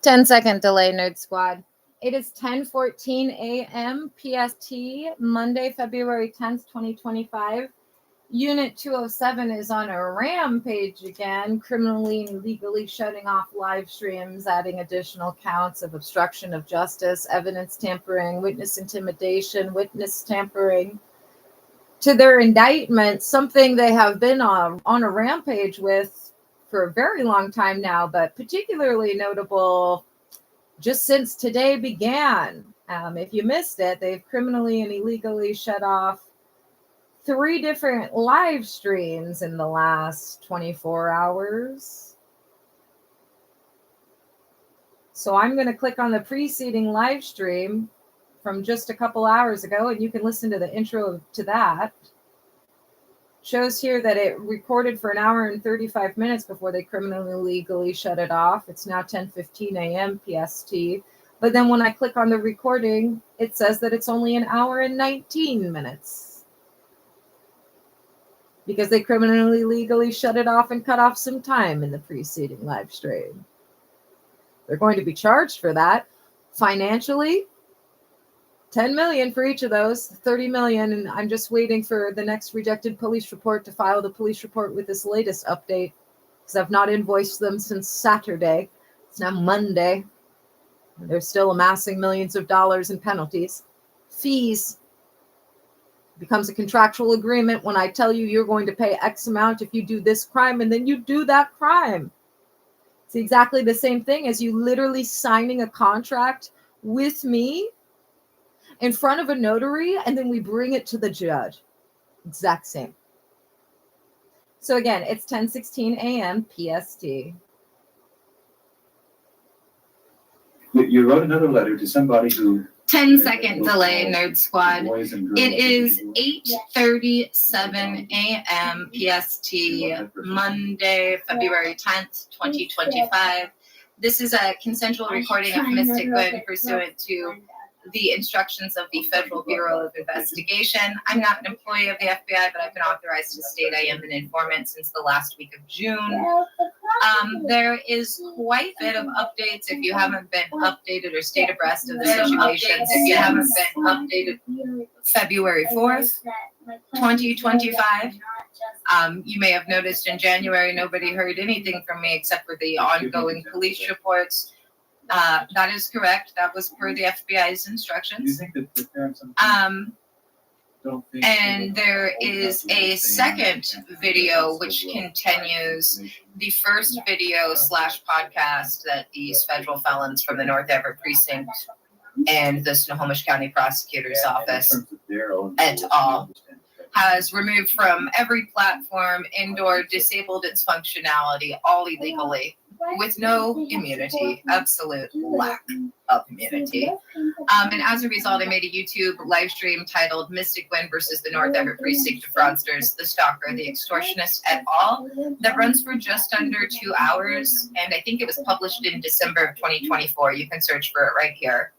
10-second delay, Nerd Squad. It is 10:14 AM PST, Monday, February 10th, 2025. Unit 207 is on a rampage again, criminally and illegally shutting off live streams, adding additional counts of obstruction of justice, evidence tampering, witness intimidation, witness tampering to their indictment, something they have been on a rampage with for a very long time now, but particularly notable just since today began. If you missed it, they've criminally and illegally shut off 3 different live streams in the last 24 hours. So I'm going to click on the preceding live stream from just a couple hours ago, and you can listen to the intro to that. Shows here that it recorded for 1 hour and 35 minutes before they criminally legally shut it off. It's now 10:15 AM PST. But then when I click on the recording, it says that it's only 1 hour and 19 minutes. Because they criminally legally shut it off and cut off some time in the preceding live stream. They're going to be charged for that financially. 10 million for each of those, 30 million. And I'm just waiting for the next rejected police report to file the police report with this latest update, because I've not invoiced them since Saturday. It's now Monday. And they're still amassing millions of dollars in penalties. Fees. Becomes a contractual agreement when I tell you you're going to pay X amount if you do this crime, and then you do that crime. It's exactly the same thing as you literally signing a contract with me in front of a notary, and then we bring it to the judge. Exact same. So again, it's 10:16 AM PST. You wrote another letter to somebody who... 10-second delay, Nerd Squad. It is 8:37 AM PST, Monday, February 10th, 2025. This is a consensual recording of Mystic Gwen pursuant to the instructions of the Federal Bureau of Investigation. I'm not an employee of the FBI, but I've been authorized to state I am an informant since the last week of June. There is quite a bit of updates. If you haven't been updated or stayed abreast of the situations, if you haven't been updated, February 4th, 2025 you may have noticed in January nobody heard anything from me except for the ongoing police reports. That is correct. That was per the FBI's instructions. And there is a second video which continues the first video / podcast that these federal felons from the North Everett Precinct and the Snohomish County Prosecutor's Office et al. Has removed from every platform, indoor, disabled its functionality, all illegally, with no immunity, absolute lack of immunity. And as a result, I made a YouTube live stream titled Mystic Gwen versus the North Everett Precinct of Fraudsters, the Stalker, the Extortionist, et al. That runs for just under 2 hours. And I think it was published in December of 2024. You can search for it right here.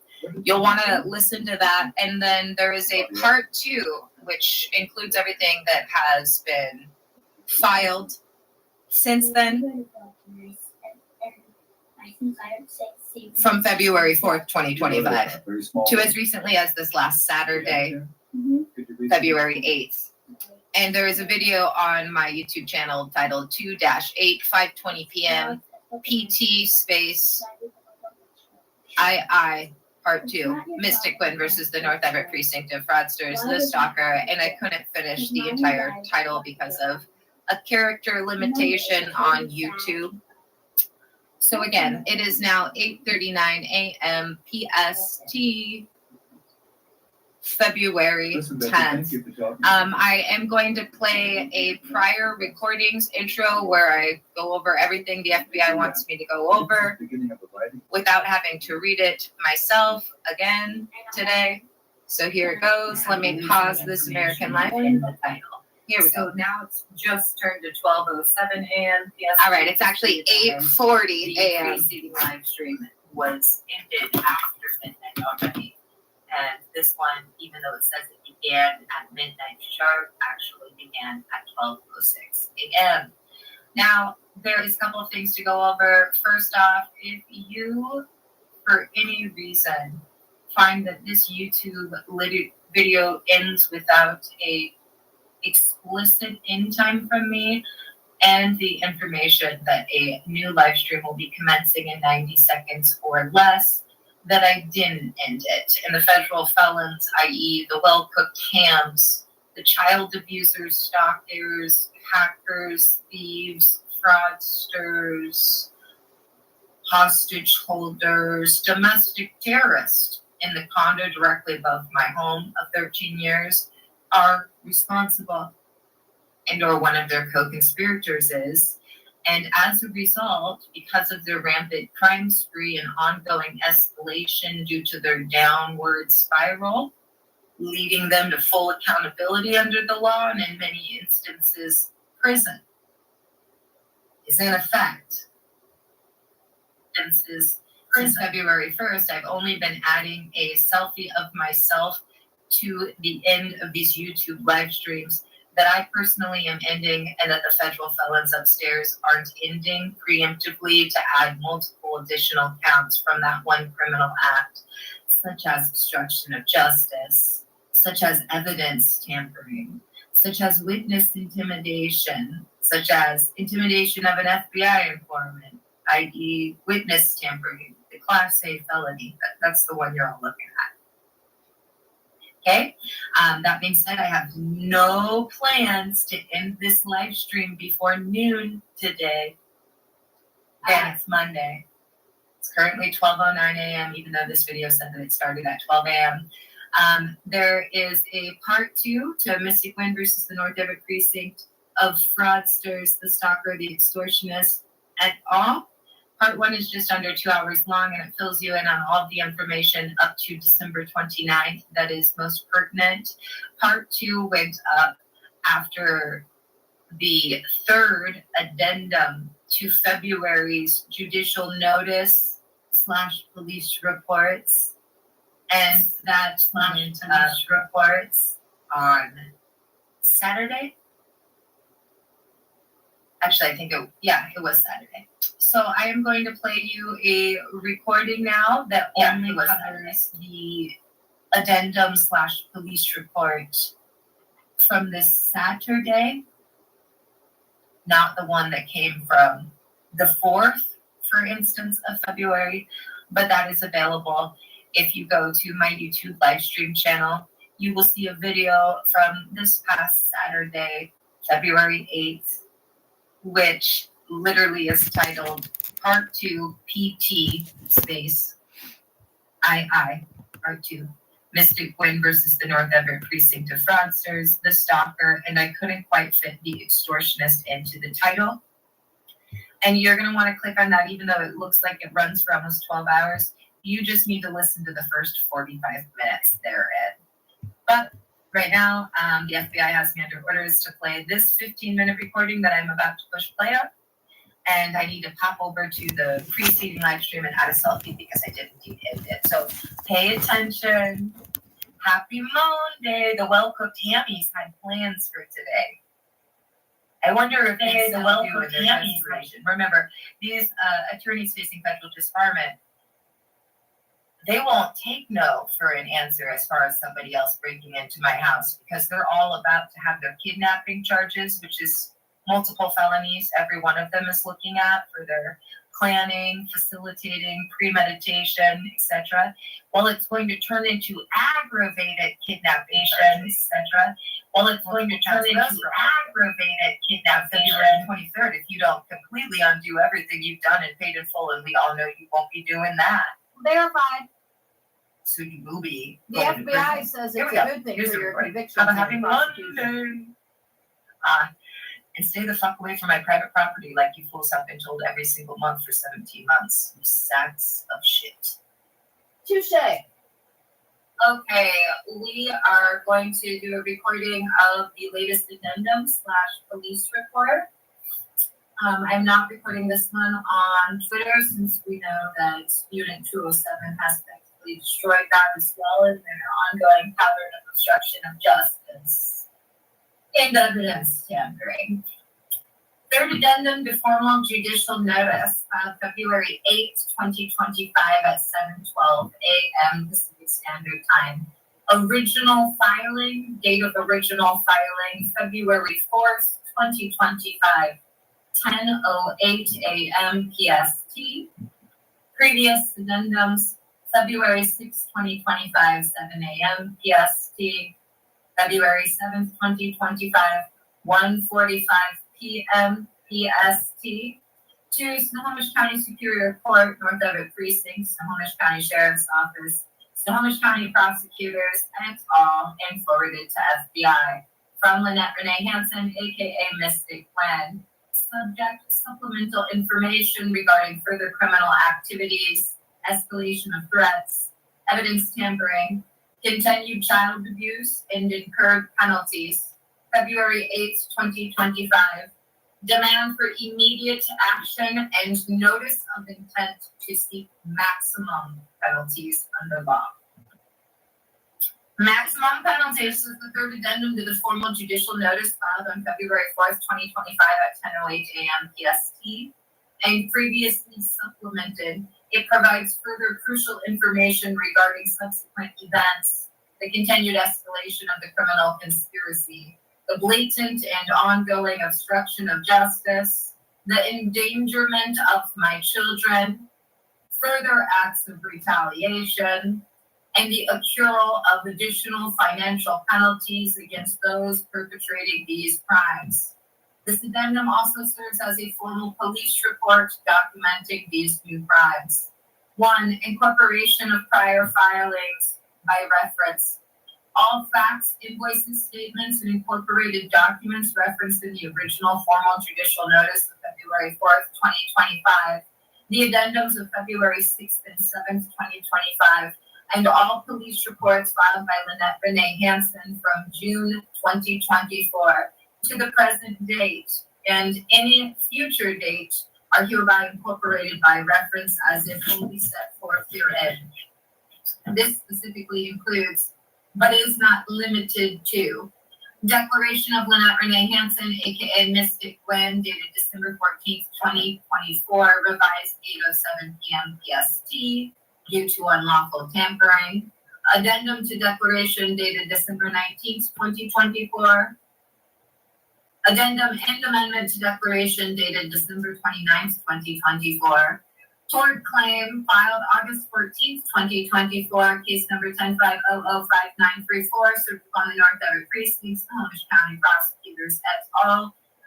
You'll want to listen to that. And then there is a part 2, which includes everything that has been filed since then, from February 4th, 2025, to as recently as this last Saturday, February 8th. And there is a video on my YouTube channel titled 2-8, 5:20 p.m. PT space II. Part 2, Mystic Gwen versus the North Everett Precinct of Fraudsters, the Stalker, and I couldn't finish the entire title because of a character limitation on YouTube. So again, it is now 8:39 AM PST, February 10th. I am going to play a prior recordings intro where I go over everything the FBI wants me to go over without having to read it myself again today. So here it goes. Let me pause this American Life in the title. Here we go. So now it's just turned to 12:07 AM. All right, it's actually 8:40 AM. The preceding live stream was ended after midnight already. And this one, even though it says it began at midnight sharp, actually began at 12:06 AM. Now, there is a couple of things to go over. First off, if you, for any reason, find that this YouTube video ends without a explicit end time from me and the information that a new live stream will be commencing in 90 seconds or less, that I didn't end it. And the federal felons, i.e. the well-cooked hams, the child abusers, stalkers, hackers, thieves, fraudsters, hostage holders, domestic terrorists in the condo directly above my home of 13 years are responsible, and or one of their co-conspirators is. And as a result, because of their rampant crime spree and ongoing escalation due to their downward spiral, leading them to full accountability under the law and in many instances, prison is in effect. Since February 1st, I've only been adding a selfie of myself to the end of these YouTube live streams that I personally am ending, and that the federal felons upstairs aren't ending preemptively to add multiple additional counts from that one criminal act, such as obstruction of justice, such as evidence tampering, such as witness intimidation, such as intimidation of an FBI informant, i.e. witness tampering, the Class A felony. That's the one you're all looking at. Okay, that being said, I have no plans to end this live stream before noon today. Again, it's Monday. It's currently 12:09 a.m., even though this video said that it started at 12 a.m. There is a part 2 to Missy Gwen versus the North Everett Precinct of fraudsters, the stalker, the extortionist, et al. Part 1 is just under 2 hours long, and it fills you in on all of the information up to December 29th that is most pertinent. Part 2 went up after the 3rd addendum to February's judicial notice / police reports, and that police reports on Saturday. Actually, I think it was Saturday. So I am going to play you a recording now that only covers the addendum / police report from this Saturday, not the one that came from the 4th, for instance, of February, but that is available. If you go to my YouTube live stream channel, you will see a video from this past Saturday, February 8th, which literally is titled Part 2 PT space II Part 2 Mystic Gwen versus the North Everett Precinct of Fraudsters, the Stalker, and I couldn't quite fit the extortionist into the title. And you're going to want to click on that, even though it looks like it runs for almost 12 hours. You just need to listen to the first 45 minutes therein. But right now, the FBI has me under orders to play this 15-minute recording that I'm about to push play on. And I need to pop over to the preceding live stream and add a selfie because I didn't end it. So pay attention. Happy Monday. The well-cooked hammies had plans for today. I wonder if they the well-cooked hammies. Remember, these attorneys facing federal disbarment, they won't take no for an answer as far as somebody else breaking into my house, because they're all about to have their kidnapping charges, which is multiple felonies. Every one of them is looking at for their planning, facilitating, premeditation, etc. Well, it's going to turn into aggravated kidnapping, etc. Well, it's going to turn into aggravated kidnapping February 23rd if you don't completely undo everything you've done and paid in full, and we all know you won't be doing that. Verified. So you will be. The FBI says it's a good thing for your conviction. I'm having Monday. And stay the fuck away from my private property like you fools have been told every single month for 17 months. You sacks of shit. Touche. Okay, we are going to do a recording of the latest addendum / police report. I'm not recording this one on Twitter since we know that Unit207 has effectively destroyed that as well in their ongoing pattern of obstruction of justice and evidence tampering. Third addendum to formal judicial notice filed February 8th, 2025 at 7:12 a.m. Pacific Standard Time. Original filing, date of original filing, February 4th, 2025, 10:08 a.m. PST. Previous addendums, February 6th, 2025, 7 a.m. PST. February 7th, 2025, 1:45 p.m. PST. To Snohomish County Superior Court, North Everett Precinct, Snohomish County Sheriff's Office, Snohomish County Prosecutors, et al., and forwarded to FBI. From Lynette Renee Hansen, aka Mystic Gwen. Subject: supplemental information regarding further criminal activities, escalation of threats, evidence tampering, continued child abuse, and incurred penalties. February 8th, 2025. Demand for immediate action and notice of intent to seek maximum penalties under law. Maximum penalties is the third addendum to the formal judicial notice filed on February 4th, 2025 at 10:08 a.m. PST and previously supplemented. It provides further crucial information regarding subsequent events, the continued escalation of the criminal conspiracy, the blatant and ongoing obstruction of justice, the endangerment of my children, further acts of retaliation, and the accrual of additional financial penalties against those perpetrating these crimes. This addendum also serves as a formal police report documenting these new crimes. 1. Incorporation of prior filings by reference. All facts, invoices, statements, and incorporated documents referenced in the original formal judicial notice of February 4th, 2025, the addendums of February 6th and 7th, 2025, and all police reports filed by Lynette Renee Hansen from June 2024 to the present date, and any future date are hereby incorporated by reference as if fully set forth herein. This specifically includes, but is not limited to, Declaration of Lynette Renee Hansen, aka Mystic Gwen, dated December 14th, 2024, revised 8:07 p.m. PST, due to unlawful tampering. Addendum to Declaration dated December 19th, 2024. Addendum and Amendment to Declaration dated December 29th, 2024. Tort claim filed August 14th, 2024, case number 10-500-5934, served upon the North Everett Precinct, Snohomish County Prosecutors et al.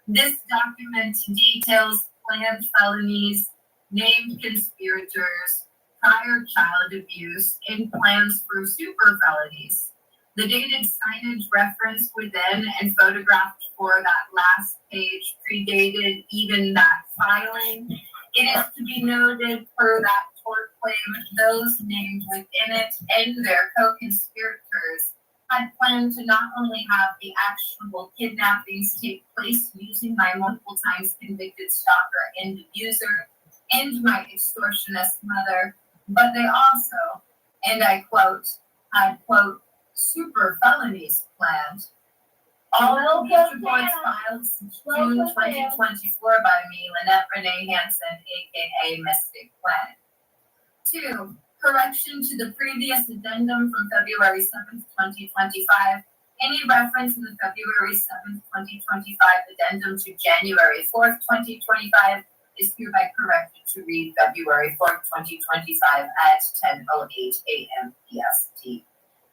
This document details planned felonies, named conspirators, prior child abuse, and plans for super felonies. The dated signage referenced within and photographed for that last page predated even that filing. It is to be noted per that tort claim, those named within it and their co-conspirators had planned to not only have the actionable kidnappings take place using my multiple times convicted stalker and abuser and my extortionist mother, but they also, and I quote, had, quote, super felonies planned. All police reports filed since June 2024 by me, Lynette Renee Hansen, aka Mystic Gwen. 2. Correction to the previous addendum from February 7th, 2025. Any reference in the February 7th, 2025 addendum to January 4th, 2025 is hereby corrected to read February 4th, 2025 at 10:08 a.m. PST.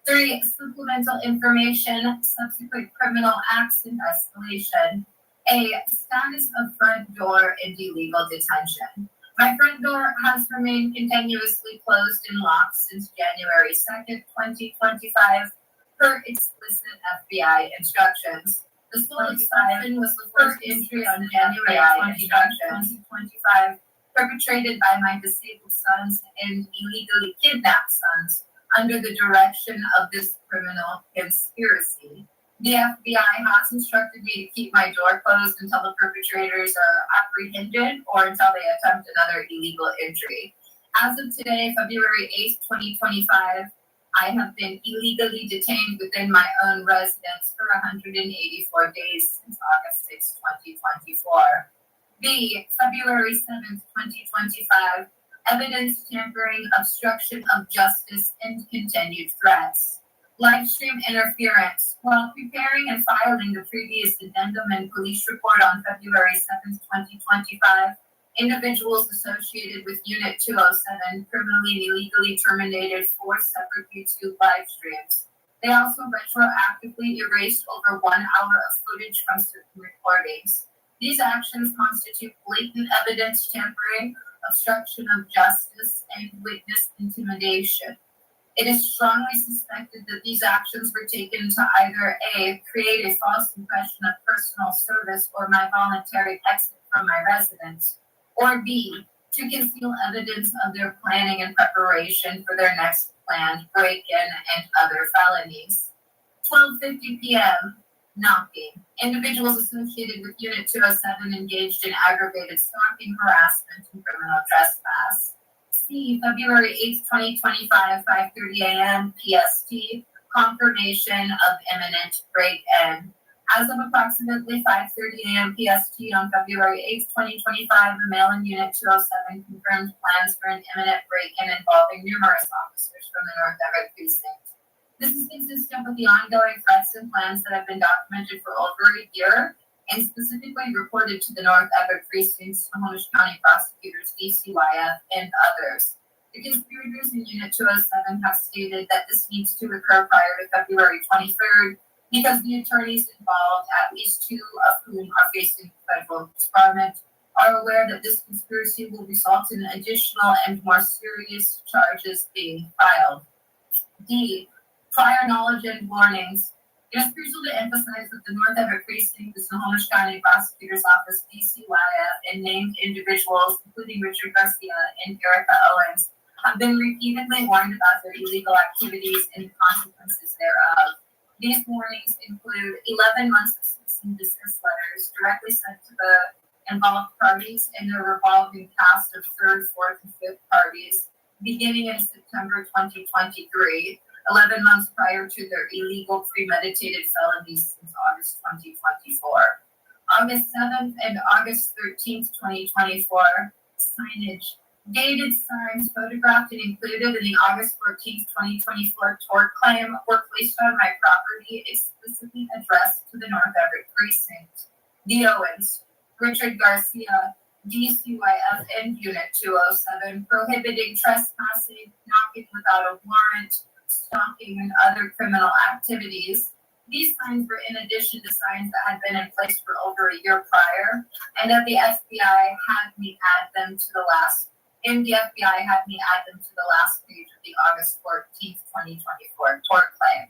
3. Supplemental information, subsequent criminal acts and escalation. A. Status of front door and illegal detention. My front door has remained continuously closed and locked since January 2nd, 2025, per explicit FBI instructions. The sole exception was the first entry on January 20th, 2025, perpetrated by my disabled sons and illegally kidnapped sons under the direction of this criminal conspiracy. The FBI has instructed me to keep my door closed until the perpetrators are apprehended or until they attempt another illegal entry. As of today, February 8th, 2025, I have been illegally detained within my own residence for 184 days since August 6, 2024. B, February 7th, 2025, evidence tampering, obstruction of justice, and continued threats. Live stream interference. While preparing and filing the previous addendum and police report on February 7th, 2025, individuals associated with Unit 207 criminally and illegally terminated 4 separate YouTube live streams. They also retroactively erased over 1 hour of footage from certain recordings. These actions constitute blatant evidence tampering, obstruction of justice, and witness intimidation. It is strongly suspected that these actions were taken to either A, create a false impression of personal service or my voluntary exit from my residence, or B, to conceal evidence of their planning and preparation for their next planned break-in and other felonies. 12:50 p.m. Knocking. Individuals associated with Unit 207 engaged in aggravated stalking, harassment, and criminal trespass. C, February 8th, 2025, 5:30 a.m. PST, confirmation of imminent break-in. As of approximately 5:30 a.m. PST on February 8th, 2025, the male in Unit 207 confirmed plans for an imminent break-in involving numerous officers from the North Everett Precinct. This is consistent with the ongoing threats and plans that have been documented for over a year and specifically reported to the North Everett Precinct, Snohomish County Prosecutors, DCYF, and others. The conspirators in Unit 207 have stated that this needs to occur prior to February 23rd because the attorneys involved, at least 2 of whom are facing federal disbarment, are aware that this conspiracy will result in additional and more serious charges being filed. D, prior knowledge and warnings. It is crucial to emphasize that the North Everett Precinct, the Snohomish County Prosecutor's Office, DCYF, and named individuals, including Richard Garcia and Erica Owens, have been repeatedly warned about their illegal activities and the consequences thereof. These warnings include 11 months of cease and desist letters directly sent to the involved parties and their revolving cast of 3rd, 4th, and 5th parties, beginning in September 2023. 11 months prior to their illegal premeditated felonies since August 2024. August 7th and August 13th, 2024, signage. Dated signs photographed and included in the August 14th, 2024 tort claim were placed on my property explicitly addressed to the North Everett Precinct. The Owens, Richard Garcia, DCYF and Unit 207, prohibiting trespassing, knocking without a warrant, stalking, and other criminal activities. These signs were in addition to signs that had been in place for over a year prior, and that the FBI had me add them to the last page of the August 14th, 2024 tort claim.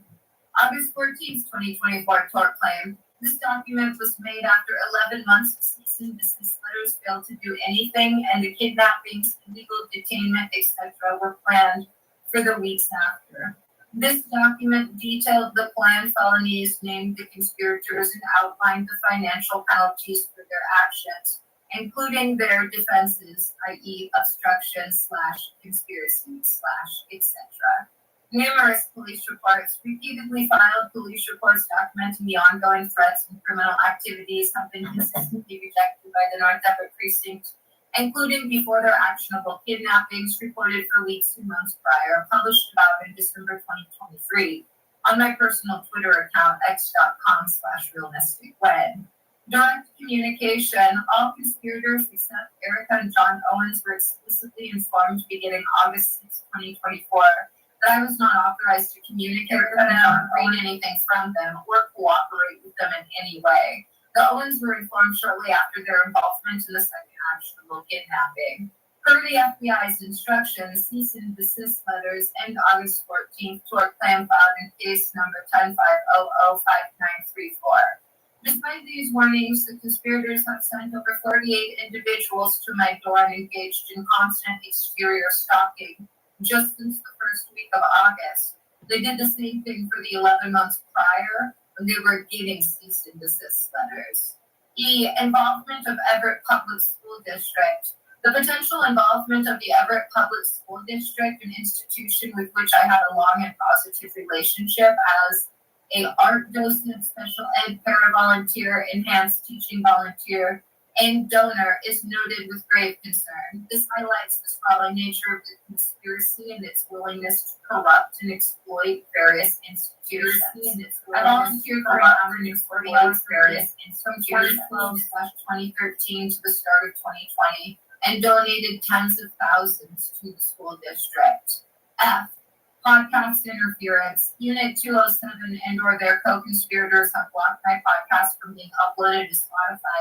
August 14th, 2024 tort claim. This document was made after 11 months of cease and desist letters failed to do anything, and the kidnappings, illegal detainment, etc. were planned for the weeks after. This document detailed the planned felonies, named the conspirators, and outlined the financial penalties for their actions, including their defenses, i.e. obstruction / conspiracy / etc. Numerous police reports, repeatedly filed police reports documenting the ongoing threats and criminal activities have been consistently rejected by the North Everett Precinct, including before their actionable kidnappings reported for weeks and months prior, published about in December 2023 on my personal Twitter account, x.com/realmysticgwen. Direct communication. All conspirators except Erica and John Owens were explicitly informed beginning August 6, 2024 that I was not authorized to communicate with them or read anything from them or cooperate with them in any way. The Owens were informed shortly after their involvement in the second actionable kidnapping. Per the FBI's instructions, cease and desist letters end August 14th tort claim filed in case number 10-500-5934. Despite these warnings, the conspirators have sent over 48 individuals to my door and engaged in constant exterior stalking just since the first week of August. They did the same thing for the 11 months prior when they were getting cease and desist letters. E, involvement of Everett Public School District. The potential involvement of the Everett Public School District, an institution with which I had a long and positive relationship as a art docent, special ed para-volunteer, enhanced teaching volunteer, and donor is noted with grave concern. This highlights the sprawling nature of the conspiracy and its willingness to corrupt and exploit various institutions. I volunteered for hours and exploit various institutions from 2012/2013 to the start of 2020 and donated tens of thousands to the school district. F. Podcast interference. Unit207 and or their co-conspirators have blocked my podcast from being uploaded to Spotify,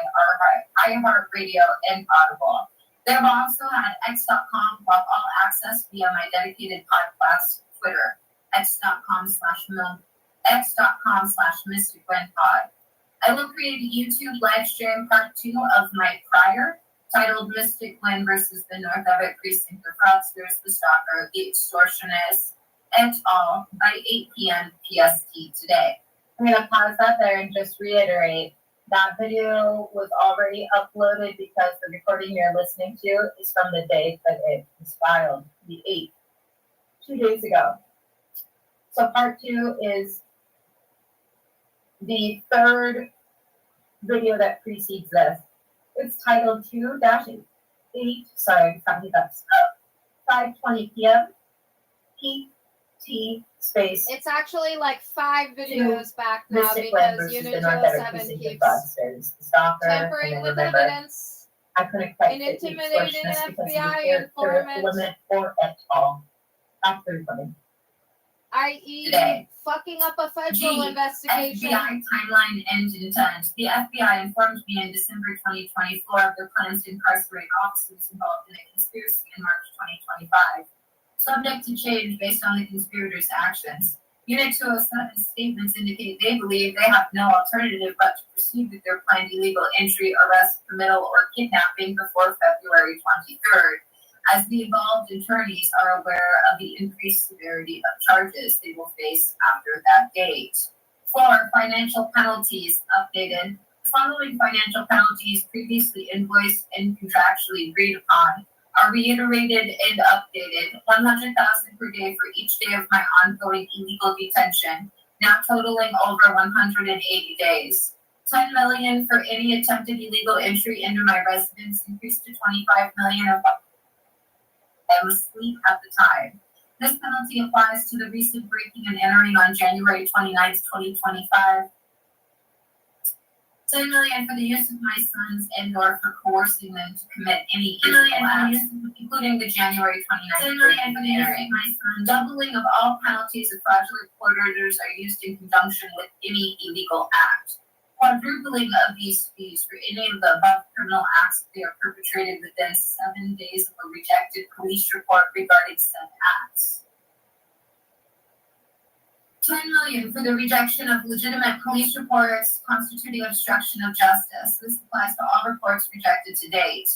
iHeartRadio, and Audible. They have also had X.com block all access via my dedicated podcast Twitter, x.com/Mystic Gwen Pod. I will create a YouTube live stream part 2 of my prior, titled Mystic Gwen versus the North Everett Precinct, the fraudsters, the stalker, the extortionist, et al. By 8 p.m. PST today. I'm going to pause that there and just reiterate that video was already uploaded because the recording you're listening to is from the day that it was filed, the 8th, 2 days ago. So part 2 is the third video that precedes this. It's titled 2-8, 5:20 p.m. PT space. It's actually like 5 videos back now Mystic Gwen because versus the Unit North Everett 207 Precinct of keeps fraudsters, the stalker, tampering and with remember, evidence I couldn't quite and fit the intimidating an extortionist because of the FBI informant, limit or et al. After everybody. i.e. Today. fucking up a federal G. investigation. FBI timeline and intent. The FBI informed me in December 2024 of their plans to incarcerate officers involved in a conspiracy in March 2025. Subject to change based on the conspirators' actions. Unit 207 statements indicate they believe they have no alternative but to proceed with their planned illegal entry, arrest, committal, or kidnapping before February 23rd. As the involved attorneys are aware of the increased severity of charges they will face after that date. 4. Financial penalties updated. The following financial penalties previously invoiced and contractually agreed upon are reiterated and updated. $100,000 per day for each day of my ongoing illegal detention, now totaling over 180 days. $10 million for any attempted illegal entry into my residence, increased to $25 million of I was asleep at the time. This penalty applies to the recent breaking and entering on January 29th, 2025. $10 million for the use of my sons and or for coercing them to commit any illegal acts, including the January 29th. $10 million for the use of my sons. Doubling of all penalties of fraudulent court orders are used in conjunction with any illegal act. Quadrupling of these fees for any of the above criminal acts if they are perpetrated within 7 days of a rejected police report regarding said acts. $10 million for the rejection of legitimate police reports constituting obstruction of justice. This applies to all reports rejected to date.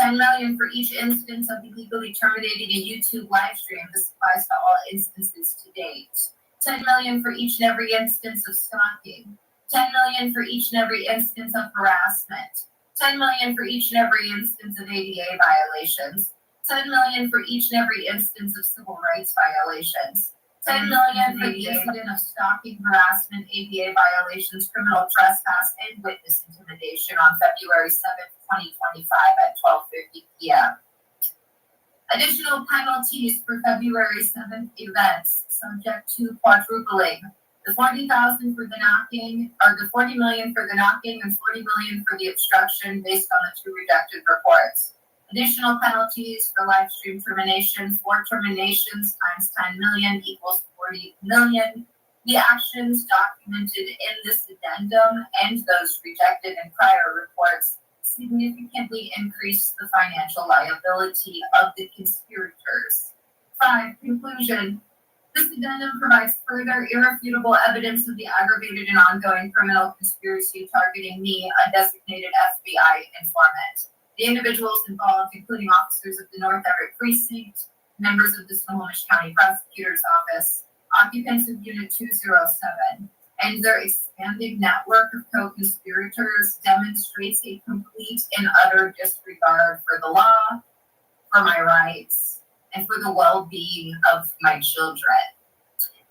$10 million for each instance of illegally terminating a YouTube live stream. This applies to all instances to date. $10 million for each and every instance of stalking. $10 million for each and every instance of harassment. $10 million for each and every instance of ADA violations. $10 million for each and every instance of civil rights violations. $10 million for the incident of stalking, harassment, ADA violations, criminal trespass, and witness intimidation on February 7th, 2025 at 12:50 p.m. Additional penalties for February 7th events, subject to quadrupling. The $40,000 for the knocking, or the $40 million for the knocking and $40 million for the obstruction based on the 2 rejected reports. Additional penalties for live stream termination, 4 terminations times 10 million equals 40 million. The actions documented in this addendum and those rejected in prior reports significantly increase the financial liability of the conspirators. 5. Conclusion. This addendum provides further irrefutable evidence of the aggravated and ongoing criminal conspiracy targeting me, a designated FBI informant. The individuals involved, including officers of the North Everett Precinct, members of the Snohomish County Prosecutor's Office, occupants of Unit 207, and their expanding network of co-conspirators demonstrates a complete and utter disregard for the law, for my rights, and for the well-being of my children.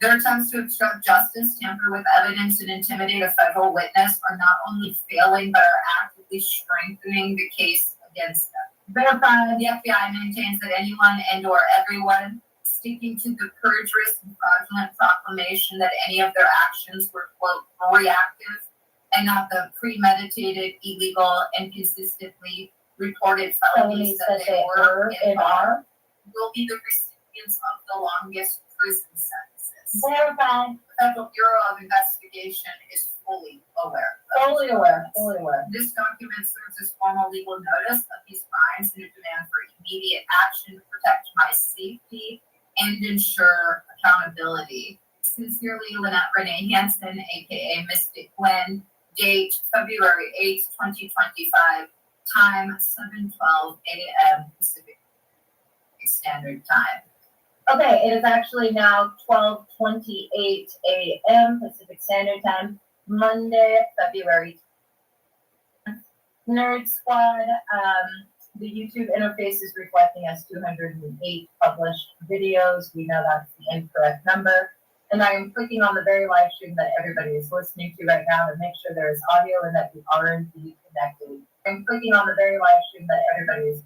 Their attempts to obstruct justice, tamper with evidence, and intimidate a federal witness are not only failing, but are actively strengthening the case against them. Verified, the FBI maintains that anyone and or everyone sticking to the perjurous and fraudulent proclamation that any of their actions were, quote, reactive and not the premeditated, illegal, and consistently reported felonies that they were and are, will be the recipients of the longest prison sentences. Verified. The Federal Bureau of Investigation is fully aware. Fully aware. This document serves as formal legal notice of these crimes and a demand for immediate action to protect my safety and ensure accountability. Sincerely, Lynette Renee Hansen, aka Mystic Gwen. Date February 8th, 2025. Time 7:12 a.m. Pacific Standard Time. Okay, it is actually now 12:28 a.m. Pacific Standard Time, Monday, February. Nerd Squad, the YouTube interface is reflecting as 208 published videos. We know that's the incorrect number. And I am clicking on the very live stream that everybody is listening to right now to make sure there is audio and that we are indeed connected. I'm clicking on the very live stream that everybody is.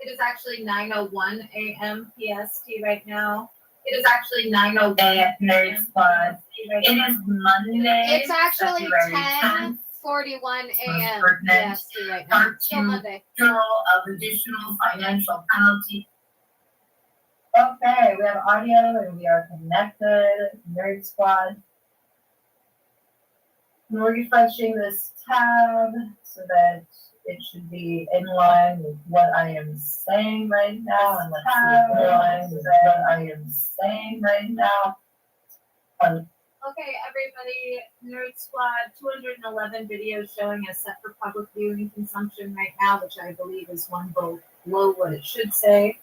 It is actually 9:01 a.m. PST right now. It is actually 9:01 Hey, Nerd Squad. right It now. is Monday. It's actually February 10th. 10:41 a.m. Pregnant. PST right now. Part Still 2, Monday. Bureau of Additional Financial Penalty. Okay, we have audio and we are connected. Nerd Squad. And we're refreshing this tab so that it should be in line with what I am saying right now. And let's see, in line with what I am saying right now. Okay, everybody, Nerd Squad, 211 videos showing as set for public viewing consumption right now, which I believe is one below what it should say.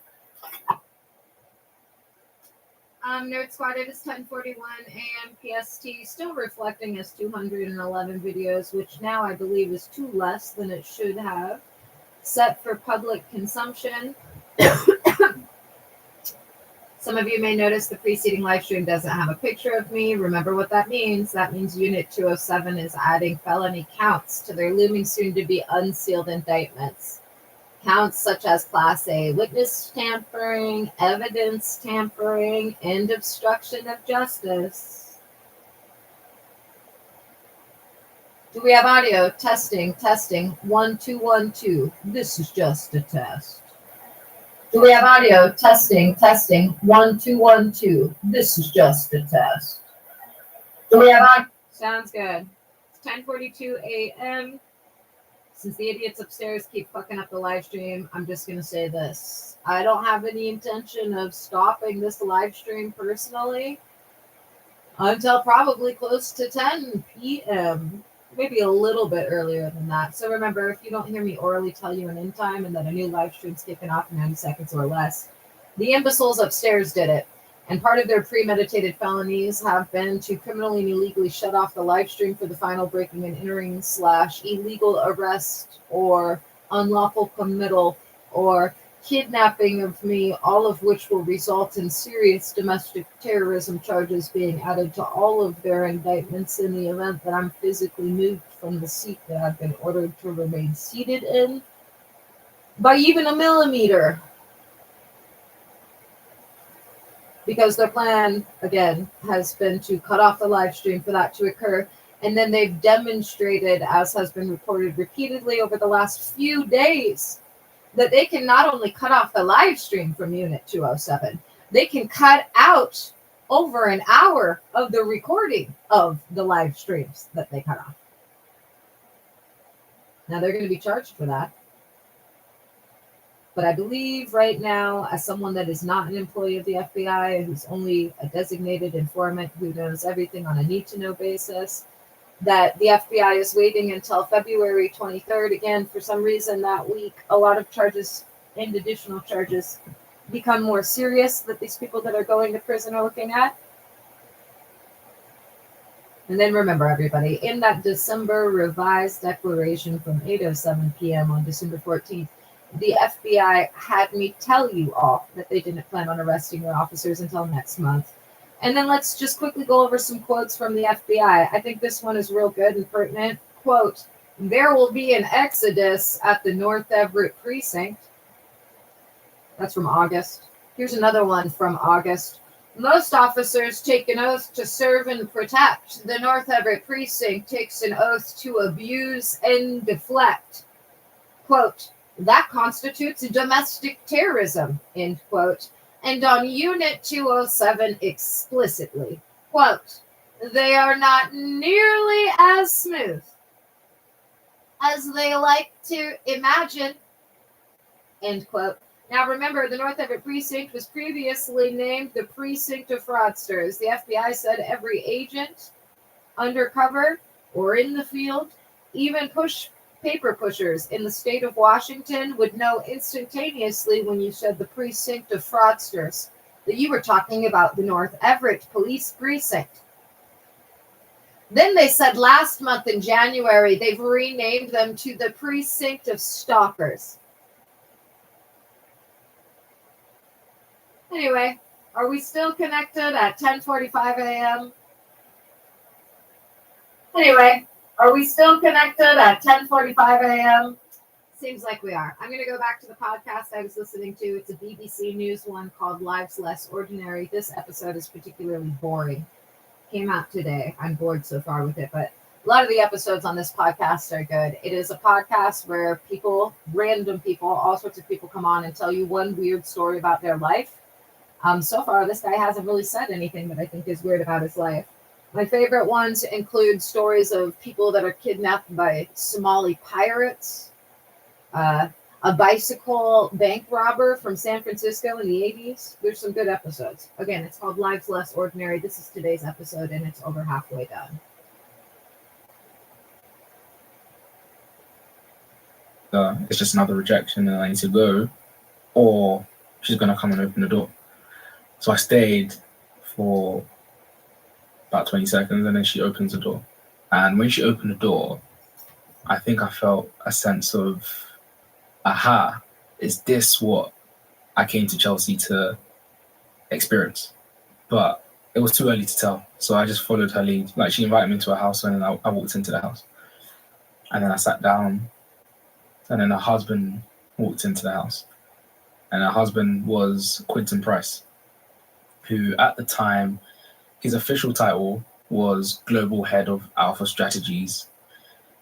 Nerd Squad, it is 10:41 a.m. PST, still reflecting as 211 videos, which now I believe is 2 less than it should have. Set for public consumption. Some of you may notice the preceding live stream doesn't have a picture of me. Remember what that means. That means Unit 207 is adding felony counts to their looming soon-to-be unsealed indictments. Counts such as Class A witness tampering, evidence tampering, and obstruction of justice. Do we have audio? Testing. 1 2 1 2. This is just a test. Do we have audio? Testing. 1 2 1 2. This is just a test. Do we have audio? Sounds good. It's 10:42 a.m. Since the idiots upstairs keep fucking up the live stream, I'm just going to say this. I don't have any intention of stopping this live stream personally until probably close to 10 p.m. Maybe a little bit earlier than that. So remember, if you don't hear me orally tell you an end time and that a new live stream's kicking off in 90 seconds or less, the imbeciles upstairs did it. And part of their premeditated felonies have been to criminally and illegally shut off the live stream for the final breaking and entering / illegal arrest or unlawful committal or kidnapping of me, all of which will result in serious domestic terrorism charges being added to all of their indictments in the event that I'm physically moved from the seat that I've been ordered to remain seated in by even a millimeter. Because their plan, again, has been to cut off the live stream for that to occur. And then they've demonstrated, as has been reported repeatedly over the last few days, that they can not only cut off the live stream from Unit 207, they can cut out over an hour of the recording of the live streams that they cut off. Now they're going to be charged for that. But I believe right now, as someone that is not an employee of the FBI, who's only a designated informant who knows everything on a need-to-know basis, that the FBI is waiting until February 23rd. Again, for some reason that week, a lot of charges and additional charges become more serious that these people that are going to prison are looking at. And then remember, everybody, in that December revised declaration from 8:07 p.m. on December 14th, The FBI had me tell you all that they didn't plan on arresting your officers until next month. And then let's just quickly go over some quotes from the FBI. I think this one is real good and pertinent. Quote, "There will be an exodus at the North Everett Precinct." That's from August. Here's another one from August. "Most officers take an oath to serve and protect. The North Everett Precinct takes an oath to abuse and deflect." Quote, "That constitutes domestic terrorism," end quote. And on Unit 207 explicitly, quote, "They are not nearly as smooth as they like to imagine," end quote. Now remember, the North Everett Precinct was previously named the Precinct of Fraudsters. The FBI said every agent, undercover or in the field, even paper pushers in the state of Washington would know instantaneously when you said the Precinct of Fraudsters that you were talking about the North Everett Police Precinct. Then they said last month in January, they've renamed them to the Precinct of Stalkers. Anyway, are we still connected at 10:45 a.m.? Anyway, are we still connected at 10:45 a.m.? Seems like we are. I'm going to go back to the podcast I was listening to. It's a BBC News one called Lives Less Ordinary. This episode is particularly boring. Came out today. I'm bored so far with it, but a lot of the episodes on this podcast are good. It is a podcast where people, random people, all sorts of people come on and tell you one weird story about their life. So far, this guy hasn't really said anything that I think is weird about his life. My favorite ones include stories of people that are kidnapped by Somali pirates, a bicycle bank robber from San Francisco in the 80s. There's some good episodes. Again, it's called Lives Less Ordinary. This is today's episode, and it's over halfway done. It's just another rejection and I need to go, or she's going to come and open the door. So I stayed for about 20 seconds, and then she opens the door. And when she opened the door, I think I felt a sense of, aha, is this what I came to Chelsea to experience? But it was too early to tell. So I just followed her lead. Like, she invited me to her house, and then I walked into the house. And then I sat down, and then her husband walked into the house. And her husband was Quentin Price, who at the time, his official title was Global Head of Alpha Strategies.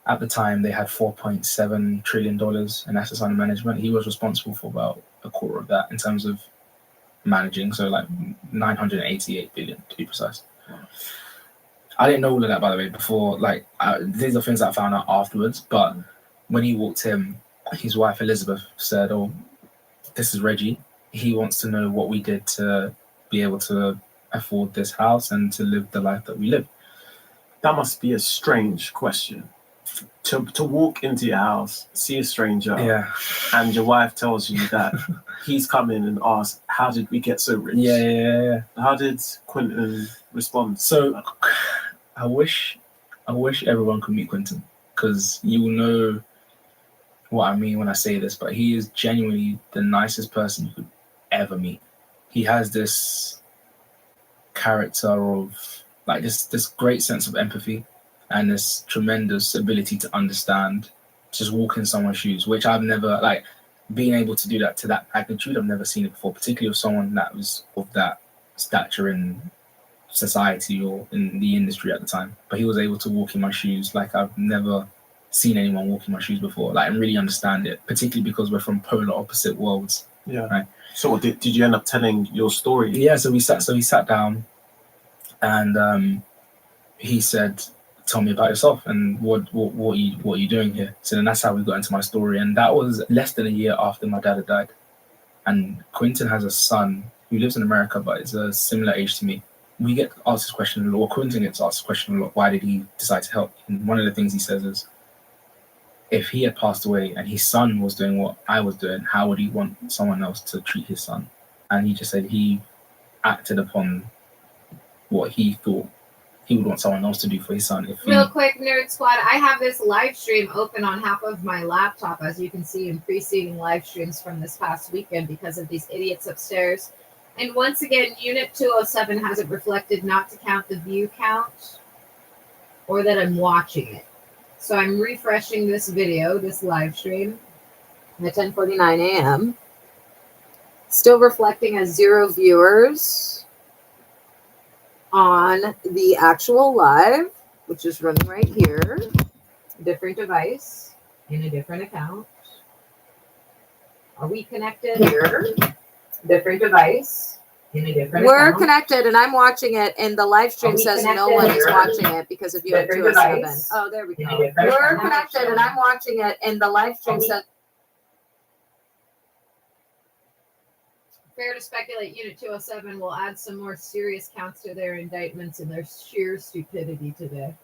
At the time, they had $4.7 trillion in assets under management. He was responsible for about a quarter of that in terms of managing, so like 988 billion to be precise. I didn't know all of that, by the way, before. These are things I found out afterwards. But when he walked in, his wife Elizabeth said, "Oh, this is Reggie. He wants to know what we did to be able to afford this house and to live the life that we live." That must be a strange question. To walk into your house, see a stranger, Yeah. and your wife tells you that he's come in and asks, "How did we get so rich?" Yeah. How did Quentin respond? So I wish everyone could meet Quentin, because you will know what I mean when I say this, but he is genuinely the nicest person you could ever meet. He has this character of like this great sense of empathy and this tremendous ability to understand, just walk in someone's shoes, which I've never, like, being able to do that to that magnitude. I've never seen it before, particularly with someone that was of that stature in society or in the industry at the time. But he was able to walk in my shoes like I've never seen anyone walk in my shoes before, like, and really understand it, particularly because we're from polar opposite worlds. Yeah. Right. So did you end up telling your story? Yeah. So he sat down, and he said, "Tell me about yourself and what are you doing here?" So then that's how we got into my story, and that was less than a year after my dad had died. And Quentin has a son who lives in America, but is a similar age to me. We get asked this question a lot, or Quentin gets asked this question a lot: why did he decide to help? And one of the things he says is, if he had passed away and his son was doing what I was doing, how would he want someone else to treat his son? And he just said he acted upon what he thought he would want someone else to do for his son. If he, Real quick, Nerd Squad, I have this live stream open on half of my laptop, as you can see in preceding live streams from this past weekend because of these idiots upstairs. And once again, Unit 207 has it reflected not to count the view count or that I'm watching it. So I'm refreshing this video, this live stream, at 10:49 a.m. Still reflecting as 0 viewers on the actual live, which is running right here. Different device in a different account. Are we connected here? Different device in a different We're account. connected, and I'm watching it, and the live stream Are we says no connected one is here? watching it because of Unit Different 207. device. Oh, there we In a go. different We're account. connected, and I'm watching it, and the live stream Are we- says Fair to speculate Unit 207 will add some more serious counts to their indictments and their sheer stupidity today.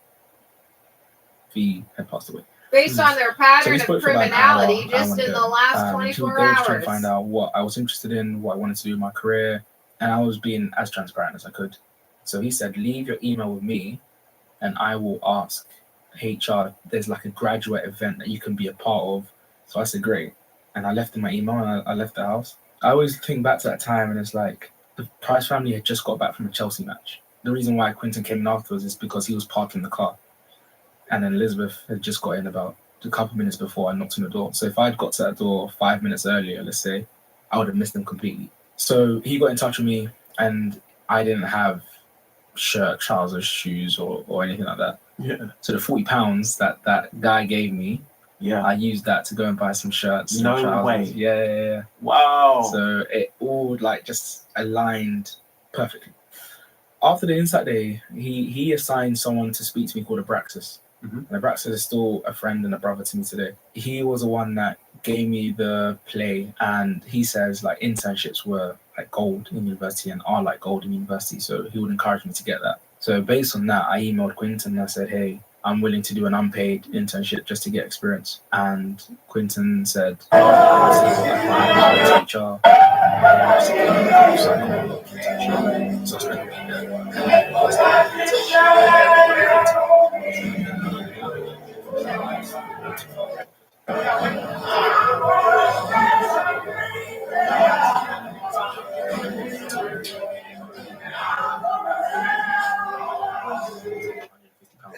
he had passed away. Based on their So pattern we of spoke for about an criminality hour. just in the last She was 24 going to try and hours. find out what I was interested in, what I wanted to do in my career, and I was being as transparent as I could. So he said, leave your email with me, and I will ask HR. There's like a graduate event that you can be a part of. So I said, great. And I left in my email, and I left the house. I always think back to that time, and it's like the Price family had just got back from a Chelsea match. The reason why Quentin came in afterwards is because he was parking the car. And then Elizabeth had just got in about a couple minutes before I knocked on the door. So if I'd got to that door 5 minutes earlier, let's say, I would have missed them completely. So he got in touch with me, and I didn't have shirt, trousers, shoes, or anything like that. Yeah. So the £40 that guy gave me, Yeah. I used that to go and buy some shirts. No some trousers. way. Yeah. Wow. So it all like just aligned perfectly. After the Insight Day, he assigned someone to speak to me called Abraxas. Mhm. And Abraxas is still a friend and a brother to me today. He was the one that gave me the play, and he says like internships were like gold in university and are like gold in university. So he would encourage me to get that. So based on that, I emailed Quentin and I said, hey, I'm willing to do an unpaid internship just to get experience. And Quentin said, HR. So it's gonna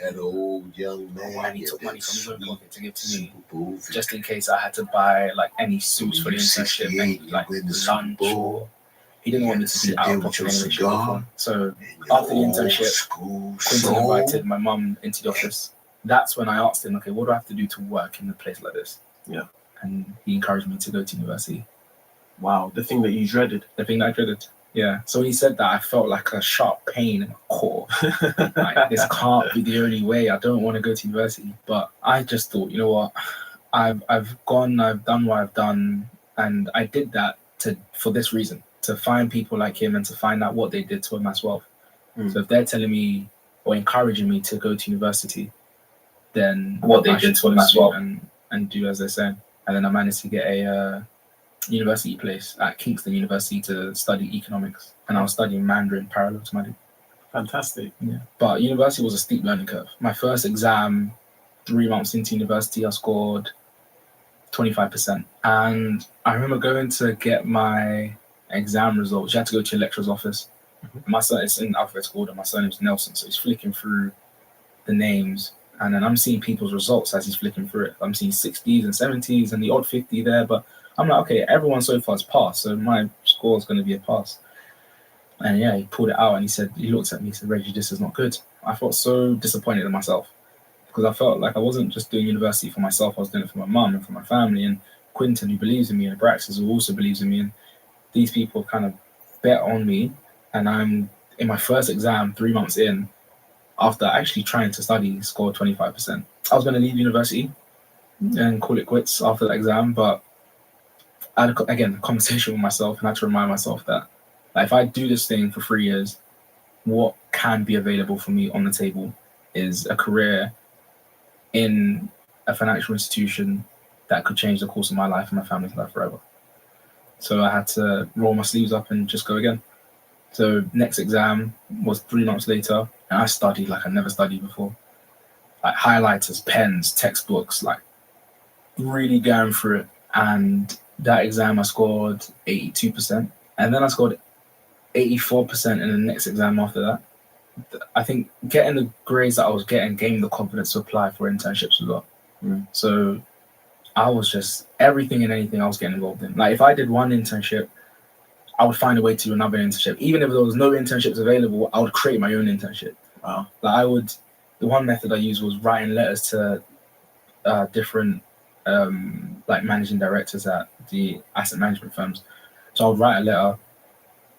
That old young man. and he took money from his own pocket to give to me, Super Bowl just in case I had to buy like any suits for the internship and like lunch, or he didn't want me to be out of pocket anyway, shape, or form. So after the internship, Quentin invited my mum into the office. That's when I asked him, okay, what do I have to do to work in a place like this? Yeah. And he encouraged me to go to university. Wow. The thing that you dreaded. The thing that I dreaded. Yeah. So when he said that, I felt like a sharp pain in my core. Like, this can't be the only way. I don't want to go to university. But I just thought, you know what? I've done what I've done, and I did that for this reason, to find people like him and to find out what they did to amass wealth. So if they're telling me or encouraging me to go to university, then What they I did should to amass follow wealth. suit and do as they're saying. And then I managed to get a university place at Kingston University to study economics, and I was studying Mandarin parallel to my degree. Fantastic. Yeah. But university was a steep learning curve. My first exam, 3 months into university, I scored 25%. And I remember going to get my exam results. You had to go to your lecturer's office. My son, it's in alphabetical order. My surname's Nelson, so he's flicking through the names, and then I'm seeing people's results as he's flicking through it. I'm seeing 60s and 70s and the odd 50 there, but I'm like, okay, everyone so far has passed, so my score is going to be a pass. And yeah, he pulled it out and he looked at me and said, Reggie, this is not good. I felt so disappointed in myself because I felt like I wasn't just doing university for myself, I was doing it for my mum and for my family, and Quentin, who believes in me, and Abraxas, who also believes in me, and these people kind of bet on me. And I'm in my first exam, 3 months in, after actually trying to study, scored 25%. I was going to leave university and call it quits after that exam, but I had, a conversation with myself, and I had to remind myself that if I do this thing for 3 years, what can be available for me on the table is a career in a financial institution that could change the course of my life and my family's life forever. So I had to roll my sleeves up and just go again. So next exam was 3 months later. and I studied like I never studied before. Like highlighters, pens, textbooks, like really going through it. And that exam I scored 82%. And then I scored 84% in the next exam after that. I think getting the grades that I was getting gave me the confidence to apply for internships as well. So I was just, everything and anything I was getting involved in. Like if I did one internship, I would find a way to do another internship. Even if there was no internships available, I would create my own internship. Wow. Like the one method I used was writing letters to different like managing directors at the asset management firms. So I would write a letter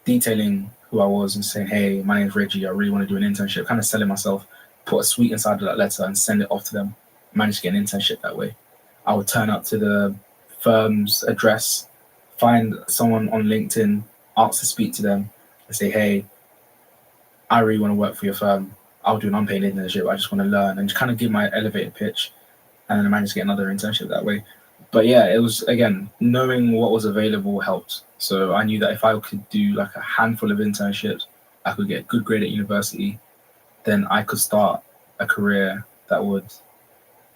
detailing who I was and saying, hey, my name's Reggie, I really want to do an internship, kind of selling myself, put a suite inside of that letter and send it off to them. Managed to get an internship that way. I would turn up to the firm's address, find someone on LinkedIn, ask to speak to them and say, hey, I really want to work for your firm. I'll do an unpaid internship. I just want to learn and just kind of give my elevator pitch. And then I managed to get another internship that way. But yeah, it was, again, knowing what was available helped. So I knew that if I could do like a handful of internships, I could get a good grade at university, then I could start a career that would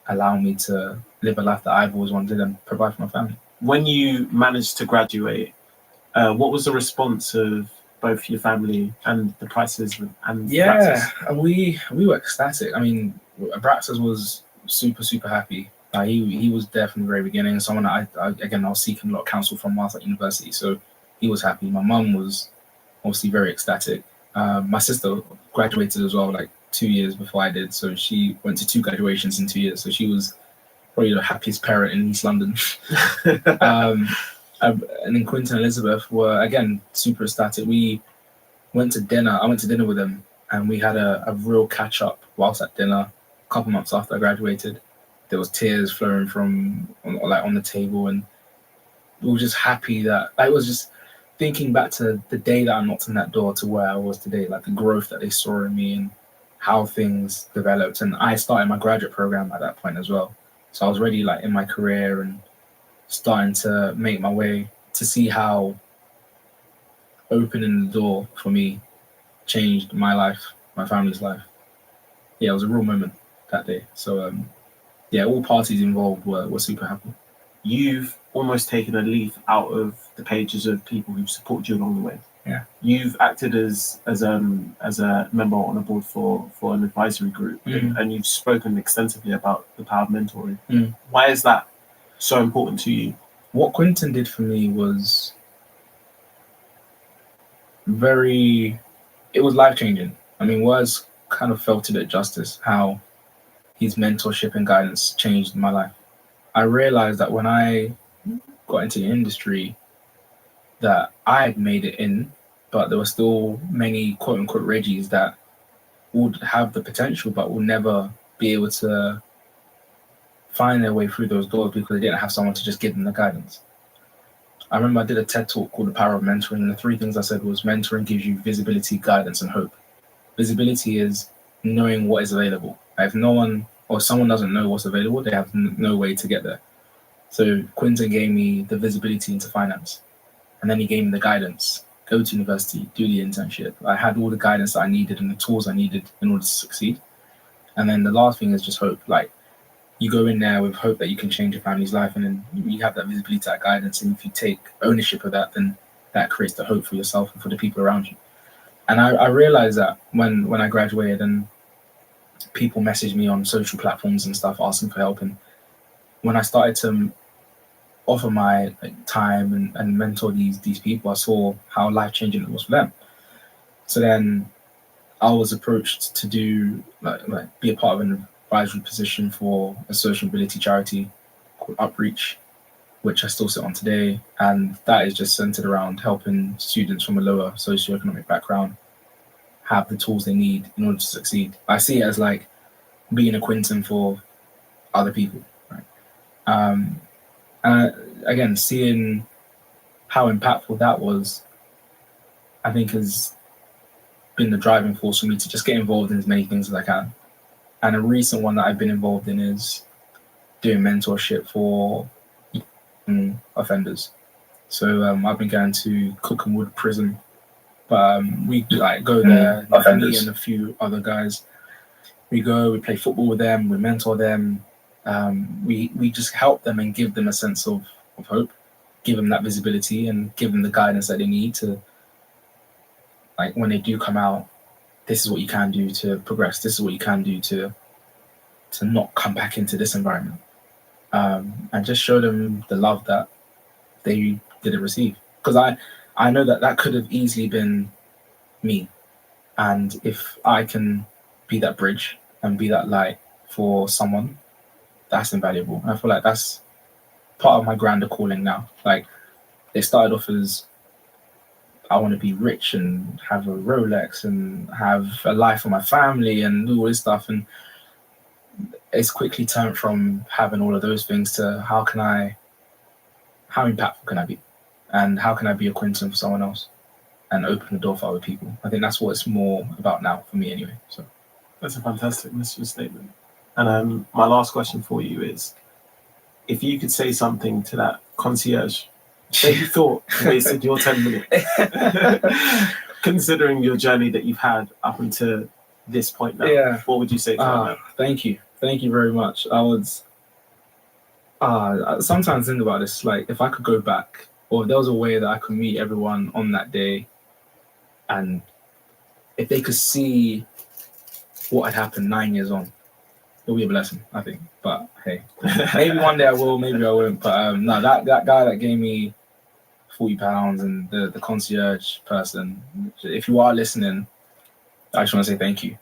allow me to live a life that I've always wanted and provide for my family. When you managed to graduate, what was the response of both your family and the Prices and Yeah, Praxis? we were ecstatic. I mean, Abraxas was super happy. He was there from the very beginning. Someone I was seeking a lot of counsel from whilst at university, so he was happy. My mum was obviously very ecstatic. My sister graduated as well, like 2 years before I did, so she went to 2 graduations in 2 years. So she was probably the happiest parent in East London. And then Quinton and Elizabeth were again super ecstatic. We went to dinner. I went to dinner with them, and we had a real catch up whilst at dinner. A couple months after I graduated, there was tears flowing from on the table, and we were just happy that I was just thinking back to the day that I knocked on that door to where I was today, like the growth that they saw in me and how things developed. And I started my graduate program at that point as well, so I was already like in my career and starting to make my way, to see how opening the door for me changed my life, my family's life. Yeah, it was a real moment that day. So yeah, all parties involved were super happy. You've almost taken a leaf out of the pages of people who've supported you along the way. Yeah. You've acted as a member on a board for an advisory group, and you've spoken extensively about the power of mentoring. Why is that so important to you? What Quinton did for me was it was life-changing. I mean, words kind of felt a bit justice, how his mentorship and guidance changed my life. I realized that when I got into the industry that I had made it in, but there were still many quote-unquote Reggies that would have the potential but will never be able to find their way through those doors because they didn't have someone to just give them the guidance. I remember I did a TED talk called The Power of Mentoring, and the 3 things I said was mentoring gives you visibility, guidance, and hope. Visibility is knowing what is available. If no one or someone doesn't know what's available, they have no way to get there. So Quinton gave me the visibility into finance, and then he gave me the guidance. Go to university, do the internship. I had all the guidance that I needed and the tools I needed in order to succeed. And then the last thing is just hope. Like, you go in there with hope that you can change your family's life, and then you have that visibility, that guidance. And if you take ownership of that, then that creates the hope for yourself and for the people around you. And I realized that when I graduated and people messaged me on social platforms and stuff asking for help, and when I started to offer my time and mentor these people, I saw how life-changing it was for them. So then I was approached to do be a part of an advisory position for a social mobility charity called Outreach, which I still sit on today, and that is just centered around helping students from a lower socioeconomic background have the tools they need in order to succeed. I see it as like being a Quinton for other people, right? And again, seeing how impactful that was, I think has been the driving force for me to just get involved in as many things as I can. And a recent one that I've been involved in is doing mentorship for offenders. So I've been going to Cookham Wood Prison But we like go there, like, me offenders. and a few other guys. We go, we play football with them, we mentor them. We just help them and give them a sense of hope, give them that visibility and give them the guidance that they need to, like, when they do come out, this is what you can do to progress. This is what you can do to not come back into this environment. And just show them the love that they didn't receive. Because I know that could have easily been me. And if I can be that bridge and be that light for someone, that's invaluable. And I feel like that's part of my grander calling now. Like, it started off as I want to be rich and have a Rolex and have a life for my family and do all this stuff. And it's quickly turned from having all of those things to how impactful can I be? And how can I be a Quentin for someone else and open the door for other people? I think that's what it's more about now for me anyway. So That's a fantastic mission statement. And my last question for you is, if you could say something to that concierge that you thought wasted your 10 minutes, considering your journey that you've had up until this point now, what would you say to them? Thank you. Thank you very much. I sometimes think about this, like, if I could go back, or if there was a way that I could meet everyone on that day, and if they could see what had happened 9 years on, it'll be a blessing, I think. But hey, maybe one day I will, maybe I won't. But no, that guy that gave me £40 and the concierge person, if you are listening, I just want to say thank you.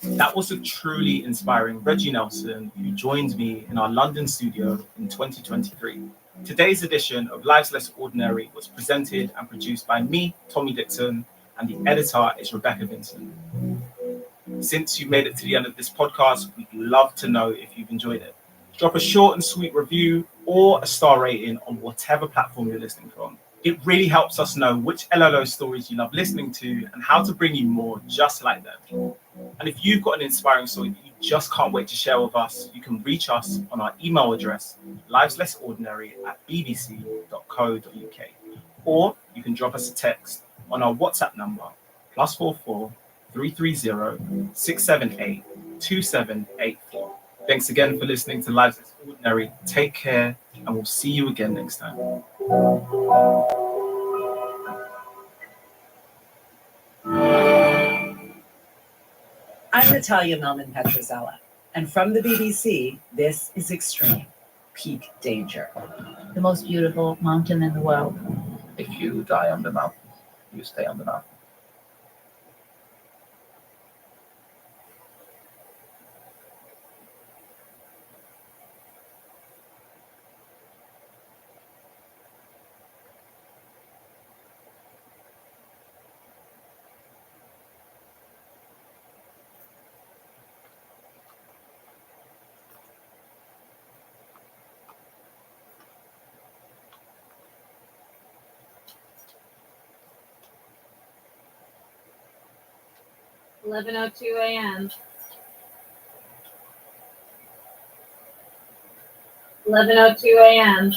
That was a truly inspiring Reggie Nelson, who joined me in our London studio in 2023. Today's edition of Lives Less Ordinary was presented and produced by me, Tommy Dixon, and the editor is Rebecca Vincent. Since you made it to the end of this podcast, we'd love to know if you've enjoyed it. Drop a short and sweet review or a star rating on whatever platform you're listening from. It really helps us know which LLO stories you love listening to and how to bring you more just like them. And if you've got an inspiring story that you just can't wait to share with us, you can reach us on our email address, liveslessordinary@bbc.co.uk. Or you can drop us a text on our WhatsApp number, +44 330 678 2784. Thanks again for listening to Lives Less Ordinary. Take care, and we'll see you again next time. I'm Natalia Melman Petrozella, and from the BBC, this is Extreme Peak Danger. The most beautiful mountain in the world. If you die on the mountain, you stay on the mountain. $11:02 a.m. 11:02 a.m.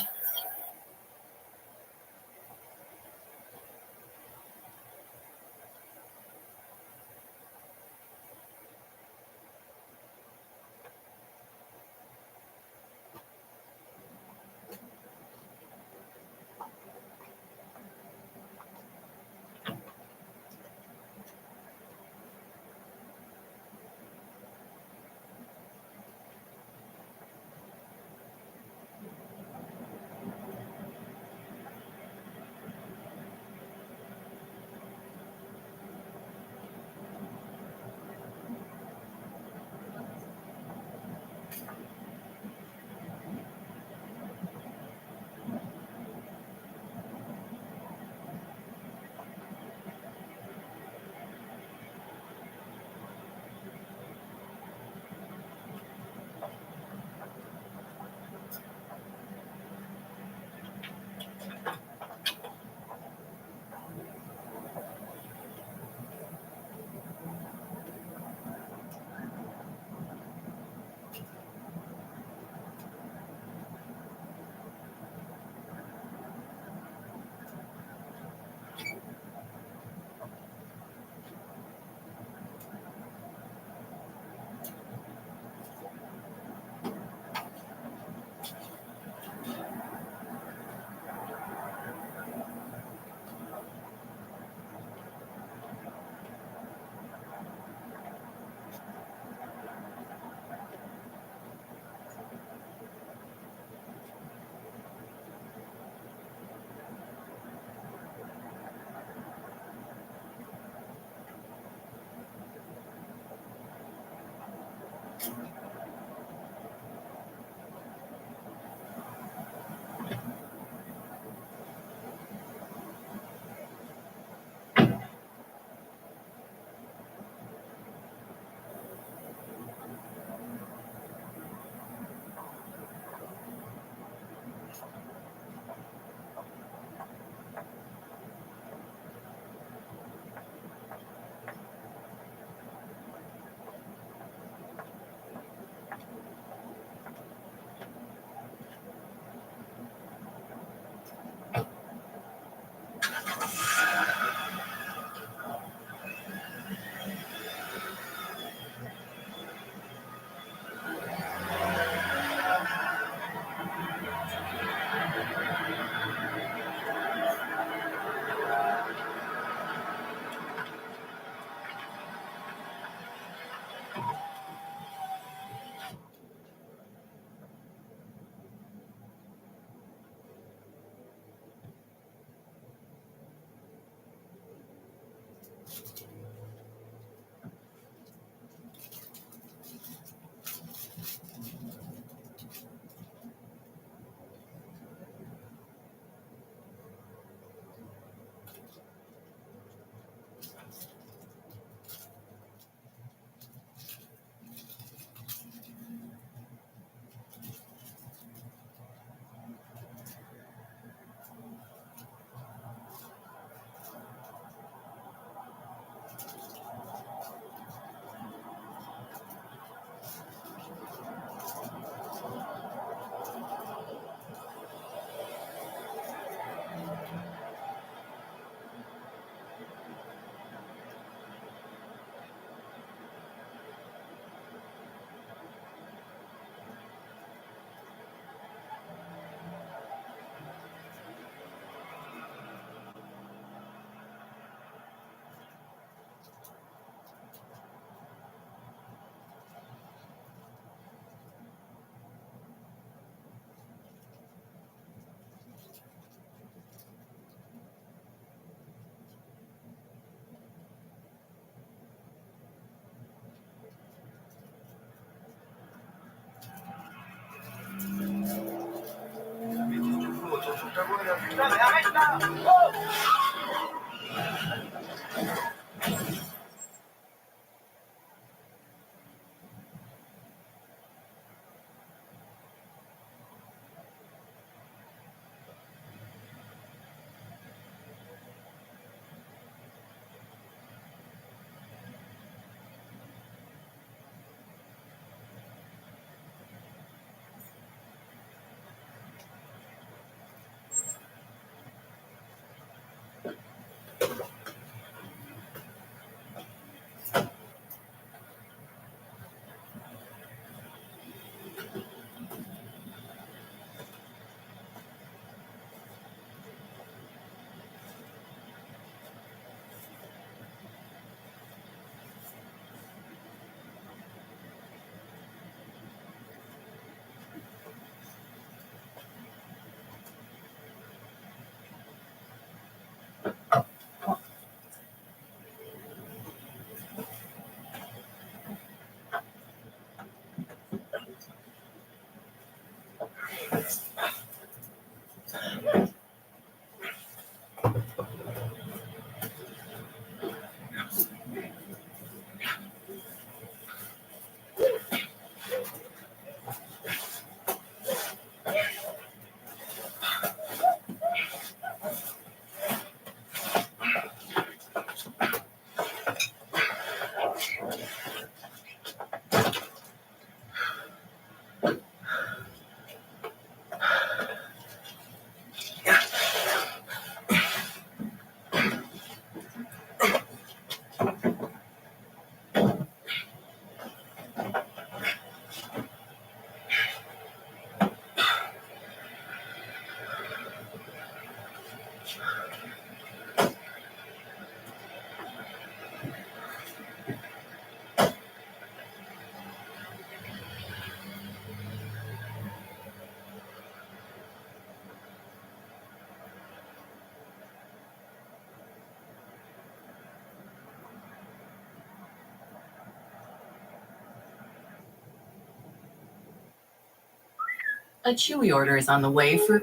A Chewy order is on the way for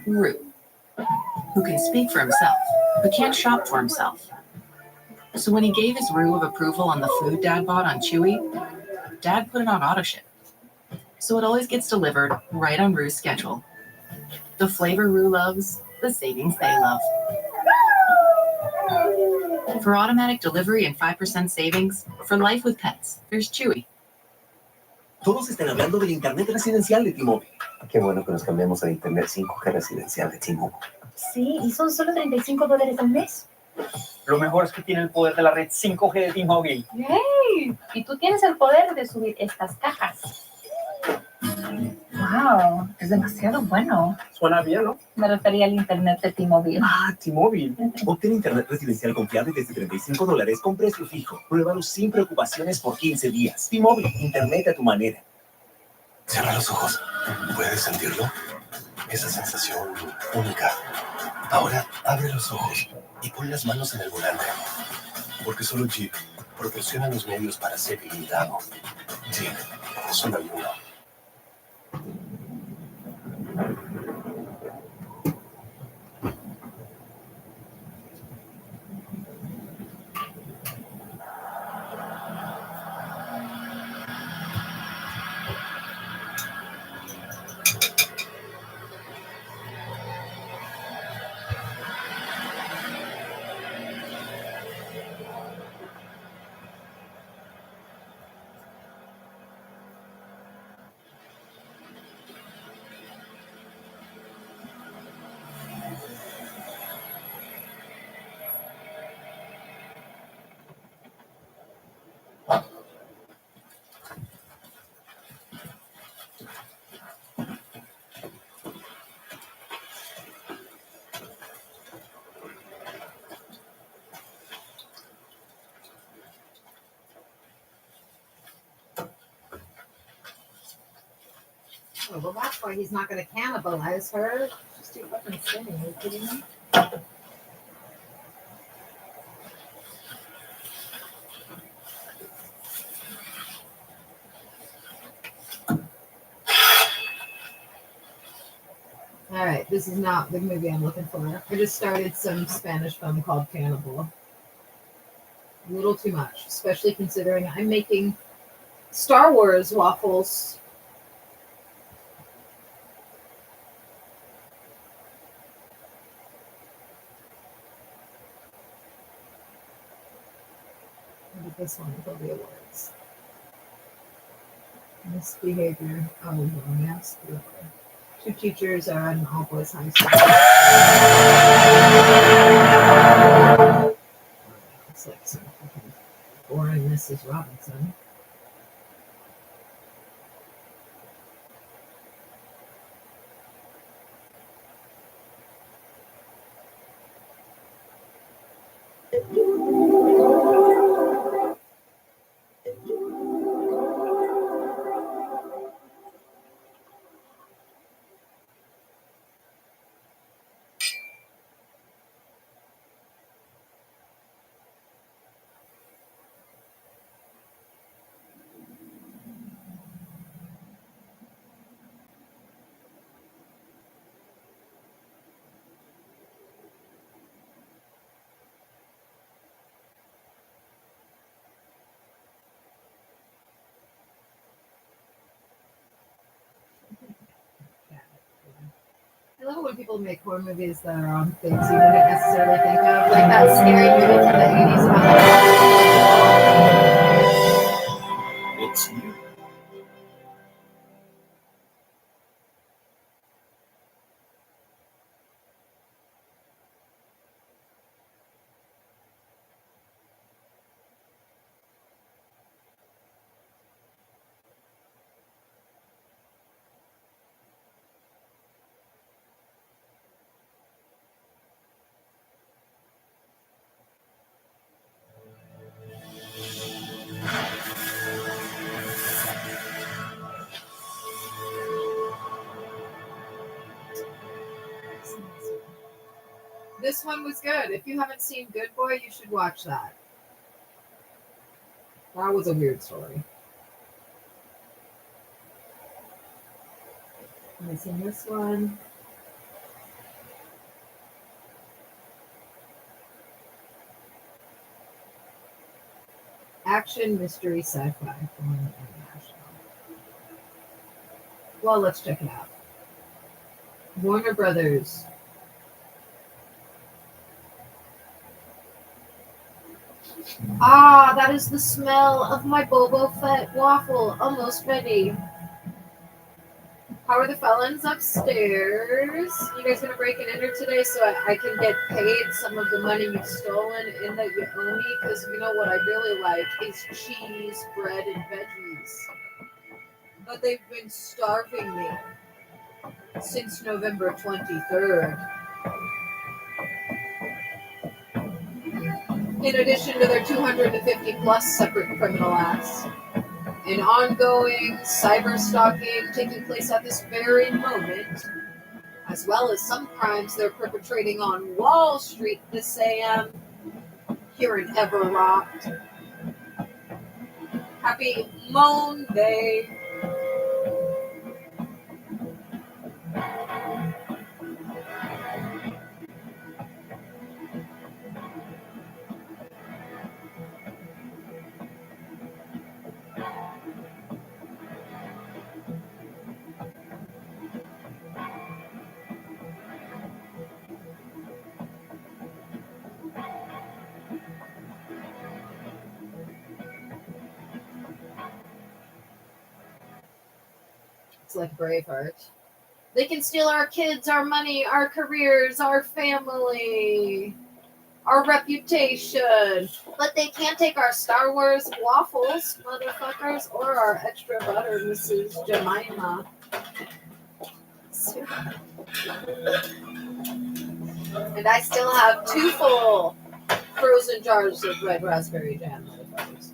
Rue, who can speak for himself, but can't shop for himself. So when he gave his Rue of approval on the food Dad bought on Chewy, Dad put it on auto ship. So it always gets delivered right on Rue's schedule. The flavor Rue loves, the savings they love. For automatic delivery and 5% savings, for life with pets, there's Chewy. Todos están hablando del internet residencial de T-Mobile. Qué bueno que nos cambiamos a internet 5G residencial de T-Mobile. Sí, y son solo $35 al mes. Lo mejor es que tiene el poder de la red 5G de T-Mobile. ¡Yay! Y tú tienes el poder de subir estas cajas. ¡Wow! Es demasiado bueno. Suena bien, ¿no? Me refería al internet de T-Mobile. Ah, T-Mobile. Obtén internet residencial confiable desde $35 con precio fijo. Pruébalo sin preocupaciones por 15 días. T-Mobile, internet a tu manera. Cierra los ojos. ¿Puedes sentirlo? Esa sensación única Ahora abre los ojos y pon las manos en el volante. Porque solo Jeep proporciona los medios para ser ilimitado. Jeep, solo hay uno. Oh, well, that's why he's not going to cannibalize her. She's too fucking skinny. Are you kidding me? All right, this is not the movie I'm looking for. I just started some Spanish film called Cannibal. A little too much, especially considering I'm making Star Wars waffles. This one for the awards. Misbehavior. Oh, romance. Two teachers are at an all boys high school. It's like some fucking boring Mrs. Robinson. I love it when people make horror movies that are on things you wouldn't necessarily think of, like that scary movie from the 80s. It's you. This one was good. If you haven't seen Good Boy, you should watch that. That was a weird story. I've seen this one. Action, mystery, sci-fi. International. Well, let's check it out. Warner Brothers. Ah, that is the smell of my Boba Fett waffle. Almost ready. How are the felons upstairs? You guys gonna break and enter today so I can get paid some of the money you've stolen in that you owe me? Because you know what I really like is cheese, bread, and veggies. But they've been starving me since November 23rd. In addition to their 250 plus separate criminal acts. An ongoing cyber stalking taking place at this very moment as well as some crimes they're perpetrating on Wall Street this AM here in Everett. Happy Monday. It's like Braveheart. They can steal our kids, our money, our careers, our family, our reputation. But they can't take our Star Wars waffles, motherfuckers, or our extra butter, Mrs. Jemima. And I still have 2 full frozen jars of red raspberry jam, motherfuckers.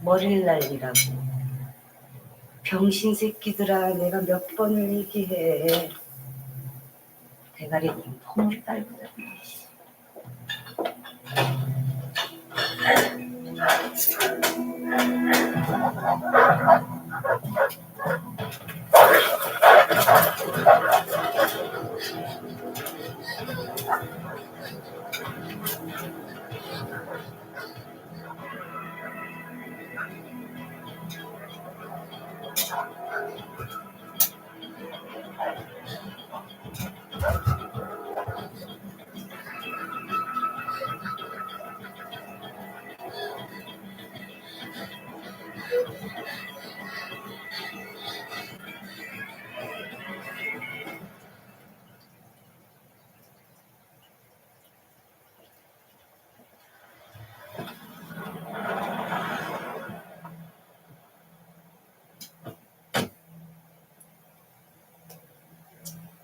머리를 날리라고. 병신 새끼들아, 내가 몇 번을 얘기해. 대가리 폼을 깔고 다니네.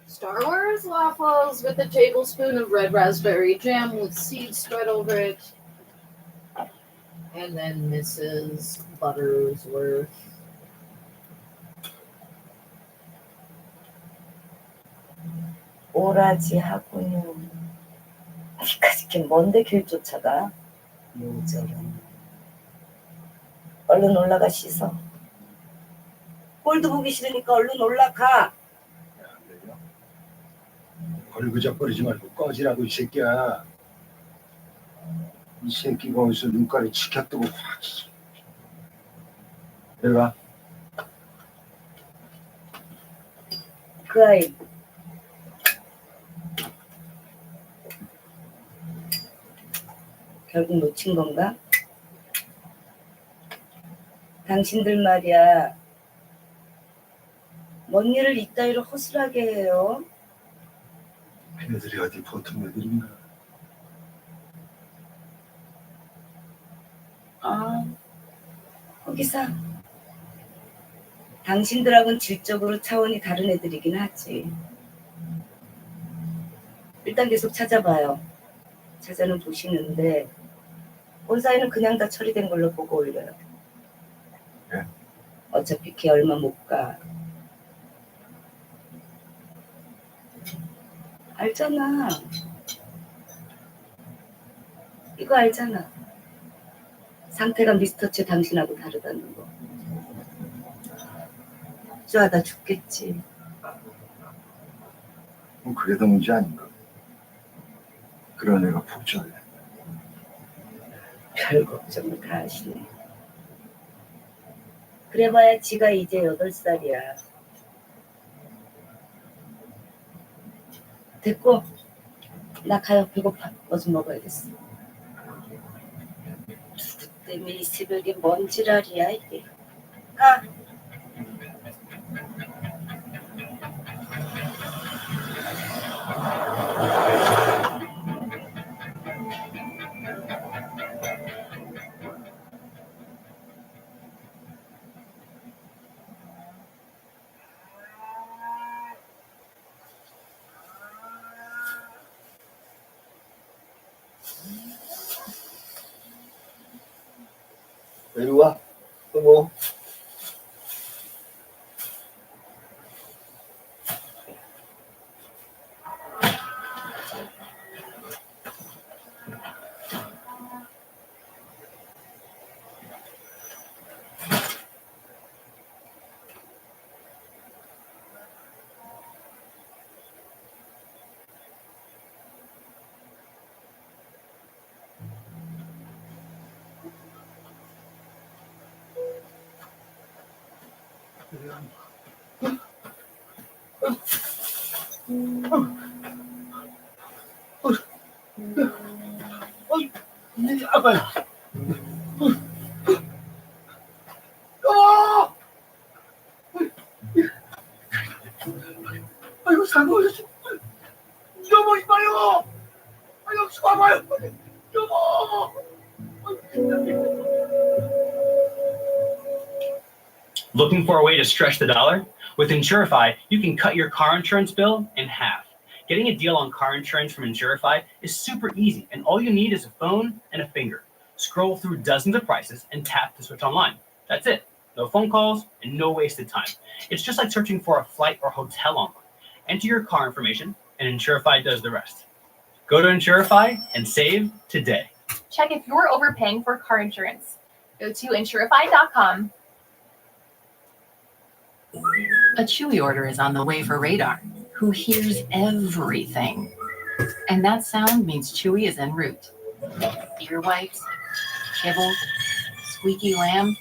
Star Wars waffles with a tablespoon of red raspberry jam with seeds spread over it. And then Mrs. Buttersworth. 오라지 하고는 아직까지 이렇게 뭔데 길 쫓아가? 요저런. 얼른 올라가 씻어. 꼴도 보기 싫으니까 얼른 올라가. 걸그적거리지 말고 꺼지라고 이 새끼야. 이 새끼가 어디서 눈깔이 치켜뜨고 확. 이리 와. 그 아이 결국 놓친 건가? 당신들 말이야. 뭔 일을 이따위로 허술하게 해요? 걔네들이 어디 보통 애들인가? 아, 거기서 당신들하고는 질적으로 차원이 다른 애들이긴 하지. 일단 계속 찾아봐요. 찾아는 보시는데 본사에는 그냥 다 처리된 걸로 보고 올려요. 네. 어차피 걔 얼마 못 가. 알잖아. 이거 알잖아. 상태가 미스터치 당신하고 다르다는 거. 걱정하다 죽겠지. 그래도 문제 아닌가? 그런 애가 폭주해. 별 걱정을 다 하시네. 그래봐야 지가 이제 8살이야. 됐고, 나 가요. 배고파. 뭐 좀 먹어야겠어. 누구 때문에 이 새벽에 뭔 지랄이야 이게. 가. 이리 와. 또 뭐? 아빠야. 아이고 사고 올렸어. 여보 이봐요. 아이고 와봐요. 여보. Looking for a way to stretch the dollar? With Insurify, you can cut your car insurance bill in half. Getting a deal on car insurance from Insurify is super easy, and all you need is a phone and a finger. Scroll through dozens of prices and tap to switch online. That's it. No phone calls and no wasted time. It's just like searching for a flight or hotel online. Enter your car information, and Insurify does the rest. Go to Insurify and save today. Check if you're overpaying for car insurance. Go to insurify.com. A Chewy order is on the way for Radar, who hears everything. And that sound means Chewy is en route. Ear wipes, kibble, squeaky lamb.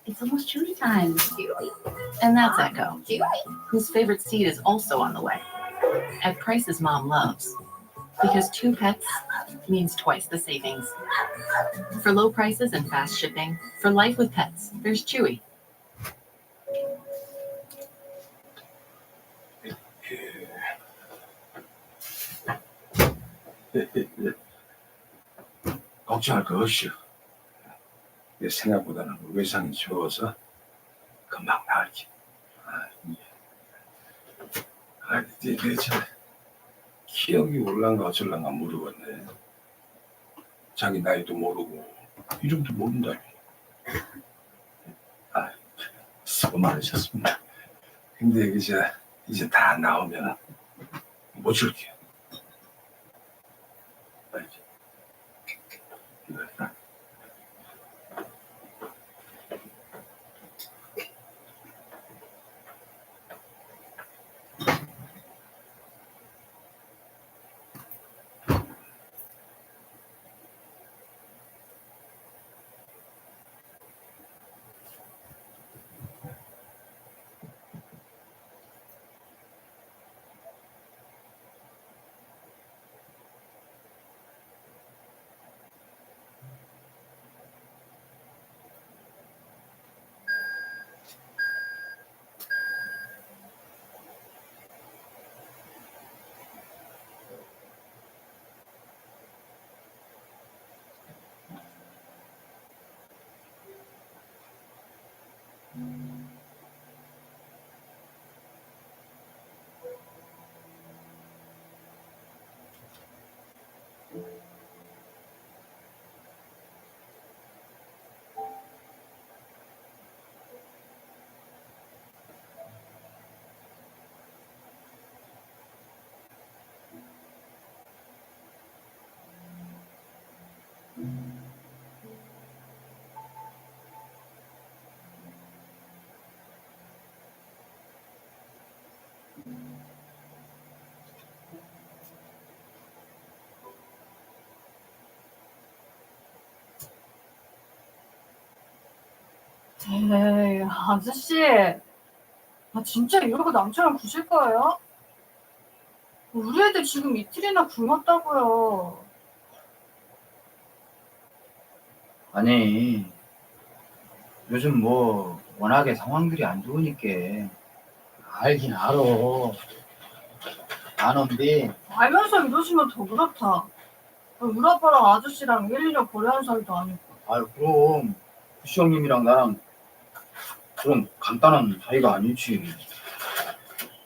It's almost Chewy time. And that's Echo, whose favorite seed is also on the way. At prices Mom loves. Because 2 pets means twice the savings. For low prices and fast shipping, for life with pets, there's Chewy. 걱정할 거 없이요. 내 생각보다는 외상이 좋아서 금방 나을게. 저 기억이 올란가 어쩔란가 모르겠네. 자기 나이도 모르고 이름도 모른다니. 수고 많으셨습니다. 근데 이제 다 나오면 못 줄게요. 에이, 아저씨. 아, 진짜 이러고 남처럼 구실 거예요? 우리 애들 지금 이틀이나 굶었다고요. 아니, 요즘 뭐 워낙에 상황들이 안 좋으니까. 알긴 알아. 아는데 알면서 이러시면 더 그렇다. 우리 아빠랑 아저씨랑 1, 2년 거래한 사이도 아니고. 아유 그럼 구시 형님이랑 나랑 그런 간단한 사이가 아니지.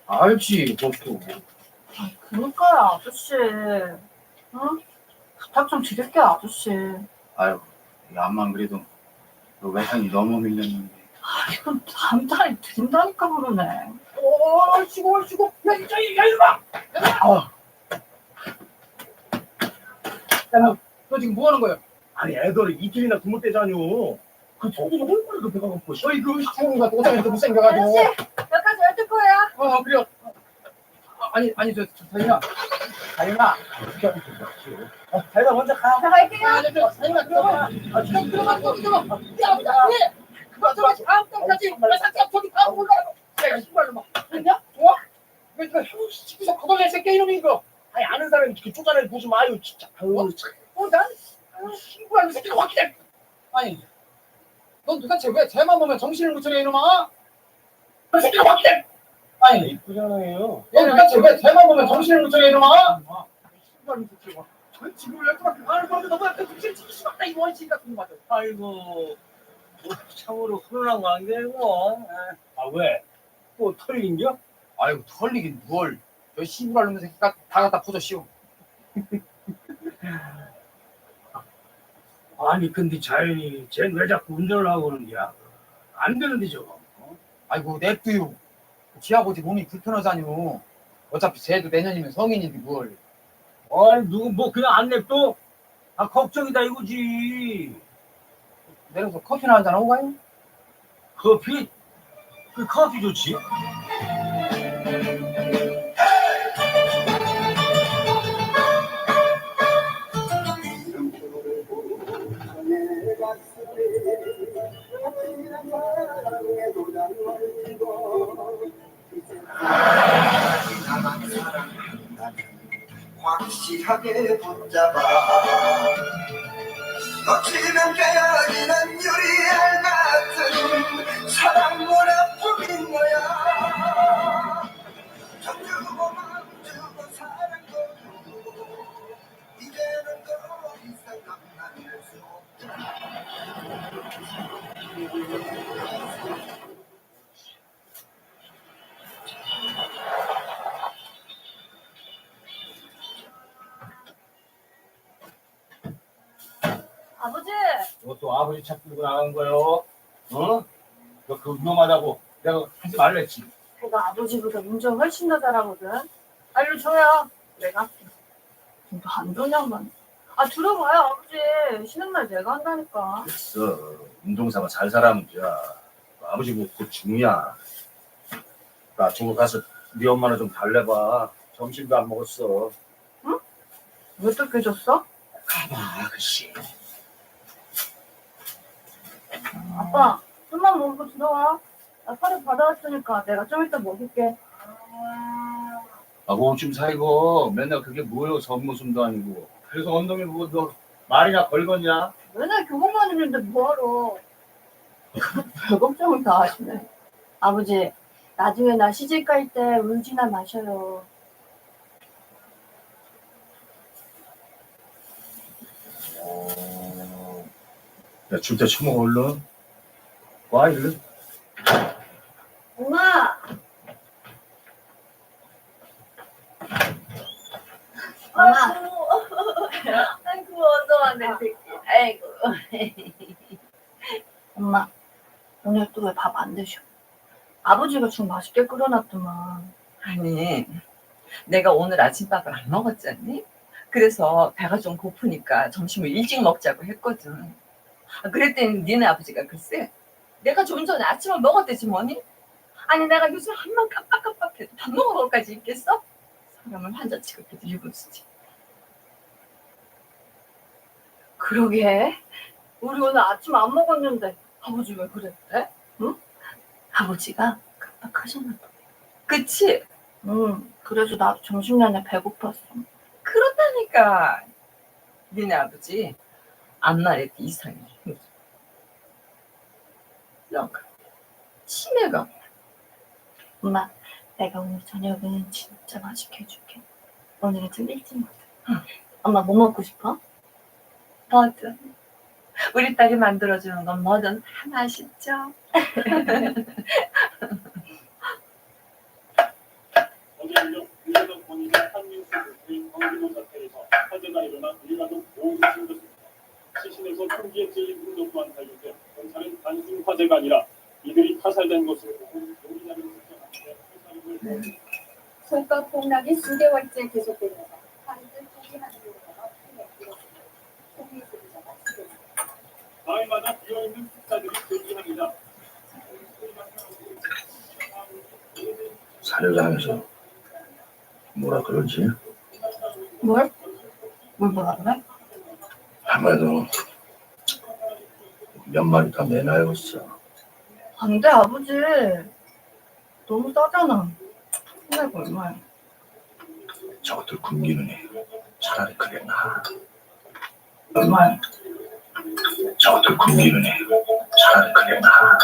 알지 그것도. 그러니까요, 아저씨. 응? 부탁 좀 드릴게요, 아저씨. 아유 암만 그래도 너 외상이 너무 밀렸는데. 아, 이건 담달이 드린다니까 그러네. 쉬고. 야, 이리 와! 너 지금 뭐 하는 거야? 아니, 애들이 이틀이나 굶었대잖요. 그 소리를 얼마나 배가 고파. 어이구 시청자 도장에도 못생겨가지고. 아저씨, 여기까지 열둘 거예요. 그래요. 아니 저 사인아. 사인아 먼저 가. 자, 갈게요. 사인아 들어가. 들어가. 야 그거 들어가지. 다음 까지 상자 저기 다 올라가고. 야 신발로 막 그냥 좋아? 왜 이거 시키서 거덜낼 새끼 이놈이 이거. 아니, 아는 사람이 이렇게 쫓아내고 보지 마요, 진짜. 난 신발로 새끼가 확실해. 아니 넌 도대체 왜 쟤만 보면 정신을 못 차려 이놈아? 그 새끼가 확실해. 아니 이쁘잖아요. 넌 도대체 왜 쟤만 보면 정신을 못 차려 이놈아? 신발로 새끼가 저 지금 왜 그렇게 말을 거는데 너무 약간 정신을 지키지 말다 이 원신 같은 거 맞아. 아이고, 참으로 훈훈한 관계고. 아, 왜? 또 털린겨? 아이고 털리긴 뭘. 저 씨발 놈의 새끼가 다 갖다 부숴. 아니, 근데 자연이 쟤는 왜 자꾸 운전을 하고 그러는지야? 안 되는데 저거. 아이고 냅두요. 지 아버지 몸이 불편하잖요. 어차피 쟤도 내년이면 성인인데 뭘. 아니, 누구 뭐 그냥 안 냅둬? 아, 걱정이다 이거지. 내려서 커피나 한잔 하고 가요? 커피? 그 커피 좋지. 확실하게 붙잡아 놓치면 깨어지는 유리알 같은 사랑보다 품인 거야. 정 주고 맘 주고 사랑도 주고 이제는 더 이상 만날 수 없다. 아버지! 너 또 아버지 차 끌고 나간 거요? 어? 너 그거 위험하다고 내가 하지 말랬지. 내가 아버지보다 운전 훨씬 더 잘하거든. 알려줘요. 내가 할게. 너 안 좋냐만. 아, 들어봐요, 아버지. 쉬는 날 내가 한다니까. 됐어. 운동삼아 잘 살아면 돼. 아버지 뭐 곧 중이야. 나 저거 가서 네 엄마나 좀 달래봐. 점심도 안 먹었어. 응? 왜 또 깨졌어? 가봐, 아가씨. 아빠, 좀만 먹고 들어와. 나 사료 받아왔으니까 내가 좀 이따 먹을게. 아, 뭐 좀 살고 맨날 그게 뭐요? 겉모습도 아니고. 그래서 엉덩이 보고 너 말이나 걸거냐? 맨날 교복만 입는데 뭐하러. 별 걱정을 다 하시네. 아버지, 나중에 나 시집 갈 때 울지나 마셔요. 야, 줄 때 처먹어 얼른. 와, 일로. 엄마! 아이고, 어서 왔네, 새끼. 아이고. 엄마, 오늘 또 왜 밥 안 드셔? 아버지가 죽 맛있게 끓여놨더만. 아니, 내가 오늘 아침밥을 안 먹었잖니? 그래서 배가 좀 고프니까 점심을 일찍 먹자고 했거든. 그랬더니 니네 아버지가 글쎄, 내가 좀 전에 아침을 먹었대지 뭐니? 아니, 내가 요즘 한번 깜빡깜빡해도 밥 먹을 것까지 있겠어? 사람을 환자 취급해도 일분수지. 그러게. 우리 오늘 아침 안 먹었는데 아버지 왜 그랬대? 응? 아버지가 깜빡하셨나 봐. 그치? 응. 그래서 나도 점심 내내 배고팠어. 그렇다니까. 니네 아버지 앞날에 이상해. 영 치매가. 엄마, 내가 오늘 저녁은 진짜 맛있게 해줄게. 오늘은 좀 일찍 먹자. 응. 엄마 뭐 먹고 싶어? 뭐든. 우리 딸이 만들어주는 건 뭐든 다 맛있죠. 어제 유력 본인의 한민수 교수의 경기도 사태에서 화재가 일어나 일가족 모두 숨졌습니다. 시신에서 총기에 찔린 흔적 또한 발견돼 경찰은 단순 화재가 아니라 이들이 타살된 것으로 보고 용의자를 특정하는데 수사를 술값 폭락이 수개월째 계속되면서 파리를 포기하는 경우가 이렇습니다. 포기 소비자가 지겠습니다. 마을마다 비어있는 숙사들이 대기합니다. 사려장에서 뭐라 그러지? 뭘? 뭘 뭐라 그래? 아마도 몇 마리 다 내놔야겠어. 안 돼, 아버지. 너무 싸잖아. 내가 얼마야? 저것들 굶기느니 차라리 그게 나아. 얼마야? 저것들 굶기느니 차라리 그게 나아.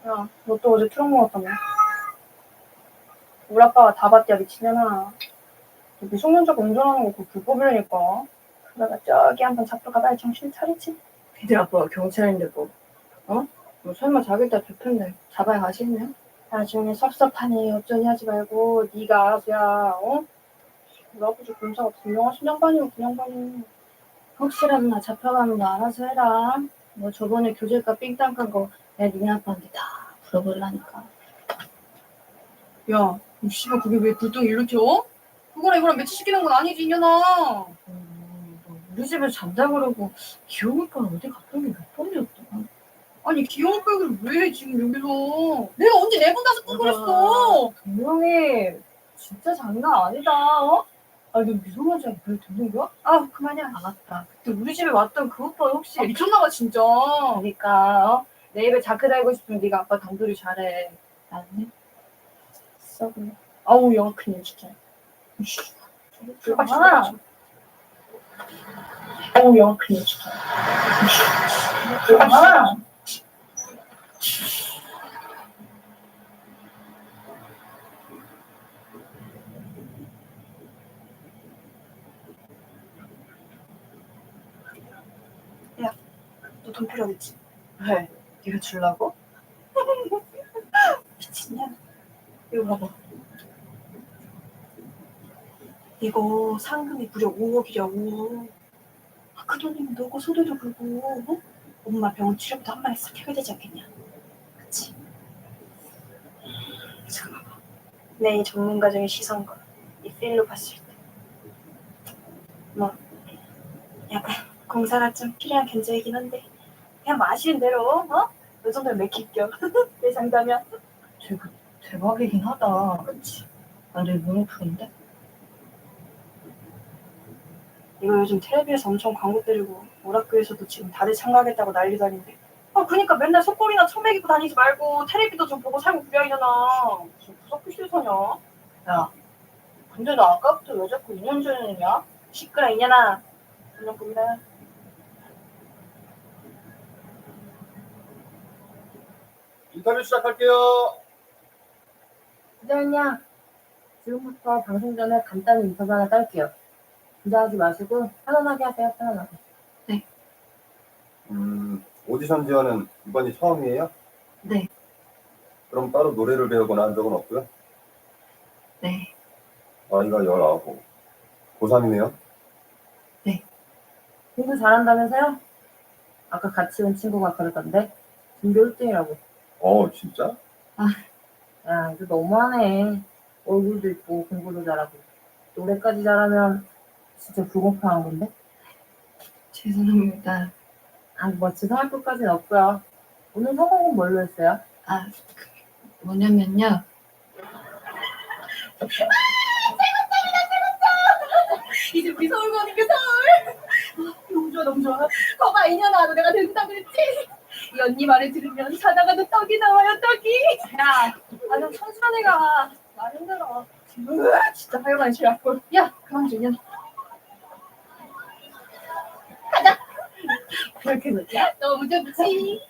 야, 너 또 어제 트럭 먹었다며? 우리 아빠가 다 봤대야, 미친년아. 너 미성년자가 운전하는 거 그거 불법이라니까. 그러다가 저기 한번 잡혀 가봐야 정신 차리지. 니네 아빠가 경찰인데 뭐, 어? 뭐 설마 자기 딸 대표인데 잡아야 가시겠네? 나중에 섭섭하니 어쩌니 하지 말고 네가 아버지야, 어? 우리 아버지 검사가 분명하신 양반이면 그냥 반이. 혹시라도 나 잡혀가면 너 알아서 해라. 뭐 저번에 교재값 삥땅 깐 거 내가 니네 아빠한테 다 물어보려니까. 야, 씨발 그게 왜 불똥 일로 튀어? 그거랑 이거랑 매치시키는 건 아니지, 이년아. 우리 집에 잔다 그러고 기영 오빠는 어디 갔던 게 몇 번이었다. 아니 기영 오빠 얘기를 왜 지금 여기서? 내가 언제 4번 5번 그랬어? 분명히 진짜 장난 아니다. 어? 아니 너 미성년자가 왜 듣는 거야? 아 그만이야. 아 맞다. 그때 우리 집에 왔던 그 오빠 혹시 미쳤나봐 진짜. 그러니까 어? 내 입에 자크 달고 싶으면 네가 아빠 단둘이 잘해. 나는 썩네. 아우 영화 큰일 진짜. 아. 아우 영화 큰일 진짜. 아. 야, 너 돈 필요하겠지? 왜? 네가 주려고? 미친냐? 이거 봐봐. 이거 상금이 무려 5억이야, 5억. 그 돈이면 너고 소득도 불고, 어? 엄마 병원 치료부터 한 방에 싹 해결되지 않겠냐? 그치? 잠깐만. 내 이 전문가적인 시선과 이 필로 봤을 때 뭐 약간 공사가 좀 필요한 견적이긴 한데 그냥 마시는 대로 어? 너 정도면 맥힐겨. 내 장담이야. 대박이긴 하다. 그치? 나 내일 너무 푸른데? 이거 요즘 텔레비에서 엄청 광고 때리고 오락교에서도 지금 다들 참가하겠다고 난리 다닌데 그니까 맨날 속골이나 처먹이고 다니지 말고 텔레비도 좀 보고 살고 그래야잖아. 무슨 구석기 실서냐? 야, 근데 너 아까부터 왜 자꾸 2년 전이냐? 시끄러 이년아. 그냥 봅니다. 인터뷰 시작할게요. 부장님, 지금부터 방송 전에 간단히 인터뷰 하나 딸게요. 긴장하지 마시고 편안하게 하세요, 편안하게. 네. 오디션 지원은 이번이 처음이에요? 네. 그럼 따로 노래를 배우거나 한 적은 없고요? 네. 나이가 19. 고3이네요? 네. 공부 잘한다면서요? 아까 같이 온 친구가 그러던데 전교 1등이라고. 진짜? 야, 이거 너무하네. 얼굴도 있고 공부도 잘하고 노래까지 잘하면 진짜 불공평한 건데? 죄송합니다. 뭐 죄송할 것까지는 없고요. 오늘 성공은 뭘로 했어요? 뭐냐면요. 이제 우리 서울 가니까 서울. 너무 좋아, 너무 좋아. 거봐, 이년아, 내가 된다 그랬지? 이 언니 말을 들으면 자다가도 떡이 나와요, 떡이. 야, 좀 천천히 가. 나 힘들어. 진짜 하여간 싫어할 야, 그만 좀 이년아. 가자. 그렇게 늦냐? 너무 좋지.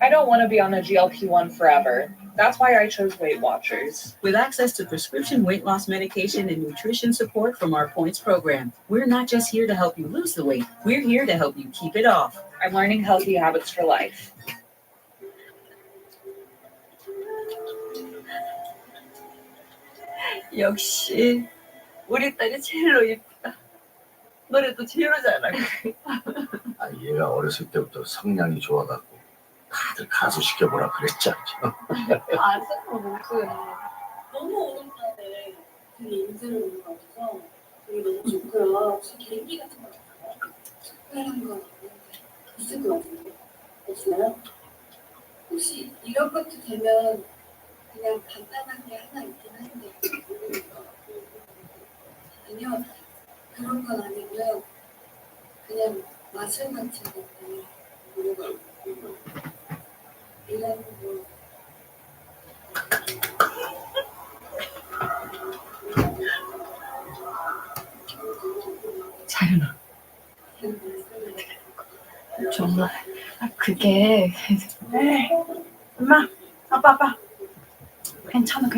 I don't want to be on a GLP-1 forever. That's why I chose Weight Watchers. With access to prescription weight loss medication and nutrition support from our Points program, we're not just here to help you lose the weight, we're here to help you keep it off. I'm learning healthy habits for life. 역시 우리 딸이 제일로 예쁘다. 노래도 제일로 잘하고. 얘가 어렸을 때부터 성량이 좋아갖고 다들 가수 시켜보라 그랬지 않죠? 알았어, 목소리. 너무 오랜만에 되게 인재를 보는 것 같아서 되게 너무 좋고요. 혹시 개인기 같은 거 특별한 거 있을 것 같은데 없어요? 혹시 이런 것도 되면 그냥 간단한 게 하나 있긴 한데 아니면 그런 건 아니고요. 그냥 마술 같은 것들 이런 거 자연아. 정말 그게 엄마, 아빠. 괜찮아.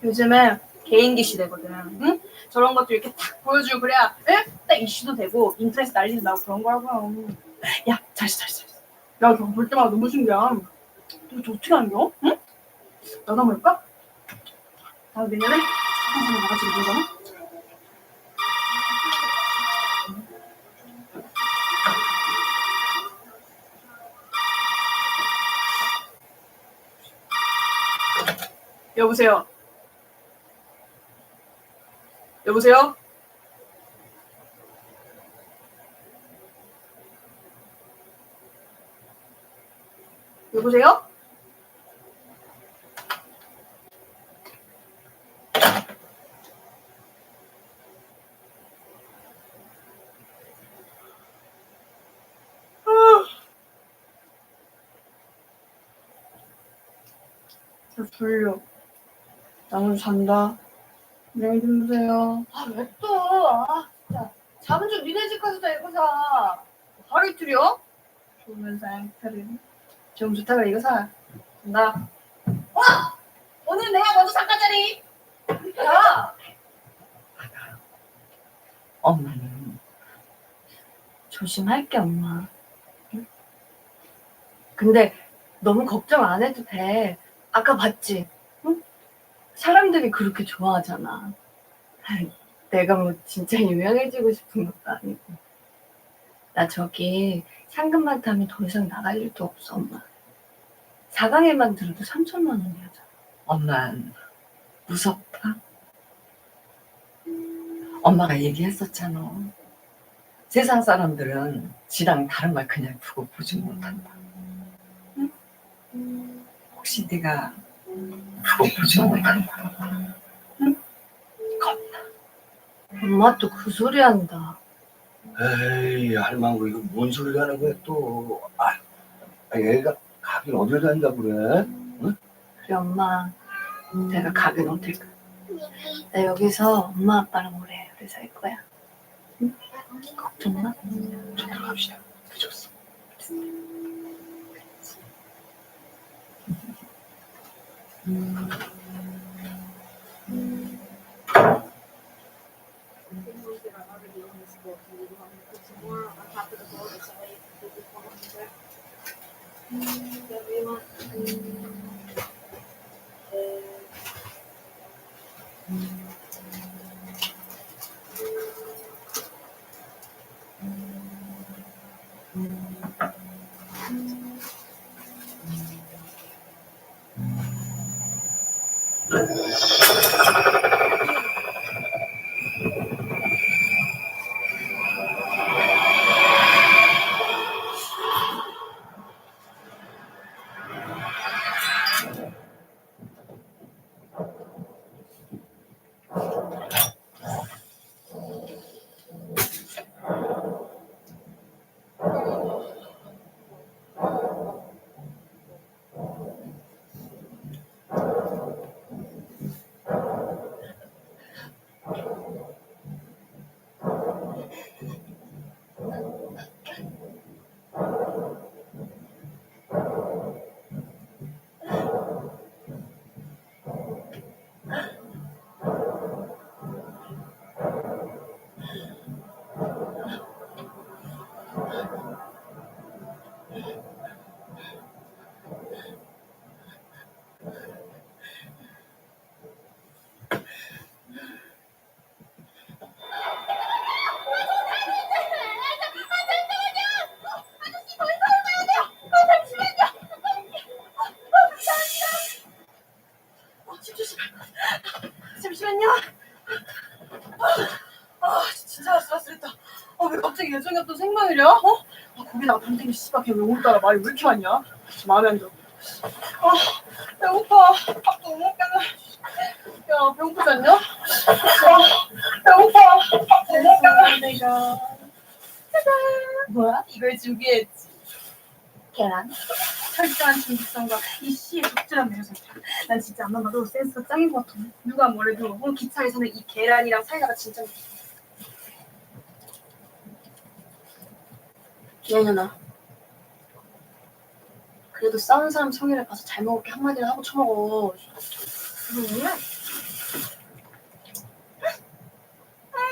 요즘은 개인기 시대거든. 응? 저런 것도 이렇게 탁 보여주고 그래야 응? 딱 이슈도 되고 인터넷 난리도 나고 그런 거라고요. 야, 잘했어. 야, 저거 볼 때마다 너무 신기해. 너 어떻게 하는 거? 응? 나도 한번 해볼까? 나도 내년에 한번 나가지고 보잖아. 여보세요? 여보세요? 여보세요? 저 졸려. 나 오늘 잔다. 안녕히 주무세요. 왜 또? 진짜. 잠은 좀 니네 집 가서 자, 이거 사. 하루 이틀이요? 좋으면서 앵탈은 좀 좋다고 이거 사. 나 오늘 내가 먼저 잠깐 자리. 야! 엄마는 조심할게, 엄마. 근데 너무 걱정 안 해도 돼. 아까 봤지? 응? 사람들이 그렇게 좋아하잖아. 내가 뭐 진짜 유명해지고 싶은 것도 아니고. 나 저기 상금만 타면 더 이상 나갈 일도 없어, 엄마. 4강에만 들어도 3천만 원이잖아. 엄마 무섭다. 엄마가 얘기했었잖아. 세상 사람들은 지랑 다른 말 그냥 두고 보지 못한다. 혹시 네가 두고 보지 못한다. 엄마 또 그 소리 한다. 에이, 할망구 이거 뭔 소리 하는 거야 또. 얘가 가긴 어딜 간다 그래? 응? 그래, 엄마. 내가 가긴 어딜 가. 나 여기서 엄마 아빠랑 오래 살 거야. 응? 걱정 마. 저 들어갑시다. 늦었어. 잠시만요. 진짜 아슬아슬했다. 왜 갑자기 예정이 없던 생방이랴? 거기다가 밤탱이 씨발 걔 왜 오늘따라 말이 왜 이렇게 많냐? 마음에 안 들어. 배고파. 밥도 못 먹겠네. 야, 배고프지 않냐? 배고파. 밥도 못 먹겠네. 내가. 짜잔. 뭐야? 이걸 준비했지. 계란. 철저한 준비성과 이 씨의 적절한 매력 선택. 난 진짜 안 만나도 센스가 짱인 것 같아. 누가 뭐래도 기차에서는 이 계란이랑 사이다가 진짜. 기현아. 그래도 싸운 사람 성의를 봐서 잘 먹을게 한마디를 하고 처먹어.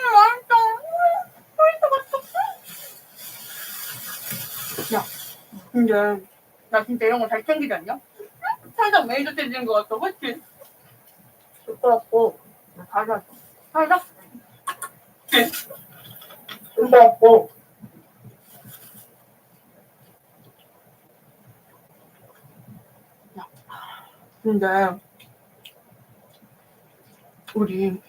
맛있다. 야, 근데 나 진짜 이런 거 잘 챙기지 않냐? 살짝 메이저 챙기는 것 같아, 그치? 부끄럽고 나 살짝 살짝 부끄럽고 야, 근데 우리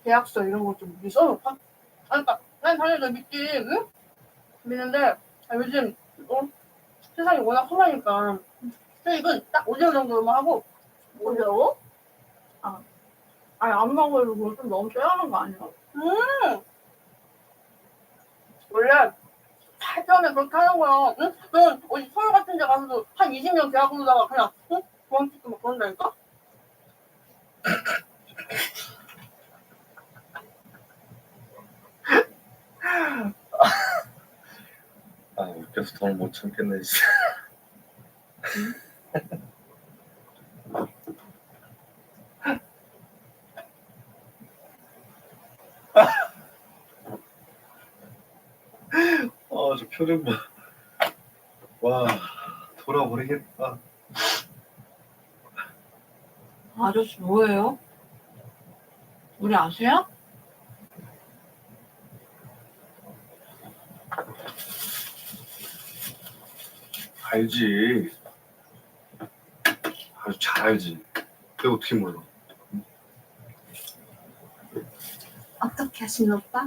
계약서 이런 거 좀 미리 써놓을까? 그러니까 난 당연히 너 믿지, 응? 믿는데 요즘 세상이 워낙 험하니까 수익은 딱 5개월 정도만 하고. 5개월? 아니 안 먹으려고 좀 너무 떼어하는 거 아니야? 원래 살펴면 그렇게 하는 거야. 응? 넌 어디 서울 같은 데 가서도 한 20년 계약으로다가 그냥 응? 그만 찍고 막 그런다니까? 웃겨서 더 못 참겠네 진짜. 저 표정 봐. 와, 돌아버리겠다. 아저씨 뭐예요? 우리 아세요? 알지. 아주 잘 알지. 내가 어떻게 몰라. 어떻게 하신 오빠?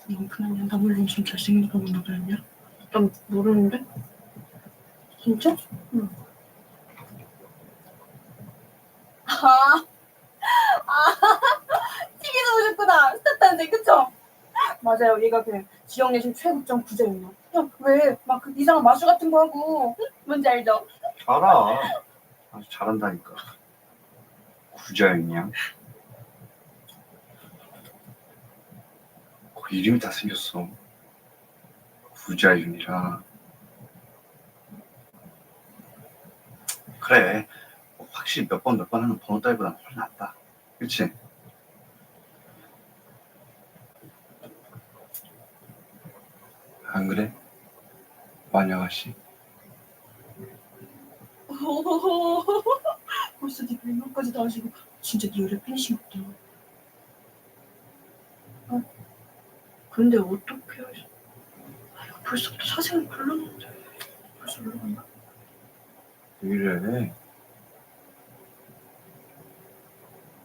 너 그냥 나 물론 좀 잘생기다고 나가냐? 난 모르는데? 진짜? 응. TV에서 보셨구나. 스타트한데 그쵸? 맞아요. 얘가 그 지역 내신 최고점 부자였나? 야, 왜? 막 그 이상한 마술 같은 거 하고. 응? 뭔지 알죠? 알아. 아주 잘한다니까. 구자윤이야. 거기 이름이 다 생겼어. 구자윤이라. 그래. 확실히 몇 번 하는 번호 따위보단 훨씬 낫다. 그치? 안 그래? 마녀 아가씨? 벌써 네 별명까지 다 하시고 진짜 네 열애 팬이시겠다. 근데 어떻게 하시... 벌써부터 사생활 걸렀는데 벌써 올라간다. 왜 이래?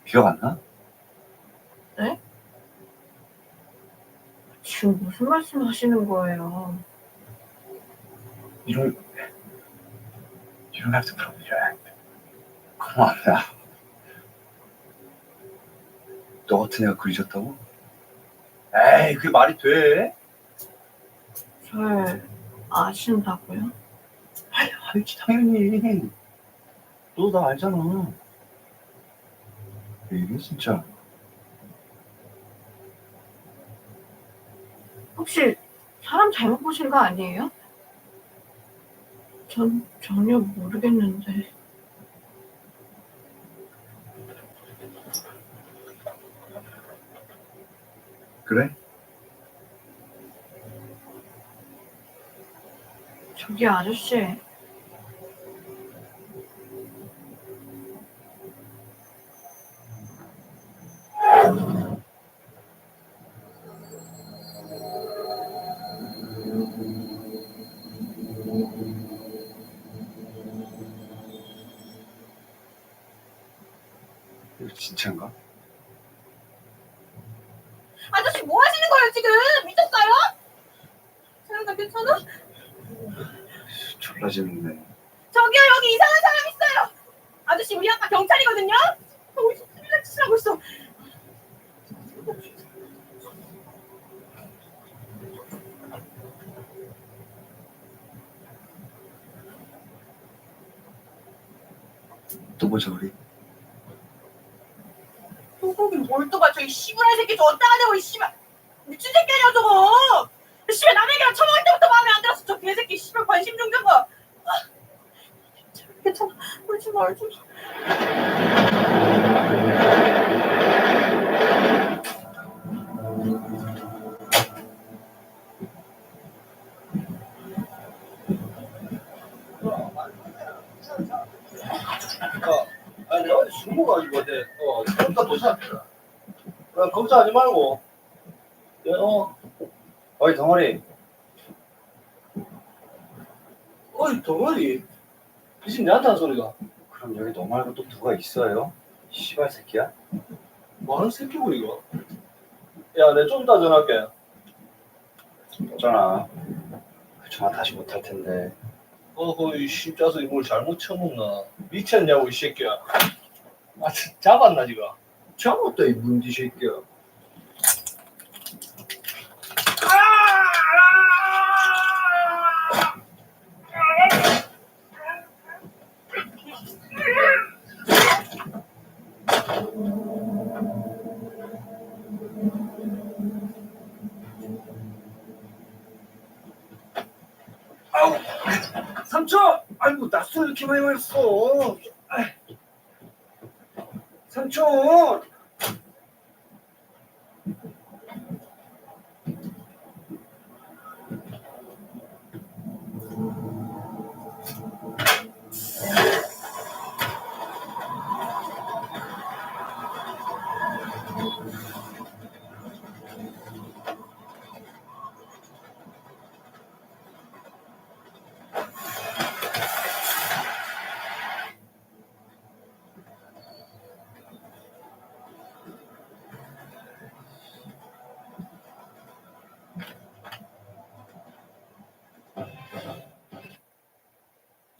기억 안 나? 네? 지금 무슨 말씀 하시는 거예요? You don't have to project. Come on now. 너 같은 애가 그리셨다고? 에이, 그게 말이 돼? 절 아신다고요? 알지, 당연히. 너 나 알잖아. 왜 이래, 진짜? 혹시 사람 잘못 보신 거 아니에요? 전 전혀 모르겠는데. 그래? 저기 아저씨. 이거 진짜인가? 아저씨 뭐 하시는 거예요 지금? 미쳤어요? 사람들 괜찮아? 졸라 재밌네. 저기요 여기 이상한 사람 있어요. 아저씨 우리 아까 경찰이거든요. 어디서 큰일 날 짓을 하고 있어. 또 보자 우리. 또 보긴 뭘 또 봐. 저기 씨부랄 새끼 저 어디다가 대고 이 씨발 미친 새끼 아니야 저거. 씨발 남의 얘기랑 처먹을 때부터 마음에 안 들었어. 저 개새끼 씨발 관심 좀 줘봐. 괜찮아. 울지 마 울지 마. 아니 내가 술 먹어가지고 어제 잠깐 도착했다. 걱정하지 말고. 어이 덩어리. 어이 덩어리. 이집 내한테 한 소리가. 그럼 여기 너 말고 또 누가 있어요? 씨발 새끼야? 뭐하는 새끼고 이거? 야, 내 좀 이따 전화할게. 전화. 전화 다시 못할 텐데. 이 십자석이 뭘 잘못 쳐먹나? 미쳤냐고 이 새끼야. 잡았나 지금? 잡았다 이 문디 새끼야. 아우, 삼촌! 아이고, 낯설 이렇게 많이 마셨어. 삼촌!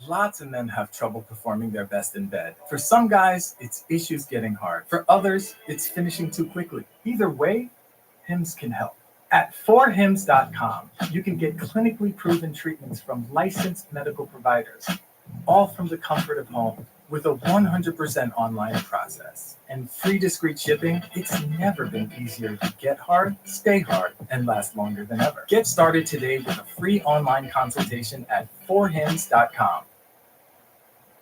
Lots of men have trouble performing their best in bed. For some guys, it's issues getting hard. For others, it's finishing too quickly. Either way, HIMS can help. At 4hims.com, you can get clinically proven treatments from licensed medical providers, all from the comfort of home, with a 100% online process. And free discreet shipping, it's never been easier to get hard, stay hard, and last longer than ever. Get started today with a free online consultation at 4hims.com.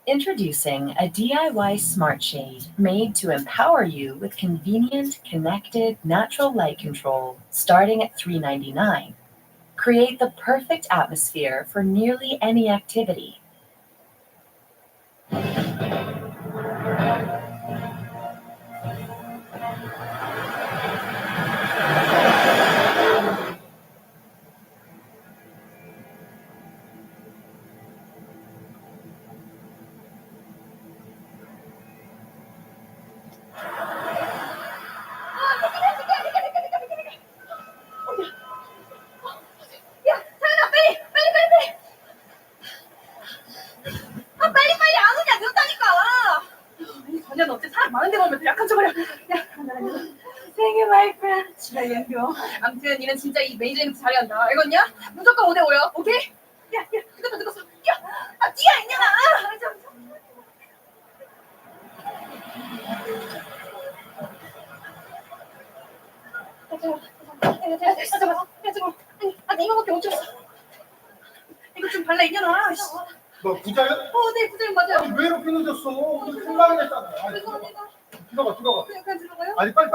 Introducing a DIY smart shade made to empower you with convenient, connected, natural light control starting at $3.99. Create the perfect atmosphere for nearly any activity. 아무튼 니는 진짜 이 메이저인트 잘한다. 알겠냐? 무조건 5대5야. 오케이? 야, 늦었어. 야, 뛰어 있냐나. 나 이거밖에 못 줬어. 이거 좀 발라 있냐나. 너 부자야? 네, 부자인 맞아요. 아니 왜 이렇게 늦었어? 오늘 생방이 됐잖아. 죄송합니다. 들어가. 그냥 들어가요? 아니 빨리.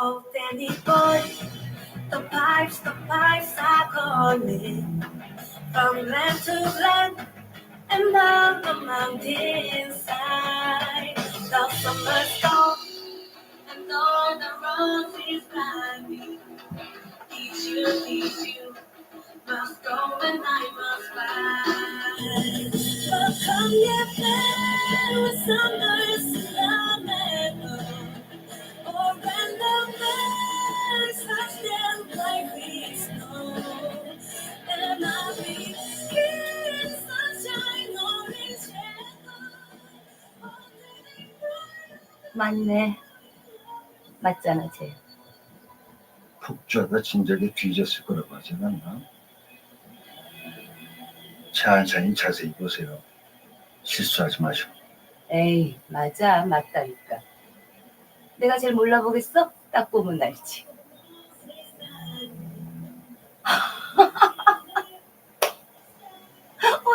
Oh, Danny boy, the pipes are calling from land to land and down the mountainside. The summer storm and all the roads is climbing. Teach you, must go and I must find. But come yet then with summers in the meadow. Or random birds touch them like we snow. And I'll be here in sunshine or in shadow. 맞네. 맞잖아, 쟤. 폭주하다 진작에 뒤졌을 거라고 하지 않나? 천천히 자세히 보세요. 실수하지 마시고. 에이, 맞다니까. 내가 제일 몰라보겠어? 딱 보면 알지.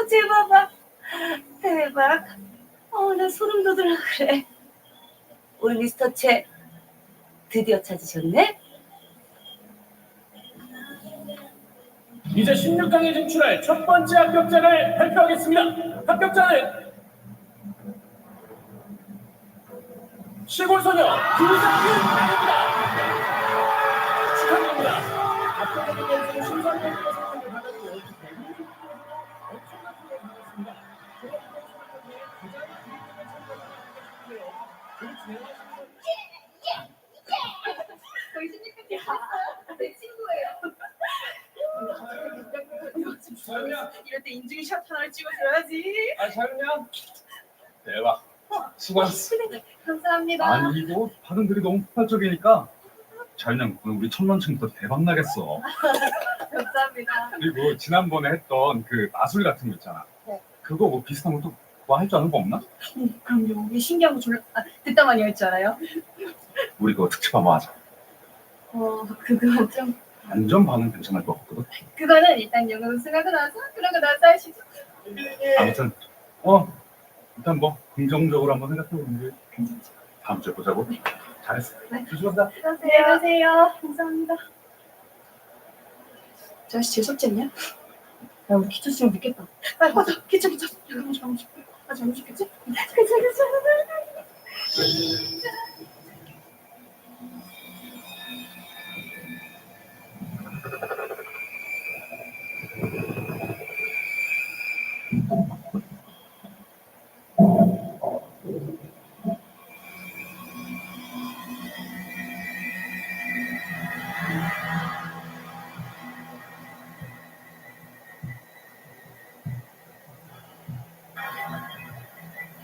쟤 봐봐. 대박. 나 소름 돋으라 그래. 우리 미스터 채 드디어 찾으셨네? 이제 16강에 진출할 첫 번째 합격자를 발표하겠습니다. 합격자는 시골소녀 김상균입니다. 축하드립니다. 합격자는 연속 심사위원회 선정을 받았고 엄청난 수고를 받았습니다. 내 친구예요. 이럴 때 인증샷 하나를 찍어줘야지. 잘했냐? 대박. 수고했어. 감사합니다. 아니 이거 반응들이 너무 폭발적이니까 잘냥 오늘 우리 첫 런칭부터 대박 나겠어. 감사합니다. 그리고 지난번에 했던 그 마술 같은 거 있잖아. 네. 그거 뭐 비슷한 것도 뭐 할 줄 아는 거 없나? 그럼요. 이게 신기한 거 듣다만 할 줄 알아요? 우리 그거 특집 한번 하자. 그거 좀 완전 반응 괜찮을 것 같거든. 그거는 일단 영어 우승하고 나서 그러고 나서 하시죠. 아무튼 일단 뭐 긍정적으로 한번 생각해보는 게 괜찮지. 다음 주에 보자고. 잘했어. 네. 조심하자. 안녕하세요. 감사합니다. 저 아저씨 재수없지 않냐? 야, 우리 기차 시간 늦겠다. 빨리 가자. 기차. 잠깐만. 잘못 죽겠지? 기차.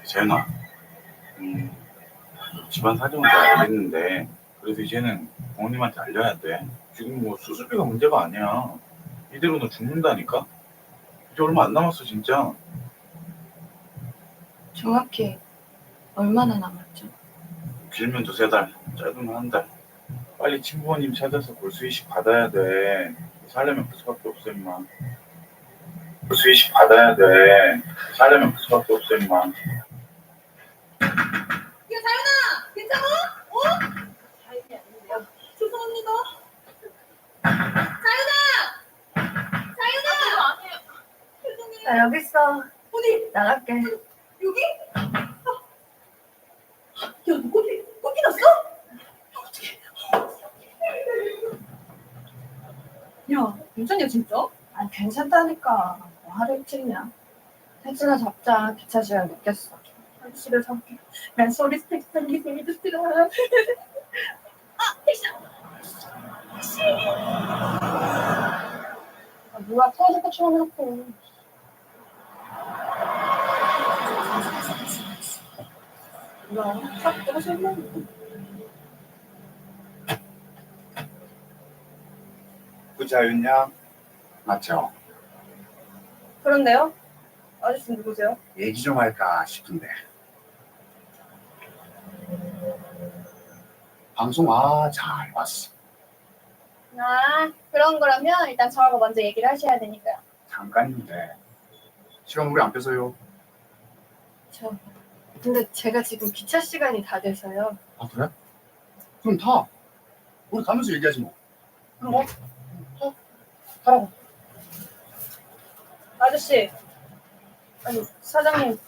재현아, 집안 사정은 다 알겠는데 그래도 이제는 부모님한테 알려야 돼. 지금 뭐 수술비가 문제가 아니야. 이대로 너 죽는다니까? 이제 얼마 안 남았어 진짜. 정확히 얼마나 남았죠? 길면 2-3달, 짧으면 1달. 빨리 친부모님 찾아서 골수이식 받아야 돼. 살려면 그 수밖에 없어 임마. 골수이식 받아야 돼. 살려면 그 수밖에 없어 임마. 야, 자연아! 괜찮아? 자연이 아닌데요. 죄송합니다. 자연아! 죄송해요. 나 여기 있어. 어디? 나갈게. 여기? 야, 너 꽃이 났어? 야, 괜찮냐 진짜? 아니 괜찮다니까. 뭐 하루 이틀이냐. 택시나 잡자. 기차 시간 늦겠어. 택시를 잡게. 난 서비스 택시 타는 게 재미 좋더라. 택시다. 택시. 누가 터질 것처럼 해놓고. 뭐야? 딱 떨어졌나? 부자였냐? 맞죠? 그런데요? 아저씨 누구세요? 얘기 좀 할까 싶은데. 방송 잘 봤어. 그런 거라면 일단 저하고 먼저 얘기를 하셔야 되니까요. 잠깐인데. 시간 우리 안 뺏어요. 근데 제가 지금 기차 시간이 다 돼서요. 아 그래? 그럼 타. 우리 가면서 얘기하지 뭐. 그럼 타라고. 아저씨. 아니, 사장님.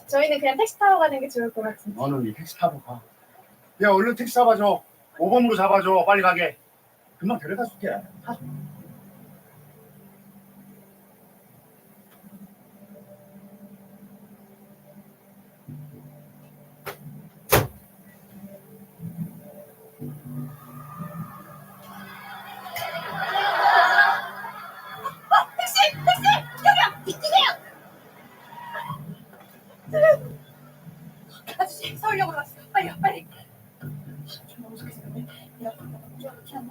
저희는 그냥 택시 타고 가는 게 좋을 것 같은데. 너는 이 택시 타고 가. 야 얼른 택시 잡아줘. 5번으로 잡아줘. 빨리 가게. 금방 데려다 줄게. 타. 택시! 여기요! 이쪽이요! 아저씨, 서울역으로 왔어요. 빨리. 좀 너무 좋게 생겼네. 이렇게 하네.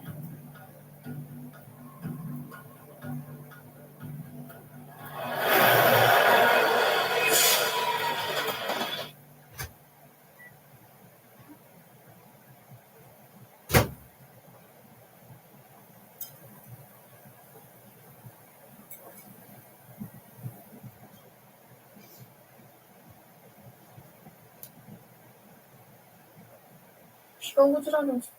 비가 오고 지라는 진짜.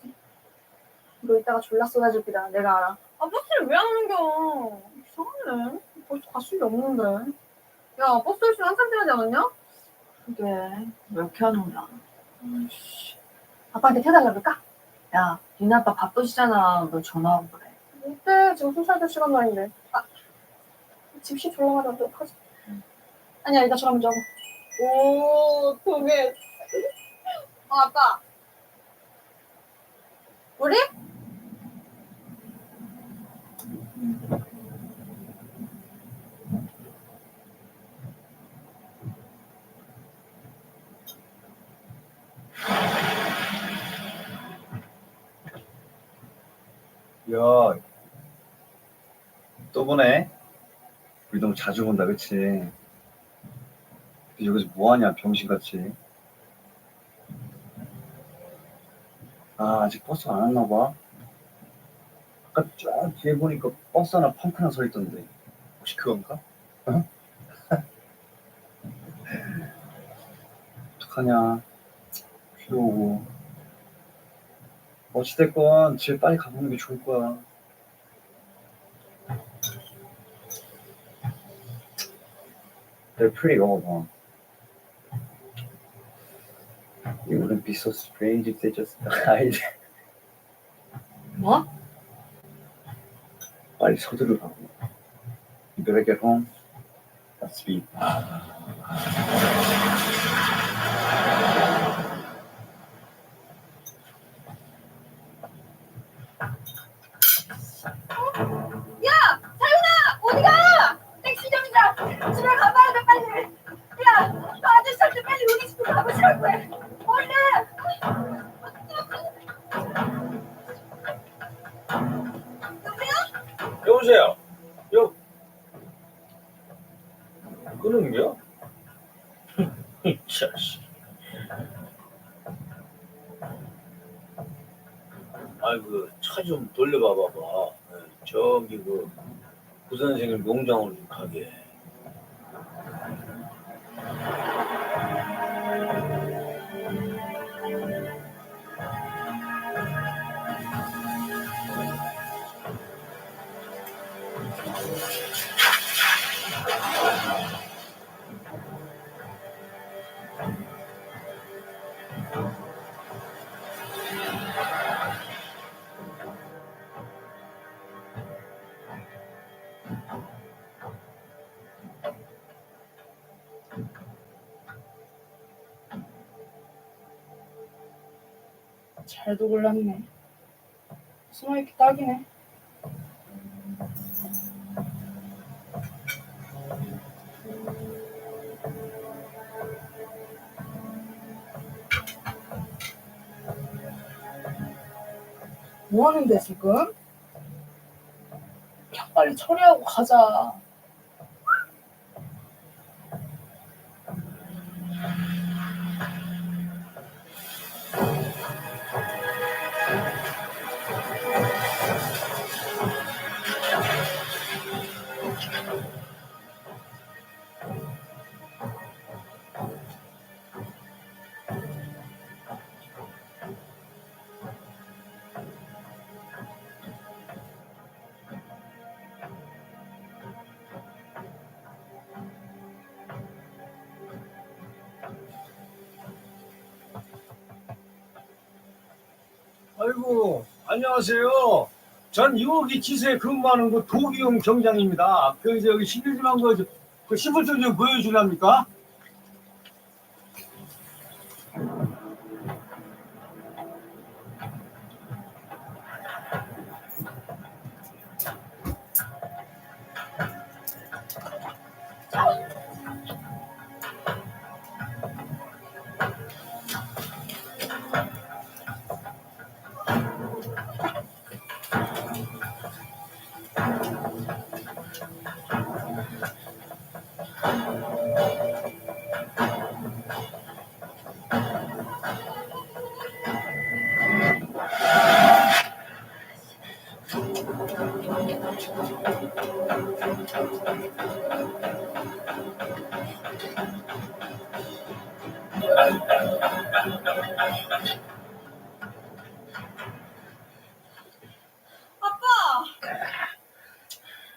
너 이따가 졸라 쏟아질 거다. 내가 알아. 버스를 왜 안 옮겨? 이상하네. 벌써 갈 수가 없는데. 야, 버스 열심히 한참 지나지 않았냐? 그게 왜 이렇게 안 오냐. 아빠한테 태워달라 그럴까? 야, 니네 아빠 바쁘시잖아. 너 전화하고 그래. 어때? 지금 술사야 될 시간 말인데. 지금 시 졸라가다 어떡하지? 아니야, 일단 전화 먼저 하고. 오, 그게. 아빠. 우리? 야, 또 보네. 우리 너무 자주 본다, 그치? 여기서 뭐하냐 병신같이. 아 아직 버스 안 왔나 봐. 아까 쫙 뒤에 보니까 버스 하나 펑크 하나 서 있던데 혹시 그건가? 어? 어떡하냐. 비 오고. 어찌됐건 집에 빨리 가보는 게 좋을 거야. They're pretty old, huh? It wouldn't be so strange if they just died. 뭐? 빨리 서두르라고. You better get home. That's speed. 야! 사윤아! 어디가? 택시정이다! 집에 가봐야 돼 빨리! 야! 너 아저씨한테 빨리 우리 집으로 가보시라고 해! 얼른! 여보세요. 끄는겨? 이 자식. 아이고 차 좀 돌려봐 봐봐. 저기 그 부선생님 농장으로 좀 가게. 잘도 골랐네. 숨어있기 딱이네. 뭐 하는데 지금? 야, 빨리 처리하고 가자. 아이고 안녕하세요. 전 이호기 지세에 근무하는 그 도기용 경장입니다. 저기 신들지만 그 신분증 좀 보여주랍니까?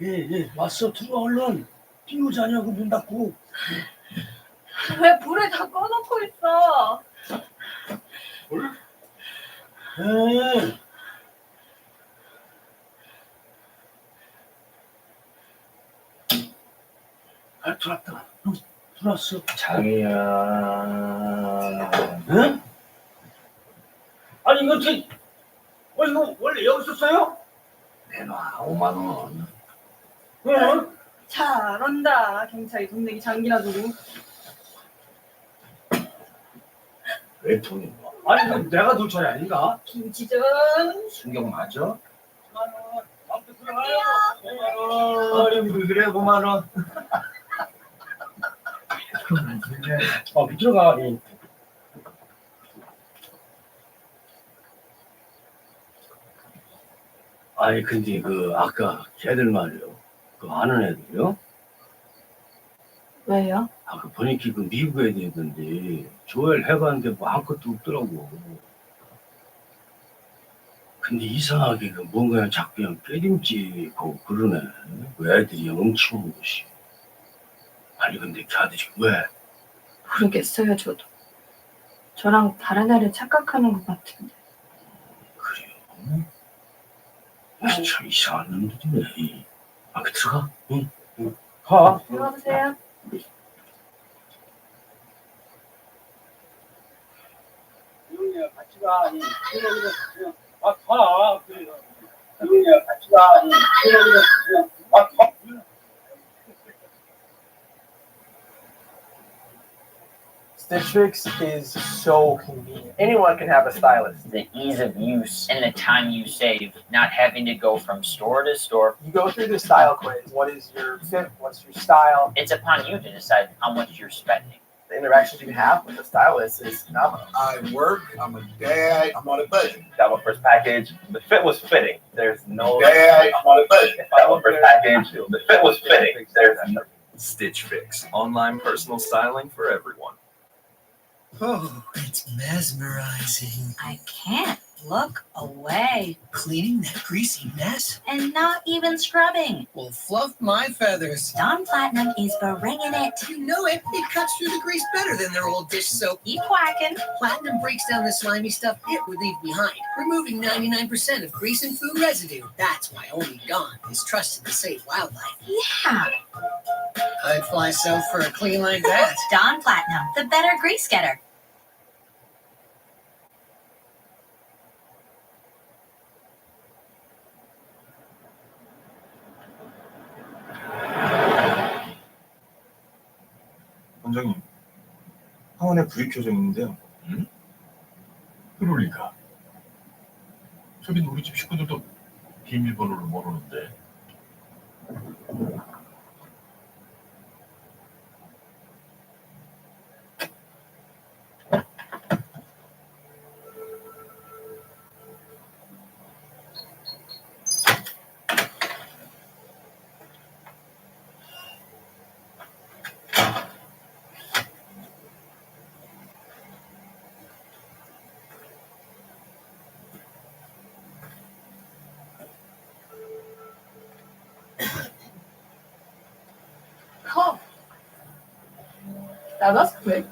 예, 왔어. 들어와 얼른. 비오지 않냐고 문 닫고. 왜 불을 다 꺼놓고 있어? 예. 아, 들어왔다. 들어왔어. 장이야. 응? 아니, 이거 어떻게, 이거 원래 여기 있었어요? 내놔, 5만 원. 응? 잘한다. 경찰이 돈 내기 장기나 두고. 왜 돈이 뭐? 아니, 그럼 내가 둘 차례 아닌가? 김치전. 신경 맞아? 5만 원. 아무튼 들어가요. 5만 원. 아니, 왜 그래, 5만 원. 밑으로 가. 이. 아니 근데 그 아까 걔들 말이요. 그 아는 애들요? 왜요? 아까 보니까 그 미국 애들이던데 조엘 해봤는데 뭐 아무것도 없더라고. 근데 이상하게 그 뭔가 자꾸 그냥 깨림직하고 그러네. 그 애들이 엉치는 것이. 아니 근데 걔들이 왜? 모르겠어요, 저도. 저랑 다른 애를 착각하는 것 같은데. 참 이상한 놈들이네. 아, 그 들어가. 응. 가. 들어가보세요. 형이야 같이 가. 가. 형이야 같이 가. 가. Stitch Fix is so convenient. Anyone can have a stylist. The ease of use and the time you save, not having to go from store to store. You go through the style quiz. What is your fit? What's your style? It's upon you to decide how much you're spending. The interactions you can have with the stylist is phenomenal. I work, I'm a dad, I'm on a budget. Got my first package. The fit was fitting. There's no. Dad, I'm on a budget. Got my first package. The fit was fitting. There's Stitch Fix, online personal styling for everyone. Oh, it's mesmerizing. I can't look away. Cleaning that greasy mess? And not even scrubbing. Will fluff my feathers. Dawn Platinum is bringing it. You know it. It cuts through the grease better than their old dish soap. Keep whacking. Platinum breaks down the slimy stuff it would leave behind, removing 99% of grease and food residue. That's why only Dawn is trusted to save wildlife. Yeah. I'd fly south for a clean like that. Dawn Platinum, the better grease getter. 원장님, 화원에 불이 켜져 있는데요. 응? 그럴 리가. 저긴 우리 집 식구들도 비밀번호를 모르는데. Oh, that was quick.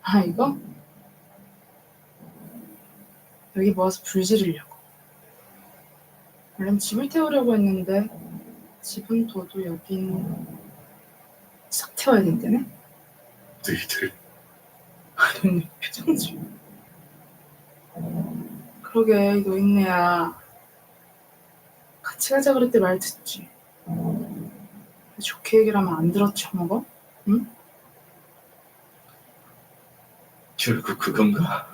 아, 이거? 여기 모아서 불 지르려고. 원래는 집을 태우려고 했는데 집은 둬도 여긴 싹 태워야 된다네? 너희들 아니, 표정 좀. 그러게, 이 노인네야. 같이 가자 그럴 때 말 듣지. 좋게 얘기를 하면 안 들어 쳐먹어? 응? 결국 그건가?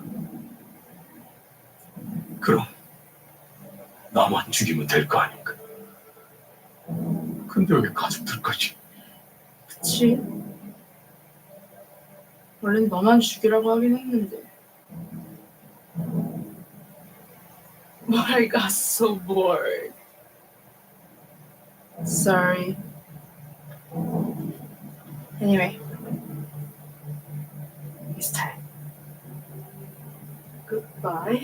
그럼 나만 죽이면 될 거 아닌가? 근데 왜 가족들까지? 그치. 원래는 너만 죽이라고 하긴 했는데. But I got so bored. Sorry. Anyway. It's time. Goodbye.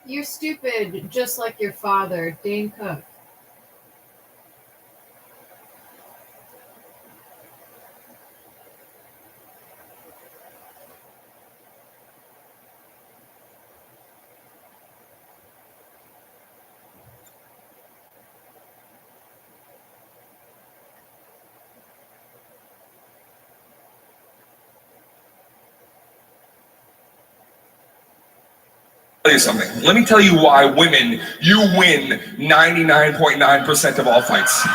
You're stupid, just like your father, Dane Cook. Tell you something. Let me tell you why women, you win 99.9% of all fights.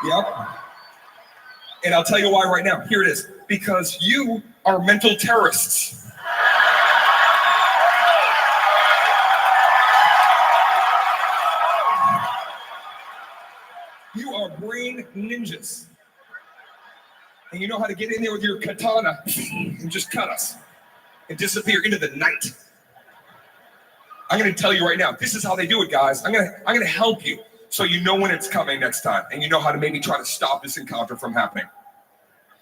Yep. And I'll tell you why right now. Here it is. Because you are mental terrorists. You are brain ninjas. And you know how to get in there with your katana and just cut us and disappear into the night. I'm gonna tell you right now, this is how they do it, guys. I'm gonna help you so you know when it's coming next time and you know how to maybe try to stop this encounter from happening.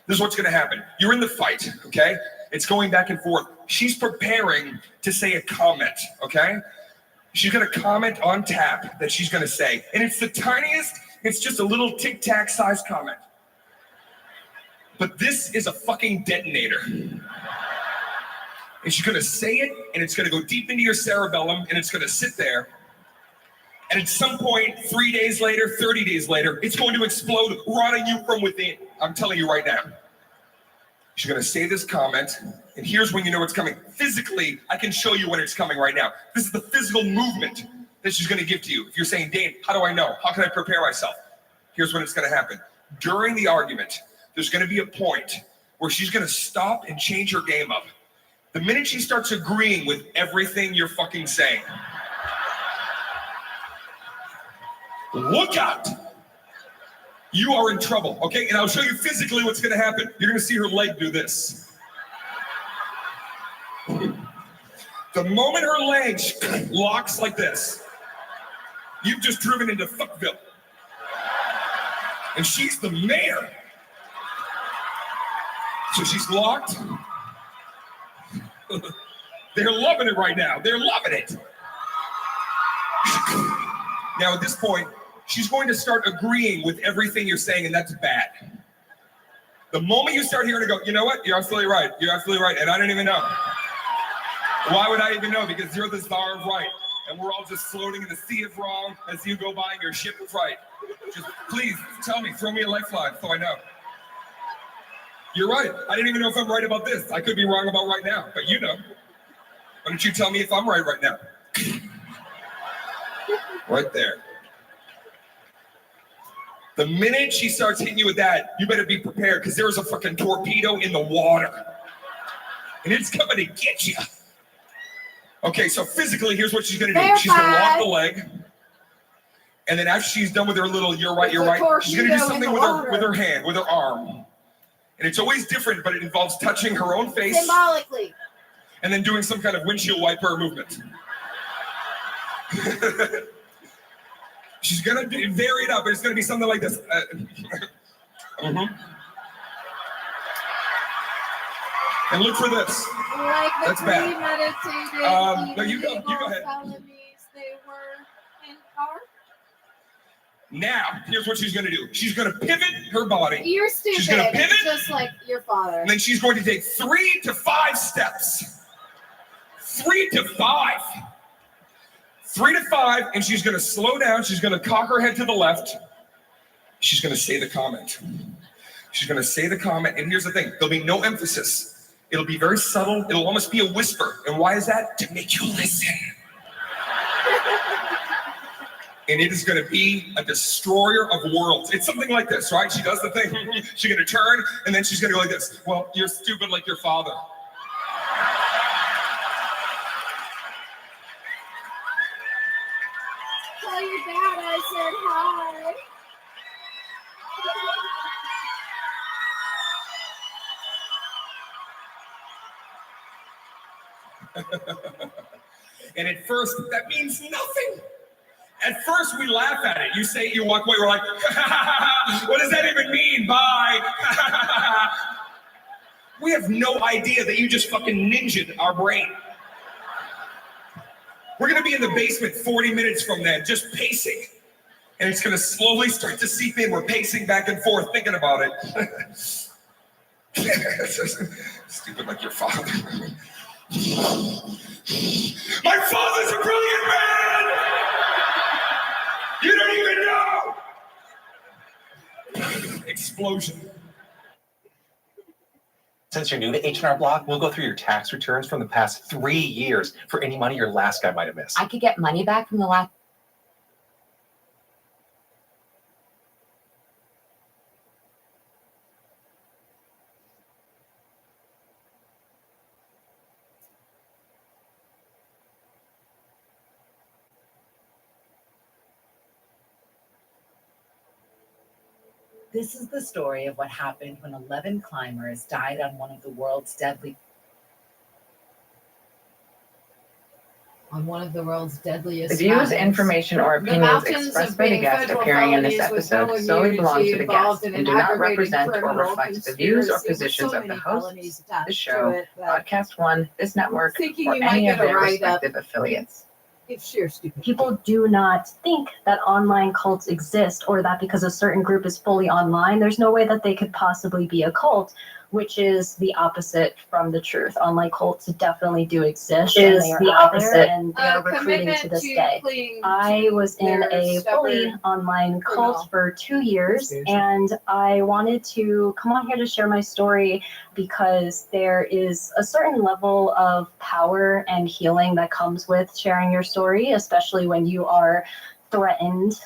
This is what's gonna happen. You're in the fight, okay? It's going back and forth. She's preparing to say a comment, okay? She's gonna comment on tap that she's gonna say, and it's the tiniest, it's just a little tic-tac size comment. But this is a fucking detonator. And she's gonna say it, and it's gonna go deep into your cerebellum, and it's gonna sit there. And at some point, 3 days later, 30 days later, it's going to explode, rotting you from within. I'm telling you right now. She's gonna say this comment, and here's when you know it's coming. Physically, I can show you when it's coming right now. This is the physical movement that she's gonna give to you. If you're saying, Dane, how do I know? How can I prepare myself? Here's when it's gonna happen. During the argument, there's gonna be a point where she's gonna stop and change her game up. The minute she starts agreeing with everything you're fucking saying, look out! You are in trouble, okay? And I'll show you physically what's gonna happen. You're gonna see her leg do this. The moment her leg locks like this, you've just driven into Fuckville. And she's the mayor. So she's locked. They're loving it right now. They're loving it. Now at this point, she's going to start agreeing with everything you're saying, and that's bad. The moment you start hearing her go, you know what? You're absolutely right. You're absolutely right. And I don't even know. Why would I even know? Because you're the czar of right. And we're all just floating in the sea of wrong as you go by in your ship of right. Just please tell me, throw me a lifeline so I know. You're right. I didn't even know if I'm right about this. I could be wrong about right now, but you know. Why don't you tell me if I'm right now? Right there. The minute she starts hitting you with that, you better be prepared because there's a fucking torpedo in the water. And it's coming to get you. Okay, so physically, here's what she's gonna do. She's gonna lock the leg. And then after she's done with her little, you're right, she's gonna do something with her hand, with her arm. And it's always different, but it involves touching her own face. Symbolically. And then doing some kind of windshield wiper movement. She's gonna vary it up, but it's gonna be something like this. And look for this. Like the That's bad. premeditated, No, you go ahead. felonies, they were in power. Now, here's what she's gonna do. She's gonna pivot her body. You're stupid. She's gonna pivot. Just like your father. And then she's going to take 3 to 5 steps. 3 to 5. 3 to 5, and she's gonna slow down. She's gonna cock her head to the left. She's gonna say the comment. She's gonna say the comment, and here's the thing. There'll be no emphasis. It'll be very subtle. It'll almost be a whisper. And why is that? To make you listen. And it is going to be a destroyer of worlds. It's something like this, right? She does the thing. She's going to turn, and then she's going to go like this. Well, you're stupid like your father. Tell your dad I said hi. And at first, that means nothing. At first, we laugh at it. You say it, you walk away, we're like, what does that even mean? Bye. We have no idea that you just fucking ninja'd our brain. We're gonna be in the basement 40 minutes from then, just pacing. And it's gonna slowly start to seep in. We're pacing back and forth, thinking about it. Stupid like your father. My father's a brilliant man! You don't even know! Explosion. Since you're new to H&R Block, we'll go through your tax returns from the past 3 years for any money your last guy might have missed. I could get money back from the last. This is the story of what happened when 11 climbers died on one of the world's deadliest The views, information, or opinions expressed by the guest appearing in this episode solely belong to the guest and do not represent or reflect the views or positions of the hosts, the show, Podcast One, this network, or any of their respective affiliates. It's sheer stupid. People do not think that online cults exist, or that because a certain group is fully online, there's no way that they could possibly be a cult, which is the opposite from the truth. Online cults definitely do exist, and they are out there, and they are recruiting to this day. I was in a fully online cult for 2 years, and I wanted to come on here to share my story because there is a certain level of power and healing that comes with sharing your story, especially when you are threatened.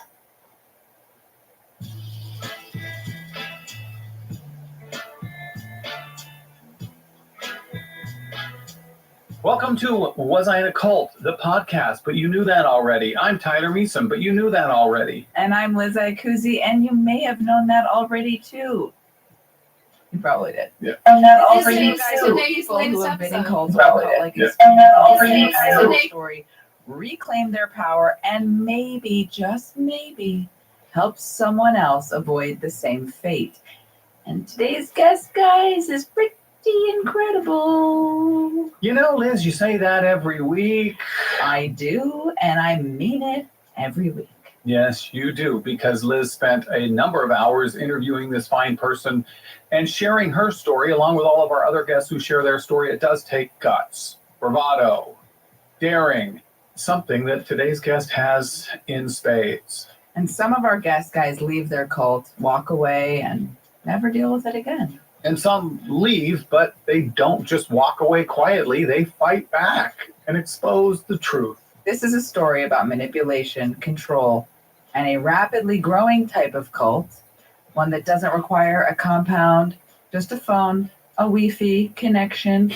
Welcome to Was I in a Cult, the podcast, but you knew that already. I'm Tyler Meeson, but you knew that already. And I'm Liz Ikuzi, and you may have known that already too. You probably did. Yeah. And that This already is too. today's People who have been in episode. cults Probably or like did. it's Yeah. story, reclaim their power, and maybe, just maybe, help someone else avoid the same fate. And today's guest, guys, is pretty incredible. You know, Liz, you say that every week. I do, and I mean it every week. Yes, you do, because Liz spent a number of hours interviewing this fine person and sharing her story, along with all of our other guests who share their story. It does take guts, bravado, daring, something that today's guest has in spades. And some of our guest guys leave their cult, walk away, and never deal with it again. And some leave, but they don't just walk away quietly. They fight back and expose the truth. This is a story about manipulation, control, and a rapidly growing type of cult, one that doesn't require a compound, just a phone, a Wi-Fi connection,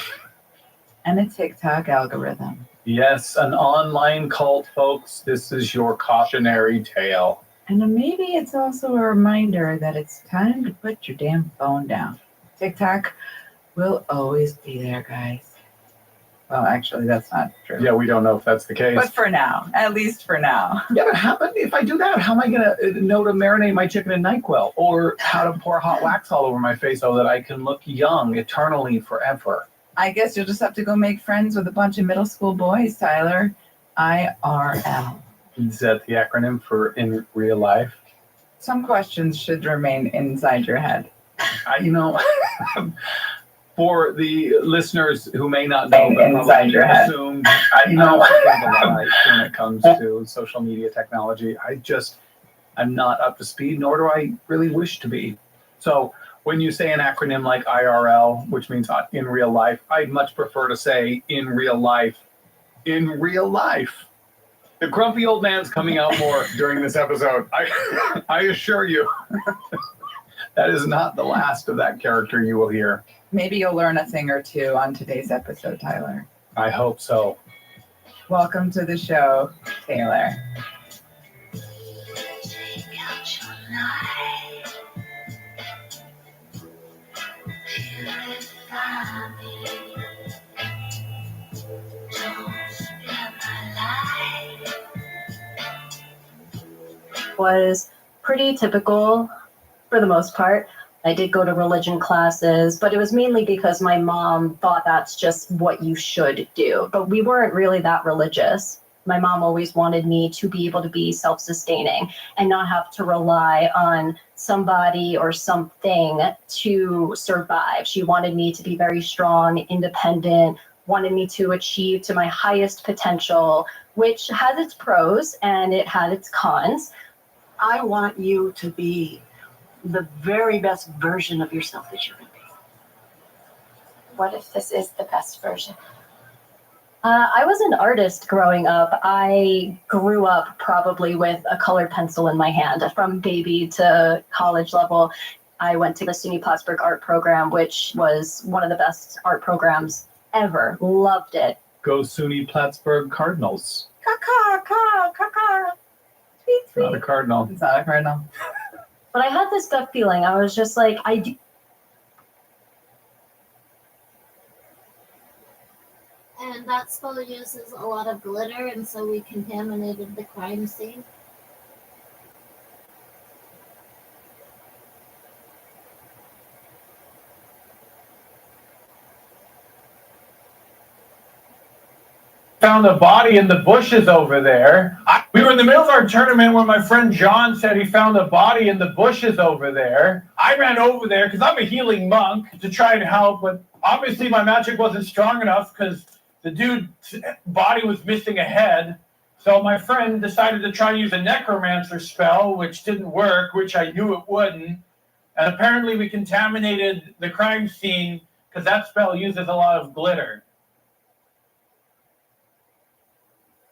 and a TikTok algorithm. Yes, an online cult, folks. This is your cautionary tale. And maybe it's also a reminder that it's time to put your damn phone down. TikTok will always be there, guys. Well, actually, that's not true. Yeah, we don't know if that's the case. But for now, at least for now. Yeah, but if I do that, how am I going to know to marinate my chicken in NyQuil? Or how to pour hot wax all over my face so that I can look young eternally forever? I guess you'll just have to go make friends with a bunch of middle school boys, Tyler. IRL. Is that the acronym for in real life? Some questions should remain inside your head. For the listeners who may not know, but inside your head. Assumed, when it comes to social media technology, I'm not up to speed, nor do I really wish to be. So when you say an acronym like IRL, which means in real life, I'd much prefer to say in real life. In real life. The grumpy old man's coming out more during this episode. I assure you. That is not the last of that character you will hear. Maybe you'll learn a thing or two on today's episode, Tyler. I hope so. Welcome to the show, Taylor. Was pretty typical for the most part. I did go to religion classes, but it was mainly because my mom thought that's just what you should do. But we weren't really that religious. My mom always wanted me to be able to be self-sustaining and not have to rely on somebody or something to survive. She wanted me to be very strong, independent, wanted me to achieve to my highest potential, which has its pros and it had its cons. I want you to be the very best version of yourself that you can be. What if this is the best version? I was an artist growing up. I grew up probably with a colored pencil in my hand from baby to college level. I went to the SUNY Plattsburgh art program, which was one of the best art programs ever. Loved it. Go SUNY Plattsburgh Cardinals. Caw. Tweet. Not a cardinal. It's not a cardinal. But I had this gut feeling. I was just like, And that spell uses a lot of glitter, and so we contaminated the crime scene. Found a body in the bushes over there. We were in the middle of our tournament when my friend John said he found a body in the bushes over there. I ran over there because I'm a healing monk to try and help, but obviously my magic wasn't strong enough because the dude's body was missing a head. So my friend decided to try and use a necromancer spell, which didn't work, which I knew it wouldn't. And apparently we contaminated the crime scene because that spell uses a lot of glitter.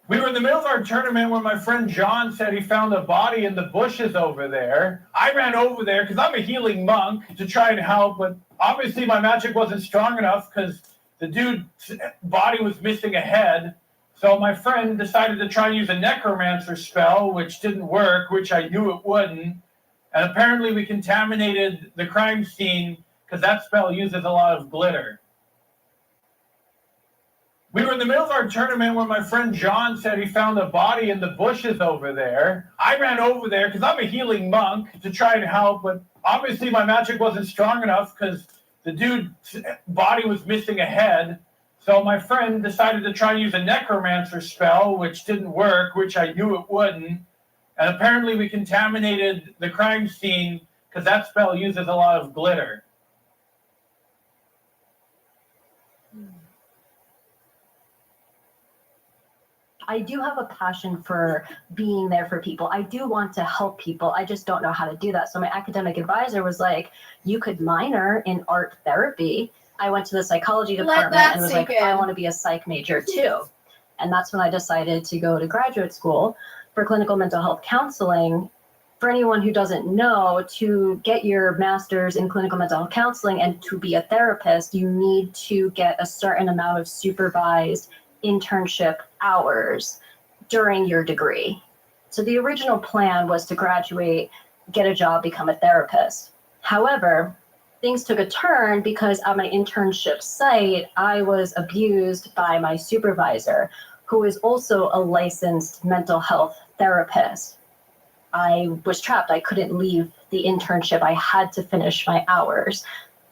We were in the middle of our tournament when my friend John said he found a body in the bushes over there. I ran over there because I'm a healing monk to try and help, but obviously my magic wasn't strong enough because the dude's body was missing a head. So my friend decided to try and use a necromancer spell, which didn't work, which I knew it wouldn't. And apparently we contaminated the crime scene because that spell uses a lot of glitter. We were in the middle of our tournament when my friend John said he found a body in the bushes over there. I ran over there because I'm a healing monk to try and help, but obviously my magic wasn't strong enough because the dude's body was missing a head. So my friend decided to try and use a necromancer spell, which didn't work, which I knew it wouldn't. And apparently we contaminated the crime scene because that spell uses a lot of glitter. I do have a passion for being there for people. I do want to help people. I just don't know how to do that. So my academic advisor was like, you could minor in art therapy. I went to the psychology department and was like, I want to be a psych major too. And that's when I decided to go to graduate school for clinical mental health counseling. For anyone who doesn't know, to get your master's in clinical mental health counseling and to be a therapist, you need to get a certain amount of supervised internship hours during your degree. So the original plan was to graduate, get a job, become a therapist. However, things took a turn because at my internship site, I was abused by my supervisor, who is also a licensed mental health therapist. I was trapped. I couldn't leave the internship. I had to finish my hours.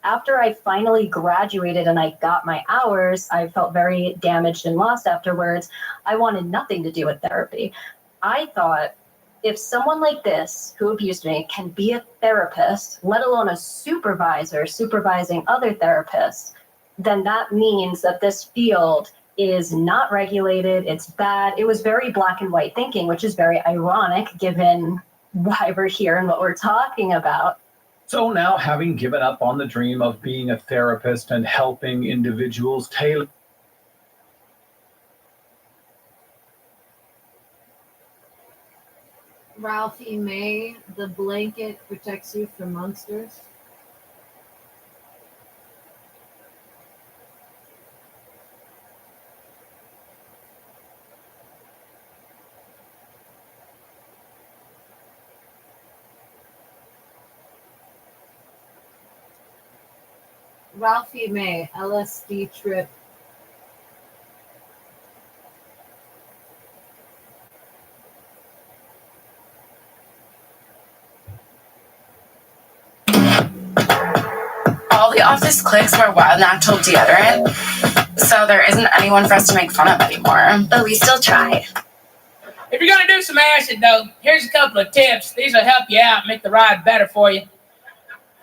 After I finally graduated and I got my hours, I felt very damaged and lost afterwards. I wanted nothing to do with therapy. I thought, if someone like this who abused me can be a therapist, let alone a supervisor supervising other therapists, then that means that this field is not regulated, it's bad. It was very black and white thinking, which is very ironic given why we're here and what we're talking about. So now, having given up on the dream of being a therapist and helping individuals tailor Ralphie May, the blanket protects you from monsters. Ralphie May, LSD trip. All the office clicks wear wild natural deodorant, so there isn't anyone for us to make fun of anymore. But we still try. If you're gonna do some acid, though, here's a couple of tips. These will help you out, make the ride better for you.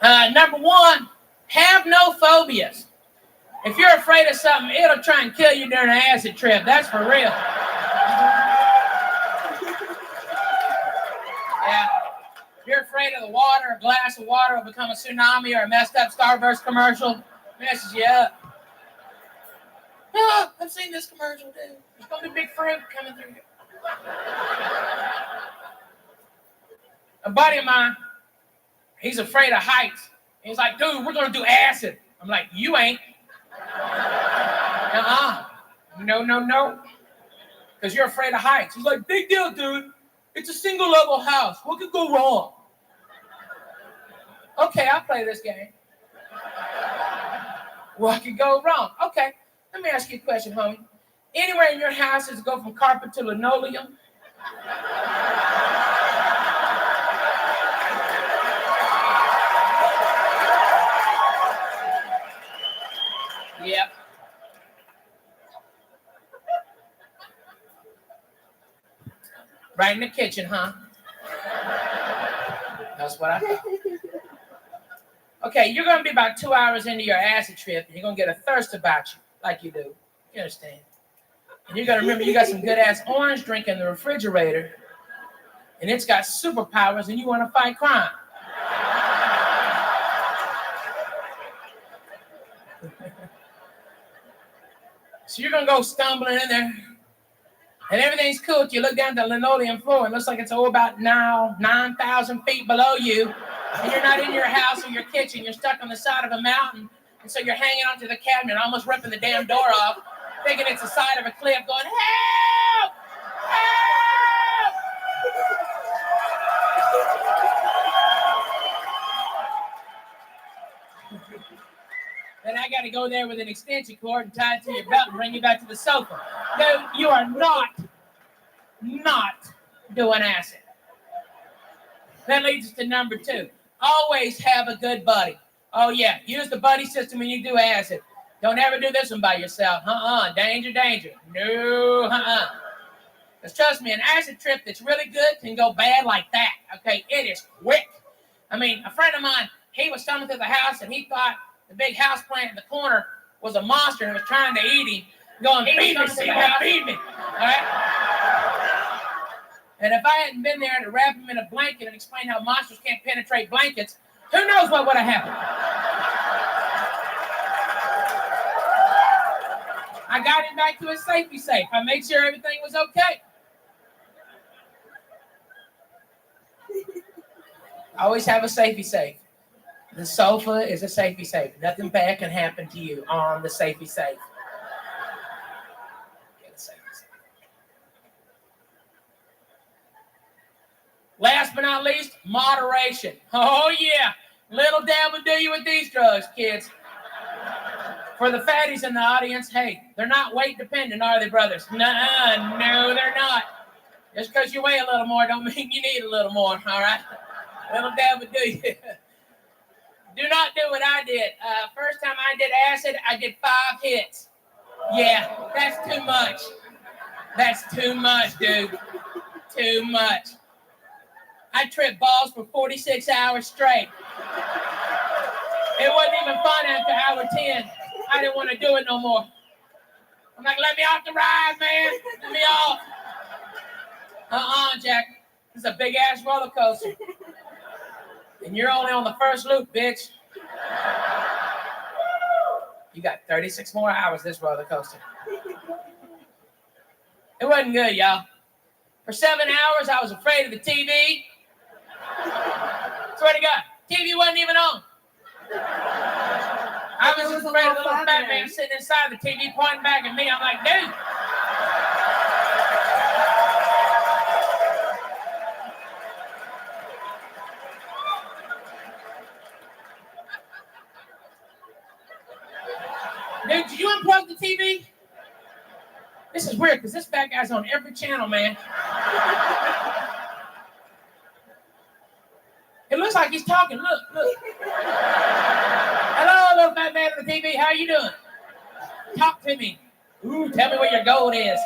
Number one, have no phobias. If you're afraid of something, it'll try and kill you during an acid trip. That's for real. Yeah. If you're afraid of the water, a glass of water will become a tsunami, or a messed up Starburst commercial messes you up. Oh, I've seen this commercial too. There's gonna be big fruit coming through here. A buddy of mine, he's afraid of heights. He's like, dude, we're gonna do acid. I'm like, you ain't. No. Because you're afraid of heights. He's like, big deal, dude. It's a single level house. What could go wrong? Okay, I'll play this game. What could go wrong? Okay, let me ask you a question, homie. Anywhere in your house is go from carpet to linoleum? Yep. Right in the kitchen, huh? That's what I thought. Okay, you're going to be about 2 hours into your acid trip, and you're going to get a thirst about you, like you do. You understand? And you got to remember, you got some good-ass orange drink in the refrigerator, and it's got superpowers, and you want to fight crime. So you're going to go stumbling in there, and everything's cool. You look down the linoleum floor, and it looks like it's about now 9,000 feet below you, and you're not in your house or your kitchen. You're stuck on the side of a mountain, and so you're hanging onto the cabinet, almost ripping the damn door off, thinking it's the side of a cliff, going, help! Help! Then I got to go there with an extension cord and tie it to your belt and bring you back to the sofa. No, you are not doing acid. That leads us to number 2. Always have a good buddy. Oh, yeah. Use the buddy system when you do acid. Don't ever do this one by yourself. Danger. No, Because trust me, an acid trip that's really good can go bad like that. Okay, it is quick. I mean, a friend of mine, he was stumbling through the house and he thought the big house plant in the corner was a monster and was trying to eat him. Going, feed me, feed me. All right? And if I hadn't been there to wrap him in a blanket and explain how monsters can't penetrate blankets, who knows what would have happened? I got him back to his safety safe. I made sure everything was okay. I always have a safety safe. The sofa is a safety safe. Nothing bad can happen to you on the safety safe. Get a safety safe. Last but not least, moderation. Oh yeah, little dab will do you with these drugs, kids. For the fatties in the audience, hey, they're not weight dependent, are they, brothers? Nuh-uh, no, they're not. Just because you weigh a little more don't mean you need a little more, all right? Little dab will do you. Do not do what I did. First time I did acid, I did 5 hits. Yeah, that's too much. That's too much, dude. Too much. I tripped balls for 46 hours straight. It wasn't even fun after hour 10. I didn't want to do it no more. I'm like, let me off the ride, man. Let me off. Jack. This is a big-ass roller coaster. And you're only on the first loop, bitch. You got 36 more hours this roller coaster. It wasn't good, y'all. For 7 hours, I was afraid of the TV. Swear to God, TV wasn't even on. I was just afraid of the little fat man sitting inside the TV pointing back at me. I'm like, dude. Dude, did you unplug the TV? This is weird because this fat guy's on every channel, man. It looks like he's talking. Look. Hello, little fat man on the TV. How you doing? Talk to me. Ooh, tell me where your gold is.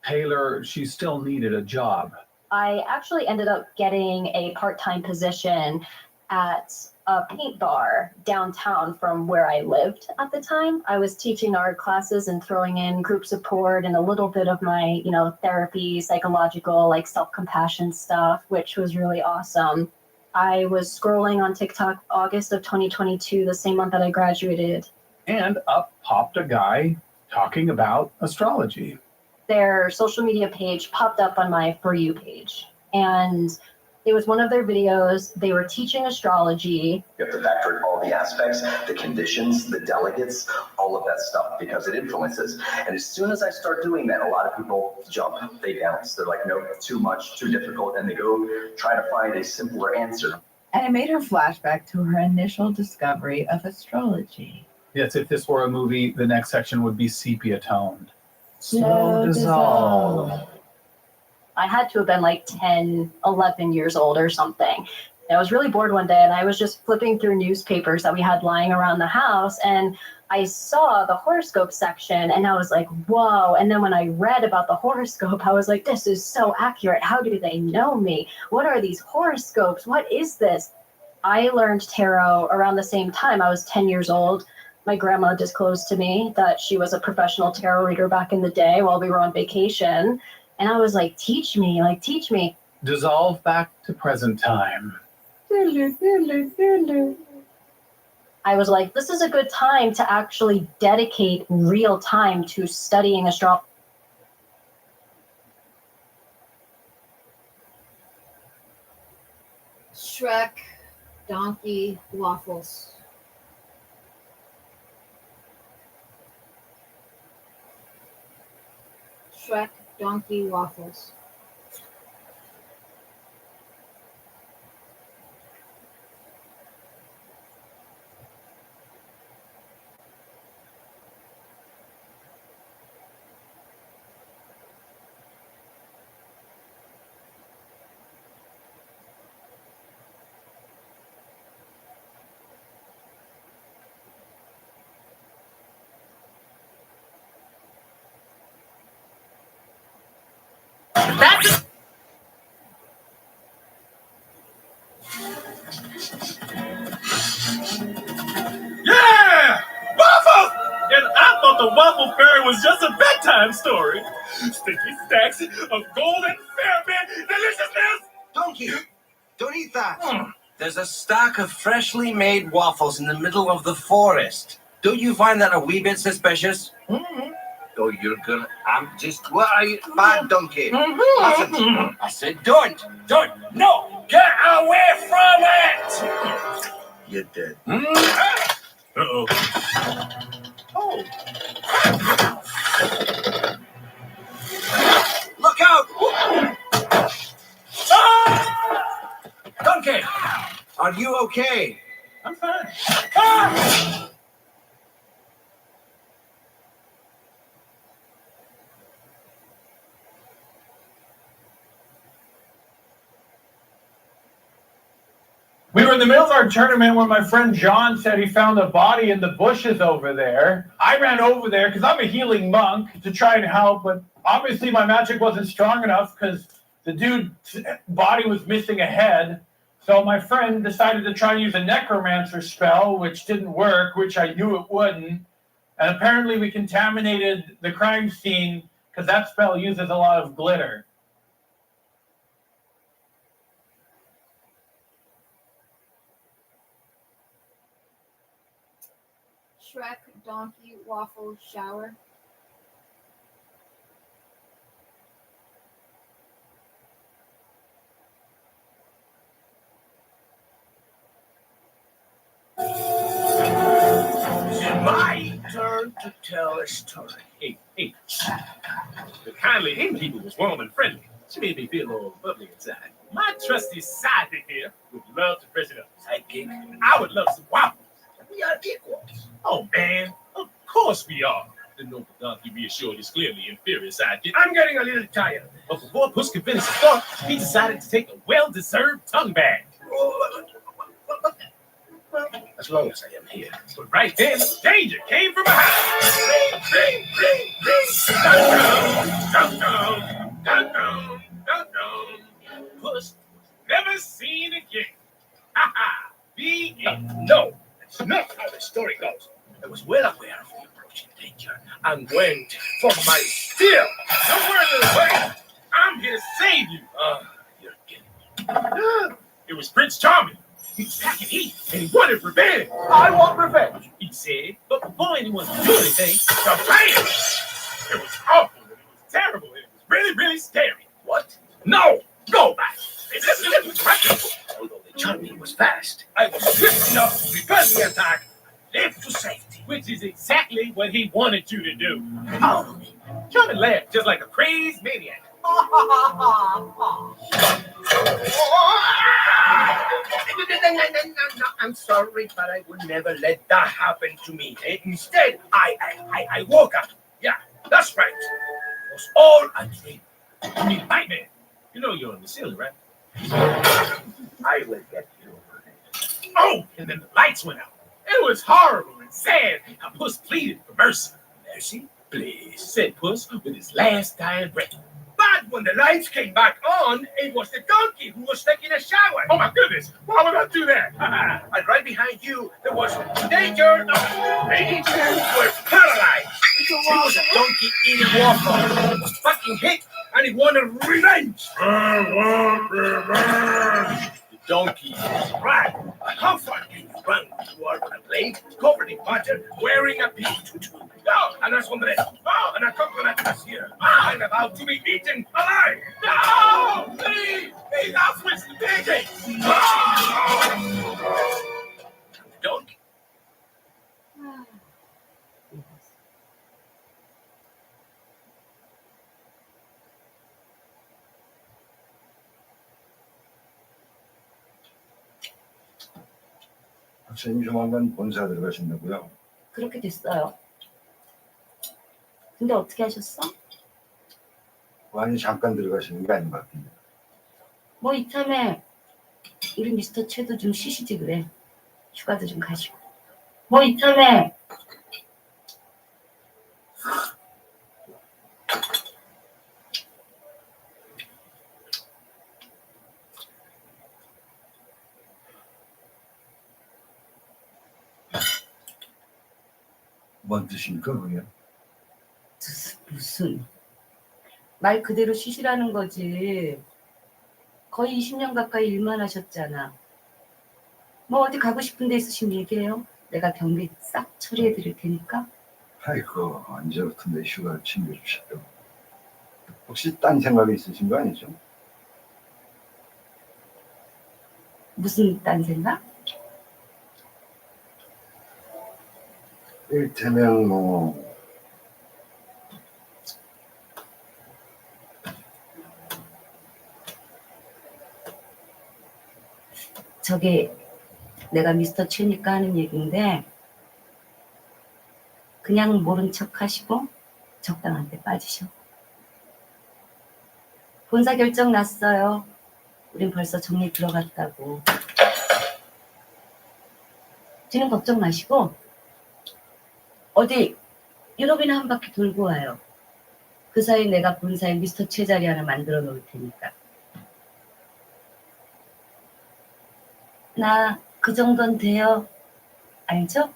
Taylor, she still needed a job. I actually ended up getting a part-time position at a paint bar downtown from where I lived at the time. I was teaching art classes and throwing in group support and a little bit of my, therapy, psychological, self-compassion stuff, which was really awesome. I was scrolling on TikTok August of 2022, the same month that I graduated. And up popped a guy talking about astrology. Their social media page popped up on my For You page. And it was one of their videos. They were teaching astrology. You have to factor in all the aspects, the conditions, the delegates, all of that stuff, because it influences. And as soon as I start doing that, a lot of people jump, they bounce. They're like, no, too much, too difficult. And they go try to find a simpler answer. And it made her flashback to her initial discovery of astrology. Yes, if this were a movie, the next section would be sepia toned. Slow dissolve. I had to have been 10, 11 years old or something. I was really bored one day and I was just flipping through newspapers that we had lying around the house, and I saw the horoscope section and I was like, whoa. And then when I read about the horoscope, I was like, this is so accurate. How do they know me? What are these horoscopes? What is this? I learned tarot around the same time. I was 10 years old. My grandma disclosed to me that she was a professional tarot reader back in the day while we were on vacation. And I was like, teach me, teach me. Dissolve back to present time. I was like, this is a good time to actually dedicate real time to studying astrology. Shrek, donkey, waffles. Shrek, donkey, waffles. the Waffle Fairy was just a bedtime story. Sticky stacks of golden fairmint deliciousness. Donkey, don't eat that. There's a stack of freshly made waffles in the middle of the forest. Don't you find that a wee bit suspicious? Oh, you're gonna. I'm just worried. Bad donkey. Listen. I said don't. No. Get away from it. You're dead. Uh-oh. Oh. Look out! Donkey, are you okay? I'm fine. We were in the middle of our tournament when my friend John said he found a body in the bushes over there. I ran over there because I'm a healing monk to try and help, but obviously my magic wasn't strong enough because the dude's body was missing a head. So my friend decided to try and use a necromancer spell, which didn't work, which I knew it wouldn't. And apparently we contaminated the crime scene because that spell uses a lot of glitter. Shrek, donkey, waffle, shower. It's my turn to tell a story. Hey. The kindly innkeeper was warm and friendly. She made me feel a little bubbly inside. My trusty sidekick here would love to freshen up. Sidekick? I would love some waffles. We are equals. Oh, man. Of course we are. The noble donkey reassured his clearly inferior sidekick. I'm getting a little tired. But before Puss could finish his thought, he decided to take a well-deserved tongue bag. As long as I am here. But right then, danger came from behind. Ring. Dun. Puss was never seen again. Ha. The end. No, that's not how the story goes. I was well aware of the approaching danger and went for my steal. Don't worry, little buddy. I'm here to save you. You're kidding me. It was Prince Charming. He was packing heat, and he wanted revenge. I want revenge, he said. But before anyone could do anything, the bam! It was awful, and it was terrible, and it was really, really scary. What? No! Go back! Although the Charming was fast, I was swift enough to reverse the attack and live to safety. Which is exactly what he wanted you to do. Oh, Charming laughed just like a crazed maniac. I'm sorry, but I would never let that happen to me. Instead, I woke up. Yeah, that's right. It was all a dream. I mean, nightmare. You know you're on the ceiling, right? I will get you over there. Oh, and then the lights went out. It was horrible and sad. How Puss pleaded for mercy. Mercy? Please, said Puss with his last dying breath. But when the lights came back on, it was the donkey who was taking a shower. Oh my goodness, why would I do that? And right behind you, there was danger. Danger. You were paralyzed. He was a donkey eating waffle. He was fucking hit, and he wanted revenge. I want revenge. The donkey was right. How far can you run? You are on a blade, covered in butter, wearing a pink tutu. No, and that's one minute. Oh, and a coconut is here. I'm about to be eaten alive. No! Please! I'll switch the pancakes. Don't. 박사님 조만간 본사 들어가신다고요? 그렇게 됐어요. 근데 어떻게 하셨어? 아니 잠깐 들어가시는 게 아닌 것 같은데. 뭐 이참에 우리 미스터 채도 좀 쉬시지 그래. 휴가도 좀 가시고. 뭐 이참에 뭔 뜻입니까 그게? 무슨 말 그대로 쉬시라는 거지. 거의 20년 가까이 일만 하셨잖아. 뭐 어디 가고 싶은 데 있으시면 얘기해요. 내가 경비 싹 처리해 드릴 테니까. 아이고, 언제부터 내 휴가를 챙겨주셔요. 혹시 딴 생각이 있으신 거 아니죠? 무슨 딴 생각? 일테면 뭐 저기 내가 미스터 최니까 하는 얘기인데 그냥 모른 척 하시고 적당한 데 빠지셔. 본사 결정 났어요. 우린 벌써 정리 들어갔다고. 뒤는 걱정 마시고 어디 유럽이나 한 바퀴 돌고 와요. 그 사이 내가 본사에 미스터 최 자리 하나 만들어 놓을 테니까. 나 그 정도는 돼요. 알죠?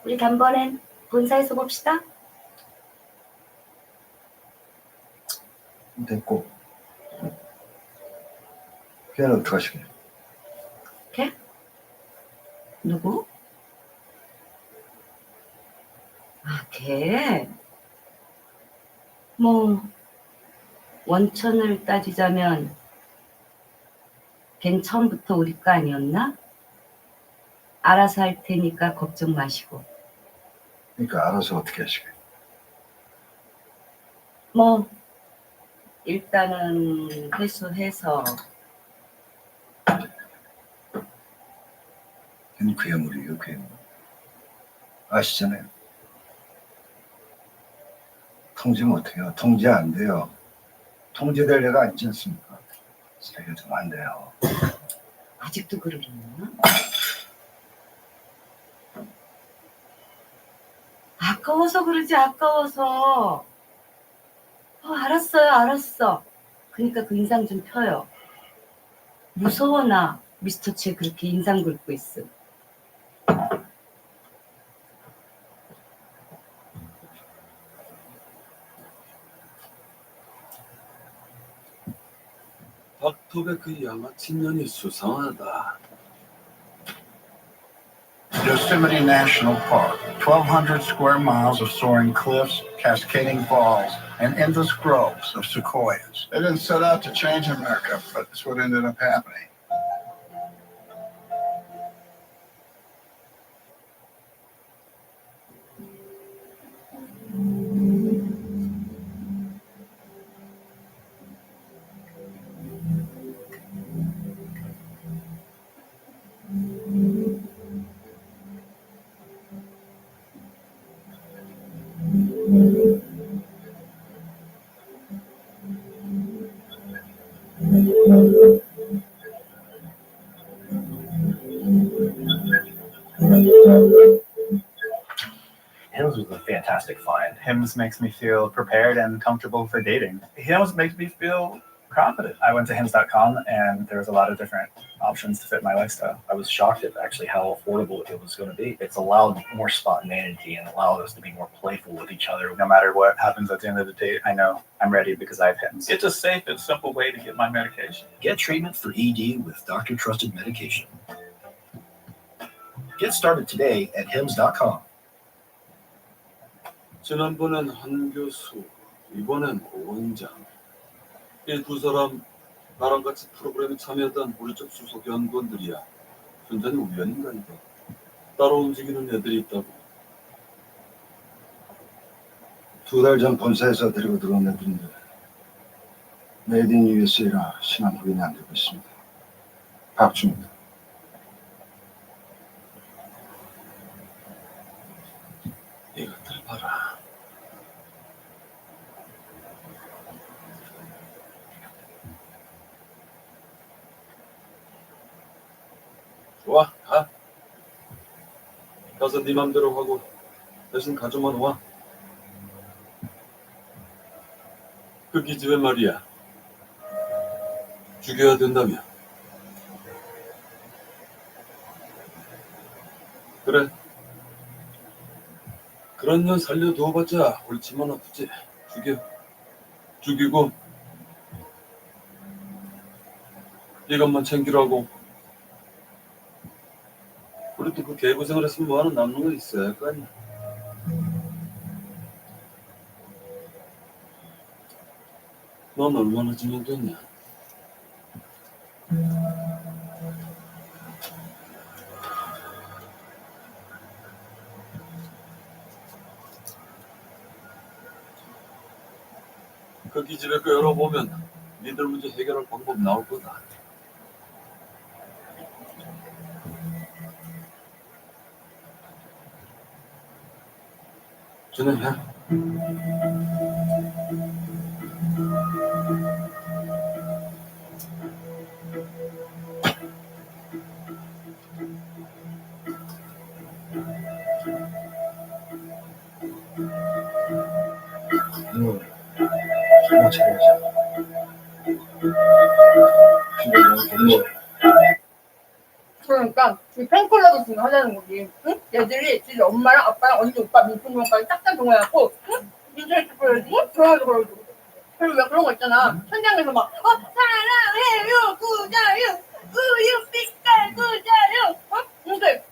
우리 단번엔 본사에서 봅시다. 됐고. 걔는 어떡하시게? 걔? 누구? 아, 걔? 뭐 원천을 따지자면 걘 처음부터 우리 거 아니었나? 알아서 할 테니까 걱정 마시고. 그러니까 알아서 어떻게 하시게? 뭐 일단은 회수해서. 걔는 그 괴물이에요, 괴물. 아시잖아요. 통제면 어떡해요? 통제 안 돼요. 통제될 애가 아니지 않습니까? 살려주면 안 돼요. 아직도 그러려나? 아까워서 그러지, 아까워서. 알았어요, 알았어. 그러니까 그 인상 좀 펴요. 무서워, 나 미스터 최 그렇게 인상 긁고 있어. 닥터의 그 양아치 년이 수상하다. Yosemite National Park, 1,200 square miles of soaring cliffs, cascading falls, and endless groves of sequoias. They didn't set out to change America, but that's what ended up happening. Hims was a fantastic find. Hims makes me feel prepared and comfortable for dating. Hims makes me feel confident. I went to hims.com and there was a lot of different options to fit my lifestyle. I was shocked at actually how affordable it was going to be. It's allowed more spontaneity and allowed us to be more playful with each other. No matter what happens at the end of the day, I know I'm ready because I have Hims. It's a safe and simple way to get my medication. Get treatment for ED with doctor-trusted medication. Get started today at hims.com. 지난번엔 한 교수, 이번엔 원장. 이 두 사람 나랑 같이 프로그램에 참여했던 우리 쪽 수석 연구원들이야. 순전히 우연인가 이거. 따로 움직이는 애들이 있다고. 2달 전 본사에서 데리고 들어온 애들인데 메이드 인 USA라 신원 확인이 안 되고 있습니다. 박주입니다. 이것들 봐라. 좋아, 가. 가서 네 맘대로 하고 대신 가져만 와. 그 기집애 말이야. 죽여야 된다며. 그래. 그런 년 살려두어봤자 옳지만 아프지. 죽이고 이것만 챙기라고. 우리도 그 개고생을 했으면 뭐하는 남는 거 있어야 할 거 아니야. 넌 얼마나 진행됐냐? 그 기집애 거 열어보면 니들 문제 해결할 방법 나올 거다. 진행해. 정말 잘해야지. 근데 넌 너무 그러니까 이 팬클럽을 지금 하자는 거지. 응? 얘들이 진짜 엄마랑 아빠랑 언니 오빠 민폐명까지 딱딱 정해갖고 응? 인터넷 보여주고 들어가서 보여주고. 그리고 왜 그런 거 있잖아. 현장에서 막 사랑해요 구자유 우유 빛깔 구자유 근데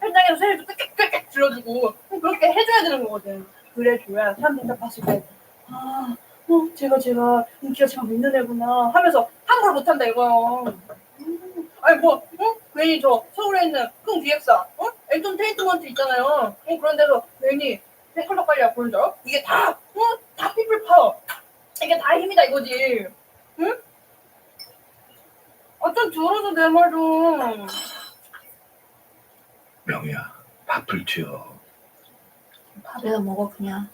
현장에서 소리도 꽥꽥꽥 들어주고 그렇게 해줘야 되는 거거든. 그래줘야 사람들이 딱 봤을 때 제가 인기가 참 있는 애구나 하면서 함부로 못한다 이거요. 아니 뭐 괜히 저 서울에 있는 큰 기획사 엔터테인먼트 있잖아요. 그런 데서 괜히 팬클럽 관리하고 그런 줄 알아? 이게 다 피플 파워. 이게 다 힘이다 이거지. 응? 좀 들어줘 내 말 좀. 명희야, 밥을 튀어. 밥에다 먹어 그냥.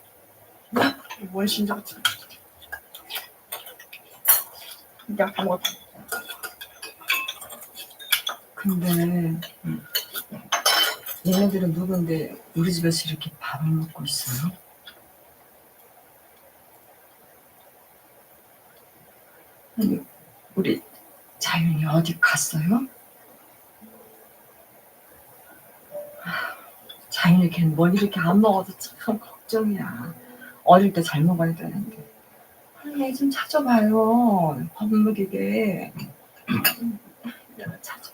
뭘 진짜 같이. 야, 다 먹었다. 근데 얘네들은 누군데 우리 집에서 이렇게 밥을 먹고 있어요? 아니, 우리 자윤이 어디 갔어요? 자윤이 걔는 뭘 이렇게 안 먹어도 참 걱정이야. 어릴 때 잘 먹어야 되는데. 얘 좀 찾아봐요. 밥 먹이게. 내가 찾아.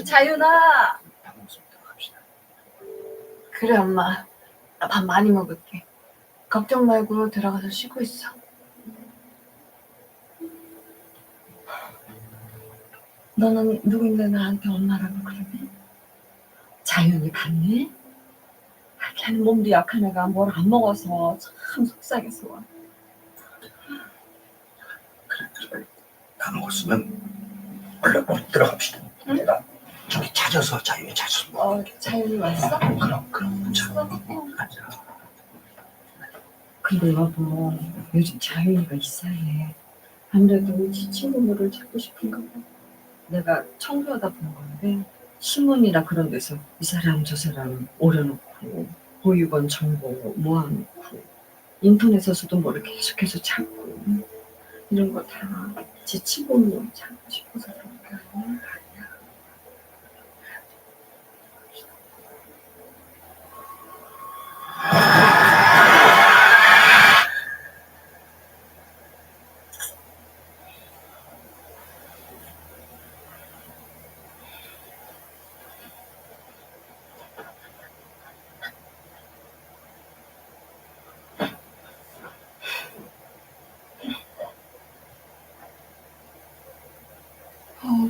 자윤아. 그래 엄마. 나 밥 많이 먹을게. 걱정 말고 들어가서 쉬고 있어. 너는 누군데 나한테 엄마라고 그러네? 자윤이 갔네? 걔는 몸도 약한 애가 뭘 안 먹어서 참 속상해서 와. 다 먹었으면 얼른 들어갑시다. 응? 내가 저기 찾아서 자윤이 찾아서. 자윤이 왔어? 그럼 가자. 근데 여보, 요즘 자윤이가 이상해. 아무래도 지 친구들을 찾고 싶은가 봐. 내가 청소하다 본 건데 신문이나 그런 데서 이 사람 저 사람 오려놓고 보육원 정보 모아놓고 인터넷에서도 뭐를 계속해서 찾고 이런 거 다 제 친구를 찾고 싶어서 그런 거 아니야?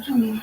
정말.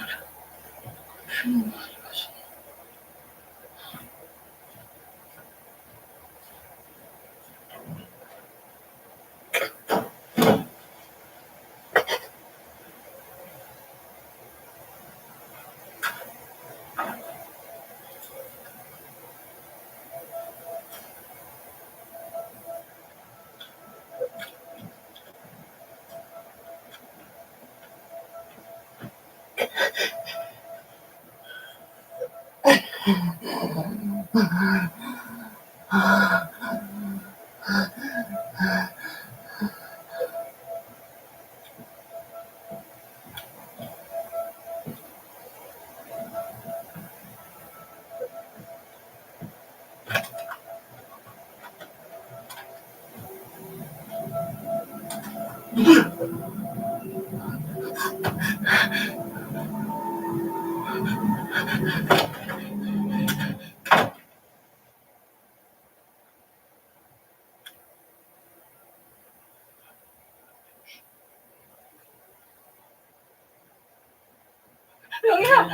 명희야!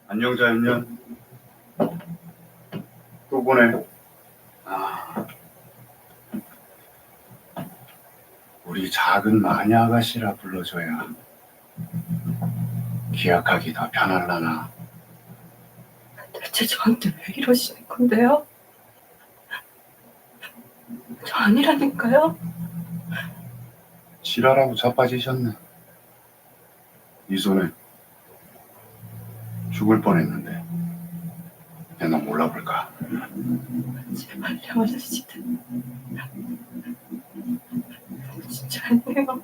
안녕 자연년. 또 보네. 아, 우리 작은 마녀 아가씨라 불러줘야 기억하기 더 편할라나. 대체 저한테 왜 이러시는 건데요? 저 아니라니까요? 지랄하고 자빠지셨네. 이 손에 죽을 뻔했는데 내가 몰라볼까? 제발요 아저씨들. 진짜 아니에요.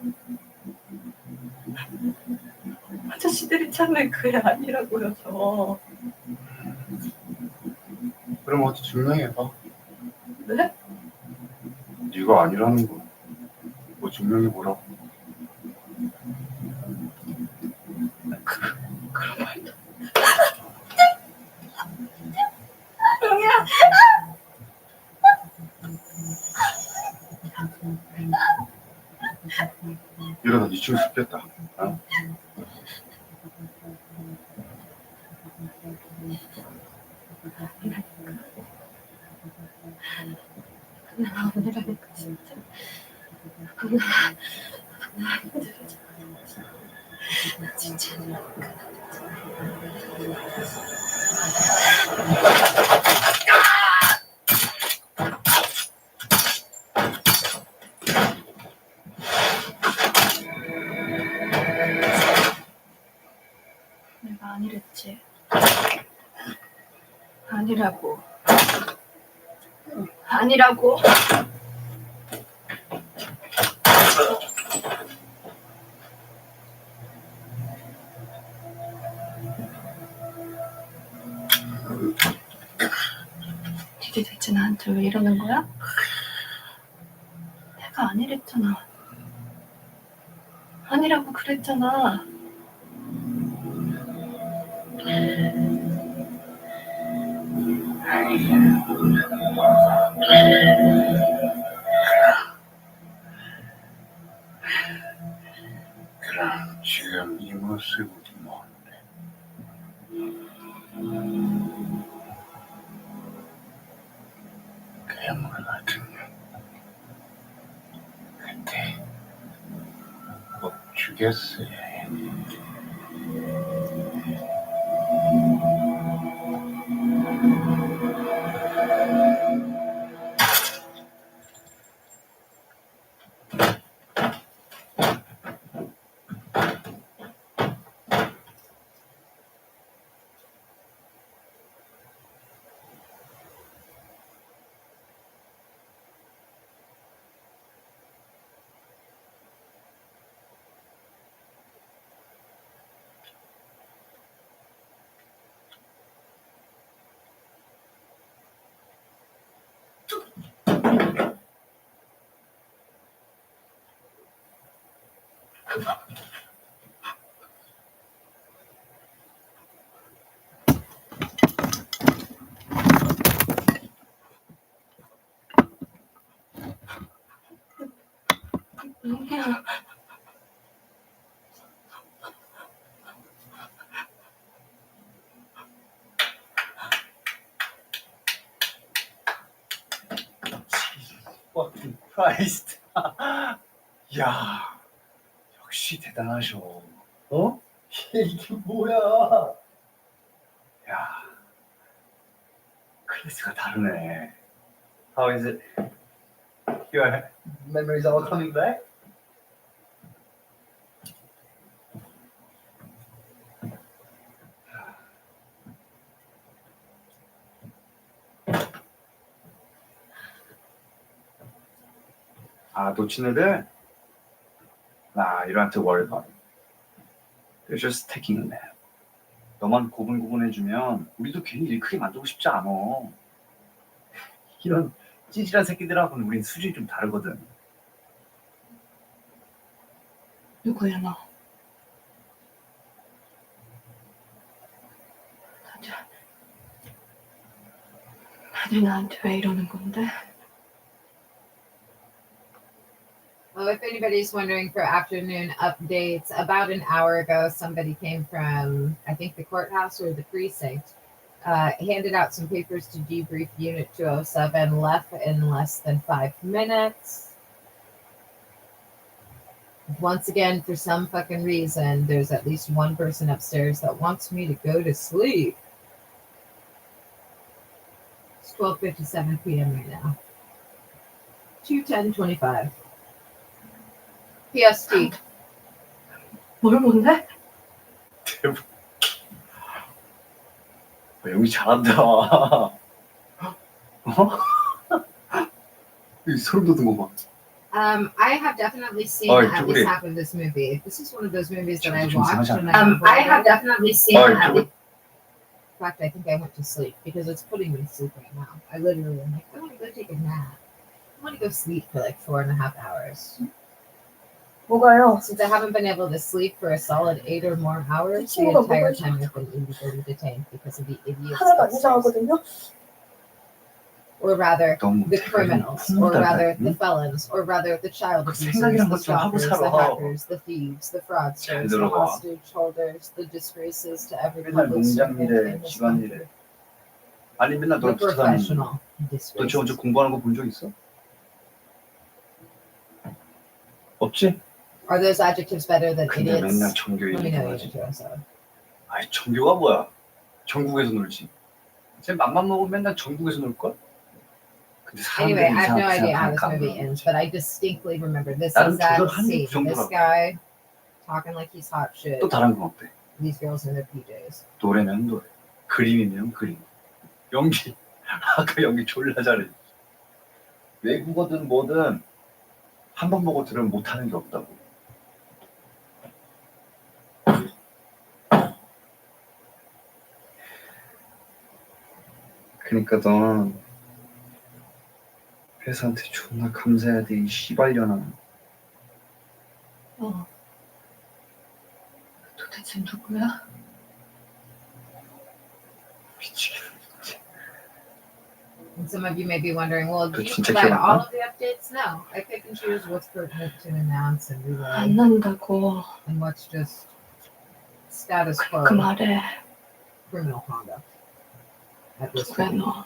아저씨들이 찾는 그애 아니라고요 저. 그럼 어디 증명해봐. 네? 네가 아니라는 거 뭐 증명해보라고. 그런 말도. 명희야! 이러다 네 친구 죽겠다. 어? 나 오늘하니까 진짜. 나 진짜. 내가 아니랬지. 아니라고. 아니라고. 니들 대체 나한테 왜 이러는 거야? 내가 아니랬잖아. 아니라고 그랬잖아. 그럼 지금 이 모습이 뭔데? 괴물 같은 년. 그때 꼭 죽였어야 했는데. 명희야. Fucking Christ. 야, 역시 대단하셔. 어? 이게 뭐야? 야, 클래스가 다르네. How is it? Your memories all coming back? 아, 놓친 애들? Nah, you don't have to worry about it. They're just taking a nap. 너만 고분고분해주면 우리도 괜히 일 크게 만들고 싶지 않아. 이런 찌질한 새끼들하고는 우린 수준이 좀 다르거든. 누구야 너? 다들 나한테 왜 이러는 건데? Well, if anybody's wondering for afternoon updates, about an hour ago, somebody came from, I think, the courthouse or the precinct, handed out some papers to debrief Unit 207, left in less than 5 minutes. Once again, for some fucking reason, there's at least one person upstairs that wants me to go to sleep. It's 12:57 p.m. right now. 2:10:25. PST. 뭘 뭔데? 대박. 여기 잘한다. 어? 이 소름 돋는 거 봐. I have definitely seen Oh, at least Julie. half of this movie. This is one of those movies that I 좀 watched 이상하지 and 않아? I have definitely seen Oh, at Julie. least. In fact, I think I went to sleep because it's putting me to sleep right now. I literally am like, I want to go take a nap. I want to go sleep for like 4.5 hours. 뭐가요? Since I haven't been able to sleep for a solid 8 or more hours the 친구가 entire 뭐가 time I've been illegally detained because of the idiots 하나도 안 upstairs. 이상하거든요? Or rather, 너무 the 대가리 criminals, or 푸는다, rather, 응? the felons, or rather, the child 그 abusers, 생각이란 the 것 좀 하고 stalkers, the 살아. hackers, the thieves, the fraudsters, 잘 the 들어봐. hostage holders, the disgraces to every 맨날 public 농장 servant 일에, in this 집안 country. 일에. 아니 맨날 The 너 붙어 다니는 professional 너 저 disgraces. 먼저 공부하는 거 본 적 있어? 없지? Are those adjectives better than 근데 맨날 idiots? 전교 Let me know, 얘기하지. Unit 207. 아니 전교가 뭐야? 전국에서 놀지. 쟤 맘만 먹으면 맨날 전국에서 놀걸? 근데 Anyway, 사람들이 I have no 이상하게 idea how this 생각하니까 안 movie 그러는 ends, 거지. but I distinctly remember this 나름 exact 조절하는 게 scene. 그 This 정도라고. guy talking like he's hot shit. 또 다른 건 어때? These girls in their PJs. 노래면 노래, 그림이면 그림, 연기. 아까 연기 졸라 잘해. 외국어든 뭐든 한 번 보고 들으면 못하는 게 없다고. 그러니까 넌 회사한테 존나 감사해야 돼, 이 씨발년아. 도대체 누구야? 미치겠네. And some of you may be wondering, well, do you 진짜 provide 기억 안 all 나? of the updates? No, I pick and choose what's pertinent to announce and relay, 안 난다고. and what's just status quo 그 말에 criminal conduct at this 누구야 point. 너?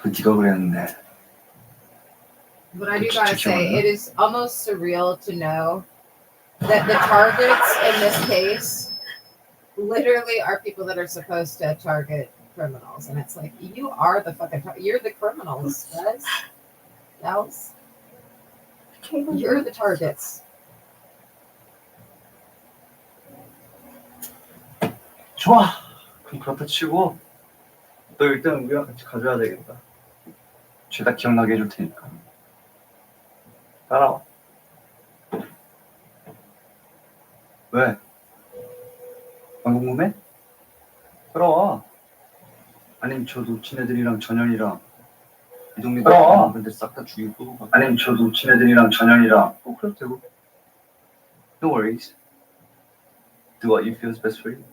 네가 그랬는데. But I do gotta say, it is almost surreal to know that the targets in this case literally are people that are supposed to target criminals, and it's like you are the fucking you're the criminals, guys, gals. You're the targets. 좋아. 그럼 그렇다 치고 너 일단 우리랑 같이 가줘야 되겠다. 죄다 기억나게 해줄 테니까. 따라와. 왜? 안 궁금해? 따라와. 아니면 저 놓친 애들이랑 전현이랑 이 동네 따라와. 근데 싹 다 죽이고 아니면 저 놓친 애들이랑 전현이랑 그래도 되고. No worries. Do what you feel is best for you.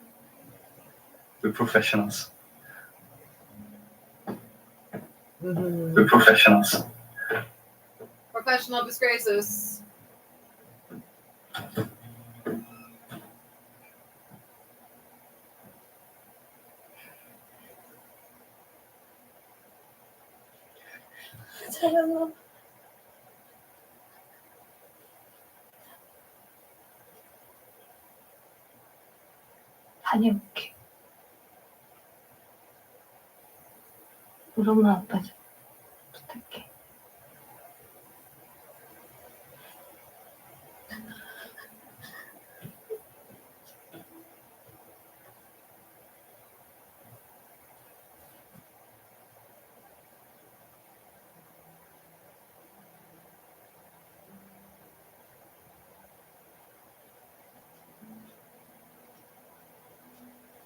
We're professionals. We're professionals. Professional disgraces. 사랑아. 다녀올게. 우리 엄마 아빠 좀 부탁해.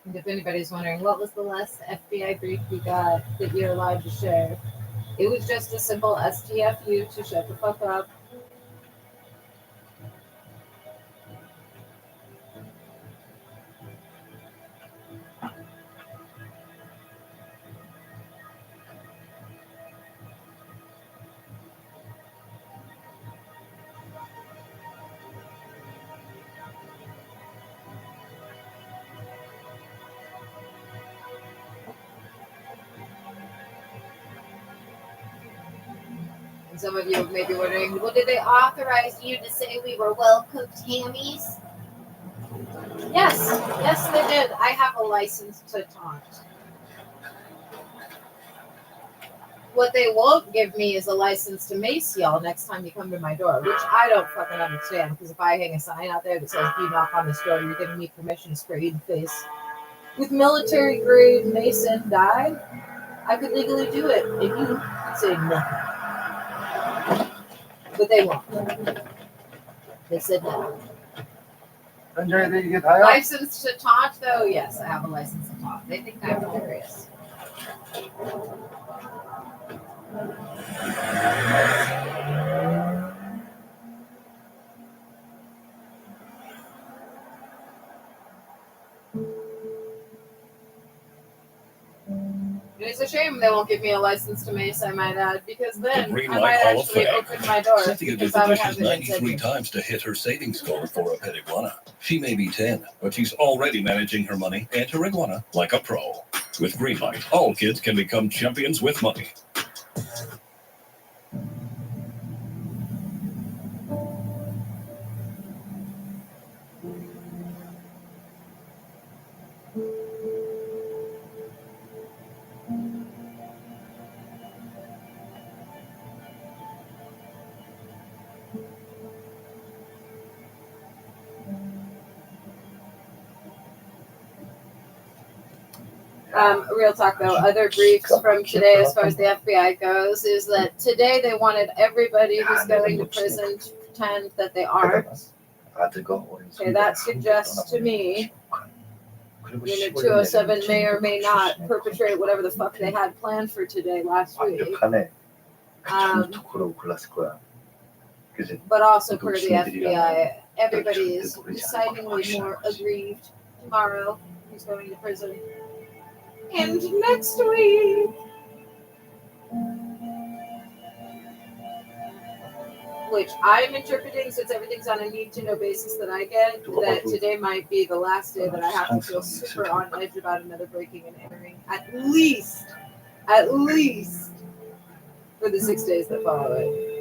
And if anybody's wondering, what was the last FBI brief you got that you're allowed to share? It was just a simple STFU to shut the fuck up. And some of you may be wondering, well, did they authorize you to say we were well-cooked hammies? Yes, yes, they did. I have a license to taunt. What they won't give me is a license to mace y'all next time you come to my door, which I don't fucking understand, because if I hang a sign out there that says, do knock on this door, you're giving me permission to spray you in the face with military-grade mace and dye, I could legally do it, and you could say no. But they won't. They said no. License to taunt, though? Yes, I have a license to taunt. They think I'm hilarious. It's a shame they won't give me a license to mace, I might add, because then I might actually open my door. Cynthia did the dishes 93 times to hit her savings score for a pet iguana. She may be 10, but she's already managing her money and her iguana like a pro. With Greenlight, all kids can become champions with money. Real talk though, other briefs from today as far as the FBI goes is that today they wanted everybody who's going to prison to pretend that they aren't. Okay, that suggests to me Unit 207 may or may not perpetrate whatever the fuck they had planned for today last week. But also per the FBI, everybody is excitingly more aggrieved tomorrow who's going to prison. And next week, which I'm interpreting, since everything's on a need-to-know basis that I get, that today might be the last day that I have to feel super on edge about another breaking and entering, at least for the 6 days that follow it.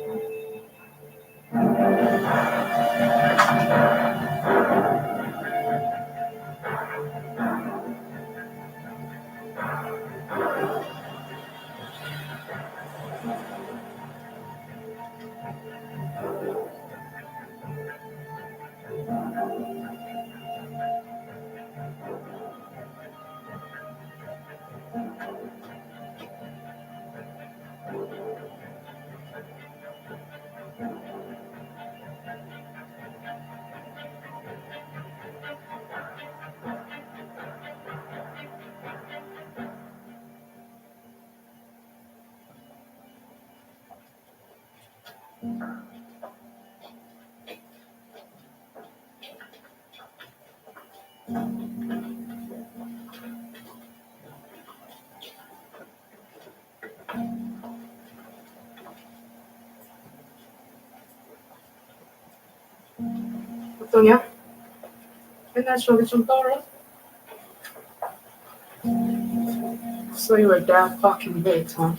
어떠냐? 맨날 저기 좀 떨어? So you were that fucking late, huh?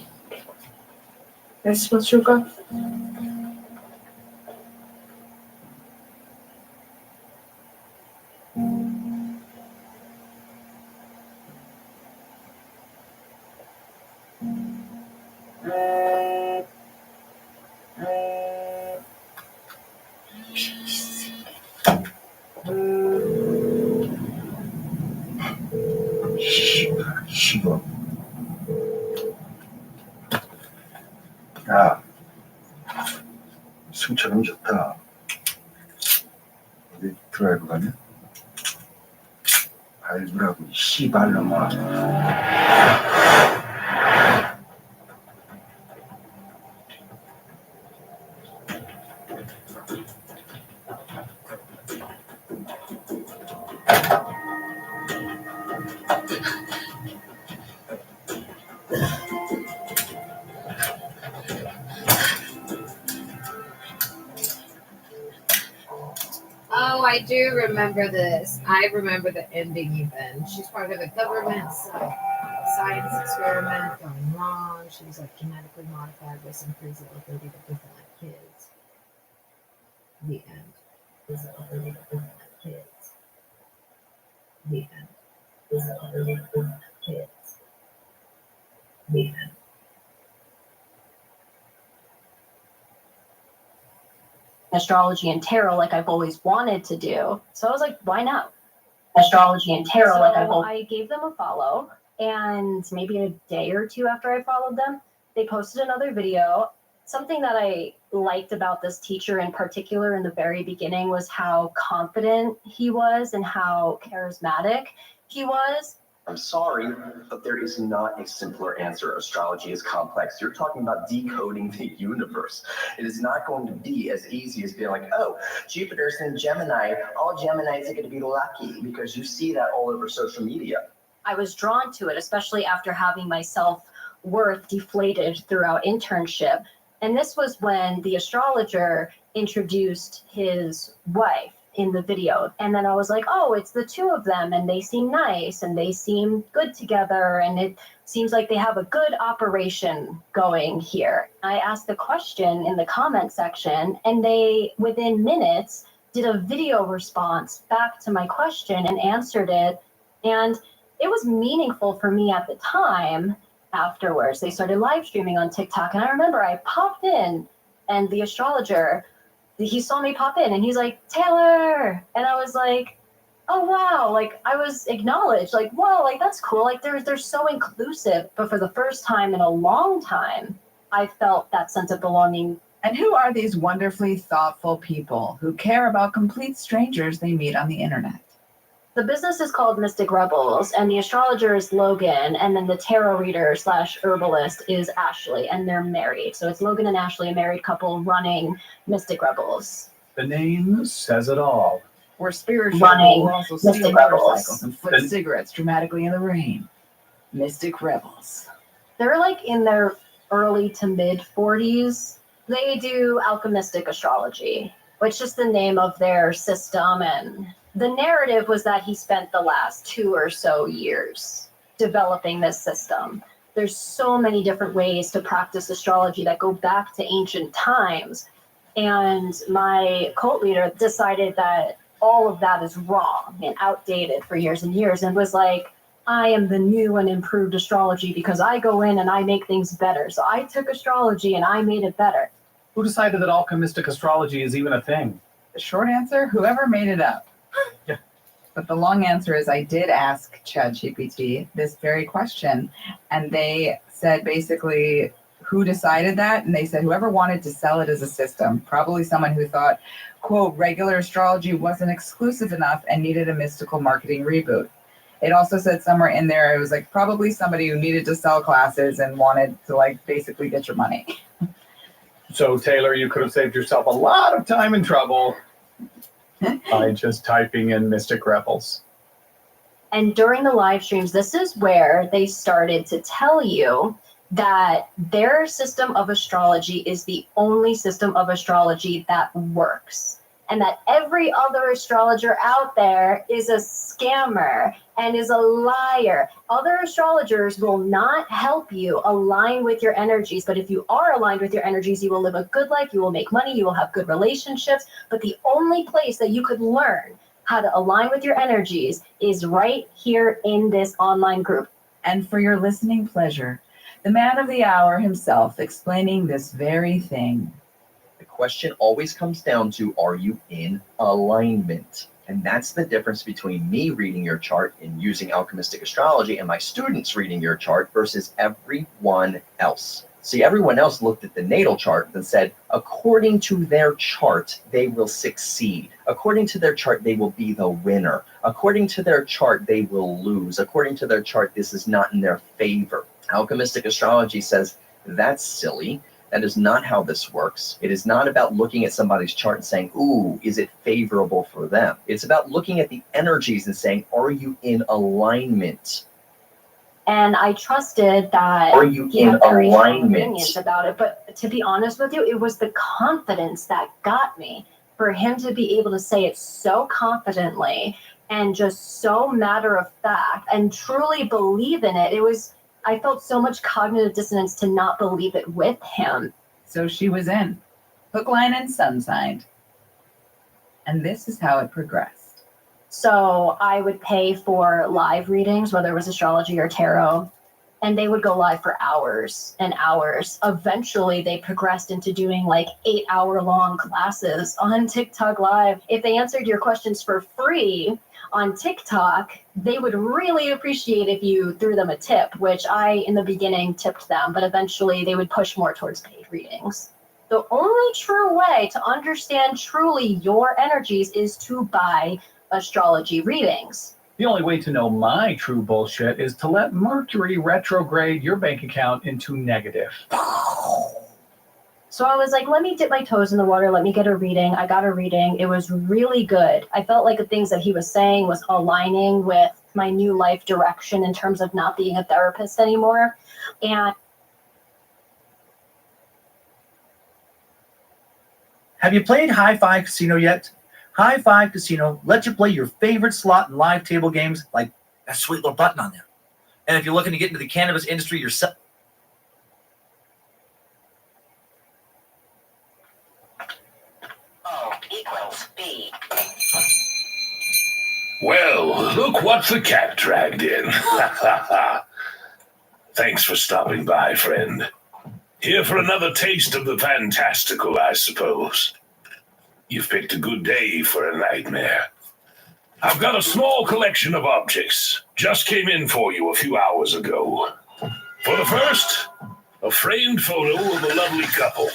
에스프레소 줄까? 야, 승처럼 좋다. 어디 드라이브 가냐? 알더라고, 이 씨발놈아. Oh, I do remember this. I remember the ending even. She's part of a government science experiment gone wrong. She was like genetically modified with some crazy ability to think like kids. The end. This ability to think like kids. The end. This ability to think like kids. The end. Astrology and tarot like I've always wanted to do. So I was like, why not? Astrology and tarot so like I gave them a follow, and maybe a day or two after I followed them, they posted another video. Something that I liked about this teacher in particular in the very beginning was how confident he was and how charismatic he was. I'm sorry, but there is not a simpler answer. Astrology is complex. You're talking about decoding the universe. It is not going to be as easy as being like, oh, Jupiter's in Gemini. All Geminis are going to be lucky, because you see that all over social media. I was drawn to it, especially after having my self-worth deflated throughout internship. And this was when the astrologer introduced his wife in the video. And then I was like, oh, it's the two of them, and they seem nice and they seem good together, and it seems like they have a good operation going here. I asked the question in the comment section, and they, within minutes, did a video response back to my question and answered it. And it was meaningful for me at the time. Afterwards, they started live streaming on TikTok, and I remember I popped in, and the astrologer, he saw me pop in and he's like, Taylor. And I was like, oh, wow. Like, I was acknowledged, like, whoa, like, that's cool. Like, they're so inclusive. But for the first time in a long time, I felt that sense of belonging. And who are these wonderfully thoughtful people who care about complete strangers they meet on the internet? The business is called Mystic Rebels, and the astrologer is Logan, and then the tarot reader / herbalist is Ashley, and they're married. So it's Logan and Ashley, a married couple running Mystic Rebels. The name says it all. We're spiritual, Running we're also Mystic steal Rebels. motorcycles and flip cigarettes dramatically in the rain. Mystic Rebels. They're like in their early to mid 40s. They do alchemistic astrology, which is the name of their system. And the narrative was that he spent the last 2 or so years developing this system. There's so many different ways to practice astrology that go back to ancient times. And my cult leader decided that all of that is wrong and outdated for years and years, and was like, I am the new and improved astrology because I go in and I make things better. So I took astrology and I made it better. Who decided that alchemistic astrology is even a thing? The short answer, whoever made it up. Yeah. But the long answer is I did ask ChatGPT this very question, and they said basically who decided that, and they said whoever wanted to sell it as a system, probably someone who thought, quote, regular astrology wasn't exclusive enough and needed a mystical marketing reboot. It also said somewhere in there, it was like probably somebody who needed to sell classes and wanted to like basically get your money. So Taylor, you could have saved yourself a lot of time and trouble by just typing in Mystic Rebels. And during the live streams, this is where they started to tell you that their system of astrology is the only system of astrology that works. And that every other astrologer out there is a scammer and is a liar. Other astrologers will not help you align with your energies. But if you are aligned with your energies, you will live a good life, you will make money, you will have good relationships. But the only place that you could learn how to align with your energies is right here in this online group. And for your listening pleasure, the man of the hour himself explaining this very thing. The question always comes down to, are you in alignment? And that's the difference between me reading your chart and using alchemistic astrology and my students reading your chart versus everyone else. See, everyone else looked at the natal chart and said, according to their chart, they will succeed. According to their chart, they will be the winner. According to their chart, they will lose. According to their chart, this is not in their favor. Alchemistic astrology says, that's silly. That is not how this works. It is not about looking at somebody's chart and saying, ooh, is it favorable for them? It's about looking at the energies and saying, are you in alignment? And I trusted that Are you he in had very strong alignment? opinions about it. But to be honest with you, it was the confidence that got me. For him to be able to say it so confidently and just so matter of fact and truly believe in it, I felt so much cognitive dissonance to not believe it with him. So she was in. Hook, line, and sun-signed. And this is how it progressed. So I would pay for live readings, whether it was astrology or tarot, and they would go live for hours and hours. Eventually, they progressed into doing like 8-hour-long classes on TikTok Live. If they answered your questions for free on TikTok, they would really appreciate if you threw them a tip, which I, in the beginning, tipped them, but eventually they would push more towards paid readings. The only true way to understand truly your energies is to buy astrology readings. The only way to know my true bullshit is to let Mercury retrograde your bank account into negative. So I was like, let me dip my toes in the water. Let me get a reading. I got a reading. It was really good. I felt like the things that he was saying was aligning with my new life direction in terms of not being a therapist anymore. And Have you played Hi-Fi Casino yet? Hi-Fi Casino lets you play your favorite slot and live table games like that sweet little button on there. And if you're looking to get into the cannabis industry yourself, O equals B. Well, look what the cat dragged in. Thanks for stopping by, friend. Here for another taste of the fantastical, I suppose. You've picked a good day for a nightmare. I've got a small collection of objects. Just came in for you a few hours ago. For the first, a framed photo of a lovely couple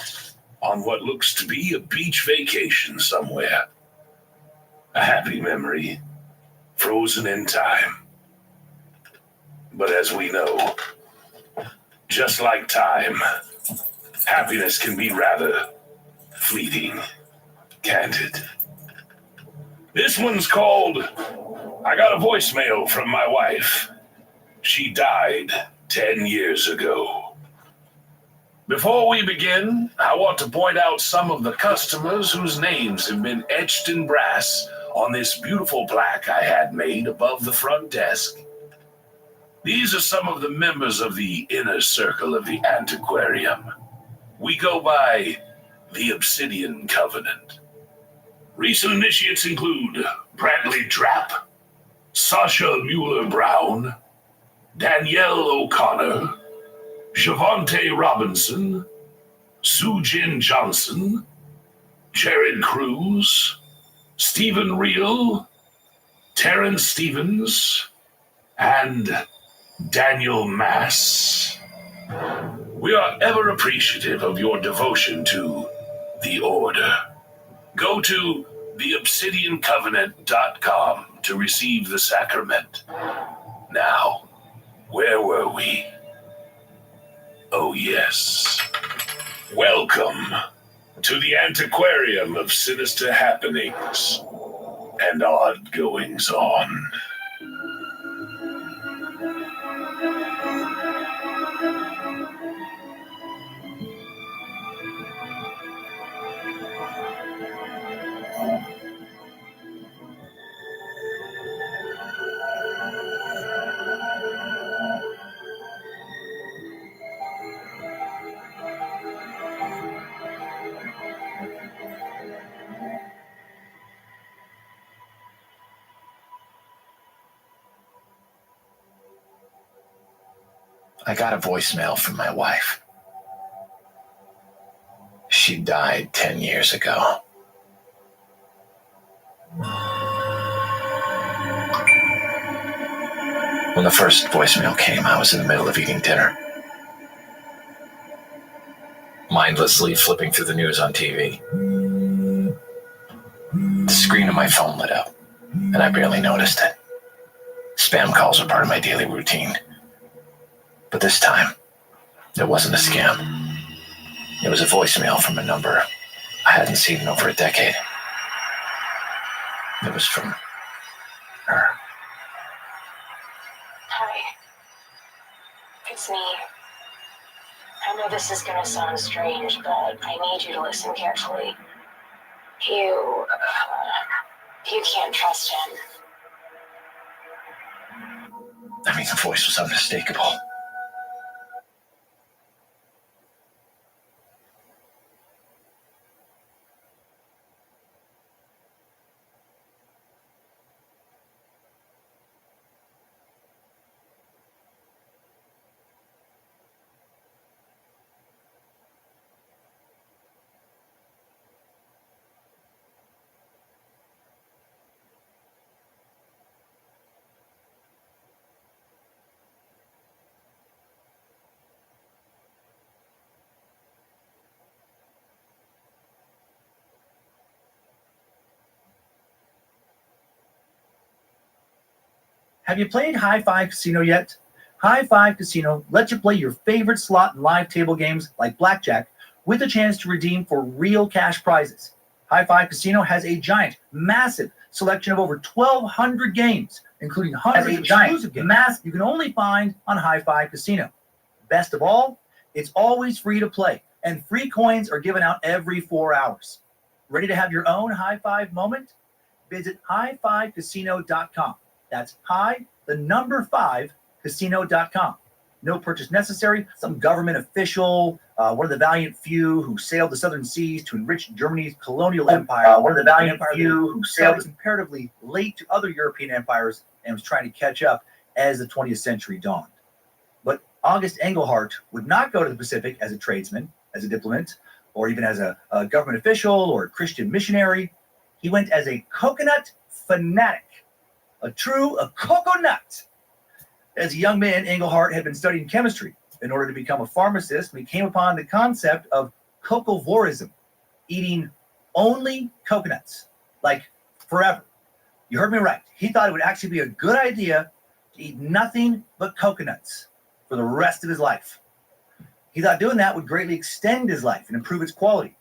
on what looks to be a beach vacation somewhere. A happy memory, frozen in time. But as we know, just like time, happiness can be rather fleeting, can't it? This one's called, I got a voicemail from my wife. She died 10 years ago. Before we begin, I want to point out some of the customers whose names have been etched in brass on this beautiful plaque I had made above the front desk. These are some of the members of the inner circle of the antiquarium. We go by the Obsidian Covenant. Recent initiates include Bradley Trapp, Sasha Mueller-Brown, Danielle O'Connor, Shavante Robinson, Sujin Johnson, Jared Cruz, Stephen Reel, Terrence Stevens, and Daniel Mass. We are ever appreciative of your devotion to the Order. Go to theobsidiancovenant.com to receive the sacrament. Now, where were we? Oh, yes. Welcome to the antiquarium of sinister happenings and odd goings-on. I got a voicemail from my wife. She died 10 years ago. When the first voicemail came, I was in the middle of eating dinner. mindlessly flipping through the news on TV. The screen of my phone lit up, and I barely noticed it. Spam calls are part of my daily routine. But this time, it wasn't a scam. It was a voicemail from a number I hadn't seen in over a decade. It was from her. Hi. It's me. I know this is gonna sound strange, but I need you to listen carefully. You can't trust him. I mean, the voice was unmistakable. Have you played Hi-Fi Casino yet? Hi-Fi Casino lets you play your favorite slot and live table games like blackjack with a chance to redeem for real cash prizes. Hi-Fi Casino has a giant, massive selection of over 1,200 games, including hundreds of exclusive games you can only find on Hi-Fi Casino. Best of all, it's always free to play, and free coins are given out every 4 hours. Ready to have your own high-five moment? Visit hi5casino.com. That's casino.com. No purchase necessary. Some government official, one of the valiant few who sailed the southern seas to enrich Germany's colonial empire. One of the valiant few who sailed comparatively late to other European empires and was trying to catch up as the 20th century dawned. But August Engelhart would not go to the Pacific as a tradesman, as a diplomat, or even as a government official or a Christian missionary. He went as a coconut fanatic. A coconut. As a young man, Engelhart had been studying chemistry in order to become a pharmacist, and he came upon the concept of cocovorism, eating only coconuts, like forever. You heard me right. He thought it would actually be a good idea to eat nothing but coconuts for the rest of his life. He thought doing that would greatly extend his life and improve its quality.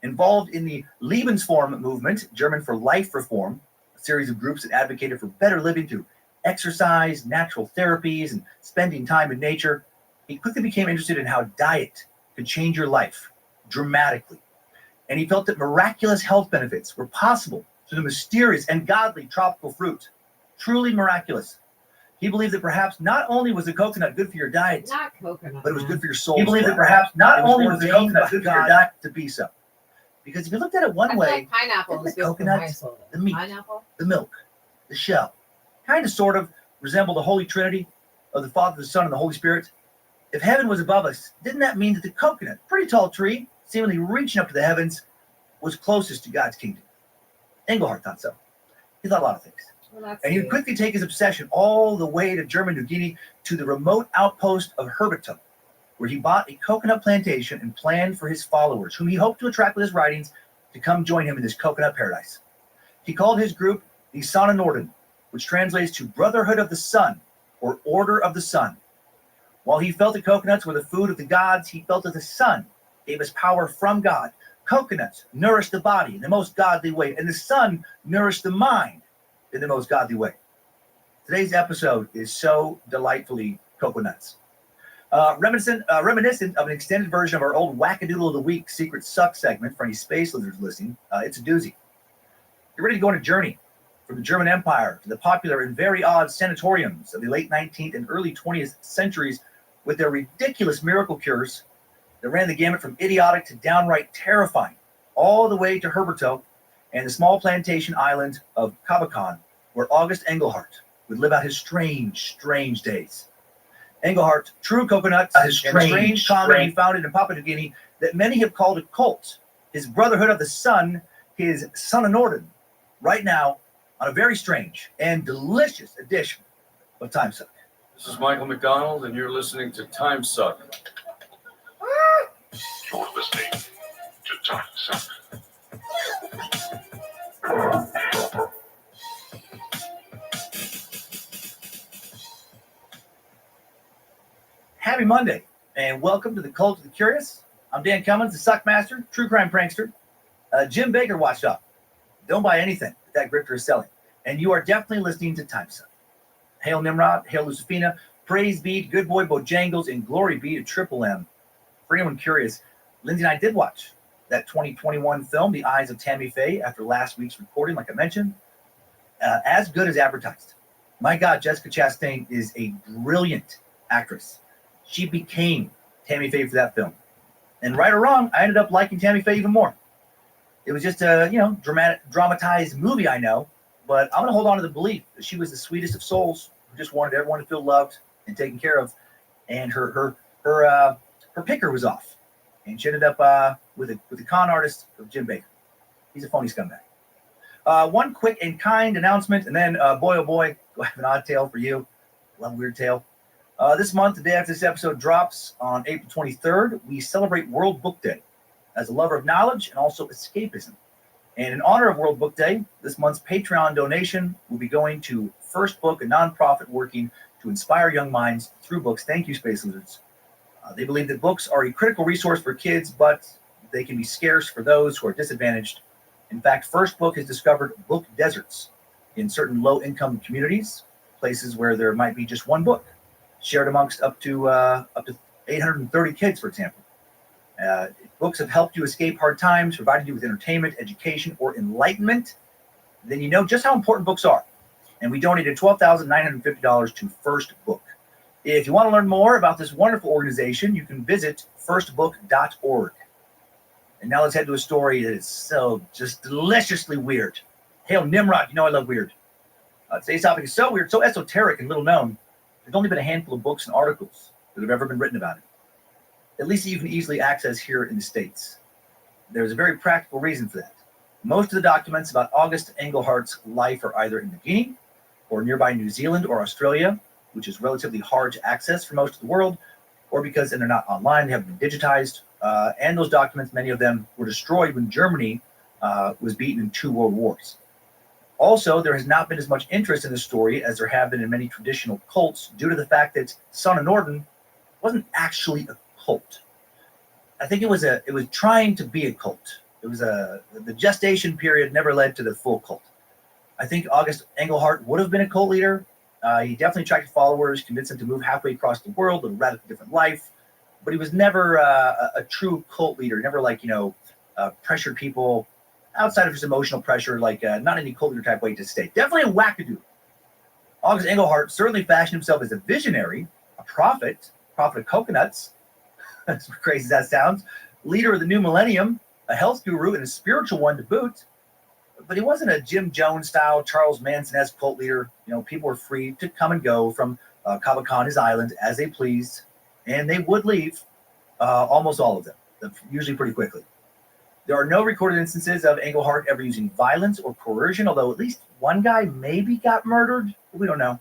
Involved in the Lebensform movement, German for life reform, a series of groups that advocated for better living through exercise, natural therapies, and spending time in nature, he quickly became interested in how diet could change your life dramatically. And he felt that miraculous health benefits were possible through the mysterious and godly tropical fruit. Truly miraculous. He believed that perhaps not only was the coconut good for your diet, Not coconut. but it was good for your soul. He as believed well. that perhaps not It was only was the ordained coconut by good for your God diet- to be so. Because if you looked at it one I feel way, like pineapple is the good for my coconut, soul. the meat, Pineapple? the milk, the shell, kind of sort of resemble the Holy Trinity of the Father, the Son, and the Holy Spirit. If heaven was above us, didn't that mean that the coconut, pretty tall tree, seemingly reaching up to the heavens, was closest to God's kingdom? Engelhart thought so. He thought a lot of things. And he would quickly take his obsession all the way to German New Guinea to the remote outpost of Herbeto, where he bought a coconut plantation and planned for his followers, whom he hoped to attract with his writings, to come join him in this coconut paradise. He called his group the Sonnenorden, which translates to Brotherhood of the Sun, or Order of the Sun. While he felt the coconuts were the food of the gods, he felt that the sun gave us power from God. Coconuts nourished the body in the most godly way, and the sun nourished the mind in the most godly way. Today's episode is so delightfully coconuts. Reminiscent of an extended version of our old Wackadoodle of the Week Secret Suck segment for any space lizards listening, it's a doozy. You're ready to go on a journey from the German Empire to the popular and very odd sanatoriums of the late 19th and early 20th centuries with their ridiculous miracle cures that ran the gamut from idiotic to downright terrifying, all the way to Herbeto and the small plantation island of Cabacan, where August Engelhart would live out his strange days. Engelhart, true coconuts, and a strange comedy founded in Papua New Guinea that many have called a cult, his Brotherhood of the Sun, his Sonnenorden, right now on a very strange and delicious edition of Time Suck. This is Michael McDonald, and you're listening to Time Suck. You're listening to Time's Up. Happy Monday, and welcome to the Cult of the Curious. I'm Dan Cummins, the Suckmaster, true crime prankster. Jim Baker watched up. Don't buy anything that grifter is selling. And you are definitely listening to Time's Up. Hail Nimrod, hail Lucifina, praise be to good boy Bojangles, and glory be to Triple M. For anyone curious, Lindsay and I did watch that 2021 film, The Eyes of Tammy Faye, after last week's recording, like I mentioned. As good as advertised. My God, Jessica Chastain is a brilliant actress. She became Tammy Faye for that film. And right or wrong, I ended up liking Tammy Faye even more. It was just a, dramatized movie, I know, but I'm going to hold on to the belief that she was the sweetest of souls who just wanted everyone to feel loved and taken care of. And her picker was off. And she ended up with a con artist of Jim Baker. He's a phony scumbag. One quick and kind announcement, and then, boy, oh boy, I have an odd tale for you. Love weird tale. This month, the day after this episode drops, on April 23rd, we celebrate World Book Day as a lover of knowledge and also escapism. And in honor of World Book Day, this month's Patreon donation will be going to First Book, a nonprofit working to inspire young minds through books. Thank you, Space Lizards. They believe that books are a critical resource for kids, but they can be scarce for those who are disadvantaged. In fact, First Book has discovered book deserts in certain low-income communities, places where there might be just one book, shared amongst up to 830 kids, for example. Books have helped you escape hard times, provided you with entertainment, education, or enlightenment. Then you know just how important books are. And we donated $12,950 to First Book. If you want to learn more about this wonderful organization, you can visit firstbook.org. And now let's head to a story that is so just deliciously weird. Hail Nimrod, you know I love weird. Today's topic is so weird, so esoteric and little known. There's only been a handful of books and articles that have ever been written about it. At least you can easily access here in the States. There's a very practical reason for that. Most of the documents about August Englehart's life are either in New Guinea or nearby New Zealand or Australia, which is relatively hard to access for most of the world, or because they're not online, they haven't been digitized. And those documents, many of them were destroyed when Germany was beaten in 2 world wars. Also, there has not been as much interest in the story as there have been in many traditional cults due to the fact that Son of Norden wasn't actually a cult. I think it was trying to be a cult. It was the gestation period never led to the full cult. I think August Engelhart would have been a cult leader. He definitely attracted followers, convinced them to move halfway across the world, live a radically different life. But he was never a true cult leader. Never pressured people outside of just emotional pressure, not any cult leader type way to stay. Definitely a wackadoo. August Engelhart certainly fashioned himself as a visionary, a prophet of coconuts, as crazy as that sounds, leader of the new millennium, a health guru, and a spiritual one to boot. But he wasn't a Jim Jones style, Charles Manson-esque cult leader. People were free to come and go from Kaba Khan, his island, as they pleased, and they would leave, almost all of them, usually pretty quickly. There are no recorded instances of Engelhart ever using violence or coercion, although at least one guy maybe got murdered. We don't know.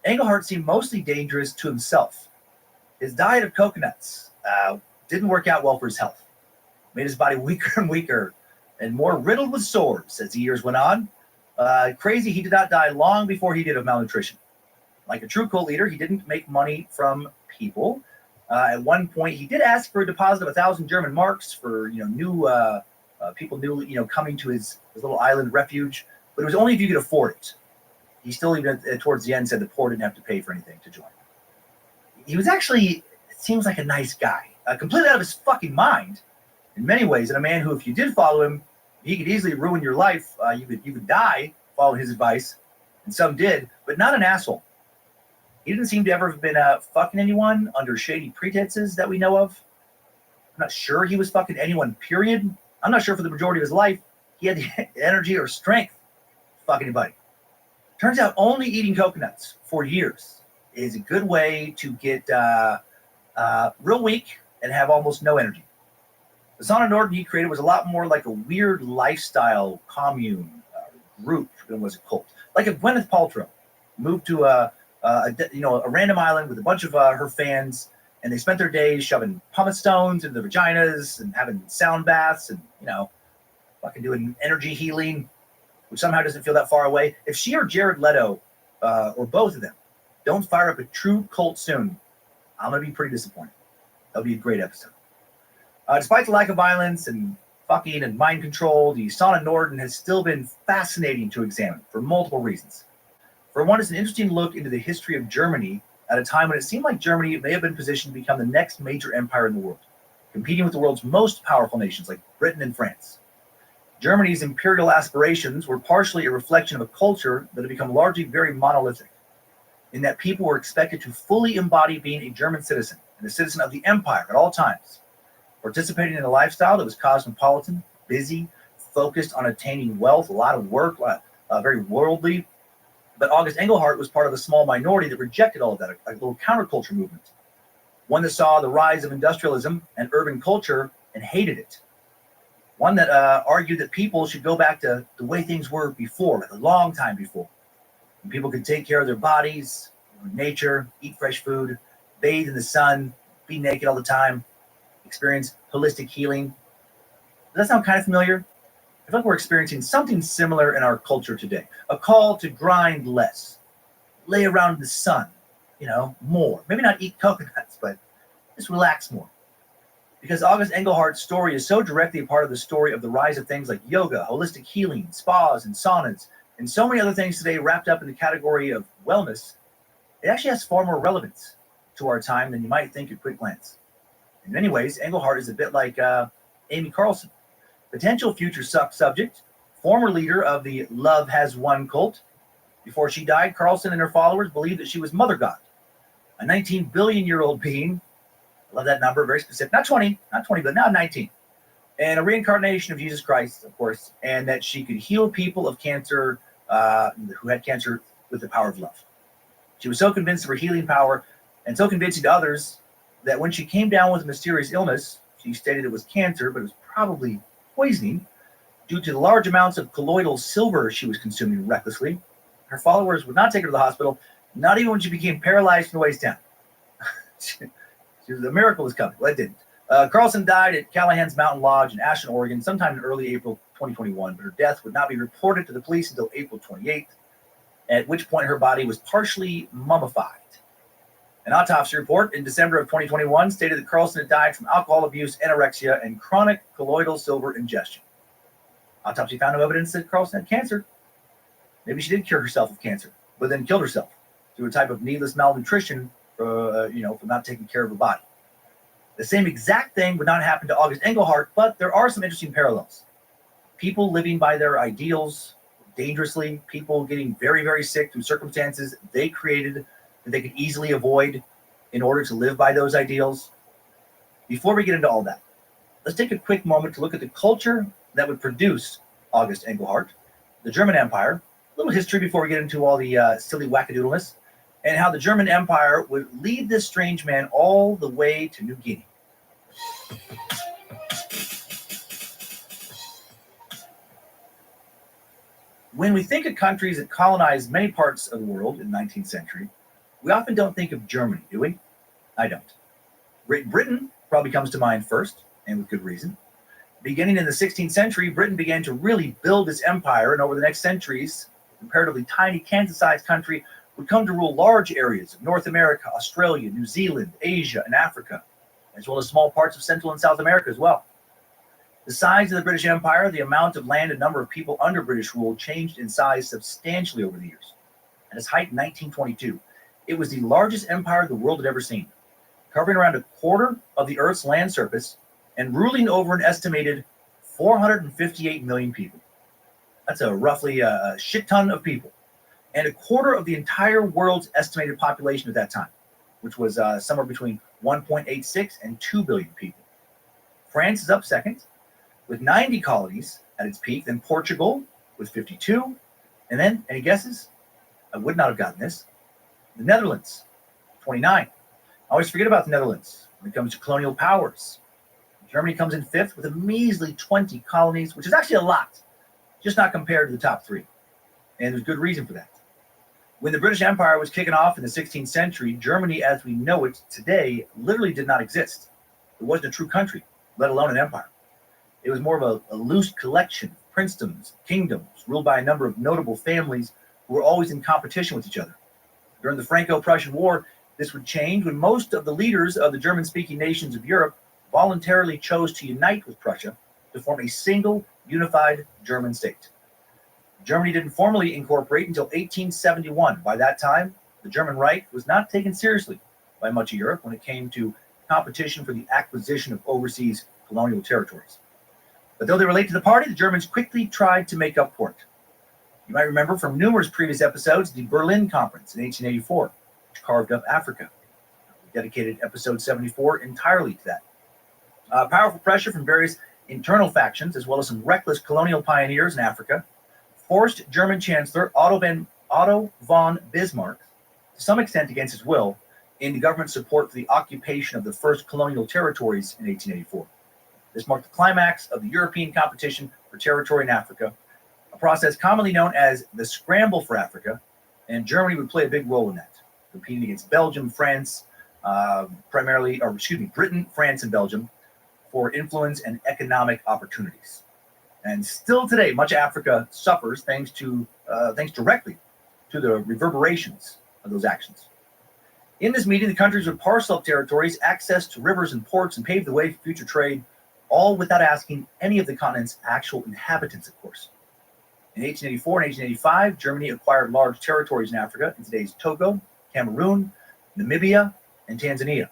Engelhart seemed mostly dangerous to himself. His diet of coconuts didn't work out well for his health. Made his body weaker and weaker and more riddled with sores as the years went on. Crazy, he did not die long before he did of malnutrition. Like a true cult leader, he didn't make money from people. At one point, he did ask for a deposit of 1,000 German marks for new people coming to his little island refuge, but it was only if you could afford it. He still even towards the end said the poor didn't have to pay for anything to join. He was actually, it seems like a nice guy, completely out of his fucking mind in many ways, and a man who, if you did follow him, he could easily ruin your life. You could die following his advice, and some did, but not an asshole. He didn't seem to ever have been fucking anyone under shady pretenses that we know of. I'm not sure he was fucking anyone, period. I'm not sure for the majority of his life he had the energy or strength to fuck anybody. Turns out only eating coconuts for years is a good way to get real weak and have almost no energy. The Son of Norden he created was a lot more like a weird lifestyle commune group than it was a cult. Like if Gwyneth Paltrow moved to a random island with a bunch of her fans And they spent their days shoving pumice stones into their vaginas and having sound baths and, fucking doing energy healing, which somehow doesn't feel that far away. If she or Jared Leto, or both of them, don't fire up a true cult soon, I'm going to be pretty disappointed. That'll be a great episode. Despite the lack of violence and fucking and mind control, the Sauna Norden has still been fascinating to examine for multiple reasons. For one, it's an interesting look into the history of Germany at a time when it seemed like Germany may have been positioned to become the next major empire in the world, competing with the world's most powerful nations like Britain and France. Germany's imperial aspirations were partially a reflection of a culture that had become largely very monolithic, in that people were expected to fully embody being a German citizen and a citizen of the empire at all times, participating in a lifestyle that was cosmopolitan, busy, focused on attaining wealth, a lot of work, very worldly. But August Engelhardt was part of a small minority that rejected all of that, a little counterculture movement, one that saw the rise of industrialism and urban culture and hated it. One that argued that people should go back to the way things were before, like a long time before. When people could take care of their bodies, nature, eat fresh food, bathe in the sun, be naked all the time, experience holistic healing. Does that sound kind of familiar? I feel like we're experiencing something similar in our culture today. A call to grind less, lay around in the sun, more. Maybe not eat coconuts, but just relax more. Because August Engelhardt's story is so directly a part of the story of the rise of things like yoga, holistic healing, spas, and saunas, and so many other things today wrapped up in the category of wellness, it actually has far more relevance to our time than you might think at quick glance. In many ways, Engelhardt is a bit like Amy Carlson, potential future subject, former leader of the Love Has Won cult. Before she died, Carlson and her followers believed that she was Mother God, a 19 billion-year-old being. I love that number, very specific. Not 20, but now 19. And a reincarnation of Jesus Christ, of course, and that she could heal people of cancer who had cancer with the power of love. She was so convinced of her healing power and so convincing to others that when she came down with a mysterious illness, she stated it was cancer, but it was probably poisoning due to the large amounts of colloidal silver she was consuming recklessly. Her followers would not take her to the hospital, not even when she became paralyzed from the waist down. The miracle was coming. Well, it didn't. Carlson died at Callahan's Mountain Lodge in Ashland, Oregon, sometime in early April 2021, but her death would not be reported to the police until April 28th, at which point her body was partially mummified. An autopsy report in December of 2021 stated that Carlson had died from alcohol abuse, anorexia, and chronic colloidal silver ingestion. Autopsy found no evidence that Carlson had cancer. Maybe she did cure herself of cancer, but then killed herself through a type of needless malnutrition for not taking care of her body. The same exact thing would not happen to August Engelhardt, but there are some interesting parallels. People living by their ideals dangerously, people getting very, very sick through circumstances they created that they could easily avoid in order to live by those ideals. Before we get into all that, let's take a quick moment to look at the culture that would produce August Engelhardt, the German Empire, a little history before we get into all the silly wackadoodleness, and how the German Empire would lead this strange man all the way to New Guinea. When we think of countries that colonized many parts of the world in the 19th century, we often don't think of Germany, do we? I don't. Great Britain probably comes to mind first, and with good reason. Beginning in the 16th century, Britain began to really build its empire, and over the next centuries, a comparatively tiny Kansas-sized country would come to rule large areas of North America, Australia, New Zealand, Asia, and Africa, as well as small parts of Central and South America as well. The size of the British Empire, the amount of land and number of people under British rule changed in size substantially over the years. At its height in 1922, it was the largest empire the world had ever seen, covering around a quarter of the Earth's land surface and ruling over an estimated 458 million people. That's roughly a shit ton of people, and a quarter of the entire world's estimated population at that time, which was somewhere between 1.86 and 2 billion people. France is up second, with 90 colonies at its peak, then Portugal with 52, and then, any guesses? I would not have gotten this. The Netherlands, 29. I always forget about the Netherlands when it comes to colonial powers. Germany comes in fifth with a measly 20 colonies, which is actually a lot, just not compared to the top three. And there's good reason for that. When the British Empire was kicking off in the 16th century, Germany as we know it today literally did not exist. It wasn't a true country, let alone an empire. It was more of a loose collection of princedoms, kingdoms, ruled by a number of notable families who were always in competition with each other. During the Franco-Prussian War, this would change when most of the leaders of the German-speaking nations of Europe voluntarily chose to unite with Prussia to form a single, unified German state. Germany didn't formally incorporate until 1871. By that time, the German Reich was not taken seriously by much of Europe when it came to competition for the acquisition of overseas colonial territories. But though they were late to the party, the Germans quickly tried to make up for it. You might remember from numerous previous episodes the Berlin Conference in 1884, which carved up Africa. We dedicated episode 74 entirely to that. Powerful pressure from various internal factions, as well as some reckless colonial pioneers in Africa, forced German Chancellor Otto von Bismarck, to some extent against his will, into government support for the occupation of the first colonial territories in 1884. This marked the climax of the European competition for territory in Africa, a process commonly known as the Scramble for Africa, and Germany would play a big role in that, competing against Belgium, France, Britain, France, and Belgium for influence and economic opportunities. And still today, much of Africa suffers thanks directly to the reverberations of those actions. In this meeting, the countries would parcel up territories, access to rivers and ports, and pave the way for future trade, all without asking any of the continent's actual inhabitants, of course. In 1884 and 1885, Germany acquired large territories in Africa, in today's Togo, Cameroon, Namibia, and Tanzania.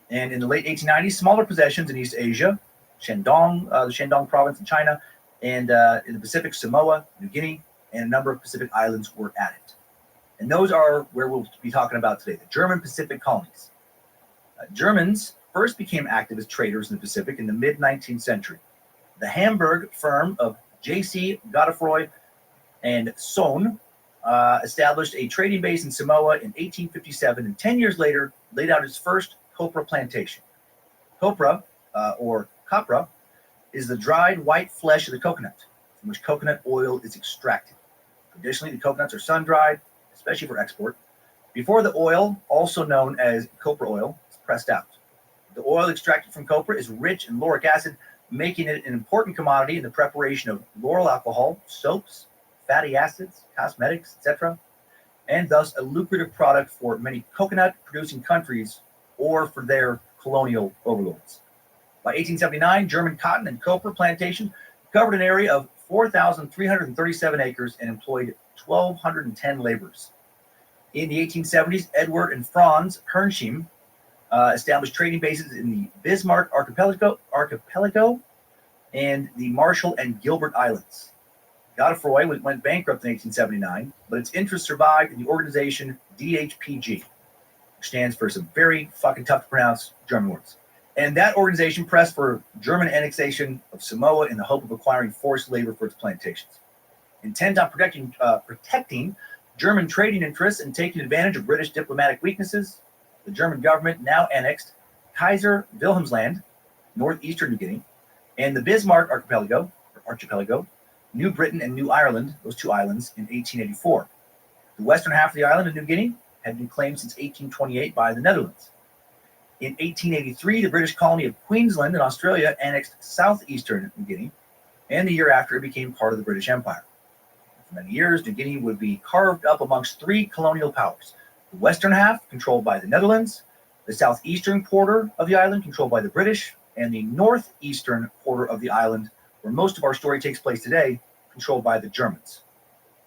And in the late 1890s, smaller possessions in East Asia, the Shandong province in China, and in the Pacific, Samoa, New Guinea, and a number of Pacific islands were added. And those are where we'll be talking about today, the German Pacific colonies. Germans first became active as traders in the Pacific in the mid-19th century. The Hamburg firm of J.C. Godefroy and Sohn established a trading base in Samoa in 1857, and 10 years later laid out its first copra plantation. Copra, or copra, is the dried white flesh of the coconut, from which coconut oil is extracted. Traditionally, the coconuts are sun-dried, especially for export, before the oil, also known as copra oil, is pressed out. The oil extracted from copra is rich in lauric acid, making it an important commodity in the preparation of lauryl alcohol, soaps, fatty acids, cosmetics, etc., and thus a lucrative product for many coconut-producing countries or for their colonial overlords. By 1879, German cotton and copra plantation covered an area of 4,337 acres and employed 1,210 laborers. In the 1870s, Edward and Franz Hernsheim established trading bases in the Bismarck Archipelago and the Marshall and Gilbert Islands. Godefroy went bankrupt in 1879, but its interests survived in the organization DHPG, which stands for some very fucking tough to pronounce German words. And that organization pressed for German annexation of Samoa in the hope of acquiring forced labor for its plantations. Intent on protecting German trading interests and taking advantage of British diplomatic weaknesses, the German government now annexed Kaiser Wilhelmsland, northeastern New Guinea, and the Bismarck Archipelago, New Britain and New Ireland, those two islands, in 1884. The western half of the island of New Guinea had been claimed since 1828 by the Netherlands. In 1883, the British colony of Queensland in Australia annexed southeastern New Guinea, and the year after it became part of the British Empire. For many years, New Guinea would be carved up amongst three colonial powers. The western half, controlled by the Netherlands, the southeastern quarter of the island, controlled by the British, and the northeastern quarter of the island, where most of our story takes place today, controlled by the Germans.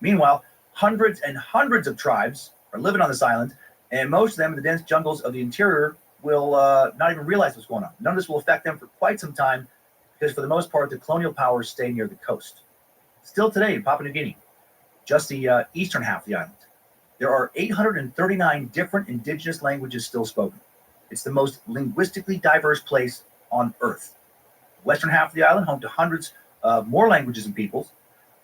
Meanwhile, hundreds and hundreds of tribes are living on this island, and most of them in the dense jungles of the interior will not even realize what's going on. None of this will affect them for quite some time, because for the most part, the colonial powers stay near the coast. Still today in Papua New Guinea, just the eastern half of the island, there are 839 different indigenous languages still spoken. It's the most linguistically diverse place on Earth. The western half of the island, home to hundreds of more languages and peoples,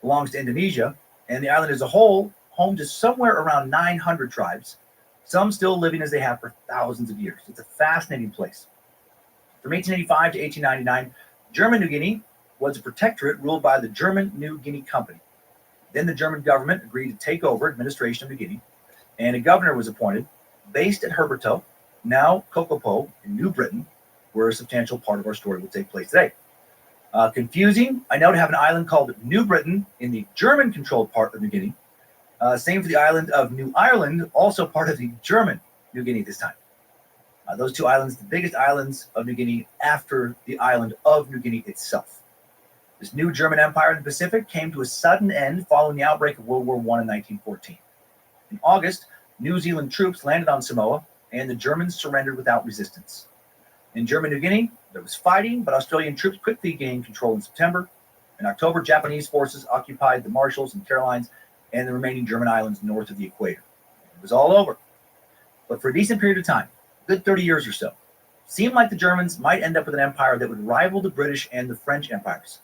belongs to Indonesia, and the island as a whole, home to somewhere around 900 tribes, some still living as they have for thousands of years. It's a fascinating place. From 1885 to 1899, German New Guinea was a protectorate ruled by the German New Guinea Company. Then the German government agreed to take over administration of New Guinea, and a governor was appointed based at Herberto, now Kokopo in New Britain, where a substantial part of our story will take place today. Confusing, I know, to have an island called New Britain in the German-controlled part of New Guinea. Same for the island of New Ireland, also part of the German New Guinea at this time. Those two islands, the biggest islands of New Guinea after the island of New Guinea itself. This new German empire in the Pacific came to a sudden end following the outbreak of World War I in 1914. In August, New Zealand troops landed on Samoa, and the Germans surrendered without resistance. In German New Guinea, there was fighting, but Australian troops quickly gained control in September. In October, Japanese forces occupied the Marshalls and Carolines and the remaining German islands north of the equator. It was all over. But for a decent period of time, a good 30 years or so, seemed like the Germans might end up with an empire that would rival the British and the French empires.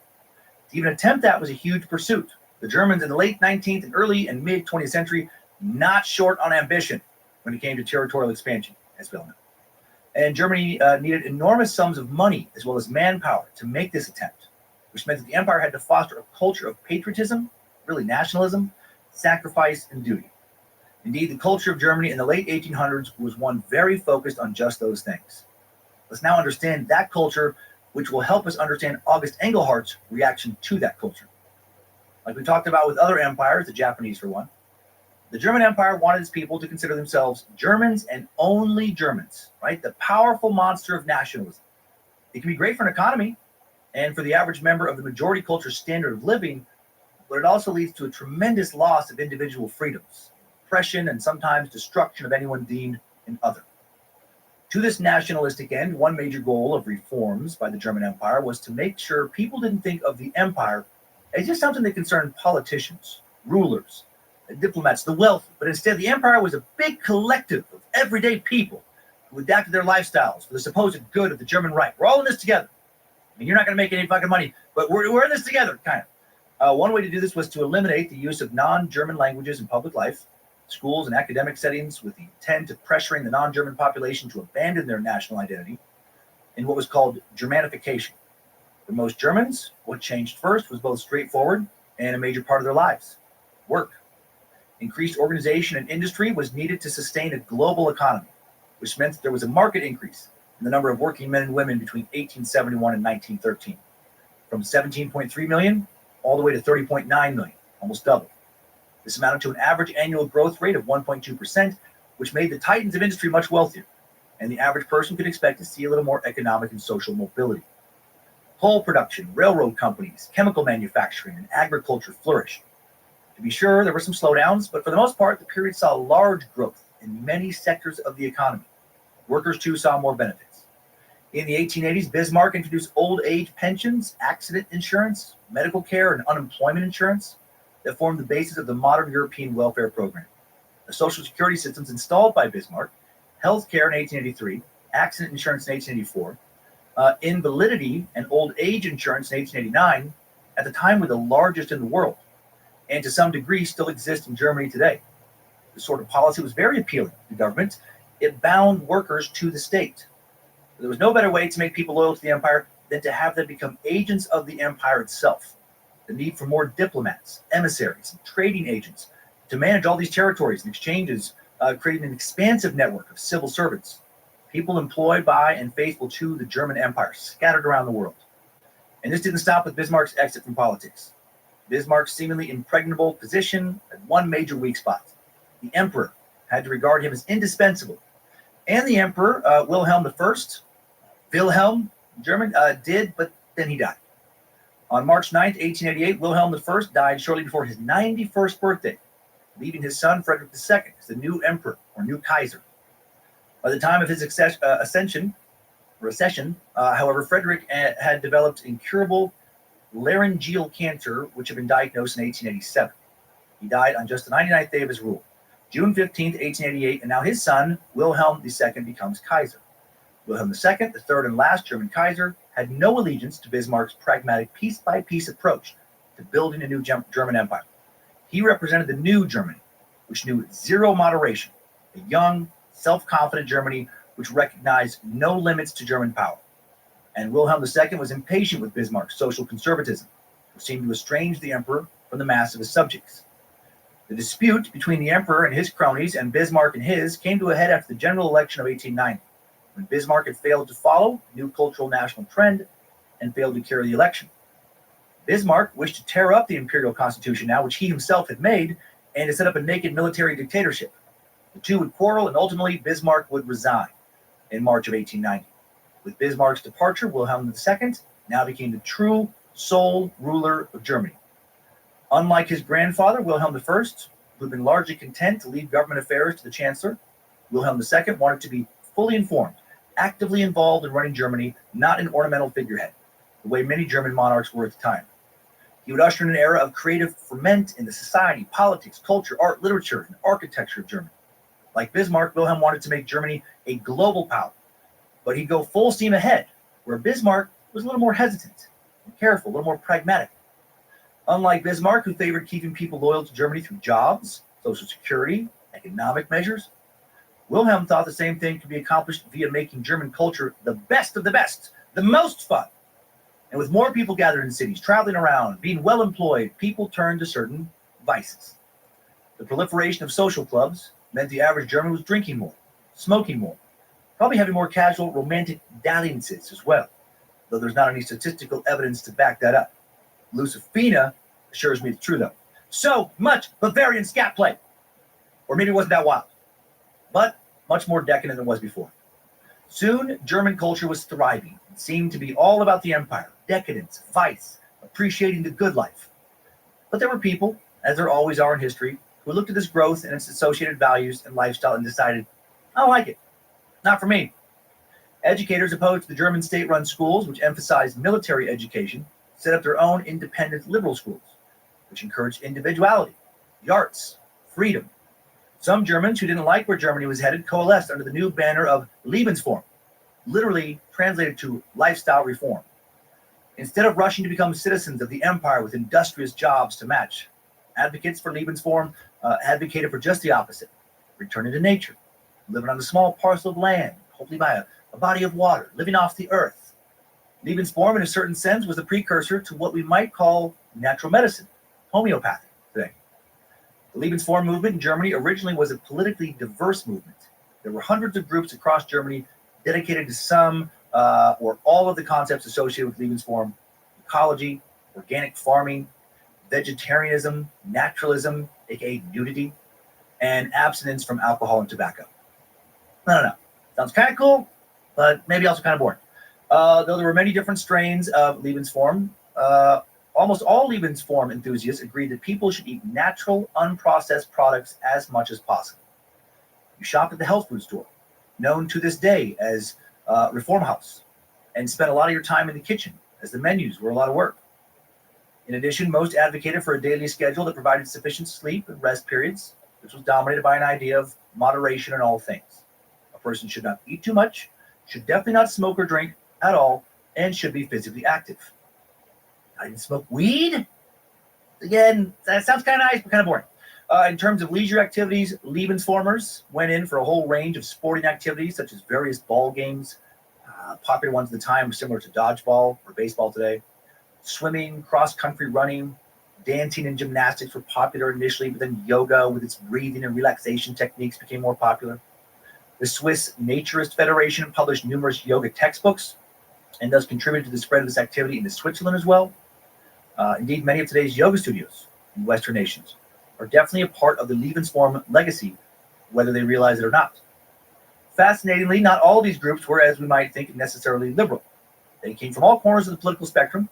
To even attempt that was a huge pursuit. The Germans in the late 19th and early and mid 20th century, not short on ambition when it came to territorial expansion, as we all know. And Germany needed enormous sums of money as well as manpower to make this attempt, which meant that the empire had to foster a culture of patriotism, really nationalism, sacrifice, and duty. Indeed, the culture of Germany in the late 1800s was one very focused on just those things. Let's now understand that culture, which will help us understand August Engelhart's reaction to that culture. Like we talked about with other empires, the Japanese for one, the German Empire wanted its people to consider themselves Germans and only Germans, right? The powerful monster of nationalism. It can be great for an economy and for the average member of the majority culture's standard of living, but it also leads to a tremendous loss of individual freedoms, oppression, and sometimes destruction of anyone deemed an other. To this nationalistic end, one major goal of reforms by the German Empire was to make sure people didn't think of the empire as just something that concerned politicians, rulers, diplomats, the wealthy, but instead the empire was a big collective of everyday people who adapted their lifestyles for the supposed good of the German Reich. We're all in this together. I mean, you're not going to make any fucking money, but we're in this together, kind of. One way to do this was to eliminate the use of non-German languages in public life, schools, and academic settings, with the intent of pressuring the non-German population to abandon their national identity in what was called Germanification. For most Germans, what changed first was both straightforward and a major part of their lives: work. Increased organization and industry was needed to sustain a global economy, which meant that there was a marked increase in the number of working men and women between 1871 and 1913, from 17.3 million all the way to 30.9 million, almost double. This amounted to an average annual growth rate of 1.2%, which made the titans of industry much wealthier, and the average person could expect to see a little more economic and social mobility. Coal production, railroad companies, chemical manufacturing, and agriculture flourished. To be sure, there were some slowdowns, but for the most part, the period saw large growth in many sectors of the economy. Workers, too, saw more benefits. In the 1880s, Bismarck introduced old age pensions, accident insurance, medical care, and unemployment insurance that formed the basis of the modern European welfare program. The social security systems installed by Bismarck, health care in 1883, accident insurance in 1884, invalidity and old age insurance in 1889, at the time were the largest in the world, and to some degree still exist in Germany today. This sort of policy was very appealing to government. It bound workers to the state. There was no better way to make people loyal to the empire than to have them become agents of the empire itself. The need for more diplomats, emissaries, and trading agents to manage all these territories and exchanges created an expansive network of civil servants, people employed by and faithful to the German Empire, scattered around the world. And this didn't stop with Bismarck's exit from politics. Bismarck's seemingly impregnable position had one major weak spot. The emperor had to regard him as indispensable. And the emperor, Wilhelm I, Wilhelm, German, did, but then he died. On March 9th, 1888, Wilhelm I died shortly before his 91st birthday, leaving his son Frederick II as the new emperor, or new Kaiser. By the time of his accession, however, Frederick had developed incurable laryngeal cancer, which had been diagnosed in 1887. He died on just the 99th day of his rule, June 15th, 1888, and now his son, Wilhelm II, becomes Kaiser. Wilhelm II, the third and last German Kaiser, had no allegiance to Bismarck's pragmatic piece-by-piece approach to building a new German empire. He represented the new Germany, which knew zero moderation, a young, self-confident Germany which recognized no limits to German power. And Wilhelm II was impatient with Bismarck's social conservatism, which seemed to estrange the emperor from the mass of his subjects. The dispute between the emperor and his cronies and Bismarck and his came to a head after the general election of 1890, when Bismarck had failed to follow the new cultural national trend and failed to carry the election. Bismarck wished to tear up the imperial constitution now, which he himself had made, and to set up a naked military dictatorship. The two would quarrel, and ultimately Bismarck would resign in March of 1890. With Bismarck's departure, Wilhelm II now became the true sole ruler of Germany. Unlike his grandfather, Wilhelm I, who had been largely content to leave government affairs to the chancellor, Wilhelm II wanted to be fully informed, actively involved in running Germany, not an ornamental figurehead, the way many German monarchs were at the time. He would usher in an era of creative ferment in the society, politics, culture, art, literature, and architecture of Germany. Like Bismarck, Wilhelm wanted to make Germany a global power, but he'd go full steam ahead, where Bismarck was a little more hesitant and careful, a little more pragmatic. Unlike Bismarck, who favored keeping people loyal to Germany through jobs, social security, economic measures, Wilhelm thought the same thing could be accomplished via making German culture the best of the best, the most fun. And with more people gathered in cities, traveling around, being well employed, people turned to certain vices. The proliferation of social clubs meant the average German was drinking more, smoking more, probably having more casual romantic dalliances as well, though there's not any statistical evidence to back that up. Lucifina assures me it's true, though. So much Bavarian scat play. Or maybe it wasn't that wild, but much more decadent than it was before. Soon, German culture was thriving. It seemed to be all about the empire, decadence, vice, appreciating the good life. But there were people, as there always are in history, who looked at this growth and its associated values and lifestyle and decided, I don't like it. Not for me. Educators opposed to the German state-run schools, which emphasized military education, set up their own independent liberal schools, which encouraged individuality, the arts, freedom. Some Germans who didn't like where Germany was headed coalesced under the new banner of Lebensform, literally translated to lifestyle reform. Instead of rushing to become citizens of the empire with industrious jobs to match, advocates for Lebensform advocated for just the opposite, returning to nature, living on a small parcel of land, hopefully by a body of water, living off the earth. Lebensform, in a certain sense, was a precursor to what we might call natural medicine, homeopathy today. The Lebensform movement in Germany originally was a politically diverse movement. There were hundreds of groups across Germany dedicated to some or all of the concepts associated with Lebensform: ecology, organic farming, vegetarianism, naturalism, aka nudity, and abstinence from alcohol and tobacco. I don't know. Sounds kind of cool, but maybe also kind of boring. Though there were many different strains of Lebensform, almost all Lebensform enthusiasts agreed that people should eat natural, unprocessed products as much as possible. You shop at the health food store, known to this day as Reform House, and spent a lot of your time in the kitchen, as the menus were a lot of work. In addition, most advocated for a daily schedule that provided sufficient sleep and rest periods, which was dominated by an idea of moderation in all things. A person should not eat too much, should definitely not smoke or drink at all, and should be physically active. I didn't smoke weed? Again, that sounds kind of nice, but kind of boring. In terms of leisure activities, Lebensformers went in for a whole range of sporting activities, such as various ball games. Popular ones at the time were similar to dodgeball or baseball today. Swimming, cross-country running, dancing and gymnastics were popular initially, but then yoga with its breathing and relaxation techniques became more popular. The Swiss Naturist Federation published numerous yoga textbooks and thus contributed to the spread of this activity into Switzerland as well. Indeed, many of today's yoga studios in Western nations are definitely a part of the Lebensform legacy, whether they realize it or not. Fascinatingly, not all of these groups were, as we might think, necessarily liberal. They came from all corners of the political spectrum.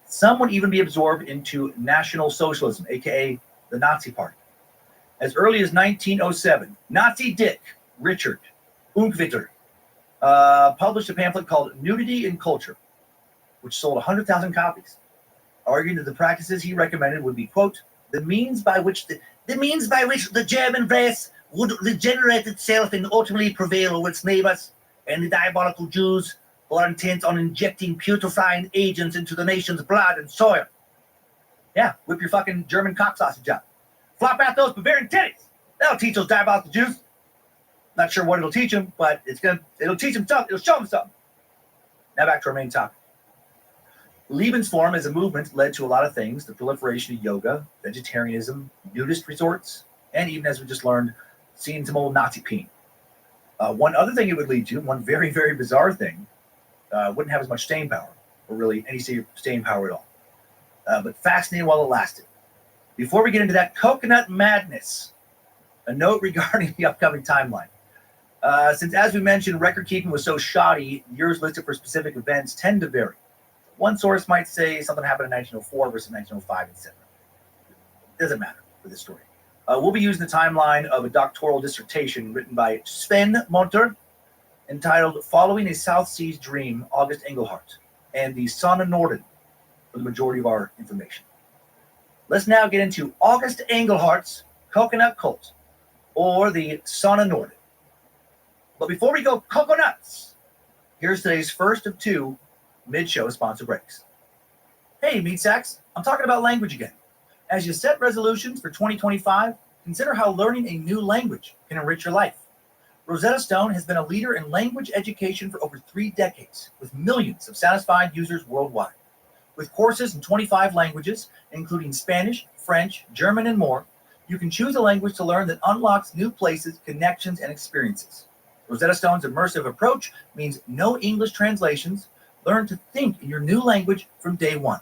Some would even be absorbed into National Socialism, aka the Nazi Party. As early as 1907, Nazi Dick Richard Unckwitter published a pamphlet called Nudity in Culture, which sold 100,000 copies, arguing that the practices he recommended would be, quote, the means by which the German race would regenerate itself and ultimately prevail over its neighbors, and the diabolical Jews who are intent on injecting putrefying agents into the nation's blood and soil. Yeah, whip your fucking German cock sausage out. Flop out those Bavarian titties. That'll teach those diabolical Jews. Not sure what it'll teach them, but it'll teach them something. It'll show them something. Now back to our main topic. Lebensform as a movement led to a lot of things, the proliferation of yoga, vegetarianism, nudist resorts, and even, as we just learned, seeing some old Nazi peen. One other thing it would lead to, one very, very bizarre thing, wouldn't have as much staying power, or really any staying power at all. But fascinating while it lasted. Before we get into that coconut madness, a note regarding the upcoming timeline. Since, as we mentioned, record keeping was so shoddy, years listed for specific events tend to vary. One source might say something happened in 1904 versus 1905, etc. Doesn't matter for this story. We'll be using the timeline of a doctoral dissertation written by Sven Monter, entitled Following a South Seas Dream, August Engelhardt, and the Son of Norden for the majority of our information. Let's now get into August Engelhardt's Coconut Cult, or the Son of Norden. But before we go coconuts, here's today's first of two mid-show sponsor breaks. Hey, Meat Sacks, I'm talking about language again. As you set resolutions for 2025, consider how learning a new language can enrich your life. Rosetta Stone has been a leader in language education for over 3 decades, with millions of satisfied users worldwide. With courses in 25 languages, including Spanish, French, German, and more, you can choose a language to learn that unlocks new places, connections, and experiences. Rosetta Stone's immersive approach means no English translations. Learn to think in your new language from day one.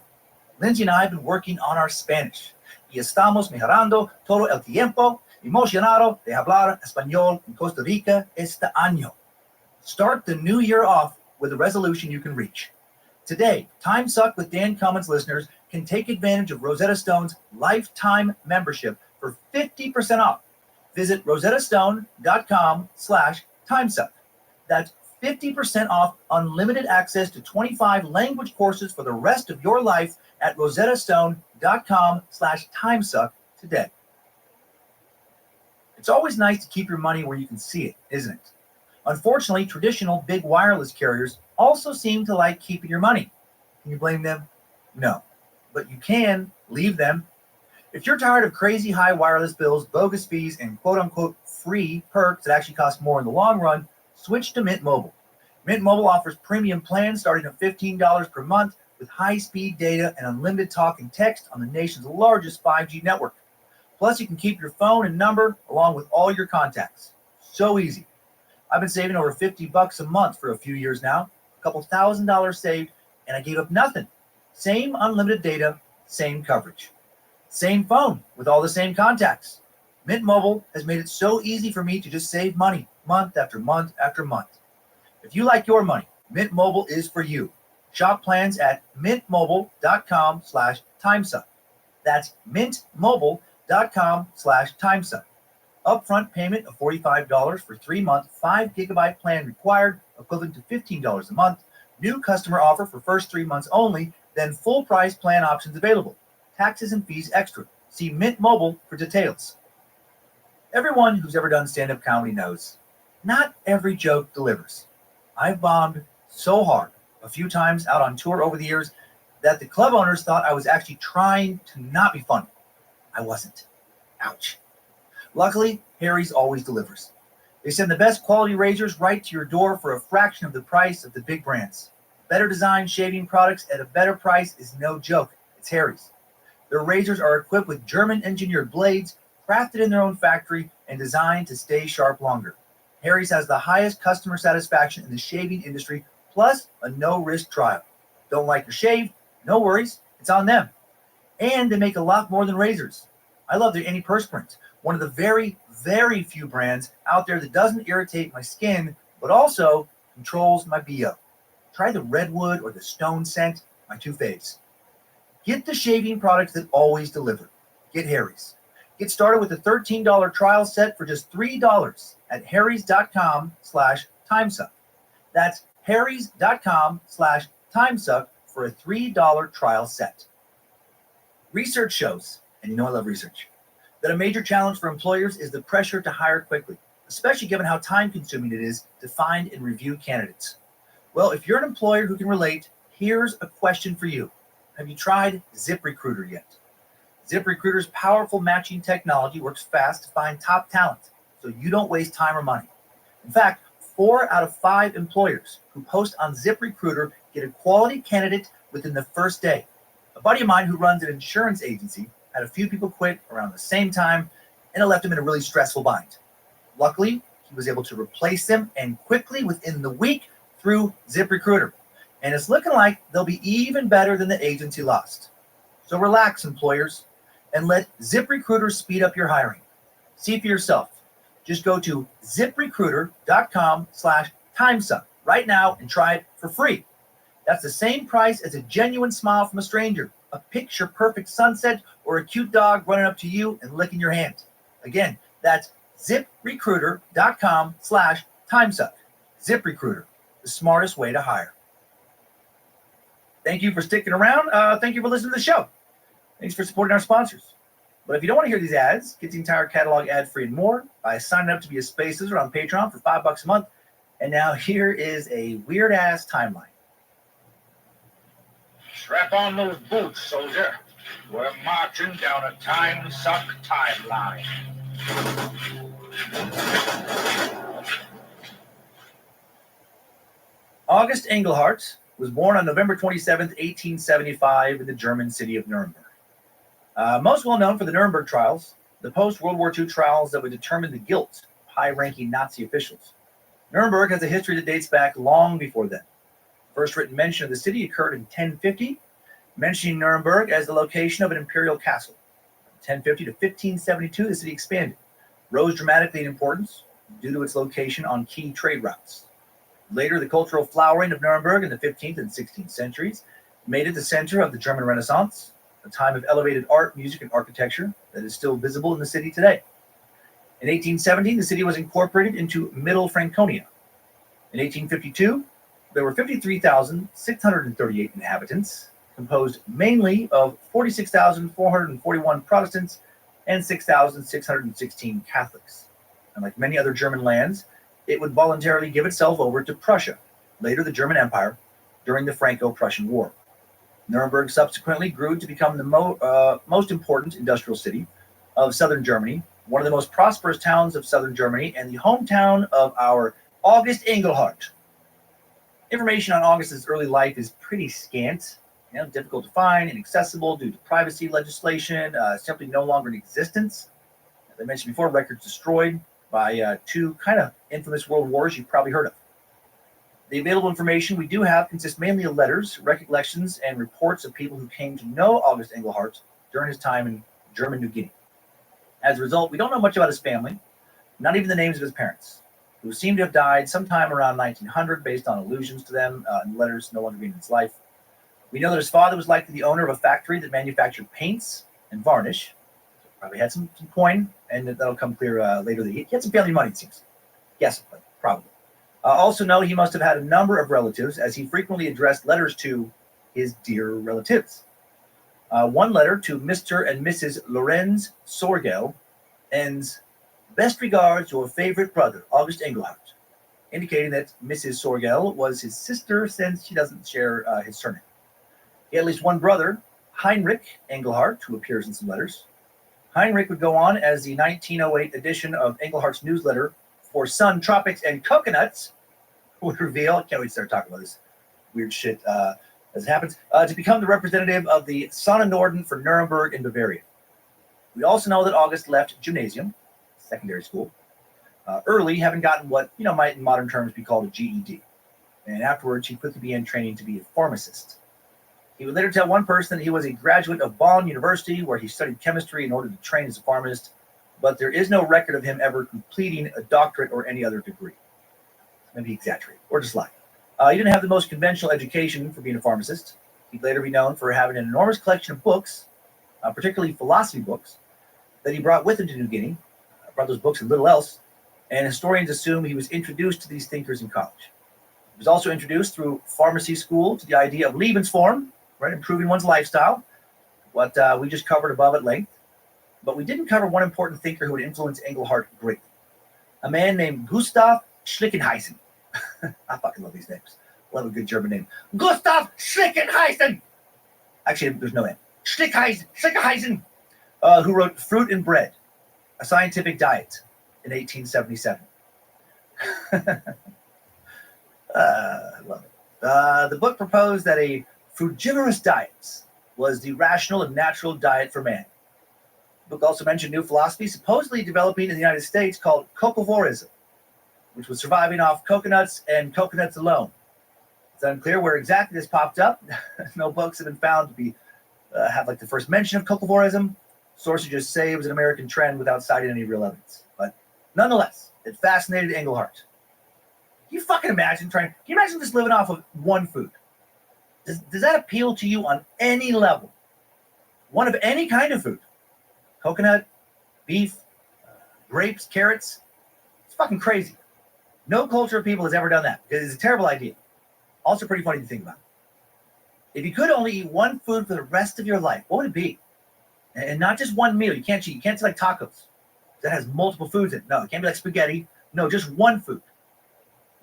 Lindsay and I have been working on our Spanish. Y estamos mejorando todo el tiempo, emocionado de hablar español en Costa Rica este año. Start the new year off with a resolution you can reach. Today, Time Suck with Dan Cummins listeners can take advantage of Rosetta Stone's lifetime membership for 50% off. Visit rosettastone.com/timesuck. That's 50% off unlimited access to 25 language courses for the rest of your life at rosettastone.com/timesuck today. It's always nice to keep your money where you can see it, isn't it? Unfortunately, traditional big wireless carriers also seem to like keeping your money. Can you blame them? No. But you can leave them. If you're tired of crazy high wireless bills, bogus fees, and quote-unquote free perks that actually cost more in the long run, switch to Mint Mobile. Mint Mobile offers premium plans starting at $15 per month with high-speed data and unlimited talk and text on the nation's largest 5G network. Plus, you can keep your phone and number along with all your contacts. So easy. I've been saving over $50 a month for a few years now, a couple $1,000s saved, and I gave up nothing. Same unlimited data, same coverage. Same phone with all the same contacts. Mint Mobile has made it so easy for me to just save money month after month after month. If you like your money, Mint Mobile is for you. Shop plans at mintmobile.com/timesuck. That's mintmobile.com/timesuck. Upfront payment of $45 for 3-month, 5-gigabyte plan required, equivalent to $15 a month. New customer offer for first 3 months only, then full price plan options available. Taxes and fees extra. See Mint Mobile for details. Everyone who's ever done stand-up comedy knows, not every joke delivers. I've bombed so hard a few times out on tour over the years that the club owners thought I was actually trying to not be funny. I wasn't. Ouch. Luckily, Harry's always delivers. They send the best quality razors right to your door for a fraction of the price of the big brands. Better designed shaving products at a better price is no joke. It's Harry's. Their razors are equipped with German-engineered blades, crafted in their own factory, and designed to stay sharp longer. Harry's has the highest customer satisfaction in the shaving industry, plus a no-risk trial. Don't like your shave? No worries. It's on them. And they make a lot more than razors. I love their antiperspirant, one of the very, very few brands out there that doesn't irritate my skin, but also controls my BO. Try the redwood or the stone scent, my two faves. Get the shaving products that always deliver. Get Harry's. Get started with a $13 trial set for just $3 at harrys.com/timesuck. That's harrys.com/timesuck for a $3 trial set. Research shows, and you know I love research, that a major challenge for employers is the pressure to hire quickly, especially given how time-consuming it is to find and review candidates. Well, if you're an employer who can relate, here's a question for you. Have you tried ZipRecruiter yet? ZipRecruiter's powerful matching technology works fast to find top talent, so you don't waste time or money. In fact, 4 out of 5 employers who post on ZipRecruiter get a quality candidate within the first day. A buddy of mine who runs an insurance agency had a few people quit around the same time, and it left him in a really stressful bind. Luckily, he was able to replace them, and quickly within the week through ZipRecruiter. And it's looking like they'll be even better than the agency lost. So relax, employers, and let ZipRecruiter speed up your hiring. See for yourself. Just go to ziprecruiter.com/timesuck right now and try it for free. That's the same price as a genuine smile from a stranger, a picture-perfect sunset, or a cute dog running up to you and licking your hand. Again, that's ziprecruiter.com/timesuck. ZipRecruiter, the smartest way to hire. Thank you for sticking around. Thank you for listening to the show. Thanks for supporting our sponsors. But if you don't want to hear these ads, get the entire catalog ad-free and more by signing up to be a Space Lizard on Patreon for $5 a month. And now here is a weird-ass timeline. Strap on those boots, soldier. We're marching down a time suck timeline. August Engelhardt was born on November 27th, 1875 in the German city of Nuremberg. Most well known for the Nuremberg trials, the post-World War II trials that would determine the guilt of high-ranking Nazi officials. Nuremberg has a history that dates back long before then. First written mention of the city occurred in 1050, mentioning Nuremberg as the location of an imperial castle. From 1050 to 1572, the city expanded, rose dramatically in importance due to its location on key trade routes. Later, the cultural flowering of Nuremberg in the 15th and 16th centuries made it the center of the German Renaissance, a time of elevated art, music, and architecture that is still visible in the city today. In 1817, the city was incorporated into Middle Franconia. In 1852, there were 53,638 inhabitants, composed mainly of 46,441 Protestants and 6,616 Catholics. And like many other German lands, it would voluntarily give itself over to Prussia, later the German Empire, during the Franco-Prussian War. Nuremberg subsequently grew to become the most important industrial city of southern Germany, one of the most prosperous towns of southern Germany, and the hometown of our August Engelhardt. Information on August's early life is pretty scant, difficult to find, inaccessible due to privacy legislation, simply no longer in existence. As I mentioned before, records destroyed by two kind of infamous world wars you've probably heard of. The available information we do have consists mainly of letters, recollections, and reports of people who came to know August Engelhardt during his time in German New Guinea. As a result, we don't know much about his family, not even the names of his parents, who seem to have died sometime around 1900 based on allusions to them in letters no longer being in his life. We know that his father was likely the owner of a factory that manufactured paints and varnish. So probably had some coin, and that'll come clear later that he had some family money, it seems. Yes, probably. Also know he must have had a number of relatives, as he frequently addressed letters to his dear relatives. One letter to Mr. and Mrs. Lorenz Sorgel ends, "Best regards, your favorite brother, August Engelhardt," indicating that Mrs. Sorgel was his sister since she doesn't share his surname. He had at least one brother, Heinrich Engelhardt, who appears in some letters. Heinrich would go on as the 1908 edition of Engelhardt's newsletter for Sun, Tropics, and Coconuts would reveal, I can't wait to start talking about this weird shit as it happens, to become the representative of the Sonne Norden for Nuremberg and Bavaria. We also know that August left gymnasium, secondary school, early, having gotten what might in modern terms be called a GED. And afterwards, he quickly began training to be a pharmacist. He would later tell one person that he was a graduate of Bonn University, where he studied chemistry in order to train as a pharmacist, but there is no record of him ever completing a doctorate or any other degree. Maybe exaggerate or just lie. He didn't have the most conventional education for being a pharmacist. He'd later be known for having an enormous collection of books, particularly philosophy books, that he brought with him to New Guinea. Brought those books and little else, and historians assume he was introduced to these thinkers in college. He was also introduced through pharmacy school to the idea of Lebensform, right, improving one's lifestyle, what we just covered above at length. But we didn't cover one important thinker who would influence Engelhardt greatly, a man named Gustav Schlickenheisen. I fucking love these names. Love a good German name. Gustav Schlickenheisen! Actually, there's no name. Schlickenheisen, who wrote Fruit and Bread, a Scientific Diet in 1877. I love it. The book proposed that a Frugivorous Diets was the rational and natural diet for man. The book also mentioned new philosophy supposedly developing in the United States called cocovorism, which was surviving off coconuts and coconuts alone. It's unclear where exactly this popped up. No books have been found to be have like the first mention of cocovorism. Sources just say it was an American trend without citing any real evidence. But nonetheless, it fascinated Englehart. Can you fucking imagine can you imagine just living off of one food? Does that appeal to you on any level? One of any kind of food. Coconut, beef, grapes, carrots. It's fucking crazy. No culture of people has ever done that. It is a terrible idea. Also pretty funny to think about. If you could only eat one food for the rest of your life, what would it be? And not just one meal. You can't cheat. You can't say like tacos. That has multiple foods in it. No, it can't be like spaghetti. No, just one food.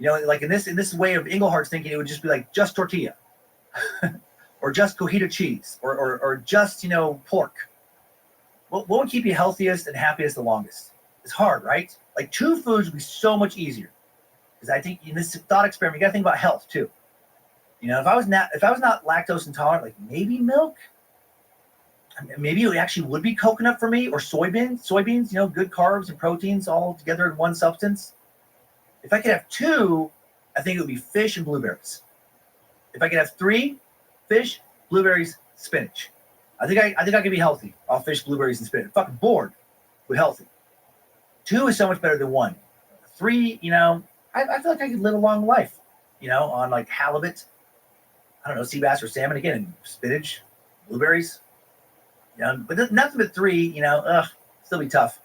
You know, like in this way of Englehart's thinking, it would just be like just tortilla. Or just cojita cheese. Or just, you know, pork. What would keep you healthiest and happiest the longest? It's hard, right? Like 2 foods would be so much easier. Because I think in this thought experiment, you got to think about health too. You know, if I was not lactose intolerant, like maybe milk, maybe it actually would be coconut for me, or soybeans, you know, good carbs and proteins all together in one substance. If I could have 2, I think it would be fish and blueberries. If I could have 3, fish, blueberries, spinach. I think I could be healthy off fish, blueberries, and spinach. I'm fucking bored with healthy. 2 is so much better than 1. 3, you know, I feel like I could live a long life, you know, on like halibut, I don't know, sea bass or salmon, again, spinach, blueberries, you know, but nothing but 3, you know, still be tough.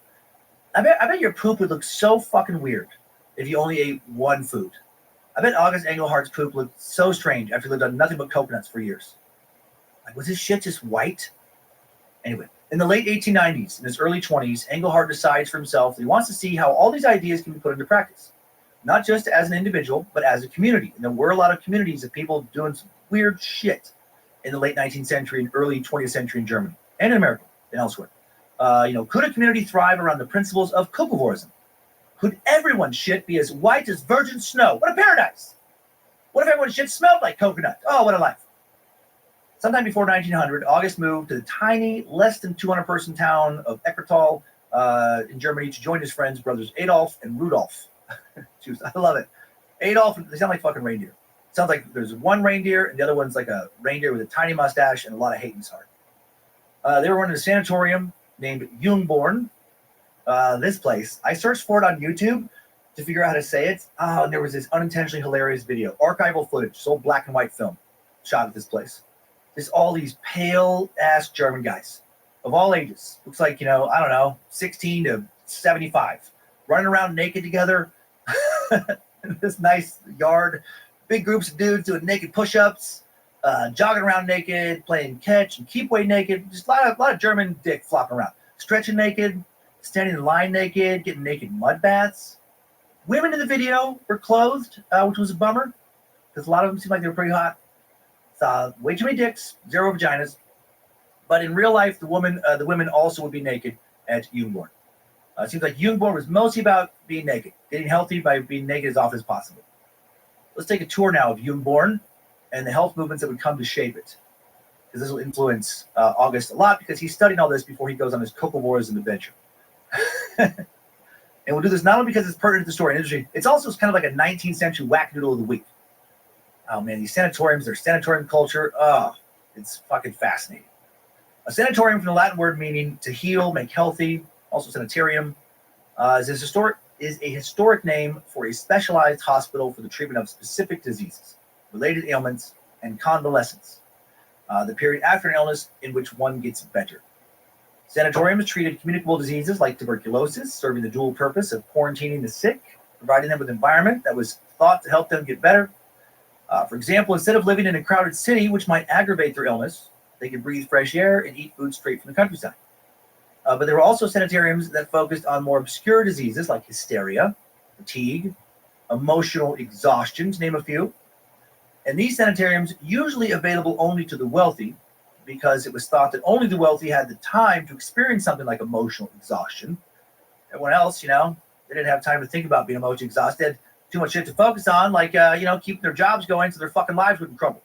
I bet your poop would look so fucking weird if you only ate 1 food. I bet August Englehart's poop looked so strange after he lived on nothing but coconuts for years. Like, was his shit just white? Anyway, in the late 1890s, in his early 20s, Englehart decides for himself that he wants to see how all these ideas can be put into practice. Not just as an individual, but as a community. And there were a lot of communities of people doing some weird shit in the late 19th century and early 20th century in Germany and in America and elsewhere. You know, could a community thrive around the principles of cocovorism? Could everyone's shit be as white as virgin snow? What a paradise! What if everyone's shit smelled like coconut? Oh, what a life. Sometime before 1900, August moved to the tiny, less than 200-person town of Everett in Germany to join his friends, brothers Adolf and Rudolf. I love it. Adolf, they sound like fucking reindeer. It sounds like there's one reindeer and the other one's like a reindeer with a tiny mustache and a lot of hate in his heart. They were running a sanatorium named Jungborn. This place, I searched for it on YouTube to figure out how to say it. Oh, and there was this unintentionally hilarious video, archival footage, this old black and white film shot at this place. There's all these pale-ass German guys of all ages. Looks like, you know, I don't know, 16 to 75, running around naked together in this nice yard. Big groups of dudes doing naked push-ups, jogging around naked, playing catch and keep weight naked. Just a lot of German dick flopping around. Stretching naked, standing in line naked, getting naked mud baths. Women in the video were clothed, which was a bummer, because a lot of them seemed like they were pretty hot. Way too many dicks, 0 vaginas. But in real life, the women also would be naked at Jungborn. It seems like Jungborn was mostly about being naked, getting healthy by being naked as often as possible. Let's take a tour now of Jungborn and the health movements that would come to shape it, because this will influence August a lot, because he's studying all this before he goes on his cocovorism adventure. And we'll do this not only because it's pertinent to the story and industry, it's also kind of like a 19th century wackadoodle of the week. Oh man, these sanatoriums, their sanatorium culture, it's fucking fascinating. A sanatorium from the Latin word meaning to heal, make healthy, also sanitarium, is a historic name for a specialized hospital for the treatment of specific diseases, related ailments, and convalescence. The period after an illness in which one gets better. Sanatoriums treated communicable diseases like tuberculosis, serving the dual purpose of quarantining the sick, providing them with an environment that was thought to help them get better. For example, instead of living in a crowded city, which might aggravate their illness, they could breathe fresh air and eat food straight from the countryside. But there were also sanitariums that focused on more obscure diseases like hysteria, fatigue, emotional exhaustion, to name a few. And these sanitariums usually available only to the wealthy, because it was thought that only the wealthy had the time to experience something like emotional exhaustion. Everyone else, you know, they didn't have time to think about being emotionally exhausted. They had too much shit to focus on, like, keeping their jobs going so their fucking lives wouldn't crumble.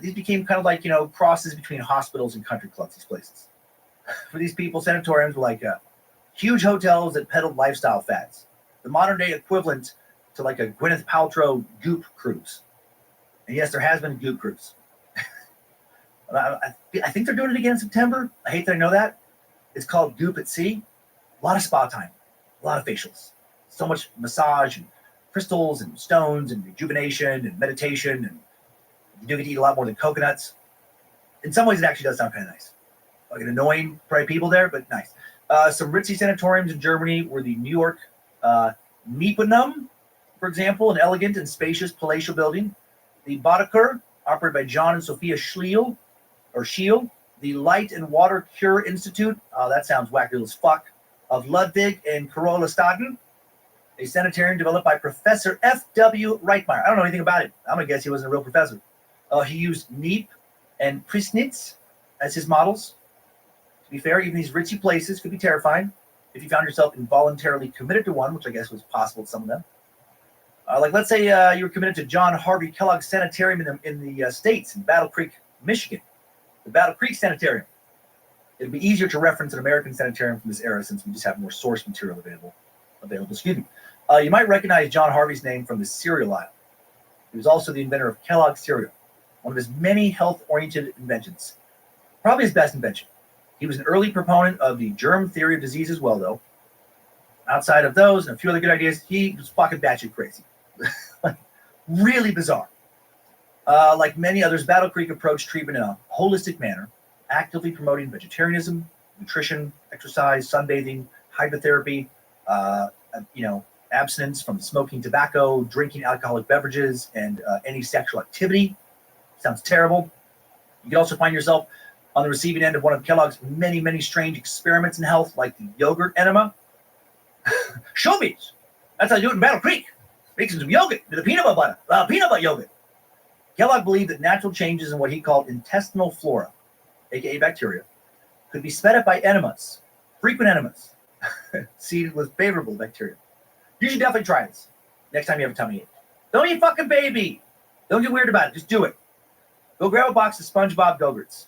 These became kind of like, crosses between hospitals and country clubs, these places. For these people, sanatoriums were like huge hotels that peddled lifestyle fads. The modern day equivalent to like a Gwyneth Paltrow Goop cruise. And yes, there has been a Goop cruise. I think they're doing it again in September. I hate that I know that. It's called Goop at Sea. A lot of spa time, a lot of facials, so much massage and crystals and stones and rejuvenation and meditation, and you do get to eat a lot more than coconuts. In some ways, it actually does sound kind of nice. Like an annoying probably people there, but nice. Some ritzy sanatoriums in Germany were the New York NEP, for example, an elegant and spacious palatial building. The Badeker, operated by John and Sophia Scheel. The Light and Water Cure Institute, that sounds wacky as fuck, of Ludwig and Carola Staden, a sanitarium developed by Professor F.W. Reitmeyer. I don't know anything about it. I'm going to guess he wasn't a real professor. He used NEP and Precinct as his models. To be fair, even these ritzy places could be terrifying if you found yourself involuntarily committed to one, which I guess was possible to some of them. Like, let's say you were committed to John Harvey Kellogg's Sanitarium in the States, in Battle Creek, Michigan. The Battle Creek Sanitarium. It'd be easier to reference an American sanitarium from this era since we just have more source material available. Excuse me. You might recognize John Harvey's name from the cereal aisle. He was also the inventor of Kellogg's cereal, one of his many health-oriented inventions. Probably his best invention. He was an early proponent of the germ theory of disease as well, though. Outside of those and a few other good ideas, he was fucking batshit crazy. Like, really bizarre. Like many others, Battle Creek approached treatment in a holistic manner, actively promoting vegetarianism, nutrition, exercise, sunbathing, hydrotherapy, abstinence from smoking tobacco, drinking alcoholic beverages, and any sexual activity. Sounds terrible. You can also find yourself on the receiving end of one of Kellogg's many, many strange experiments in health, like the yogurt enema. Showbiz. That's how you do it in Battle Creek. Mixing some yogurt with a peanut butter yogurt. Kellogg believed that natural changes in what he called intestinal flora, aka bacteria, could be sped up by enemas, frequent enemas, seeded with favorable bacteria. You should definitely try this next time you have a tummy ache. Don't eat fucking baby. Don't get weird about it. Just do it. Go grab a box of SpongeBob Go-Gurts.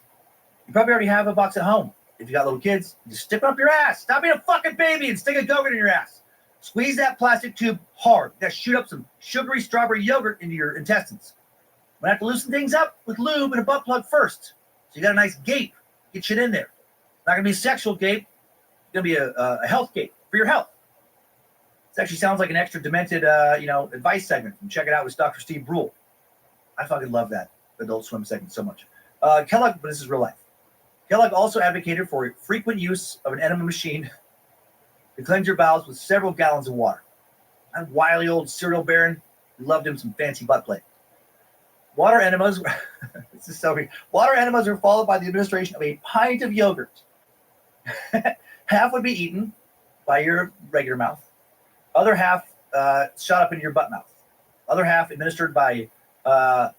You probably already have a box at home. If you got little kids, just stick it up your ass. Stop being a fucking baby and stick a Go-Gurt in your ass. Squeeze that plastic tube hard. You gotta shoot up some sugary strawberry yogurt into your intestines. We're gonna have to loosen things up with lube and a butt plug first. So you got a nice gape. Get shit in there. It's not gonna be a sexual gape. It's gonna be a health gape for your health. This actually sounds like an extra demented, advice segment. And check it out with Dr. Steve Brule. I fucking love that Adult Swim segment so much. Kellogg, but this is real life. Kellogg also advocated for frequent use of an enema machine to cleanse your bowels with several gallons of water. That wily old cereal baron, we loved him some fancy butt play. Water enemas, this is so weird. Water enemas are followed by the administration of a pint of yogurt. Half would be eaten by your regular mouth. Other half shot up into your butt mouth. Other half administered by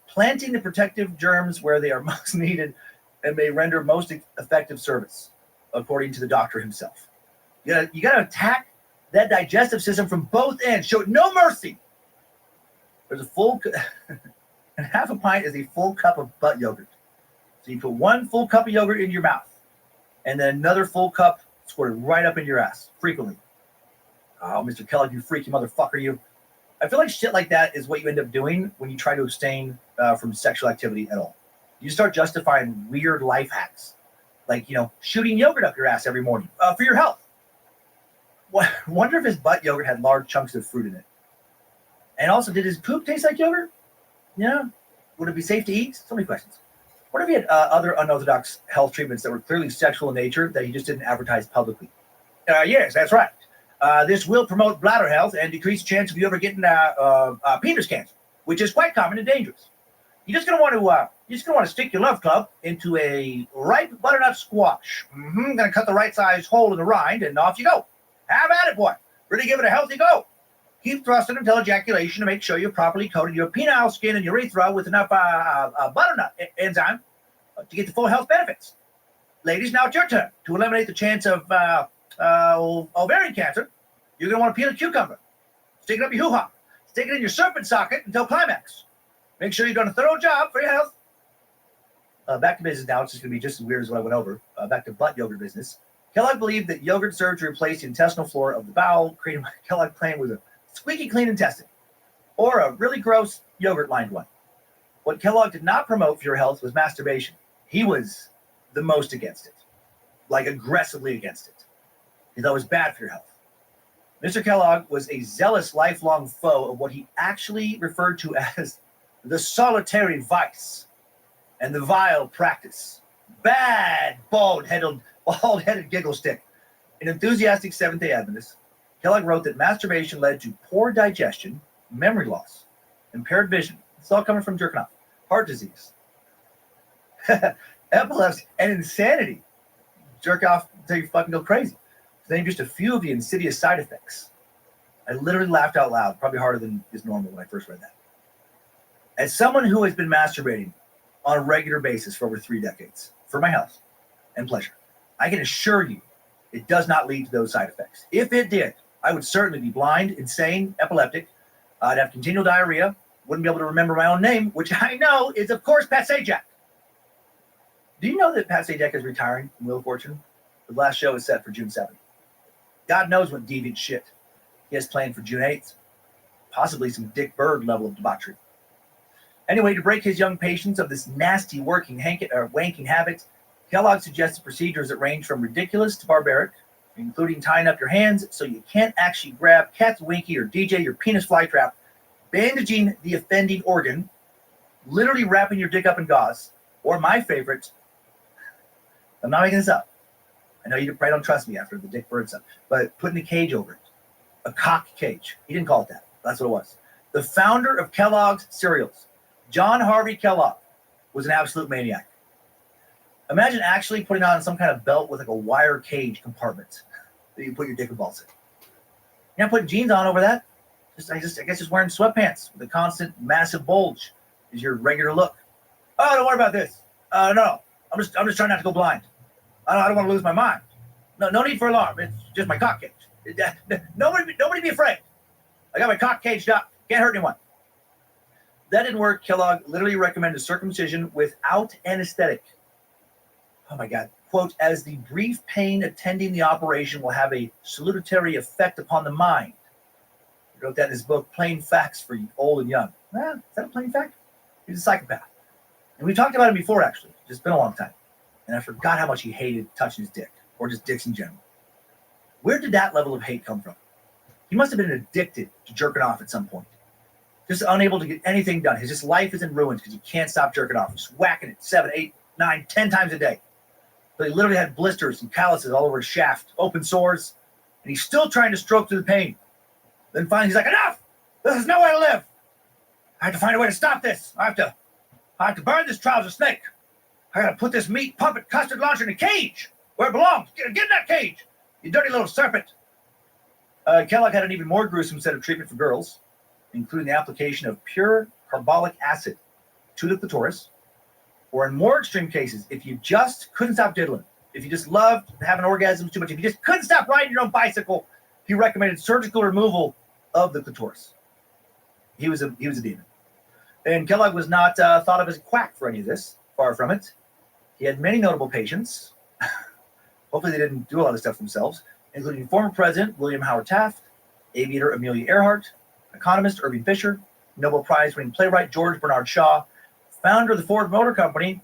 planting the protective germs where they are most needed and may render most effective service, according to the doctor himself. You gotta attack that digestive system from both ends. Show it no mercy. There's a full, and half a pint is a full cup of butt yogurt. So you put one full cup of yogurt in your mouth, and then another full cup squirted right up in your ass, frequently. Oh, Mr. Kellogg, you freaky motherfucker, you. I feel like shit like that is what you end up doing when you try to abstain from sexual activity at all. You start justifying weird life hacks, like, shooting yogurt up your ass every morning for your health. Wonder if his butt yogurt had large chunks of fruit in it. And also, did his poop taste like yogurt? Yeah. Would it be safe to eat? So many questions. What if he had other unorthodox health treatments that were clearly sexual in nature that he just didn't advertise publicly? Yes, that's right. This will promote bladder health and decrease the chance of you ever getting penis cancer, which is quite common and dangerous. You're just gonna want to stick your love club into a ripe butternut squash. Gonna cut the right size hole in the rind, and off you go. Have at it, boy. Really give it a healthy go. Keep thrusting until ejaculation to make sure you've properly coated your penile skin and urethra with enough butternut enzyme to get the full health benefits. Ladies, now it's your turn to eliminate the chance of ovarian cancer. You're going to want to peel a cucumber. Stick it up your hoo-ha. Stick it in your serpent socket until climax. Make sure you've done a thorough job for your health Back to business now. It's just going to be just as weird as what I went over. Back to butt yogurt business. Kellogg believed that yogurt served to replace the intestinal flora of the bowel, creating what Kellogg claimed was a squeaky clean intestine, or a really gross yogurt-lined one. What Kellogg did not promote for your health was masturbation. He was the most against it, like aggressively against it. He thought it was bad for your health. Mr. Kellogg was a zealous, lifelong foe of what he actually referred to as the solitary vice and the vile practice. Bad, bald-headed giggle stick. An enthusiastic Seventh-day Adventist, Kellogg wrote that masturbation led to poor digestion, memory loss, impaired vision. It's all coming from jerking off. Heart disease, epilepsy, and insanity. Jerk off until you fucking go crazy. To name just a few of the insidious side effects. I literally laughed out loud, probably harder than is normal when I first read that. As someone who has been masturbating on a regular basis for over 3 decades, for my health and pleasure, I can assure you it does not lead to those side effects. If it did, I would certainly be blind, insane, epileptic. I'd have continual diarrhea, wouldn't be able to remember my own name, which I know is, of course, Pat Sajak. Do you know that Pat Sajak is retiring from Wheel of Fortune? The last show is set for June 7th. God knows what deviant shit he has planned for June 8th. Possibly some Dick Bird level of debauchery. Anyway, to break his young patients of this nasty wanking habit, Kellogg suggested procedures that range from ridiculous to barbaric, including tying up your hands so you can't actually grab, catch, winky, or DJ your penis flytrap, bandaging the offending organ, literally wrapping your dick up in gauze, or my favorite, I'm not making this up. I know you probably don't trust me after the Dick Bird stuff, but putting a cage over it, a cock cage. He didn't call it that. That's what it was. The founder of Kellogg's cereals, John Harvey Kellogg, was an absolute maniac. Imagine actually putting on some kind of belt with like a wire cage compartment that you put your dick and balls in. You're not putting jeans on over that. I guess just wearing sweatpants with a constant massive bulge is your regular look. Oh, don't worry about this. No, I'm just trying not to go blind. I don't want to lose my mind. No need for alarm. It's just my cock cage. Nobody be afraid. I got my cock caged up. Can't hurt anyone. That didn't work. Kellogg literally recommended circumcision without anesthetic. Oh my God. Quote, as the brief pain attending the operation will have a salutary effect upon the mind. He wrote that in his book, Plain Facts for Old and Young. Is that a plain fact? He's a psychopath. And we talked about him before, actually. It's been a long time. And I forgot how much he hated touching his dick, or just dicks in general. Where did that level of hate come from? He must have been addicted to jerking off at some point. Just unable to get anything done. His life is in ruins because he can't stop jerking off. He's whacking it 7, 8, 9, 10 times a day. So he literally had blisters and calluses all over his shaft, open sores, and he's still trying to stroke through the pain. Then finally he's like, enough! This is no way to live! I have to find a way to stop this. I have to burn this trouser snake. I gotta put this meat puppet custard launcher in a cage where it belongs. Get in that cage, you dirty little serpent. Kellogg had an even more gruesome set of treatment for girls, including the application of pure carbolic acid to the clitoris, or in more extreme cases, if you just couldn't stop diddling, if you just loved having orgasms too much, if you just couldn't stop riding your own bicycle, he recommended surgical removal of the clitoris. He was a demon. And Kellogg was not thought of as a quack for any of this. Far from it. He had many notable patients. Hopefully they didn't do a lot of stuff themselves, including former President William Howard Taft, aviator Amelia Earhart, economist Irving Fisher, Nobel Prize-winning playwright George Bernard Shaw, founder of the Ford Motor Company,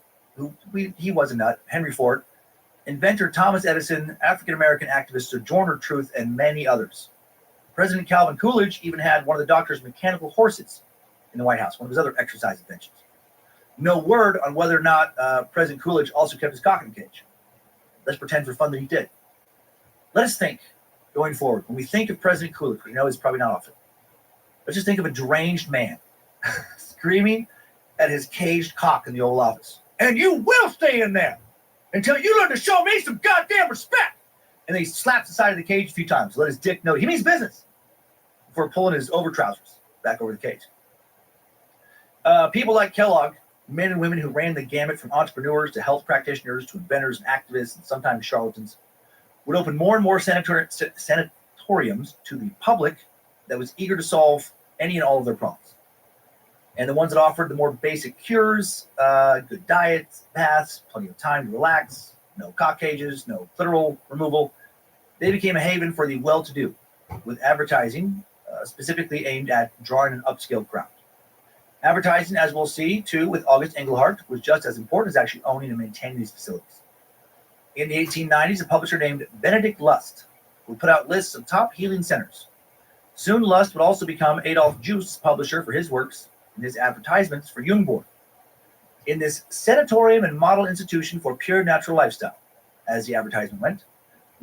he was a nut, Henry Ford, inventor Thomas Edison, African-American activist Sojourner Truth, and many others. President Calvin Coolidge even had one of the doctor's mechanical horses in the White House, one of his other exercise inventions. No word on whether or not President Coolidge also kept his cock in the cage. Let's pretend for fun that he did. Let us think, going forward, when we think of President Coolidge, we know it's probably not often. Let's just think of a deranged man screaming at his caged cock in the Oval Office. And you will stay in there until you learn to show me some goddamn respect. And then he slaps the side of the cage a few times to let his dick know he means business before pulling his over trousers back over the cage. People like Kellogg, men and women who ran the gamut from entrepreneurs to health practitioners to inventors and activists and sometimes charlatans, would open more and more sanatoriums to the public that was eager to solve any and all of their problems. And the ones that offered the more basic cures, good diet, baths, plenty of time to relax, no cock cages, no clitoral removal, they became a haven for the well-to-do, with advertising specifically aimed at drawing an upscale crowd. Advertising, as we'll see, too, with August Engelhardt, was just as important as actually owning and maintaining these facilities. In the 1890s, a publisher named Benedict Lust would put out lists of top healing centers. Soon, Lust would also become Adolf Juist's publisher for his works and his advertisements for Jungborn. In this sanatorium and model institution for pure natural lifestyle, as the advertisement went,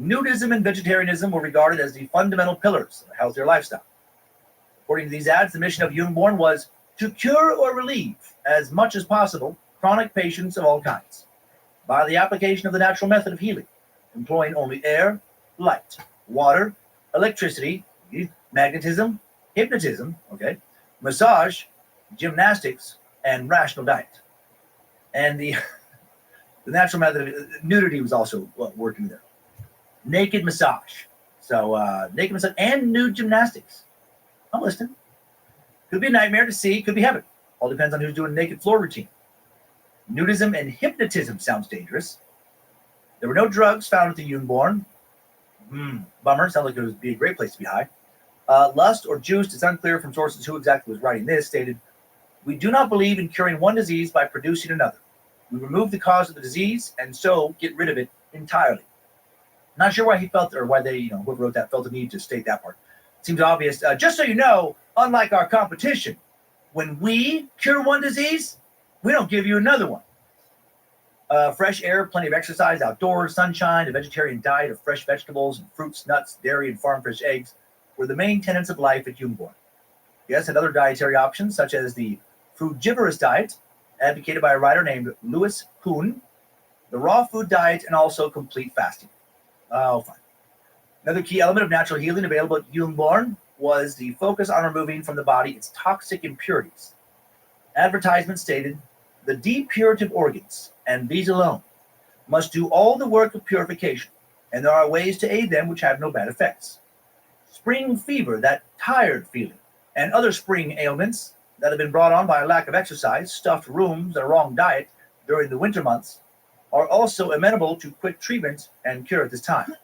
nudism and vegetarianism were regarded as the fundamental pillars of a healthier lifestyle. According to these ads, the mission of Jungborn was to cure or relieve, as much as possible, chronic patients of all kinds, by the application of the natural method of healing, employing only air, light, water, electricity, magnetism, hypnotism, massage, gymnastics, and rational diet. And the natural method of nudity was also working there. Naked massage. So naked massage and nude gymnastics. I'm listening. Could be a nightmare to see, could be heaven. All depends on who's doing a naked floor routine. Nudism and hypnotism sounds dangerous. There were no drugs found at the Jungborn. Bummer. Sounds like it would be a great place to be high. Lust or Juist, it's unclear from sources who exactly was writing this, stated, "We do not believe in curing one disease by producing another. We remove the cause of the disease and so get rid of it entirely." Not sure why he felt, or why they, whoever wrote that felt the need to state that part. Seems obvious. Just so you know, unlike our competition, when we cure one disease, we don't give you another one. Fresh air, plenty of exercise, outdoors, sunshine, a vegetarian diet of fresh vegetables and fruits, nuts, dairy, and farm-fresh eggs were the main tenets of life at Jungborn. Yes, and other dietary options, such as the frugivorous diet, advocated by a writer named Louis Kuhn, the raw food diet, and also complete fasting. Oh, fine. Another key element of natural healing available at Jungborn was the focus on removing from the body its toxic impurities. Advertisements stated, "The depurative organs, and these alone, must do all the work of purification, and there are ways to aid them which have no bad effects. Spring fever, that tired feeling, and other spring ailments that have been brought on by a lack of exercise, stuffed rooms, and a wrong diet during the winter months, are also amenable to quick treatment and cure at this time."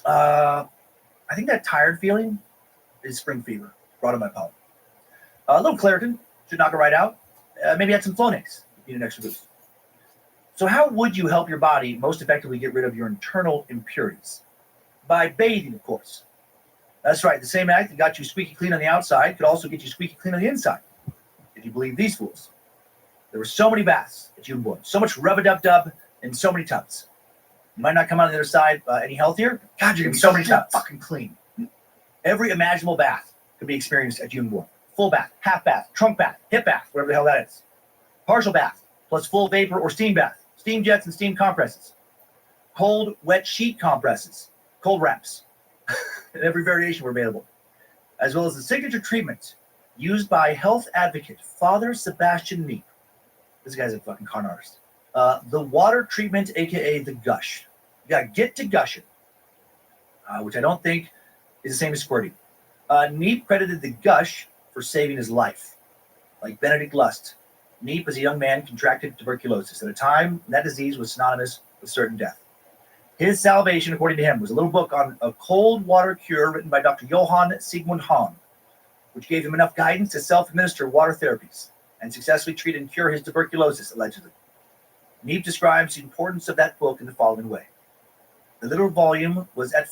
I think that tired feeling is spring fever, brought on by pollen. A little Claritin should knock it right out. Maybe add some Flonase if you need an extra boost. So how would you help your body most effectively get rid of your internal impurities? By bathing, of course. That's right, the same act that got you squeaky clean on the outside could also get you squeaky clean on the inside, if you believe these fools. There were so many baths at Jungborn, so much rub-a-dub-dub, and so many tubs. You might not come out on the other side any healthier. God, you're going to be so many tubs. Fucking clean. Every imaginable bath could be experienced at Jungborn. Full bath, half bath, trunk bath, hip bath, whatever the hell that is. Partial bath, plus full vapor or steam bath, steam jets and steam compresses. Cold, wet sheet compresses, cold wraps, and every variation were available. As well as the signature treatment used by health advocate Father Sebastian Neep. This guy's a fucking con artist. The water treatment, aka the gush. You gotta get to gushing, which I don't think is the same as squirting. Neep credited the gush for saving his life. Like Benedict Lust, Neep, as a young man, contracted tuberculosis at a time when that disease was synonymous with certain death. His salvation, according to him, was a little book on a cold water cure written by Dr. Johann Sigmund Hahn, which gave him enough guidance to self-administer water therapies and successfully treat and cure his tuberculosis, allegedly. Neep describes the importance of that book in the following way. The little volume was at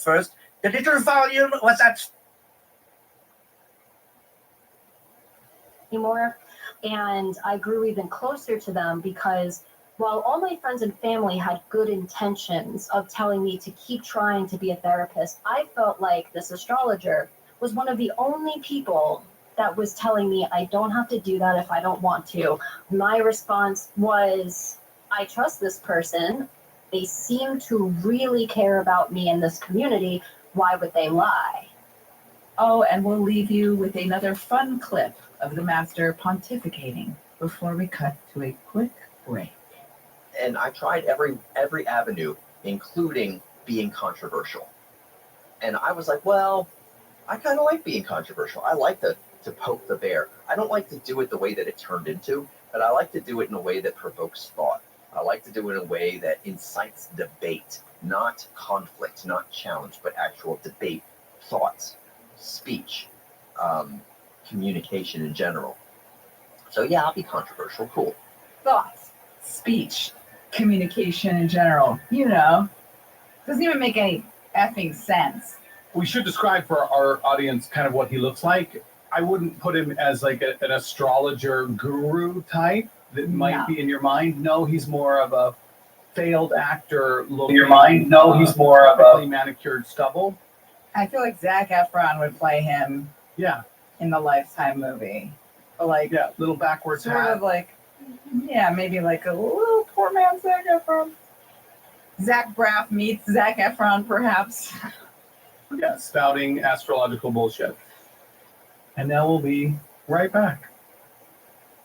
anymore, and I grew even closer to them because while all my friends and family had good intentions of telling me to keep trying to be a therapist, I felt like this astrologer was one of the only people that was telling me I don't have to do that if I don't want to. My response was, I trust this person. They seem to really care about me in this community. Why would they lie? Oh, and we'll leave you with another fun clip of the master pontificating before we cut to a quick break. And I tried every avenue, including being controversial. And I was like, well, I kind of like being controversial. I like the to poke the bear. I don't like to do it the way that it turned into, but I like to do it in a way that provokes thought. I like to do it in a way that incites debate, not conflict, not challenge, but actual debate, thoughts, speech, communication in general. So yeah, I'll be controversial. Cool. Thoughts, speech, communication in general. You know, doesn't even make any effing sense. We should describe for our audience kind of what he looks like. I wouldn't put him as like an astrologer guru type that might be in your mind. No, he's more of a failed actor looking. In your mind? No, he's more of a manicured stubble. I feel like Zac Efron would play him. Yeah. In the Lifetime movie. But like, yeah, little backwards sort hat. of like, yeah, maybe like a little poor man Zac Efron. Zach Braff meets Zac Efron, perhaps. Yeah, spouting astrological bullshit. And now we'll be right back.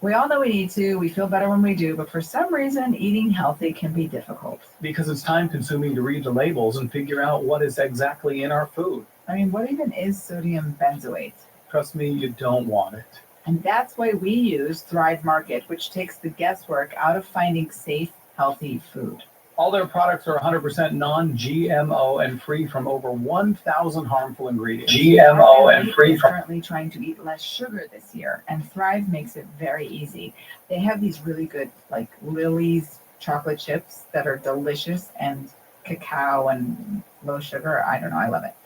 We all know we need to. We feel better when we do, but for some reason, eating healthy can be difficult. Because it's time consuming to read the labels and figure out what is exactly in our food. I mean, what even is sodium benzoate? Trust me, you don't want it. And that's why we use Thrive Market, which takes the guesswork out of finding safe, healthy food. All their products are 100% non-GMO and free from over 1,000 harmful ingredients. GMO and free from... currently trying to eat less sugar this year, and Thrive makes it very easy. They have these really good, like Lily's chocolate chips that are delicious, and cacao and low sugar. I don't know. I love it.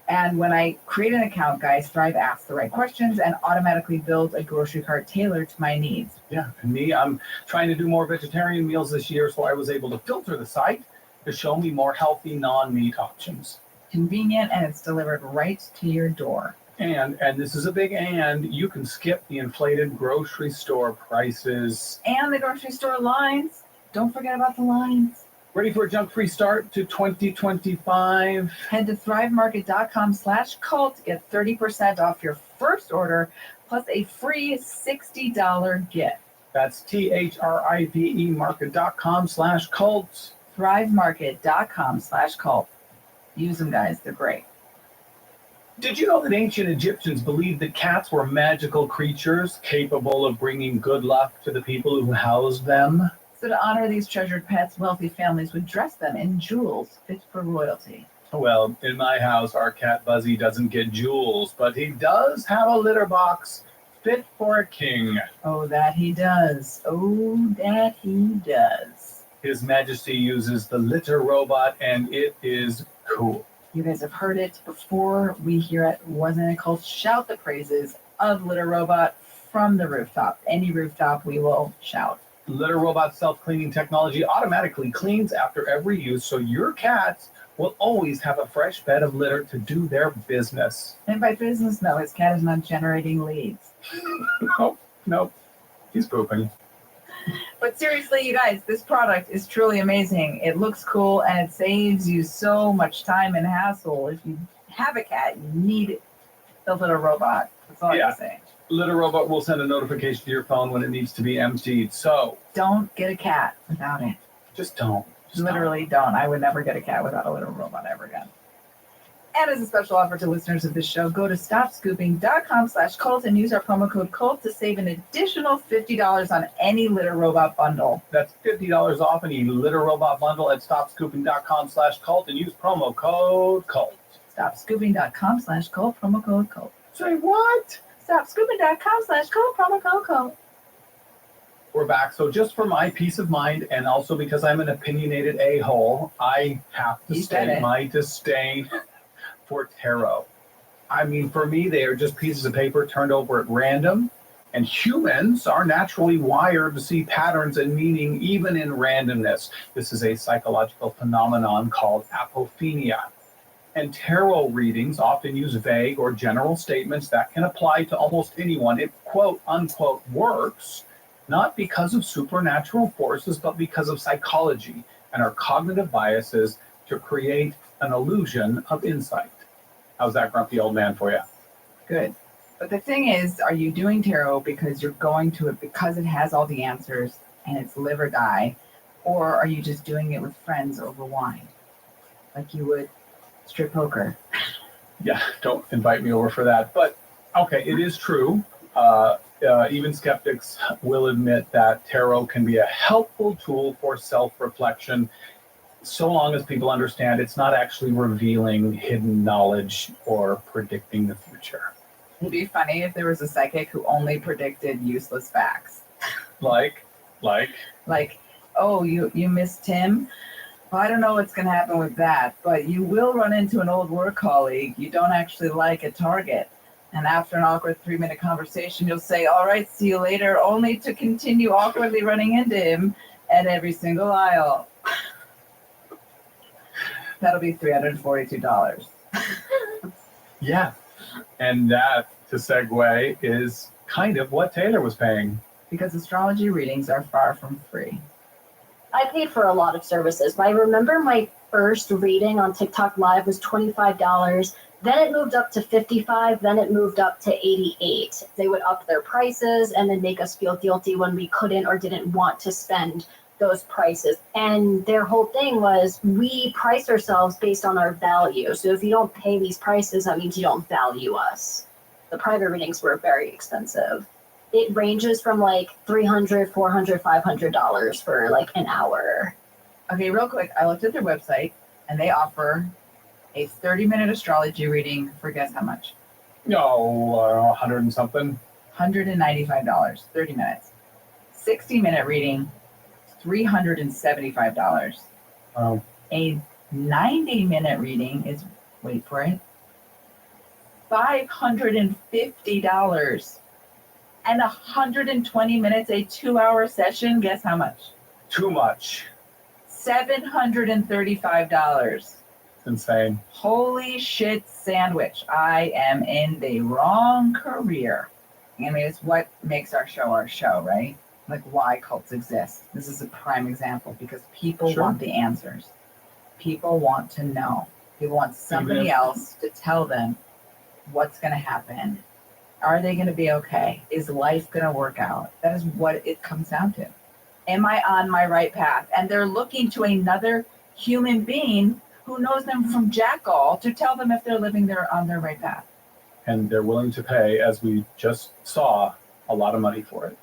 And when I create an account, guys, Thrive asks the right questions and automatically builds a grocery cart tailored to my needs. Yeah, and me, I'm trying to do more vegetarian meals this year, so I was able to filter the site to show me more healthy non-meat options. Convenient, and it's delivered right to your door. And this is a big and, you can skip the inflated grocery store prices. And the grocery store lines. Don't forget about the lines. Ready for a junk-free start to 2025? Head to thrivemarket.com/cult to get 30% off your first order, plus a free $60 gift. That's THRIVE market.com/cult. Thrivemarket.com/cult. Use them, guys. They're great. Did you know that ancient Egyptians believed that cats were magical creatures capable of bringing good luck to the people who housed them? So to honor these treasured pets, wealthy families would dress them in jewels fit for royalty. Well, in my house, our cat Buzzy doesn't get jewels, but he does have a litter box fit for a king. Oh, that he does. Oh, that he does. His Majesty uses the litter robot, and it is cool. You guys have heard it before. We here at Wasn't It Cult shout the praises of Litter Robot from the rooftop. Any rooftop, we will shout. Litter Robot self-cleaning technology automatically cleans after every use, so your cats will always have a fresh bed of litter to do their business. And by business, no, his cat is not generating leads. Nope. He's pooping. But seriously, you guys, this product is truly amazing. It looks cool, and it saves you so much time and hassle. If you have a cat, you need the Litter Robot. That's all I can say. Litter Robot will send a notification to your phone when it needs to be emptied. So don't get a cat without it. Just don't. Literally don't. I would never get a cat without a Litter Robot ever again. And as a special offer to listeners of this show, go to stopscooping.com/cult and use our promo code CULT to save an additional $50 on any Litter Robot bundle. That's $50 off any Litter Robot bundle at stopscooping.com/cult and use promo code CULT. Stopscooping.com/cult, promo code CULT. Say what? Stopscooping.com/cult, promo code CULT. We're back. So just for my peace of mind, and also because I'm an opinionated a-hole, I have to state my disdain for tarot. I mean, for me, they are just pieces of paper turned over at random, and humans are naturally wired to see patterns and meaning even in randomness. This is a psychological phenomenon called apophenia. And tarot readings often use vague or general statements that can apply to almost anyone. It quote unquote works, not because of supernatural forces, but because of psychology and our cognitive biases to create an illusion of insight. How's that, grumpy old man, for you? Good. But the thing is, are you doing tarot because you're going to it because it has all the answers and it's live or die? Or are you just doing it with friends over wine? Like you would strip poker. Yeah, don't invite me over for that. But Okay, it is true. Even skeptics will admit that tarot can be a helpful tool for self-reflection, so long as people understand it's not actually revealing hidden knowledge or predicting the future. It'd be funny if there was a psychic who only predicted useless facts. Like, oh, you missed Tim? Well, I don't know what's going to happen with that, but you will run into an old work colleague you don't actually like at Target. And after an awkward 3-minute conversation, you'll say, all right, see you later, only to continue awkwardly running into him at every single aisle. That'll be $342. yeah. And that, to segue, is kind of what Taylor was paying. Because astrology readings are far from free. I paid for a lot of services, but I remember my first reading on TikTok Live was $25. Then it moved up to $55, then it moved up to $88. They would up their prices and then make us feel guilty when we couldn't or didn't want to spend those prices. And their whole thing was, we price ourselves based on our value. So if you don't pay these prices, that means you don't value us. The private readings were very expensive. It ranges from like $300, $400, $500 for like an hour. Okay, real quick, I looked at their website and they offer a 30-minute astrology reading for guess how much? No, 100 and something. $195, 30 minutes. 60-minute reading, $375. Wow. A 90-minute reading is, wait for it, $550. And 120 minutes, a 2-hour session, guess how much? Too much. $735. Insane. Holy shit sandwich. I am in the wrong career. I mean, it's what makes our show, right? Like why cults exist. This is a prime example because people want the answers. People want to know. People want somebody else to tell them what's going to happen. Are they going to be okay? Is life going to work out? That is what it comes down to. Am I on my right path? And they're looking to another human being who knows them from jack all to tell them if they're living on their right path. And they're willing to pay, as we just saw, a lot of money for it.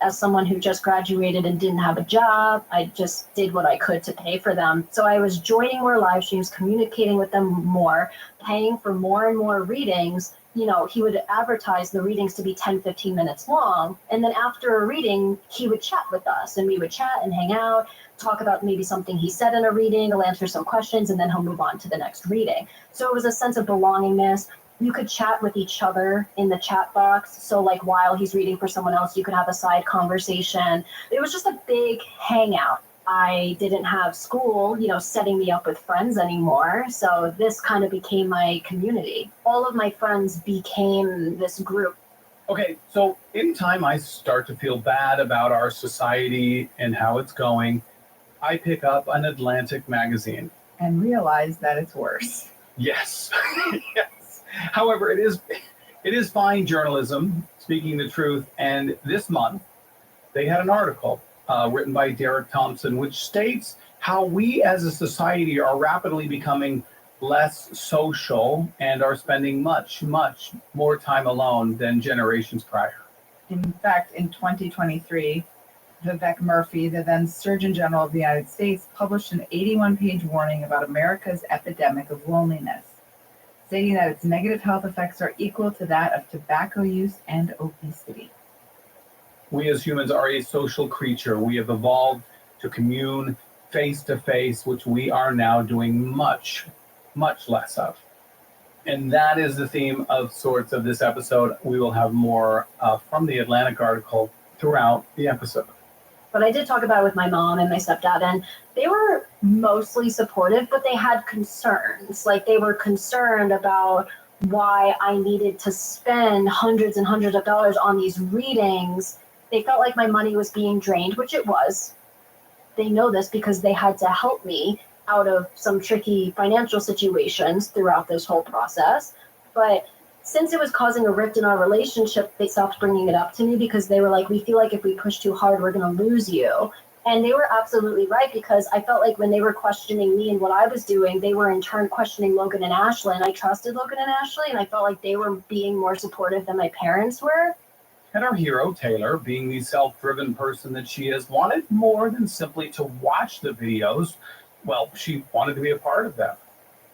As someone who just graduated and didn't have a job, I just did what I could to pay for them. So I was joining more live streams, communicating with them more, paying for more and more readings. You know, he would advertise the readings to be 10, 15 minutes long. And then after a reading, he would chat with us and we would chat and hang out, talk about maybe something he said in a reading. He'll answer some questions and then he'll move on to the next reading. So it was a sense of belongingness. You could chat with each other in the chat box. So like while he's reading for someone else, you could have a side conversation. It was just a big hangout. I didn't have school, setting me up with friends anymore. So this kind of became my community. All of my friends became this group. Okay, so anytime I start to feel bad about our society and how it's going, I pick up an Atlantic magazine. And realize that it's worse. Yes. Yes. However, it is fine journalism, speaking the truth. And this month, they had an article written by Derek Thompson, which states how we as a society are rapidly becoming less social and are spending much, much more time alone than generations prior. In fact, in 2023, Vivek Murphy, the then Surgeon General of the United States, published an 81-page warning about America's epidemic of loneliness, stating that its negative health effects are equal to that of tobacco use and obesity. We as humans are a social creature. We have evolved to commune face-to-face, which we are now doing much, much less of. And that is the theme of sorts of this episode. We will have more from the Atlantic article throughout the episode. But I did talk about it with my mom and my stepdad, and they were mostly supportive, but they had concerns. Like they were concerned about why I needed to spend hundreds and hundreds of dollars on these readings. They felt like my money was being drained, which it was. They know this because they had to help me out of some tricky financial situations throughout this whole process. But since it was causing a rift in our relationship, they stopped bringing it up to me because they were like, we feel like if we push too hard, we're going to lose you. And they were absolutely right, because I felt like when they were questioning me and what I was doing, they were in turn questioning Logan and Ashley. And I trusted Logan and Ashley, and I felt like they were being more supportive than my parents were. And our hero, Taylor, being the self-driven person that she is, wanted more than simply to watch the videos. Well, she wanted to be a part of them.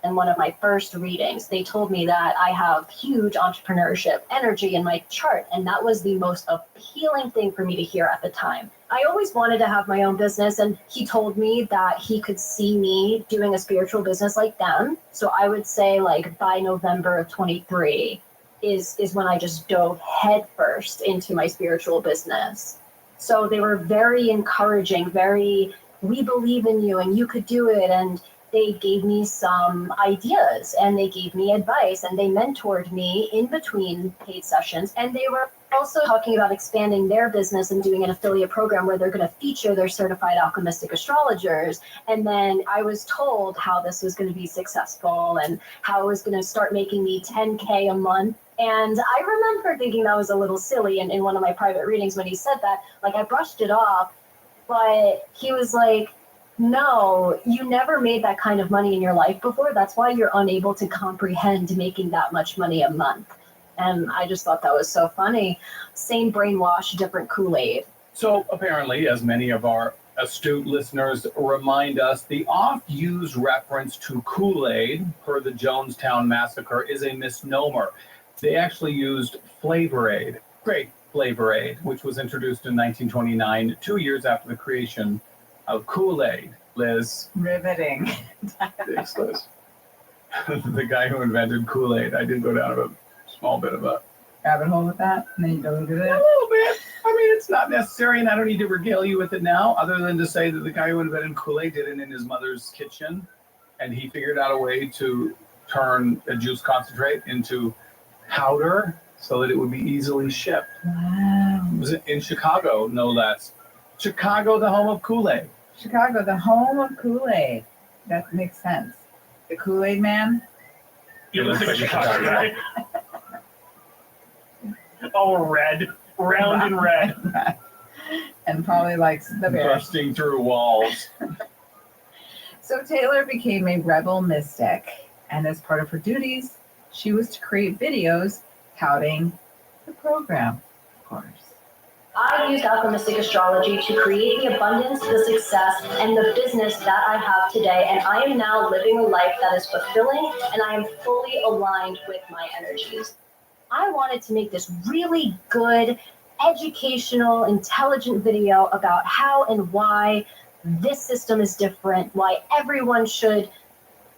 In one of my first readings, they told me that I have huge entrepreneurship energy in my chart, and that was the most appealing thing for me to hear at the time. I always wanted to have my own business, and he told me that he could see me doing a spiritual business like them. So I would say like by November of 23 is when I just dove headfirst into my spiritual business. So they were very encouraging, we believe in you and you could do it. And they gave me some ideas and they gave me advice and they mentored me in between paid sessions. And they were also talking about expanding their business and doing an affiliate program where they're going to feature their certified alchemistic astrologers. And then I was told how this was going to be successful and how it was going to start making me $10K a month. And I remember thinking that was a little silly. And in one of my private readings, when he said that, like, I brushed it off, but he was like, no, you never made that kind of money in your life before. That's why you're unable to comprehend making that much money a month. And I just thought that was so funny. Same brainwash, different Kool-Aid. So apparently, as many of our astute listeners remind us, the oft-used reference to Kool-Aid per the Jonestown Massacre is a misnomer. They actually used Flavor Aid, grape Flavor Aid, which was introduced in 1929, 2 years after the creation of Kool-Aid. Liz. Riveting. Thanks, Liz. The guy who invented Kool-Aid. I did go down a small bit of a rabbit hole with that, and then you go into it. A little bit. I mean, it's not necessary, and I don't need to regale you with it now, other than to say that the guy who invented Kool-Aid did it in his mother's kitchen, and he figured out a way to turn a juice concentrate into powder so that it would be easily shipped. Wow. It was in Chicago, no less. Chicago, the home of Kool-Aid. Chicago, the home of Kool-Aid. That makes sense. The Kool-Aid man? You look like a Chicago guy. All red. Round and red. And probably likes the bear. Busting through walls. So Taylor became a rebel mystic, and as part of her duties, she was to create videos touting the program, of course. I used alchemistic astrology to create the abundance, the success, and the business that I have today. And I am now living a life that is fulfilling, and I am fully aligned with my energies. I wanted to make this really good, educational, intelligent video about how and why this system is different, why everyone should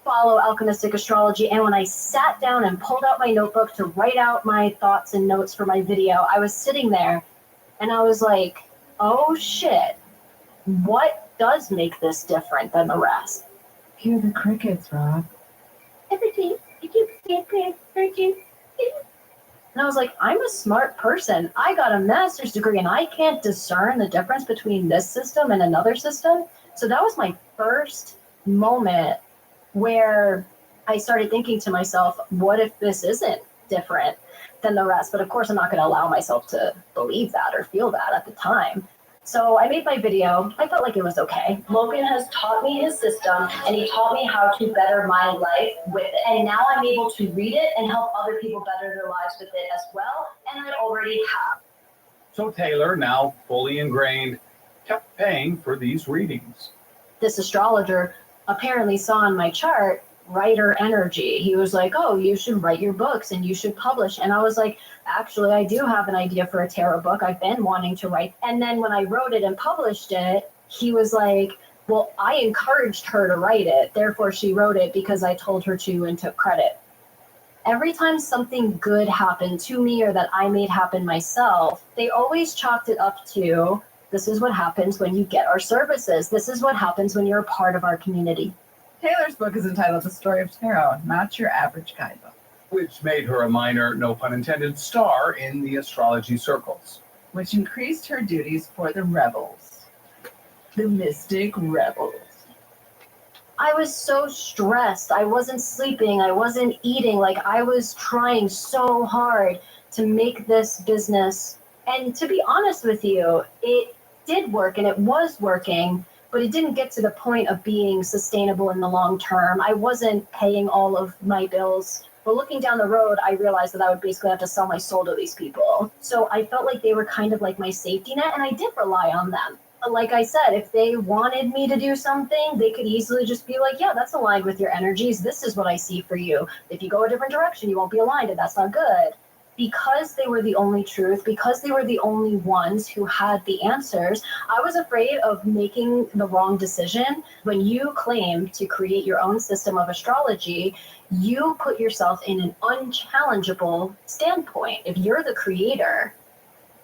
follow alchemistic astrology. And when I sat down and pulled out my notebook to write out my thoughts and notes for my video, I was sitting there and I was like, oh shit, what does make this different than the rest? Hear the crickets, Rob. And I was like, I'm a smart person. I got a master's degree and I can't discern the difference between this system and another system. So that was my first moment where I started thinking to myself, what if this isn't different than the rest? But of course, I'm not going to allow myself to believe that or feel that at the time. So I made my video. I felt like it was okay. Logan has taught me his system and he taught me how to better my life with it. And now I'm able to read it and help other people better their lives with it as well. And I already have. So Taylor, now fully ingrained, kept paying for these readings. This astrologer apparently saw in my chart writer energy. He was like, oh, you should write your books and you should publish. And I was like, actually, I do have an idea for a tarot book. I've been wanting to write. And then when I wrote it and published it, he was like, well, I encouraged her to write it. Therefore, she wrote it because I told her to and took credit. Every time something good happened to me or that I made happen myself, they always chalked it up to, this is what happens when you get our services. This is what happens when you're a part of our community. Taylor's book is entitled The Story of Tarot, Not Your Average Guidebook, which made her a minor, no pun intended, star in the astrology circles. Which increased her duties for the rebels. The mystic rebels. I was so stressed. I wasn't sleeping. I wasn't eating. Like, I was trying so hard to make this business. And to be honest with you, it did work and it was working, but it didn't get to the point of being sustainable in the long term. I wasn't paying all of my bills. But looking down the road, I realized that I would basically have to sell my soul to these people. So I felt like they were kind of like my safety net, and I did rely on them. Like I said, if they wanted me to do something, they could easily just be like, yeah, that's aligned with your energies. This is what I see for you. If you go a different direction, you won't be aligned, and that's not good. Because they were the only truth, because they were the only ones who had the answers, I was afraid of making the wrong decision. When you claim to create your own system of astrology, you put yourself in an unchallengeable standpoint. If you're the creator,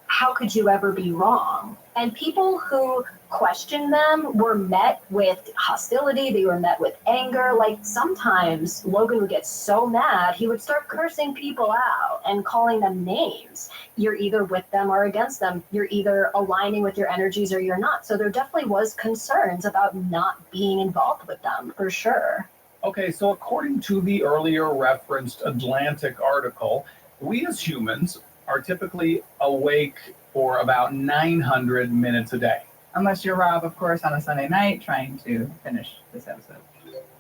how could you ever be wrong? And people who questioned them were met with hostility, they were met with anger. Like sometimes Logan would get so mad, he would start cursing people out and calling them names. You're either with them or against them. You're either aligning with your energies or you're not. So there definitely was concerns about not being involved with them, for sure. Okay, so according to the earlier referenced Atlantic article, we as humans are typically awake for about 900 minutes a day. Unless you're Rob, of course, on a Sunday night trying to finish this episode.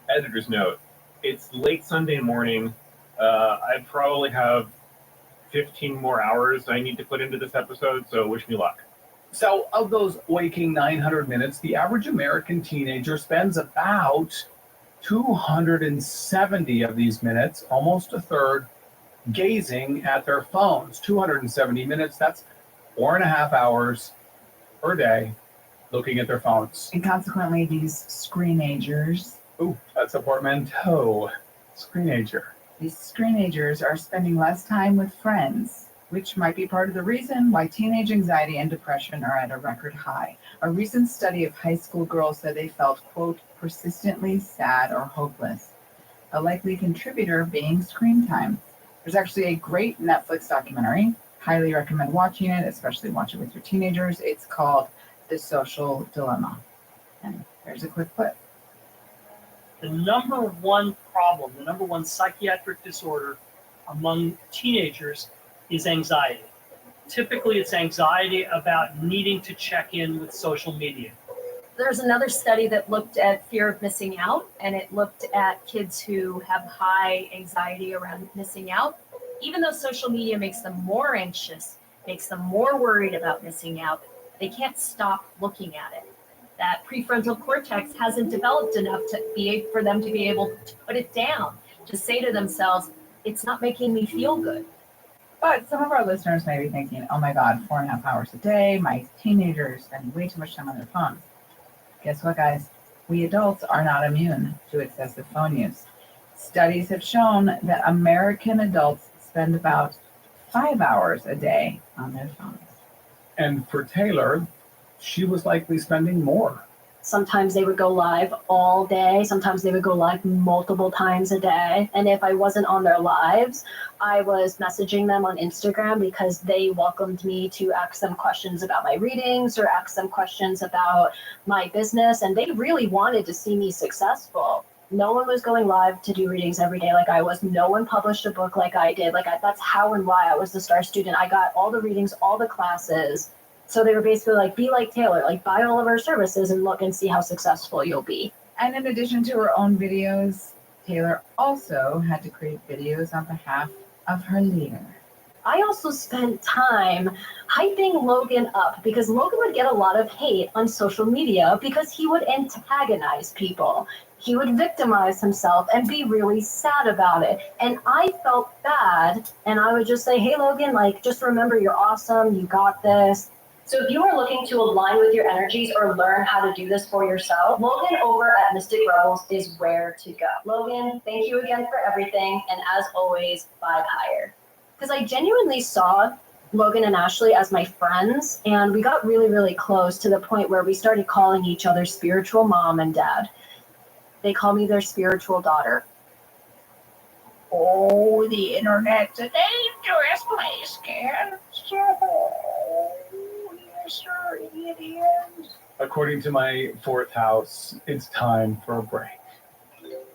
Editor's note, it's late Sunday morning. I probably have 15 more hours I need to put into this episode, so wish me luck. So of those waking 900 minutes, the average American teenager spends about 270 of these minutes, almost a third, gazing at their phones. 270 minutes, that's 4.5 hours per day looking at their phones. And consequently, these screenagers. Ooh, that's a portmanteau. Screenager. These screenagers are spending less time with friends, which might be part of the reason why teenage anxiety and depression are at a record high. A recent study of high school girls said they felt, quote, persistently sad or hopeless. A likely contributor being screen time. There's actually a great Netflix documentary. Highly recommend watching it, especially watch it with your teenagers. It's called The Social Dilemma. And there's a quick clip. The number one problem, the number one psychiatric disorder among teenagers is anxiety. Typically, it's anxiety about needing to check in with social media. There's another study that looked at fear of missing out, and it looked at kids who have high anxiety around missing out. Even though social media makes them more anxious, makes them more worried about missing out, they can't stop looking at it. That prefrontal cortex hasn't developed enough for them to be able to put it down, to say to themselves, it's not making me feel good. But some of our listeners may be thinking, oh my God, 4.5 hours a day, my teenagers spend way too much time on their phones. Guess what, guys? We adults are not immune to excessive phone use. Studies have shown that American adults spend about 5 hours a day on their phones. And for Taylor, she was likely spending more. Sometimes they would go live all day. Sometimes they would go live multiple times a day. And if I wasn't on their lives, I was messaging them on Instagram because they welcomed me to ask them questions about my readings or ask them questions about my business. And they really wanted to see me successful. No one was going live to do readings every day like I was. No one published a book like I did. That's how and why I was the star student. I got all the readings, all the classes. So they were basically like, be like Taylor, like buy all of our services and look and see how successful you'll be. And in addition to her own videos, Taylor also had to create videos on behalf of her leader. I also spent time hyping Logan up because Logan would get a lot of hate on social media because he would antagonize people. He would victimize himself and be really sad about it. And I felt bad. And I would just say, hey, Logan, just remember you're awesome. You got this. So if you are looking to align with your energies or learn how to do this for yourself, Logan over at Mystic Rebels is where to go. Logan, thank you again for everything. And as always, vibe higher. Because I genuinely saw Logan and Ashley as my friends, and we got really, really close to the point where we started calling each other spiritual mom and dad. They call me their spiritual daughter. Oh, the internet's a dangerous place, kids. Yes, sir, it is. According to my fourth house, it's time for a break.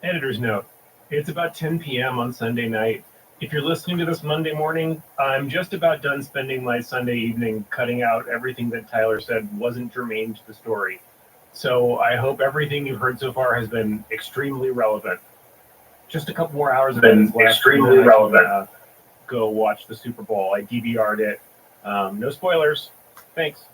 Editor's note, it's about 10 p.m. on Sunday night. If you're listening to this Monday morning, I'm just about done spending my Sunday evening cutting out everything that Tyler said wasn't germane to the story. So I hope everything you've heard so far has been extremely relevant. Just a couple more hours of it. Extremely relevant. Go watch the Super Bowl. I DVR'd it. No spoilers. Thanks.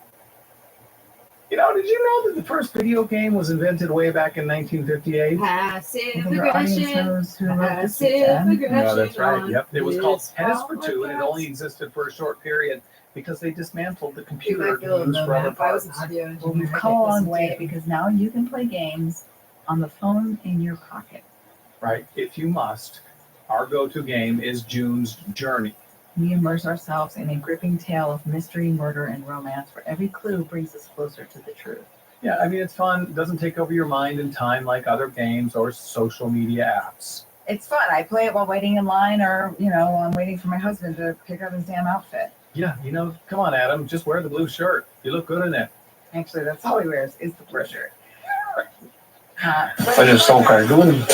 You know, did you know that the first video game was invented way back in 1958? Passive Your audience aggression. knows who wrote this Passive again? aggression. No, that's right. on Yep. It was called this Tennis for Two, and it podcast. only existed for a short period because they dismantled the Dude, computer I feel to use no for other map. I was an parts. audio Well, engineer. we've I come a didn't long listen way to it. because now you can play games on the phone in your pocket. Right. If you must, our go-to game is June's Journey. We immerse ourselves in a gripping tale of mystery, murder, and romance where every clue brings us closer to the truth. Yeah, I mean, it's fun. It doesn't take over your mind and time like other games or social media apps. It's fun. I play it while waiting in line or, I'm waiting for my husband to pick up his damn outfit. Yeah, come on, Adam, just wear the blue shirt. You look good in it. Actually, that's all he wears is the blue shirt. Olha só o cardume.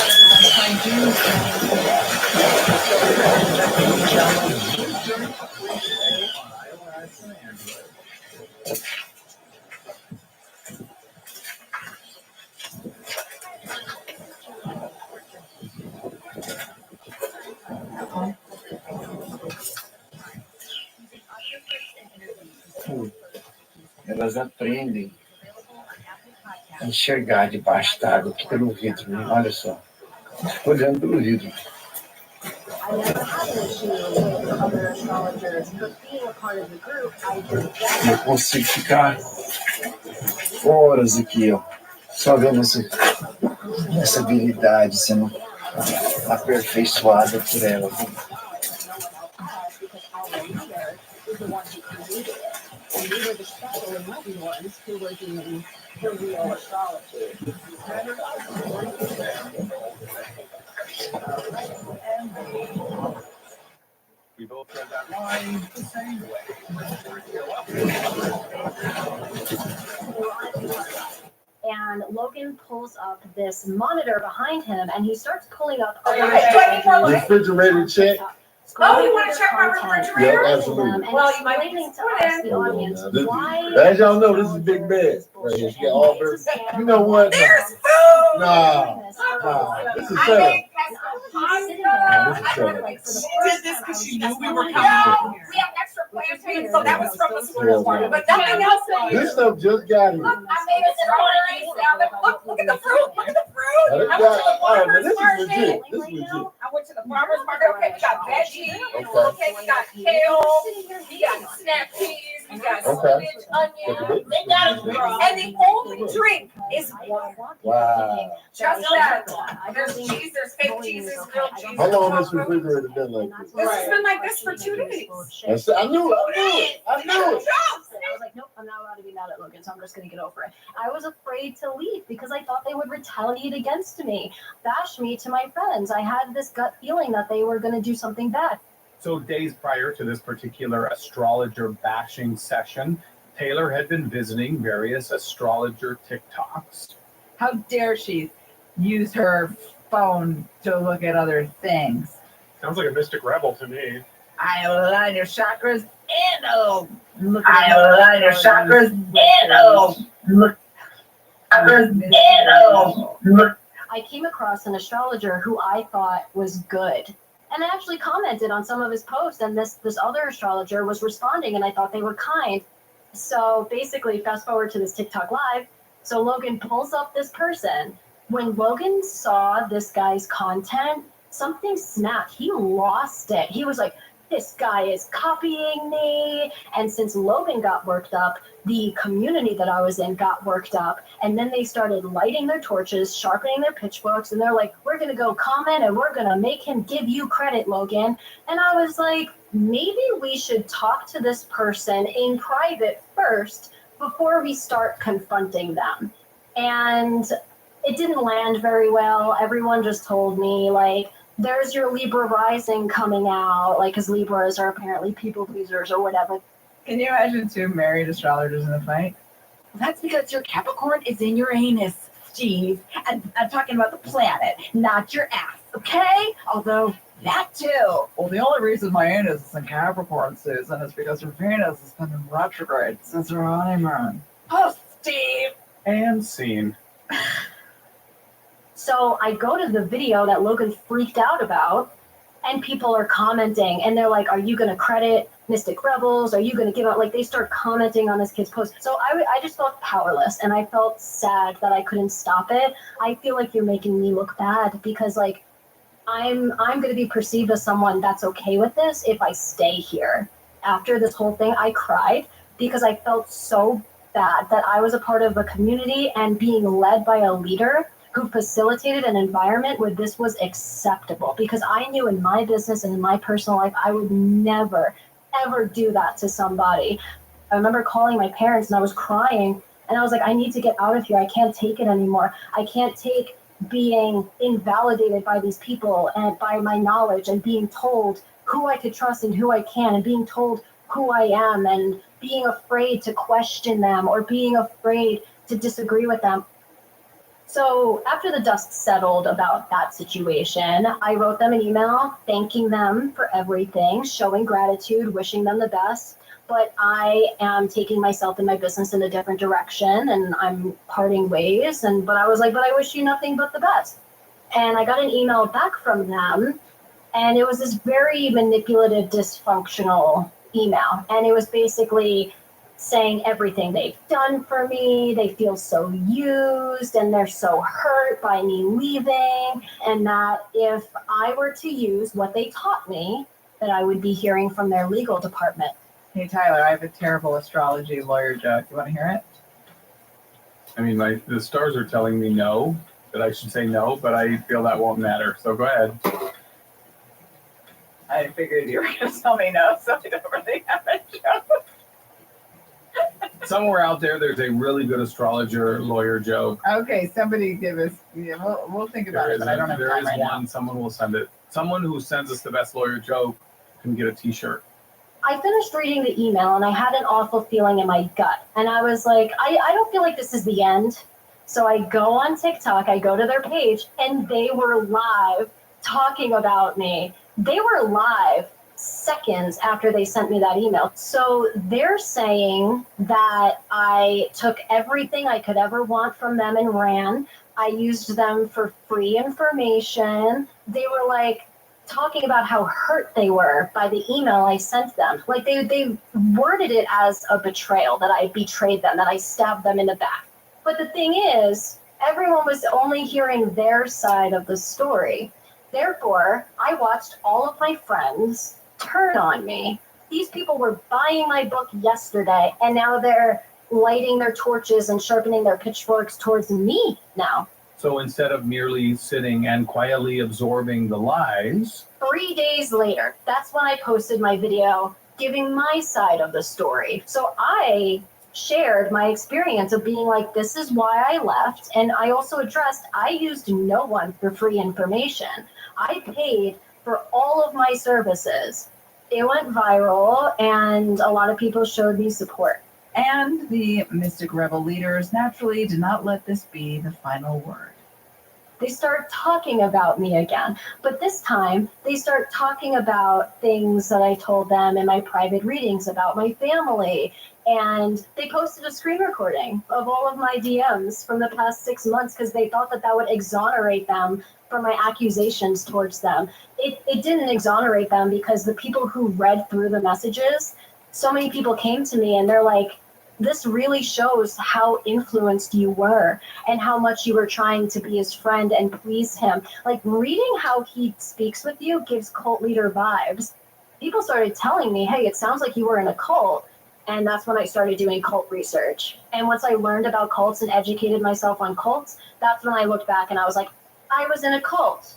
Elas aprendem a enxergar debaixo d'água, que pelo vidro, né? Olha só. Olhando pelo vidro. I never had an issue with other astrologers, but being a part of the group, I did that. Eu consigo ficar horas aqui, ó, só vendo essa habilidade sendo aperfeiçoada por ela. Because our leader is the one who created it. And we were the special enlightened ones who were doing the real astrology. We both read that line the same way. And Logan pulls up this monitor behind him, and he starts pulling up other Refrigerator check. Oh, you want to check my refrigerator? Yeah, absolutely. Well, you might explaining to us, the audience, why. As y'all know, this is Big Bed. Right here. She got all her, you know what? There's food! Nah. This is setup. She did this because she knew we were coming. We have extra plantains, so that was from the school party, but nothing else. This stuff just got here. Look, I made a strawberry salad. Look at the fruit. Look at the fruit. Now, this I went to the all right, farmer's now, this is market. legit. This is legit. I went to the farmer's market. Okay, we got veggies. Okay, we got kale. We got snap peas. We got spinach, onions. They got it, girl. And the only drink is water. Wow. Just that. There's cheese. There's fake cheeses, real cheese. How long has this refrigerator been like this? This has been like this for 2 days. I knew it. I was like, nope, I'm not allowed to be mad at Logan, so I'm just going to get over it. I was afraid to leave because I thought they would retaliate against me, bash me to my friends. I had this gut feeling that they were going to do something bad. So days prior to this particular astrologer bashing session, Taylor had been visiting various astrologer TikToks. How dare she use her phone to look at other things? Sounds like a mystic rebel to me. I align your chakras and look I align your chakras and look. I came across an astrologer who I thought was good. And I actually commented on some of his posts, and this other astrologer was responding, and I thought they were kind. So basically, fast forward to this TikTok live. So Logan pulls up this person. When Logan saw this guy's content, something snapped. He lost it. He was like, this guy is copying me. And since Logan got worked up, the community that I was in got worked up. And then they started lighting their torches, sharpening their pitchforks. And they're like, we're going to go comment and we're going to make him give you credit, Logan. And I was like, maybe we should talk to this person in private first before we start confronting them. And it didn't land very well. Everyone just told me, like, there's your Libra rising coming out, like, because Libras are apparently people pleasers or whatever. Can you imagine 2 married astrologers in a fight? That's because your Capricorn is in your anus, Steve. And I'm talking about the planet, not your ass, okay? Although That too. Well, the only reason my anus is in Capricorn, Susan, is because her Venus has been in retrograde since her honeymoon. Oh, Steve. And scene. So I go to the video that Logan freaked out about, and people are commenting, and they're like, are you going to credit Mystic Rebels? Are you going to give out? Like, they start commenting on this kid's post. So I just felt powerless, and I felt sad that I couldn't stop it. I feel like you're making me look bad because, like, I'm going to be perceived as someone that's okay with this if I stay here. After this whole thing, I cried because I felt so bad that I was a part of a community and being led by a leader who facilitated an environment where this was acceptable, because I knew in my business and in my personal life, I would never, ever do that to somebody. I remember calling my parents and I was crying and I was like, I need to get out of here. I can't take it anymore. I can't take being invalidated by these people and by my knowledge and being told who I could trust and who I can, and being told who I am and being afraid to question them or being afraid to disagree with them. So after the dust settled about that situation, I wrote them an email thanking them for everything, showing gratitude, wishing them the best. But I am taking myself and my business in a different direction, and I'm parting ways. But I was like, but I wish you nothing but the best. And I got an email back from them, and it was this very manipulative, dysfunctional email. And it was basically saying everything they've done for me. They feel so used and they're so hurt by me leaving, and that if I were to use what they taught me, that I would be hearing from their legal department. Hey, Tyler, I have a terrible astrology lawyer joke. You want to hear it? I mean, the stars are telling me no, that I should say no, but I feel that won't matter. So go ahead. I figured you were going to tell me no, so I don't really have a joke. Somewhere out there, there's a really good astrologer lawyer joke. Okay, somebody give us, yeah, we'll think about it, but I don't have time right now. Someone will send it. Someone who sends us the best lawyer joke can get a t-shirt. I finished reading the email and I had an awful feeling in my gut. And I was like, I don't feel like this is the end. So I go on TikTok, I go to their page, and they were live talking about me. They were live seconds after they sent me that email. So they're saying that I took everything I could ever want from them and ran. I used them for free information. They were like talking about how hurt they were by the email I sent them. Like they worded it as a betrayal, that I betrayed them, that I stabbed them in the back. But the thing is, everyone was only hearing their side of the story. Therefore, I watched all of my friends turn on me. These people were buying my book yesterday, and now they're lighting their torches and sharpening their pitchforks towards me now. So instead of merely sitting and quietly absorbing the lies, 3 days later, that's when I posted my video giving my side of the story. So I shared my experience of being like, this is why I left. And I also addressed, I used no one for free information. I paid for all of my services. It went viral, and a lot of people showed me support. And the Mystic Rebel leaders naturally did not let this be the final word. They start talking about me again, but this time they start talking about things that I told them in my private readings about my family. And they posted a screen recording of all of my DMs from the past 6 months because they thought that that would exonerate them from my accusations towards them. It didn't exonerate them because the people who read through the messages, so many people came to me and they're like, this really shows how influenced you were and how much you were trying to be his friend and please him. Like, reading how he speaks with you gives cult leader vibes. People started telling me, hey, it sounds like you were in a cult. And that's when I started doing cult research. And once I learned about cults and educated myself on cults, that's when I looked back and I was like, I was in a cult.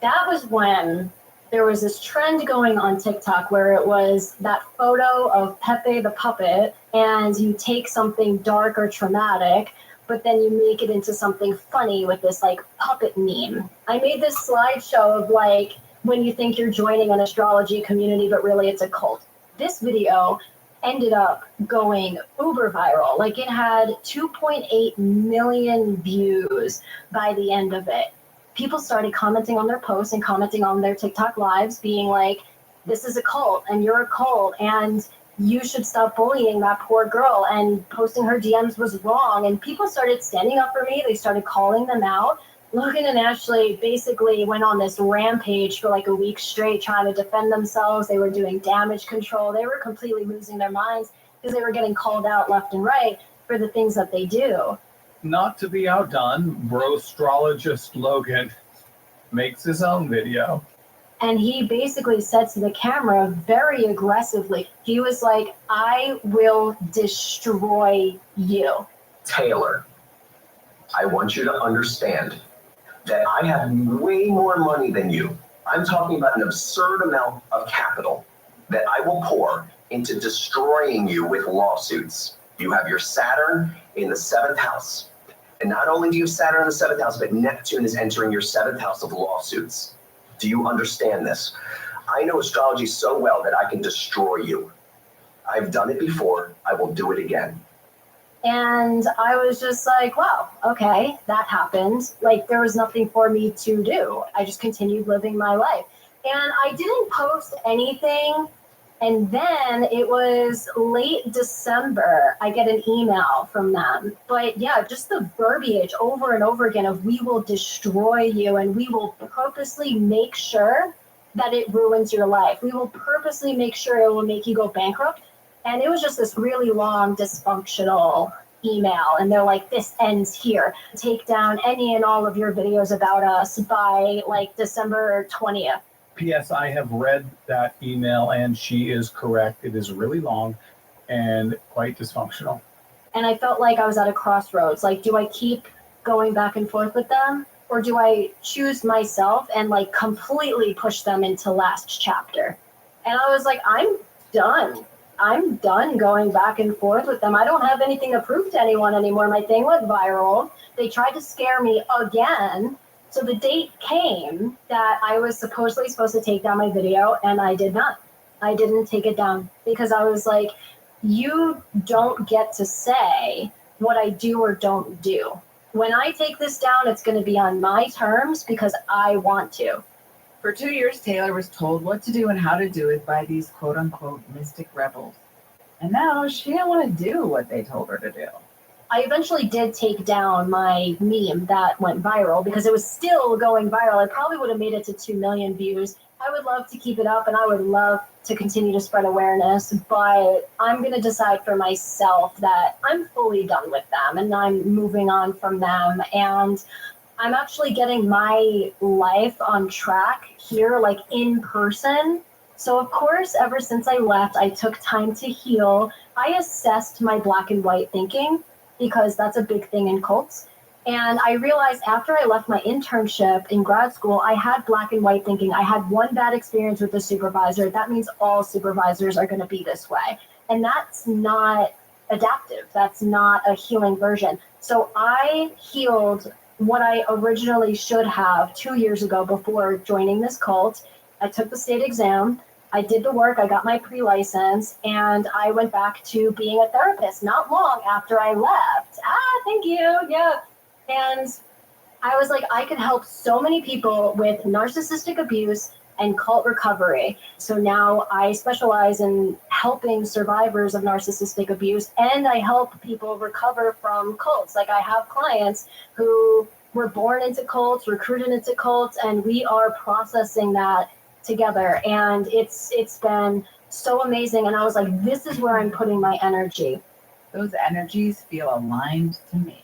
That was when there was this trend going on TikTok where it was that photo of Pepe the puppet, and you take something dark or traumatic, but then you make it into something funny with this like puppet meme. I made this slideshow of like when you think you're joining an astrology community, but really it's a cult. This video ended up going uber viral. Like, it had 2.8 million views by the end of it. people started commenting on their posts and commenting on their TikTok lives, being like, this is a cult and you're a cult and you should stop bullying that poor girl, and posting her DMs was wrong. And people started standing up for me. They started calling them out. Logan and Ashley basically went on this rampage for like a week straight trying to defend themselves. They were doing damage control. They were completely losing their minds because they were getting called out left and right for the things that they do. Not to be outdone, brostrologist Logan makes his own video. And he basically said to the camera very aggressively, he was like, I will destroy you. Taylor, I want you to understand that I have way more money than you. I'm talking about an absurd amount of capital that I will pour into destroying you with lawsuits. You have your Saturn in the 7th house. And not only do you have Saturn in the 7th house, but Neptune is entering your 7th house of lawsuits. Do you understand this? I know astrology so well that I can destroy you. I've done it before. I will do it again. And I was just like, wow, okay, that happened. Like, there was nothing for me to do. I just continued living my life. And I didn't post anything. And then it was late December, I get an email from them. But yeah, just the verbiage over and over again of, we will destroy you and we will purposely make sure that it ruins your life. We will purposely make sure it will make you go bankrupt. And it was just this really long, dysfunctional email. And they're like, this ends here. Take down any and all of your videos about us by like December 20th. P.S. I have read that email and she is correct. It is really long and quite dysfunctional. And I felt like I was at a crossroads. Like, do I keep going back and forth with them? Or do I choose myself and like completely push them into last chapter? And I was like, I'm done. I'm done going back and forth with them. I don't have anything to prove to anyone anymore. My thing went viral. They tried to scare me again. So the date came that I was supposedly supposed to take down my video, and I did not. I didn't take it down because I was like, you don't get to say what I do or don't do. When I take this down, it's going to be on my terms because I want to. For 2 years, Taylor was told what to do and how to do it by these quote-unquote mystic rebels. And now she didn't want to do what they told her to do. I eventually did take down my meme that went viral because it was still going viral. I probably would have made it to 2 million views. I would love to keep it up and I would love to continue to spread awareness, but I'm going to decide for myself that I'm fully done with them and I'm moving on from them. And I'm actually getting my life on track here, like in person. So of course, ever since I left, I took time to heal. I assessed my black and white thinking, because that's a big thing in cults. And I realized after I left my internship in grad school, I had black and white thinking. I had one bad experience with a supervisor. That means all supervisors are going to be this way. And that's not adaptive. That's not a healing version. So I healed what I originally should have 2 years ago before joining this cult. I took the state exam. I did the work, I got my pre-license, and I went back to being a therapist not long after I left. Thank you, yeah. And I was like, I could help so many people with narcissistic abuse and cult recovery. So now I specialize in helping survivors of narcissistic abuse, and I help people recover from cults. Like, I have clients who were born into cults, recruited into cults, and we are processing that together, and it's been so amazing. And I was like, this is where I'm putting my energy. Those energies feel aligned to me.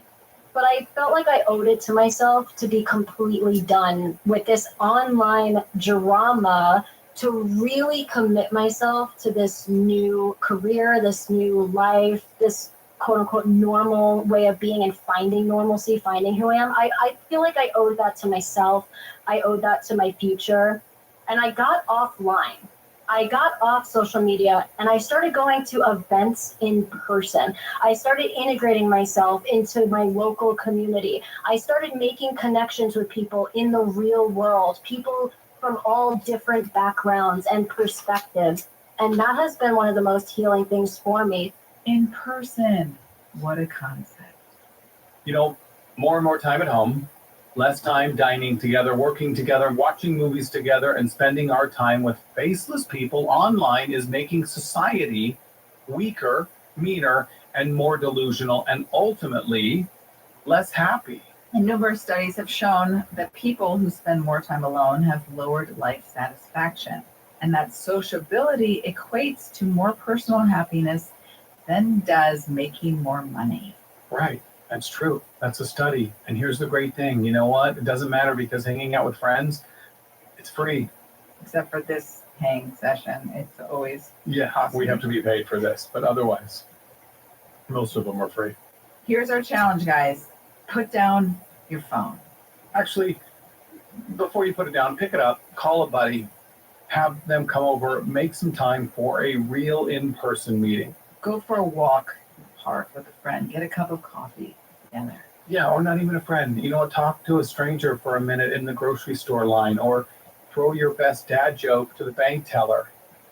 But I felt like I owed it to myself to be completely done with this online drama, to really commit myself to this new career, this new life, this quote unquote normal way of being, and finding normalcy, finding who I am. I feel like I owed that to myself. I owed that to my future. And I got offline. I got off social media and I started going to events in person. I started integrating myself into my local community. I started making connections with people in the real world, people from all different backgrounds and perspectives. And that has been one of the most healing things for me. In person. What a concept. You know, more and more time at home, Less time dining together, working together, watching movies together, and spending our time with faceless people online is making society weaker, meaner, and more delusional, and ultimately less happy. And numerous studies have shown that people who spend more time alone have lowered life satisfaction, and that sociability equates to more personal happiness than does making more money. Right. That's true. That's a study. And here's the great thing. You know what? It doesn't matter because hanging out with friends, it's free. Except for this hang session. It's always costly. We have to be paid for this, but otherwise, most of them are free. Here's our challenge, guys. Put down your phone. Actually, before you put it down, pick it up, call a buddy, have them come over, make some time for a real in-person meeting. Go for a walk in the park with a friend. Get a cup of coffee together. Yeah, or not even a friend. You know, talk to a stranger for a minute in the grocery store line, or throw your best dad joke to the bank teller.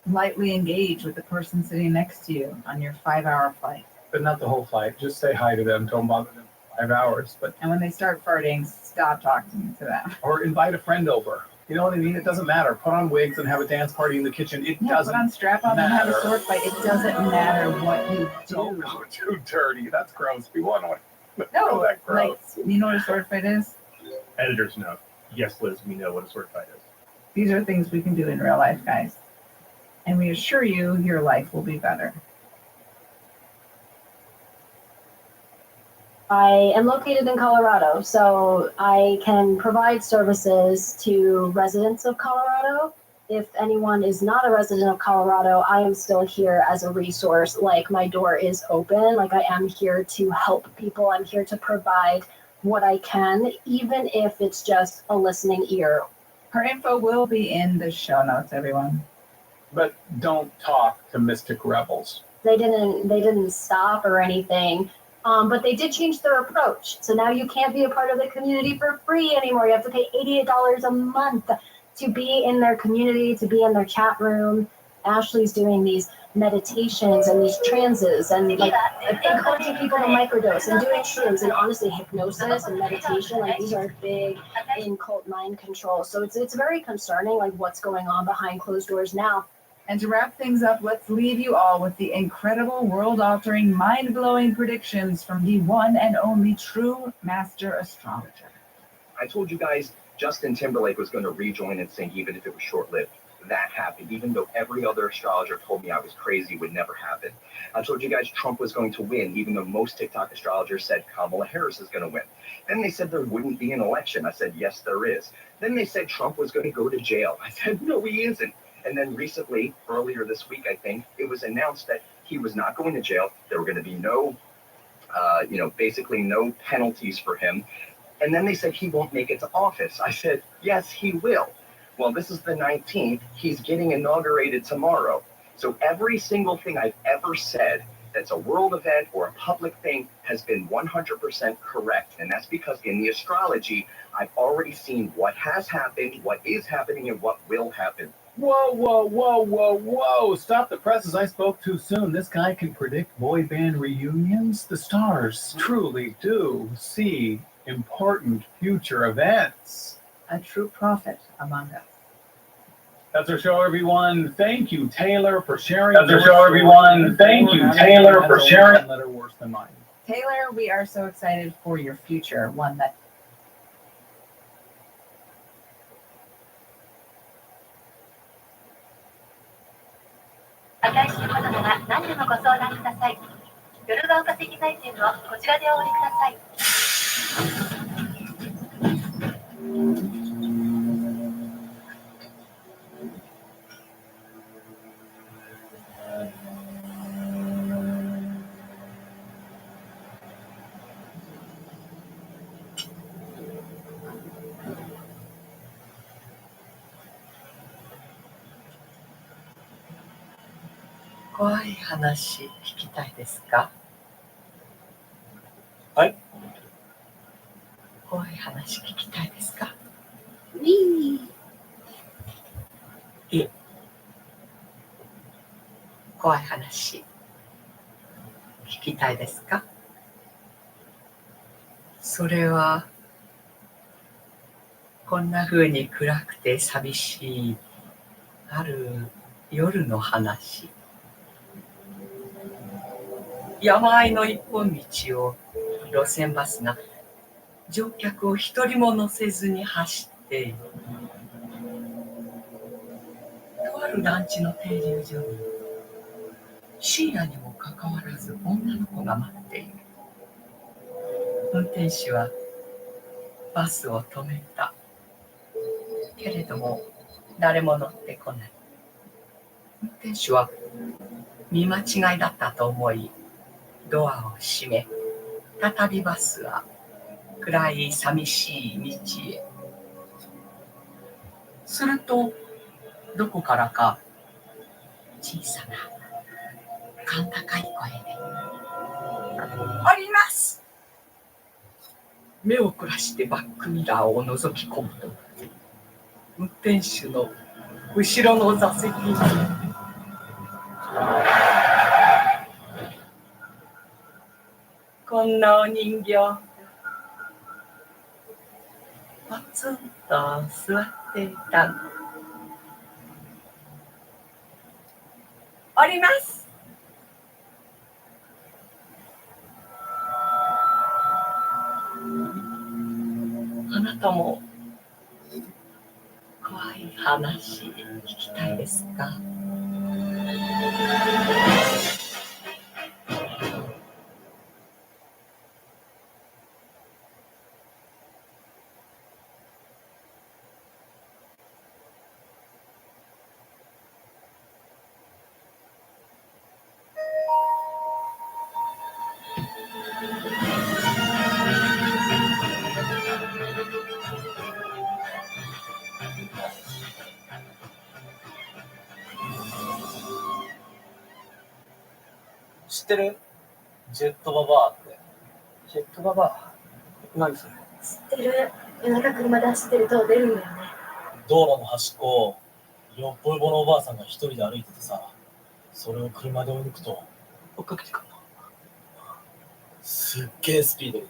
Lightly engage with the person sitting next to you on your 5-hour flight. But not the whole flight. Just say hi to them. Don't bother them for 5 hours. And when they start farting, stop talking to them. Or invite a friend over. You know what I mean? It doesn't matter. Put on wigs and have a dance party in the kitchen. It doesn't put on strap-on and have a sword fight. It doesn't matter what you do. Don't go too dirty. That's gross. We want to. No, that gross. Like, you know what a sword fight is? Editor's note. Yes, Liz, we know what a sword fight is. These are things we can do in real life, guys. And we assure you, your life will be better. I am located in Colorado, so I can provide services to residents of Colorado. If anyone is not a resident of Colorado, I am still here as a resource. Like, my door is open. Like, I am here to help people. I'm here to provide what I can, even if it's just a listening ear. Her info will be in the show notes, everyone. But don't talk to mystic rebels. They didn't stop or anything. But they did change their approach. So now you can't be a part of the community for free anymore. You have to pay $88 a month to be in their community, to be in their chat room. Ashley's doing these meditations and these trances and like encouraging people to microdose and doing shrooms, and honestly hypnosis and meditation, like these are big in cult mind control. So it's very concerning, like what's going on behind closed doors now. And to wrap things up, let's leave you all with the incredible, world-altering, mind-blowing predictions from the one and only true master astrologer. I told you guys Justin Timberlake was going to rejoin NSYNC even if it was short-lived. That happened, even though every other astrologer told me I was crazy, would never happen. I told you guys Trump was going to win, even though most TikTok astrologers said Kamala Harris is going to win. Then they said there wouldn't be an election. I said, yes, there is. Then they said Trump was going to go to jail. I said, no, he isn't. And then recently, earlier this week, I think, it was announced that he was not going to jail. There were going to be no, basically no penalties for him. And then they said he won't make it to office. I said, yes, he will. Well, this is the 19th. He's getting inaugurated tomorrow. So every single thing I've ever said that's a world event or a public thing has been 100% correct. And that's because in the astrology, I've already seen what has happened, what is happening, and what will happen. Whoa, whoa, whoa, whoa, whoa. Stop the presses. I spoke too soon. This guy can predict boy band reunions. The stars truly do see important future events. A true prophet among us. That's our show, everyone. Thank you, Taylor, for sharing. That's our show, everyone. Thank you, Taylor, for sharing. Letter worse than mine. Taylor, we are so excited for your future, one that怖い話聞きたいですか？はい。怖い話聞きたいですか？いえ。怖い話聞きたいですか？それはこんな風に暗くて寂しいある夜の話。山あいの一本道を路線バスが乗客を一人も乗せずに走っている。とある団地の停留所に深夜にもかかわらず女の子が待っている。運転手はバスを止めた。けれども誰も乗ってこない。運転手は見間違いだったと思いドアを閉め、再びバスは暗い寂しい道へ。するとどこからか小さな甲高い声で「あります!」。目を凝らしてバックミラーを覗き込むと、運転手の後ろの座席にこんなお人形ポツンと座っていたの。あります。あなたも怖い話聞きたいですか？知ってる？ジェットババアって。ジェットババア？何それ？知ってる。夜中車で走ってると出るんだよね。道路の端っこをよっぽよぼのおばあさんが一人で歩いててさ、それを車で追い抜くと追っかけてくるの。すっげえスピードで。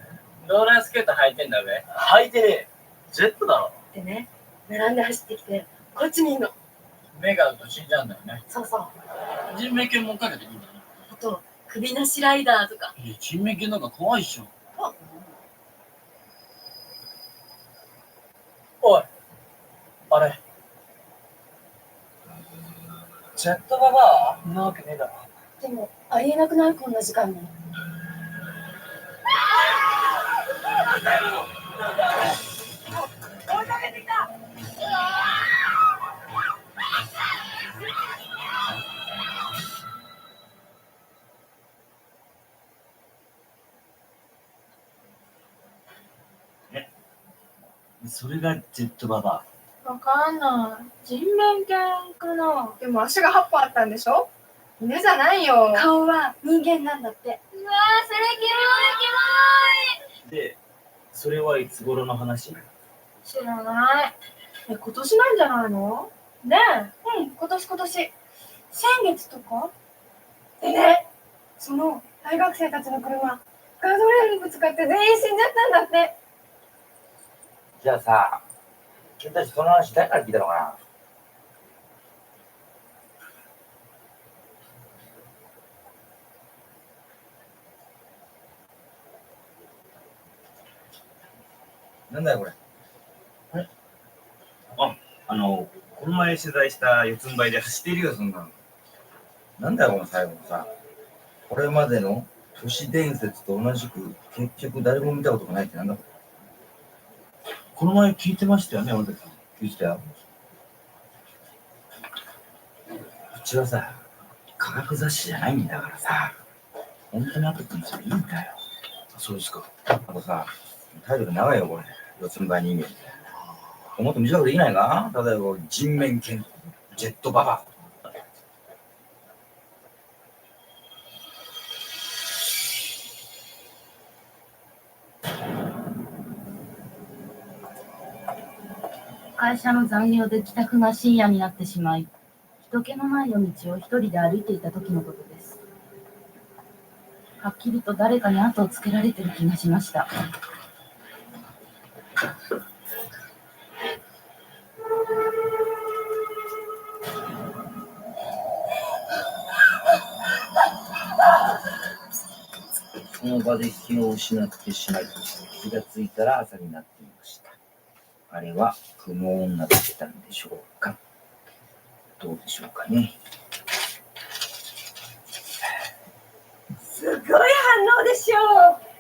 ローラースケート履いてんだべ。履いてねえ。ジェットだろ。でね、並んで走ってきて、こっちにいんの。目が合うと死んじゃうんだよね。そうそう。人命犬も追っかけてくるんだよ。あと、首なしライダーとか。いや、人命犬なんか怖いっしょ。おい、あれ。ジェットババア？んなわけねえだろ。でも、ありえなくない？こんな時間に。追いかけてきた。それがジェットババわかんない。人面犬かな。でも足が8本あったんでしょ？犬じゃないよ。顔は人間なんだって。うわー、それキモい。で、それはいつ頃の話？知らない。今年なんじゃないの？ねえ。うん、今年。先月とか？でね、その大学生たちの車、ガードレールにぶつかって全員死んじゃったんだって。じゃあさ、君たちその話誰から聞いたのかな？なんだよこれ。この前取材した四つん這いで走っているよ、そんなの。なんだよこの最後のさ。これまでの都市伝説と同じく結局誰も見たことがないってなんだ。この前聞いてましたよね、俺たち。聞いてたよ。うちはさ、科学雑誌じゃないんだからさ、本当にあったってもそれいいんだよ。そうですか。あとさ、タイトル長いよ、これ。四つん這い人間って。もっと短くできないか？例えば、人面犬、ジェットババア。会社の残業で帰宅が深夜になってしまい、人気のない夜道を一人で歩いていた時のことです。はっきりと誰かに後をつけられてる気がしました。その場で気を失ってしまい、気がついたら朝になっていました。あれは雲女だったんでしょうか。どうでしょうかね。すごい反応でしょ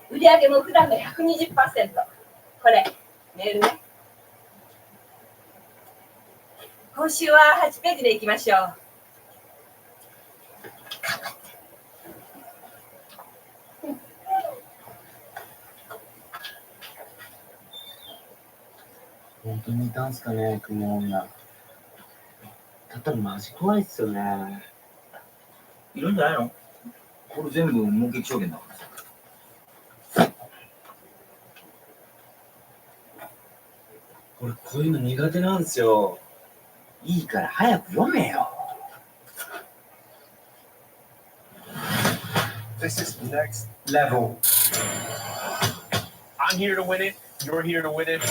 う。売上も普段の 120%。これ、メールね。今週は8ページでいきましょう。本当にいたんすかね、雲女。だったらマジ怖いっすよね。いるんじゃないの？これ全部目撃証言だからさ。俺こういうの苦手なんですよ。いいから早く読めよ。This is next level. I'm here to win it. You're here to win it.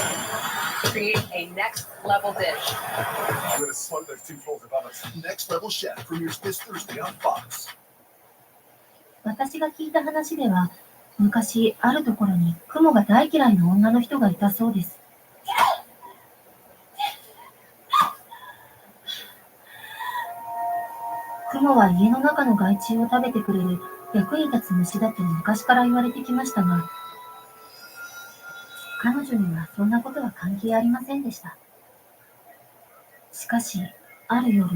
Create a next level dish. I'm gonna slow those 2 floors above us. Next level chef premieres this Thursday on Fox. 私が聞いた話では、昔あるところに雲が大嫌いな女の人がいたそうです。雲は家の中の害虫を食べてくれる役に立つ虫だと昔から言われてきましたが、彼女にはそんなことは関係ありませんでした。しかし、ある夜、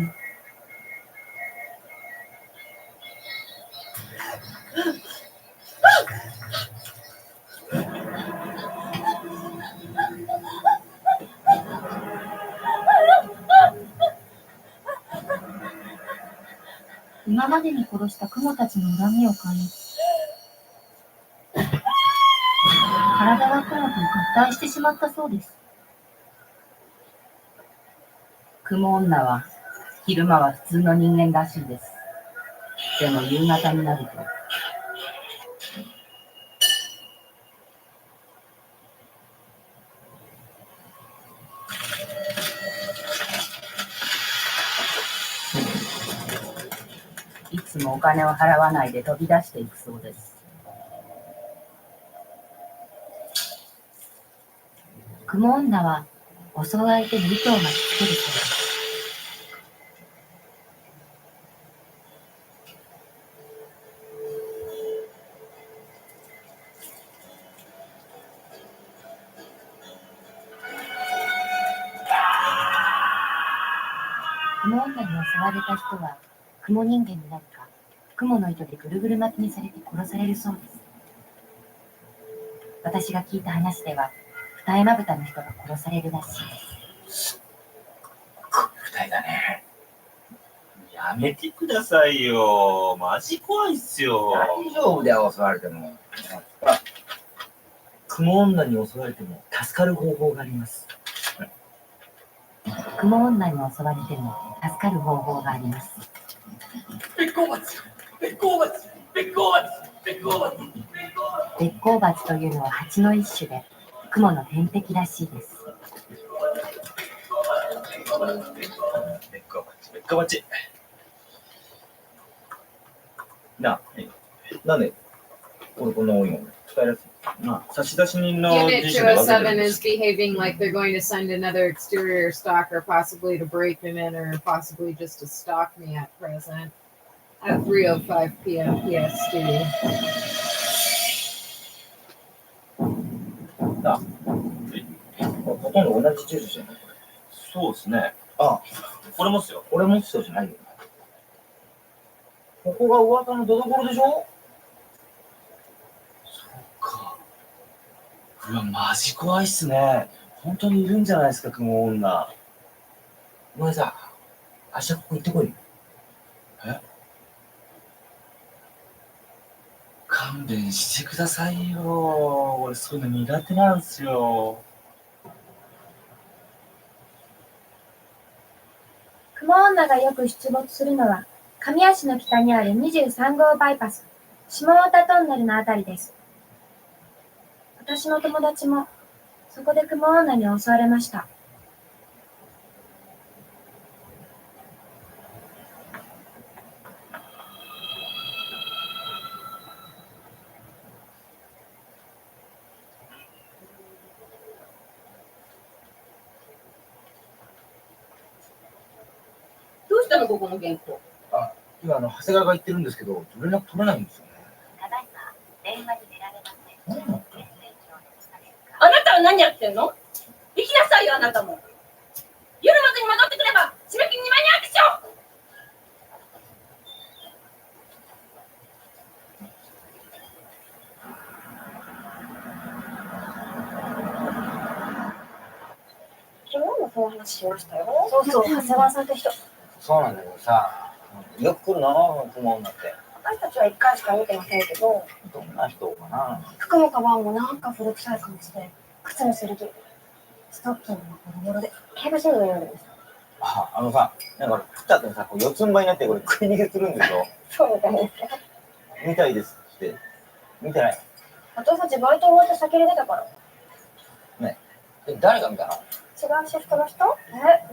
今までに殺した雲たちの恨みを買い、体が雲と合体してしまったそうです。雲女は昼間は普通の人間らしいです。でも夕方になるといつもお金を払わないで飛び出していくそうです。雲女は襲う相手に糸を巻きつけるそうです。雲女に襲われた人は雲人間になるか、雲の糸でぐるぐる巻きにされて殺されるそうです。私が聞いた話では、二重まぶたの人が殺されるらしいです。二重だね。やめてくださいよ。マジ怖いっすよ。大丈夫だよ、襲われても。雲女に襲われても助かる方法があります。雲女に襲われても助かる方法があります。べっこうバチ、べっこうバチ、べっこうバチ、べっこうバチ、べっこうバチというのは蜂の一種で、雲の天敵らしいです。べっこうバチ、べっこうバチ。なあ、なんで俺こんな多いの？使えるやつ。まあ、差出人の Unit207 is behaving like they're going to send another exterior stalker, possibly to break him in, or possibly just to stalk me at present. At 3:05 PM PST. なあ、ほとんど同じ住所じゃない？そうですね。あ、俺もっすよ。俺もっすよじゃないよ。ここが噂の出所でしょ？うわ、マジ怖いっすね。本当にいるんじゃないですか、雲女。お前さ、明日ここ行ってこいよ。え？勘弁してくださいよ。俺そういうの苦手なんすよ。雲女がよく出没するのは、神谷市の北にある23号バイパス、下太田トンネルのあたりです。私の友達もそこで雲女に襲われました。のここの原稿。今長谷川が言ってるんですけど、連絡取れないんですよね。ただいま電話に出られません。あなたは何やってんの？行きなさいよ、あなたも。夜までに戻ってくれば締め切りに間に合うでしょ。昨日もその話しましたよ。そうそう、長谷川さんって人。そうなんだけどさ、よく来るな、顧問だって。私たちは1回しか見てませんけど、どんな人かな。服もカバンもなんか古臭い感じで、靴もすり切れて、ストッキングもボロボロで、警部新聞読んでるんですよ。さ、なんか食った後にさ、こう四つん這いになってこれ食い逃げするんでしょ。そうみたいですけど。見たいですって。見てない。私たちバイト終わって先に出たから。ねえ、誰が見たの？違うシフトの人？お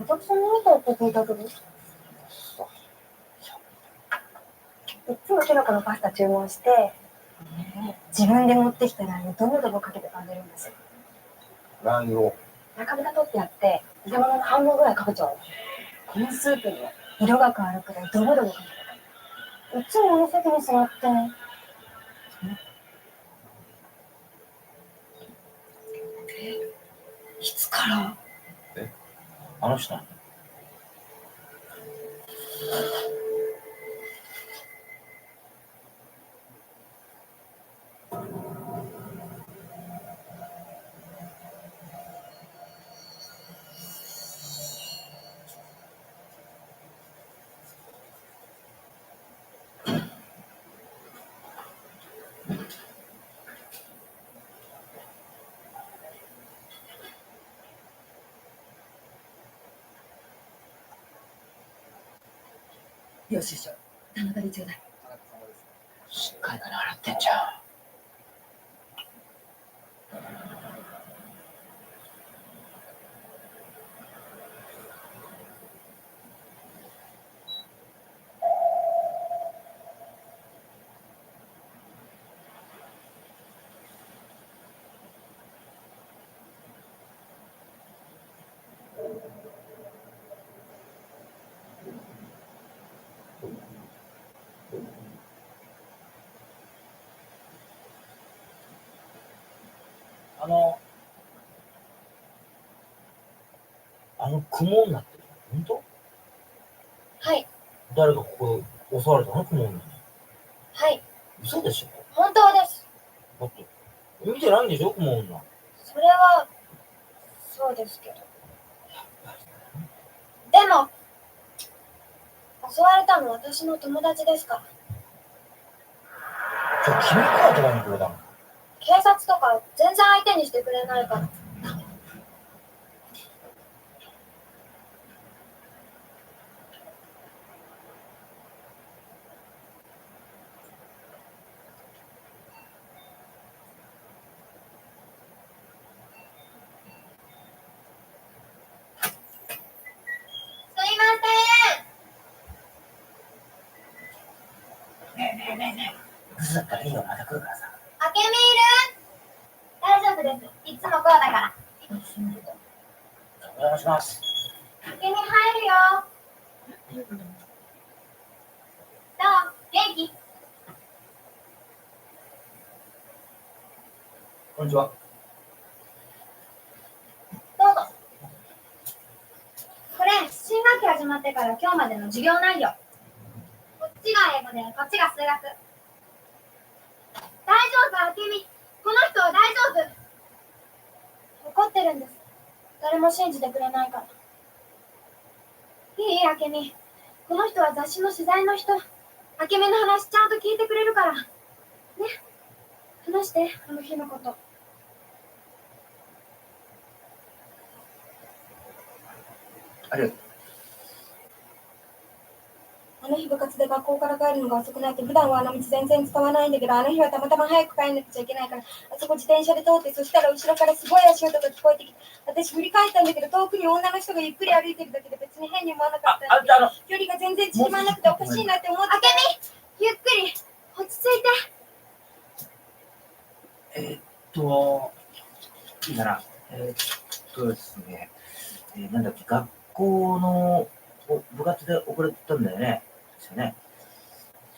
客さんの人って聞いたけど。いつもキノコのパスタ注文して、自分で持ってきたラー油ドボドボかけて食べるんですよ。ラー油を中蓋取ってやって、入れ物の半分ぐらいかけちゃう。このスープに色が変わるくらいドボドボかけて。いつもあの席に座って。いつから？あの人なの？よしよし、田中でちょうだい。しっかり金払ってんじゃん。雲女って本当？はい。誰がここ襲われたの？雲女に。はい。嘘でしょ？本当です。だって見てないんでしょ、雲女。それは、そうですけど。でも、襲われたの私の友達ですから。じゃあ君からどこにくれたの？警察とか全然相手にしてくれないから。ブスだったらいいよ、また来るからさ。あけみいる？大丈夫です。いつもこうだから。お邪魔します。あけみ入るよ。どう？元気？こんにちは。どうぞ。これ、新学期始まってから今日までの授業内容。こっちが英語で、こっちが数学。大丈夫、あけみ。この人は大丈夫。怒ってるんです。誰も信じてくれないから。いい、あけみ。この人は雑誌の取材の人。あけみの話ちゃんと聞いてくれるから。ね。話して、あの日のこと。ありがとう。あの日部活で学校から帰るのが遅くなって、普段はあの道全然使わないんだけど、あの日はたまたま早く帰んなくちゃいけないから、あそこ自転車で通って、そしたら後ろからすごい足音が聞こえてきて、私振り返ったんだけど、遠くに女の人がゆっくり歩いてるだけで別に変に思わなかったんだけど、距離が全然縮まらなくておかしいなって思って。あけみ、ゆっくり落ち着いて。いいなら、ですね、なんだっけ、学校の部活で遅れてたんだよね。ですよね。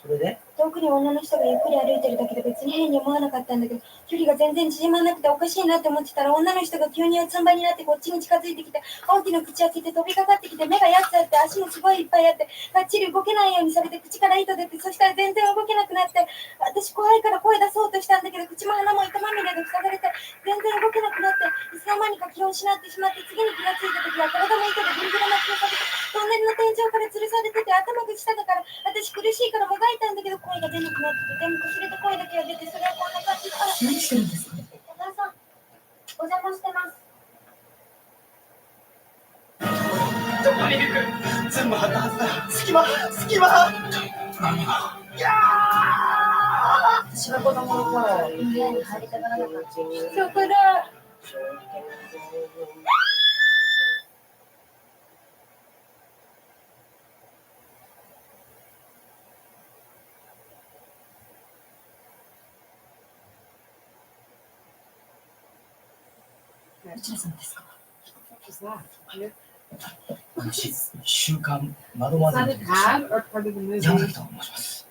それで遠くに女の人がゆっくり歩いてるだけで別に変に思わなかったんだけど、距離が全然縮まらなくておかしいなって思ってたら、女の人が急に四つん這いになってこっちに近づいてきて、大きな口開けて飛びかかってきて、目が8つあって足もすごいいっぱいあって、がっちり動けないようにされて口から糸出て、そしたら全然動けなくなって、私怖いから声出そうとしたんだけど、口も鼻も糸まみれで塞がれて全然動けなくなって、いつの間にか気を失ってしまって、次に気がついた時は体も糸でぐるぐる巻きにされて、トンネルの天井から吊るされてて、頭が下だから私苦しいからもがいたんだけど、声が出なくなってて、でもこすれた声だけが出て、それはこんな感じ。何してるんですか？お母さん、お邪魔してます。どこに行く？全部張ったはずだ。隙間。何が？いやー！私が子供の頃、部屋に入りたがらなかった。そこだ。どちら様ですか？週刊窓マゼンという山崎と申します。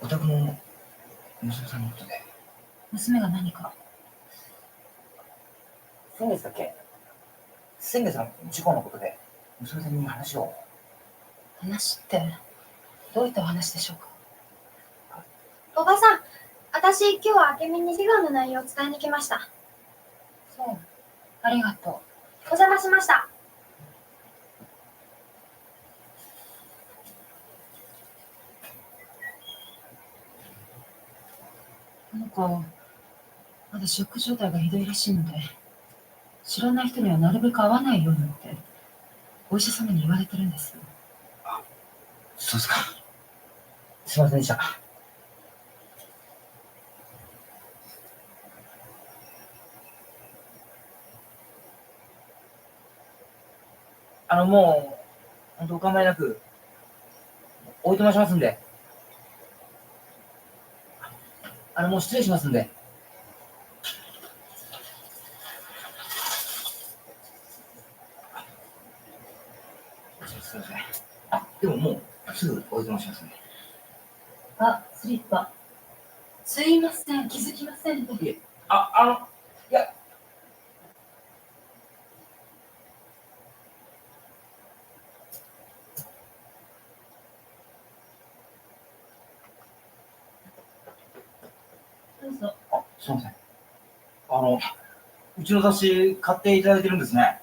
お宅の娘さんのことで。娘が何か？先月だっけ？先月の事故のことで娘さんに話を。話って、どういったお話でしょうか？おばさん、私今日は明美に授業の内容を伝えに来ました。そう、ありがとう。お邪魔しました。この子、まだショック状態がひどいらしいので、知らない人にはなるべく会わないようにってお医者様に言われてるんですよ。そうですか。すいませんでした。もう、本当お構いなく、おいとましますんで。もう失礼しますんで。すいません。でももう、すぐおいとましますんで。あ、スリッパ。すいません、気づきませんで。いえ、いや、どうぞ。すいません。うちの雑誌買っていただいてるんですね。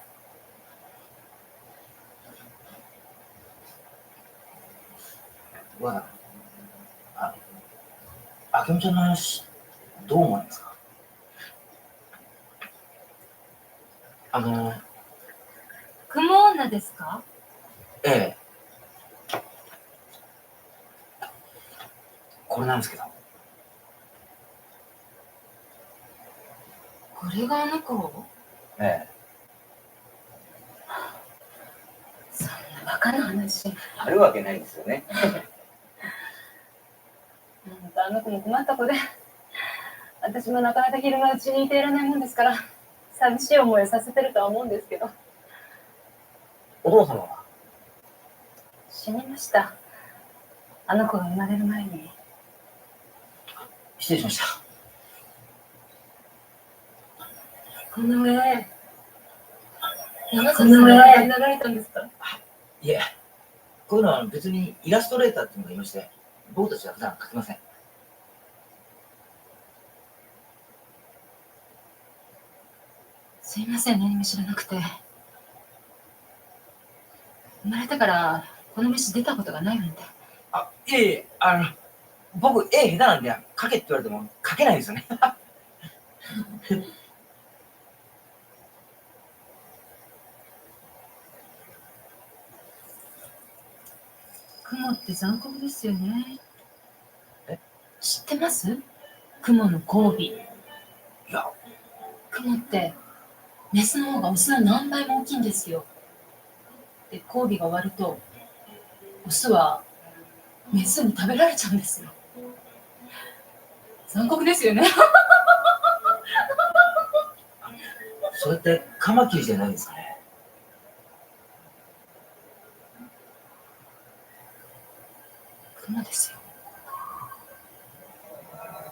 明美ちゃんの話、どう思いますか？雲女ですか？ええ。これなんですけど。これがあの子？ええ。そんなバカな話。あるわけないですよね。あの子も困った子で、私もなかなか昼間うちにいていらないもんですから、寂しい思いをさせてるとは思うんですけど。お父様は？死にました。あの子が生まれる前に。失礼しました。この上、山崎さんが流れたんですか？いえ、こういうのは別にイラストレーターっていうのがいまして、僕たちは普段描きません。すいません、何も知らなくて。生まれてからこの飯出たことがないなんて。いえいえ、僕絵下手なんで描けって言われても描けないんですよね。雲って残酷ですよね。知ってます？雲の交尾。いや、雲ってメスの方がオスの何倍も大きいんですよ。で、交尾が終わると、オスはメスに食べられちゃうんですよ。残酷ですよね。それってカマキリじゃないですかね。クモですよ。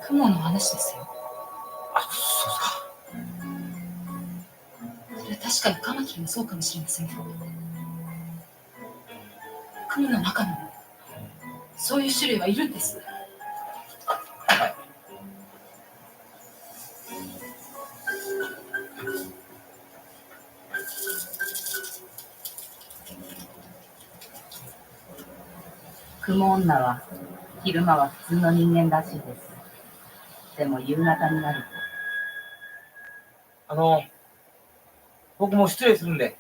クモの話ですよ。そうそれ確かにカマキリもそうかもしれませんけど、クモの中にもそういう種類はいるんです。クモ女は昼間は普通の人間らしいです。でも夕方になると。僕も失礼するんで。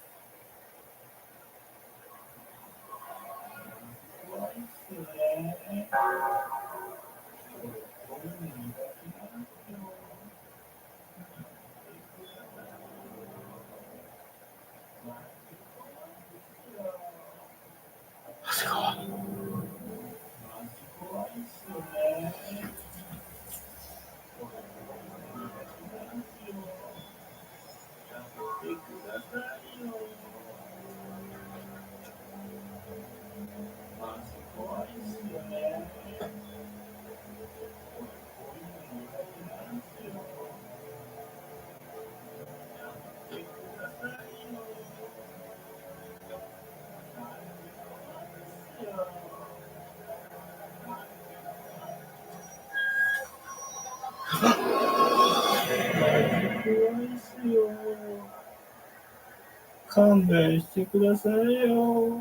勘弁してくださいよ。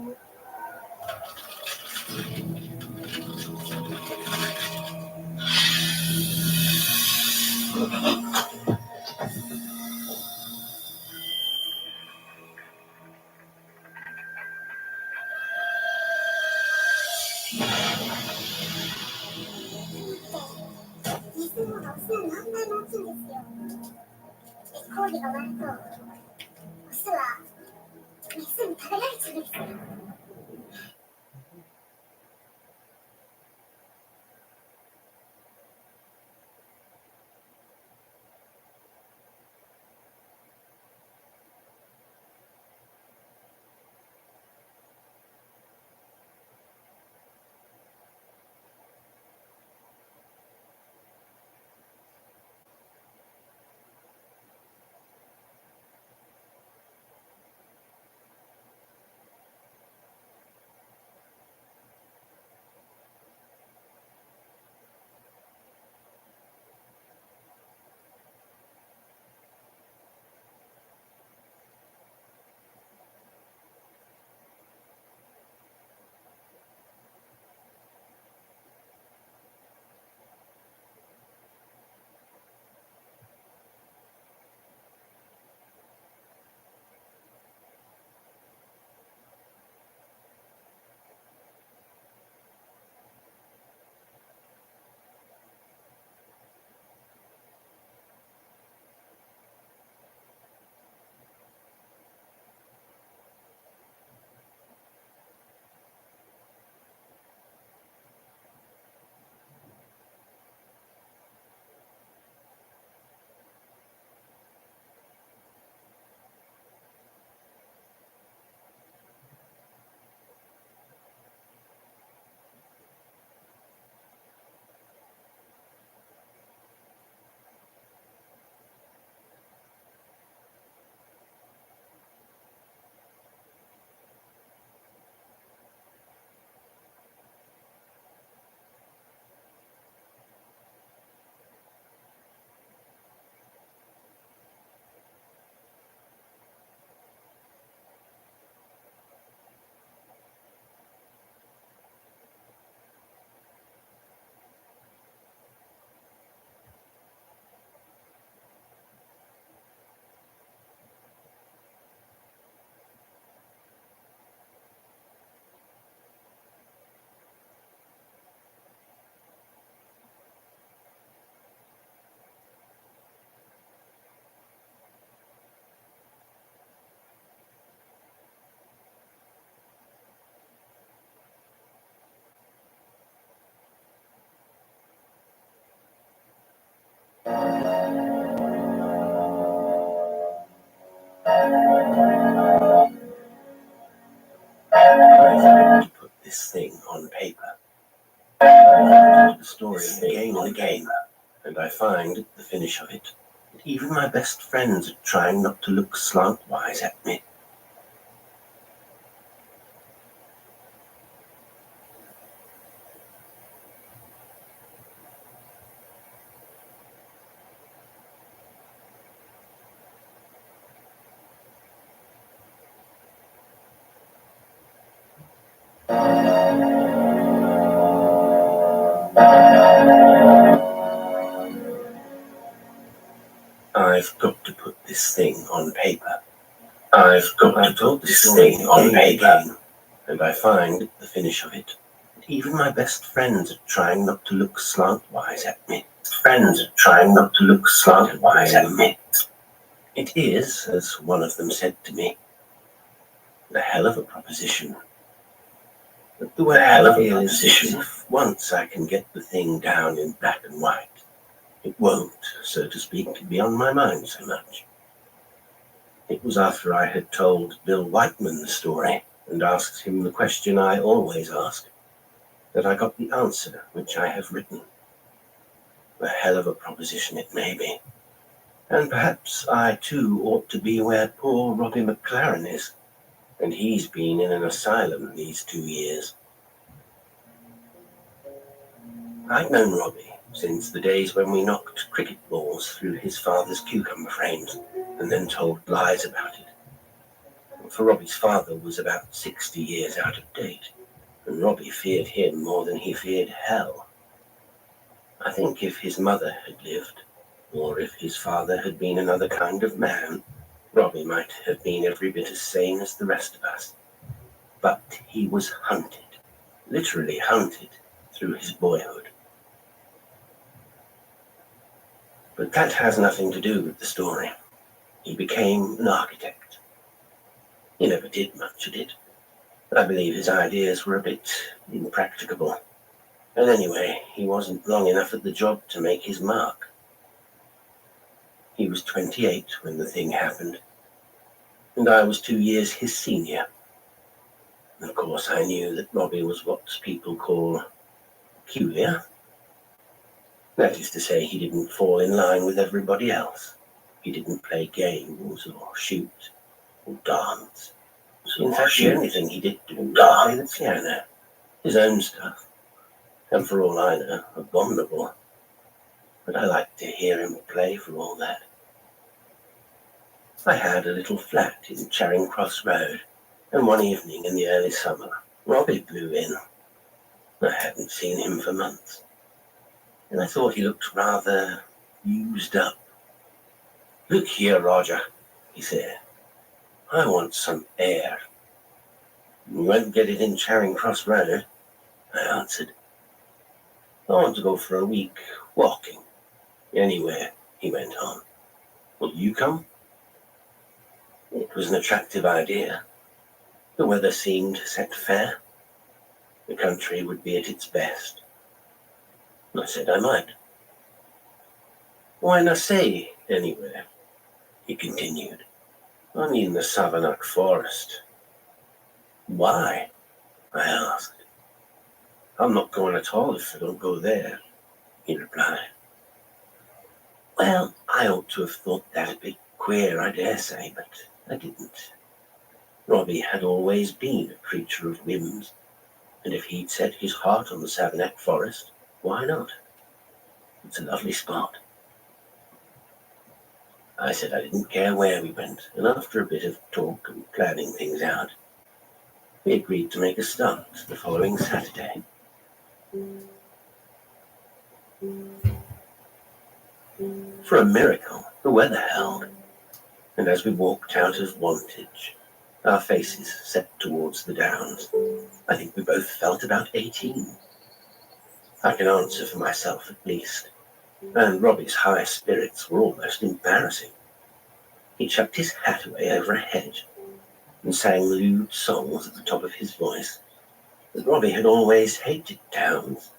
講義が終わると、オスはメスに食べられちゃうんですよ。on paper. I read the story again and again, and I find at the finish of it that even my best friends are trying not to look slantwise at me. I've got to put this thing on paper. I've got to put this thing on paper. And I find at the finish of it that even my best friends are trying not to look slantwise at me. Friends are trying not to look slantwise at me. It is, as one of them said to me, a hell of a proposition. But the way I feel is as if once I can get the thing down in black and white, it won't, so to speak, be on my mind so much. It was after I had told Bill Whiteman the story and asked him the question I always ask that I got the answer which I have written. A hell of a proposition it may be. And perhaps I too ought to be where poor Robbie McLaren is, and he's been in an asylum these 2 years. I've known Robbie since the days when we knocked cricket balls through his father's cucumber frames and then told lies about it. For Robbie's father was about 60 years out of date, and Robbie feared him more than he feared hell. I think if his mother had lived, or if his father had been another kind of man, Robbie might have been every bit as sane as the rest of us. But he was hunted, literally hunted, through his boyhood. But that has nothing to do with the story. He became an architect. He never did much at it. I believe his ideas were a bit impracticable. And anyway, he wasn't long enough at the job to make his mark. He was 28 when the thing happened, and I was 2 years his senior. And of course, I knew that Robbie was what people call peculiar. That is to say, he didn't fall in line with everybody else. He didn't play games or shoot or dance. In fact, the only thing he did do was play the piano, his own stuff, and for all I know, abominable. But I liked to hear him play for all that. I had a little flat in Charing Cross Road, and one evening in the early summer, Robbie blew in. I hadn't seen him for months, and I thought he looked rather used up. "Look here, Roger," he said. "I want some air." "You won't get it in Charing Cross Road," I answered. "I want to go for a week walking. Anywhere," he went on. "Will you come?" It was an attractive idea. The weather seemed set fair. The country would be at its best. I said I might. "Why not say anywhere?" he continued. "I mean the Savanac Forest." "Why?" I asked. "I'm not going at all if I don't go there," he replied. Well, I ought to have thought that a bit queer, I dare say, but I didn't. Robbie had always been a creature of whims, and if he'd set his heart on the Savanac Forest, why not? It's a lovely spot. I said I didn't care where we went, and after a bit of talk and planning things out, we agreed to make a start the following Saturday. For a miracle, the weather held, and as we walked out of Wantage, our faces set towards the downs, I think we both felt about 18. I can answer for myself at least, and Robbie's high spirits were almost embarrassing. He chucked his hat away over a hedge and sang lewd songs at the top of his voice, that Robbie had always hated towns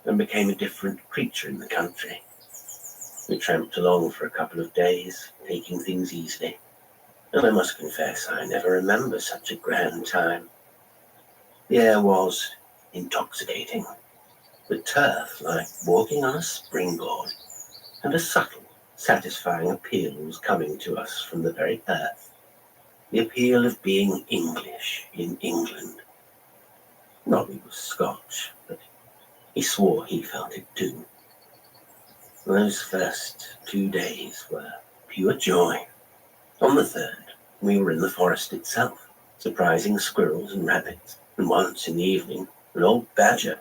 and became a different creature in the country. We tramped along for a couple of days, taking things easily, and I must confess I never remember such a grand time. The air was intoxicating. The turf like walking on a springboard, and a subtle, satisfying appeal was coming to us from the very earth. The appeal of being English in England. Robbie was Scotch, but he swore he felt it too. Those first 2 days were pure joy. On the third, we were in the forest itself, surprising squirrels and rabbits, and once in the evening, an old badger.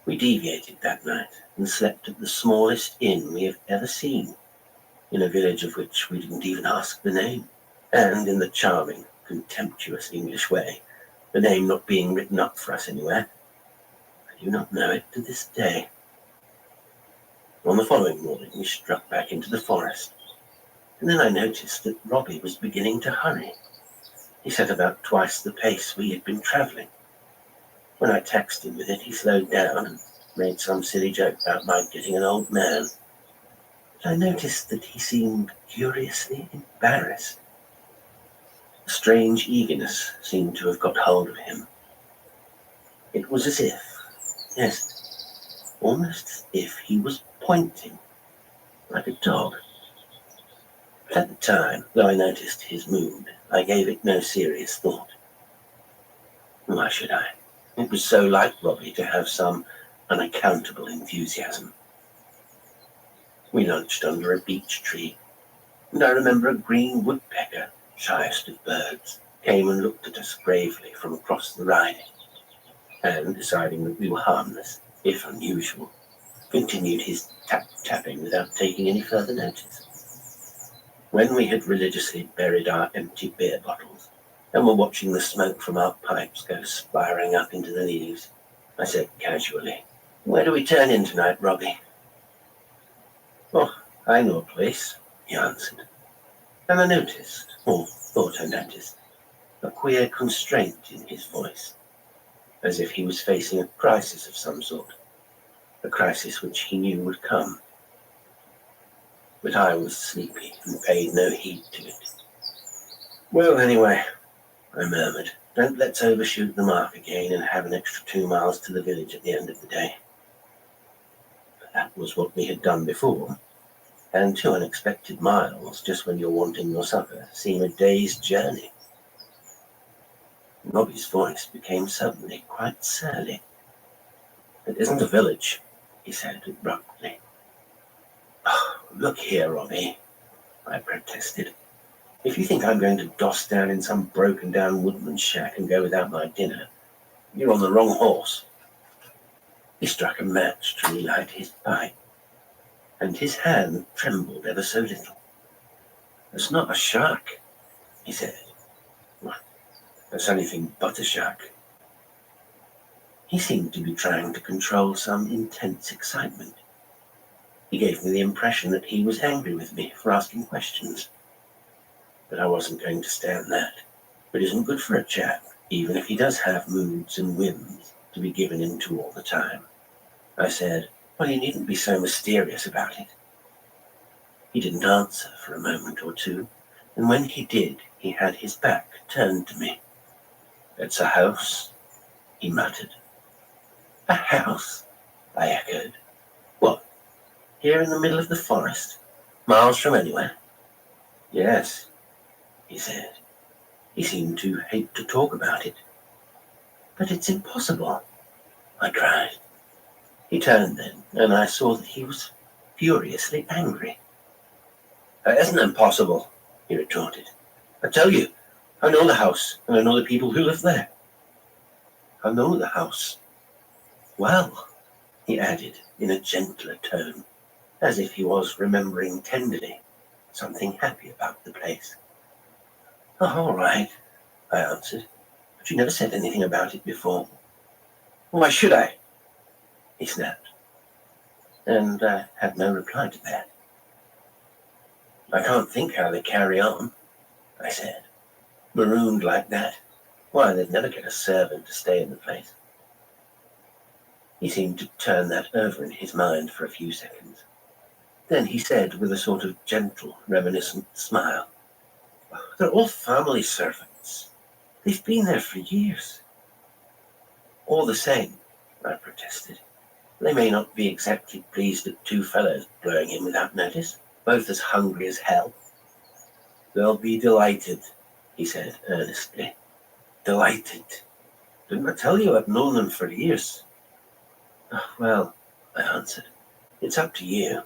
We deviated that night and slept at the smallest inn we have ever seen, in a village of which we didn't even ask the name, and in the charming, contemptuous English way, the name not being written up for us anywhere. I do not know it to this day. On the following morning, we struck back into the forest, and then I noticed that Robbie was beginning to hurry. He set about twice the pace we had been travelling. When I taxed him with it, he slowed down and made some silly joke about my getting an old man. But I noticed that he seemed curiously embarrassed. A strange eagerness seemed to have got hold of him. It was as if, yes, almost as if he was pointing, like a dog. But at the time, though I noticed his mood, I gave it no serious thought. Why should I? It was so like Robbie to have some unaccountable enthusiasm. We lunched under a beech tree, and I remember a green woodpecker, shyest of birds, came and looked at us gravely from across the riding, and, deciding that we were harmless, if unusual, continued his tap-tapping without taking any further notice. When we had religiously buried our empty beer bottles, and were watching the smoke from our pipes go spiring up into the leaves, I said casually, "Where do we turn in tonight, Robbie?" "Oh, I know a place," he answered. And I noticed, or thought I noticed, a queer constraint in his voice, as if he was facing a crisis of some sort, a crisis which he knew would come. But I was sleepy and paid no heed to it. "Well, anyway," I murmured, "don't let's overshoot the mark again and have an extra 2 miles to the village at the end of the day." But that was what we had done before, and 2 unexpected miles, just when you're wanting your supper, seem a day's journey. Robbie's voice became suddenly quite surly. "It isn't a village," he said abruptly. "Oh, look here, Robbie," I protested. "If you think I'm going to doss down in some broken-down woodman's shack and go without my dinner, you're on the wrong horse." He struck a match to relight his pipe, and his hand trembled ever so little. "It's not a shack," he said. "Well, it's anything but a shack." He seemed to be trying to control some intense excitement. He gave me the impression that he was angry with me for asking questions. But I wasn't going to stand that. It isn't good for a chap, even if he does have moods and whims, to be given into all the time. I said, "Well, you needn't be so mysterious about it." He didn't answer for a moment or two, and when he did, he had his back turned to me. "It's a house," he muttered. "A house?" I echoed. "What, here in the middle of the forest? Miles from anywhere?" "Yes," he said. He seemed to hate to talk about it. "But it's impossible," I cried. He turned then, and I saw that he was furiously angry. "It isn't impossible," he retorted. "I tell you, I know the house, and I know the people who live there." "I know the house." "Well," he added in a gentler tone, as if he was remembering tenderly something happy about the place. "Oh, all right," I answered, "but you never said anything about it before." "Why should I?" he snapped, and I had no reply to that. "I can't think how they carry on," I said. "Marooned like that. Why, they'd never get a servant to stay in the place." He seemed to turn that over in his mind for a few seconds. Then he said with a sort of gentle, reminiscent smile, "They're all family servants. They've been there for years." All the same, I protested, they may not be exactly pleased at two fellows blowing in without notice, both as hungry as hell. They'll be delighted, he said earnestly. Delighted. Didn't I tell you I've known them for years? Oh, well, I answered, it's up to you.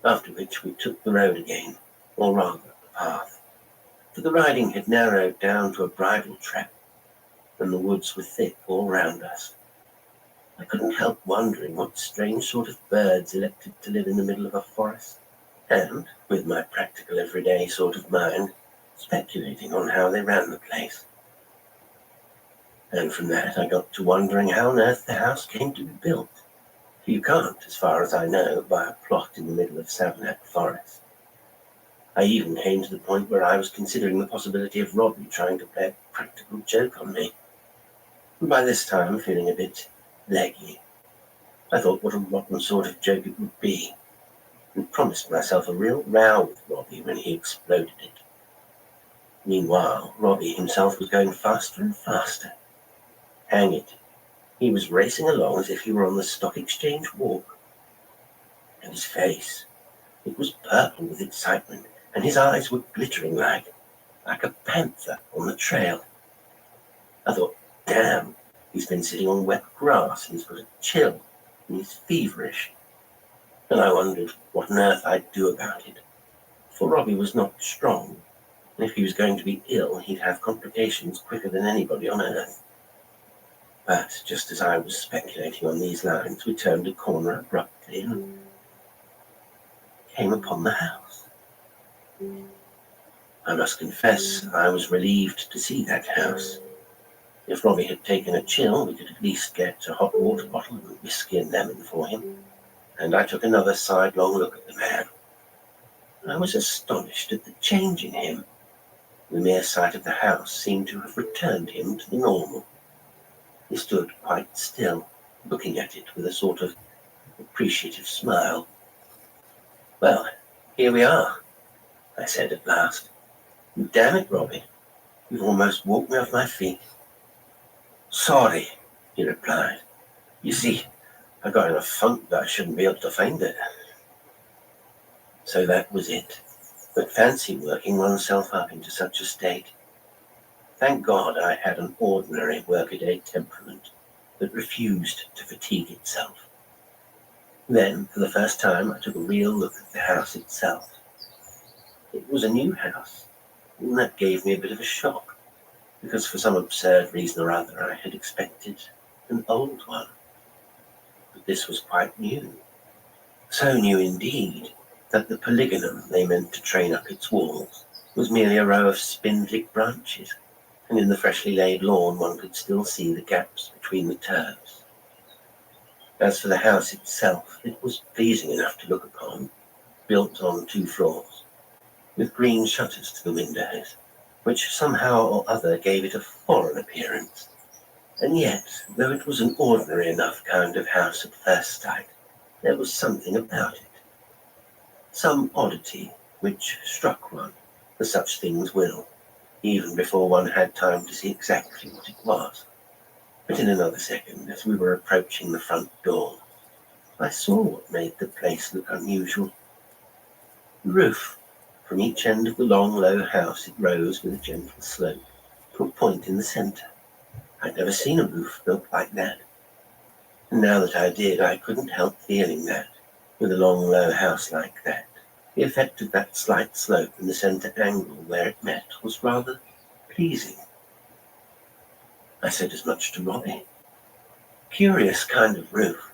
After which we took the road again, or rather the path, for the riding had narrowed down to a bridle track, and the woods were thick all round us. I couldn't help wondering what strange sort of birds elected to live in the middle of a forest, and, with my practical everyday sort of mind, speculating on how they ran the place. And from that I got to wondering how on earth the house came to be built. For you can't, as far as I know, buy a plot in the middle of Savanac Forest. I even came to the point where I was considering the possibility of Robbie trying to play a practical joke on me. And by this time, feeling a bit leggy, I thought what a rotten sort of joke it would be, and promised myself a real row with Robbie when he exploded it. Meanwhile, Robbie himself was going faster and faster. Hang it, he was racing along as if he were on the stock exchange walk. And his face, it was purple with excitement, and his eyes were glittering like a panther on the trail. I thought, damn, he's been sitting on wet grass, and he's got a chill, and he's feverish. And I wondered what on earth I'd do about it, for Robbie was not strong, and if he was going to be ill, he'd have complications quicker than anybody on earth. But just as I was speculating on these lines, we turned a corner abruptly and came upon the house. I must confess I was relieved to see that house. If Robbie had taken a chill, we could at least get a hot water bottle and whiskey and lemon for him. And I took another sidelong look at the man. I was astonished at the change in him. The mere sight of the house seemed to have returned him to the normal. He stood quite still, looking at it with a sort of appreciative smile. Well, here we are, I said at last. Damn it, Robbie, you've almost walked me off my feet. Sorry, he replied. You see, I got in a funk that I shouldn't be able to find it. So that was it. But fancy working oneself up into such a state. Thank God I had an ordinary workaday temperament that refused to fatigue itself. Then, for the first time, I took a real look at the house itself. It was a new house, and that gave me a bit of a shock, because for some absurd reason or other I had expected an old one. But this was quite new. So new indeed that the polygonum they meant to train up its walls was merely a row of spindly branches, and in the freshly laid lawn one could still see the gaps between the turfs. As for the house itself, it was pleasing enough to look upon, built on 2 floors, with green shutters to the windows, which somehow or other gave it a foreign appearance. And yet, though it was an ordinary enough kind of house at first sight, there was something about it. Some oddity which struck one, as such things will, even before one had time to see exactly what it was. But in another second, as we were approaching the front door, I saw what made the place look unusual. The roof. From each end of the long, low house it rose with a gentle slope to a point in the centre. I'd never seen a roof built like that. And now that I did, I couldn't help feeling that, with a long, low house like that, the effect of that slight slope in the centre angle where it met was rather pleasing. I said as much to Robbie. Curious kind of roof,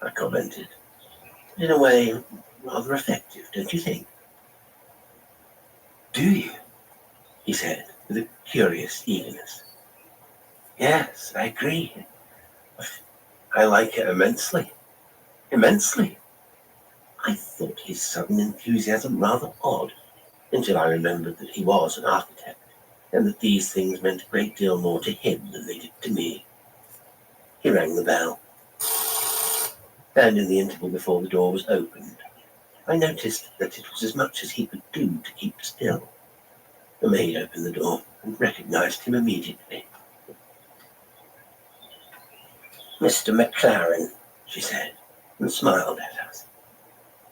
I commented. In a way, rather effective, don't you think? Do you? He said, with a curious eagerness. Yes, I agree. I like it immensely. Immensely. I thought his sudden enthusiasm rather odd, until I remembered that he was an architect, and that these things meant a great deal more to him than they did to me. He rang the bell, and in the interval before the door was opened, I noticed that it was as much as he could do to keep still. The maid opened the door and recognized him immediately. Mr. McLaren, she said, and smiled at us.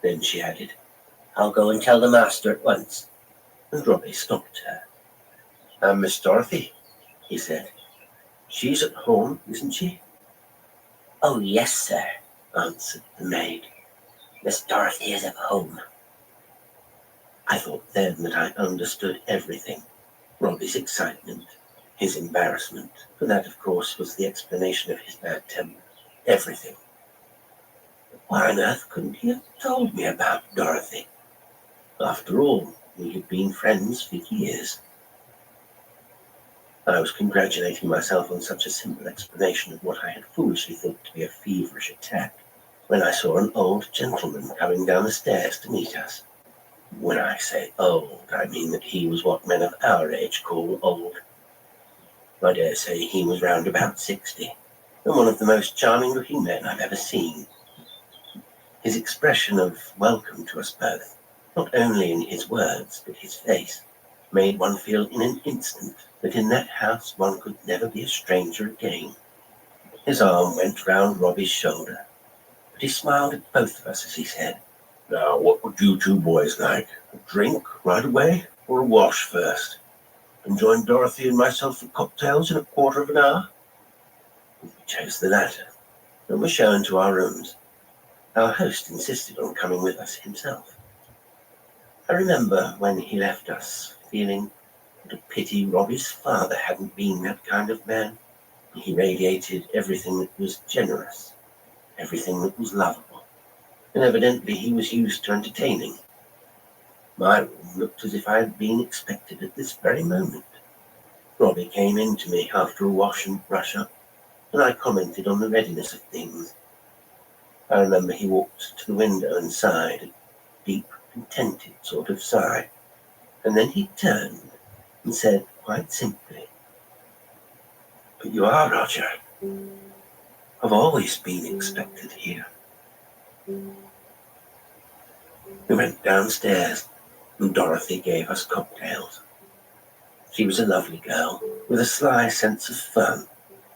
Then she added, I'll go and tell the master at once. And Robbie stopped her. I'm Miss Dorothy, he said. She's at home, isn't she? Oh, yes, sir, answered the maid. Miss Dorothy is at home. I thought then that I understood everything. Robbie's excitement, his embarrassment, for that, of course, was the explanation of his bad temper. Everything. But why on earth couldn't he have told me about Dorothy? After all, we had been friends for years. I was congratulating myself on such a simple explanation of what I had foolishly thought to be a feverish attack, when I saw an old gentleman coming down the stairs to meet us. When I say old, I mean that he was what men of our age call old. I dare say he was round about 60, and one of the most charming-looking men I've ever seen. His expression of welcome to us both, not only in his words, but his face, made one feel in an instant that in that house one could never be a stranger again. His arm went round Robbie's shoulder, but he smiled at both of us as he said, Now, what would you two boys like? A drink right away, or a wash first? And join Dorothy and myself for cocktails in a quarter of an hour? We chose the latter, and were shown to our rooms. Our host insisted on coming with us himself. I remember when he left us, feeling what a pity Robbie's father hadn't been that kind of man. He radiated everything that was generous, everything that was lovable, and evidently he was used to entertaining. My room looked as if I had been expected at this very moment. Robbie came in to me after a wash and brush up, and I commented on the readiness of things. I remember he walked to the window and sighed, a deep, contented sort of sigh, and then he turned and said quite simply, But you are, Roger. I've always been expected here. We went downstairs, and Dorothy gave us cocktails. She was a lovely girl, with a sly sense of fun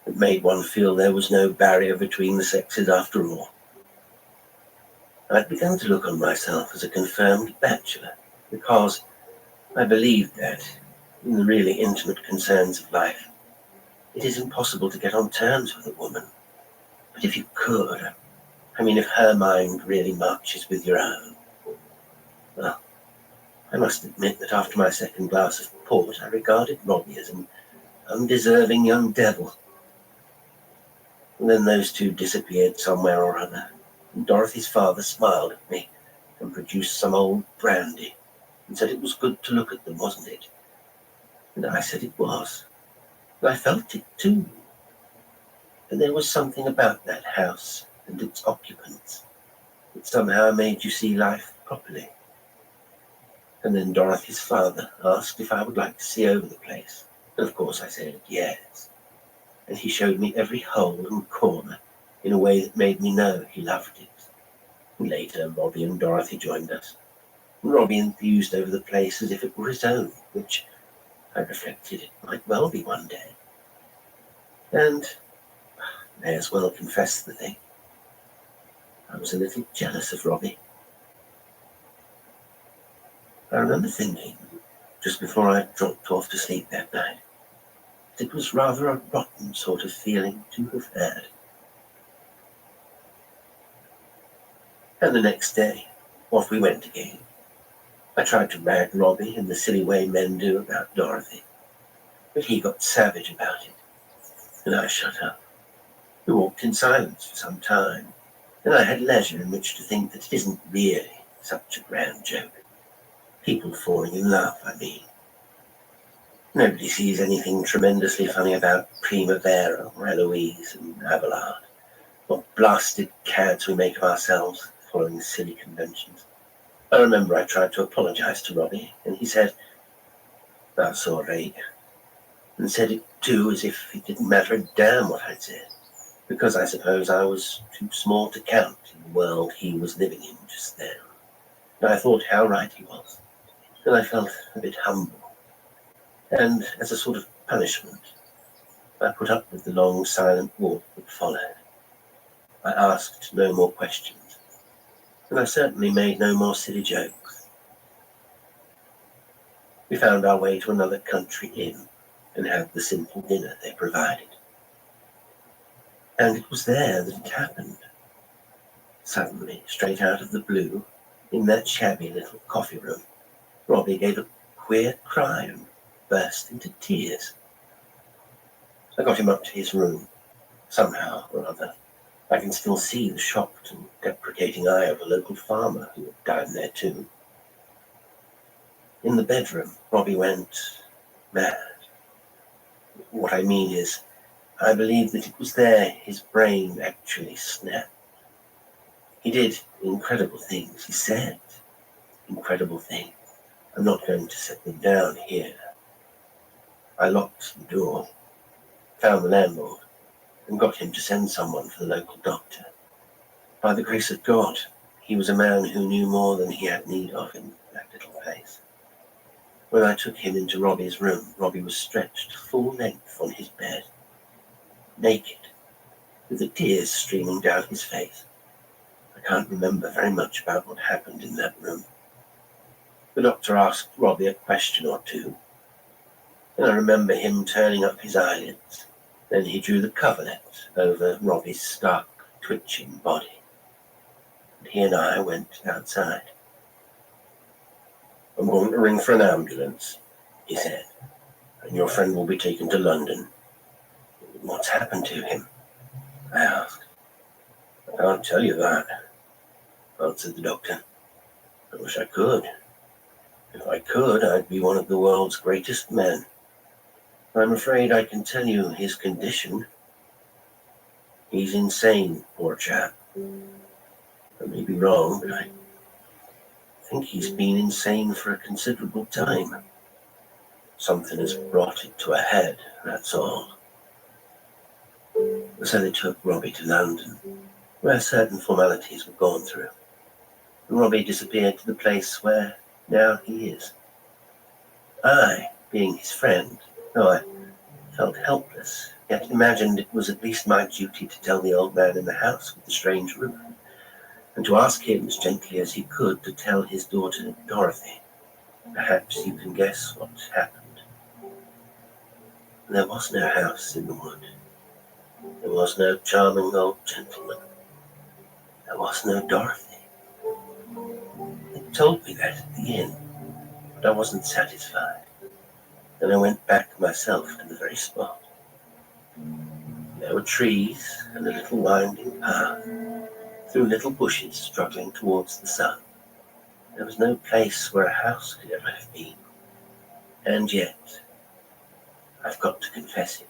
that made one feel there was no barrier between the sexes after all. I'd begun to look on myself as a confirmed bachelor, because I believed that, in the really intimate concerns of life, it is impossible to get on terms with a woman. But if you could, I mean if her mind really marches with your own, well, I must admit that after my second glass of port, I regarded Robbie as an undeserving young devil. And then those two disappeared somewhere or other, and Dorothy's father smiled at me and produced some old brandy and said it was good to look at them, wasn't it? And I said it was. And I felt it too. And there was something about that house and its occupants that somehow made you see life properly. And then Dorothy's father asked if I would like to see over the place. And of course I said yes. And he showed me every hole and corner in a way that made me know he loved it. And later Robbie and Dorothy joined us. And Robbie enthused over the place as if it were his own, which I reflected it might well be one day. And I may as well confess the thing. I was a little jealous of Robbie. I remember thinking, just before I dropped off to sleep that night, that it was rather a rotten sort of feeling to have had. And the next day, off we went again. I tried to rag Robbie in the silly way men do about Dorothy, but he got savage about it, and I shut up. We walked in silence for some time, and I had leisure in which to think that it isn't really such a grand joke. People falling in love, I mean. Nobody sees anything tremendously funny about Primavera or Eloise and Abelard. What blasted cads we make of ourselves, following silly conventions. I remember I tried to apologize to Robbie, and he said, "That's all right," and said it too as if it didn't matter a damn what I'd said, because I suppose I was too small to count in the world he was living in just then. And I thought how right he was, and I felt a bit humble. And as a sort of punishment, I put up with the long silent walk that followed. I asked no more questions, and I certainly made no more silly jokes. We found our way to another country inn and had the simple dinner they provided. And it was there that it happened. Suddenly, straight out of the blue, in that shabby little coffee room, Robbie gave a queer cry and burst into tears. I got him up to his room, somehow or other. I can still see the shocked and deprecating eye of a local farmer who had died there too. In the bedroom, Robbie went mad. What I mean is, I believe that it was there his brain actually snapped. He did incredible things. He said incredible things. I'm not going to set them down here. I locked the door, found the landlord, and got him to send someone for the local doctor. By the grace of God, he was a man who knew more than he had need of in that little place. When I took him into Robbie's room, Robbie was stretched full length on his bed, naked, with the tears streaming down his face. I can't remember very much about what happened in that room. The doctor asked Robbie a question or two, and I remember him turning up his eyelids. Then he drew the coverlet over Robbie's stark, twitching body. And he and I went outside. "I'm going to ring for an ambulance," he said, "and your friend will be taken to London." "What's happened to him?" I asked. "I can't tell you that," answered the doctor. "I wish I could. If I could, I'd be one of the world's greatest men. I'm afraid I can tell you his condition. He's insane, poor chap. I may be wrong, but I think he's been insane for a considerable time. Something has brought it to a head, that's all." So they took Robbie to London, where certain formalities were gone through. And Robbie disappeared to the place where now he is. I, being his friend, though I felt helpless, yet imagined it was at least my duty to tell the old man in the house with the strange roof, and to ask him as gently as he could to tell his daughter Dorothy. Perhaps you can guess what happened. There was no house in the wood. There was no charming old gentleman. There was no Dorothy. They told me that at the inn, but I wasn't satisfied. Then I went back myself to the very spot. There were trees and a little winding path, through little bushes struggling towards the sun. There was no place where a house could ever have been. And yet, I've got to confess it,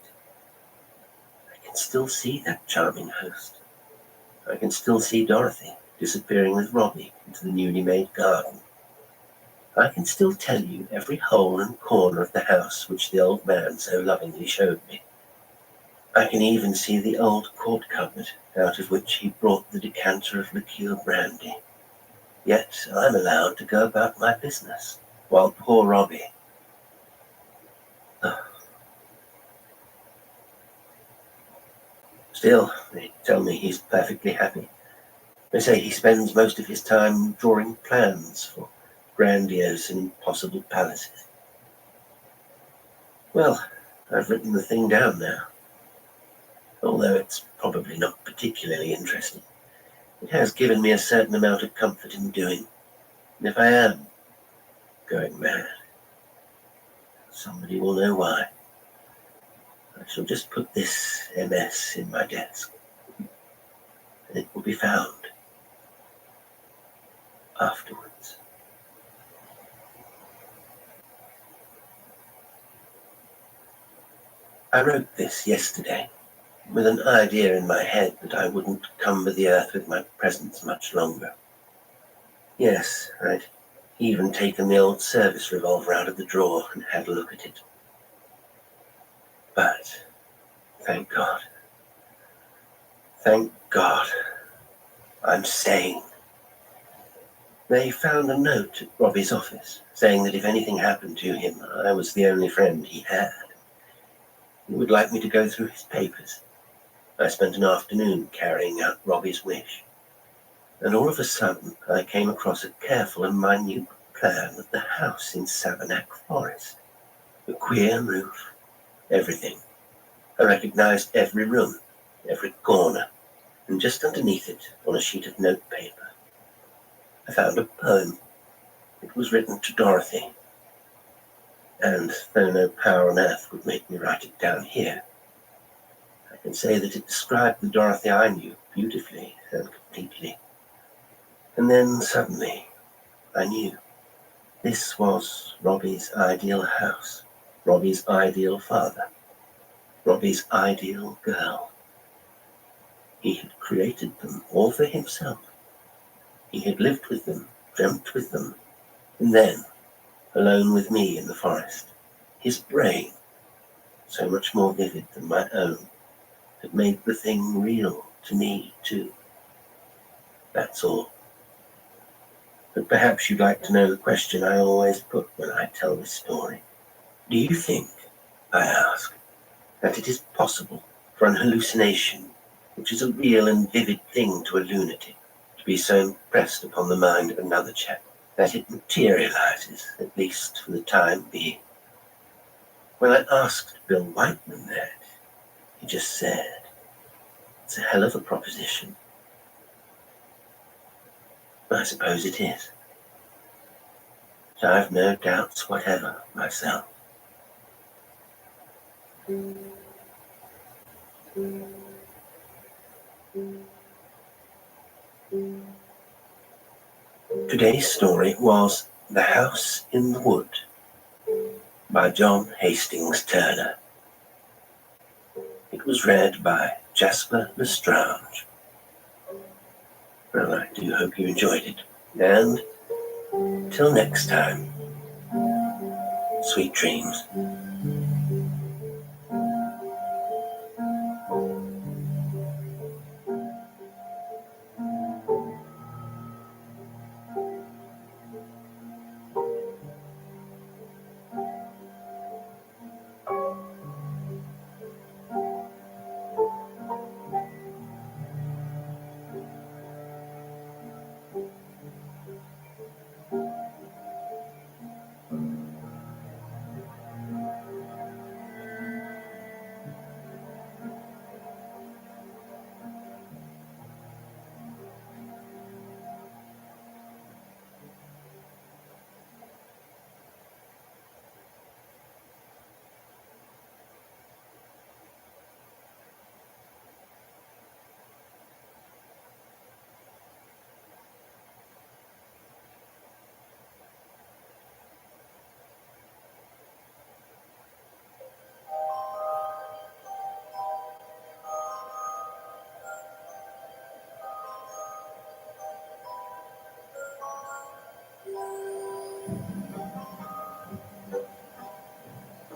I can still see that charming host. I can still see Dorothy disappearing with Robbie into the newly made garden. I can still tell you every hole and corner of the house which the old man so lovingly showed me. I can even see the old quart cupboard out of which he brought the decanter of liqueur brandy. Yet I'm allowed to go about my business, while poor Robbie... Still, they tell me he's perfectly happy. They say he spends most of his time drawing plans for grandiose and impossible palaces. Well, I've written the thing down now. Although it's probably not particularly interesting, it has given me a certain amount of comfort in doing. And if I am going mad, somebody will know why. I shall just put this MS in my desk, and it will be found afterwards. I wrote this yesterday, with an idea in my head that I wouldn't cumber the earth with my presence much longer. Yes, I'd even taken the old service revolver out of the drawer and had a look at it. But, thank God, I'm sane. They found a note at Robbie's office saying that if anything happened to him, I was the only friend he had. He would like me to go through his papers. I spent an afternoon carrying out Robbie's wish, and all of a sudden I came across a careful and minute plan of the house in Savanac Forest. The queer roof, everything. I recognized every room, every corner, and just underneath it, on a sheet of notepaper, I found a poem. It was written to Dorothy, and though no power on earth would make me write it down here, I can say that it described the Dorothy I knew beautifully and completely. And then suddenly, I knew. This was Robbie's ideal house, Robbie's ideal father, Robbie's ideal girl. He had created them all for himself. He had lived with them, dreamt with them, and then, alone with me in the forest, his brain, so much more vivid than my own, had made the thing real to me too. That's all. But perhaps you'd like to know the question I always put when I tell this story. Do you think, I ask, that it is possible for an hallucination, which is a real and vivid thing to a lunatic, to be so impressed upon the mind of another chap that it materializes, at least for the time being? When I asked Bill Whiteman that, he just said, "It's a hell of a proposition." I suppose it is. But I've no doubts whatever myself. Today's story was The House in the Wood by John Hastings Turner. It was read by Jasper Lestrange. Well, I do hope you enjoyed it. And till next time, sweet dreams.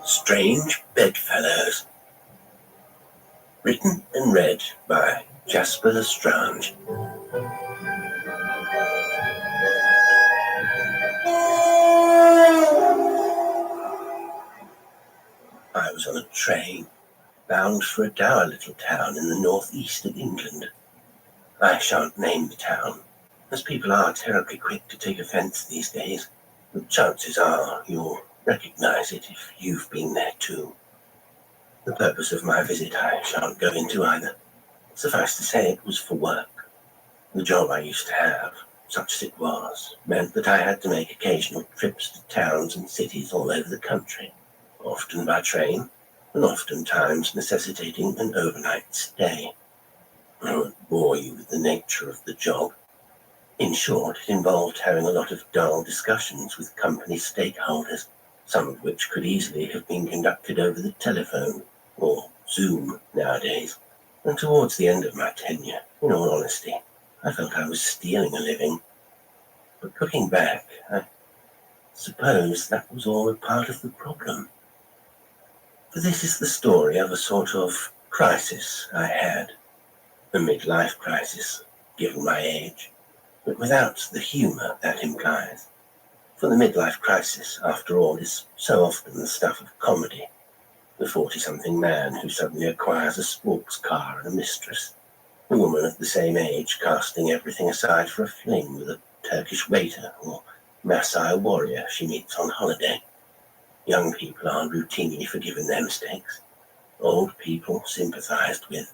Strange Bedfellows. Written and read by Jasper Lestrange. I was on a train, bound for a dour little town in the northeast of England. I shan't name the town, as people are terribly quick to take offence these days, but chances are you'll recognize it if you've been there too. The purpose of my visit I shan't go into either. Suffice to say, it was for work. The job I used to have, such as it was, meant that I had to make occasional trips to towns and cities all over the country, often by train, and oftentimes necessitating an overnight stay. I won't bore you with the nature of the job. In short, it involved having a lot of dull discussions with company stakeholders, some of which could easily have been conducted over the telephone, or Zoom nowadays. And towards the end of my tenure, in all honesty, I felt I was stealing a living. But looking back, I suppose that was all a part of the problem. For this is the story of a sort of crisis I had, a midlife crisis, given my age, but without the humour that implies. For the midlife crisis, after all, is so often the stuff of comedy, The 40-something man who suddenly acquires a sports car and a mistress. A woman of the same age casting everything aside for a fling with a Turkish waiter or Maasai warrior she meets on holiday. Young people are routinely forgiven their mistakes. Old people sympathized with.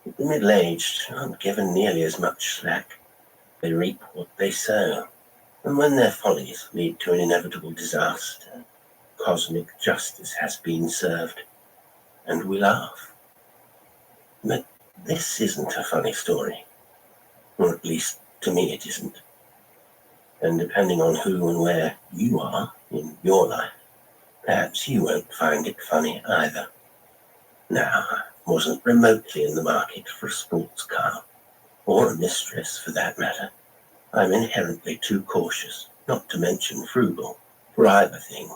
But the middle-aged aren't given nearly as much slack. They reap what they sow. And when their follies lead to an inevitable disaster, cosmic justice has been served. And we laugh. But this isn't a funny story. Or at least, to me it isn't. And depending on who and where you are in your life, perhaps you won't find it funny either. Now, I wasn't remotely in the market for a sports car, or a mistress for that matter. I'm inherently too cautious, not to mention frugal, for either thing.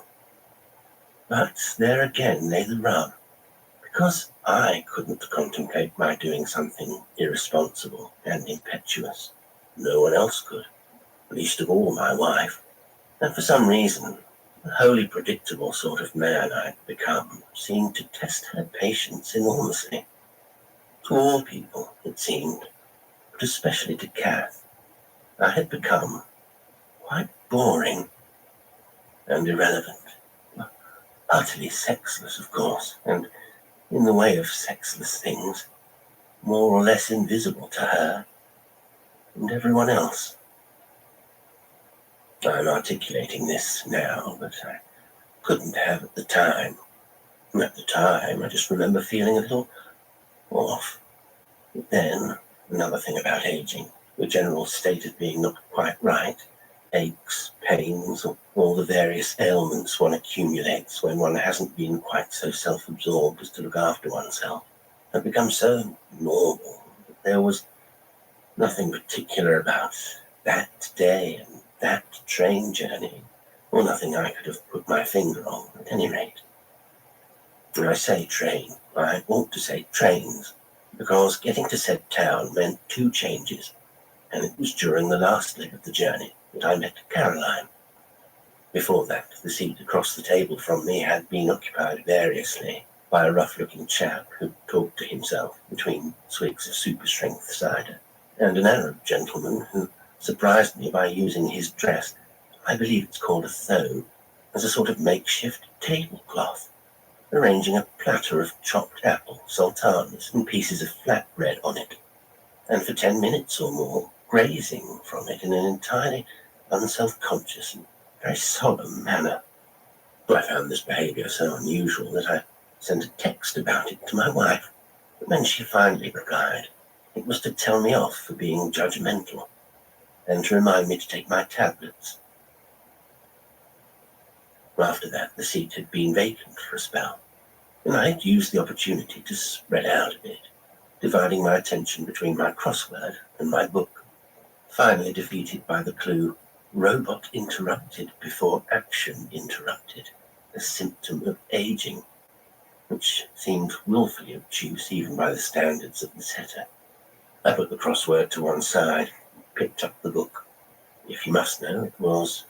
But there again lay the rub. Because I couldn't contemplate my doing something irresponsible and impetuous, no one else could, least of all my wife. And for some reason, the wholly predictable sort of man I'd become seemed to test her patience enormously. To all people, it seemed, but especially to Kath, I had become quite boring and irrelevant. Utterly sexless, of course, and in the way of sexless things, more or less invisible to her and everyone else. I'm articulating this now, but I couldn't have at the time. At the time, I just remember feeling a little off. But then, another thing about aging, the general state of being not quite right, aches, pains, all the various ailments one accumulates when one hasn't been quite so self-absorbed as to look after oneself, have become so normal that there was nothing particular about that day and that train journey, or nothing I could have put my finger on, at any rate. When I say train, I ought to say trains, because getting to said town meant 2 changes, and it was during the last leg of the journey that I met Caroline. Before that, the seat across the table from me had been occupied variously by a rough-looking chap who talked to himself between swigs of super-strength cider, and an Arab gentleman who surprised me by using his dress, I believe it's called a thobe, as a sort of makeshift tablecloth, arranging a platter of chopped apple, sultanas, and pieces of flatbread on it, and for 10 minutes or more grazing from it in an entirely unself-conscious and very solemn manner. I found this behaviour so unusual that I sent a text about it to my wife, but when she finally replied, it was to tell me off for being judgmental, and to remind me to take my tablets. After that, the seat had been vacant for a spell, and I had used the opportunity to spread out a bit, dividing my attention between my crossword and my book, finally defeated by the clue, robot interrupted before action interrupted, a symptom of aging, which seemed willfully obtuse even by the standards of the setter. I put the crossword to one side, picked up the book. If you must know, it was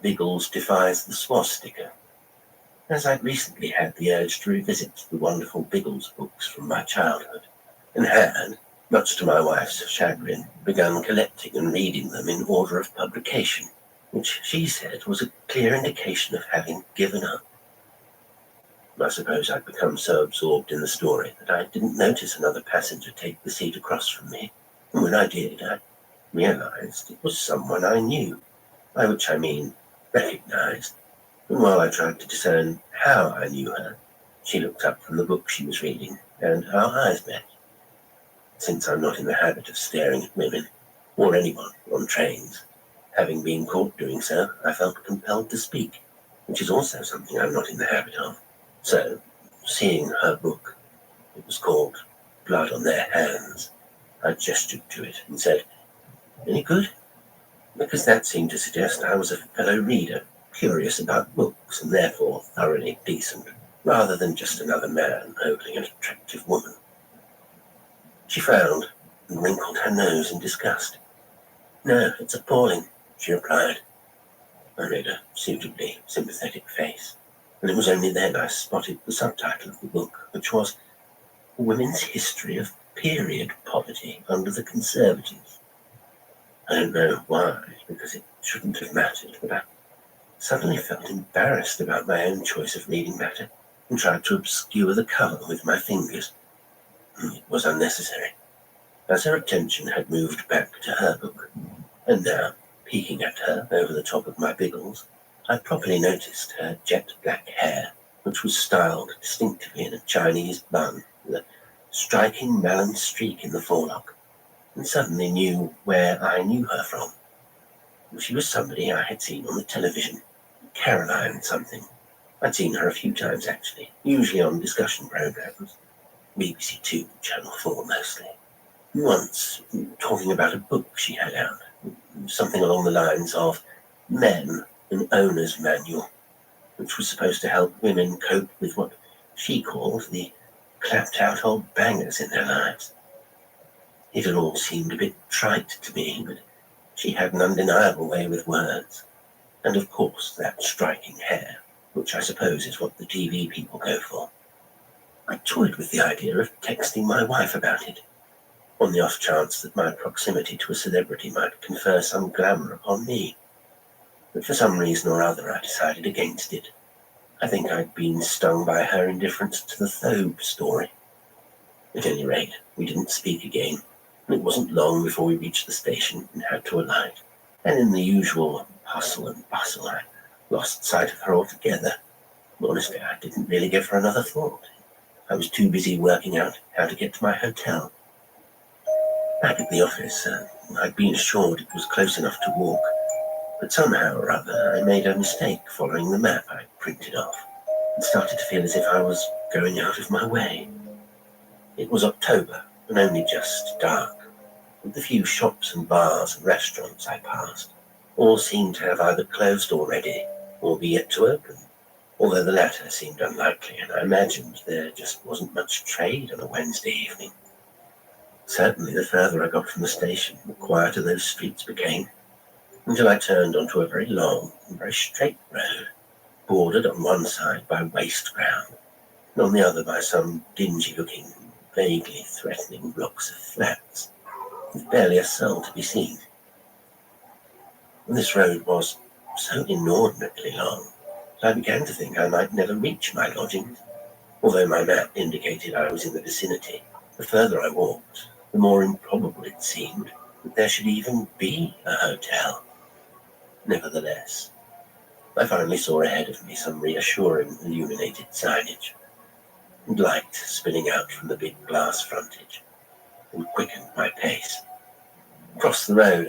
Biggles Defies the Swastika, as I'd recently had the urge to revisit the wonderful Biggles books from my childhood, and had, much to my wife's chagrin, begun collecting and reading them in order of publication, which she said was a clear indication of having given up. I suppose I'd become so absorbed in the story that I didn't notice another passenger take the seat across from me, and when I did, I realized it was someone I knew, by which I mean recognized, and while I tried to discern how I knew her, she looked up from the book she was reading, and our eyes met. Since I'm not in the habit of staring at women, or anyone, on trains, having been caught doing so, I felt compelled to speak, which is also something I'm not in the habit of. So, seeing her book, it was called Blood on Their Hands, I gestured to it and said, "Any good?" Because that seemed to suggest I was a fellow reader, curious about books and therefore thoroughly decent, rather than just another man ogling an attractive woman. She frowned and wrinkled her nose in disgust. "No, it's appalling," she replied. I made a suitably sympathetic face. and it was only then I spotted the subtitle of the book, which was Women's History of Period Poverty under the Conservatives. I don't know why, because it shouldn't have mattered, but I suddenly felt embarrassed about my own choice of reading matter and tried to obscure the cover with my fingers. It was unnecessary, as her attention had moved back to her book, and now, peeking at her over the top of my biggles, I properly noticed her jet black hair, which was styled distinctively in a Chinese bun with a striking melon streak in the forelock, and suddenly knew where I knew her from. She was somebody I had seen on the television, Caroline something. I'd seen her a few times, actually, usually on discussion programs, BBC Two, Channel 4 mostly. Once, talking about a book she had out, something along the lines of Men, an Owner's Manual, which was supposed to help women cope with what she called the clapped-out old bangers in their lives. It had all seemed a bit trite to me, but she had an undeniable way with words, and of course that striking hair, which I suppose is what the TV people go for. I toyed with the idea of texting my wife about it, on the off chance that my proximity to a celebrity might confer some glamour upon me. But for some reason or other I decided against it. I think I'd been stung by her indifference to the Thobe story. At any rate, we didn't speak again, and it wasn't long before we reached the station and had to alight. And in the usual hustle and bustle, I lost sight of her altogether. Honestly, I didn't really give her another thought. I was too busy working out how to get to my hotel. Back at the office, I'd been assured it was close enough to walk, but somehow or other I made a mistake following the map I printed off, and started to feel as if I was going out of my way. It was October, and only just dark, but the few shops and bars and restaurants I passed all seemed to have either closed already or be yet to open, although the latter seemed unlikely, and I imagined there just wasn't much trade on a Wednesday evening. Certainly, the further I got from the station, the quieter those streets became, until I turned onto a very long and very straight road, bordered on one side by waste ground, and on the other by some dingy-looking, vaguely threatening blocks of flats, with barely a soul to be seen. And this road was so inordinately long that I began to think I might never reach my lodgings, although my map indicated I was in the vicinity. The further I walked, the more improbable it seemed that there should even be a hotel. Nevertheless, I finally saw ahead of me some reassuring illuminated signage, and light spilling out from the big glass frontage, and quickened my pace. Across the road,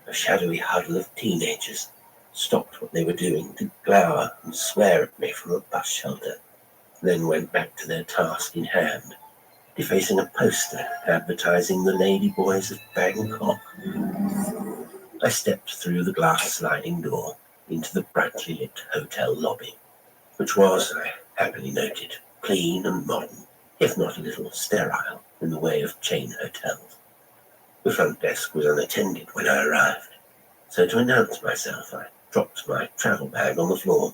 a shadowy huddle of teenagers stopped what they were doing to glower and swear at me from a bus shelter, then went back to their task in hand, defacing a poster advertising the Lady Boys of Bangkok. I stepped through the glass sliding door into the brightly lit hotel lobby, which was, I happily noted, clean and modern, if not a little sterile in the way of chain hotels. The front desk was unattended when I arrived, so to announce myself, I dropped my travel bag on the floor.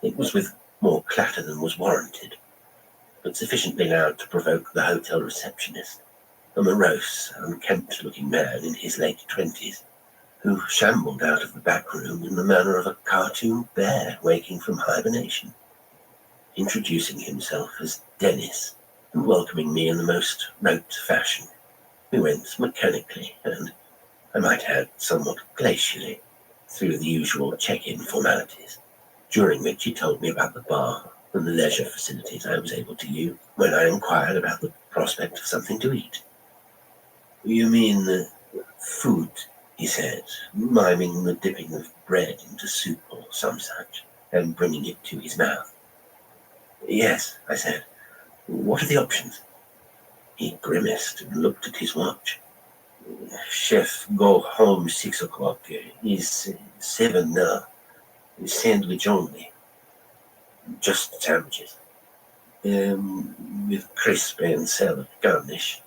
It was with more clatter than was warranted, but sufficiently loud to provoke the hotel receptionist, a morose, unkempt-looking man in his late 20s, who shambled out of the back room in the manner of a cartoon bear waking from hibernation, introducing himself as Dennis and welcoming me in the most rote fashion. We went mechanically and, I might add, somewhat glacially, through the usual check-in formalities, during which he told me about the bar and the leisure facilities I was able to use when I inquired about the prospect of something to eat. "You mean food," he said, miming the dipping of bread into soup or some such, and bringing it to his mouth. "Yes," I said. "What are the options?" He grimaced and looked at his watch. "Chef, go home 6 o'clock. It's 7 now. Sandwich only. Just sandwiches. With crisp and salad garnish."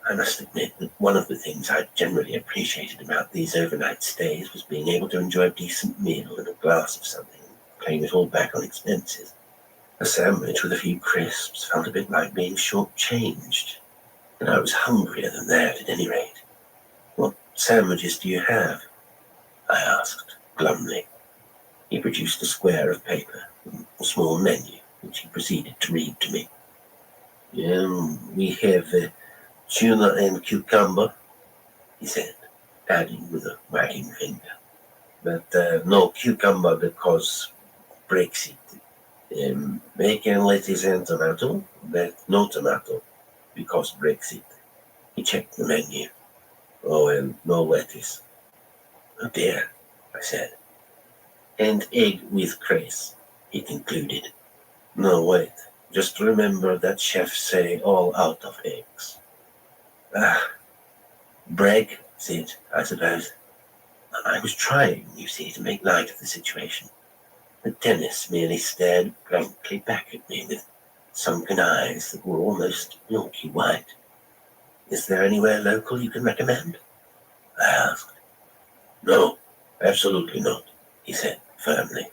I must admit that one of the things I generally appreciated about these overnight stays was being able to enjoy a decent meal and a glass of something claim it all back on expenses. A sandwich with a few crisps felt a bit like being short-changed, and I was hungrier than that at any rate. What sandwiches do you have? I asked, glumly. He produced a square of paper, a small menu, which he proceeded to read to me. We have tuna and cucumber, he said, adding with a wagging finger. But no cucumber because Brexit. Bacon, lettuce, and tomato, but no tomato because Brexit. He checked the menu. Oh, and no lettuce. Oh dear, I said. And egg with cress, he concluded. No, wait. Just remember that chefs say all out of eggs. Brexit, I suppose. I was trying, you see, to make light of the situation. But Dennis merely stared blankly back at me with sunken eyes that were almost milky white. Is there anywhere local you can recommend? I asked. No, absolutely not, he said firmly.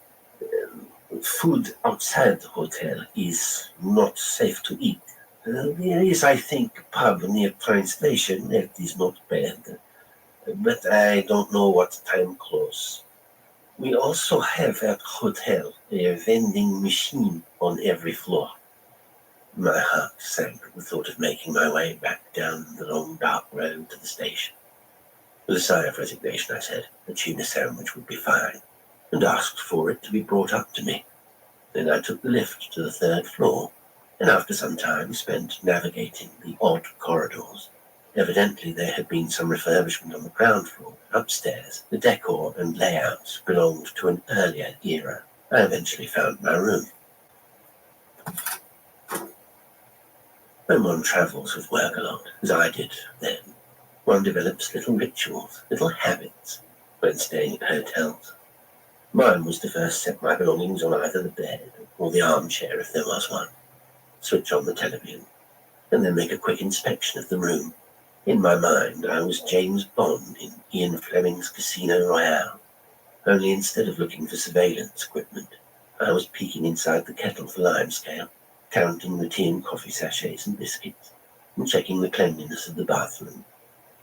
Food outside the hotel is not safe to eat. There is, I think, a pub near train station that is not bad. But I don't know what time close. We also have at hotel a vending machine on every floor. My heart sank at the thought of making my way back down the long dark road to the station. With a sigh of resignation, I said a tuna sandwich would be fine, and asked for it to be brought up to me. Then I took the lift to the 3rd floor, and after some time spent navigating the odd corridors. Evidently there had been some refurbishment on the ground floor. Upstairs, the decor and layout belonged to an earlier era. I eventually found my room. When one travels with work a lot, as I did then, one develops little rituals, little habits, when staying at hotels. Mine was to first set my belongings on either the bed or the armchair if there was one, switch on the television, and then make a quick inspection of the room. In my mind, I was James Bond in Ian Fleming's Casino Royale, only instead of looking for surveillance equipment, I was peeking inside the kettle for limescale, counting the tea and coffee sachets and biscuits, and checking the cleanliness of the bathroom.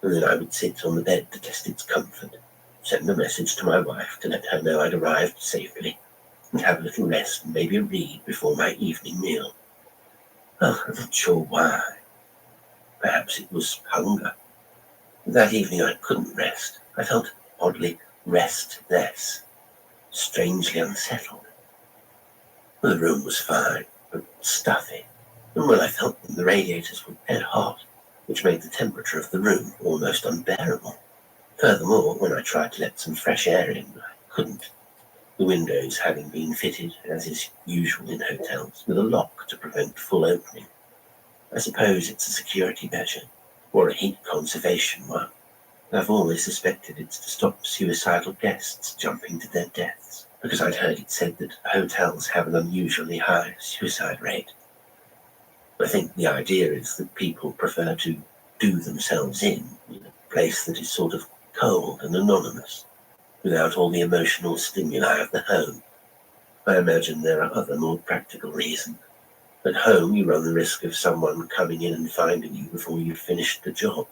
And then I would sit on the bed to test its comfort, send a message to my wife to let her know I'd arrived safely, and have a little rest and maybe a read before my evening meal. Oh, I'm not sure why. Perhaps it was hunger. That evening I couldn't rest. I felt oddly restless, strangely unsettled. The room was fine, but stuffy, and when I felt them, the radiators were red hot, which made the temperature of the room almost unbearable. Furthermore, when I tried to let some fresh air in, I couldn't. The windows having been fitted, as is usual in hotels, with a lock to prevent full opening. I suppose it's a security measure, or a heat conservation one. I've always suspected it's to stop suicidal guests jumping to their deaths, because I'd heard it said that hotels have an unusually high suicide rate. I think the idea is that people prefer to do themselves in a place that is sort of cold and anonymous, without all the emotional stimuli of the home. I imagine there are other more practical reasons. At home, you run the risk of someone coming in and finding you before you've finished the job.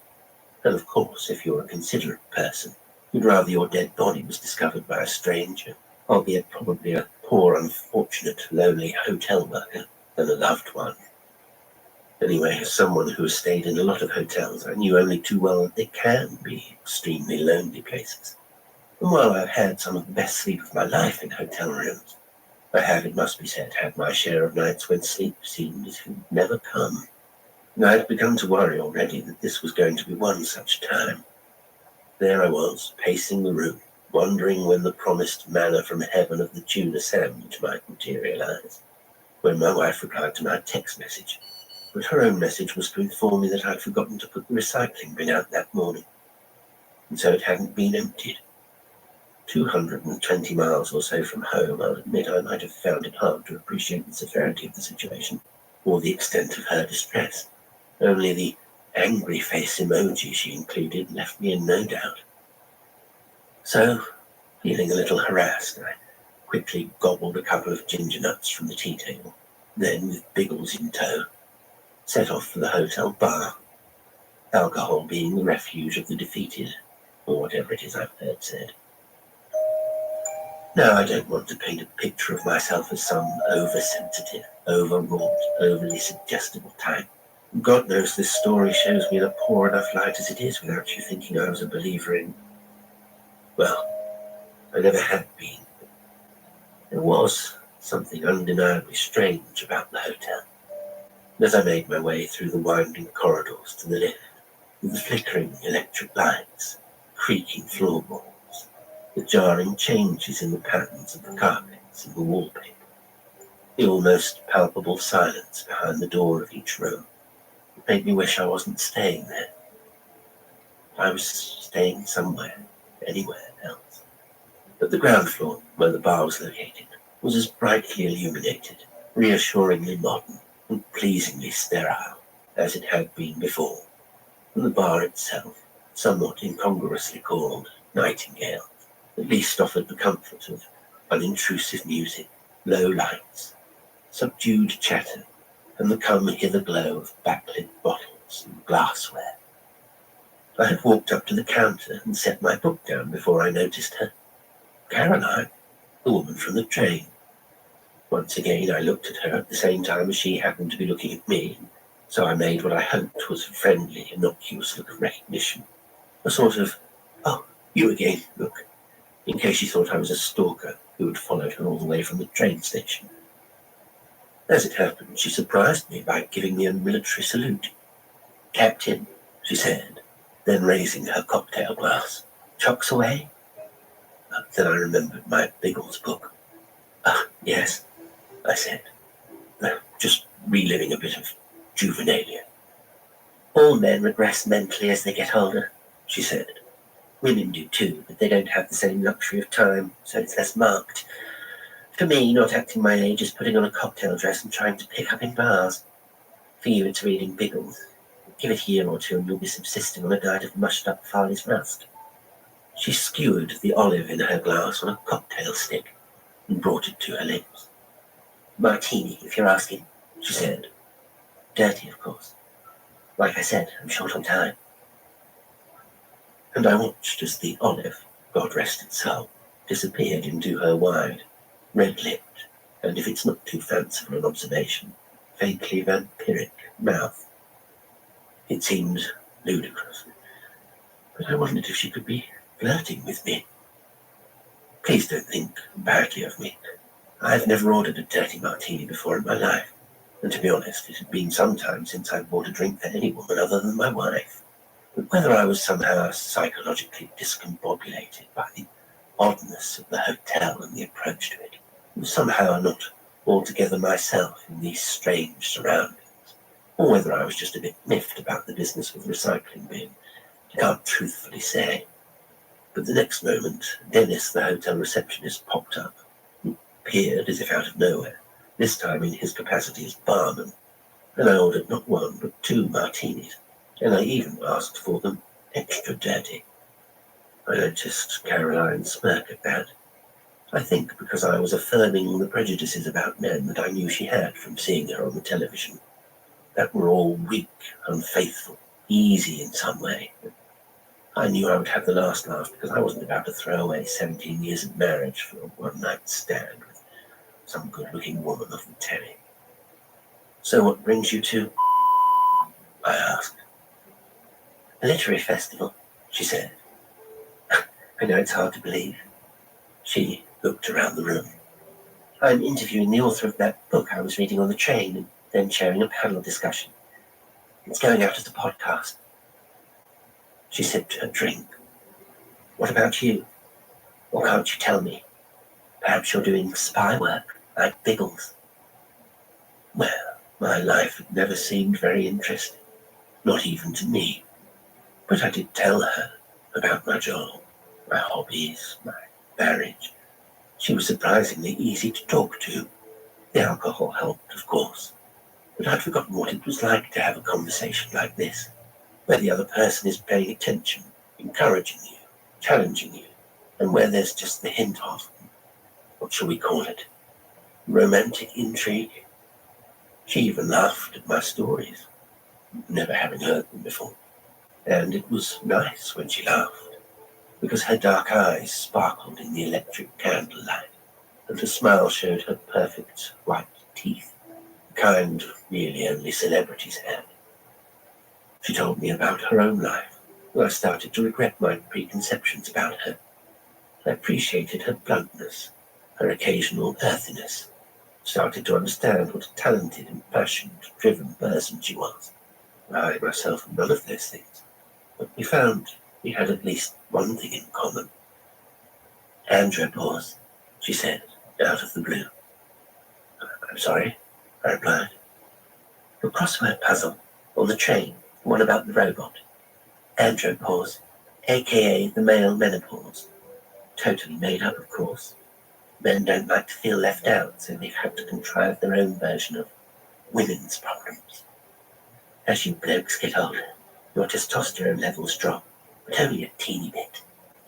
And of course, if you're a considerate person, you'd rather your dead body was discovered by a stranger, albeit probably a poor, unfortunate, lonely hotel worker, than a loved one. Anyway, as someone who has stayed in a lot of hotels, I knew only too well that they can be extremely lonely places. And while I've had some of the best sleep of my life in hotel rooms, I have, it must be said, had my share of nights when sleep seemed as if it would never come. And I had begun to worry already that this was going to be one such time. There I was, pacing the room, wondering when the promised manna from heaven of the tuna sandwich might materialize, when my wife replied to my text message. But her own message was to inform me that I'd forgotten to put the recycling bin out that morning, and so it hadn't been emptied. 220 miles or so from home, I'll admit I might have found it hard to appreciate the severity of the situation, or the extent of her distress. Only the angry face emoji she included left me in no doubt. So, feeling a little harassed, I quickly gobbled a couple of ginger nuts from the tea table, then, with Biggles in tow, set off for the hotel bar, alcohol being the refuge of the defeated, or whatever it is I've heard said. No, I don't want to paint a picture of myself as some oversensitive, overwrought, overly suggestible type. God knows this story shows me in a poor enough light as it is without you thinking I was a believer in... Well, I never had been. There was something undeniably strange about the hotel. As I made my way through the winding corridors to the lift, with the flickering electric lights, creaking floorboards, the jarring changes in the patterns of the carpets and the wallpaper, the almost palpable silence behind the door of each room, it made me wish I wasn't staying there. I was staying somewhere, anywhere else. But the ground floor, where the bar was located, was as brightly illuminated, reassuringly modern, and pleasingly sterile as it had been before. And the bar itself, somewhat incongruously called Nightingale, at least offered the comfort of unintrusive music, low lights, subdued chatter, and the come-hither glow of backlit bottles and glassware. I had walked up to the counter and set my book down before I noticed her. Caroline, the woman from the train. Once again I looked at her at the same time as she happened to be looking at me, so I made what I hoped was a friendly, innocuous look of recognition. A sort of, "Oh, you again," look, in case she thought I was a stalker who had followed her all the way from the train station. As it happened, she surprised me by giving me a military salute. "Captain," she said, then raising her cocktail glass. "Chocks away?" Then I remembered my Biggles book. "Ah, yes," I said, just reliving a bit of juvenilia. "All men regress mentally as they get older," she said. "Women do too, but they don't have the same luxury of time, so it's less marked. For me, not acting my age is putting on a cocktail dress and trying to pick up in bars. For you, it's reading Biggles. Give it a year or two and you'll be subsisting on a diet of mushed-up Farley's rust." She skewered the olive in her glass on a cocktail stick and brought it to her lips. "Martini, if you're asking," she said. "Dirty, of course. Like I said, I'm short on time." And I watched as the olive, God rest its soul, disappeared into her wide, red-lipped, and if it's not too fanciful an observation, faintly vampiric mouth. It seemed ludicrous, but I wondered if she could be flirting with me. Please don't think badly of me. I've never ordered a dirty martini before in my life, and to be honest, it had been some time since I bought a drink for any woman other than my wife. But whether I was somehow psychologically discombobulated by the oddness of the hotel and the approach to it, was somehow not altogether myself in these strange surroundings, or whether I was just a bit miffed about the business of the recycling bin, I can't truthfully say. But the next moment, Dennis, the hotel receptionist, popped up, appeared as if out of nowhere, this time in his capacity as barman, and I ordered not one but 2 martinis, and I even asked for them extra dirty. I noticed Caroline smirk at that. I think because I was affirming the prejudices about men that I knew she had from seeing her on the television, that were all weak, unfaithful, easy in some way. I knew I would have the last laugh because I wasn't about to throw away 17 years of marriage for a one-night stand with some good-looking woman off the telly. "So what brings you to?" I asked. "A literary festival," she said. I know it's hard to believe. She looked around the room. "I'm interviewing the author of that book I was reading on the train and then chairing a panel discussion. It's going out as a podcast." She sipped her drink. "What about you? Or can't you tell me? Perhaps you're doing spy work, like Biggles." Well, my life had never seemed very interesting, not even to me. But I did tell her about my job, my hobbies, my marriage. She was surprisingly easy to talk to. The alcohol helped, of course. But I'd forgotten what it was like to have a conversation like this, where the other person is paying attention, encouraging you, challenging you, and where there's just the hint of what shall we call it, romantic intrigue. She even laughed at my stories, never having heard them before. And it was nice when she laughed, because her dark eyes sparkled in the electric candlelight, and her smile showed her perfect white teeth, the kind really only celebrities have. She told me about her own life, and I started to regret my preconceptions about her. I appreciated her bluntness, her occasional earthiness, started to understand what a talented, impassioned, driven person she was. I myself am none of those things, but we found we had at least one thing in common. Andropause, she said, out of the blue. I'm sorry, I replied. Your crossword puzzle, on the train, the one about the robot. Andropause, aka the male menopause. Totally made up, of course. Men don't like to feel left out, so they've had to contrive their own version of women's problems. As you blokes get older, your testosterone levels drop, but only a teeny bit.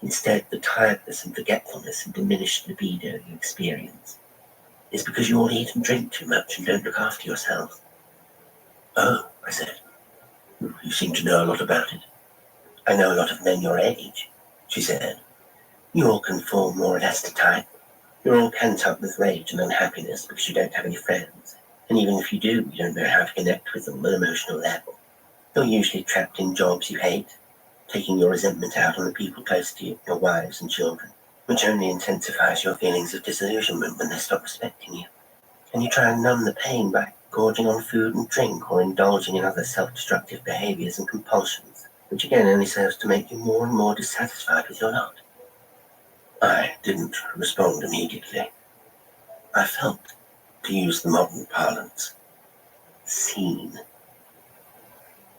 Instead, the tiredness and forgetfulness and diminished libido you experience is because you all eat and drink too much and don't look after yourselves. Oh, I said, you seem to know a lot about it. I know a lot of men your age, she said. You all conform more or less to type. You're all pent up with rage and unhappiness because you don't have any friends. And even if you do, you don't know how to connect with them on an emotional level. You're usually trapped in jobs you hate, taking your resentment out on the people close to you, your wives and children, which only intensifies your feelings of disillusionment when they stop respecting you. And you try and numb the pain by gorging on food and drink or indulging in other self-destructive behaviors and compulsions, which again only serves to make you more and more dissatisfied with your lot. I didn't respond immediately. I felt, to use the modern parlance, seen.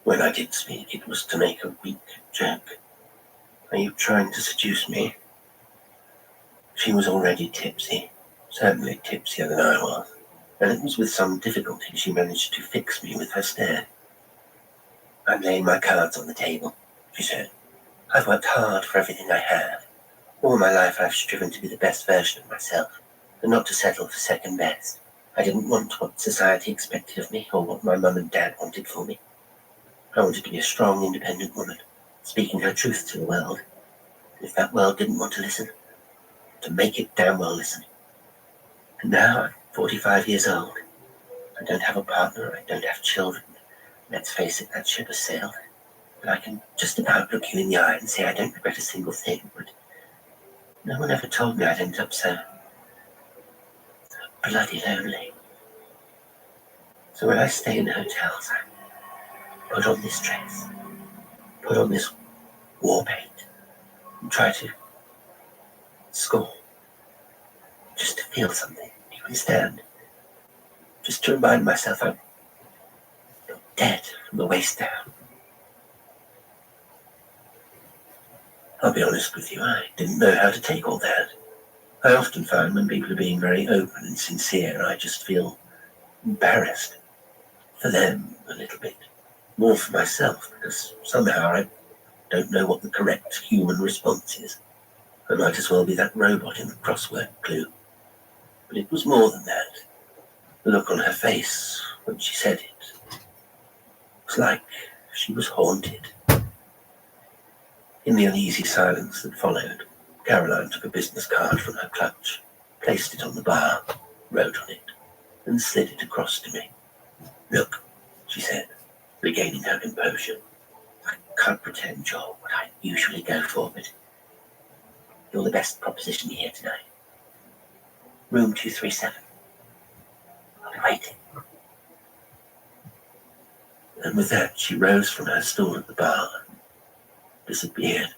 When I did speak, it was to make a weak joke. Are you trying to seduce me? She was already tipsy, certainly tipsier than I was, and it was with some difficulty she managed to fix me with her stare. I'm laying my cards on the table, she said. I've worked hard for everything I have. All my life I've striven to be the best version of myself, and not to settle for second best. I didn't want what society expected of me, or what my mum and dad wanted for me. I wanted to be a strong, independent woman, speaking her truth to the world. And if that world didn't want to listen, to make it damn well listen. And now I'm 45 years old. I don't have a partner, I don't have children. Let's face it, that ship has sailed. But I can just about look you in the eye and say I don't regret a single thing, but no one ever told me I'd end up so bloody lonely. So when I stay in hotels, I put on this dress, put on this war paint, and try to score. Just to feel something, do you understand? Just to remind myself I'm not dead from the waist down. I'll be honest with you, I didn't know how to take all that. I often find when people are being very open and sincere, I just feel embarrassed. For them, a little bit. More for myself, because somehow I don't know what the correct human response is. I might as well be that robot in the crossword clue. But it was more than that. The look on her face when she said it was like she was haunted. In the uneasy silence that followed, Caroline took a business card from her clutch, placed it on the bar, wrote on it, and slid it across to me. Look, she said, regaining her composure. I can't pretend you're what I usually go for, but you're the best proposition here tonight. Room 237. I'll be waiting. And with that, she rose from her stool at the bar and disappeared.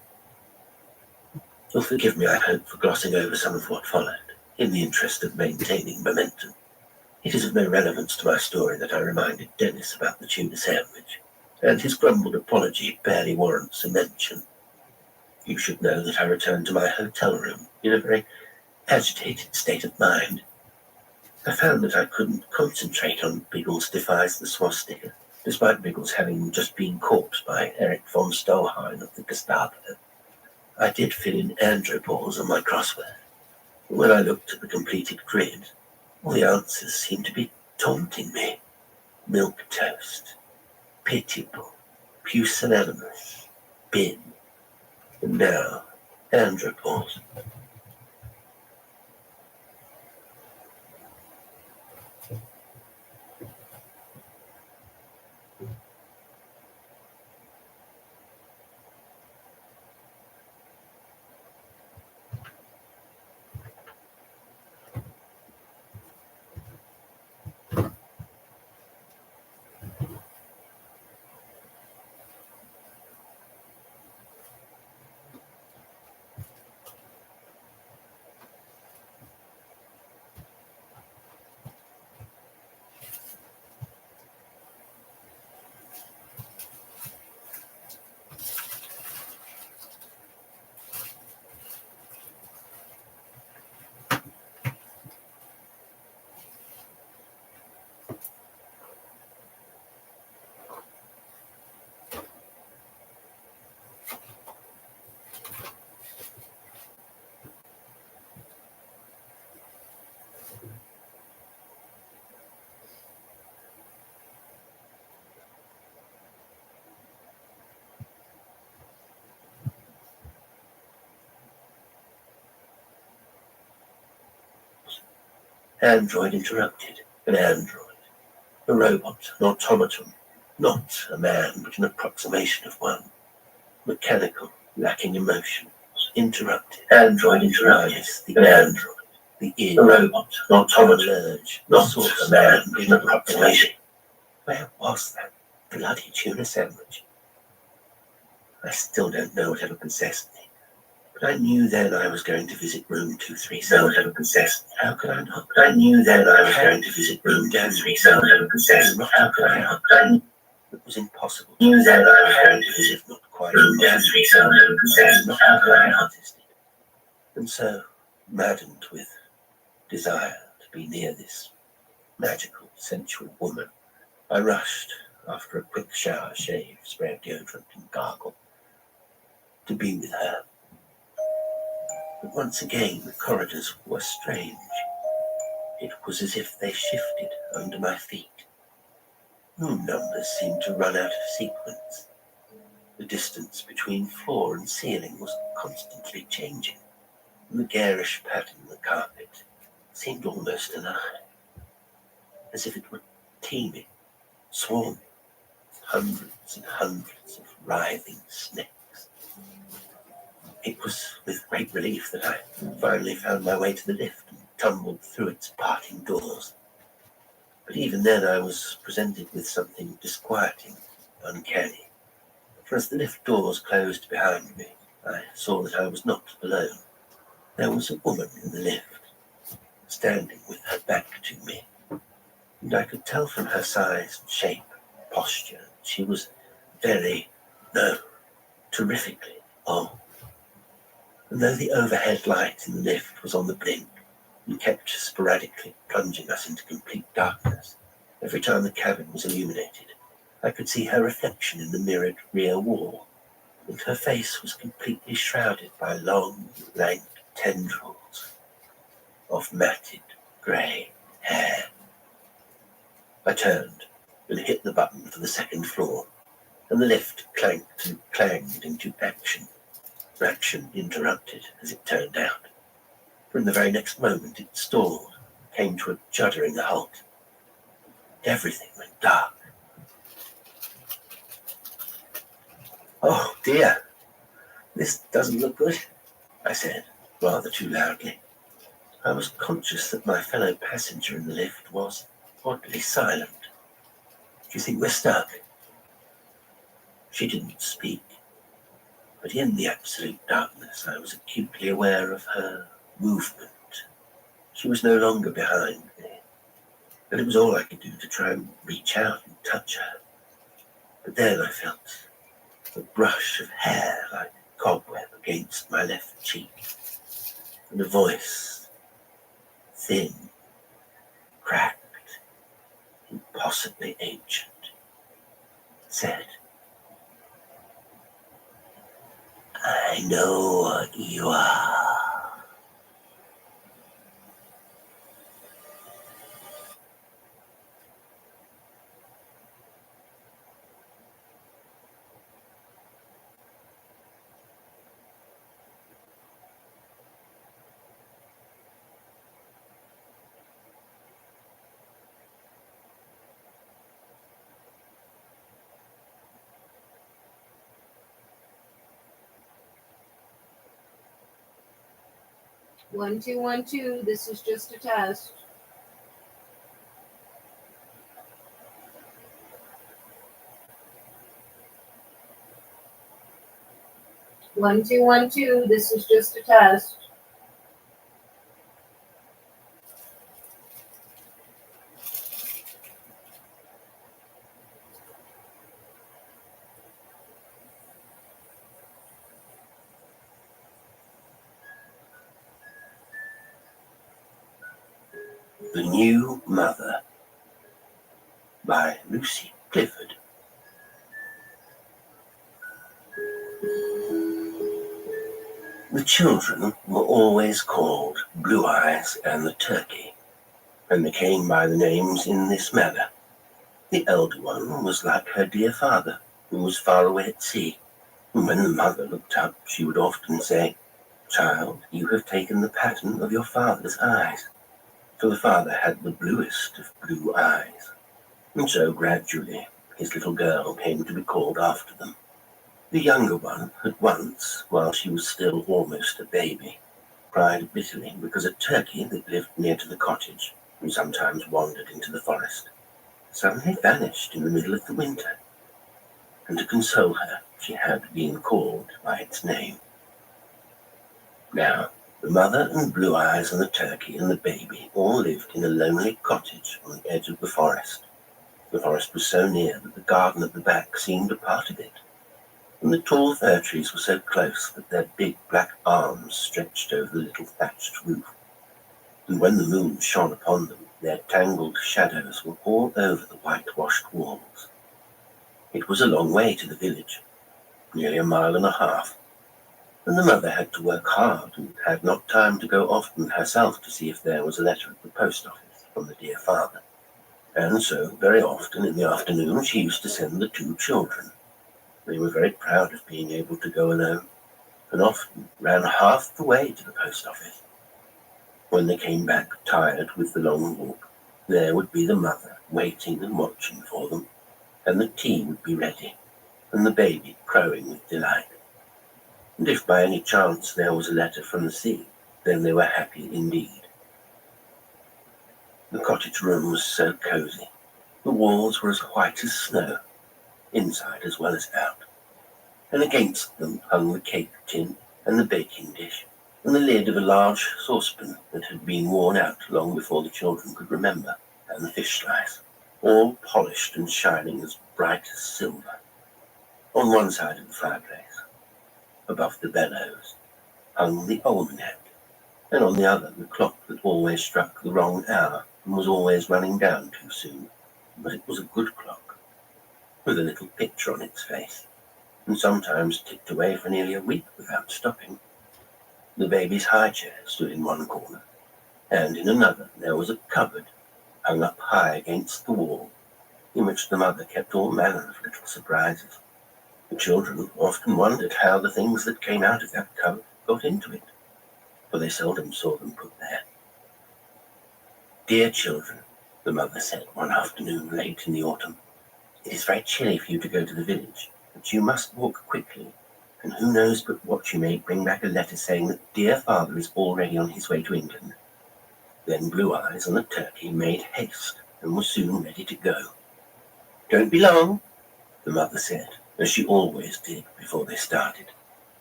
You'll forgive me, I hope, for glossing over some of what followed, in the interest of maintaining momentum. It is of no relevance to my story that I reminded Dennis about the tuna sandwich, and his grumbled apology barely warrants a mention. You should know that I returned to my hotel room in a very agitated state of mind. I found that I couldn't concentrate on Biggles defies the swastika, despite Biggles having just been caught by Eric von Stolheim of the Gestapo. I did fill in andropause on my crossword. When I looked at the completed grid, all the answers seemed to be taunting me. Milk toast, pitiable, pusillanimous, bin, and now andropause. Android interrupted. An android. A robot, an automaton. Not a man, but an approximation of one. Mechanical, lacking emotion. Interrupted. Android interrupted. The android. The ear. A robot, an automaton. Urge. Not a man, but an approximation. Where was that bloody tuna sandwich? I still don't know whatever possessed me. But I knew then I was going to visit room 237. Whatever possessed me. How could I not? But I knew then I was going to visit room 237. Whatever possessed me. How could I not? It was impossible. I knew then I was going to visit not quite room 237. Whatever possessed me. How could I not? And so, maddened with desire to be near this magical, sensual woman, I rushed, after a quick shower, shave, spray of deodorant, and gargle, to be with her. But once again, the corridors were strange. It was as if they shifted under my feet. Room numbers seemed to run out of sequence. The distance between floor and ceiling was constantly changing, and the garish pattern of the carpet seemed almost an eye, as if it were teeming, swarming, hundreds and hundreds of writhing snakes. It was with great relief that I finally found my way to the lift and tumbled through its parting doors. But even then I was presented with something disquieting, uncanny. For as the lift doors closed behind me, I saw that I was not alone. There was a woman in the lift, standing with her back to me, and I could tell from her size and shape, posture, she was terrifically old. And though the overhead light in the lift was on the blink and kept sporadically plunging us into complete darkness, every time the cabin was illuminated, I could see her reflection in the mirrored rear wall, and her face was completely shrouded by long, lank tendrils of matted grey hair. I turned and hit the button for the second floor, and the lift clanked and clanged into action. Action interrupted, as it turned out, for in the very next moment it stalled, came to a juddering halt. Everything went dark. "Oh dear, this doesn't look good," I said, rather too loudly. I was conscious that my fellow passenger in the lift was oddly silent. "Do you think we're stuck?" She didn't speak. But in the absolute darkness, I was acutely aware of her movement. She was no longer behind me, and it was all I could do to try and reach out and touch her. But then I felt a brush of hair like cobweb against my left cheek, and a voice, thin, cracked, impossibly ancient, said, "I know what you are. 1212, this is just a test. One, two, this is just a test. The New Mother by Lucy Clifford. The children were always called Blue Eyes and the Turkey, and they came by the names in this manner. The elder one was like her dear father, who was far away at sea, and when the mother looked up, she would often say, "Child, you have taken the pattern of your father's eyes," for the father had the bluest of blue eyes. And so gradually his little girl came to be called after them. The younger one had once, while she was still almost a baby, cried bitterly because a turkey that lived near to the cottage, and sometimes wandered into the forest, suddenly vanished in the middle of the winter. And to console her, she had been called by its name. Now, the mother and Blue Eyes and the turkey and the baby all lived in a lonely cottage on the edge of the forest. The forest was so near that the garden at the back seemed a part of it, and the tall fir trees were so close that their big black arms stretched over the little thatched roof. And when the moon shone upon them, their tangled shadows were all over the whitewashed walls. It was a long way to the village, nearly a mile and a half, and the mother had to work hard and had not time to go often herself to see if there was a letter at the post office from the dear father. And so, very often in the afternoon, she used to send the two children. They were very proud of being able to go alone, and often ran half the way to the post office. When they came back tired with the long walk, there would be the mother waiting and watching for them, and the tea would be ready, and the baby crowing with delight. And if by any chance there was a letter from the sea, then they were happy indeed. The cottage room was so cosy. The walls were as white as snow, inside as well as out, and against them hung the cake tin and the baking dish, and the lid of a large saucepan that had been worn out long before the children could remember, and the fish slice, all polished and shining as bright as silver. On one side of the fireplace, above the bellows, hung the almanac, and on the other the clock that always struck the wrong hour and was always running down too soon. But it was a good clock, with a little picture on its face, and sometimes ticked away for nearly a week without stopping. The baby's high chair stood in one corner, and in another there was a cupboard hung up high against the wall, in which the mother kept all manner of little surprises. The children often wondered how the things that came out of that cupboard got into it, for they seldom saw them put there. "Dear children," the mother said one afternoon late in the autumn, "it is very chilly for you to go to the village, but you must walk quickly, and who knows but what you may bring back a letter saying that dear father is already on his way to England." Then Blue Eyes and the turkey made haste and were soon ready to go. "Don't be long," the mother said, as she always did before they started.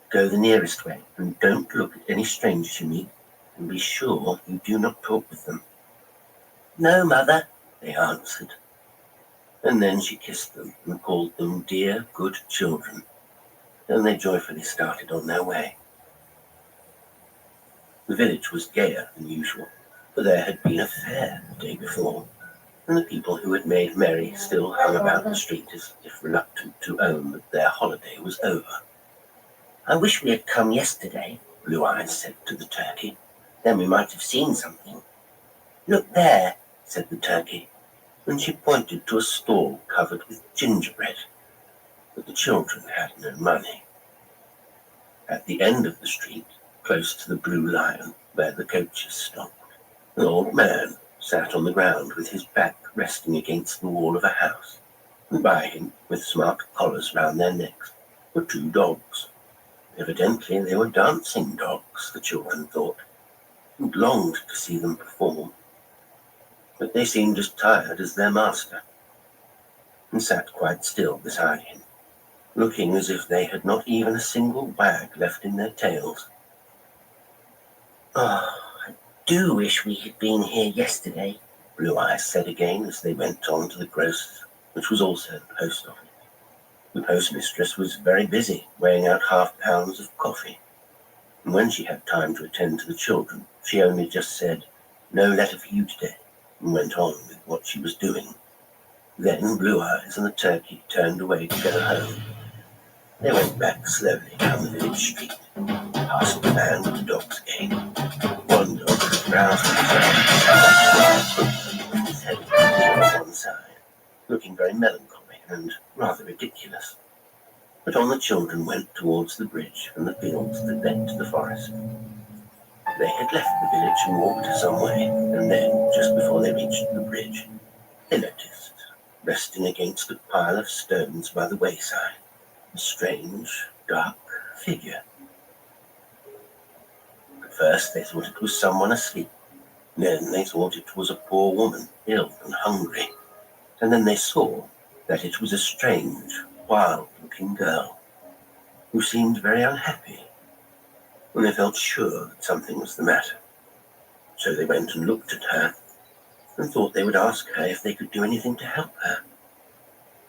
"Go the nearest way, and don't look at any strangers you meet, and be sure you do not talk with them." "No, mother," they answered. And then she kissed them and called them dear, good children, and they joyfully started on their way. The village was gayer than usual, for there had been a fair the day before, and the people who had made merry still hung about the street as if reluctant to own that their holiday was over. "I wish we had come yesterday," Blue Eyes said to the turkey. "Then we might have seen something." "Look there," said the turkey, and she pointed to a stall covered with gingerbread. But the children had no money. At the end of the street, close to the Blue Lion, where the coaches stopped, an old man sat on the ground with his back resting against the wall of a house, and by him, with smart collars round their necks, were two dogs. Evidently they were dancing dogs, the children thought. and longed to see them perform. But they seemed as tired as their master, and sat quite still beside him, looking as if they had not even a single wag left in their tails. "Oh, I do wish we had been here yesterday," Blue Eyes said again as they went on to the grocer's, which was also the post office. The postmistress was very busy weighing out half-pounds of coffee, and when she had time to attend to the children, she only just said, "No letter for you today," and went on with what she was doing. Then Blue Eyes and the turkey turned away to go home. They went back slowly down the village street, past the man with the dogs again. One dog roused himself, his head on one side, looking very melancholy and rather ridiculous. But on the children went towards the bridge and the fields that led to the forest. They had left the village and walked some way, and then, just before they reached the bridge, they noticed, resting against a pile of stones by the wayside, a strange, dark figure. At first they thought it was someone asleep. Then they thought it was a poor woman, ill and hungry. And then they saw that it was a strange, wild-looking girl who seemed very unhappy, and they felt sure that something was the matter. So they went and looked at her and thought they would ask her if they could do anything to help her,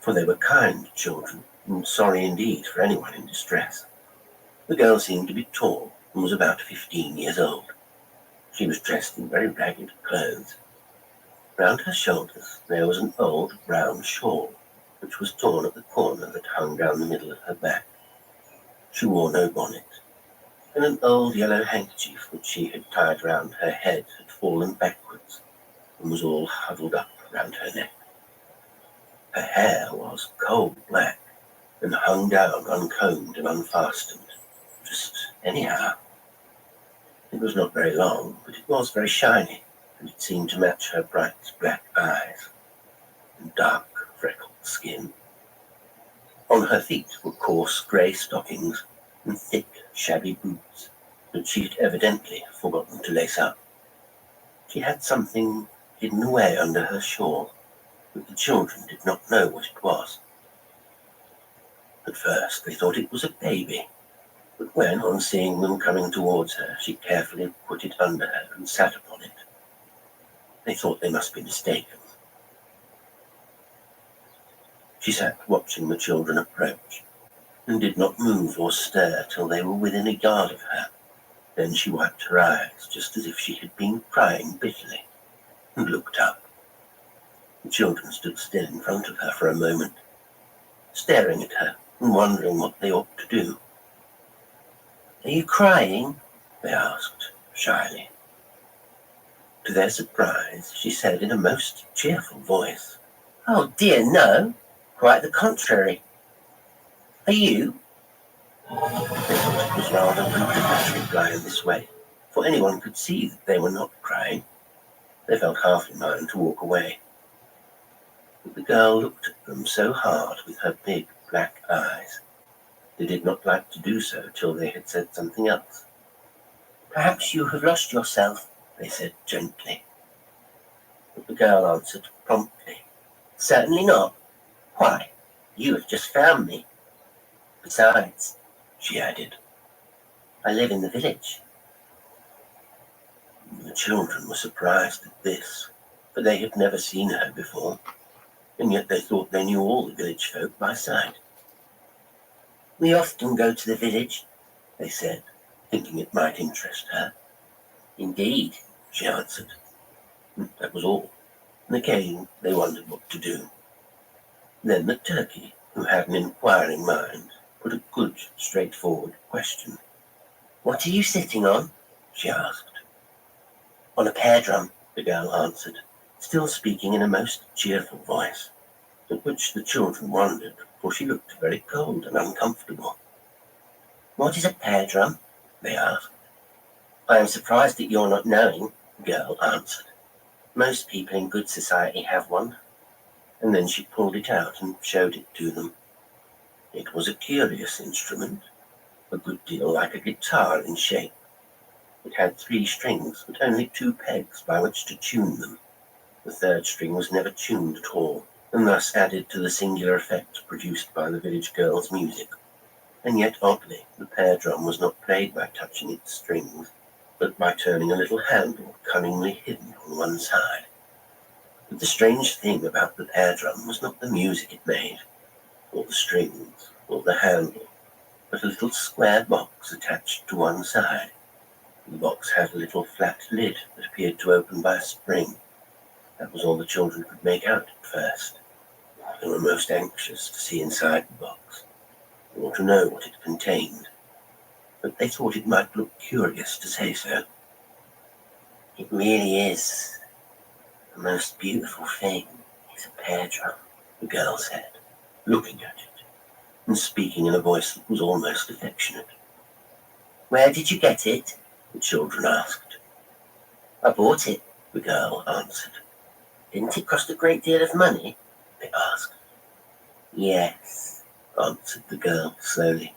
for they were kind children and sorry indeed for anyone in distress. The girl seemed to be tall and was about 15 years old. She was dressed in very ragged clothes. Round her shoulders there was an old brown shawl, which was torn at the corner that hung down the middle of her back. She wore no bonnet, and an old yellow handkerchief which she had tied round her head had fallen backwards and was all huddled up round her neck. Her hair was coal black and hung down uncombed and unfastened, just anyhow. It was not very long, but it was very shiny, and it seemed to match her bright black eyes and dark freckled skin. On her feet were coarse grey stockings and thick, shabby boots that she had evidently forgotten to lace up. She had something hidden away under her shawl, but the children did not know what it was. At first they thought it was a baby, but when, on seeing them coming towards her, she carefully put it under her and sat upon it, they thought they must be mistaken. She sat watching the children approach, and did not move or stir till they were within a yard of her. Then she wiped her eyes, just as if she had been crying bitterly, and looked up. The children stood still in front of her for a moment, staring at her and wondering what they ought to do. "Are you crying?" they asked, shyly. To their surprise, she said in a most cheerful voice, "Oh dear, no. Quite the contrary. Are you?" They thought it was rather rude of her to reply in this way, for anyone could see that they were not crying. They felt half in mind to walk away. But the girl looked at them so hard with her big black eyes. They did not like to do so till they had said something else. "Perhaps you have lost yourself," they said gently. But the girl answered promptly, "Certainly not. Why, you have just found me. Besides," she added, "I live in the village." The children were surprised at this, for they had never seen her before, and yet they thought they knew all the village folk by sight. "We often go to the village," they said, thinking it might interest her. "Indeed," she answered. That was all, and again they wondered what to do. Then the turkey, who had an inquiring mind, put a good, straightforward question. "What are you sitting on?" she asked. "On a pear drum," the girl answered, still speaking in a most cheerful voice, at which the children wondered, for she looked very cold and uncomfortable. "What is a pear drum?" they asked. "I am surprised at your not knowing," the girl answered. "Most people in good society have one." And then she pulled it out and showed it to them. It was a curious instrument, a good deal like a guitar in shape. It had 3 strings, but only 2 pegs by which to tune them. The 3rd string was never tuned at all, and thus added to the singular effect produced by the village girl's music. And yet, oddly, the pear drum was not played by touching its strings, but by turning a little handle cunningly hidden on one side. But the strange thing about the pear drum was not the music it made, or the strings, or the handle, but a little square box attached to one side. The box had a little flat lid that appeared to open by a spring. That was all the children could make out at first. They were most anxious to see inside the box, or to know what it contained, but they thought it might look curious to say so. It really is the most beautiful thing. It's a pear drum, the girl said, looking at it, and speaking in a voice that was almost affectionate. Where did you get it? The children asked. I bought it, the girl answered. Didn't it cost a great deal of money? They asked. Yes, answered the girl slowly,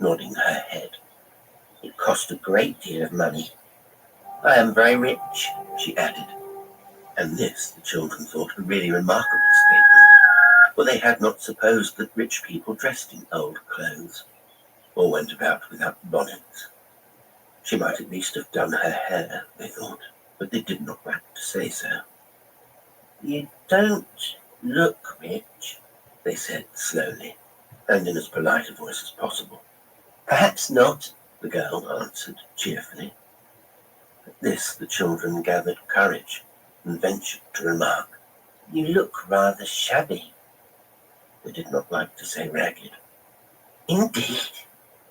nodding her head. It cost a great deal of money. I am very rich, she added. And this, the children thought, a really remarkable statement, for they had not supposed that rich people dressed in old clothes, or went about without bonnets. She might at least have done her hair, they thought, but they did not like to say so. You don't look rich, they said slowly, and in as polite a voice as possible. Perhaps not, the girl answered cheerfully. At this, the children gathered courage and ventured to remark, You look rather shabby. They did not like to say ragged. Indeed,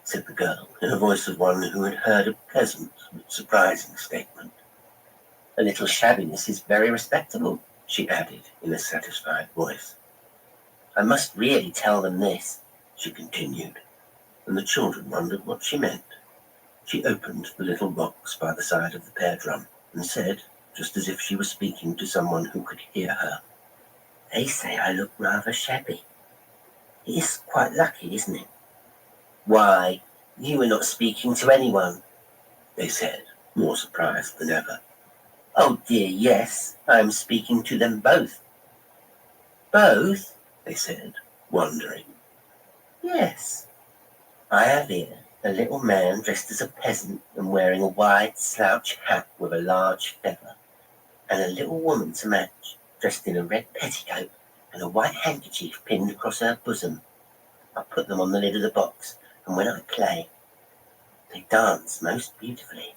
said the girl, in a voice of one who had heard a pleasant but surprising statement. A little shabbiness is very respectable, she added in a satisfied voice. I must really tell them this, she continued, and the children wondered what she meant. She opened the little box by the side of the pear drum and said, just as if she was speaking to someone who could hear her, They say I look rather shabby. It is quite lucky, isn't it? Why, you were not speaking to anyone, they said, more surprised than ever. Oh dear, yes, I am speaking to them both. Both? They said, wondering. Yes. I have here a little man dressed as a peasant and wearing a wide slouch hat with a large feather, and a little woman to match, dressed in a red petticoat and a white handkerchief pinned across her bosom. I put them on the lid of the box, and when I play, they dance most beautifully.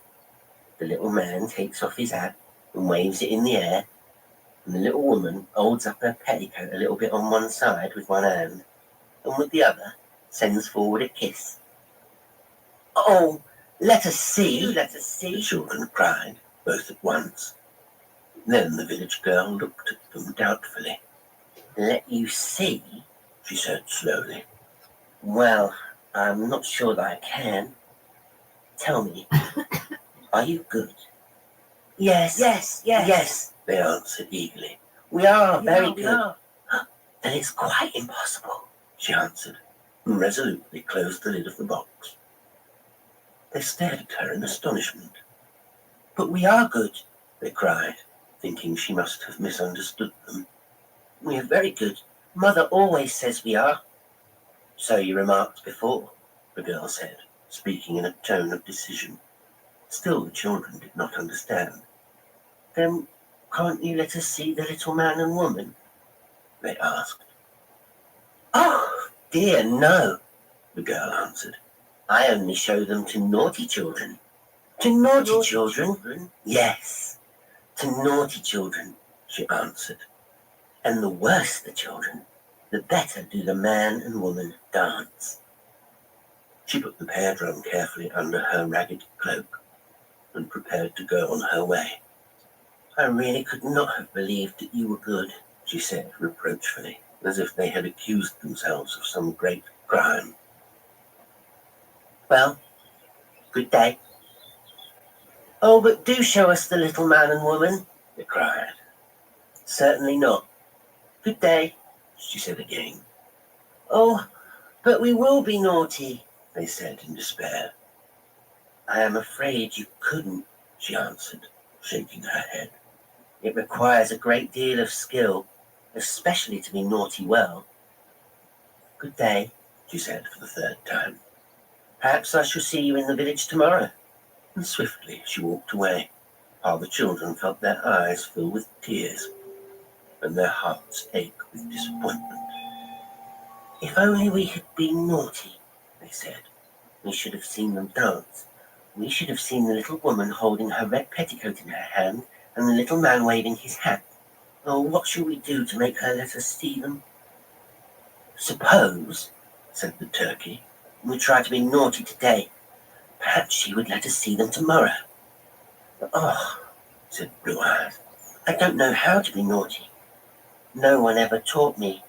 The little man takes off his hat and waves it in the air, and the little woman holds up her petticoat a little bit on one side with one hand, and with the other sends forward a kiss. Oh, let us see, the children cried, both at once. Then the village girl looked at them doubtfully. Let you see, she said slowly. Well, I'm not sure that I can. Tell me, are you good? Yes, they answered eagerly. We are very good. Then it's quite impossible, she answered, and resolutely closed the lid of the box. They stared at her in astonishment. But we are good, they cried, thinking she must have misunderstood them. We are very good. Mother always says we are. So you remarked before, the girl said, speaking in a tone of decision. Still the children did not understand. Then can't you let us see the little man and woman? They asked. Oh, dear, no, the girl answered. I only show them to naughty children. To naughty children? Yes, to naughty children, she answered. And the worse the children, the better do the man and woman dance. She put the pear drum carefully under her ragged cloak and prepared to go on her way. I really could not have believed that you were good, she said reproachfully, as if they had accused themselves of some great crime. Well, good day. Oh, but do show us the little man and woman, they cried. Certainly not. Good day, she said again. Oh, but we will be naughty, they said in despair. I am afraid you couldn't, she answered, shaking her head. It requires a great deal of skill, especially to be naughty well. Good day, she said for the third time. Perhaps I shall see you in the village tomorrow. And swiftly she walked away, while the children felt their eyes fill with tears and their hearts ache with disappointment. If only we had been naughty, they said. We should have seen them dance. We should have seen the little woman holding her red petticoat in her hand and the little man waving his hat. Oh, what shall we do to make her let us see them? Suppose, said the turkey, we try to be naughty today. Perhaps she would let us see them tomorrow. Oh, said Blue Eyes, I don't know how to be naughty. No one ever taught me.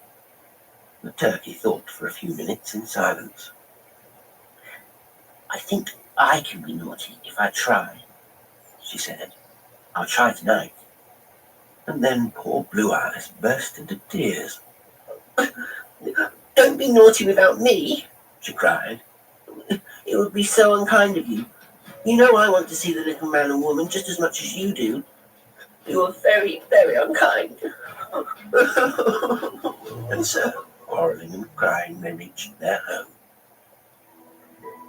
The turkey thought for a few minutes in silence. I think I can be naughty if I try, she said. I'll try tonight. And then poor Blue Eyes burst into tears. Don't be naughty without me, she cried. It would be so unkind of you. You know I want to see the little man and woman just as much as you do. You are very, very unkind. And so, quarrelling and crying, they reached their home.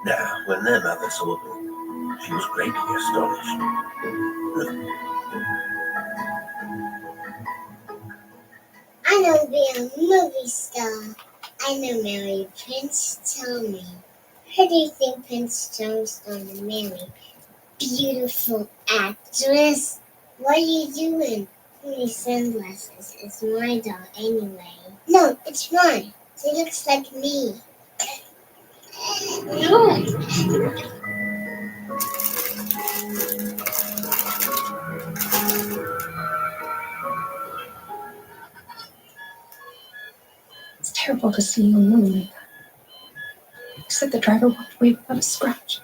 Now, when their mother saw them, she was greatly astonished. I know to be a movie star. I know marry Prince Charming. Who do you think Prince Charming's going to marry? Beautiful actress. What are you doing? These sunglasses. It's my doll anyway. No, it's mine. She looks like me. No. It's terrible to see you alone like that. Except the driver walked away without a scratch.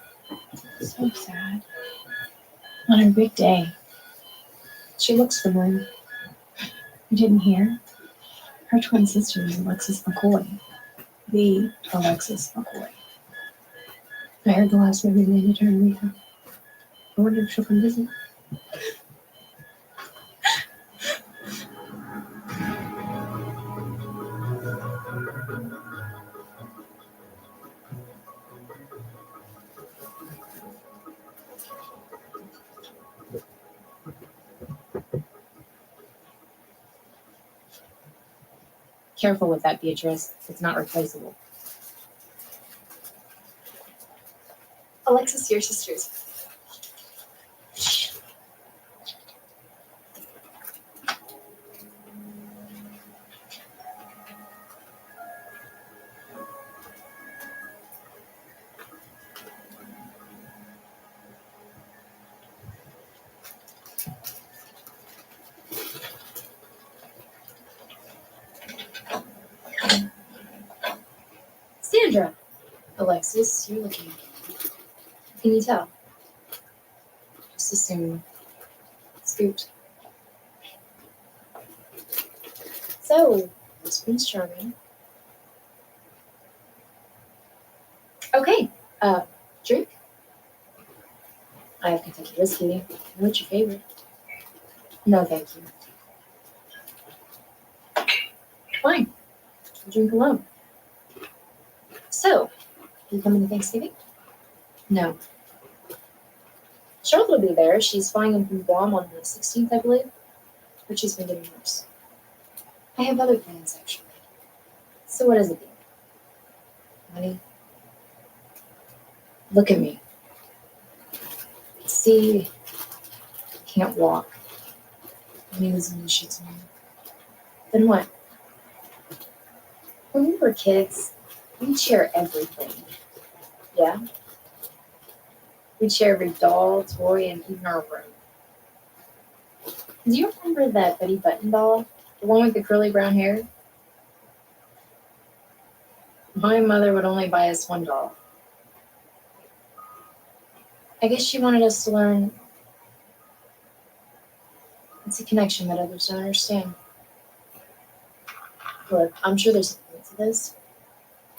So sad. On her big day. She looks for one. You didn't hear? Her twin sister is Alexis McCoy. The Alexis McCoy. I heard the last movie landed her in Rehab. I wonder if she'll come visit. Careful with that, Beatrice. It's not replaceable. Alexis, your sisters. Sandra. Alexis, you're looking. Can you tell? Just assume. Scooped. So, it's Prince Charming. Okay, drink? I have Kentucky whiskey. What's your favorite? No, thank you. Fine. I'll drink alone. So, you coming to Thanksgiving? No. Charlotte will be there. She's flying in from Guam on the 16th, I believe. But she's been getting worse. I have other plans, actually. So what is it, dear? Money? Look at me. See, I can't walk. My knees and issues now. Then what? When we were kids, we'd share everything. Yeah? We'd share every doll, toy, and even our room. Do you remember that Betty Button doll? The one with the curly brown hair? My mother would only buy us one doll. I guess she wanted us to learn it's a connection that others don't understand. Look, I'm sure there's a point to this.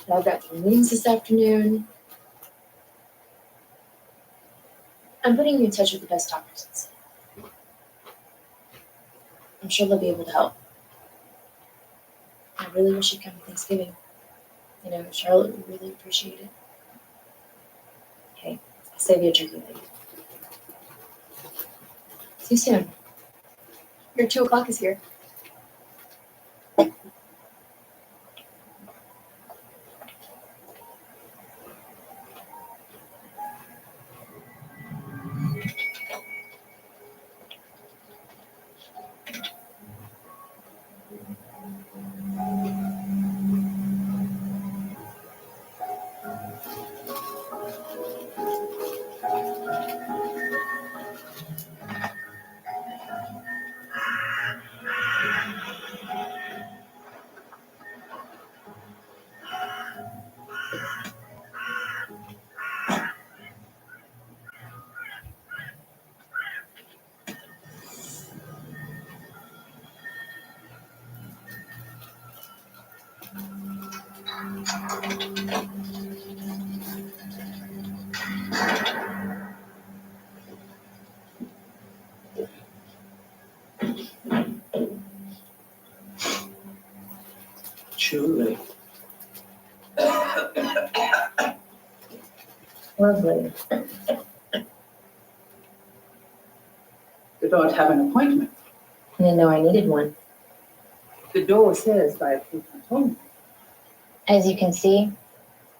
But I've got 3 meetings this afternoon. I'm putting you in touch with the best doctors in the city. I'm sure they'll be able to help. I really wish you'd come to Thanksgiving. You know, Charlotte would really appreciate it. Okay, I'll save you a turkey leg. See you soon. Your 2 o'clock is here. Truly. Lovely. You don't have an appointment. I didn't know I needed one. The door says by appointment. As you can see,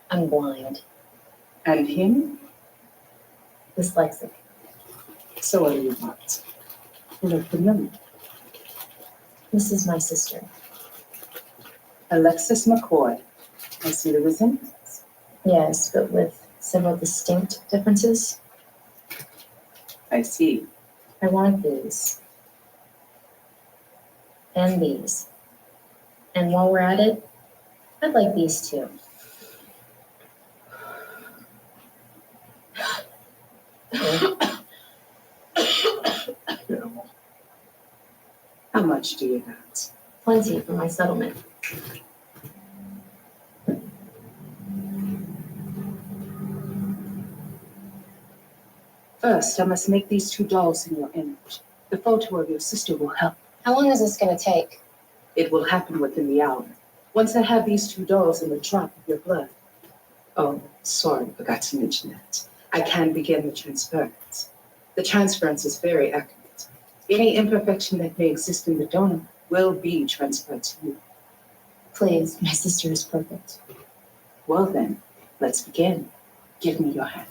I'm blind. And him? Dyslexic. So are you not. We're familiar. This is my sister. Alexis McCoy. I see the resemblance. Yes, but with several distinct differences. I see. I want these. And these. And while we're at it, I'd like these too. How much do you want? Plenty for my settlement. First, I must make these 2 dolls in your image. The photo of your sister will help. How long is this going to take? It will happen within the hour. Once I have these 2 dolls in the drop of your blood. Oh, sorry, forgot to mention that. I can begin the transference. The transference is very accurate. Any imperfection that may exist in the donor will be transferred to you. Please, my sister is perfect. Well then, let's begin. Give me your hand.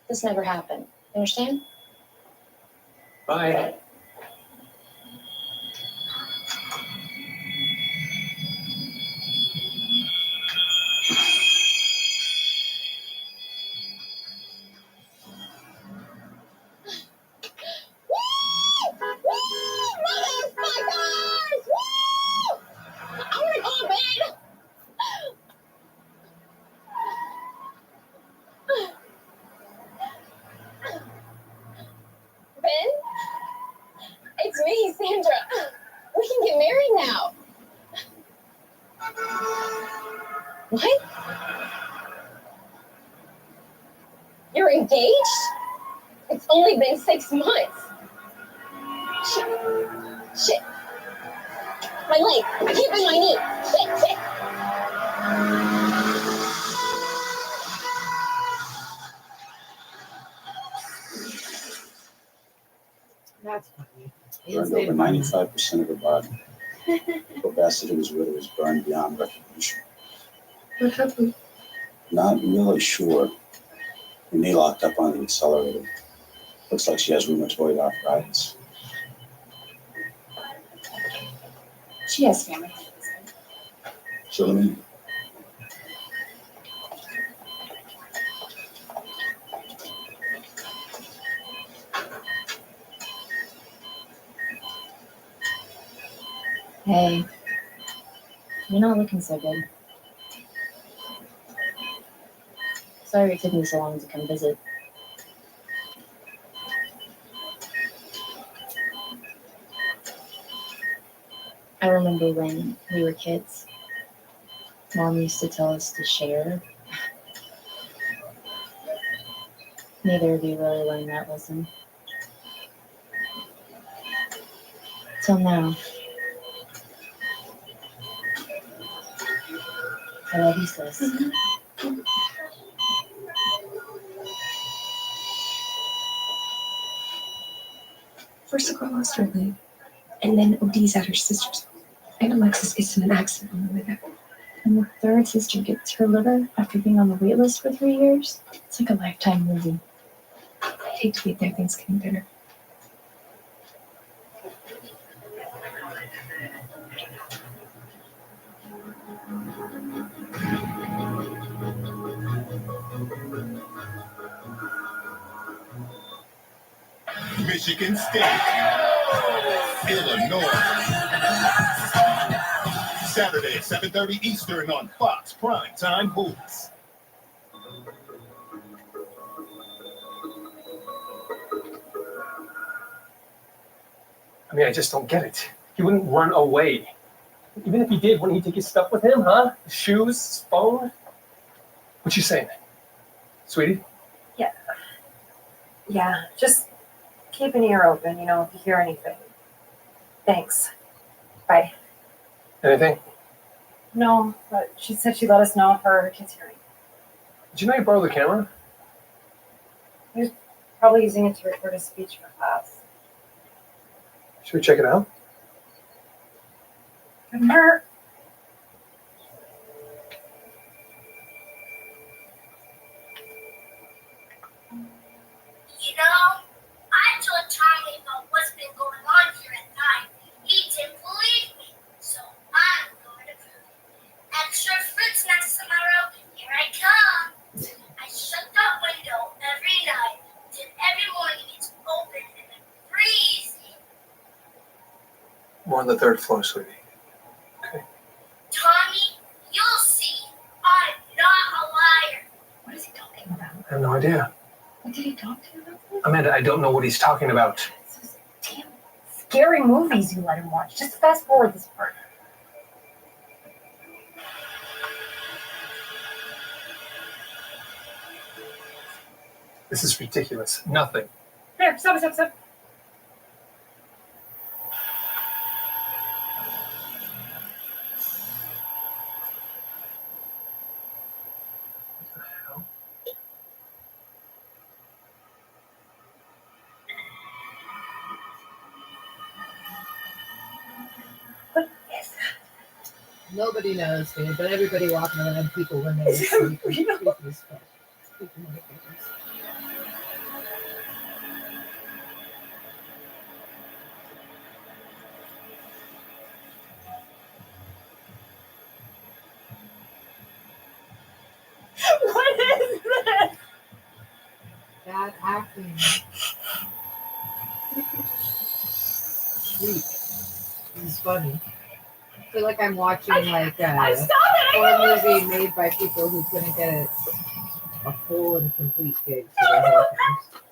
This never happened. You understand? Bye. It's me, Sandra. We can get married now. What? You're engaged? It's only been 6 months. Shit. My leg. I can't bend my knee. Shit. That's funny. Burned over 95% of her body. Poor bastard who was with her was burned beyond recognition. What happened? Not really sure. Her knee locked up on the accelerator. Looks like she has rheumatoid arthritis. She has family. Show me. Hey, you're not looking so good. Sorry it took me so long to come visit. I remember when we were kids, Mom used to tell us to share. Neither of you really learned that lesson. Till now. I love you, sis. First, the girl lost her leg, and then OD's at her sister's. And Alexis gets in an accident on the way back. And the third sister gets her liver after being on the wait list for 3 years. It's like a lifetime movie. I'd hate to wait there, things getting better. Michigan State, Illinois. Saturday at 7:30 Eastern on Fox Primetime Movies. I mean, I just don't get it. He wouldn't run away. Even if he did, wouldn't he take his stuff with him, huh? His shoes, his phone? What you saying? Sweetie? Yeah, just keep an ear open, if you hear anything. Thanks. Bye. Anything? No, but she said she'd let us know if her kid's hearing. Did you know you borrowed the camera? He was probably using it to record a speech for class. Should we check it out? Couldn't hurt. I told Tommy about what's been going on here at night. He didn't believe me, so I'm going to prove it. Extra fruit snacks tomorrow. Here I come. I shut that window every night. Then every morning it's open and it's freezing. We're on the 3rd floor, sweetie. Okay. Tommy, you'll see. I'm not a liar. What is he talking about? I have no idea. What did he talk to you about? Amanda, I don't know what he's talking about. Damn scary movies you let him watch. Just fast forward this part. This is ridiculous. Nothing. Here, stop. Nobody knows, dude, but everybody walking around people when they sleep. Creepy as fuck. Creepy motherfuckers. What is this? Bad acting. Sweet. This is funny. I feel like I'm watching like a horror movie made by people who couldn't get a full and complete gig for their horror films.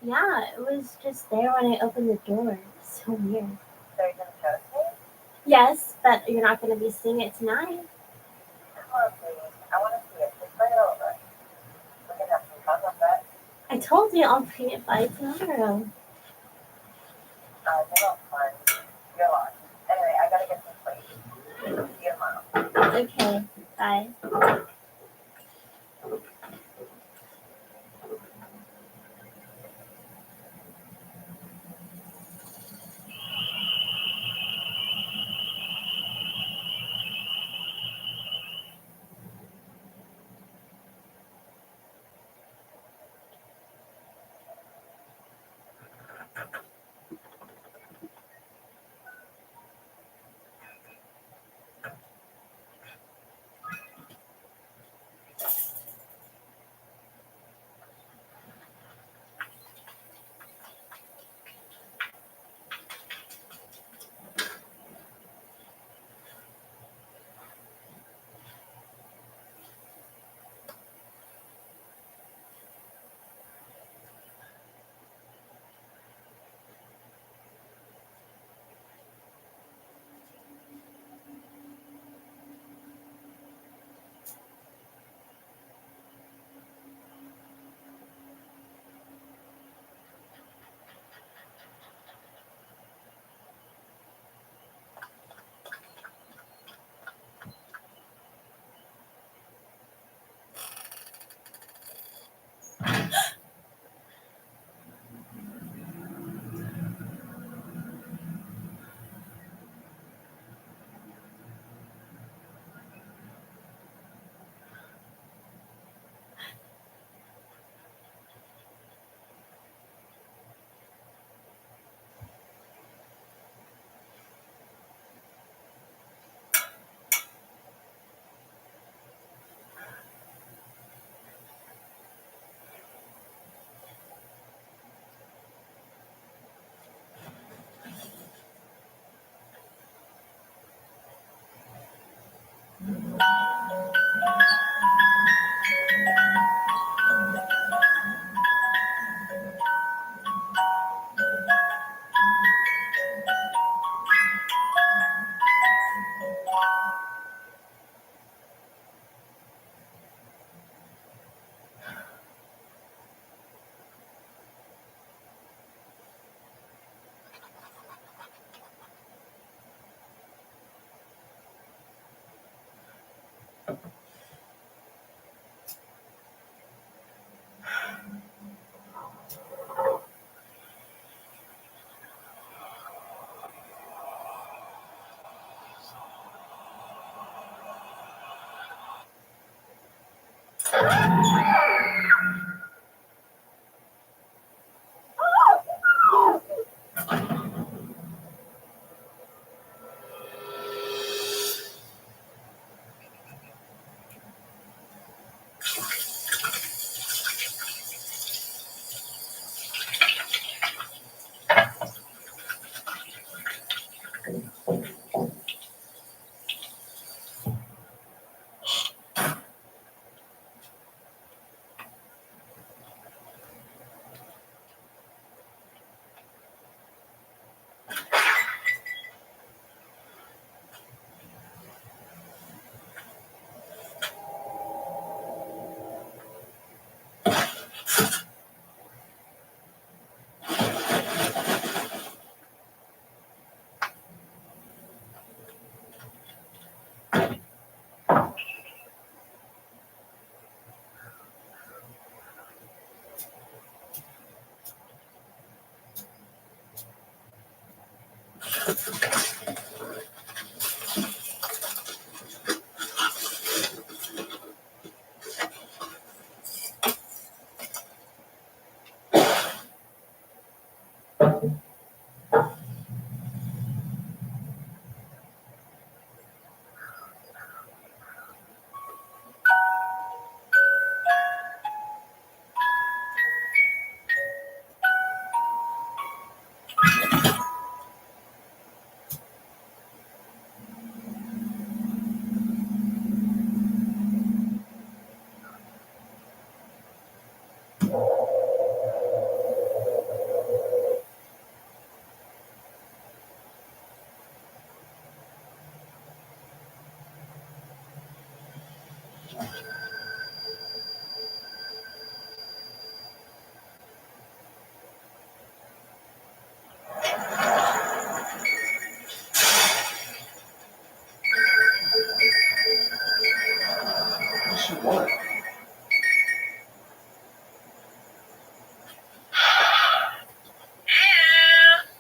Yeah, it was just there when I opened the door. It's so weird. So you're gonna show it to me? Yes, but you're not going to be seeing it tonight. Come on, please. I want to see it. Just bring it over. We can have some fun with that. I told you I'll bring it by tomorrow. You're not fun. You're lost. Anyway, I gotta get some sleep. See you tomorrow. Okay, bye.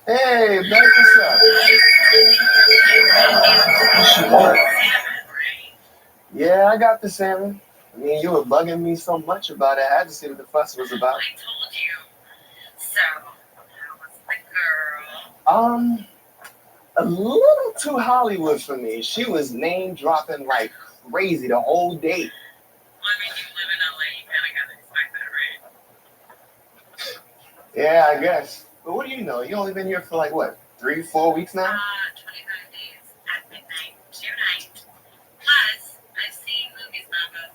Hey, Beck, what's up? What you want? Yeah, I got the salmon. I mean, you were bugging me so much about it. I had to see what the fuss was about. I told you. So, how was the girl? A little too Hollywood for me. She was name dropping like crazy the whole day. Well, I mean, you live in LA, you kind of got to expect that, right? Yeah, I guess. But what do you know? You only been here for like, what, 3-4 weeks now? 25 days at midnight tonight. Plus, I've seen movies, Mama.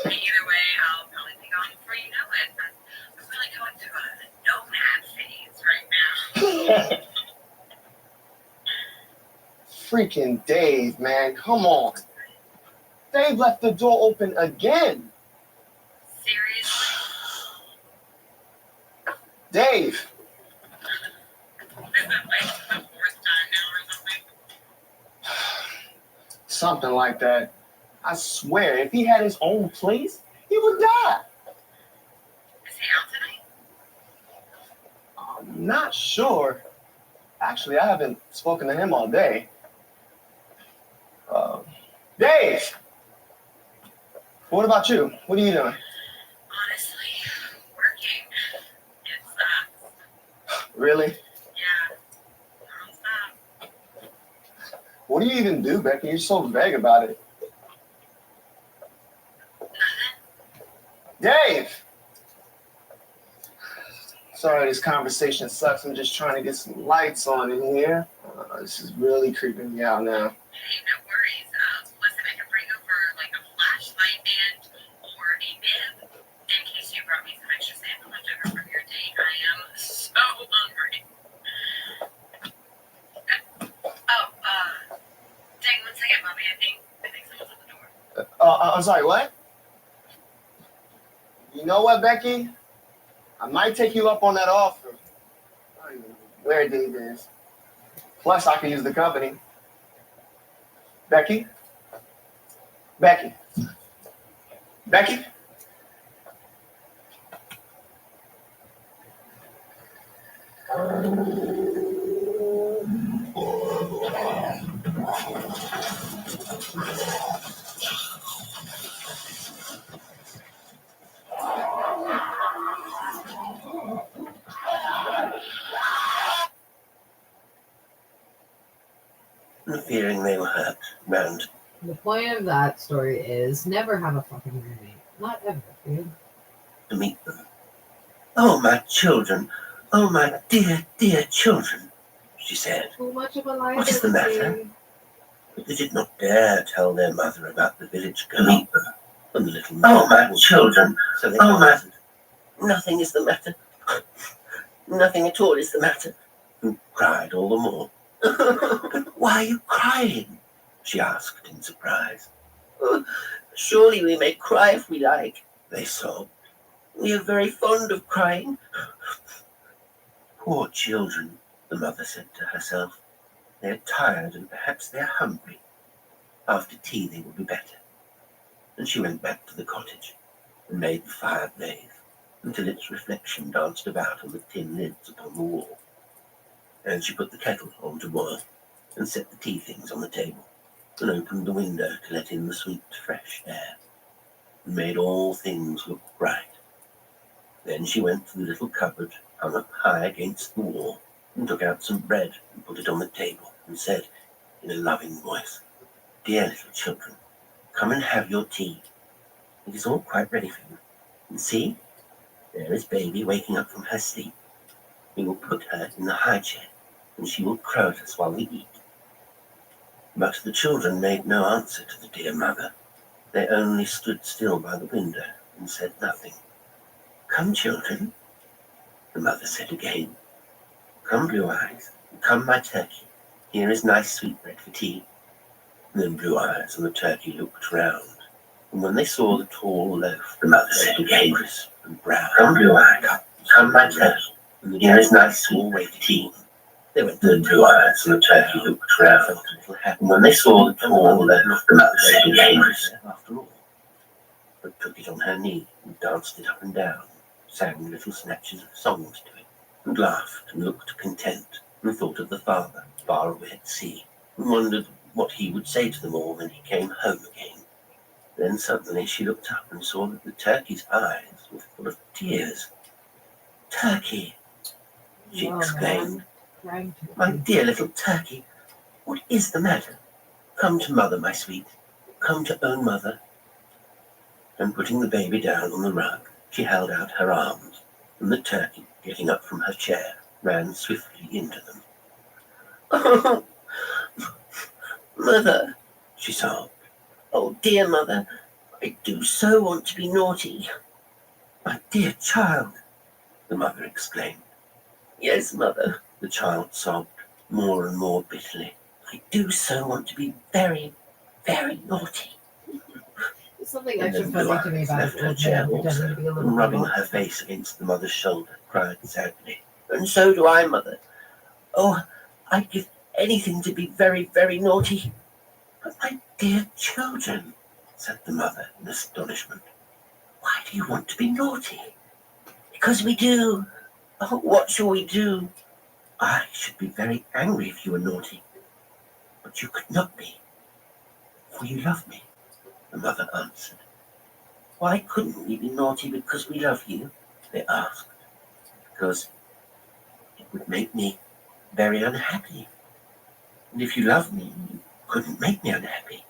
Either way, I'll probably be gone before you know it. I'm really going through a nomad phase right now. Freaking Dave, man. Come on. Dave left the door open again. Seriously? Dave. Is it like the fourth time now or something? Something like that. I swear, if he had his own place, he would die. Is he out tonight? I'm not sure. Actually, I haven't spoken to him all day. Dave! What about you? What are you doing? Honestly, working. It sucks. Really? Yeah. Non-stop. What do you even do, Becky? You're so vague about it. Dave! Sorry, this conversation sucks. I'm just trying to get some lights on in here. This is really creeping me out now. Hey, no worries. Listen, I can bring over like a flashlight and or a bib in case you brought me some extra salmon left over from your date. I am so hungry. Dang, 1 second, Mommy. I think someone's at the door. I'm sorry, what? You know what, Becky? I might take you up on that offer. I don't even know where Dave is. Plus, I can use the company. Becky? Becky? Becky? Fearing they were hurt round. The point of that story is never have a fucking roommate. Not ever, dude. To meet them. Oh, my children. Oh, my dear, dear children, she said. Too much of a lie. What is the matter? But they did not dare tell their mother about the village girl. To meet them. And the little oh, my children. So they answered, nothing is the matter. Nothing at all is the matter. And cried all the more. Why are you crying? She asked in surprise. Oh, surely we may cry if we like, they sobbed. We are very fond of crying. Poor children, the mother said to herself. They're tired and perhaps they're hungry. After tea they will be better. And she went back to the cottage and made the fire blaze until its reflection danced about on the tin lids upon the wall. And she put the kettle on to boil and set the tea things on the table and opened the window to let in the sweet, fresh air and made all things look bright. Then she went to the little cupboard hung up high against the wall and took out some bread and put it on the table and said in a loving voice, "Dear little children, come and have your tea. It is all quite ready for you. And see, there is baby waking up from her sleep. We will put her in the high chair and she will crow at us while we eat." But the children made no answer to the dear mother. They only stood still by the window and said nothing. "Come, children," the mother said again. "Come, Blue Eyes, and come, my turkey. Here is nice sweetbread for tea." And then Blue Eyes and the turkey looked round, and when they saw the tall loaf, the mother said again, crisp and brown, "Come, Blue Eyes, come, my turkey. And here is nice small way for tea." They went to the Blue Eyes and the turkey looked round, felt a little happy. And when they saw the tall loaf, the mother said again, crisp after all, but took it on her knee and danced it up and down, sang little snatches of songs to it, and laughed and looked content, and thought of the father far away at sea, and wondered what he would say to them all when he came home again. Then suddenly she looked up and saw that the turkey's eyes were full of tears. "Turkey," she exclaimed, "my dear little turkey, what is the matter? Come to mother, my sweet. Come to own mother." And putting the baby down on the rug, she held out her arms, and the turkey, getting up from her chair, ran swiftly into them. "Oh, mother," she sobbed. "Oh, dear mother, I do so want to be naughty." "My dear child," the mother exclaimed. "Yes, mother," the child sobbed more and more bitterly. "I do so want to be very, very naughty." There's something And extra then Blue funny to me Eyes about left her old chair men pretending also, to be a little and rubbing girl. her face against the mother's shoulder, cried sadly, "And so do I, mother. Oh, I'd give anything to be very, very naughty." "But my dear children," said the mother in astonishment, "why do you want to be naughty?" "Because we do." "Oh, what shall we do?" "I should be very angry if you were naughty, but you could not be, for you love me," the mother answered. "Why couldn't we be naughty because we love you?" they asked. "Because it would make me very unhappy. And if you love me, you couldn't make me unhappy.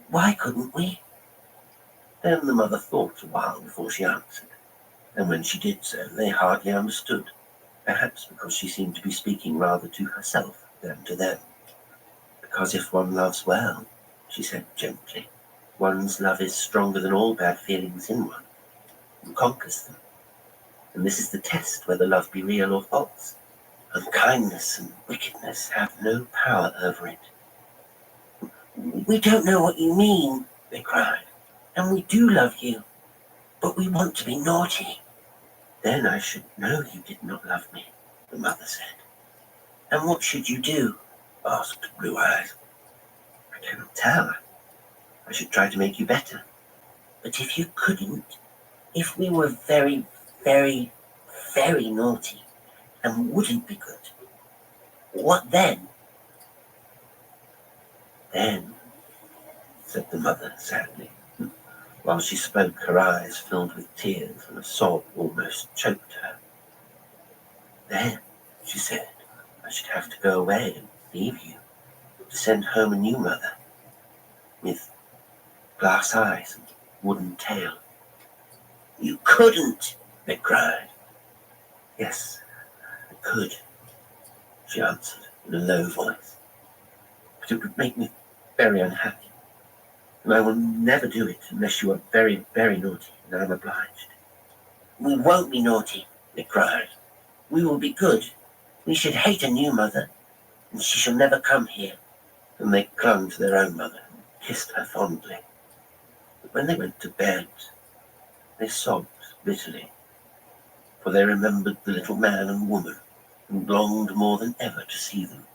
Why couldn't we?" Then the mother thought a while before she answered, and when she did so, they hardly understood, perhaps because she seemed to be speaking rather to herself than to them. "Because if one loves well," she said gently, "one's love is stronger than all bad feelings in one, and conquers them. And this is the test whether love be real or false. Unkindness and wickedness have no power over it." "We don't know what you mean," they cried, "and we do love you, but we want to be naughty." "Then I should know you did not love me," the mother said. "And what should you do?" asked Blue Eyes. "I cannot tell. I should try to make you better. But if you couldn't, if we were very, very, very naughty and wouldn't be good, what then?" "Then," said the mother sadly. While she spoke, her eyes filled with tears and a sob almost choked her. "Then," she said, "I should have to go away and leave you, to send home a new mother, with glass eyes and wooden tail." "You couldn't," they cried. "Yes, I could," she answered in a low voice, "but it would make me very unhappy, and I will never do it unless you are very, very naughty, and I am obliged." "We won't be naughty," they cried. "We will be good. We should hate a new mother, and she shall never come here." And they clung to their own mother and kissed her fondly. But when they went to bed, they sobbed bitterly, for they remembered the little man and woman, and longed more than ever to see them.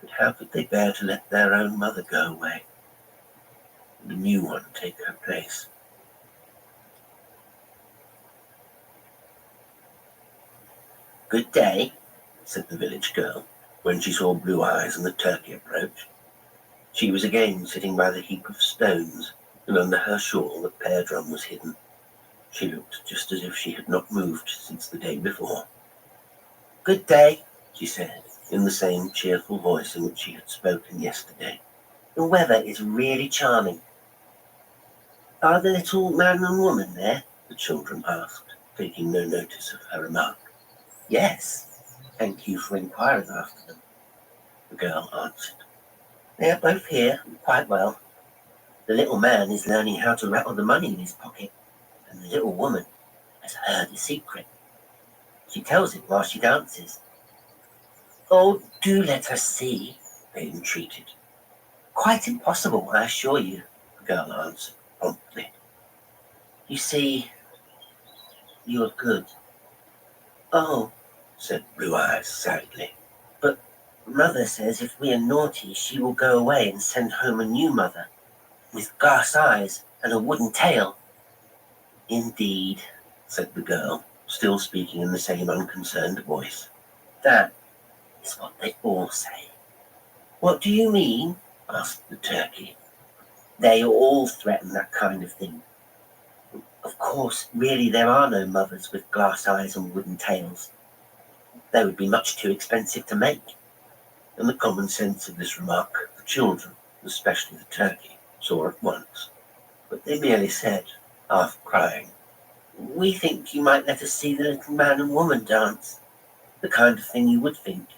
But how could they bear to let their own mother go away, and a new one take her place? "Good day," said the village girl, when she saw Blue Eyes and the turkey approach. She was again sitting by the heap of stones, and under her shawl the pear drum was hidden. She looked just as if she had not moved since the day before. "Good day," she said, in the same cheerful voice in which she had spoken yesterday. "The weather is really charming." "Are the little man and woman there?" the children asked, taking no notice of her remark. "Yes, thank you for inquiring after them," the girl answered. "They are both here, and quite well. The little man is learning how to rattle the money in his pocket, and the little woman has heard the secret. She tells it while she dances." "Oh, do let us see," they entreated. "Quite impossible, I assure you," the girl answered promptly. "You see, you are good." "Oh," said Blue Eyes sadly, "but Mother says if we are naughty, she will go away and send home a new mother, with glass eyes and a wooden tail." "Indeed," said the girl, still speaking in the same unconcerned voice. "That is what they all say." "What do you mean?" asked the turkey. "They all threaten that kind of thing. Of course, really there are no mothers with glass eyes and wooden tails. They would be much too expensive to make." And the common sense of this remark the children, especially the turkey, saw at once. But they merely said, half crying, "We think you might let us see the little man and woman dance." "The kind of thing you would think,"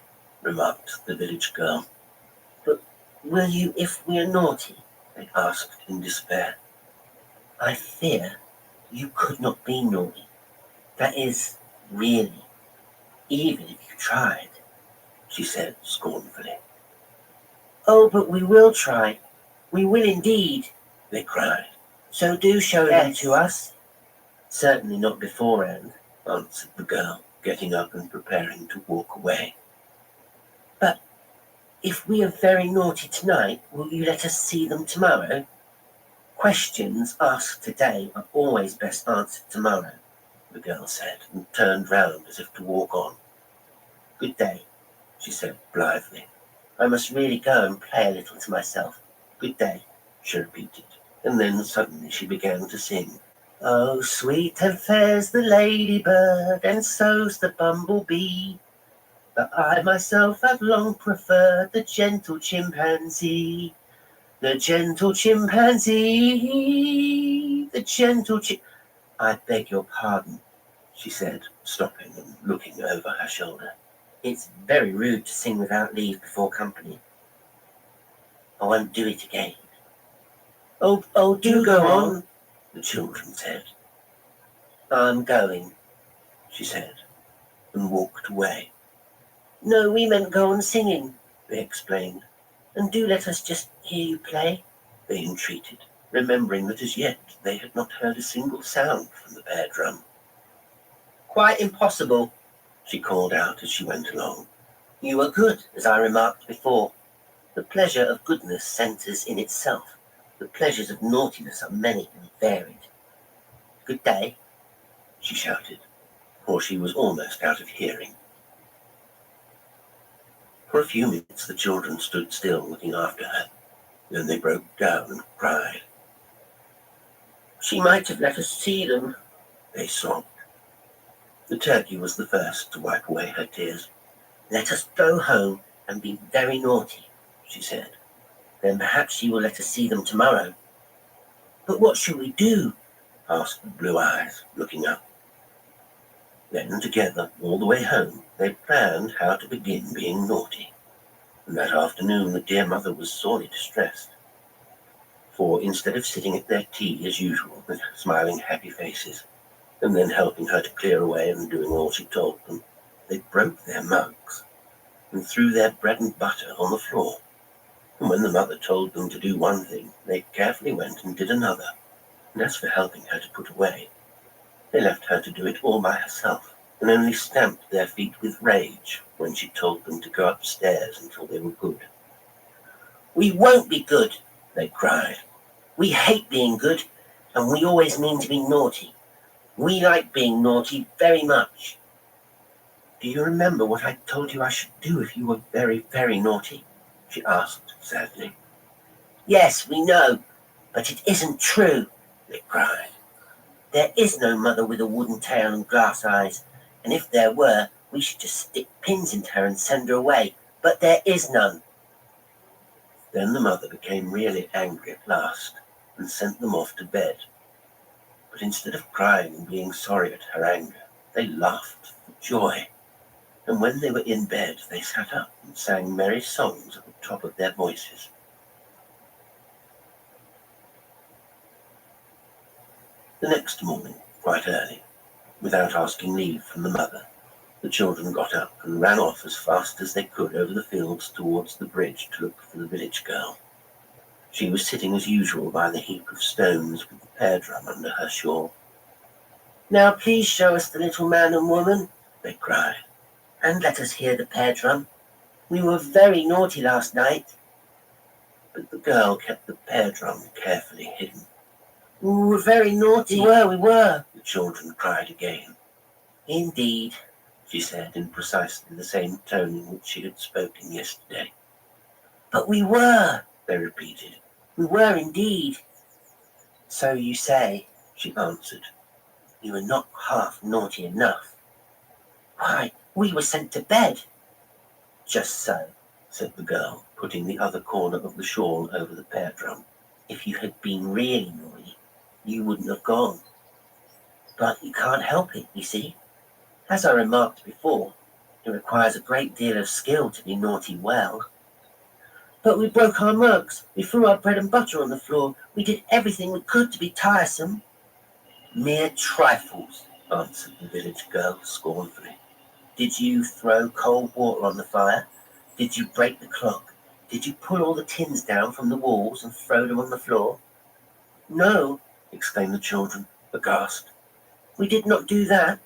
remarked the village girl. "But will you if we are naughty?" they asked in despair. "I fear you could not be naughty. That is, really, even if you tried," she said scornfully. "Oh, but we will try. We will indeed," they cried. "So do show them to us." "Certainly not beforehand," answered the girl, getting up and preparing to walk away. "But if we are very naughty tonight, will you let us see them tomorrow?" "Questions asked today are always best answered tomorrow," the girl said, and turned round as if to walk on. "Good day," she said blithely. "I must really go and play a little to myself. Good day," she repeated, and then suddenly she began to sing. "Oh, sweet and fair's the ladybird, and so's the bumblebee, but I myself have long preferred the gentle chimpanzee. The gentle chimpanzee, the gentle I beg your pardon," she said, stopping and looking over her shoulder. "It's very rude to sing without leave before company. I won't do it again." Oh, do go on," the children said. "I'm going," she said, and walked away. "No, we meant go on singing," they explained. "And do let us just hear you play," they entreated, remembering that as yet they had not heard a single sound from the bear drum. "Quite impossible," she called out as she went along. "You are good, as I remarked before. The pleasure of goodness centres in itself. The pleasures of naughtiness are many and varied. Good day," she shouted, for she was almost out of hearing. For a few minutes the children stood still looking after her. Then they broke down and cried. "She might have let us see them," they sobbed. The turkey was the first to wipe away her tears. "Let us go home and be very naughty," she said. "Then perhaps she will let us see them tomorrow." "But what shall we do?" asked Blue Eyes, looking up. Then together, all the way home, they planned how to begin being naughty. And that afternoon the dear mother was sorely distressed. For instead of sitting at their tea as usual with smiling happy faces, and then helping her to clear away and doing all she told them, they broke their mugs and threw their bread and butter on the floor. And when the mother told them to do one thing, they carefully went and did another. And as for helping her to put away, they left her to do it all by herself, and only stamped their feet with rage when she told them to go upstairs until they were good. "We won't be good," they cried. "We hate being good, and we always mean to be naughty. We like being naughty very much." Do you remember what I told you I should do if you were very, very naughty? She asked sadly. Yes, we know, but it isn't true, they cried. There is no mother with a wooden tail and glass eyes, and if there were, we should just stick pins into her and send her away, but there is none. Then the mother became really angry at last and sent them off to bed. But instead of crying and being sorry at her anger, they laughed for joy. And when they were in bed, they sat up and sang merry songs at the top of their voices. The next morning, quite early, without asking leave from the mother, the children got up and ran off as fast as they could over the fields towards the bridge to look for the village girl. She was sitting as usual by the heap of stones with the pear drum under her shawl. Now please show us the little man and woman, they cried, and let us hear the pear drum. We were very naughty last night. But the girl kept the pear drum carefully hidden. We were very naughty. We were, the children cried again. Indeed, she said in precisely the same tone in which she had spoken yesterday. But we were, they repeated. We were indeed. So you say, she answered. You were not half naughty enough. Why, we were sent to bed. Just so, said the girl, putting the other corner of the shawl over the pear drum. If you had been really naughty, you wouldn't have gone. But you can't help it, you see. As I remarked before, it requires a great deal of skill to be naughty well. But we broke our mugs, we threw our bread and butter on the floor, we did everything we could to be tiresome. Mere trifles, answered the village girl scornfully. Did you throw cold water on the fire? Did you break the clock? Did you pull all the tins down from the walls and throw them on the floor? No, exclaimed the children, aghast. We did not do that.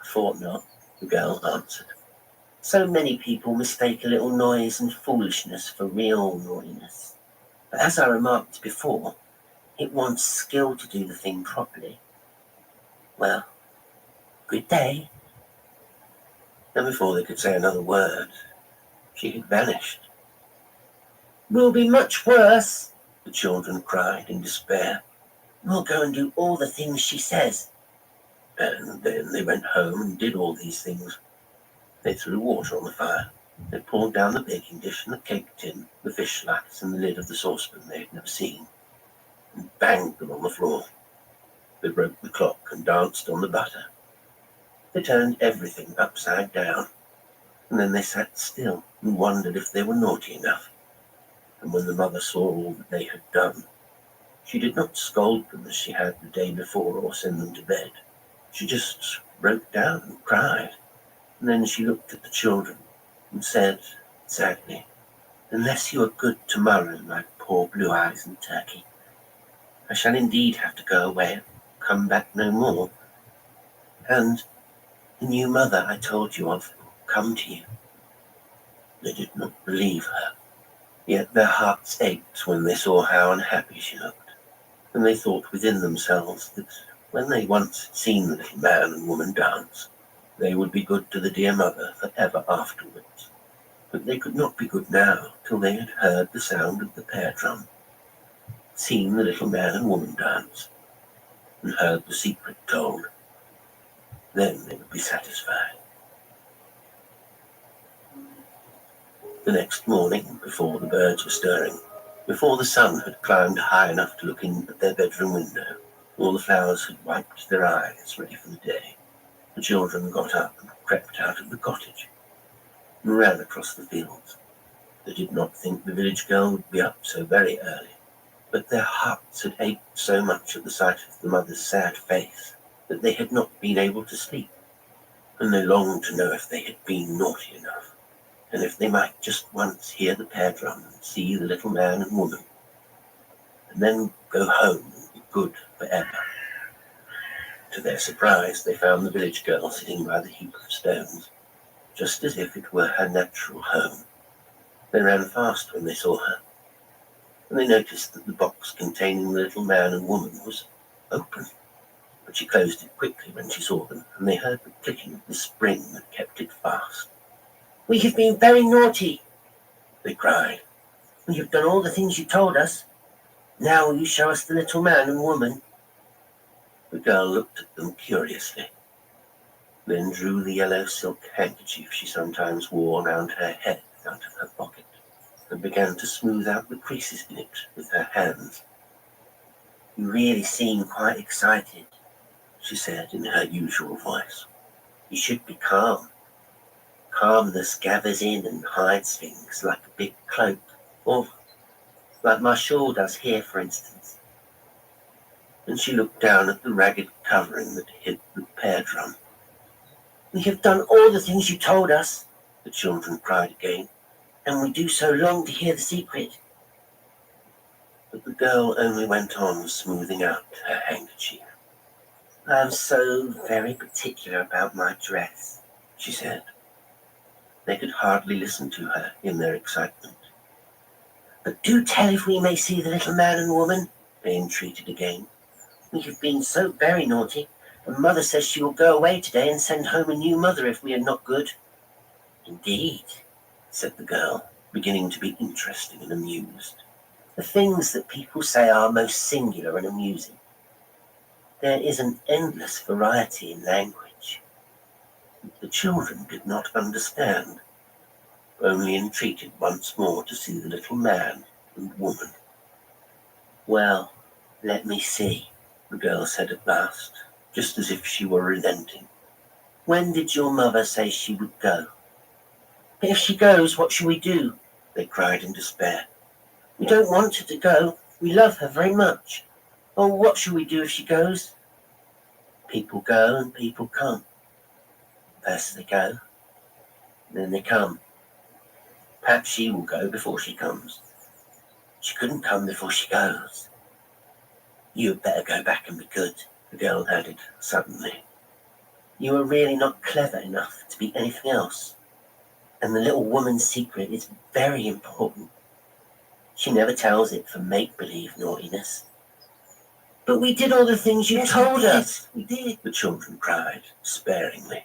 I thought not, the girl answered. So many people mistake a little noise and foolishness for real naughtiness. But as I remarked before, it wants skill to do the thing properly. Well, good day. And before they could say another word, she had vanished. We'll be much worse, the children cried in despair. We'll go and do all the things she says. And then they went home and did all these things. They threw water on the fire. They pulled down the baking dish and the cake tin, the fish slats and the lid of the saucepan they had never seen, and banged them on the floor. They broke the clock and danced on the butter. They turned everything upside down, and then they sat still and wondered if they were naughty enough. And when the mother saw all that they had done, she did not scold them as she had the day before or send them to bed. She just broke down and cried, and then she looked at the children and said sadly, Unless you are good tomorrow, my poor blue eyes and turkey, I shall indeed have to go away and come back no more. And the new mother I told you of will come to you. They did not believe her, yet their hearts ached when they saw how unhappy she looked, and they thought within themselves that when they once had seen the little man and woman dance, they would be good to the dear mother for ever afterwards. But they could not be good now till they had heard the sound of the pear drum, seen the little man and woman dance, and heard the secret told. Then they would be satisfied. The next morning, before the birds were stirring, before the sun had climbed high enough to look in at their bedroom window, all the flowers had wiped their eyes ready for the day. The children got up and crept out of the cottage and ran across the fields. They did not think the village girl would be up so very early, but their hearts had ached so much at the sight of the mother's sad face that they had not been able to sleep, and they longed to know if they had been naughty enough, and if they might just once hear the pear drum and see the little man and woman, and then go home and be good forever. To their surprise, they found the village girl sitting by the heap of stones, just as if it were her natural home. They ran fast when they saw her, and they noticed that the box containing the little man and woman was open. But she closed it quickly when she saw them, and they heard the clicking of the spring that We have been very naughty, they cried. We have done all the things you told us. Now will you show us the little man and woman? The girl looked at them curiously, then drew the yellow silk handkerchief she sometimes wore round her head out of her pocket, and began to smooth out the creases in it with her hands. You really seem quite excited, she said in her usual voice. You should be calm. Calmness gathers in and hides things like a big cloak, or like my shawl does here, for instance. And she looked down at the ragged covering that hid the pear drum. We have done all the things you told us, the children cried again, and we do so long to hear the secret. But the girl only went on smoothing out her handkerchief. I am so very particular about my dress, she said. They could hardly listen to her in their excitement. But do tell if we may see the little man and woman, they entreated again. We have been so very naughty, and Mother says she will go away today and send home a new mother if we are not good. Indeed, said the girl, beginning to be interested and amused. The things that people say are most singular and amusing. There is an endless variety in language. The children did not understand, only entreated once more to see the little man and woman. Well, let me see, the girl said at last, just as if she were relenting. When did your mother say she would go? But if she goes, what shall we do? They cried in despair. We don't want her to go. We love her very much. Oh, what shall we do if she goes? People go and people come. First they go, then they come. Perhaps she will go before she comes. She couldn't come before she goes. You had better go back and be good, the girl added suddenly. You are really not clever enough to be anything else. And the little woman's secret is very important. She never tells it for make-believe naughtiness. But we did all the things you told us. We did, the children cried, despairingly.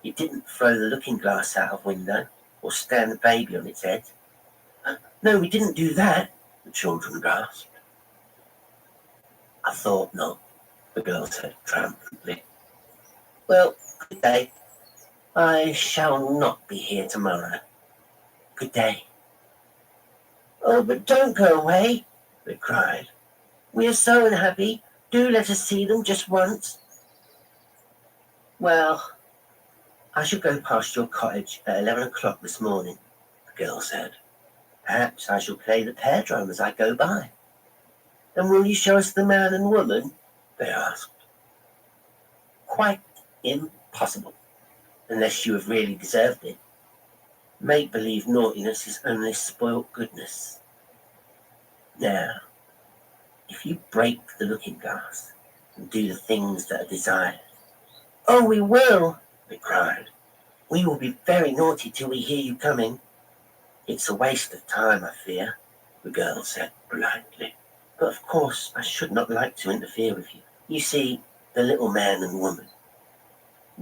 You didn't throw the looking glass out of window or stand the baby on its head. No, we didn't do that, the children gasped. I thought not, the girl said triumphantly. Well, good day. I shall not be here tomorrow. Good day. Oh, but don't go away, they cried. We are so unhappy. Do let us see them just once. Well, I shall go past your cottage at 11 o'clock this morning, the girl said. Perhaps I shall play the pear drum as I go by. And will you show us the man and woman? They asked. Quite impossible, unless you have really deserved it. Make-believe naughtiness is only spoilt goodness. Now, if you break the looking glass and do the things that are desired. Oh, we will, they cried. We will be very naughty till we hear you coming. It's a waste of time, I fear, the girl said politely. But of course, I should not like to interfere with you. You see, the little man and woman,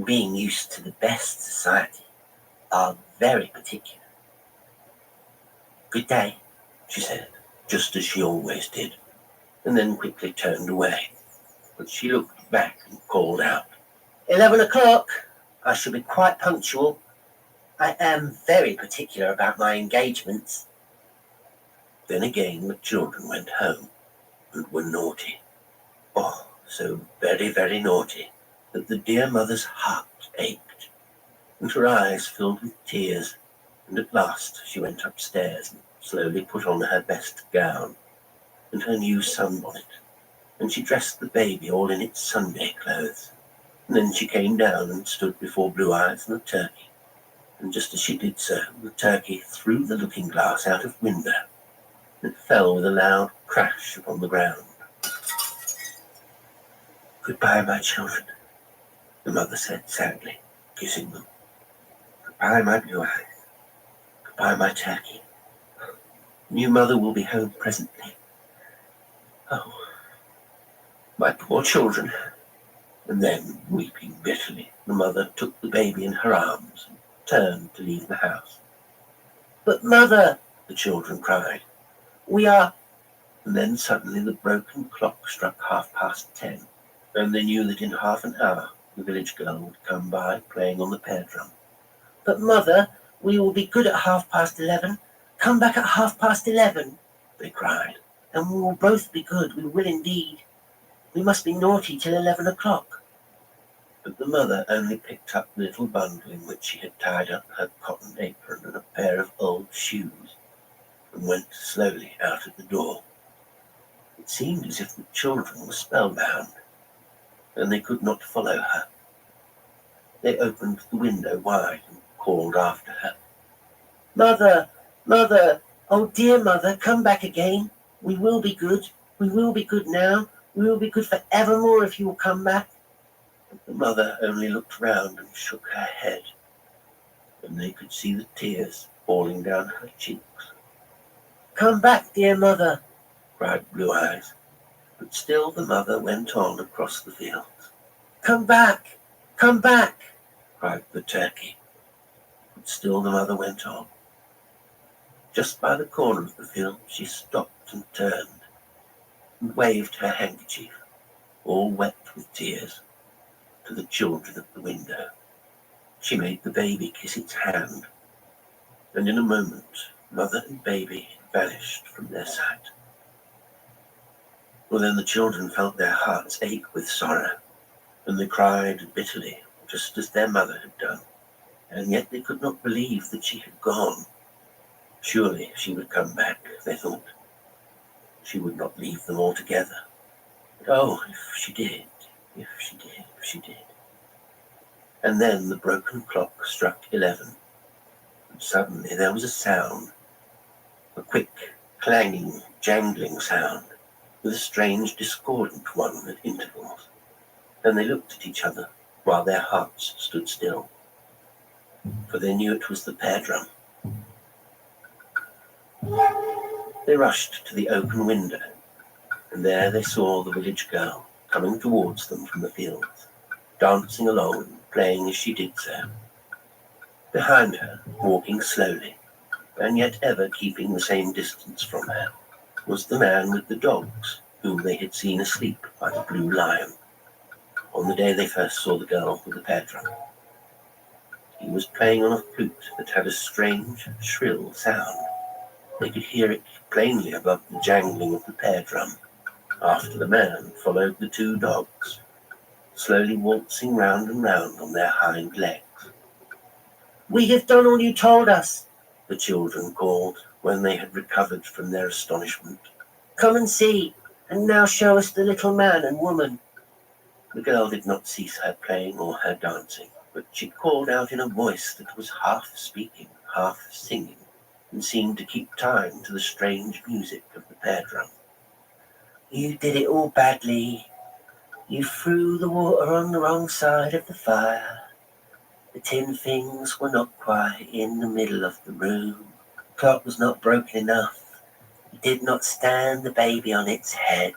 being used to the best society, are very particular. Good day, she said, just as she always did, and then quickly turned away. But she looked back and called out, 11 o'clock. I shall be quite punctual. I am very particular about my engagements. Then again the children went home and were naughty. Oh, so very, very naughty that the dear mother's heart ached, and her eyes filled with tears, and at last she went upstairs and slowly put on her best gown and her new sunbonnet, and she dressed the baby all in its Sunday clothes. And then she came down and stood before Blue Eyes and the turkey, and just as she did so, the turkey threw the looking glass out of window, and it fell with a loud crash upon the ground. Goodbye, my children, the mother said sadly, kissing them. Goodbye, my Blue Eyes. Goodbye, my turkey. New mother will be home presently. Oh, my poor children. And then, weeping bitterly, the mother took the baby in her arms and turned to leave the house. "But mother," the children cried, "we are—" And then suddenly the broken clock struck 10:30, and they knew that in half an hour the village girl would come by playing on the pear drum. "But mother, we will be good at 11:30. Come back at 11:30, they cried, "and we will both be good, we will indeed. We must be naughty till 11 o'clock. But the mother only picked up the little bundle in which she had tied up her cotton apron and a pair of old shoes, and went slowly out of the door. It seemed as if the children were spellbound, and they could not follow her. They opened the window wide and called after her. "Mother, mother, oh dear mother, come back again. We will be good. We will be good now. We will be good for evermore if you will come back." But the mother only looked round and shook her head, and they could see the tears falling down her cheeks. "Come back, dear mother," cried Blue Eyes, but still the mother went on across the fields. "Come back, cried the turkey, but still the mother went on. Just by the corner of the field she stopped and turned, and waved her handkerchief, all wet with tears, to the children at the window. She made the baby kiss its hand, and in a moment mother and baby vanished from their sight. Well, then the children felt their hearts ache with sorrow, and they cried bitterly, just as their mother had done, and yet they could not believe that she had gone. Surely she would come back, they thought. She would not leave them altogether. But oh, if she did. And then the broken clock struck 11, and suddenly there was a sound, a quick, clanging, jangling sound, with a strange, discordant one at intervals, and they looked at each other while their hearts stood still, for they knew it was the pear drum. They rushed to the open window, and there they saw the village girl coming towards them from the fields, dancing along and playing as she did so. Behind her, walking slowly, and yet ever keeping the same distance from her, was the man with the dogs whom they had seen asleep by the Blue Lion on the day they first saw the girl with the pear drum. He was playing on a flute that had a strange, shrill sound. They could hear it plainly above the jangling of the pear drum. After the man followed the two dogs, slowly waltzing round and round on their hind legs. "We have done all you told us," the children called when they had recovered from their astonishment. "Come and see, and now show us the little man and woman." The girl did not cease her playing or her dancing, but she called out in a voice that was half speaking, half singing, and seemed to keep time to the strange music of the pear drum. "You did it all badly. You threw the water on the wrong side of the fire. The tin things were not quite in the middle of the room. The clock was not broken enough. You did not stand the baby on its head."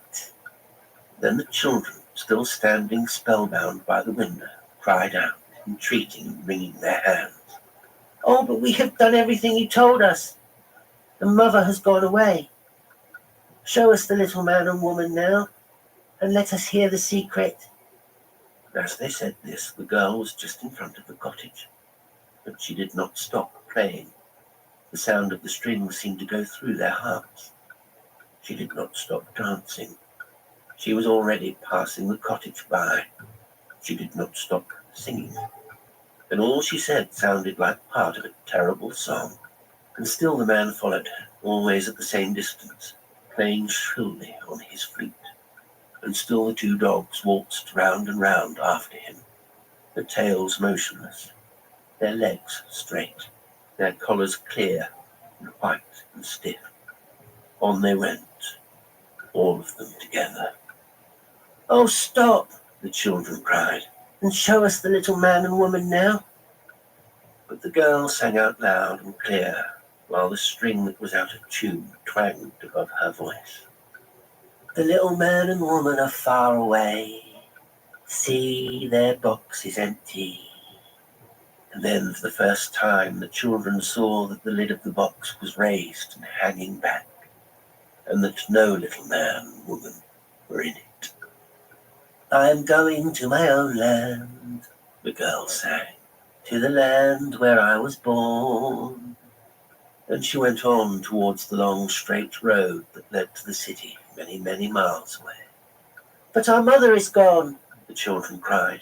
Then the children, still standing spellbound by the window, cried out, entreating and wringing their hands. "Oh, but we have done everything you told us, and mother has gone away. Show us the little man and woman now, and let us hear the secret." As they said this, the girl was just in front of the cottage, but she did not stop playing. The sound of the strings seemed to go through their hearts. She did not stop dancing. She was already passing the cottage by. She did not stop singing. And all she said sounded like part of a terrible song. And still the man followed her, always at the same distance, playing shrilly on his flute. And still the two dogs waltzed round and round after him, their tails motionless, their legs straight, their collars clear and white and stiff. On they went, all of them together. "Oh, stop," the children cried, "and show us the little man and woman now." But the girl sang out loud and clear, while the string that was out of tune twanged above her voice. "The little man and woman are far away. See, their box is empty. The And then, for the first time, the children saw that the lid of the box was raised and hanging back, and that no little man and woman were in it. "I am going to my own land," the girl sang, "to the land where I was born." And she went on towards the long straight road that led to the city many, many miles away. "But our mother is gone," the children cried.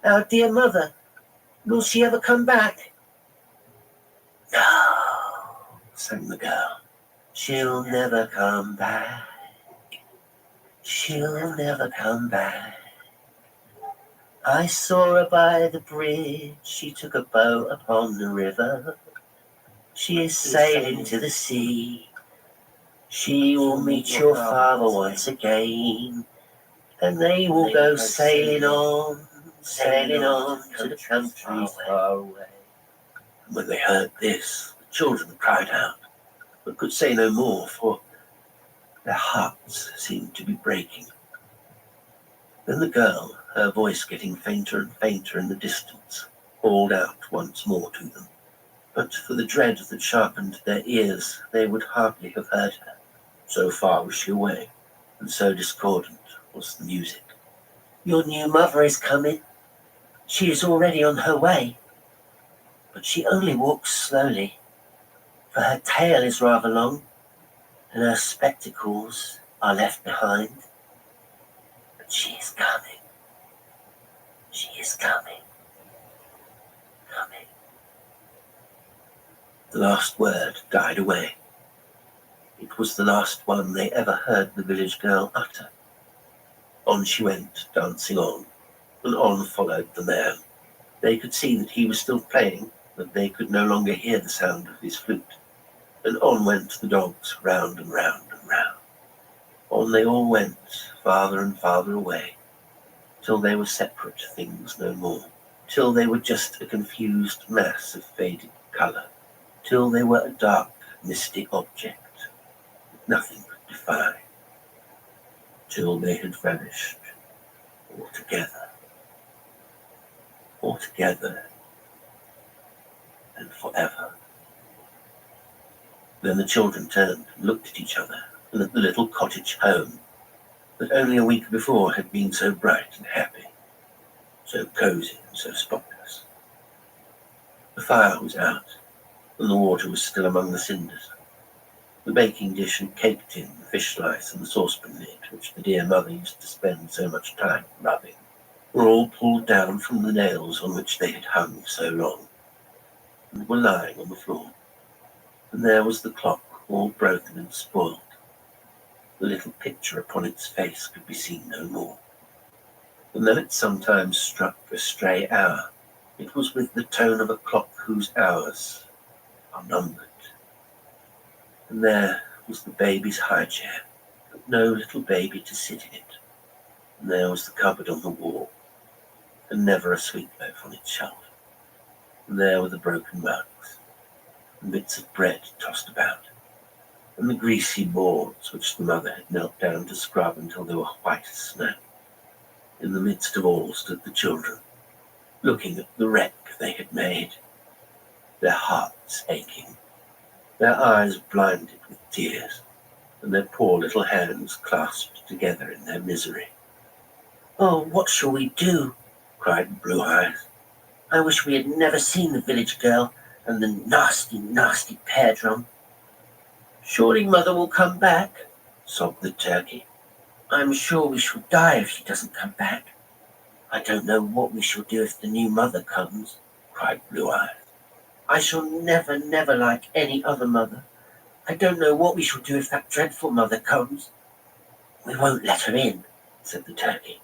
"Our dear mother. Will she ever come back?" "No," sang the girl. "She'll never come back. She'll never come back. I saw her by the bridge. She took a boat upon the river. She is sailing to the sea. She will meet your father once again, and they will go sailing on to the country far away." And when they heard this, the children cried out, but could say no more, for their hearts seemed to be breaking. Then the girl, her voice getting fainter and fainter in the distance, called out once more to them. But for the dread that sharpened their ears, they would hardly have heard her. So far was she away, and so discordant was the music. "Your new mother is coming. She is already on her way. But she only walks slowly, for her tail is rather long, and her spectacles are left behind. But she is coming. She is coming. Coming." The last word died away. It was the last one they ever heard the village girl utter. On she went, dancing on, and on followed the man. They could see that he was still playing, but they could no longer hear the sound of his flute. And on went the dogs, round and round and round. On they all went, farther and farther away, till they were separate things no more, till they were just a confused mass of faded colour, till they were a dark, misty object that nothing could define, till they had vanished altogether, altogether and forever. Then the children turned and looked at each other and at the little cottage home that only a week before had been so bright and happy, so cosy and so spotless. The fire was out, and the water was still among the cinders. The baking dish and cake tin, the fish slice and the saucepan lid, which the dear mother used to spend so much time rubbing, were all pulled down from the nails on which they had hung so long, and were lying on the floor. And there was the clock, all broken and spoiled. The little picture upon its face could be seen no more. And though it sometimes struck a stray hour, it was with the tone of a clock whose hours are numbered. And there was the baby's high chair, but no little baby to sit in it. And there was the cupboard on the wall, and never a sweet loaf on its shelf. And there were the broken mugs, and bits of bread tossed about, and the greasy boards which the mother had knelt down to scrub until they were white as snow. In the midst of all stood the children, looking at the wreck they had made, their hearts aching, their eyes blinded with tears, and their poor little hands clasped together in their misery. "Oh, what shall we do?" cried Blue Eyes. "I wish we had never seen the village girl and the nasty, nasty pear drum." "Surely mother will come back," sobbed the turkey. "I'm sure we shall die if she doesn't come back." "I don't know what we shall do if the new mother comes," cried Blue Eyes. "I shall never, never like any other mother. I don't know what we shall do if that dreadful mother comes." "We won't let her in," said the turkey.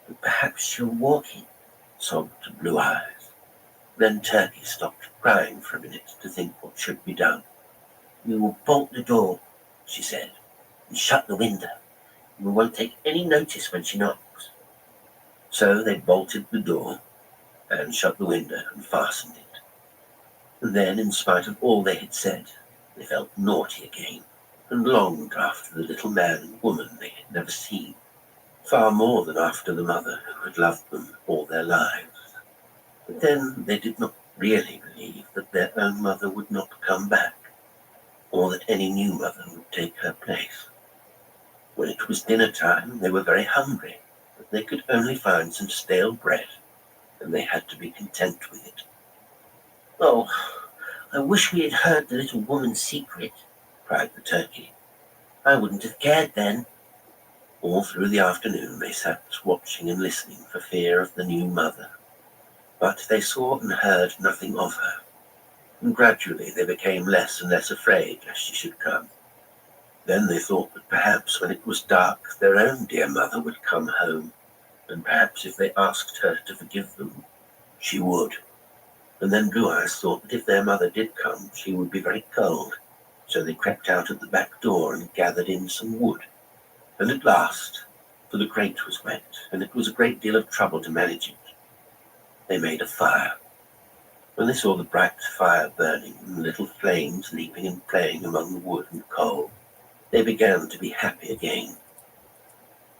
"But perhaps she'll walk in," sobbed Blue Eyes. Then Turkey stopped crying for a minute to think what should be done. "We will bolt the door," she said, "and shut the window, and we won't take any notice when she knocks." So they bolted the door and shut the window and fastened it. And then, in spite of all they had said, they felt naughty again, and longed after the little man and woman they had never seen, far more than after the mother who had loved them all their lives. But then they did not really believe that their own mother would not come back, or that any new mother would take her place. When it was dinner time, they were very hungry, but they could only find some stale bread, and they had to be content with it. "Oh, I wish we had heard the little woman's secret," cried the turkey. "I wouldn't have cared then." All through the afternoon they sat watching and listening for fear of the new mother. But they saw and heard nothing of her, and gradually they became less and less afraid lest she should come. Then they thought that perhaps when it was dark their own dear mother would come home, and perhaps if they asked her to forgive them, she would. And then Blue Eyes thought that if their mother did come, she would be very cold, so they crept out at the back door and gathered in some wood. And at last, for the grate was wet, and it was a great deal of trouble to manage it, they made a fire. When they saw the bright fire burning and the little flames leaping and playing among the wood and coal, they began to be happy again,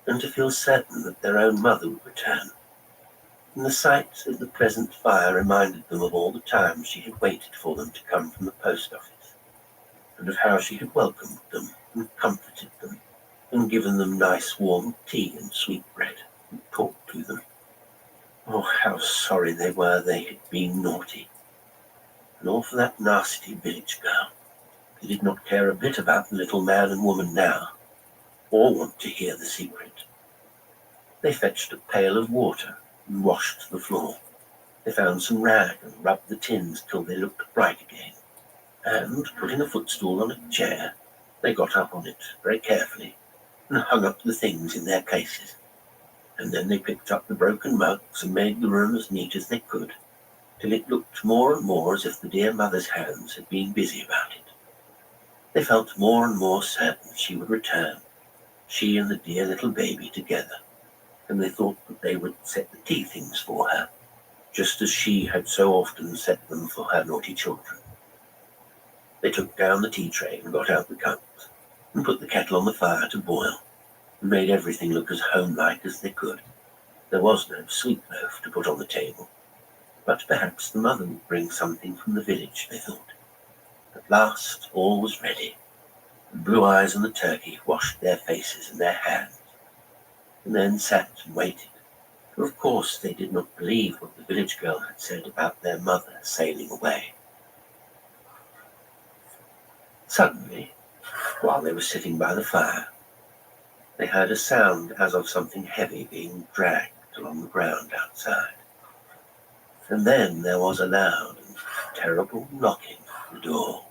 and to feel certain that their own mother would return. And the sight of the pleasant fire reminded them of all the times she had waited for them to come from the post office, and of how she had welcomed them and comforted them, and given them nice warm tea and sweet bread, and talked to them. Oh, how sorry they were they had been naughty. And all for that nasty village girl. They did not care a bit about the little man and woman now, or want to hear the secret. They fetched a pail of water and washed the floor. They found some rag and rubbed the tins till they looked bright again. And, putting a footstool on a chair, they got up on it very carefully and hung up the things in their places. And then they picked up the broken mugs and made the room as neat as they could, till it looked more and more as if the dear mother's hands had been busy about it. They felt more and more certain she would return, she and the dear little baby together, and they thought that they would set the tea things for her, just as she had so often set them for her naughty children. They took down the tea tray and got out the cups, and put the kettle on the fire to boil, and made everything look as home-like as they could. There was no sweet loaf to put on the table, but perhaps the mother would bring something from the village, they thought. At last all was ready, and Blue Eyes and the turkey washed their faces and their hands, and then sat and waited, for of course they did not believe what the village girl had said about their mother sailing away. Suddenly, while they were sitting by the fire, they heard a sound as of something heavy being dragged along the ground outside. And then there was a loud and terrible knocking at the door.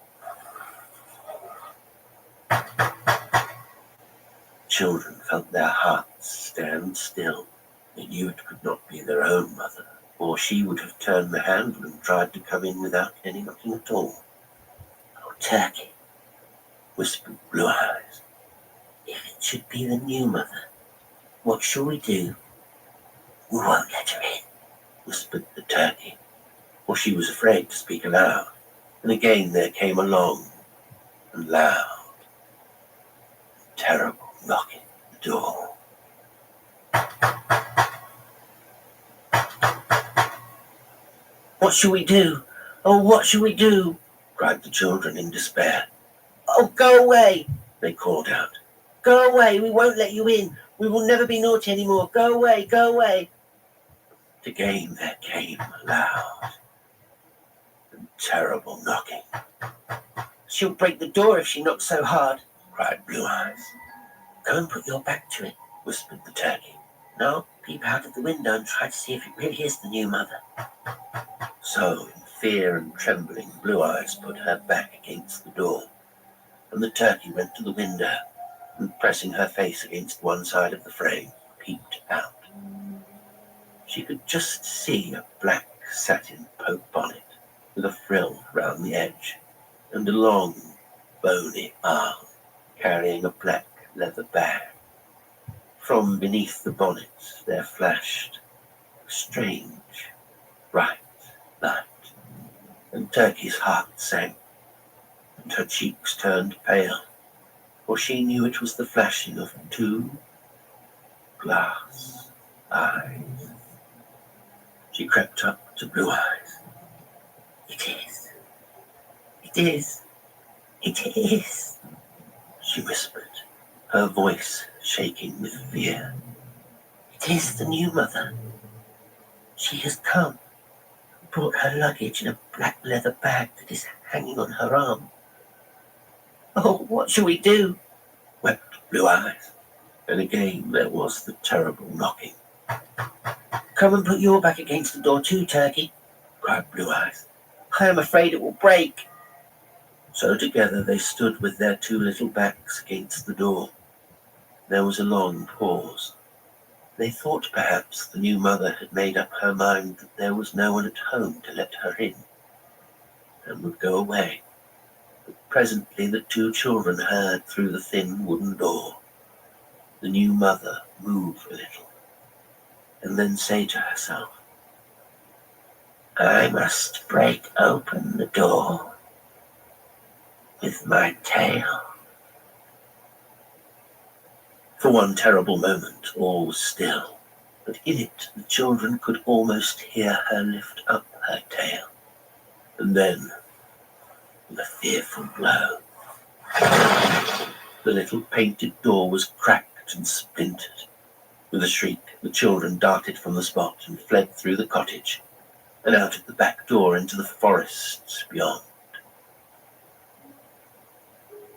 Children felt their hearts stand still. They knew it could not be their own mother, or she would have turned the handle and tried to come in without any knocking at all. "Oh, Turkey," whispered Blue Eyes, "if it should be the new mother, what shall we do?" "We won't let her in," whispered the turkey, for she was afraid to speak aloud. And again there came a long and loud, terrible knocking at the door. "What shall we do? Oh, what shall we do?" cried the children in despair. "Oh, go away," they called out. "Go away, we won't let you in. We will never be naughty anymore. Go away, go away." And again there came a loud and terrible knocking. "She'll break the door if she knocks so hard," cried Blue Eyes. "Go and put your back to it," whispered the turkey. "And I'll peep out of the window and try to see if it really is the new mother." So, in fear and trembling, Blue Eyes put her back against the door, and the turkey went to the window and, pressing her face against one side of the frame, peeped out. She could just see a black satin poke bonnet with a frill round the edge, and a long, bony arm carrying a black leather bag. From beneath the bonnet there flashed a strange, bright light, and Turkey's heart sank, and her cheeks turned pale, for she knew it was the flashing of 2 glass eyes. She crept up to Blue Eyes It is. It is, she whispered, her voice shaking with fear. It is the new mother. She has come, brought her luggage in a black leather bag that is hanging on her arm. Oh, what shall we do? Wept Blue Eyes. And again there was the terrible knocking. Come and put your back against the door too, Turkey, cried Blue Eyes. I am afraid it will break. So together they stood with their two little backs against the door. There was a long pause. They thought perhaps the new mother had made up her mind that there was no one at home to let her in, and would go away. But presently the two children heard through the thin wooden door the new mother move a little, and then say to herself, I must break open the door with my tail. For one terrible moment all was still, but in it the children could almost hear her lift up her tail, and then, with a fearful blow, the little painted door was cracked and splintered. With a shriek, the children darted from the spot and fled through the cottage, and out of the back door into the forest beyond.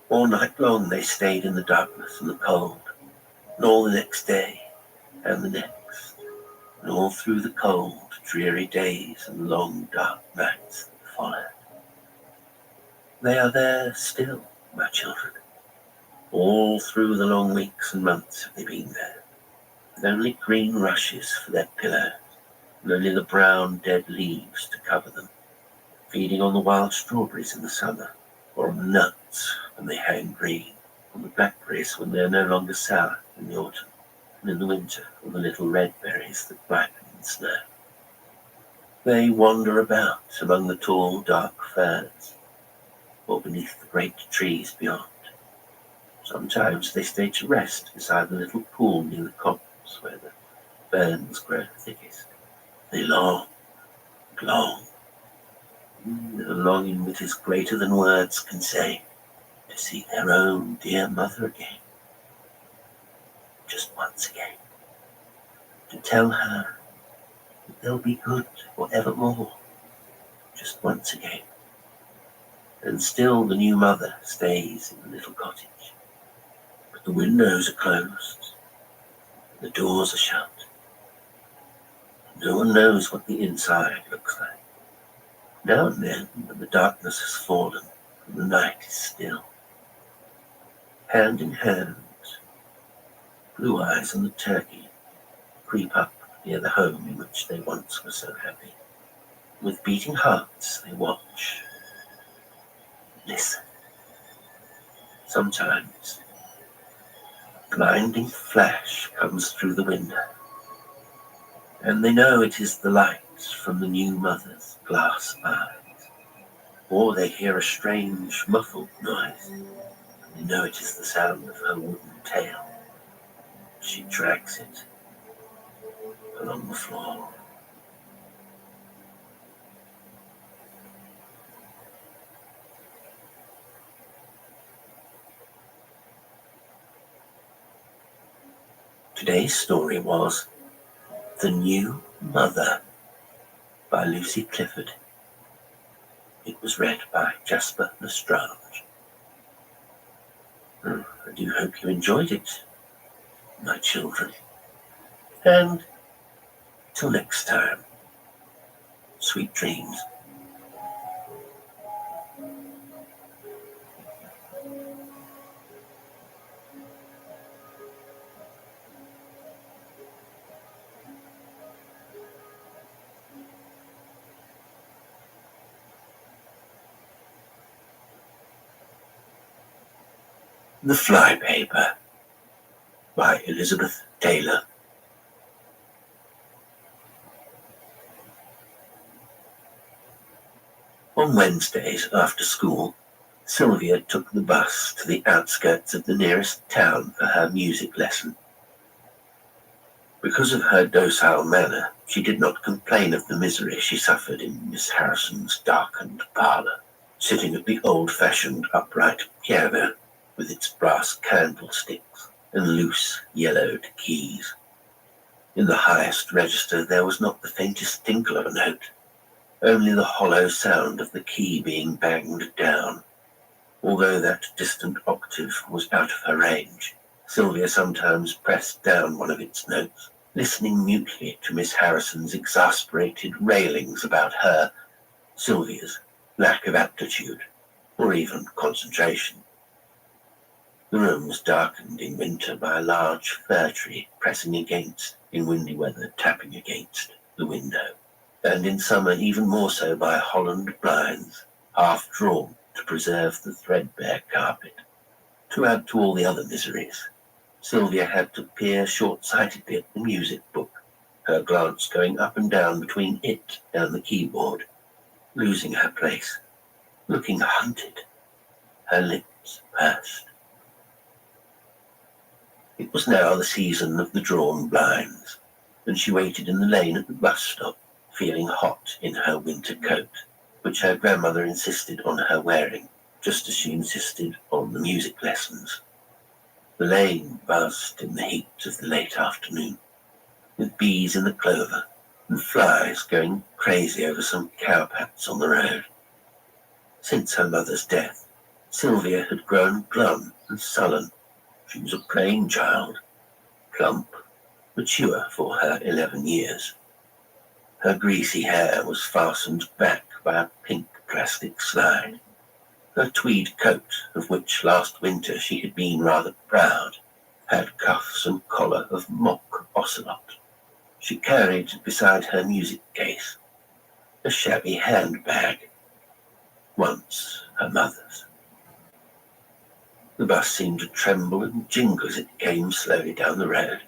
All night long they stayed in the darkness and the cold, and all the next day, and the next, and all through the cold, dreary days and long dark nights that followed. They are there still, my children. All through the long weeks and months have they been there, with only green rushes for their pillows, and only the brown dead leaves to cover them, feeding on the wild strawberries in the summer, or on the nuts when they hang green, on the blackberries when they are no longer sour in the autumn, and in the winter on the little red berries that ripen in snow. They wander about among the tall dark ferns, or beneath the great trees beyond. Sometimes they stay to rest beside the little pool near the copse where the ferns grow thickest. They long, long, with a longing that is greater than words can say, to see their own dear mother again. Just once again. To tell her that they'll be good forevermore. Just once again. And still the new mother stays in the little cottage. But the windows are closed. The doors are shut. No one knows what the inside looks like. Now and then, when the darkness has fallen and the night is still, hand in hand, Blue Eyes and the turkey creep up near the home in which they once were so happy. With beating hearts, they watch, listen. Sometimes, a blinding flash comes through the window, and they know it is the light from the new mother's glass eyes. Or they hear a strange, muffled noise, and they know it is the sound of her wooden tail. She drags it along the floor. Today's story was The New Mother by Lucy Clifford. It was read by Jasper Lestrange. I do hope you enjoyed it, my children. And till next time, sweet dreams. The Flypaper by Elizabeth Taylor. On Wednesdays after school, Sylvia took the bus to the outskirts of the nearest town for her music lesson. Because of her docile manner, she did not complain of the misery she suffered in Miss Harrison's darkened parlour, sitting at the old-fashioned upright piano with its brass candlesticks and loose yellowed keys. In the highest register there was not the faintest tinkle of a note, only the hollow sound of the key being banged down. Although that distant octave was out of her range, Sylvia sometimes pressed down one of its notes, listening mutely to Miss Harrison's exasperated railings about her, Sylvia's, lack of aptitude, or even concentration. The room was darkened in winter by a large fir tree pressing against, in windy weather tapping against, the window, and in summer even more so by Holland blinds, half drawn to preserve the threadbare carpet. To add to all the other miseries, Sylvia had to peer short-sightedly at the music book, her glance going up and down between it and the keyboard, losing her place, looking hunted, her lips pursed. It was now the season of the drawn blinds, and she waited in the lane at the bus stop, feeling hot in her winter coat, which her grandmother insisted on her wearing, just as she insisted on the music lessons. The lane buzzed in the heat of the late afternoon, with bees in the clover and flies going crazy over some cowpats on the road. Since her mother's death, Sylvia had grown glum and sullen. She was a plain child, plump, mature for her 11 years. Her greasy hair was fastened back by a pink plastic slide. Her tweed coat, of which last winter she had been rather proud, had cuffs and collar of mock ocelot. She carried beside her music case a shabby handbag, once her mother's. The bus seemed to tremble and jingle as it came slowly down the road.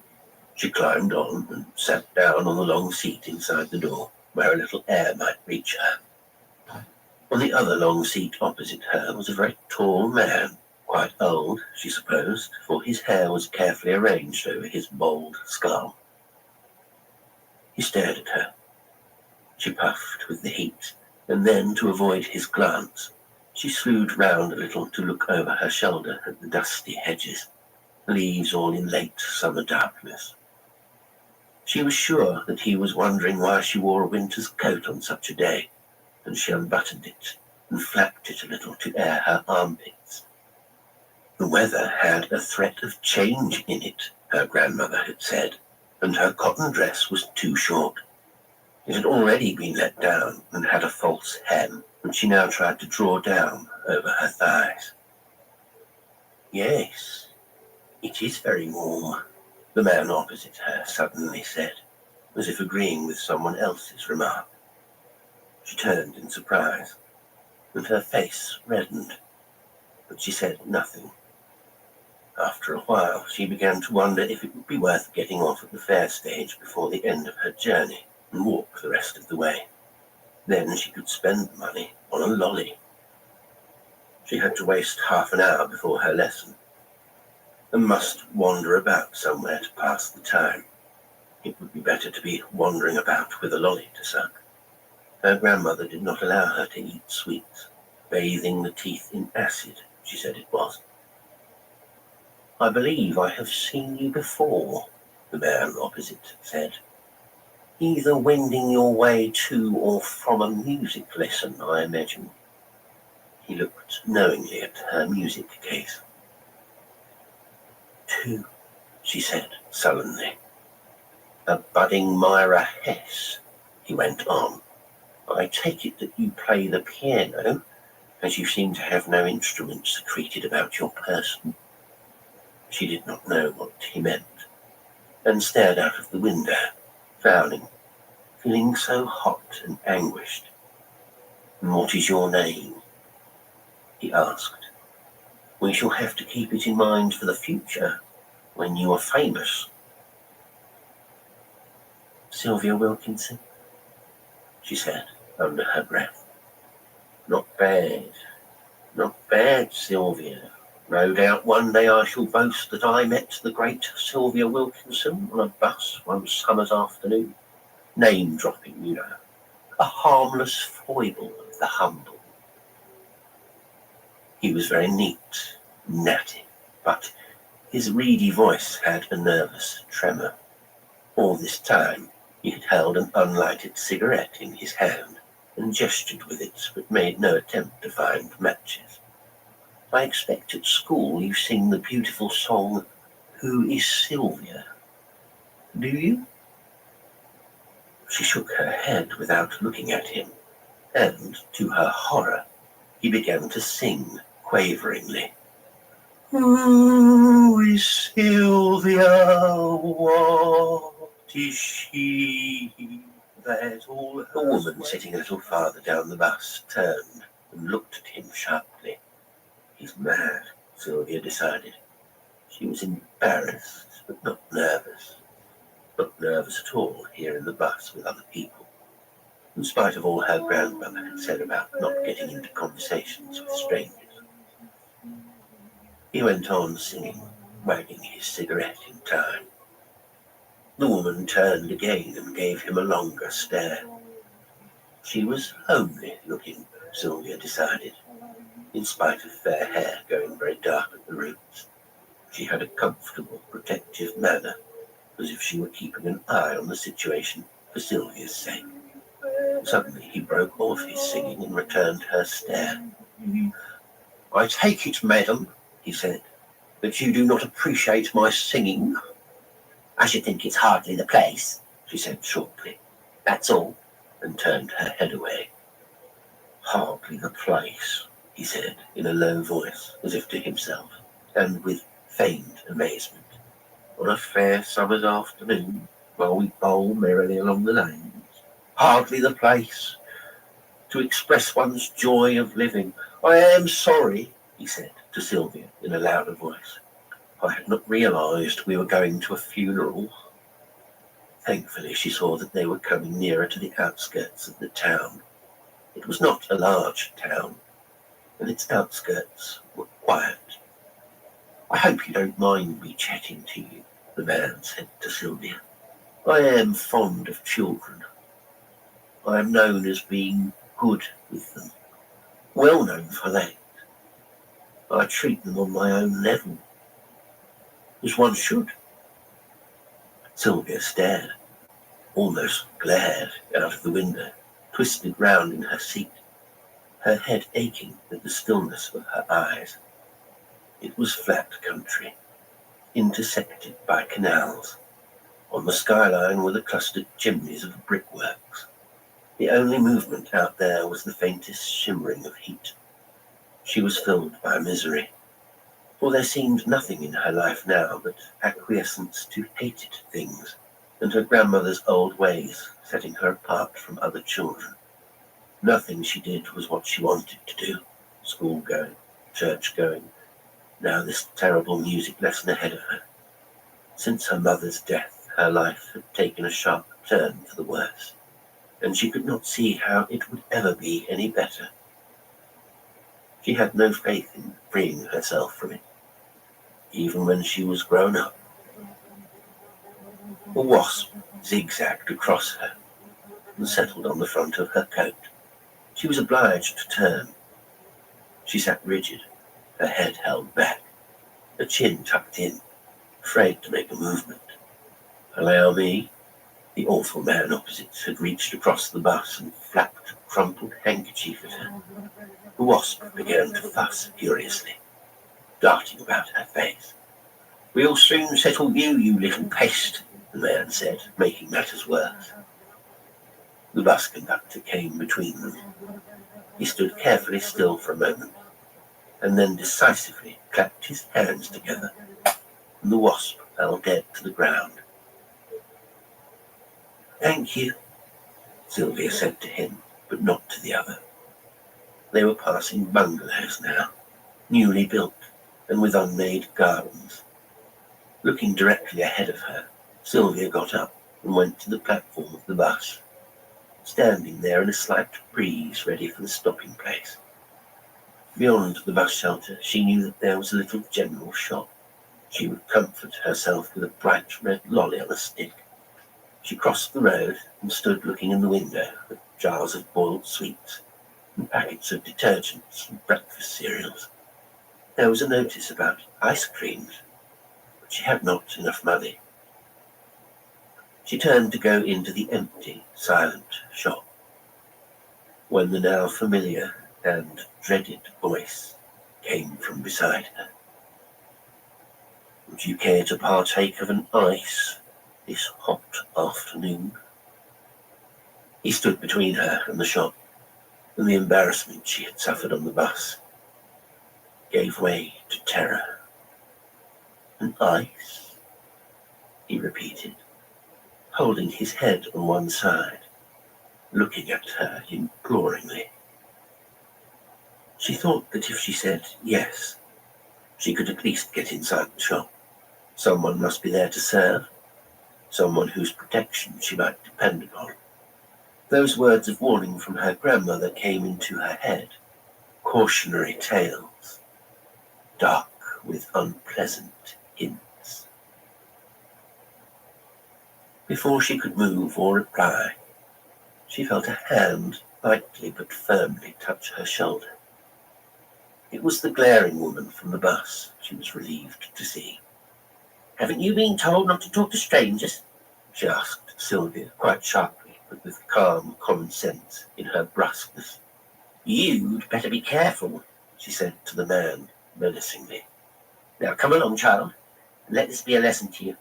She climbed on and sat down on the long seat inside the door, where a little air might reach her. On the other long seat opposite her was a very tall man, quite old, she supposed, for his hair was carefully arranged over his bald skull. He stared at her. She puffed with the heat, and then, to avoid his glance, she slewed round a little to look over her shoulder at the dusty hedges, leaves all in late summer darkness. She was sure that he was wondering why she wore a winter's coat on such a day, and she unbuttoned it and flapped it a little to air her armpits. The weather had a threat of change in it, her grandmother had said, and her cotton dress was too short. It had already been let down and had a false hem, which she now tried to draw down over her thighs. "Yes, it is very warm," the man opposite her suddenly said, as if agreeing with someone else's remark. She turned in surprise, and her face reddened, but she said nothing. After a while, she began to wonder if it would be worth getting off at the fair stage before the end of her journey and walk the rest of the way. Then she could spend the money on a lolly. She had to waste half an hour before her lesson, and must wander about somewhere to pass the time. It would be better to be wandering about with a lolly to suck. Her grandmother did not allow her to eat sweets, bathing the teeth in acid, she said it was. "I believe I have seen you before," the man opposite said. "Either wending your way to or from a music lesson, I imagine." He looked knowingly at her music case. "Two," she said sullenly. "A budding Myra Hess," he went on. "I take it that you play the piano, as you seem to have no instruments secreted about your person." She did not know what he meant, and stared out of the window, frowning, feeling so hot and anguished. "And what is your name?" he asked. "We shall have to keep it in mind for the future, when you are famous." "Sylvia Wilkinson," she said under her breath. Not bad, Sylvia. No doubt one day I shall boast that I met the great Sylvia Wilkinson on a bus one summer's afternoon. Name-dropping, you know. A harmless foible of the humble." He was very neat, natty, but his reedy voice had a nervous tremor. All this time, he had held an unlighted cigarette in his hand and gestured with it, but made no attempt to find matches. I expect at school you sing the beautiful song, "Who is Sylvia?" Do you? She shook her head without looking at him, and, to her horror, he began to sing quaveringly. Who is Sylvia? What is she? That all a woman sitting a little farther down the bus turned and looked at him sharply. He's mad, Sylvia decided. She was embarrassed, but not nervous. Not nervous at all here in the bus with other people, in spite of all her grandmother had said about not getting into conversations with strangers. He went on singing, wagging his cigarette in time. The woman turned again and gave him a longer stare. She was homely looking, Sylvia decided, in spite of fair hair going very dark at the roots. She had a comfortable, protective manner, as if she were keeping an eye on the situation for Sylvia's sake. Suddenly he broke off his singing and returned her stare. "I take it, madam," he said, "that you do not appreciate my singing." "I should think it's hardly the place," she said shortly. "That's all," and turned her head away. "Hardly the place," he said in a low voice, as if to himself, and with feigned amazement. "On a fair summer's afternoon, while we bowl merrily along the lanes. Hardly the place to express one's joy of living. I am sorry," he said to Sylvia in a louder voice. "I had not realized we were going to a funeral." Thankfully, she saw that they were coming nearer to the outskirts of the town. It was not a large town, and its outskirts were quiet. "I hope you don't mind me chatting to you," the man said to Sylvia. "I am fond of children. I am known as being good with them, well known for that. I treat them on my own level, as one should." Sylvia stared, almost glared out of the window, twisted round in her seat, her head aching with the stillness of her eyes. It was flat country, intersected by canals. On the skyline were the clustered chimneys of brickworks. The only movement out there was the faintest shimmering of heat. She was filled by misery, for there seemed nothing in her life now but acquiescence to hated things, and her grandmother's old ways setting her apart from other children. Nothing she did was what she wanted to do. School-going, church-going, now this terrible music lesson ahead of her. Since her mother's death, her life had taken a sharp turn for the worse, and she could not see how it would ever be any better. She had no faith in freeing herself from it, even when she was grown up. A wasp zigzagged across her and settled on the front of her coat. She was obliged to turn. She sat rigid, her head held back, her chin tucked in, afraid to make a movement. "Allow me." The awful man opposite had reached across the bus and flapped a crumpled handkerchief at her. The wasp began to fuss furiously, darting about her face. "We'll soon settle you, you little pest," the man said, making matters worse. The bus conductor came between them. He stood carefully still for a moment, and then decisively clapped his hands together, and the wasp fell dead to the ground. "Thank you," Sylvia said to him, but not to the other. They were passing bungalows now, newly built and with unmade gardens. Looking directly ahead of her, Sylvia got up and went to the platform of the bus, standing there in a slight breeze ready for the stopping place. Beyond the bus shelter, she knew that there was a little general shop. She would comfort herself with a bright red lolly on a stick. She crossed the road and stood looking in the window at jars of boiled sweets and packets of detergents and breakfast cereals. There was a notice about ice creams, but she had not enough money. She turned to go into the empty, silent shop, when the now familiar and dreaded voice came from beside her. Would you care to partake of an ice this hot afternoon? He stood between her and the shop, and the embarrassment she had suffered on the bus gave way to terror. An ice? He repeated, holding his head on one side, looking at her imploringly. She thought that if she said yes, she could at least get inside the shop. Someone must be there to serve, someone whose protection she might depend upon. Those words of warning from her grandmother came into her head, cautionary tales, dark with unpleasant hints. Before she could move or reply, she felt a hand lightly but firmly touch her shoulder. It was the glaring woman from the bus she was relieved to see. "Haven't you been told not to talk to strangers?" she asked Sylvia, quite sharply, but with calm common sense in her brusqueness. "You'd better be careful," she said to the man menacingly. "Now come along, child, and let this be a lesson to you.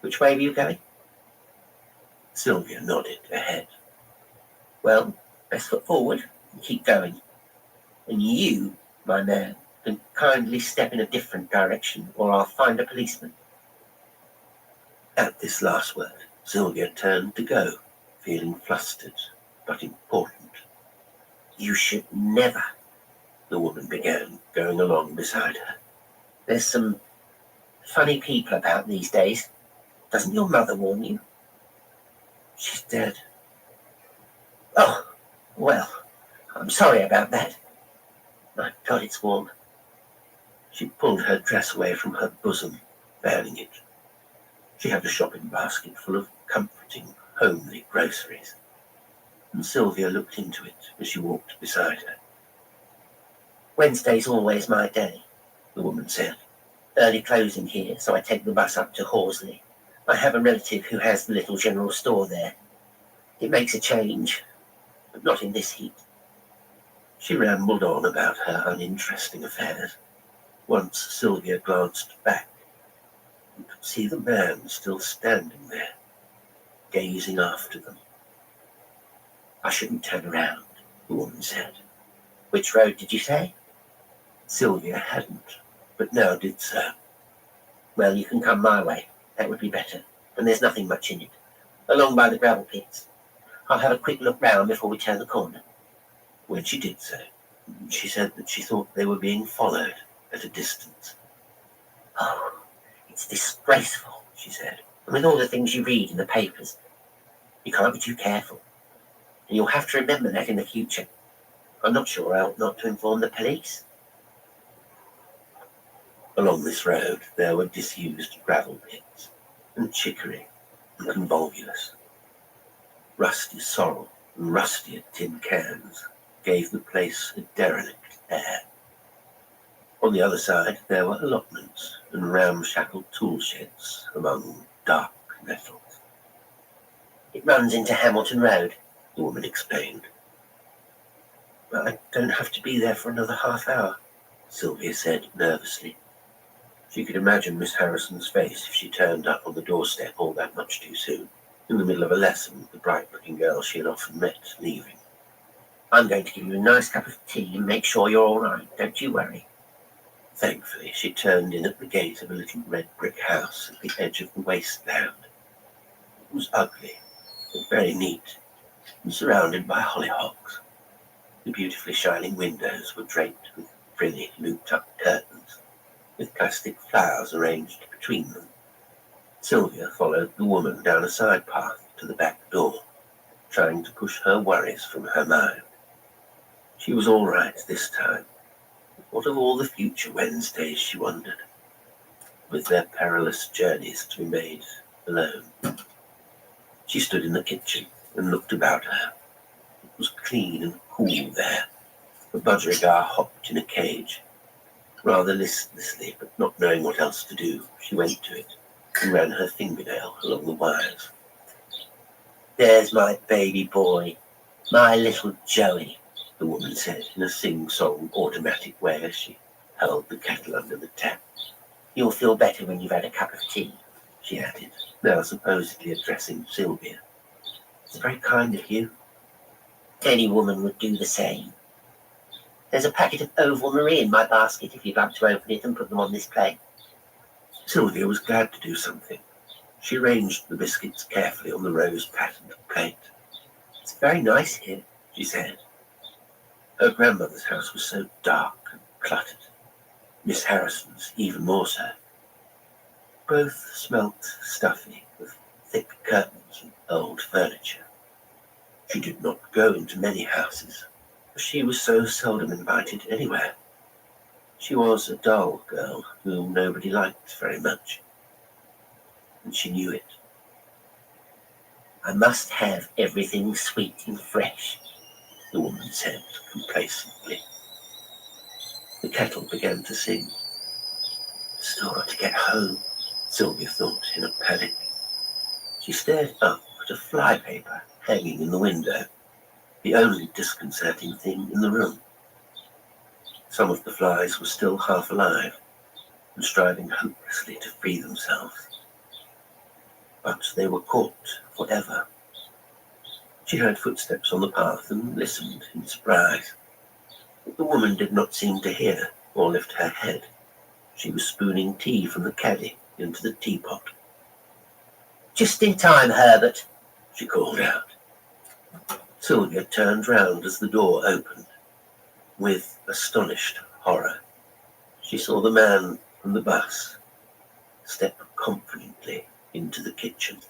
Which way were you going?" Sylvia nodded ahead. "Well, best foot forward and keep going. And you, my man, can kindly step in a different direction, or I'll find a policeman." At this last word, Sylvia turned to go, feeling flustered but important. "You should never," the woman began, going along beside her. "There's some funny people about these days. Doesn't your mother warn you?" "She's dead." "Oh, well, I'm sorry about that. My God, it's warm." She pulled her dress away from her bosom, fanning it. She had a shopping basket full of comforting, homely groceries, and Sylvia looked into it as she walked beside her. "Wednesday's always my day," the woman said. "Early closing here, so I take the bus up to Horsley. I have a relative who has the little general store there. It makes a change, but not in this heat." She rambled on about her uninteresting affairs. Once Sylvia glanced back and could see the man still standing there, gazing after them. "I shouldn't turn around," the woman said. "Which road did you say?" Sylvia hadn't, but now did so. "Well, you can come my way. That would be better, and there's nothing much in it. Along by the gravel pits. I'll have a quick look round before we turn the corner." When she did so, she said that she thought they were being followed at a distance. "Oh, it's disgraceful," she said. "And with all the things you read in the papers, you can't be too careful. And you'll have to remember that in the future. I'm not sure I ought not to inform the police." Along this road there were disused gravel pits, and chicory, and convolvulus. Rusty sorrel and rustier tin cans gave the place a derelict air. On the other side there were allotments and ramshackle tool sheds among dark nettles. "It runs into Hamilton Road," the woman explained. "But I don't have to be there for another half hour," Sylvia said nervously. She could imagine Miss Harrison's face if she turned up on the doorstep all that much too soon, in the middle of a lesson with the bright-looking girl she had often met leaving. "I'm going to give you a nice cup of tea and make sure you're all right. Don't you worry." Thankfully, she turned in at the gate of a little red brick house at the edge of the wasteland. It was ugly, but very neat, and surrounded by hollyhocks. The beautifully shining windows were draped with frilly, looped-up curtains, with plastic flowers arranged between them. Sylvia followed the woman down a side path to the back door, trying to push her worries from her mind. She was all right this time. What of all the future Wednesdays, she wondered, with their perilous journeys to be made alone? She stood in the kitchen and looked about her. It was clean and cool there. The budgerigar hopped in a cage. Rather listlessly, but not knowing what else to do, she went to it and ran her fingernail along the wires. "There's my baby boy, my little Joey," the woman said in a sing-song automatic way as she held the kettle under the tap. "You'll feel better when you've had a cup of tea," she added, now supposedly addressing Sylvia. "It's very kind of you. Any woman would do the same. There's a packet of Oval Marie in my basket if you'd like to open it and put them on this plate." Sylvia was glad to do something. She arranged the biscuits carefully on the rose-patterned plate. "It's very nice here," she said. Her grandmother's house was so dark and cluttered. Miss Harrison's even more so. Both smelt stuffy, with thick curtains and old furniture. She did not go into many houses, for she was so seldom invited anywhere. She was a dull girl whom nobody liked very much, and she knew it. "I must have everything sweet and fresh," the woman said complacently. The kettle began to sing. "Still got to get home," Sylvia thought in a panic. She stared up at a flypaper hanging in the window, the only disconcerting thing in the room. Some of the flies were still half alive and striving hopelessly to free themselves. But they were caught forever. She heard footsteps on the path and listened in surprise. The woman did not seem to hear or lift her head. She was spooning tea from the caddy into the teapot. "Just in time, Herbert," she called out. Sylvia turned round as the door opened. With astonished horror, she saw the man from the bus step confidently into the kitchen.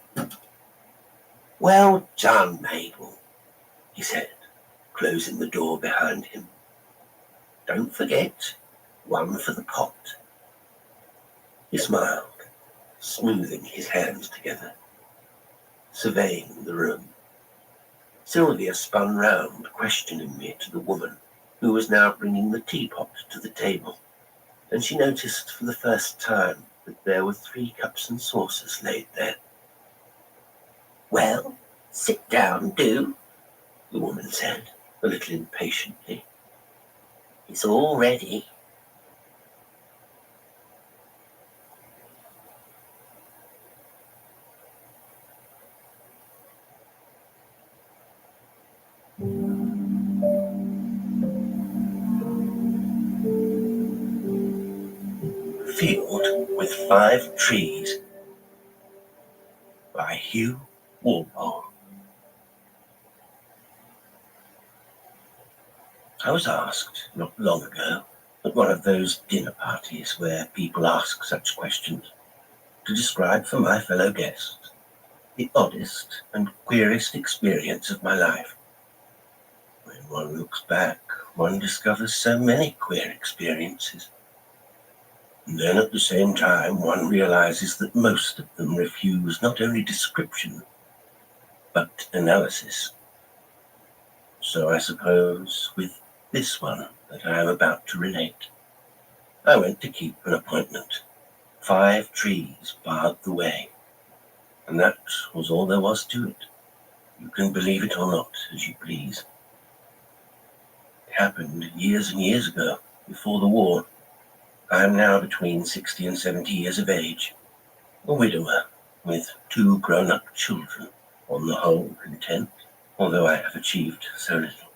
"Well done, Mabel," he said, closing the door behind him. "Don't forget, one for the pot." He smiled, smoothing his hands together, surveying the room. Sylvia spun round questioningly to the woman, who was now bringing the teapot to the table, and she noticed for the first time that there were 3 cups and saucers laid there. "Well, sit down, do," the woman said, a little impatiently. "It's all ready." Field with 5 Trees by Hugh Walpole. I was asked not long ago at one of those dinner parties where people ask such questions to describe for my fellow guests the oddest and queerest experience of my life. When one looks back, one discovers so many queer experiences. And then at the same time, one realizes that most of them refuse not only description, but analysis. So I suppose with this one that I am about to relate, I went to keep an appointment. 5 trees barred the way, and that was all there was to it. You can believe it or not, as you please. It happened years and years ago, before the war. I am now between 60 and 70 years of age, a widower with 2 grown-up children, on the whole content, although I have achieved so little.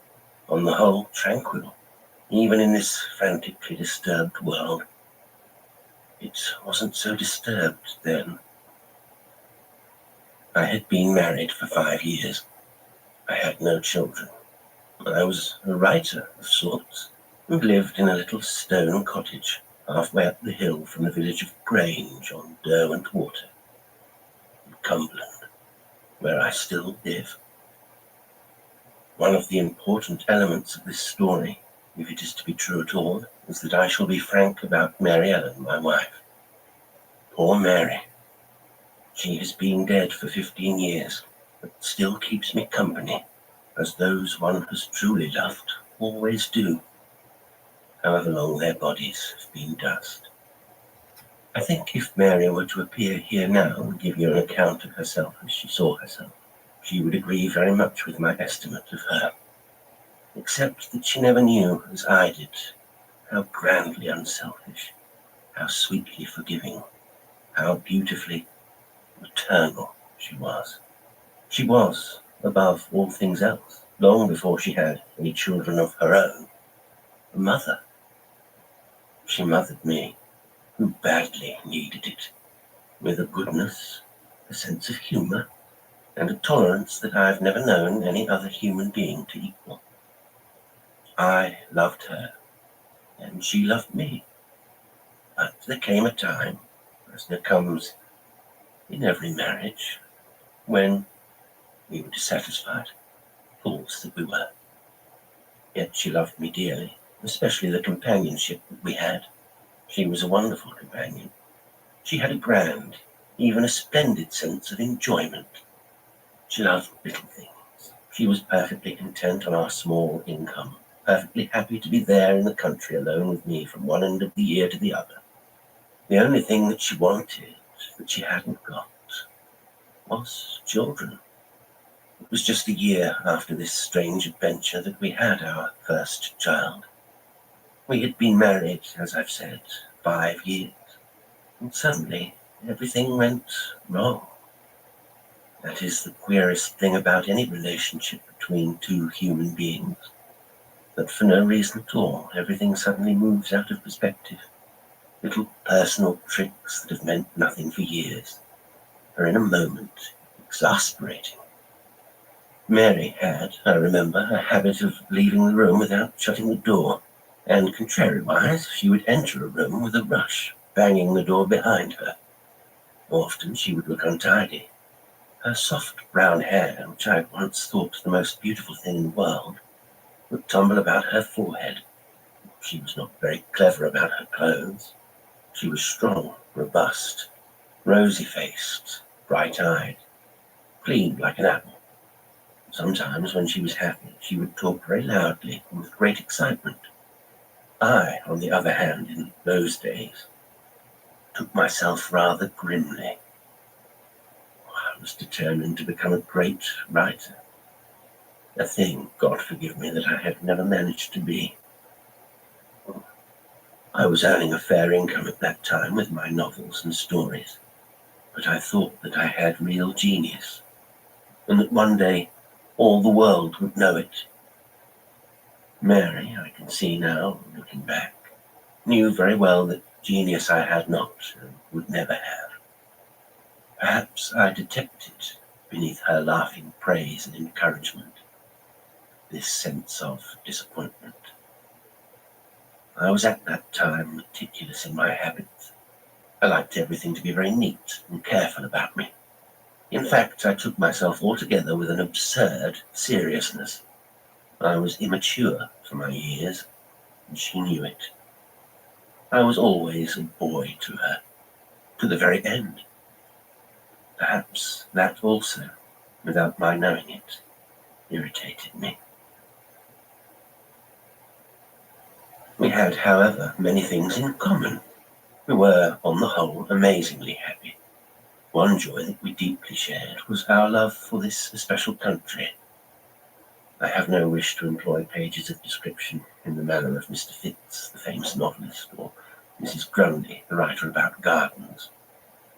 On the whole tranquil, even in this frantically disturbed world. It wasn't so disturbed then. I had been married for 5 years. I had no children. I was a writer of sorts, and lived in a little stone cottage halfway up the hill from the village of Grange on Derwent Water, in Cumberland, where I still live. One of the important elements of this story, if it is to be true at all, is that I shall be frank about Mary Ellen, my wife. Poor Mary. She has been dead for 15 years, but still keeps me company, as those one has truly loved always do. however long their bodies have been dust. I think if Mary were to appear here now and give you an account of herself as she saw herself, she would agree very much with my estimate of her, except that she never knew, as I did, how grandly unselfish, how sweetly forgiving, how beautifully maternal she was. She was, above all things else, long before she had any children of her own, a mother. She mothered me, who badly needed it, with a goodness, a sense of humor, and a tolerance that I've never known any other human being to equal. I loved her, and she loved me. But there came a time, as there comes in every marriage, when we were dissatisfied, fools that we were. Yet she loved me dearly, especially the companionship that we had. She was a wonderful companion. She had a grand, even a splendid sense of enjoyment. She loved little things. She was perfectly content on our small income, perfectly happy to be there in the country alone with me from one end of the year to the other. The only thing that she wanted, that she hadn't got, was children. It was just a year after this strange adventure that we had our first child. We had been married, as I've said, 5 years, and suddenly everything went wrong. That is the queerest thing about any relationship between two human beings, that for no reason at all, everything suddenly moves out of perspective. Little personal tricks that have meant nothing for years are in a moment exasperating. Mary had, I remember, a habit of leaving the room without shutting the door, and contrariwise, she would enter a room with a rush, banging the door behind her. Often she would look untidy. Her soft brown hair, which I had once thought the most beautiful thing in the world, would tumble about her forehead. She was not very clever about her clothes. She was strong, robust, rosy-faced, bright-eyed, clean like an apple. Sometimes, when she was happy, she would talk very loudly and with great excitement. I, on the other hand, in those days, took myself rather grimly. I was determined to become a great writer, a thing, God forgive me, that I had never managed to be. I was earning a fair income at that time with my novels and stories, but I thought that I had real genius, and that one day all the world would know it. Mary, I can see now, looking back, knew very well that genius I had not and would never have. Perhaps I detected, beneath her laughing praise and encouragement, this sense of disappointment. I was at that time meticulous in my habits. I liked everything to be very neat and careful about me. In fact, I took myself altogether with an absurd seriousness. I was immature for my years, and she knew it. I was always a boy to her, to the very end. Perhaps that also, without my knowing it, irritated me. We had, however, many things in common. We were, on the whole, amazingly happy. One joy that we deeply shared was our love for this especial country. I have no wish to employ pages of description in the manner of Mr. Fitz, the famous novelist, or Mrs. Grundy, the writer about gardens.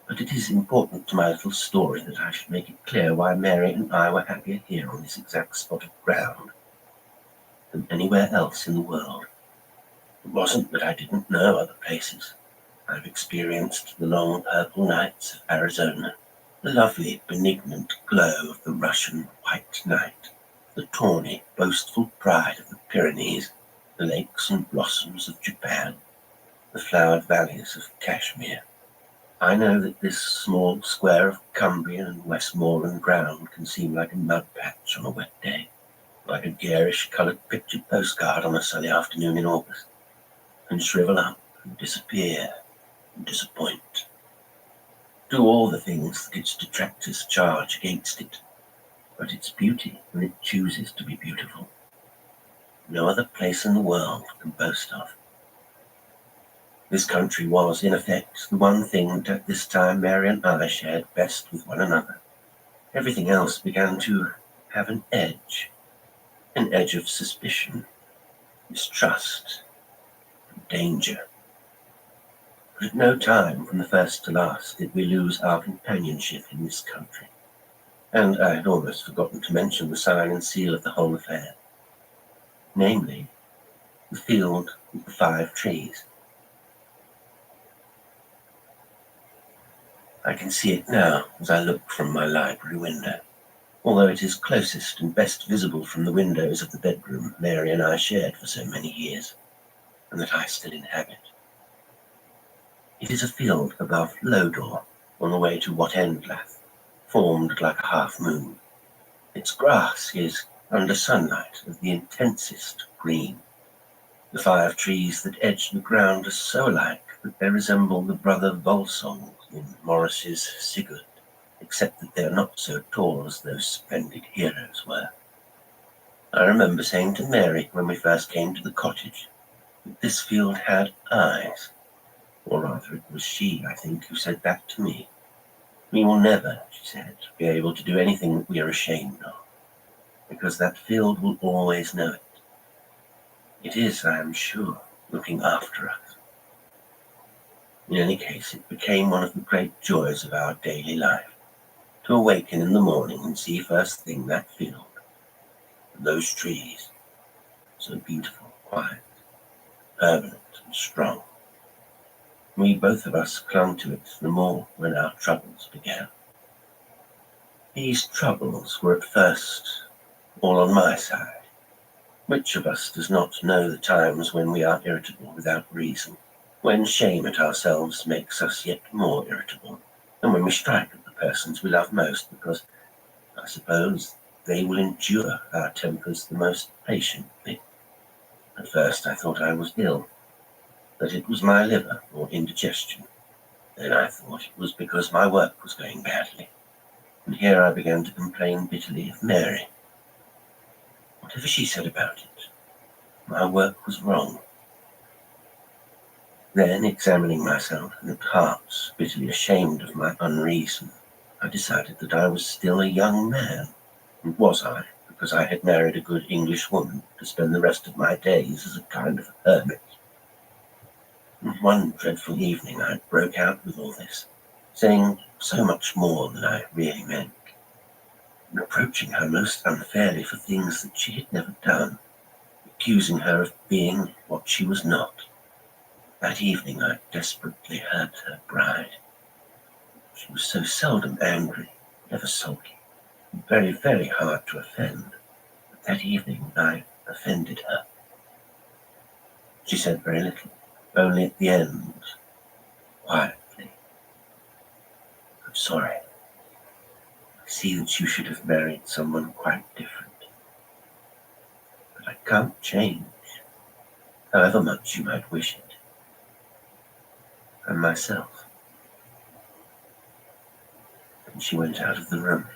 But it is important to my little story that I should make it clear why Mary and I were happier here on this exact spot of ground than anywhere else in the world. It wasn't that I didn't know other places. I've experienced the long purple nights of Arizona, the lovely benignant glow of the Russian white night, the tawny, boastful pride of the Pyrenees, the lakes and blossoms of Japan, the flowered valleys of Kashmir. I know that this small square of Cumbrian and Westmoreland ground can seem like a mud patch on a wet day, like a garish-coloured pictured postcard on a sunny afternoon in August, and shrivel up and disappear and disappoint. Do all the things that its detractors charge against it, but its beauty when it chooses to be beautiful, no other place in the world can boast of. This country was, in effect, the one thing that at this time Mary and I shared best with one another. Everything else began to have an edge of suspicion, mistrust, and danger. But at no time, from the first to last, did we lose our companionship in this country. And I had almost forgotten to mention the sign and seal of the whole affair, namely, the field with the 5 trees. I can see it now as I look from my library window, although it is closest and best visible from the windows of the bedroom Mary and I shared for so many years, and that I still inhabit. It is a field above Lodore, on the way to Wat Endlath, formed like a half moon. Its grass is, under sunlight, of the intensest green. The 5 trees that edge the ground are so alike that they resemble the brother Volsungs in Morris's Sigurd, except that they are not so tall as those splendid heroes were. I remember saying to Mary when we first came to the cottage that this field had eyes, or rather it was she, I think, who said that to me. We will never, she said, be able to do anything that we are ashamed of, because that field will always know it. It is, I am sure, looking after us. In any case, it became one of the great joys of our daily life, to awaken in the morning and see first thing that field, and those trees, so beautiful, quiet, permanent and strong. We both of us clung to it the more when our troubles began. These troubles were at first all on my side. Which of us does not know the times when we are irritable without reason, when shame at ourselves makes us yet more irritable, and when we strike at the persons we love most because, I suppose, they will endure our tempers the most patiently. At first I thought I was ill, that it was my liver or indigestion. Then I thought it was because my work was going badly, and here I began to complain bitterly of Mary. Whatever she said about it, my work was wrong. Then, examining myself, and at heart bitterly ashamed of my unreason, I decided that I was still a young man. And was I, because I had married a good English woman, to spend the rest of my days as a kind of hermit? And one dreadful evening I broke out with all this, saying so much more than I really meant, and reproaching her most unfairly for things that she had never done, accusing her of being what she was not. That evening I desperately hurt her bride. She was so seldom angry, never sulky, and very, very hard to offend. But that evening I offended her. She said very little, only at the end, quietly, "I'm sorry. I see that you should have married someone quite different. But I can't change, however much you might wish it. And myself." And she went out of the room.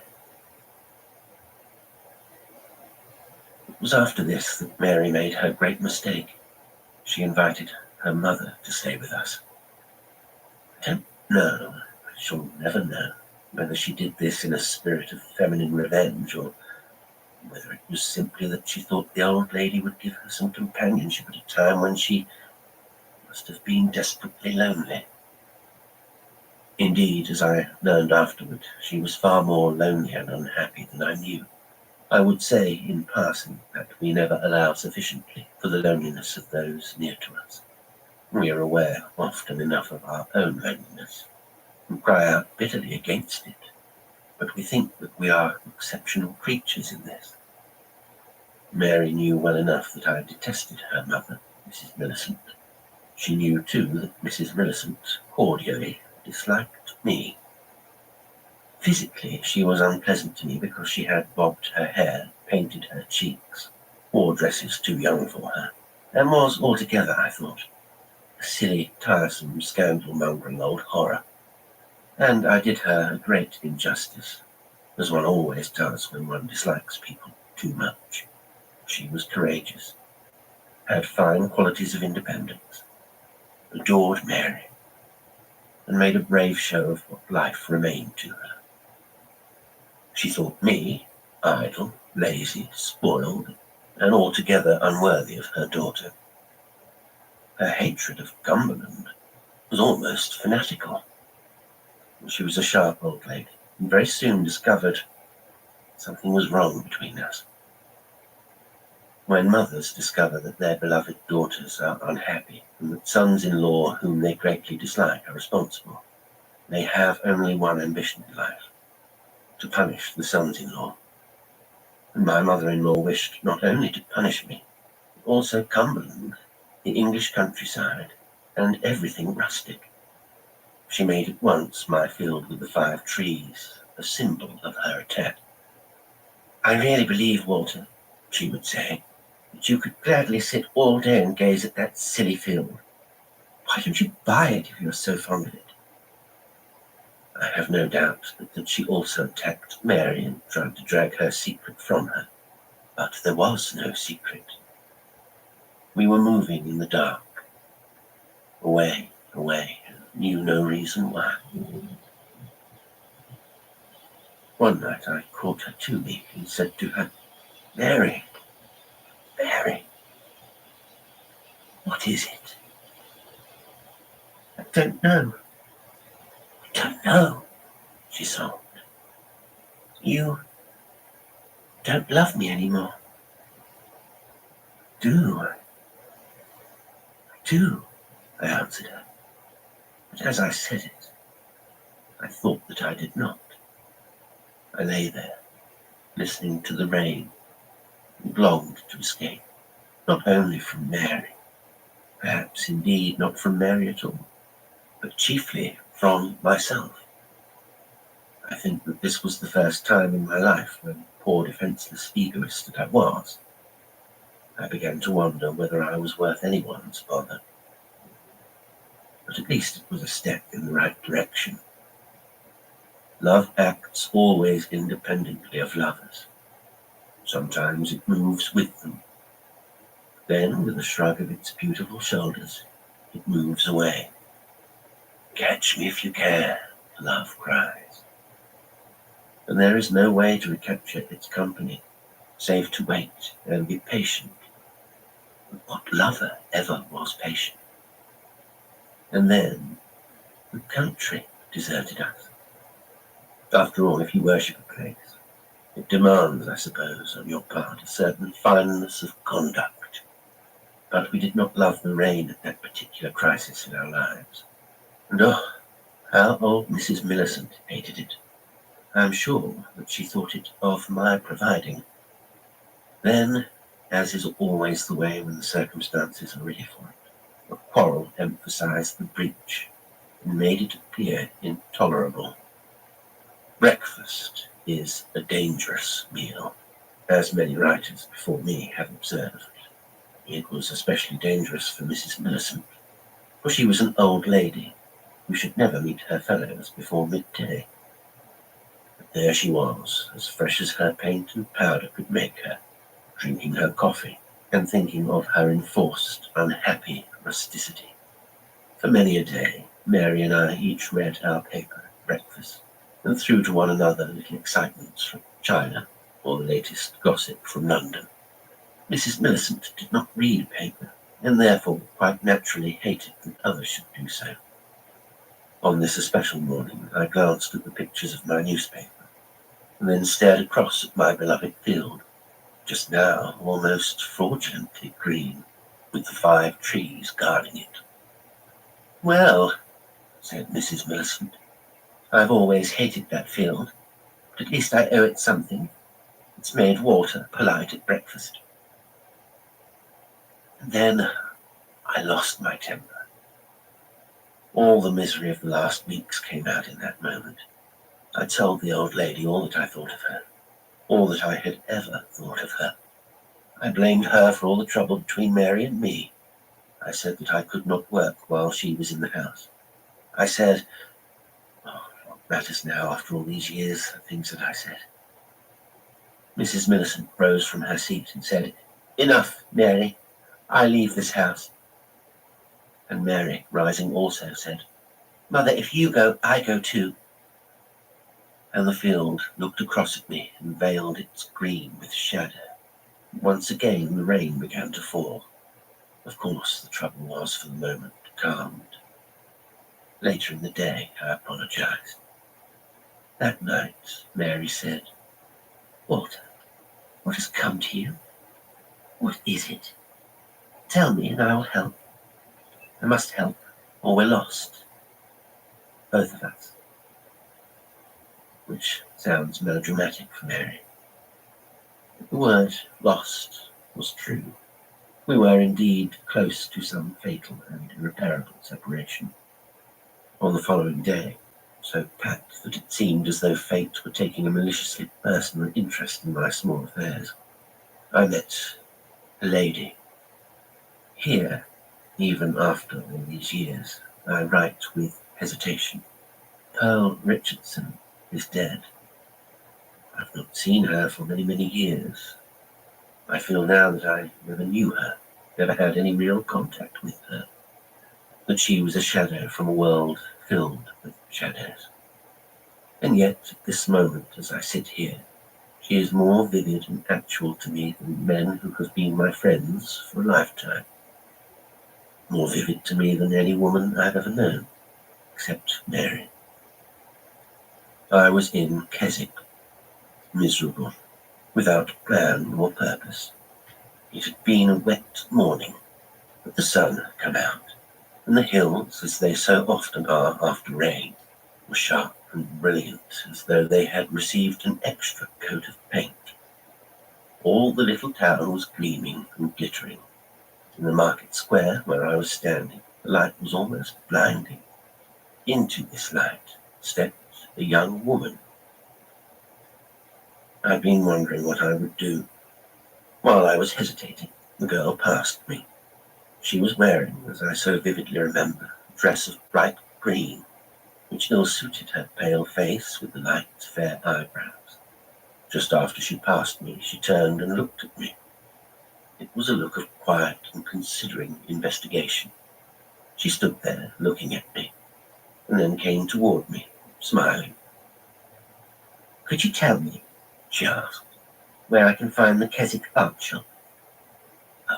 It was after this that Mary made her great mistake. She invited her mother to stay with us. I don't know, I shall never know, whether she did this in a spirit of feminine revenge, or whether it was simply that she thought the old lady would give her some companionship at a time when she must have been desperately lonely. Indeed, as I learned afterward, she was far more lonely and unhappy than I knew. I would say, in passing, that we never allow sufficiently for the loneliness of those near to us. We are aware often enough of our own loneliness, and cry out bitterly against it, but we think that we are exceptional creatures in this. Mary knew well enough that I detested her mother, Mrs. Millicent. She knew, too, that Mrs. Millicent cordially disliked me. Physically, she was unpleasant to me because she had bobbed her hair, painted her cheeks, wore dresses too young for her, and was altogether, I thought, a silly, tiresome, scandal-mongering old horror. And I did her a great injustice, as one always does when one dislikes people too much. She was courageous, had fine qualities of independence, adored Mary, and made a brave show of what life remained to her. She thought me idle, lazy, spoiled, and altogether unworthy of her daughter. Her hatred of Cumberland was almost fanatical. She was a sharp old lady, and very soon discovered something was wrong between us. When mothers discover that their beloved daughters are unhappy, and that sons-in-law whom they greatly dislike are responsible, they have only one ambition in life: to punish the sons-in-law. And my mother-in-law wished not only to punish me, but also Cumberland, the English countryside, and everything rustic. She made at once my field with the 5 trees a symbol of her attack. "I really believe, Walter," she would say, "that you could gladly sit all day and gaze at that silly field. Why don't you buy it if you're so fond of it?" I have no doubt that she also attacked Mary and tried to drag her secret from her. But there was no secret. We were moving in the dark. Away, away, and knew no reason why. One night I caught her to me and said to her, "Mary, Mary, what is it?" "I don't know. I don't know," she sobbed. "You don't love me anymore." "Do I? I do," I answered her. But as I said it, I thought that I did not. I lay there, listening to the rain, and longed to escape, not only from Mary, perhaps indeed not from Mary at all, but chiefly from myself. I think that this was the first time in my life when, poor defenseless egoist that I was, I began to wonder whether I was worth anyone's bother. But at least it was a step in the right direction. Love acts always independently of lovers. Sometimes it moves with them. Then, with a shrug of its beautiful shoulders, it moves away. "Catch me if you can," love cries. And there is no way to recapture its company, save to wait and be patient. But what lover ever was patient? And then, the country deserted us. After all, if you worship a place, it demands, I suppose, on your part a certain fineness of conduct. But we did not love the rain at that particular crisis in our lives. And oh, how old Mrs. Millicent hated it. I am sure that she thought it of my providing. Then, as is always the way when the circumstances are ready for it, a quarrel emphasized the breach and made it appear intolerable. Breakfast is a dangerous meal, as many writers before me have observed. It was especially dangerous for Mrs. Millicent, for she was an old lady who should never meet her fellows before midday. But there she was, as fresh as her paint and powder could make her, drinking her coffee and thinking of her enforced, unhappy rusticity. For many a day, Mary and I each read our paper at breakfast, and threw to one another little excitements from China or the latest gossip from London. Mrs. Millicent did not read paper, and therefore quite naturally hated that others should do so. On this especial morning, I glanced at the pictures of my newspaper, and then stared across at my beloved field, just now almost fraudulently green, with the 5 trees guarding it. "Well," said Mrs. Millicent, "I've always hated that field, but at least I owe it something. It's made Walter polite at breakfast." And then I lost my temper. All the misery of the last weeks came out in that moment. I told the old lady all that I thought of her, all that I had ever thought of her. I blamed her for all the trouble between Mary and me. I said that I could not work while she was in the house. I said, oh, what matters now after all these years, the things that I said. Mrs. Millicent rose from her seat and said, "Enough, Mary. I leave this house." And Mary, rising also, said, "Mother, if you go, I go too." And the field looked across at me and veiled its green with shadow. Once again the rain began to fall. Of course, the trouble was for the moment calmed. Later in the day, I apologized. That night, Mary said, "Walter, what has come to you? What is it? Tell me and I will help. I must help, or we're lost. Both of us." Which sounds melodramatic for Mary. The word lost was true. We were indeed close to some fatal and irreparable separation. On the following day, so packed that it seemed as though fate were taking a maliciously personal interest in my small affairs, I met a lady. Here, even after all these years, I write with hesitation. Pearl Richardson is dead. I've not seen her for many, many years. I feel now that I never knew her, never had any real contact with her, that she was a shadow from a world filled with shadows. And yet, at this moment, as I sit here, she is more vivid and actual to me than men who have been my friends for a lifetime. More vivid to me than any woman I've ever known, except Mary. I was in Keswick, miserable, without plan or purpose. It had been a wet morning, but the sun had come out, and the hills, as they so often are after rain, were sharp and brilliant, as though they had received an extra coat of paint. All the little town was gleaming and glittering. In the market square where I was standing, the light was almost blinding. Into this light stepped a young woman. I'd been wondering what I would do. While I was hesitating, the girl passed me. She was wearing, as I so vividly remember, a dress of bright green, which ill-suited her pale face with the light, fair eyebrows. Just after she passed me, she turned and looked at me. It was a look of quiet and considering investigation. She stood there, looking at me, and then came toward me, smiling. "Could you tell me," she asked, "where I can find the Keswick art shop?"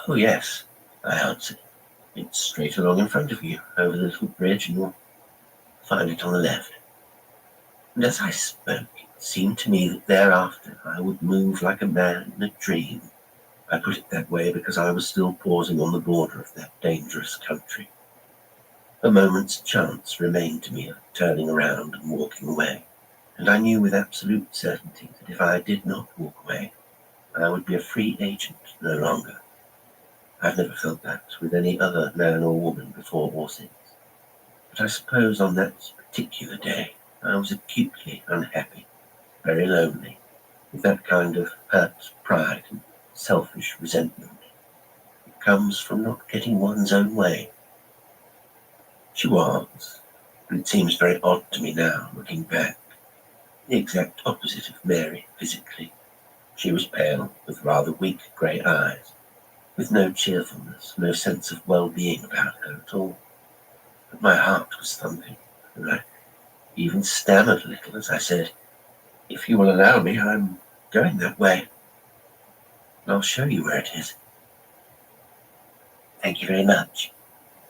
"Oh, yes," I answered. "It's straight along in front of you, over the little bridge, and you'll find it on the left." And as I spoke, it seemed to me that thereafter I would move like a man in a dream. I put it that way because I was still pausing on the border of that dangerous country. A moment's chance remained to me of turning around and walking away, and I knew with absolute certainty that if I did not walk away, I would be a free agent no longer. I've never felt that with any other man or woman before or since. But I suppose on that particular day, I was acutely unhappy, very lonely, with that kind of hurt pride and selfish resentment. It comes from not getting one's own way. She was, and it seems very odd to me now, looking back, the exact opposite of Mary physically. She was pale, with rather weak grey eyes, with no cheerfulness, no sense of well-being about her at all. But my heart was thumping, and I even stammered a little as I said, "If you will allow me, I'm going that way. I'll show you where it is." "Thank you very much,"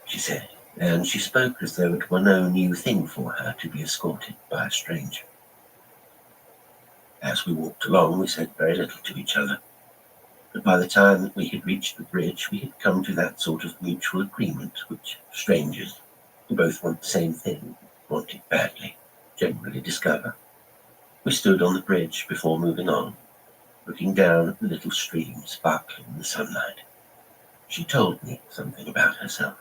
she said, and she spoke as though it were no new thing for her to be escorted by a stranger. As we walked along, we said very little to each other, but by the time that we had reached the bridge, we had come to that sort of mutual agreement which strangers, who both want the same thing, want it badly, generally discover. We stood on the bridge before moving on, looking down at the little stream sparkling in the sunlight. She told me something about herself.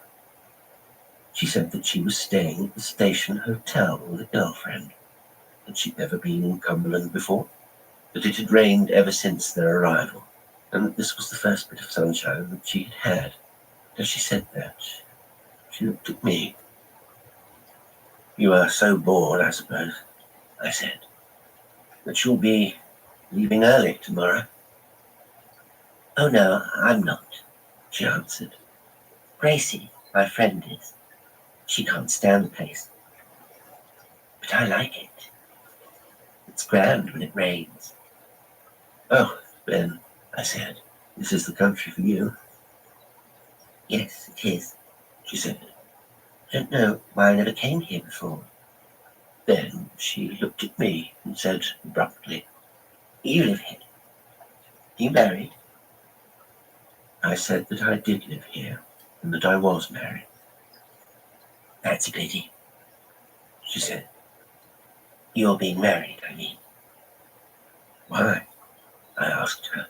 She said that she was staying at the station hotel with a girlfriend, that she'd never been in Cumberland before, that it had rained ever since their arrival, and that this was the first bit of sunshine that she had had. As she said that, she looked at me. "You are so bored, I suppose," I said, "that you'll be leaving early tomorrow." "Oh no, I'm not," she answered. "Gracie, My friend is. She can't stand the place. But I like it. It's grand when it rains. Oh, Ben, I said, this is the country for you. Yes, it is, she said. I don't know why I never came here before. Then she looked at me and said abruptly, you live here. Are you married? I said that I did live here and that I was married. That's a pity, she said. You're being married, I mean. Why? I asked her.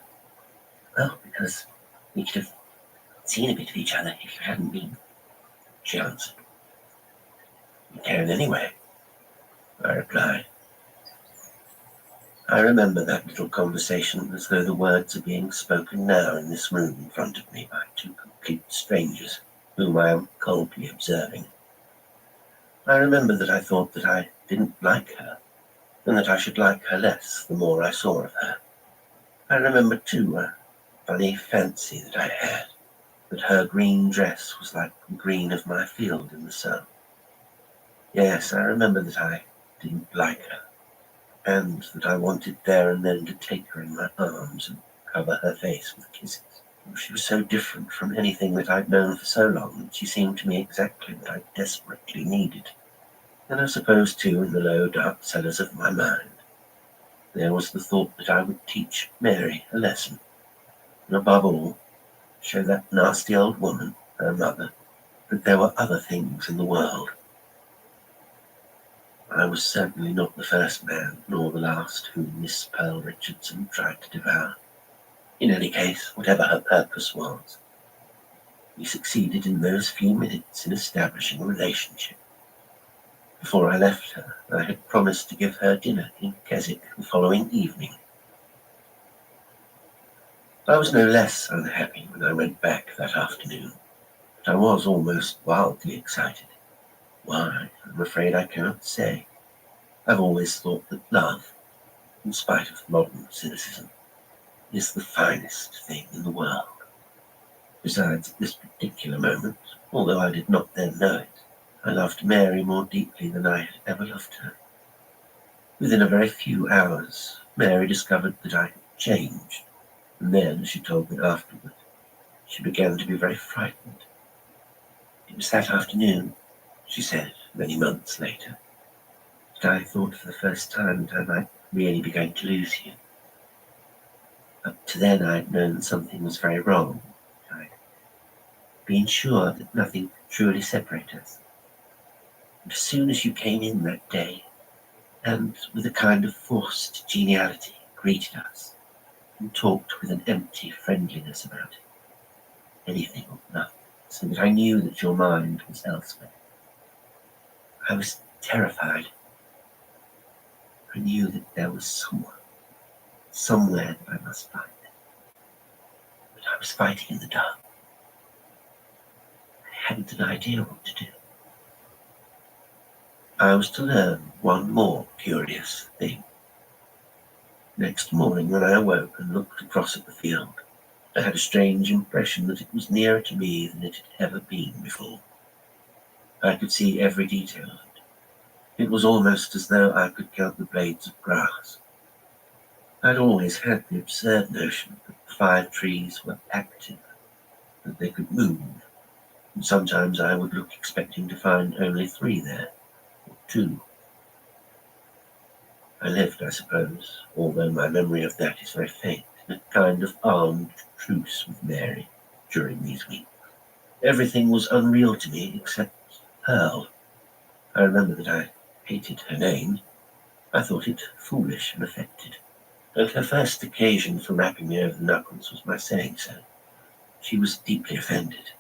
Well, because we could have seen a bit of each other if you hadn't been, she answered. You can anyway, I replied. I remember that little conversation as though the words are being spoken now in this room in front of me by two complete strangers whom I am coldly observing. I remember that I thought that I didn't like her, and that I should like her less the more I saw of her. I remember, too, a funny fancy that I had, that her green dress was like the green of my field in the sun. Yes, I remember that I didn't like her, and that I wanted there and then to take her in my arms and cover her face with kisses. She was so different from anything that I'd known for so long that she seemed to me exactly what I desperately needed. And I suppose, too, in the low, dark cellars of my mind, there was the thought that I would teach Mary a lesson, and above all, show that nasty old woman, her mother, that there were other things in the world. I was certainly not the first man, nor the last, whom Miss Pearl Richardson tried to devour. In any case, whatever her purpose was, we succeeded in those few minutes in establishing a relationship. Before I left her, I had promised to give her dinner in Keswick the following evening. I was no less unhappy when I went back that afternoon, but I was almost wildly excited. Why, I'm afraid I cannot say. I've always thought that love, in spite of modern cynicism, is the finest thing in the world. Besides, at this particular moment, although I did not then know it, I loved Mary more deeply than I had ever loved her. Within a very few hours, Mary discovered that I had changed, and then, as she told me afterward, she began to be very frightened. It was that afternoon, she said, many months later, that I thought for the first time that I might really be going to lose you. Up to then I had known that something was very wrong. I'd been sure that nothing could truly separate us. And as soon as you came in that day, and with a kind of forced geniality greeted us, and talked with an empty friendliness about it, anything or nothing, so that I knew that your mind was elsewhere. I was terrified. I knew that there was someone, somewhere that I must find. But I was fighting in the dark. I hadn't an idea what to do. I was to learn one more curious thing. Next morning when I awoke and looked across at the field, I had a strange impression that it was nearer to me than it had ever been before. I could see every detail of it. It was almost as though I could count the blades of grass. I'd always had the absurd notion that the 5 trees were active, that they could move, and sometimes I would look expecting to find only 3 there, or 2. I lived, I suppose, although my memory of that is very faint, in a kind of armed truce with Mary during these weeks. Everything was unreal to me except Pearl. I remember that I hated her name. I thought it foolish and affected. And her first occasion for rapping me over the knuckles was my saying so. She was deeply offended.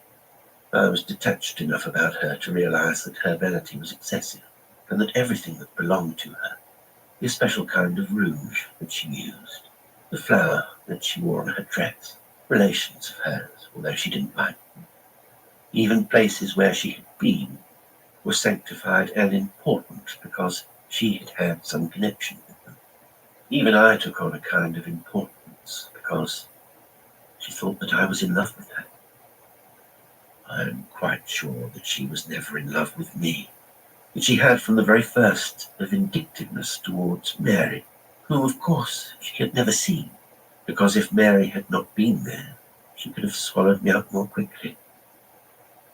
I was detached enough about her to realize that her vanity was excessive, and that everything that belonged to her, the special kind of rouge that she used, the flower that she wore on her dress, relations of hers, although she didn't like them, even places where she had been, were sanctified and important because she had had some connection with them. Even I took on a kind of importance because she thought that I was in love with her. I'm quite sure that she was never in love with me, that she had from the very first a vindictiveness towards Mary, whom of course she had never seen, because if Mary had not been there, she could have swallowed me up more quickly.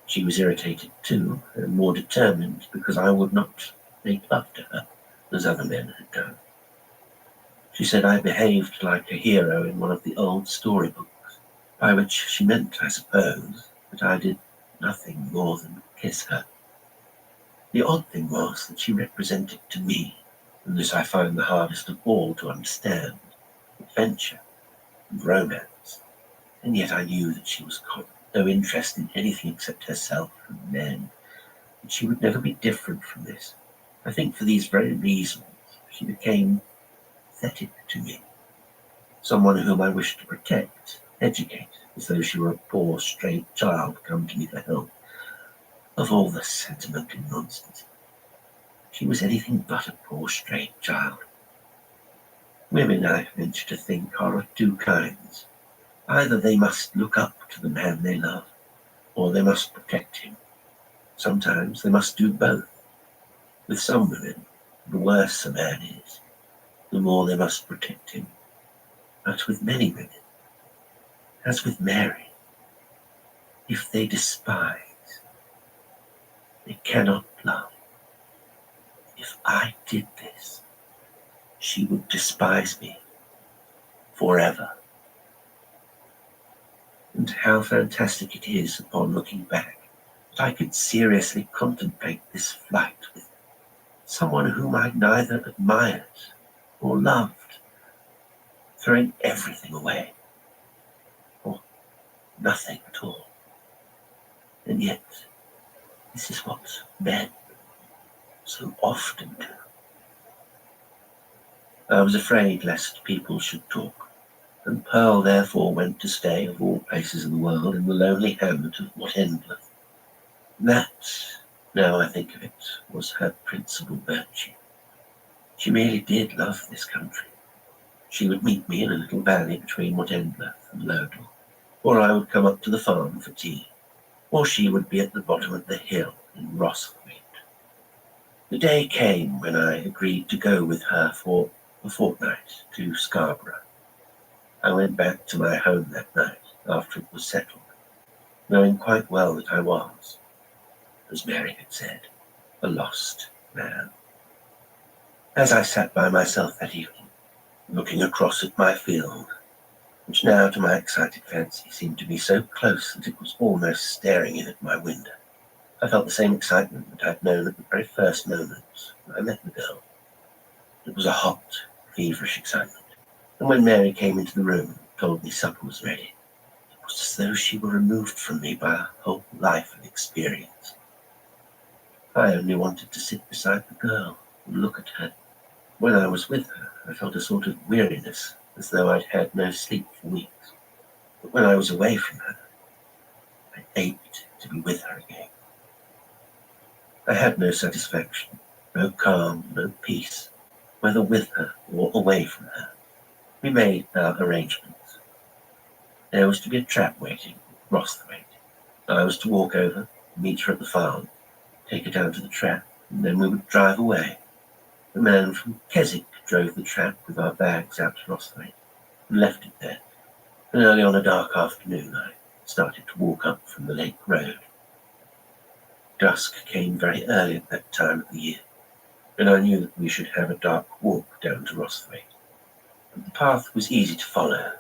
She was irritated too, and more determined because I would not make love to her as other men had done. She said I behaved like a hero in one of the old storybooks, by which she meant, I suppose, that I did nothing more than kiss her. The odd thing was that she represented to me, and this I find the hardest of all to understand, adventure and romance, and yet I knew that she was no interest in anything except herself and men, and she would never be different from this. I think for these very reasons she became pathetic to me, someone whom I wished to protect, educate, as though she were a poor stray child come to me for help. Of all the sentimental nonsense, she was anything but a poor stray child. Women, I venture to think, are of two kinds. Either they must look up to the man they love, or they must protect him. Sometimes they must do both. With some women, the worse a man is, the more they must protect him. But with many women, as with Mary, if they despise, they cannot love. If I did this, she would despise me forever. And how fantastic it is, upon looking back, that I could seriously contemplate this flight with someone whom I neither admired or loved, throwing everything away, or nothing at all. And yet, this is what men so often do. I was afraid lest people should talk, and Pearl therefore went to stay, of all places in the world, in the lonely hamlet of Whatenblyth. That, now I think of it, was her principal virtue. She really did love this country. She would meet me in a little valley between Whatenblyth and Lowdle, or I would come up to the farm for tea, or she would be at the bottom of the hill in Rosthwaite. The day came when I agreed to go with her for a fortnight to Scarborough. I went back to my home that night after it was settled, knowing quite well that I was, as Mary had said, a lost man. As I sat by myself that evening, looking across at my field, which now to my excited fancy seemed to be so close that it was almost staring in at my window, I felt the same excitement that I'd known at the very first moment when I met the girl. It was a hot, feverish excitement, and when Mary came into the room and told me supper was ready, it was as though she were removed from me by a whole life of experience. I only wanted to sit beside the girl and look at her. When I was with her, I felt a sort of weariness, as though I'd had no sleep for weeks. But when I was away from her, I ached to be with her again. I had no satisfaction, no calm, no peace, whether with her or away from her. We made our arrangements. There was to be a trap waiting at Rosthwaite. I was to walk over, meet her at the farm, take her down to the trap, and then we would drive away. The man from Keswick drove the trap with our bags out to Rosthwaite and left it there. And early on a dark afternoon, I started to walk up from the lake road. Dusk came very early at that time of the year, and I knew that we should have a dark walk down to Rosthwaite. But the path was easy to follow,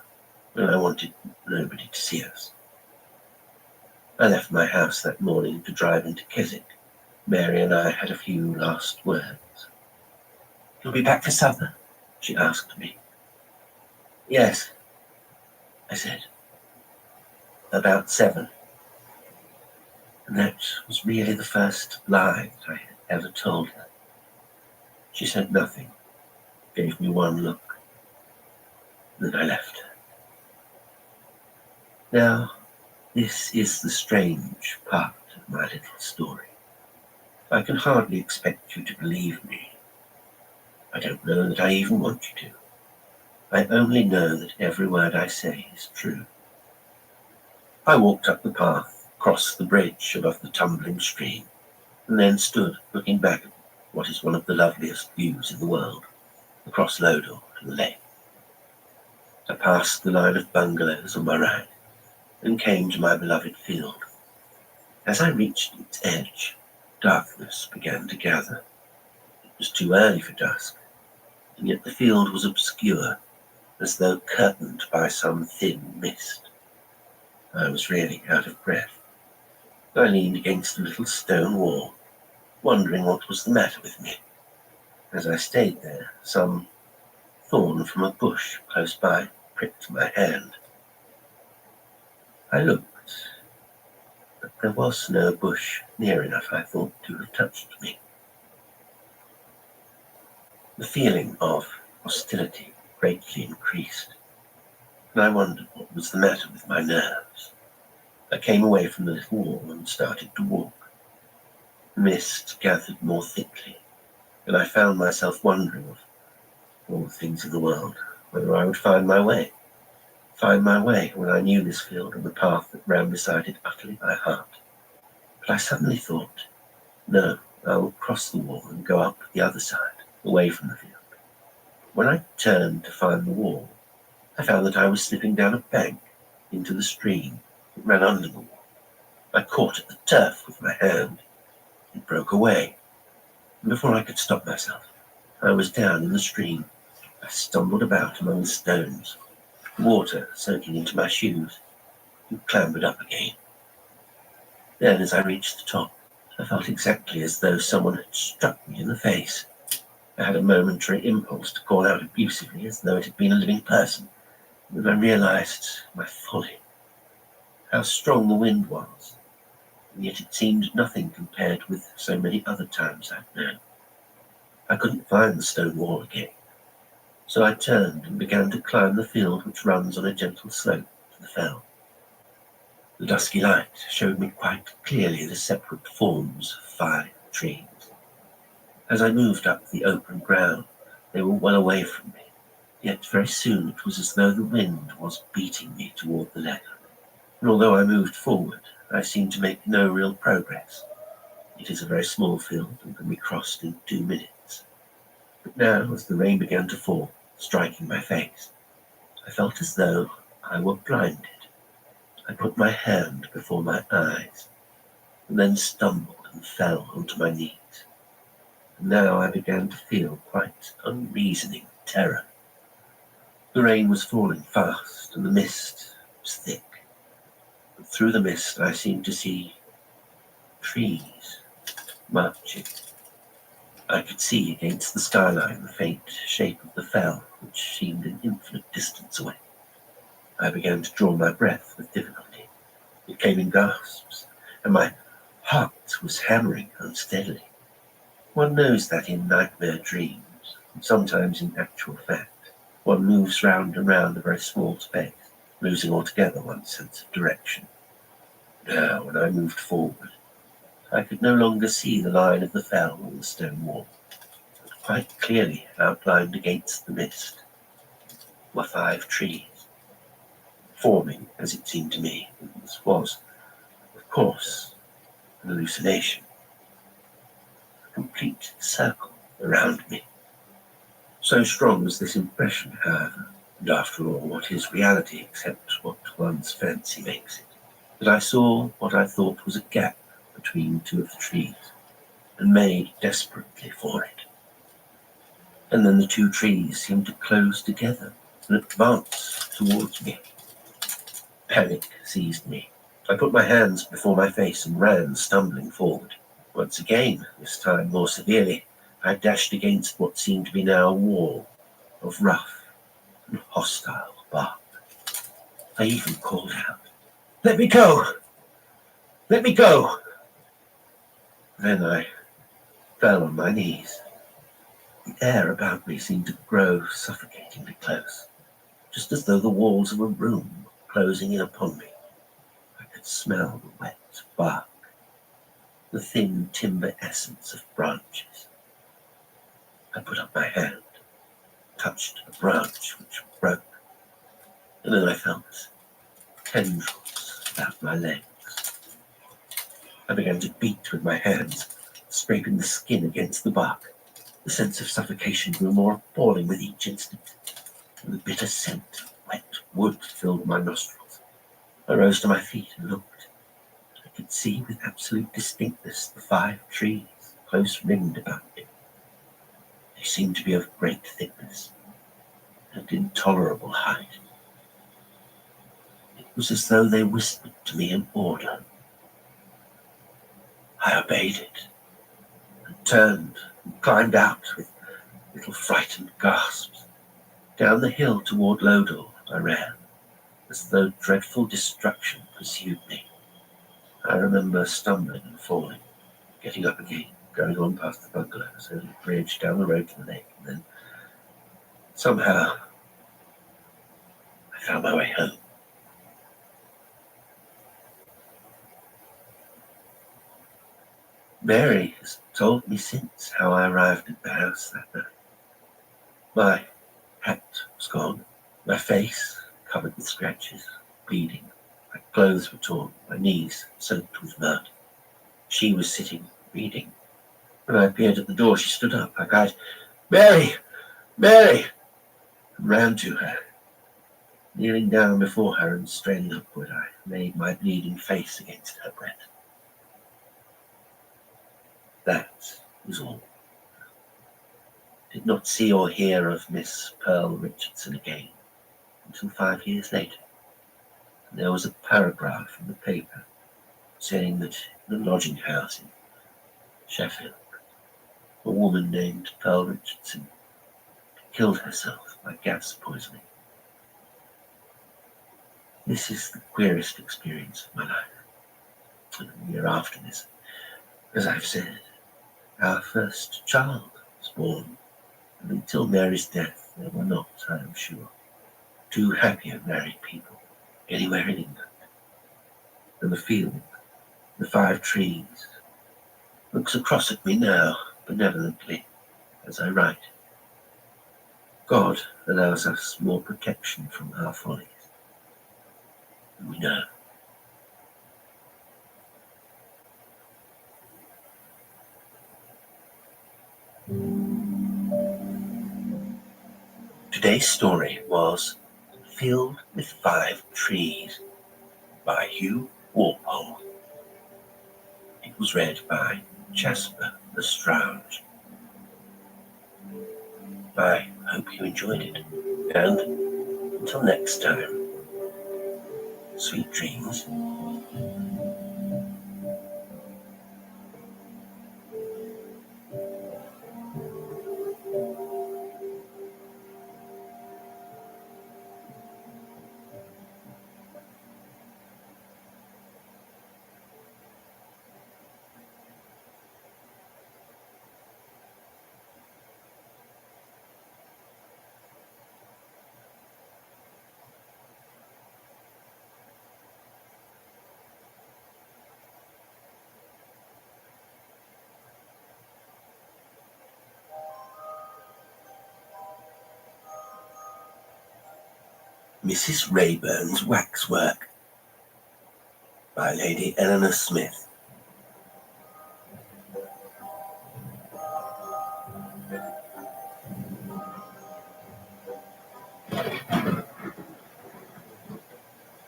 and I wanted nobody to see us. I left my house that morning to drive into Keswick. Mary and I had a few last words. "You'll be back for supper?" she asked me. "Yes," I said. "About 7. And that was really the first lie that I had ever told her. She said nothing, gave me one look, then I left her. Now, this is the strange part of my little story. I can hardly expect you to believe me. I don't know that I even want you to. I only know that every word I say is true. I walked up the path crossed the bridge above the tumbling stream, and then stood looking back at what is one of the loveliest views in the world, across Lodore to the lake. I passed the line of bungalows on my right and came to my beloved field. As I reached its edge, darkness began to gather. It was too early for dusk, and yet the field was obscure, as though curtained by some thin mist. I was really out of breath. I leaned against a little stone wall, wondering what was the matter with me. As I stayed there, some thorn from a bush close by pricked my hand. I looked, but there was no bush near enough, I thought, to have touched me. The feeling of hostility greatly increased, and I wondered what was the matter with my nerves. I came away from the little wall and started to walk. The mist gathered more thickly, and I found myself wondering, of all the things in the world, whether I would find my way when I knew this field and the path that ran beside it utterly by heart. But I suddenly thought, no, I will cross the wall and go up the other side, away from the field. When I turned to find the wall, I found that I was slipping down a bank into the stream that ran under the wall. I caught at the turf with my hand. It broke away, and before I could stop myself, I was down in the stream. I stumbled about among the stones, water soaking into my shoes, and clambered up again. Then, as I reached the top, I felt exactly as though someone had struck me in the face. I had a momentary impulse to call out abusively, as though it had been a living person. Then I realized my folly, how strong the wind was, and yet it seemed nothing compared with so many other times I'd known. I couldn't find the stone wall again, so I turned and began to climb the field which runs on a gentle slope to the fell. The dusky light showed me quite clearly the separate forms of 5 trees. As I moved up the open ground, they were well away from me, yet very soon it was as though the wind was beating me toward the left. And although I moved forward, I seemed to make no real progress. It is a very small field and can be crossed in 2 minutes. But now, as the rain began to fall, striking my face, I felt as though I were blinded. I put my hand before my eyes, and then stumbled and fell onto my knees. And now I began to feel quite unreasoning terror. The rain was falling fast, and the mist was thick. But through the mist I seemed to see trees marching. I could see against the skyline the faint shape of the fell, which seemed an infinite distance away. I began to draw my breath with difficulty. It came in gasps, and my heart was hammering unsteadily. One knows that in nightmare dreams, and sometimes in actual fact, one moves round and round a very small space, losing altogether one's sense of direction. Now, when I moved forward, I could no longer see the line of the fell on the stone wall, but quite clearly outlined against the mist were 5 trees, forming, as it seemed to me, this was, of course, an hallucination. A complete circle around me. So strong was this impression, however, and after all, what is reality except what one's fancy makes it, that I saw what I thought was a gap between 2 of the trees, and made desperately for it. And then the 2 trees seemed to close together and advance towards me. Panic seized me. I put my hands before my face and ran, stumbling forward. Once again, this time more severely, I dashed against what seemed to be now a wall of rough and hostile bark. I even called out, "Let me go! Let me go!" Then I fell on my knees. The air about me seemed to grow suffocatingly close, just as though the walls of a room were closing in upon me. I could smell the wet bark, the thin timber essence of branches. I put up my hand, touched a branch which broke, and then I felt tendrils about my legs. I began to beat with my hands, scraping the skin against the bark. The sense of suffocation grew more appalling with each instant, and the bitter scent of wet wood filled my nostrils. I rose to my feet and looked. I could see with absolute distinctness the 5 trees close ringed about me. They seemed to be of great thickness and intolerable height. It was as though they whispered to me an order. I obeyed it, and turned and climbed out with little frightened gasps. Down the hill toward Lodore I ran, as though dreadful destruction pursued me. I remember stumbling and falling, getting up again, going on past the bungalows, over the bridge, down the road to the lake, and then somehow I found my way home. Mary has told me since how I arrived at the house that night. My hat was gone, my face covered with scratches, bleeding. My clothes were torn, my knees soaked with mud. She was sitting, reading. When I appeared at the door, she stood up. I cried, "Mary! Mary!" and ran to her. Kneeling down before her and straining upward, I laid my bleeding face against her breast. That was all. I did not see or hear of Miss Pearl Richardson again until 5 years later. And there was a paragraph in the paper saying that in a lodging house in Sheffield, a woman named Pearl Richardson killed herself by gas poisoning. This is the queerest experience of my life. And a year after this, as I've said, our first child was born, and until Mary's death, there were not, I am sure, 2 happier married people anywhere in England. And the field, the 5 trees, looks across at me now, benevolently, as I write. God allows us more protection from our follies than we know. Today's story was Filled with 5 Trees by Hugh Walpole. It was read by Jasper Lestrange. I hope you enjoyed it, and until next time, sweet dreams. Mrs. Rayburn's Waxwork by Lady Eleanor Smith.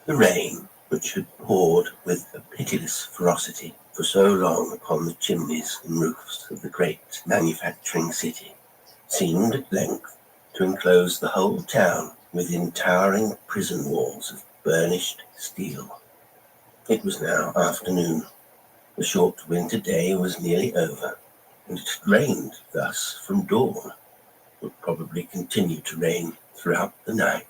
The rain, which had poured with a pitiless ferocity for so long upon the chimneys and roofs of the great manufacturing city, seemed at length to enclose the whole town within towering prison walls of burnished steel. It was now afternoon. The short winter day was nearly over, and it had rained thus from dawn. It would probably continue to rain throughout the night.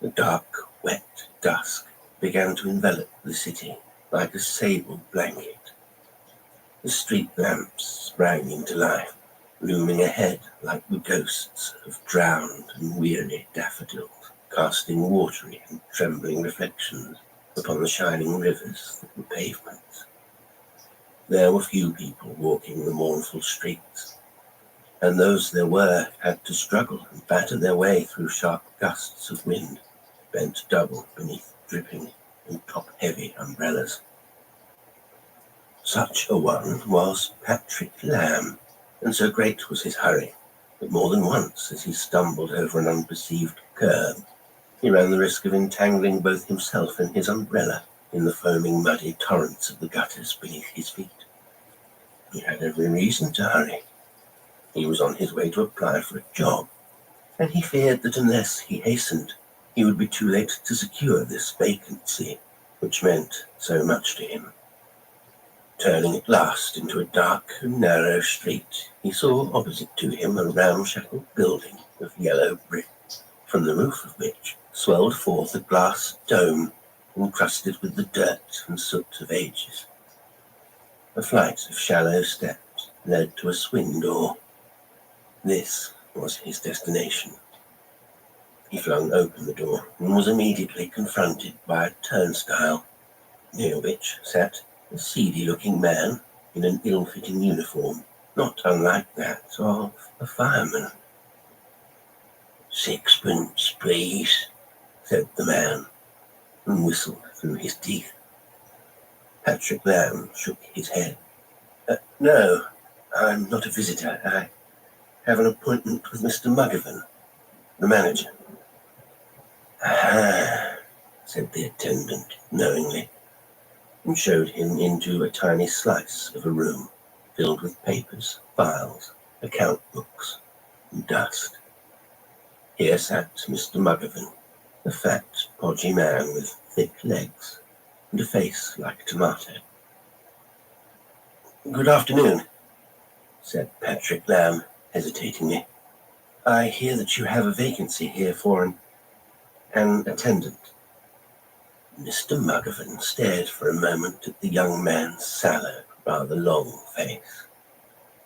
The dark, wet dusk began to envelop the city like a sable blanket. The street lamps sprang into life, looming ahead like the ghosts of drowned and weary daffodils, casting watery and trembling reflections upon the shining rivers that were pavements. There were few people walking the mournful streets, and those there were had to struggle and batter their way through sharp gusts of wind, bent double beneath dripping and top-heavy umbrellas. Such a one was Patrick Lamb, and so great was his hurry that more than once, as he stumbled over an unperceived curb, he ran the risk of entangling both himself and his umbrella in the foaming, muddy torrents of the gutters beneath his feet. He had every reason to hurry. He was on his way to apply for a job, and he feared that unless he hastened, he would be too late to secure this vacancy, which meant so much to him. Turning at last into a dark and narrow street, he saw opposite to him a ramshackle building of yellow brick, from the roof of which swelled forth a glass dome encrusted with the dirt and soot of ages. A flight of shallow steps led to a swing door. This was his destination. He flung open the door and was immediately confronted by a turnstile, near which sat a seedy-looking man in an ill-fitting uniform, not unlike that of a fireman. "Sixpence, please," said the man, and whistled through his teeth. Patrick Lamb shook his head. No, I'm not a visitor. I have an appointment with Mr. Muggavan, the manager." "Ah," said the attendant knowingly, and showed him into a tiny slice of a room filled with papers, files, account books, and dust. Here sat Mr. Muggavan, a fat, podgy man with thick legs and a face like a tomato. "Good afternoon," said Patrick Lamb hesitatingly. "I hear that you have a vacancy here for an attendant." Mr. Muggavan stared for a moment at the young man's sallow, rather long face,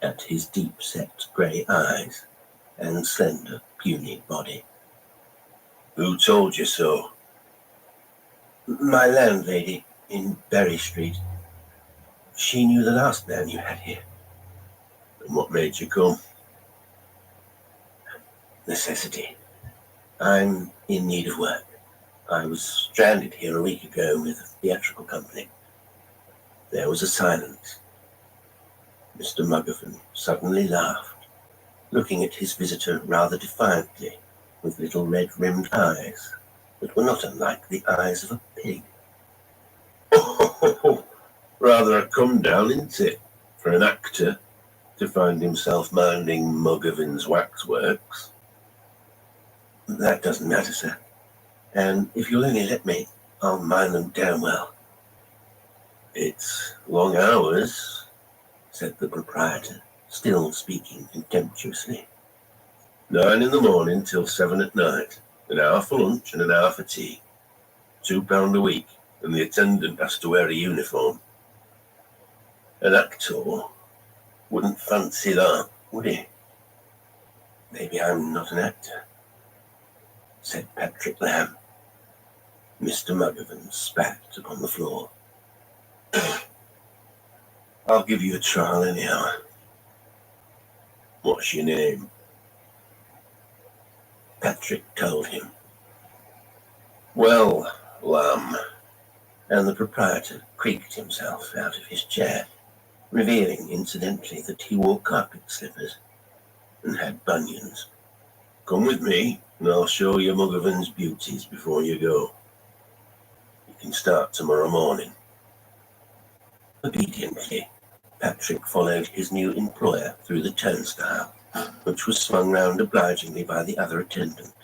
at his deep-set grey eyes and slender, puny body. "Who told you so?" "My landlady in Berry Street. She knew the last man you had here." "And what made you come?" "Necessity. I'm in need of work. I was stranded here a week ago with a theatrical company." There was a silence. Mr. Muggavan suddenly laughed, looking at his visitor rather defiantly, with little red-rimmed eyes that were not unlike the eyes of a pig. "Oh, rather a come-down, isn't it, for an actor to find himself minding Muggavan's waxworks?" "That doesn't matter, sir. And if you'll only let me, I'll mind them damn well." "It's long hours," said the proprietor, still speaking contemptuously. 9 in the morning till 7 at night, an hour for lunch and an hour for tea. £2 a week, and the attendant has to wear a uniform. An actor wouldn't fancy that, would he?" "Maybe I'm not an actor," said Patrick Lamb. Mr. Muggavan spat upon the floor. "I'll give you a trial anyhow. What's your name?" Patrick told him. "Well, Lamb," and the proprietor creaked himself out of his chair, revealing incidentally that he wore carpet slippers and had bunions. "Come with me, and I'll show you Muggavan's beauties before you go. You can start tomorrow morning." Obediently, Patrick followed his new employer through the turnstile, which was swung round obligingly by the other attendant,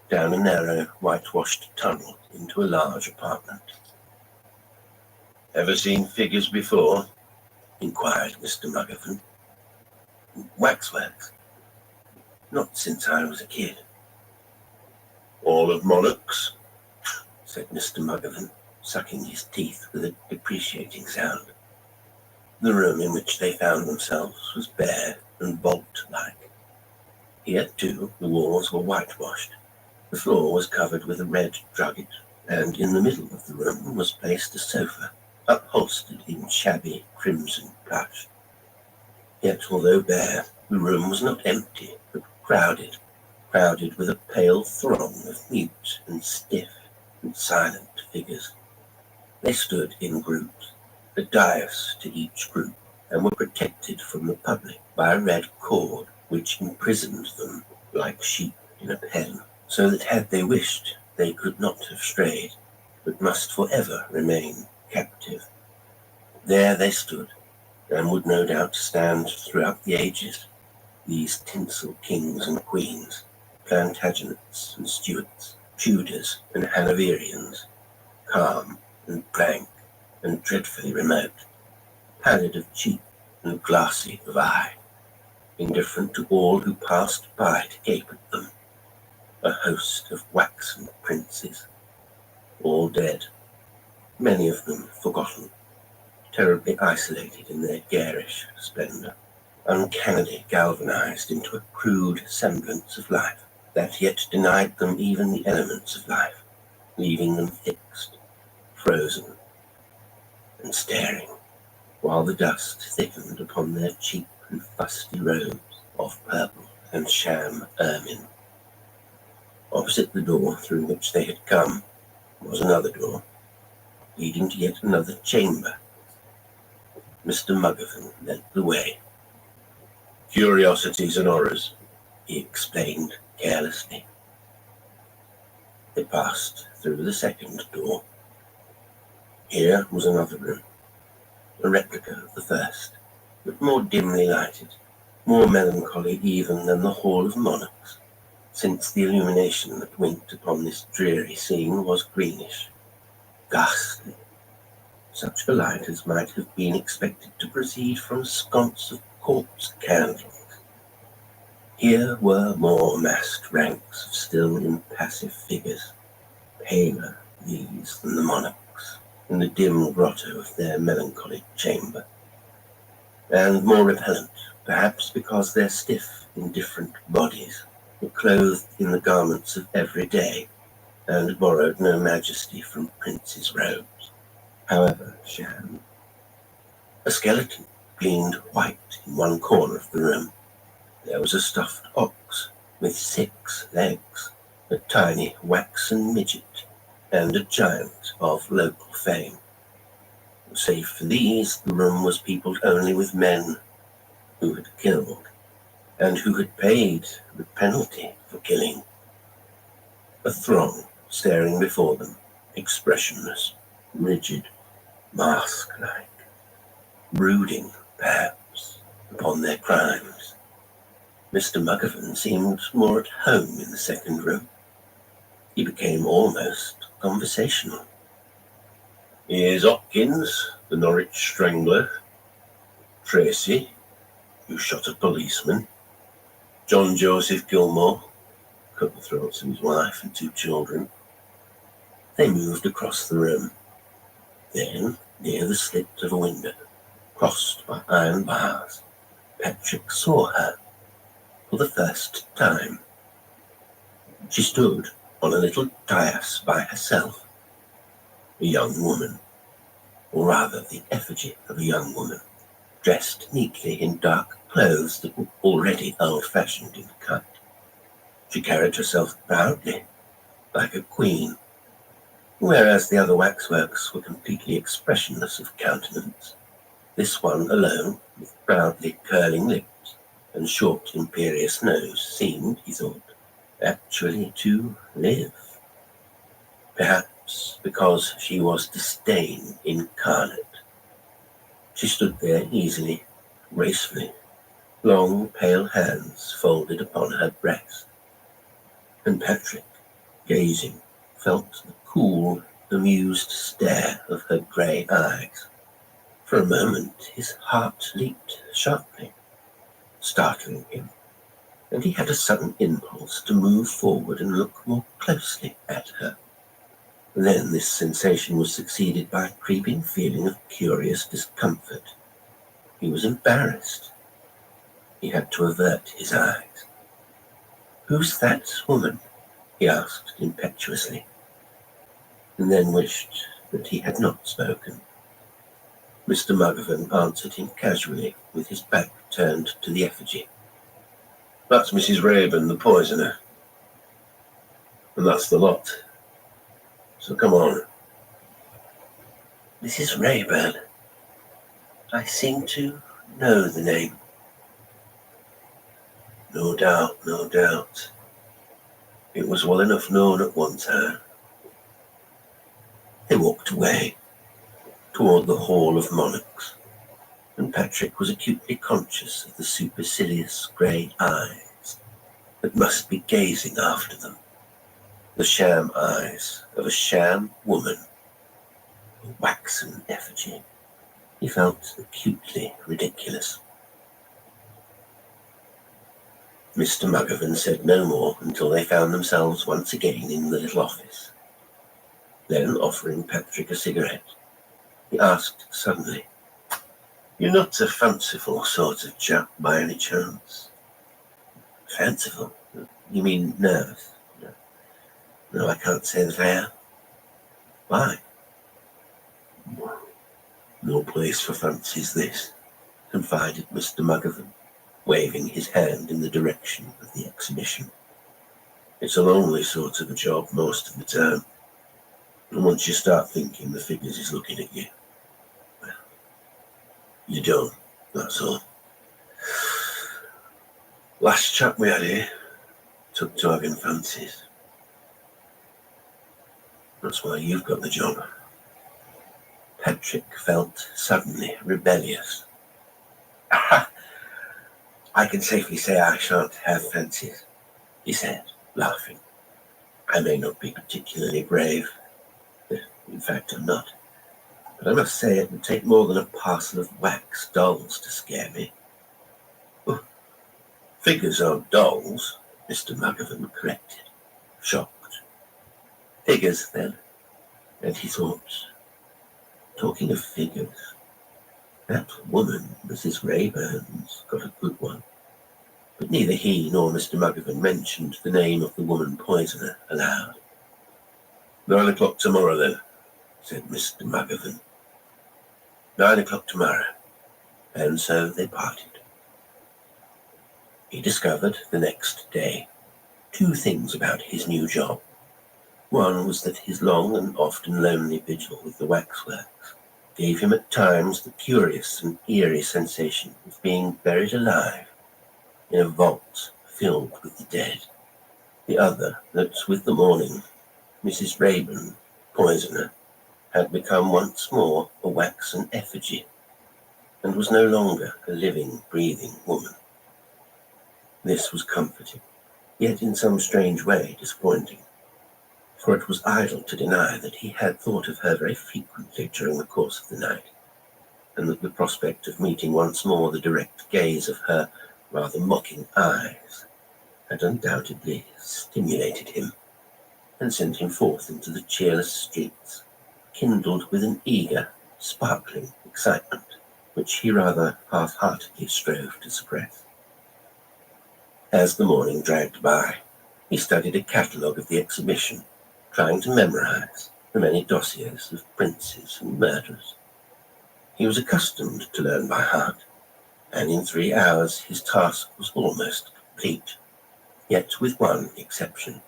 down a narrow, whitewashed tunnel into a large apartment. "Ever seen figures before?" inquired Mr. Muggavan. "Waxworks? Not since I was a kid." "All of Monarchs?" said Mr. Muggavan, sucking his teeth with a depreciating sound. The room in which they found themselves was bare and vault-like. Here, too, the walls were whitewashed. The floor was covered with a red drugget, and in the middle of the room was placed a sofa, upholstered in shabby crimson plush. Yet, although bare, the room was not empty, but crowded with a pale throng of mute and stiff and silent figures. They stood in groups, a dais to each group, and were protected from the public by a red cord which imprisoned them like sheep in a pen, so that had they wished, they could not have strayed, but must forever remain captive. There they stood, and would no doubt stand throughout the ages, these tinsel kings and queens, Plantagenets and Stuarts, Tudors and Hanoverians, calm and blank and dreadfully remote, pallid of cheek and glassy of eye, indifferent to all who passed by to gape at them, a host of waxen princes, all dead, many of them forgotten, terribly isolated in their garish splendor, uncannily galvanized into a crude semblance of life that yet denied them even the elements of life, leaving them fixed, frozen, and staring, while the dust thickened upon their cheap and fusty robes of purple and sham ermine. Opposite the door through which they had come was another door, leading to yet another chamber. Mr. Muggavan led the way. "Curiosities and horrors," he explained carelessly. They passed through the second door. Here was another room, a replica of the first, but more dimly lighted, more melancholy even than the Hall of Monarchs, since the illumination that winked upon this dreary scene was greenish, ghastly, such a light as might have been expected to proceed from a sconce of corpse candles. Here were more massed ranks of still impassive figures, paler these than the monarchs, in the dim grotto of their melancholy chamber, and more repellent, perhaps because their stiff, indifferent bodies were clothed in the garments of every day, and borrowed no majesty from princes' robes, however sham. A skeleton gleamed white in one corner of the room. There was a stuffed ox with 6 legs, a tiny waxen midget, and a giant of local fame. Save for these, the room was peopled only with men who had killed, and who had paid the penalty for killing. A throng staring before them, expressionless, rigid, mask-like, brooding, perhaps, upon their crimes. Mr. Muggavan seemed more at home in the second room. He became almost conversational. "Here's Hopkins, the Norwich strangler. Tracy, who shot a policeman. John Joseph Gilmore, cut the throats of his wife and 2 children. They moved across the room. Then, near the slit of a window, crossed by iron bars, Patrick saw her for the first time. She stood on a little dais by herself, a young woman, or rather the effigy of a young woman, dressed neatly in dark clothes that were already old-fashioned in cut. She carried herself proudly, like a queen, whereas the other waxworks were completely expressionless of countenance. This one alone, with proudly curling lips and short imperious nose, seemed, he thought, actually to live. Perhaps because she was disdain incarnate. She stood there easily, gracefully, long pale hands folded upon her breast. And Patrick, gazing, felt the cool, amused stare of her grey eyes. For a moment his heart leaped sharply, startling him, and he had a sudden impulse to move forward and look more closely at her. Then this sensation was succeeded by a creeping feeling of curious discomfort. He was embarrassed. He had to avert his eyes. "Who's that woman?" he asked impetuously, and then wished that he had not spoken. Mr. Muggavan answered him casually, with his back turned to the effigy. "That's Mrs. Rayburn, the poisoner. And that's the lot. So come on." "Mrs. Rayburn," I seem to know the name. No doubt, no doubt. It was well enough known at one time. They walked away toward the Hall of Monarchs, and Patrick was acutely conscious of the supercilious grey eyes that must be gazing after them. The sham eyes of a sham woman, a waxen effigy. He felt acutely ridiculous. Mr. McGovern said no more until they found themselves once again in the little office. Then, offering Patrick a cigarette, he asked suddenly, "You're not a fanciful sort of chap by any chance?" "Fanciful? You mean nervous?" "No, I can't say that I am." "Why?" "No place for fancies, this," confided Mr. McGovern, waving his hand in the direction of the exhibition. "It's a lonely sort of a job most of the time. And once you start thinking the figures is looking at you, well, you don't, that's all. Last chap we had here took to having fancies. That's why you've got the job." Patrick felt suddenly rebellious. "I can safely say I shan't have fancies," he said, laughing. "I may not be particularly brave. In fact, I'm not. But I must say it would take more than a parcel of wax dolls to scare me." "Oh, figures aren't dolls," Mr. McGovern corrected, shocked. "Figures, then." And he thought, talking of figures, that woman, Mrs. Rayburn's, got a good one. But neither he nor Mr. McGovern mentioned the name of the woman poisoner aloud. "9 o'clock tomorrow, then," said Mr. McGovern. 9 o'clock tomorrow. And so they parted. He discovered the next day 2 things about his new job. One was that his long and often lonely vigil with the waxworks gave him at times the curious and eerie sensation of being buried alive in a vault filled with the dead. The other, that with the morning, Mrs. Rayburn, poisoner, had become once more a waxen effigy, and was no longer a living, breathing woman. This was comforting, yet in some strange way disappointing, for it was idle to deny that he had thought of her very frequently during the course of the night, and that the prospect of meeting once more the direct gaze of her rather mocking eyes had undoubtedly stimulated him, and sent him forth into the cheerless streets, kindled with an eager, sparkling excitement, which he rather half-heartedly strove to suppress. As the morning dragged by, he studied a catalogue of the exhibition, trying to memorize the many dossiers of princes and murderers. He was accustomed to learn by heart, and in 3 hours his task was almost complete, yet with one exception.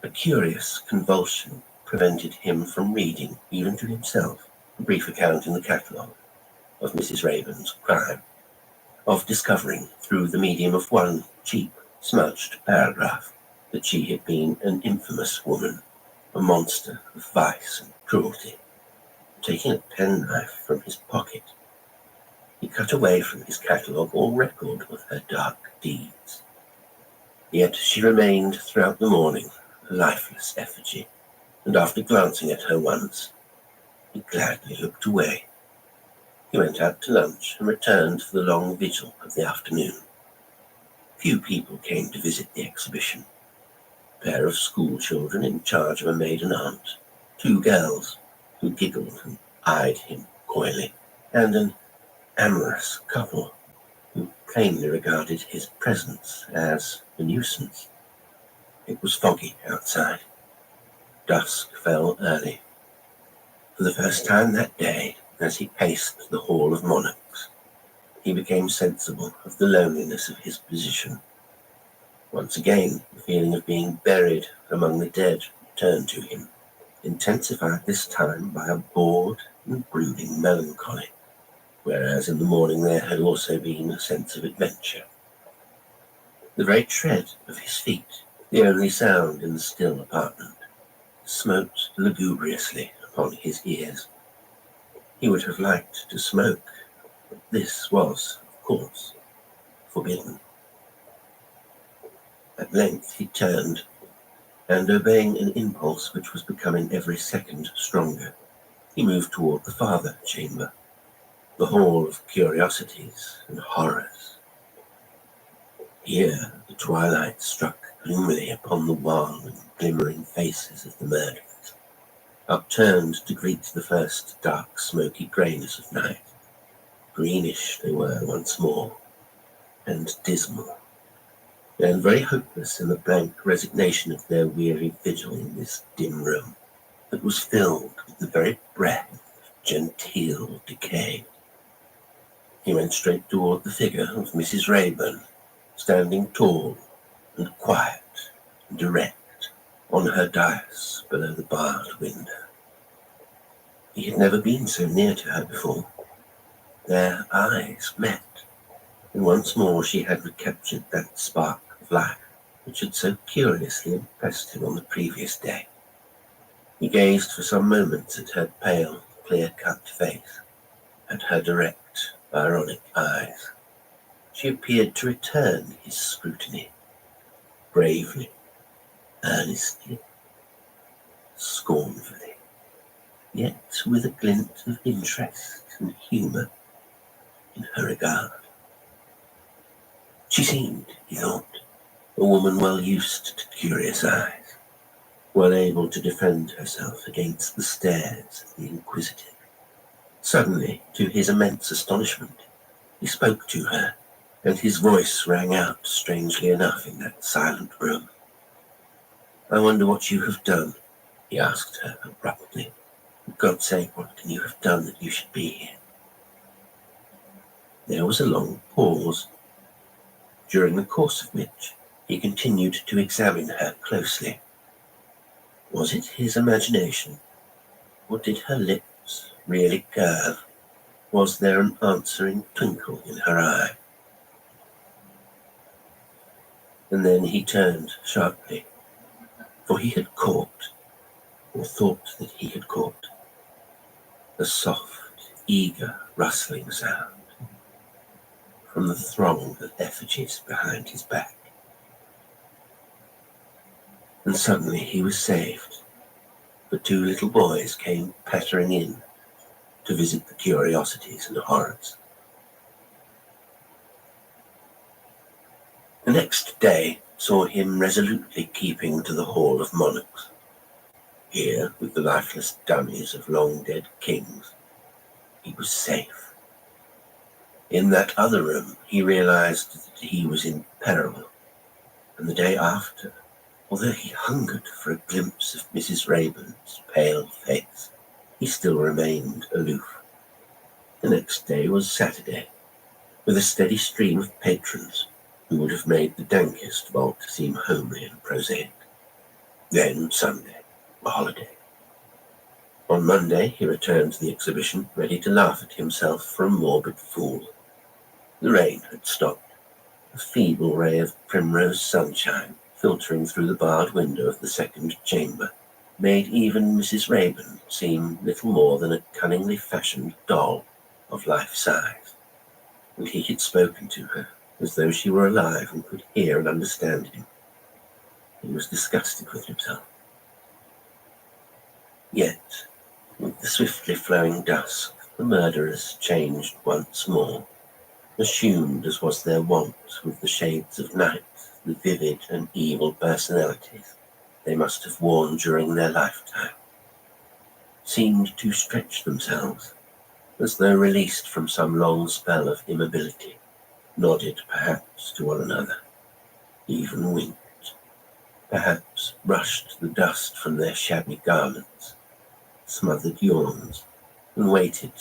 A curious convulsion prevented him from reading, even to himself, a brief account in the catalogue of Mrs. Rayburn's crime, of discovering, through the medium of one cheap, smudged paragraph, that she had been an infamous woman, a monster of vice and cruelty. Taking a penknife from his pocket, he cut away from his catalogue all record of her dark deeds. Yet she remained throughout the morning a lifeless effigy, and after glancing at her once, he gladly looked away. He went out to lunch and returned for the long vigil of the afternoon. Few people came to visit the exhibition. A pair of school children in charge of a maiden aunt, 2 girls who giggled and eyed him coyly, and an amorous couple who plainly regarded his presence as a nuisance. It was foggy outside. Dusk fell early. For the first time that day, as he paced the Hall of Monarchs, he became sensible of the loneliness of his position. Once again, the feeling of being buried among the dead returned to him, intensified this time by a bored and brooding melancholy. whereas in the morning there had also been a sense of adventure. The very tread of his feet, the only sound in the still apartment, smote lugubriously upon his ears. He would have liked to smoke, but this was, of course, forbidden. At length he turned, and obeying an impulse which was becoming every second stronger, he moved toward the farther chamber, the hall of curiosities and horrors. Here the twilight struck gloomily upon the wan and glimmering faces of the murderers, upturned to greet the first dark smoky greyness of night. Greenish they were once more, and dismal, and very hopeless in the blank resignation of their weary vigil in this dim room that was filled with the very breath of genteel decay. He went straight toward the figure of Mrs. Rayburn, standing tall and quiet and erect on her dais below the barred window. He had never been so near to her before. Their eyes met, and once more she had recaptured that spark of life which had so curiously impressed him on the previous day. He gazed for some moments at her pale, clear-cut face, at her direct, ironic eyes. She appeared to return his scrutiny, bravely, earnestly, scornfully, yet with a glint of interest and humour in her regard. She seemed, he thought, a woman well used to curious eyes, well able to defend herself against the stares of the inquisitive. Suddenly, to his immense astonishment, he spoke to her, and his voice rang out strangely enough in that silent room. "I wonder what you have done," he asked her abruptly. "For God's sake, what can you have done that you should be here?" There was a long pause, during the course of which he continued to examine her closely. Was it his imagination, or did her lips really curve? Was there an answering twinkle in her eye? And then he turned sharply, for he had caught, or thought that he had caught, a soft, eager, rustling sound from the throng of effigies behind his back. And suddenly he was saved, for two little boys came pattering in to visit the curiosities and horrors. The next day saw him resolutely keeping to the Hall of Monarchs. Here, with the lifeless dummies of long-dead kings, he was safe. In that other room, he realized that he was in peril, and the day after, although he hungered for a glimpse of Mrs. Rayburn's pale face, he still remained aloof. The next day was Saturday, with a steady stream of patrons who would have made the dankest vault seem homely and prosaic. Then Sunday, a holiday. On Monday he returned to the exhibition, ready to laugh at himself for a morbid fool. The rain had stopped, a feeble ray of primrose sunshine filtering through the barred window of the second chamber made even Mrs. Rayburn seem little more than a cunningly fashioned doll of life size, and he had spoken to her as though she were alive and could hear and understand him. He was disgusted with himself. Yet, with the swiftly flowing dusk, the murderers changed once more, assumed, as was their wont, with the shades of night, the vivid and evil personalities they must have worn during their lifetime, seemed to stretch themselves, as though released from some long spell of immobility, nodded perhaps to one another, even winked, perhaps brushed the dust from their shabby garments, smothered yawns, and waited,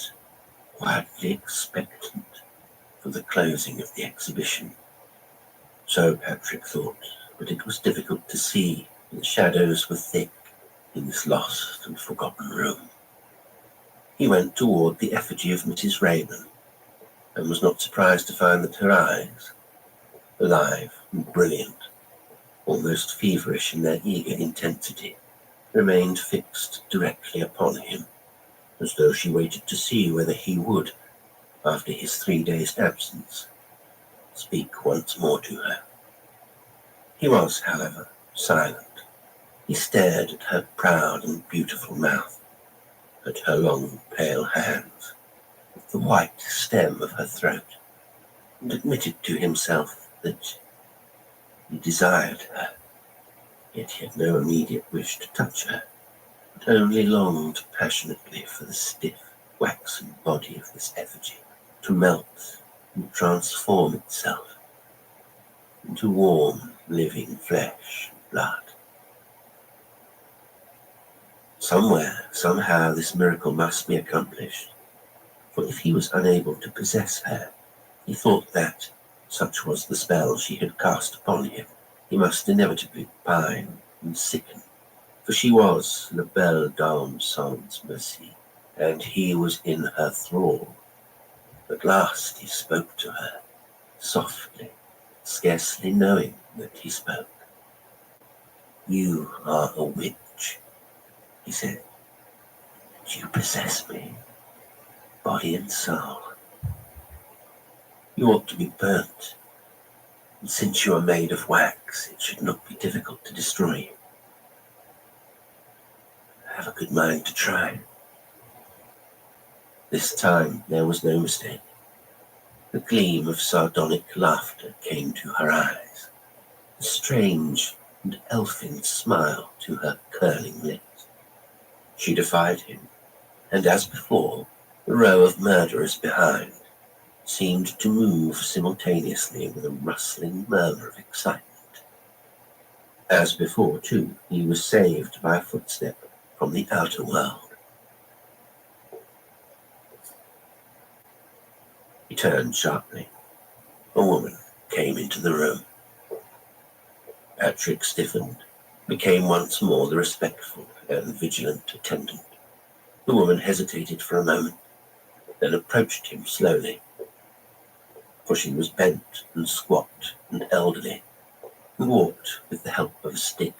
quietly expectant, for the closing of the exhibition. So Patrick thought, but it was difficult to see, and the shadows were thick in this lost and forgotten room. He went toward the effigy of Mrs. Rayburn, and was not surprised to find that her eyes, alive and brilliant, almost feverish in their eager intensity, remained fixed directly upon him, as though she waited to see whether he would, after his 3 days' absence, speak once more to her. He was, however, silent. He stared at her proud and beautiful mouth, at her long, pale hands, at the white stem of her throat, and admitted to himself that he desired her, yet he had no immediate wish to touch her, but only longed passionately for the stiff, waxen body of this effigy to melt and transform itself into warm, living flesh and blood. Somewhere, somehow, this miracle must be accomplished, for if he was unable to possess her, he thought that, such was the spell she had cast upon him, he must inevitably pine and sicken, for she was la belle dame sans merci, and he was in her thrall. At last he spoke to her, softly, scarcely knowing that he spoke. "You are a witch," he said. "You possess me, body and soul. You ought to be burnt, and since you are made of wax, it should not be difficult to destroy you. I have a good mind to try." This time there was no mistake. A gleam of sardonic laughter came to her eyes, a strange and elfin smile to her curling lips. She defied him, and as before, the row of murderers behind seemed to move simultaneously with a rustling murmur of excitement. As before, too, he was saved by a footstep from the outer world. He turned sharply. A woman came into the room. Patrick stiffened, became once more the respectful and vigilant attendant. The woman hesitated for a moment, then approached him slowly, for she was bent and squat and elderly, and walked with the help of a stick.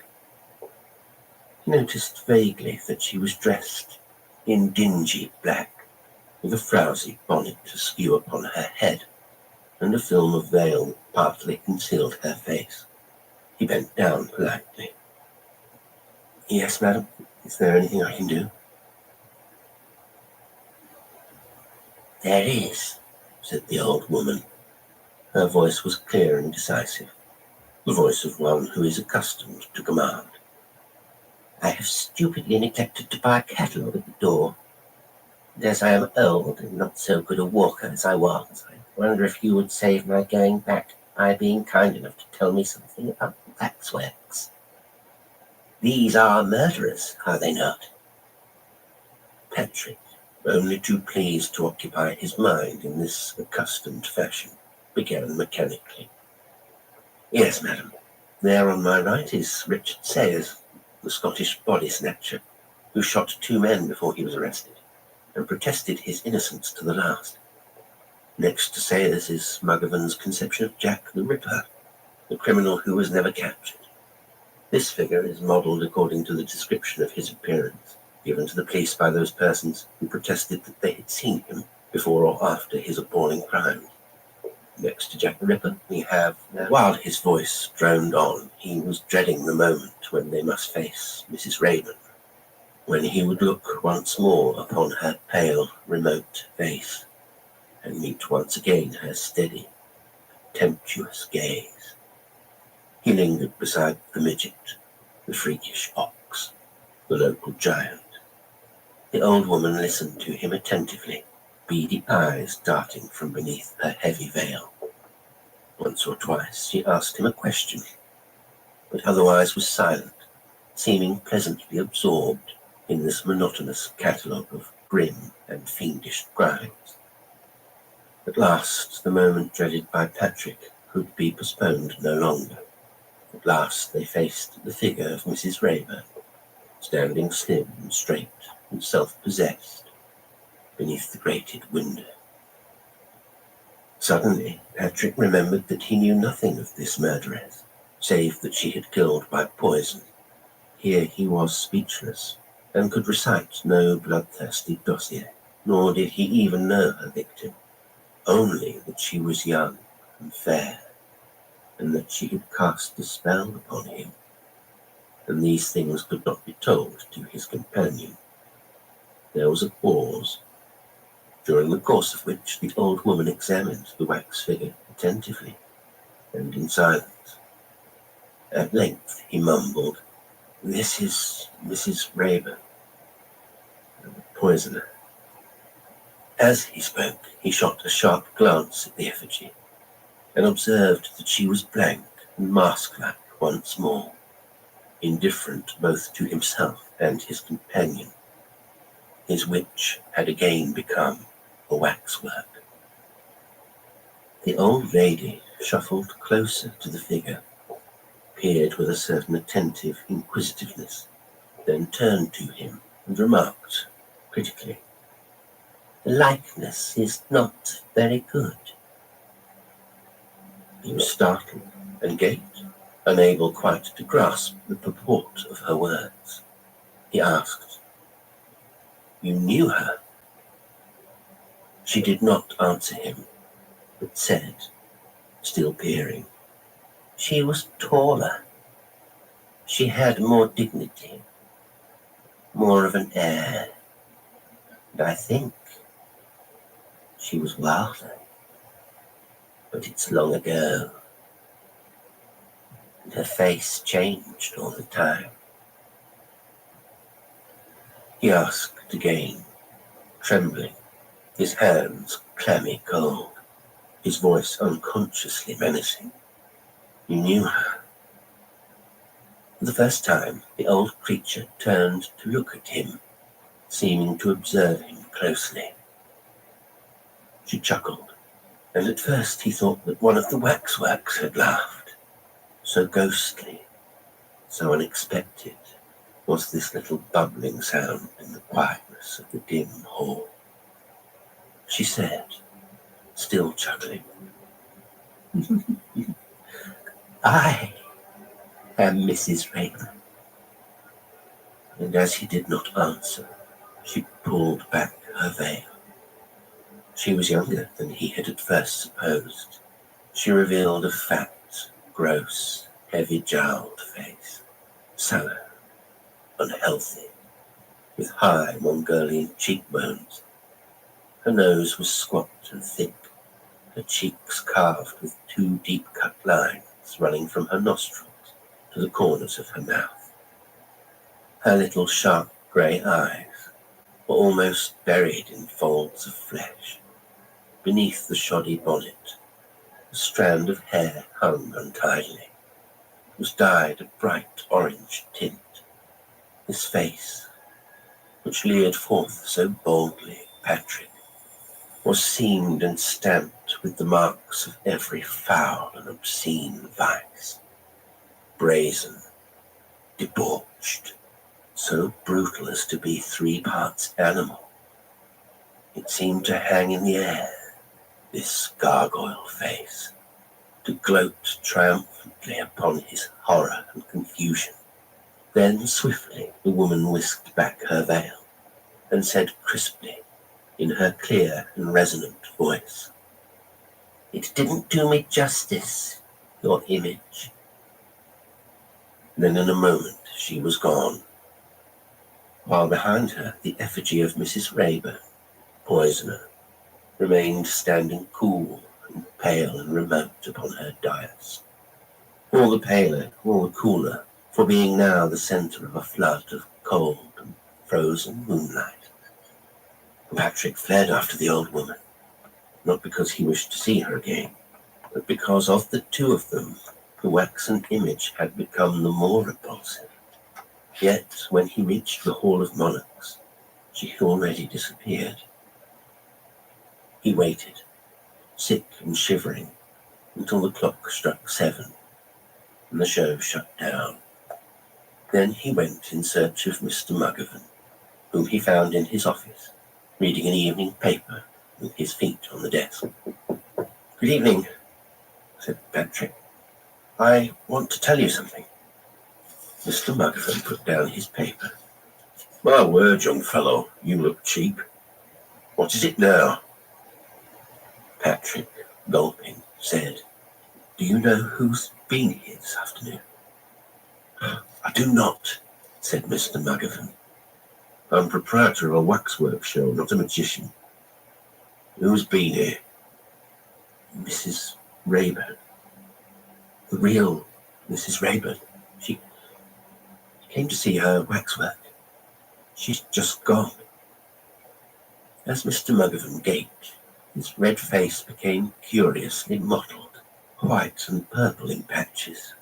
He noticed vaguely that she was dressed in dingy black, with a frowsy bonnet askew upon her head, and a film of veil that partly concealed her face. He bent down politely. "Yes, madam. Is there anything I can do?" "There is," said the old woman. Her voice was clear and decisive, the voice of one who is accustomed to command. "I have stupidly neglected to buy a catalogue at the door. And as I am old and not so good a walker as I was, I wonder if you would save my going back by being kind enough to tell me something about waxworks. These are murderers, are they not?" Patrick, only too pleased to occupy his mind in this accustomed fashion, began mechanically. "Yes, madam. There on my right is Richard Sayers, the Scottish body snatcher, who shot 2 men before he was arrested, and protested his innocence to the last. Next to Sayers is Muggavan's conception of Jack the Ripper, the criminal who was never captured. This figure is modelled according to the description of his appearance, given to the police by those persons who protested that they had seen him before or after his appalling crimes. Next to Jack the Ripper, we have..." While his voice droned on, he was dreading the moment when they must face Mrs. Raven, when he would look once more upon her pale, remote face, and meet once again her steady, contemptuous gaze. He lingered beside the midget, the freakish ox, the local giant. The old woman listened to him attentively, beady eyes darting from beneath her heavy veil. Once or twice she asked him a question, but otherwise was silent, seeming pleasantly absorbed in this monotonous catalogue of grim and fiendish crimes. At last, the moment dreaded by Patrick could be postponed no longer. At last they faced the figure of Mrs. Rayburn, standing slim and straight and self-possessed beneath the grated window. Suddenly, Patrick remembered that he knew nothing of this murderess, save that she had killed by poison. Here he was speechless, and could recite no bloodthirsty dossier, nor did he even know her victim, only that she was young and fair, and that she had cast a spell upon him. And these things could not be told to his companion. There was a pause, during the course of which the old woman examined the wax figure attentively and in silence. At length he mumbled, "This is Mrs. Rayburn, the poisoner." As he spoke, he shot a sharp glance at the effigy and observed that she was blank and mask-like once more, indifferent both to himself and his companion. His witch had again become a waxwork. The old lady shuffled closer to the figure, peered with a certain attentive inquisitiveness, then turned to him and remarked critically, "The likeness is not very good." He was startled and gaped, unable quite to grasp the purport of her words. He asked, "You knew her?" She did not answer him, but said, still peering, "She was taller. She had more dignity, more of an air, and I think she was wilder. But it's long ago, and her face changed all the time." He asked again, trembling, his hands clammy cold, his voice unconsciously menacing. "You knew her?" For the first time, the old creature turned to look at him, seeming to observe him closely. She chuckled, and at first he thought that one of the waxworks had laughed. So ghostly, so unexpected was this little bubbling sound in the quietness of the dim hall. She said, still chuckling, "I am Mrs. Rayburn." And as he did not answer, she pulled back her veil. She was younger than he had at first supposed. She revealed a fat, gross, heavy-jowled face, sallow, unhealthy, with high Mongolian cheekbones. Her nose was squat and thick, her cheeks carved with two deep-cut lines running from her nostrils to the corners of her mouth. Her little sharp grey eyes were almost buried in folds of flesh. Beneath the shoddy bonnet, a strand of hair hung untidily. It was dyed a bright orange tint. His face, which leered forth so boldly at Patrick, was seamed and stamped with the marks of every foul and obscene vice. Brazen, debauched, so brutal as to be 3 parts animal. It seemed to hang in the air, this gargoyle face, to gloat triumphantly upon his horror and confusion. Then swiftly the woman whisked back her veil and said crisply, in her clear and resonant voice, "It didn't do me justice, your image." Then in a moment she was gone, while behind her the effigy of Mrs. Rayburn, poisoner, remained standing cool and pale and remote upon her dais. All the paler, all the cooler, for being now the centre of a flood of cold and frozen moonlight. Patrick fled after the old woman, not because he wished to see her again, but because of the two of them, the waxen image had become the more repulsive. Yet, when he reached the Hall of Monarchs, she had already disappeared. He waited, sick and shivering, until the clock struck 7, and the show shut down. Then he went in search of Mr. Muggovan, whom he found in his office, reading an evening paper with his feet on the desk. Good evening, said Patrick. I want to tell you something. Mr. Muggerson put down his paper. My word, young fellow, you look cheap. What is it now? Patrick, gulping, said, Do you know who's been here this afternoon? I do not, said Mr. Muggerson. I'm proprietor of a waxwork show, not a magician. Who's been here? Mrs. Rayburn. The real Mrs. Rayburn. She came to see her waxwork. She's just gone. As Mr. Muggerson gaped, his red face became curiously mottled, white and purple in patches.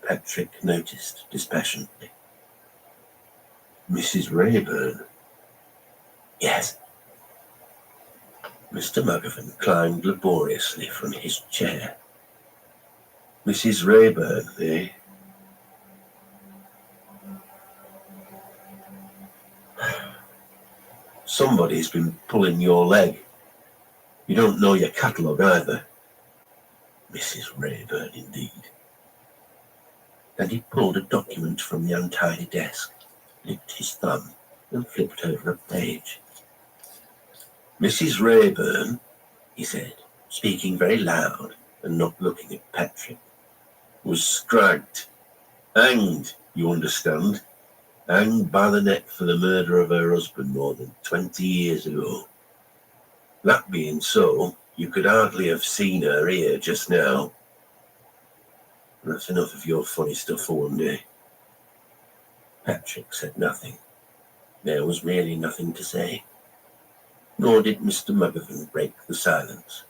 Patrick noticed dispassionately. Mrs. Rayburn? Yes. Mr. Muggerson climbed laboriously from his chair. Mrs. Rayburn, eh? Somebody's been pulling your leg. You don't know your catalogue either. Mrs. Rayburn, indeed. And he pulled a document from the untidy desk, licked his thumb, and flipped over a page. Mrs. Rayburn, he said, speaking very loud and not looking at Patrick, was scragged. Hanged, you understand. Hanged by the neck for the murder of her husband more than 20 years ago. That being so, you could hardly have seen her here just now. That's enough of your funny stuff for one day. Patrick said nothing. There was really nothing to say. Nor did Mr. Muggerson break the silence.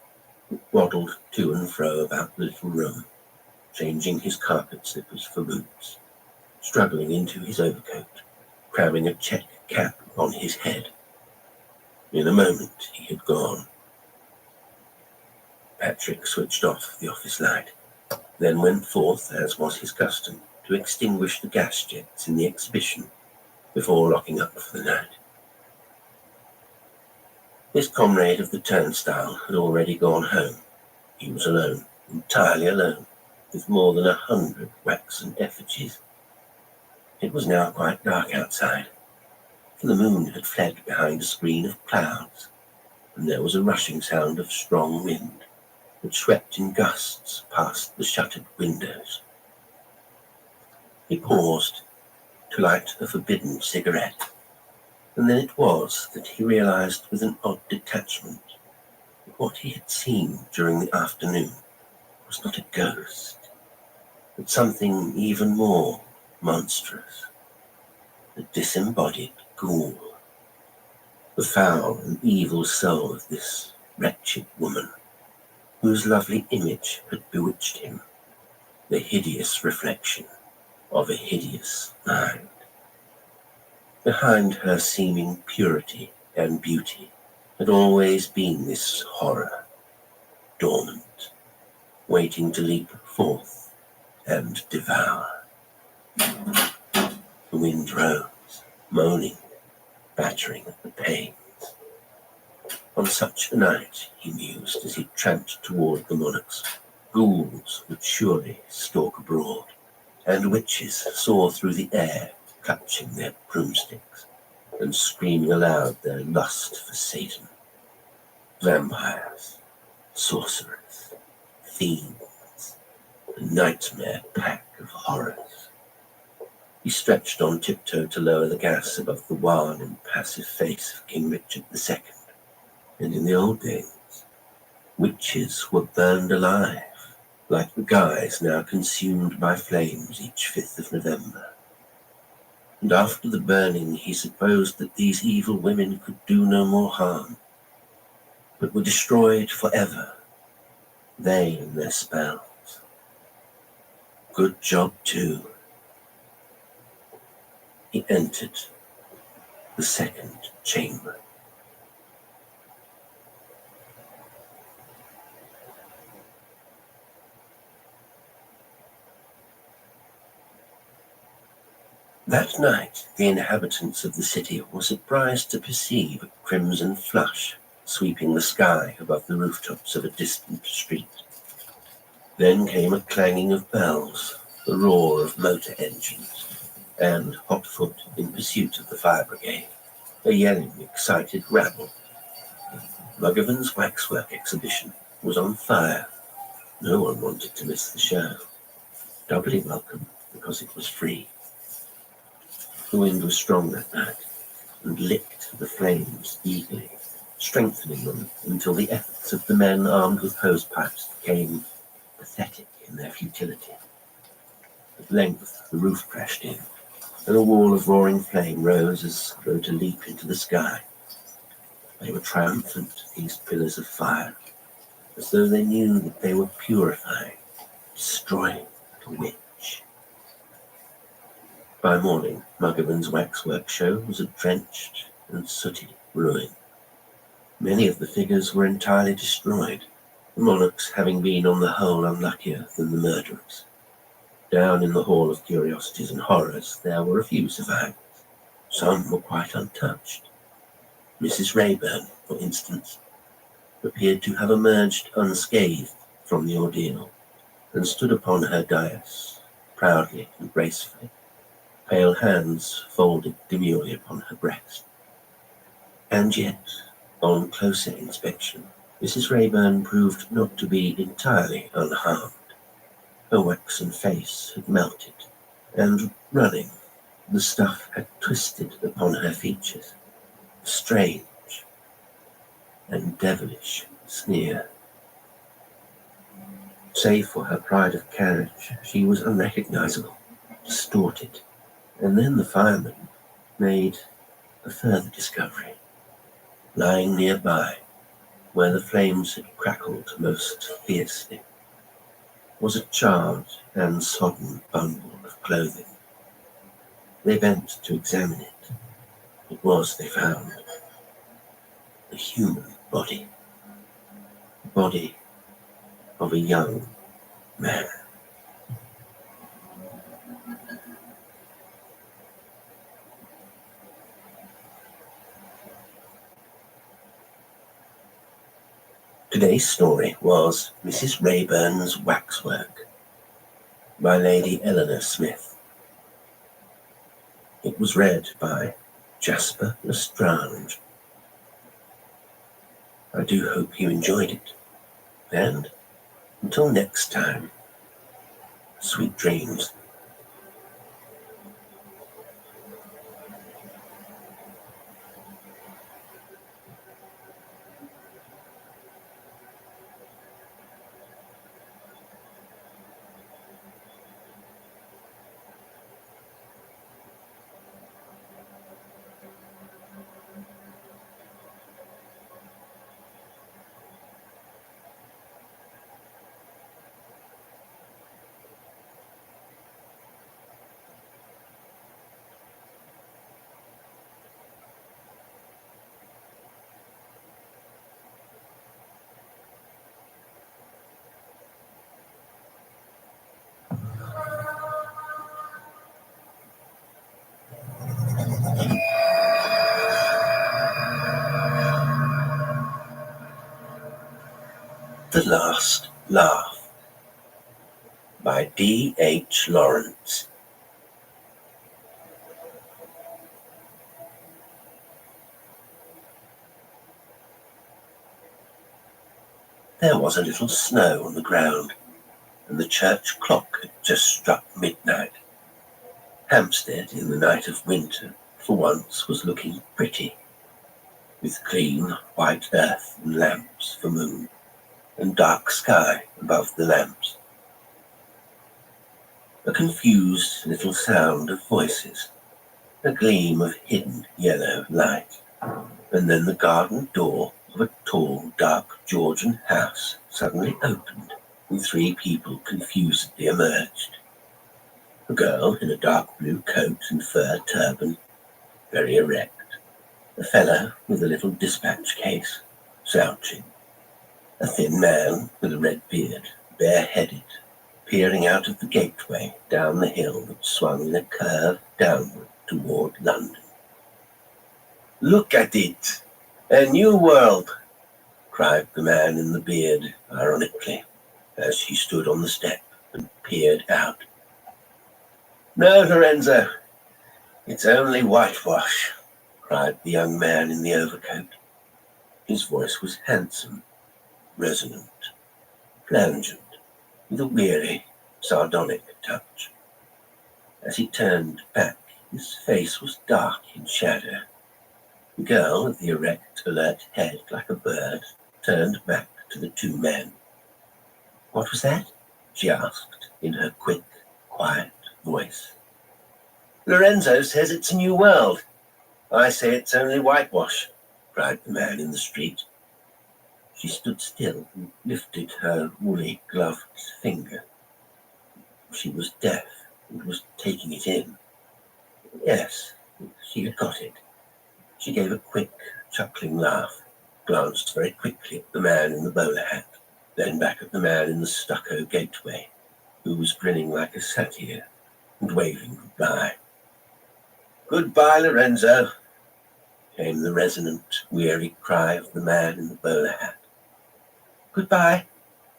He waddled to and fro about the little room, changing his carpet slippers for boots, struggling into his overcoat, cramming a check cap on his head. In a moment he had gone. Patrick switched off the office light, then went forth, as was his custom, to extinguish the gas jets in the exhibition before locking up for the night. His comrade of the turnstile had already gone home. He was alone, entirely alone, with more than 100 waxen effigies. It was now quite dark outside, for the moon had fled behind a screen of clouds, and there was a rushing sound of strong wind that swept in gusts past the shuttered windows. He paused to light a forbidden cigarette, and then it was that he realized with an odd detachment that what he had seen during the afternoon was not a ghost, but something even more monstrous, the disembodied ghoul, the foul and evil soul of this wretched woman, whose lovely image had bewitched him, the hideous reflection of a hideous mind. Behind her seeming purity and beauty had always been this horror, dormant, waiting to leap forth and devour. The wind rose, moaning, battering at the panes. On such a night, he mused as he tramped toward the monarchs, ghouls would surely stalk abroad, and witches soar through the air, clutching their broomsticks and screaming aloud their lust for Satan. Vampires, sorcerers, fiends, a nightmare pack of horrors. He stretched on tiptoe to lower the gas above the wan, impassive face of King Richard II. And in the old days, witches were burned alive, like the guys now consumed by flames each 5th of November. And after the burning, he supposed that these evil women could do no more harm, but were destroyed forever, they and their spells. Good job, too. He entered the second chamber. That night, the inhabitants of the city were surprised to perceive a crimson flush sweeping the sky above the rooftops of a distant street. Then came a clanging of bells, the roar of motor engines, and, hot foot in pursuit of the fire brigade, a yelling, excited rabble. Muggavan's waxwork exhibition was on fire. No one wanted to miss the show. Doubly welcome because it was free. The wind was strong that night and licked the flames eagerly, strengthening them until the efforts of the men armed with hose pipes became pathetic in their futility. At length the roof crashed in, and a wall of roaring flame rose as though to leap into the sky. They were triumphant, these pillars of fire, as though they knew that they were purifying, destroying the witch. By morning, Muggavan's waxwork show was a drenched and sooty ruin. Many of the figures were entirely destroyed, the monarchs having been on the whole unluckier than the murderers. Down in the Hall of Curiosities and Horrors there were a few survivors. Some were quite untouched. Mrs. Rayburn, for instance, appeared to have emerged unscathed from the ordeal, and stood upon her dais, proudly and gracefully, pale hands folded demurely upon her breast. And yet, on closer inspection, Mrs. Rayburn proved not to be entirely unharmed. Her waxen face had melted, and running, the stuff had twisted upon her features, a strange and devilish sneer. Save for her pride of carriage, she was unrecognizable, distorted. And then the fireman made a further discovery. Lying nearby, where the flames had crackled most fiercely, was a charred and sodden bundle of clothing. They bent to examine it. It was, they found, a human body. The body of a young man. Today's story was Mrs. Rayburn's Waxwork by Lady Eleanor Smith. It was read by Jasper Lestrange. I do hope you enjoyed it, and until next time, sweet dreams. The Last Laugh by D.H. Lawrence. There was a little snow on the ground, and the church clock had just struck midnight. Hampstead, in the night of winter, for once was looking pretty, with clean white earth and lamps for moon, and dark sky above the lamps. A confused little sound of voices, a gleam of hidden yellow light, and then the garden door of a tall, dark Georgian house suddenly opened, and 3 people confusedly emerged. A girl in a dark blue coat and fur turban, very erect. A fellow with a little dispatch case, slouching. A thin man with a red beard, bareheaded, peering out of the gateway down the hill that swung in a curve downward toward London. "Look at it! A new world!" cried the man in the beard, ironically, as she stood on the step and peered out. No, Lorenzo, it's only whitewash, cried the young man in the overcoat. His voice was handsome, resonant, plangent, with a weary, sardonic touch. As he turned back, his face was dark in shadow. The girl with the erect, alert head like a bird turned back to the two men. What was that? She asked in her quick, quiet voice. Lorenzo says it's a new world. I say it's only whitewash, cried the man in the street. She stood still and lifted her woolly gloved finger. She was deaf and was taking it in. Yes, she had got it. She gave a quick, chuckling laugh, glanced very quickly at the man in the bowler hat, then back at the man in the stucco gateway, who was grinning like a satyr and waving goodbye. Goodbye, Lorenzo, came the resonant, weary cry of the man in the bowler hat. Goodbye,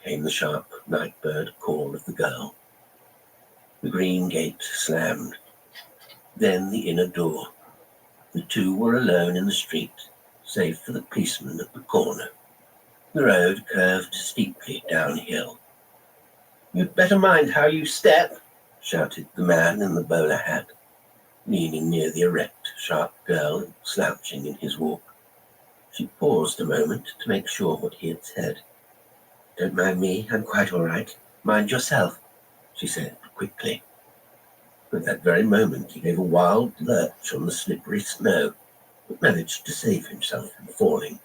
came the sharp night-bird call of the girl. The green gate slammed, then the inner door. The two were alone in the street, save for the policeman at the corner. The road curved steeply downhill. You'd better mind how you step, shouted the man in the bowler hat, leaning near the erect, sharp girl and slouching in his walk. She paused a moment to make sure what he had said. Don't mind me, I'm quite all right. Mind yourself, she said quickly. At that very moment he gave a wild lurch on the slippery snow, but managed to save himself from falling.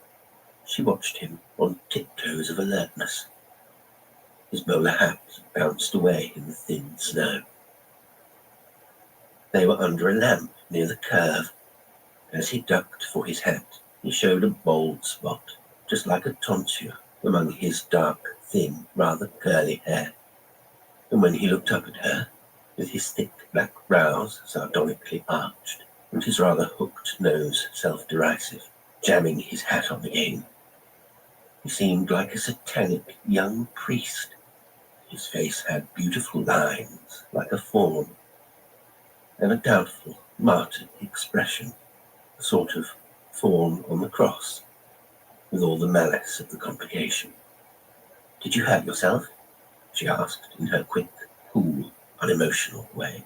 She watched him on tiptoes of alertness. His bowler hat bounced away in the thin snow. They were under a lamp near the curve. As he ducked for his hat, he showed a bald spot, just like a tonsure, among his dark, thin, rather curly hair. And when he looked up at her, with his thick black brows sardonically arched, and his rather hooked nose self-derisive, jamming his hat on again, he seemed like a satanic young priest. His face had beautiful lines, like a fawn, and a doubtful, martyred expression, a sort of fawn on the cross, with all the malice of the congregation. Did you hurt yourself? She asked in her quick, cool, unemotional way.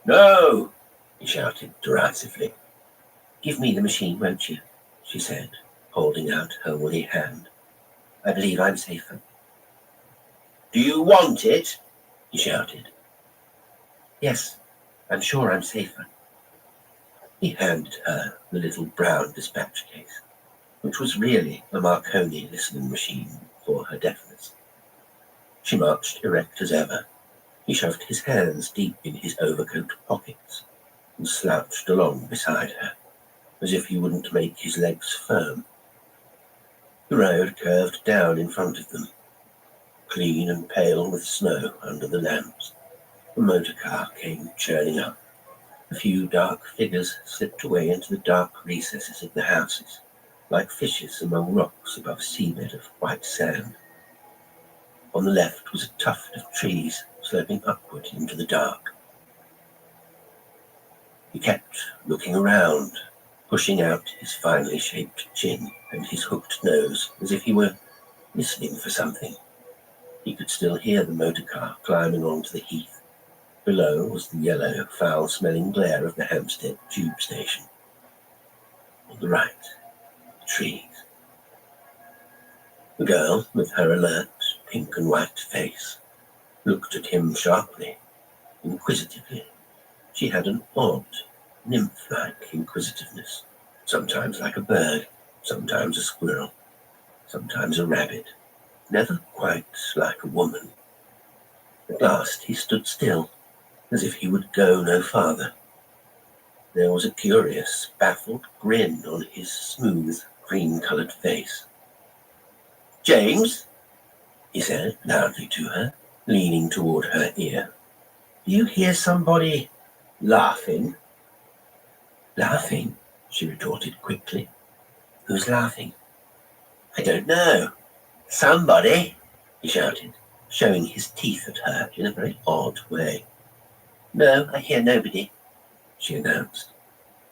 No, he shouted derisively. Give me the machine, won't you? She said, holding out her woolly hand. I believe I'm safer. Do you want it? He shouted. Yes, I'm sure I'm safer. He handed her the little brown dispatch case, which was really a Marconi listening machine for her deafness. She marched erect as ever. He shoved his hands deep in his overcoat pockets and slouched along beside her, as if he wouldn't make his legs firm. The road curved down in front of them, clean and pale with snow under the lamps. The motor car came churning up. A few dark figures slipped away into the dark recesses of the houses, like fishes among rocks above a seabed of white sand. On the left was a tuft of trees sloping upward into the dark. He kept looking around, pushing out his finely shaped chin and his hooked nose as if he were listening for something. He could still hear the motor car climbing onto the heath. Below was the yellow, foul-smelling glare of the Hampstead tube station. On the right, the trees. The girl, with her alert, pink and white face, looked at him sharply, inquisitively. She had an odd, nymph-like inquisitiveness, sometimes like a bird, sometimes a squirrel, sometimes a rabbit, never quite like a woman. At last he stood still, as if he would go no farther. There was a curious, baffled grin on his smooth, cream-coloured face. James, he said loudly to her, leaning toward her ear. Do you hear somebody laughing? Laughing? She retorted quickly. Who's laughing? I don't know. Somebody, he shouted, showing his teeth at her in a very odd way. No, I hear nobody, she announced.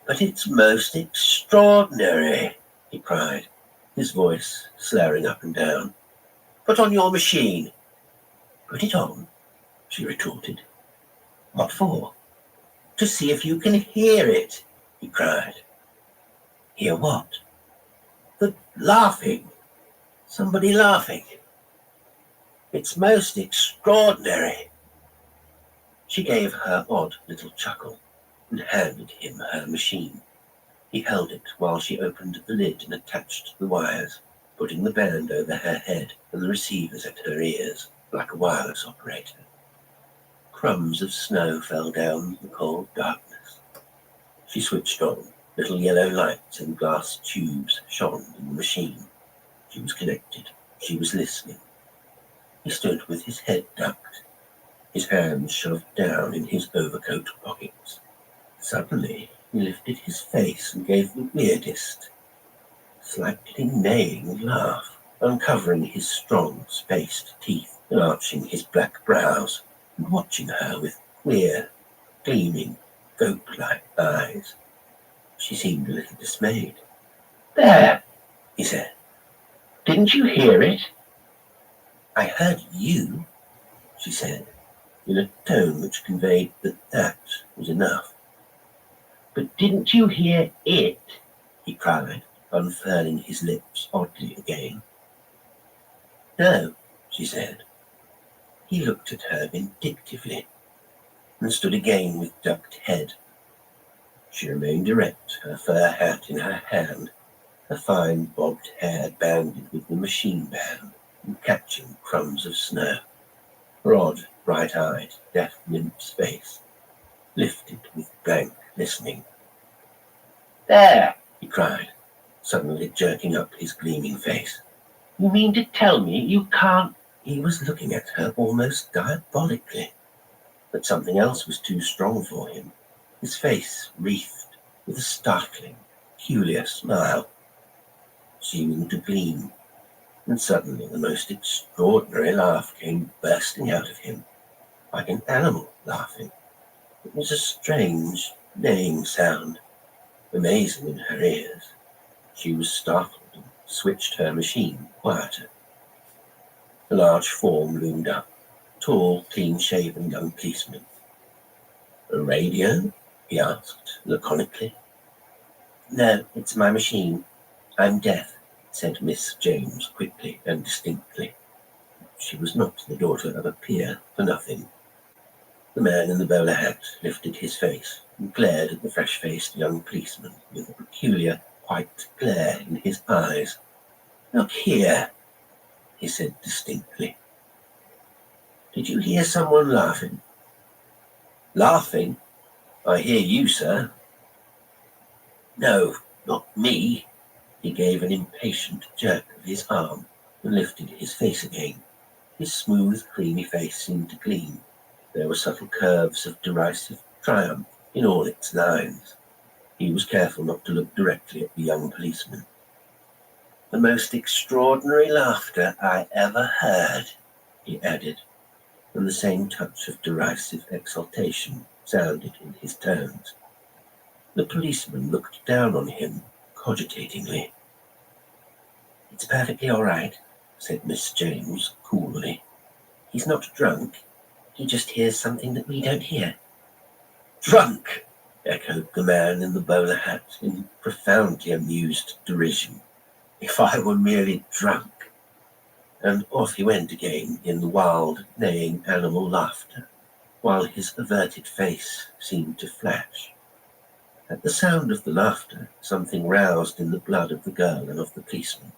But it's most extraordinary, he cried, his voice slurring up and down. Put on your machine. Put it on, she retorted. What for? To see if you can hear it, he cried. Hear what? The laughing. Somebody laughing. It's most extraordinary. She gave her odd little chuckle and handed him her machine. He held it while she opened the lid and attached the wires, putting the band over her head and the receivers at her ears, like a wireless operator. Crumbs of snow fell down the cold darkness. She switched on. Little yellow lights and glass tubes shone in the machine. She was connected. She was listening. He stood with his head ducked, his hands shoved down in his overcoat pockets. Suddenly, he lifted his face and gave the weirdest, slightly neighing laugh, uncovering his strong, spaced teeth and arching his black brows, and watching her with queer, gleaming, goat-like eyes. She seemed a little dismayed. There, he said. Didn't you hear it? I heard you, she said, in a tone which conveyed that was enough. But didn't you hear it? He cried, unfurling his lips oddly again. No, she said. He looked at her vindictively and stood again with ducked head. She remained erect, her fur hat in her hand, her fine bobbed hair banded with the machine band and catching crumbs of snow. Her odd, bright-eyed, deaf nymph's face lifted with blank listening. There, he cried, suddenly jerking up his gleaming face. You mean to tell me you can't? He was looking at her almost diabolically, but something else was too strong for him. His face wreathed with a startling, peculiar smile, seeming to gleam, and suddenly the most extraordinary laugh came bursting out of him, like an animal laughing. It was a strange, neighing sound, amazing in her ears. She was startled and switched her machine quieter. A large form loomed up, tall, clean-shaven young policeman. A radio? He asked, laconically. No, it's my machine. I'm deaf, said Miss James quickly and distinctly. She was not the daughter of a peer for nothing. The man in the bowler hat lifted his face and glared at the fresh-faced young policeman with a peculiar white glare in his eyes. Look here, he said distinctly. Did you hear someone laughing? Laughing? I hear you, sir. No, not me. He gave an impatient jerk of his arm and lifted his face again. His smooth, creamy face seemed to gleam. There were subtle curves of derisive triumph in all its lines. He was careful not to look directly at the young policeman. The most extraordinary laughter I ever heard, he added, and the same touch of derisive exultation sounded in his tones. The policeman looked down on him cogitatingly. It's perfectly all right, said Miss James coolly. He's not drunk. He just hears something that we don't hear. Drunk, echoed the man in the bowler hat in profoundly amused derision. If I were merely drunk. And off he went again in the wild, neighing animal laughter, while his averted face seemed to flash. At the sound of the laughter, something roused in the blood of the girl and of the policeman.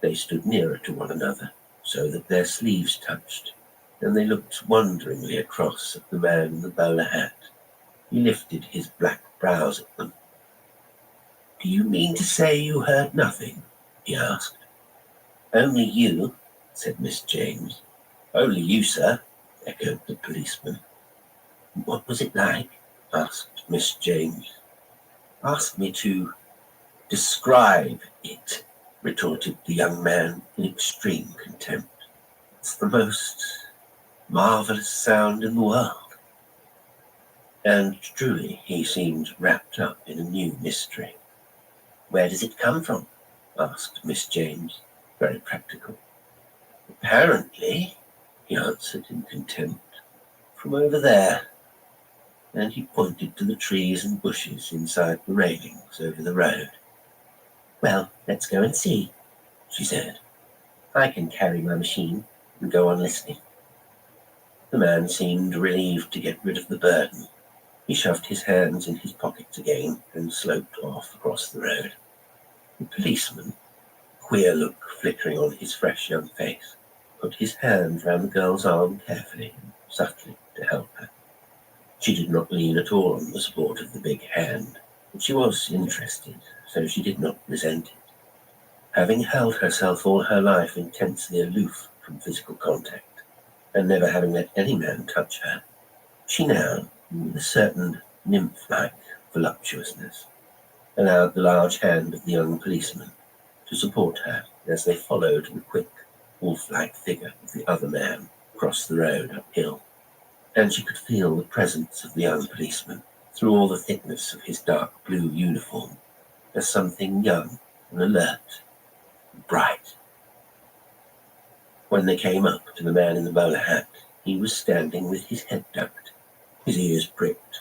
They stood nearer to one another, so that their sleeves touched, and they looked wonderingly across at the man in the bowler hat. He lifted his black brows at them. Do you mean to say you heard nothing? He asked. Only you, said Miss James. Only you, sir, echoed the policeman. What was it like? Asked Miss James. Ask me to describe it, retorted the young man in extreme contempt. It's the most marvelous sound in the world. And truly, he seemed wrapped up in a new mystery. Where does it come from? Asked Miss James, very practical. Apparently, he answered in contempt, from over there. And he pointed to the trees and bushes inside the railings over the road. Well, let's go and see, she said. I can carry my machine and go on listening. The man seemed relieved to get rid of the burden. He shoved his hands in his pockets again and sloped off across the road. The policeman, queer look flickering on his fresh young face, put his hand round the girl's arm carefully and subtly to help her. She did not lean at all on the support of the big hand, but she was interested, so she did not resent it. Having held herself all her life intensely aloof from physical contact, and never having let any man touch her, she now, with a certain nymph-like voluptuousness, allowed the large hand of the young policeman to support her as they followed the quick, wolf-like figure of the other man across the road uphill. And she could feel the presence of the young policeman through all the thickness of his dark blue uniform as something young and alert and bright. When they came up to the man in the bowler hat, he was standing with his head ducked, his ears pricked,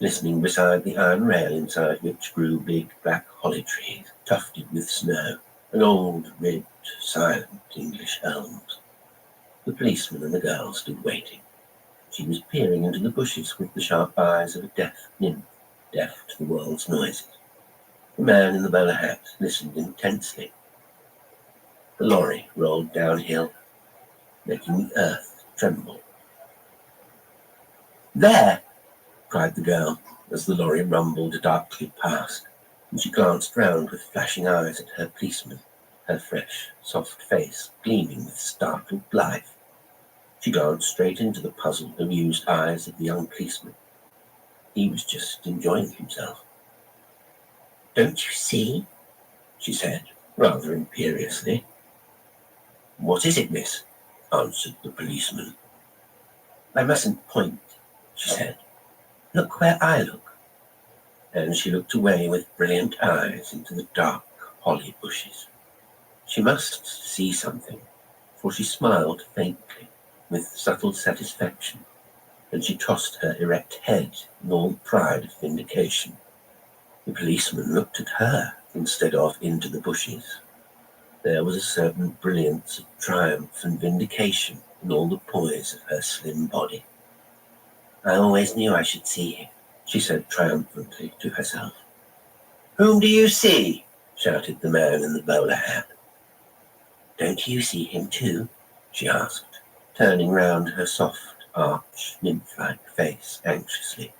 listening beside the iron rail inside which grew big black holly trees tufted with snow and old, ribbed, silent English elms. The policeman and the girl stood waiting. She was peering into the bushes with the sharp eyes of a deaf nymph, deaf to the world's noises. The man in the bowler hat listened intensely. The lorry rolled downhill, making the earth tremble. There! Cried the girl as the lorry rumbled darkly past, and she glanced round with flashing eyes at her policeman, her fresh, soft face gleaming with startled life. She glanced straight into the puzzled, amused eyes of the young policeman. He was just enjoying himself. Don't you see? She said, rather imperiously. What is it, miss? Answered the policeman. I mustn't point, she said. Look where I look. And she looked away with brilliant eyes into the dark holly bushes. She must see something, for she smiled faintly, with subtle satisfaction, and she tossed her erect head in all pride of vindication. The policeman looked at her instead of into the bushes. There was a certain brilliance of triumph and vindication in all the poise of her slim body. I always knew I should see him, she said triumphantly to herself. Whom do you see? Shouted the man in the bowler hat. Don't you see him too? She asked, turning round her soft, arch, nymph-like face anxiously.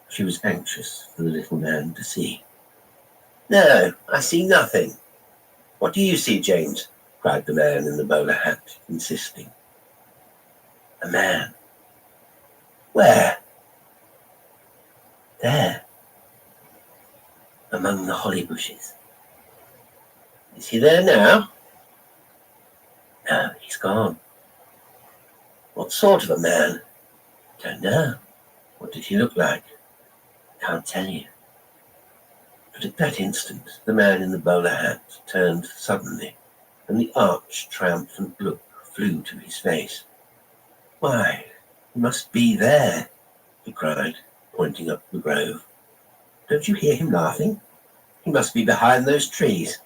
She was anxious for the little man to see. No, I see nothing. What do you see, James? Cried the man in the bowler hat, insisting. A man. Where? There. Among the holly bushes. Is he there now? No, he's gone. What sort of a man? Don't know. What did he look like? Can't tell you. But at that instant, the man in the bowler hat turned suddenly, and the arch, triumphant look flew to his face. Why, he must be there, he cried, pointing up the grove. Don't you hear him laughing? He must be behind those trees.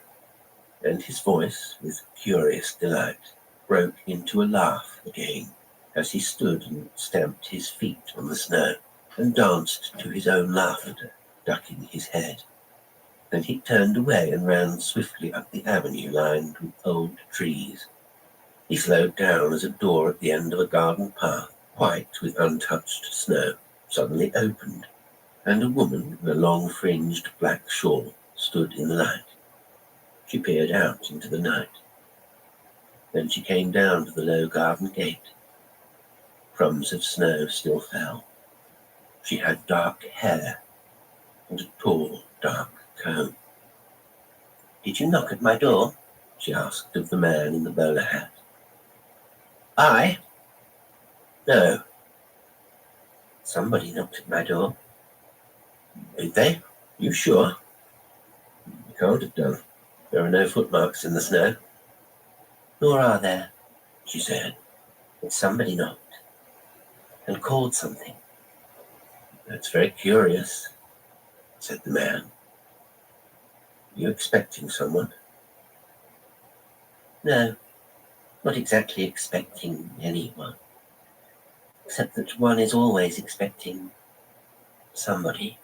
And his voice, with curious delight, broke into a laugh again, as he stood and stamped his feet on the snow, and danced to his own laughter, ducking his head. Then he turned away and ran swiftly up the avenue lined with old trees. He slowed down as a door at the end of a garden path, white with untouched snow, suddenly opened, and a woman in a long-fringed black shawl stood in the light. She peered out into the night. Then she came down to the low garden gate. Crumbs of snow still fell. She had dark hair and a tall, dark comb. Did you knock at my door? she asked of the man in the bowler hat. I? No. Somebody knocked at my door. Did they? You sure? You can't have done. There are no footmarks in the snow. Nor are there, she said. But somebody knocked and called something. That's very curious, said the man. You expecting someone? No, not exactly expecting anyone, except that one is always expecting somebody,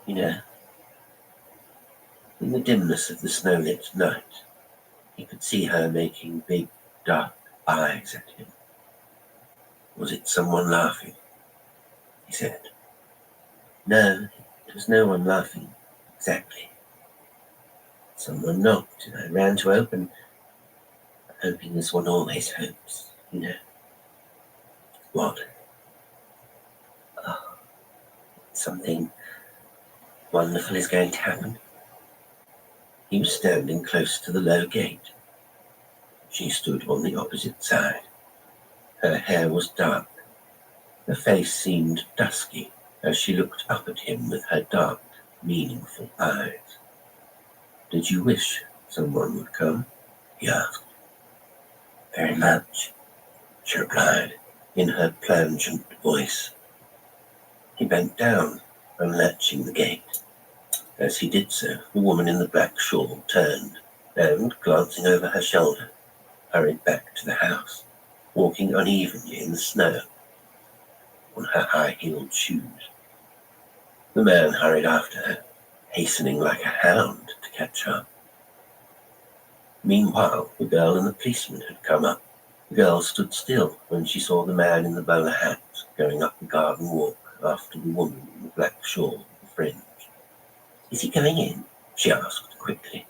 you know. In the dimness of the snow-lit night, he could see her making big, dark eyes at him. Was it someone laughing? He said. No, it was no one laughing, exactly. Someone knocked, and I ran to open, hoping as one always hopes, you know. What? Oh, something wonderful is going to happen. He was standing close to the low gate. She stood on the opposite side. Her hair was dark. Her face seemed dusky as she looked up at him with her dark, meaningful eyes. Did you wish someone would come? He asked. Very much, she replied, in her plangent voice. He bent down, unlatching the gate. As he did so, the woman in the black shawl turned and, glancing over her shoulder, hurried back to the house, walking unevenly in the snow on her high-heeled shoes. The man hurried after her, hastening like a hound to catch up. Meanwhile, the girl and the policeman had come up. The girl stood still when she saw the man in the bowler hat going up the garden walk after the woman in the black shawl with the fringe. Is he going in? She asked quickly.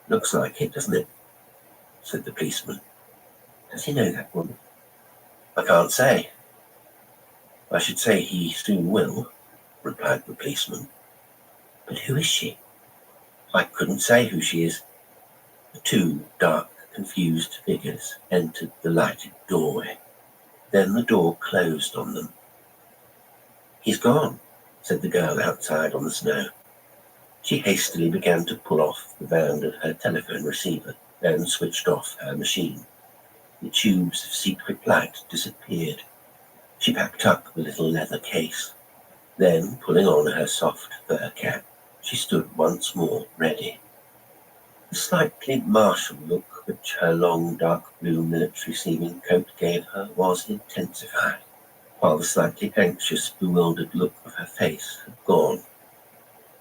Looks like it, doesn't it? Said the policeman. Does he know that woman? I can't say. I should say he soon will, replied the policeman. But who is she? I couldn't say who she is. The two dark, confused figures entered the lighted doorway. Then the door closed on them. He's gone, said the girl outside on the snow. She hastily began to pull off the band of her telephone receiver and switched off her machine. The tubes of secret light disappeared. She packed up the little leather case. Then, pulling on her soft fur cap, she stood once more ready. The slightly martial look which her long dark blue military-seeming coat gave her was intensified, while the slightly anxious, bewildered look of her face had gone.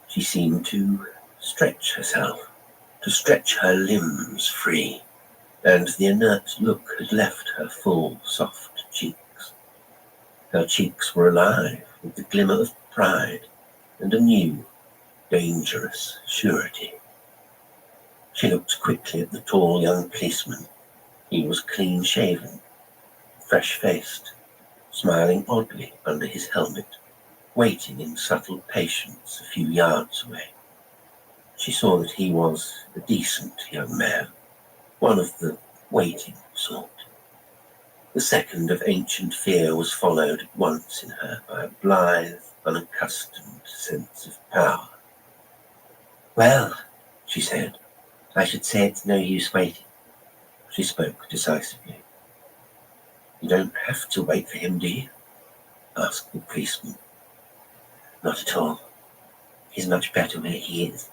She seemed to stretch herself, to stretch her limbs free, and the inert look had left her full, soft cheeks. Her cheeks were alive with the glimmer of pride and a new, dangerous surety. She looked quickly at the tall young policeman. He was clean-shaven, fresh-faced, smiling oddly under his helmet, waiting in subtle patience a few yards away. She saw that he was a decent young man, one of the waiting sort. The second of ancient fear was followed at once in her by a blithe, unaccustomed sense of power. Well, she said, I should say it's no use waiting. She spoke decisively. You don't have to wait for him, do you? Asked the policeman. Not at all. He's much better where he is.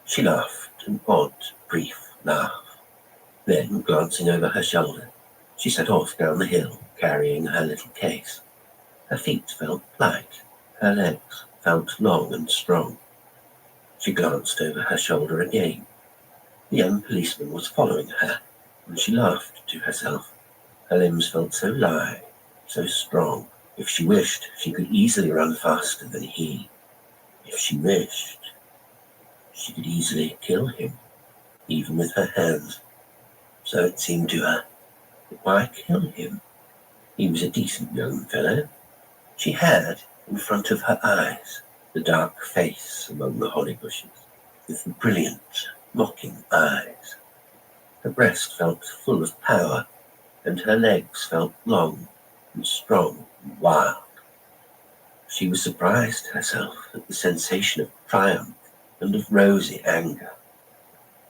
She laughed, an odd, brief laugh. Then, glancing over her shoulder, she set off down the hill, carrying her little case. Her feet felt light. Her legs felt long and strong. She glanced over her shoulder again. The young policeman was following her, and she laughed to herself. Her limbs felt so lithe, so strong. If she wished, she could easily run faster than he. If she wished, she could easily kill him, even with her hands. So it seemed to her. But why kill him? He was a decent young fellow. She had, in front of her eyes, the dark face among the holly bushes, with the brilliant, mocking eyes. Her breast felt full of power, and her legs felt long and strong and wild. She was surprised herself at the sensation of triumph and of rosy anger.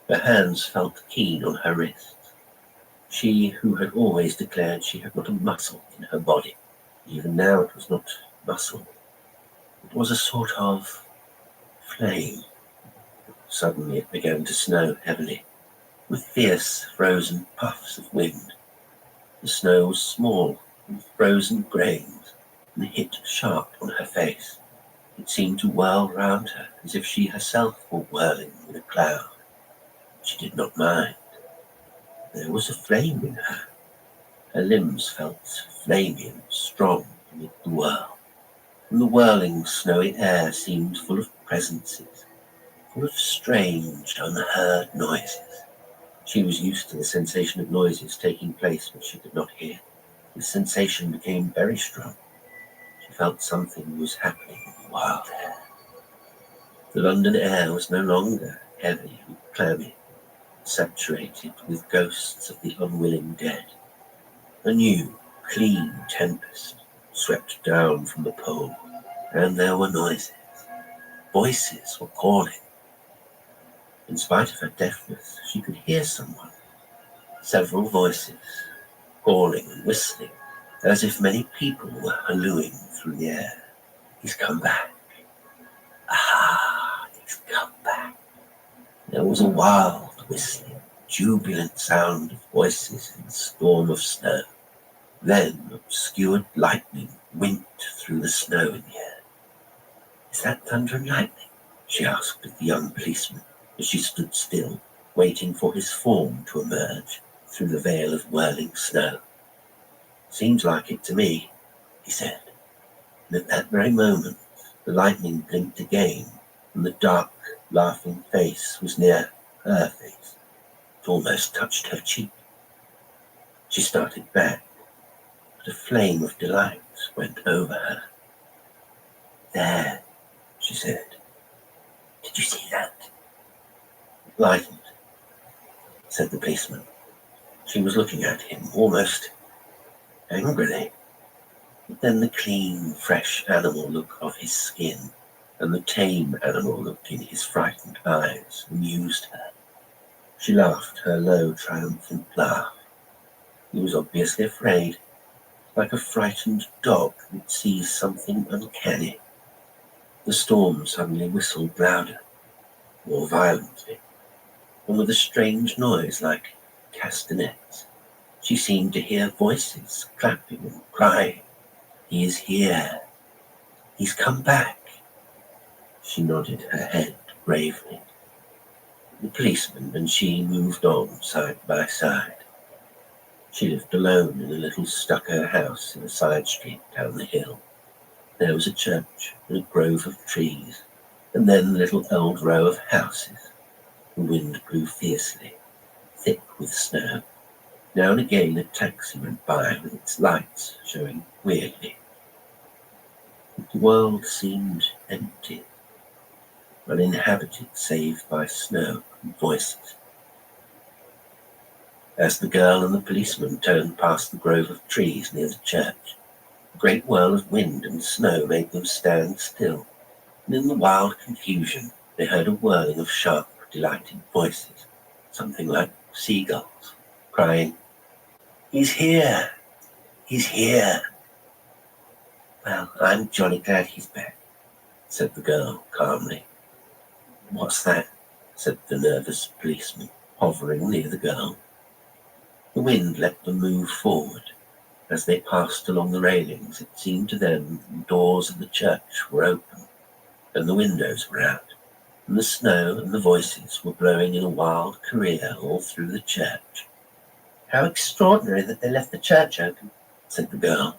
Her hands felt keen on her wrists. She who had always declared she had not a muscle in her body, even now it was not muscle. It was a sort of flame. Suddenly it began to snow heavily, with fierce frozen puffs of wind. The snow was small and frozen grains, and hit sharp on her face. It seemed to whirl round her as if she herself were whirling in a cloud. She did not mind. There was a flame in her. Her limbs felt flamy and strong amid the whirl, and the whirling snowy air seemed full of presences, full of strange, unheard noises. She was used to the sensation of noises taking place which she could not hear. The sensation became very strong. She felt something was happening in the wild air. The London air was no longer heavy and clammy, saturated with ghosts of the unwilling dead. A new, clean tempest swept down from the pole, and there were noises. Voices were calling. In spite of her deafness, she could hear someone. Several voices, calling and whistling, as if many people were hallooing through the air. He's come back. Ah, he's come back. There was a wild, whistling, jubilant sound of voices in the storm of snow. Then obscured lightning winked through the snow in the air. Is that thunder and lightning? She asked of the young policeman as she stood still, waiting for his form to emerge through the veil of whirling snow. Seems like it to me, he said. And at that very moment, the lightning blinked again, and the dark, laughing face was near her face. It almost touched her cheek. She started back, but a flame of delight went over her. There, she said. Did you see that? It lightened, said the policeman. She was looking at him almost angrily. But then the clean, fresh animal look of his skin and the tame animal look in his frightened eyes amused her. She laughed her low, triumphant laugh. He was obviously afraid, like a frightened dog that sees something uncanny. The storm suddenly whistled louder, more violently, and with a strange noise like castanets. She seemed to hear voices clapping and crying. He is here. He's come back. She nodded her head gravely. The policeman and she moved on side by side. She lived alone in a little stucco house in a side street down the hill. There was a church and a grove of trees, and then the little old row of houses. The wind blew fiercely, thick with snow. Now and again a taxi went by with its lights showing weirdly. The world seemed empty, uninhabited save by snow and voices. As the girl and the policeman turned past the grove of trees near the church, a great whirl of wind and snow made them stand still, and in the wild confusion they heard a whirling of sharp, delighted voices, something like seagulls, crying, "He's here! He's here!" "Well, I'm jolly glad he's back," said the girl calmly. "What's that?" said the nervous policeman, hovering near the girl. The wind let them move forward. As they passed along the railings, it seemed to them the doors of the church were open, and the windows were out, and the snow and the voices were blowing in a wild career all through the church. "How extraordinary that they left the church open," said the girl.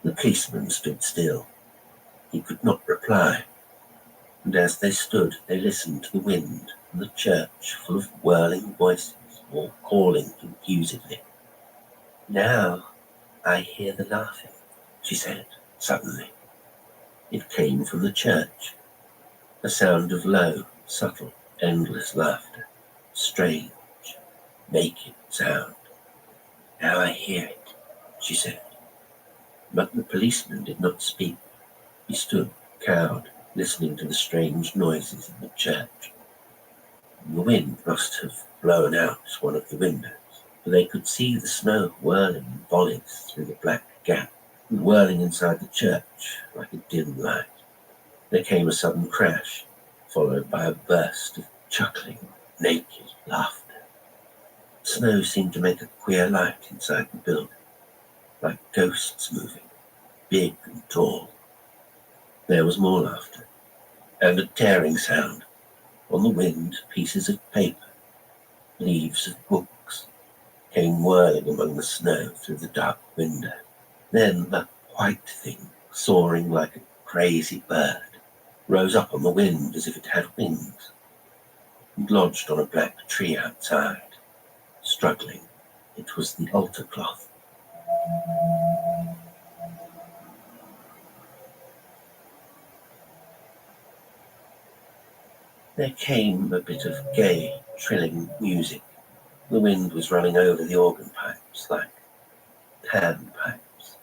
The policeman stood still. He could not reply, and as they stood, they listened to the wind and the church full of whirling voices, all calling confusedly. "Now I hear the laughing," she said suddenly. It came from the church, a sound of low, subtle, endless laughter. strange, naked sound. Now I hear it, she said. But the policeman did not speak. He stood, cowed, listening to the strange noises in the church. The wind must have blown out one of the windows, for they could see the snow whirling in volleys through the black gap, and whirling inside the church like a dim light. There came a sudden crash, followed by a burst of chuckling, naked laughter. Snow seemed to make a queer light inside the building, like ghosts moving, big and tall. There was more laughter, and a tearing sound. On the wind, pieces of paper, leaves of books, came whirling among the snow through the dark window. Then the white thing, soaring like a crazy bird, rose up on the wind as if it had wings, and lodged on a black tree outside, struggling. It was the altar cloth. There came a bit of gay, trilling music. The wind was running over the organ pipes like pan pipes,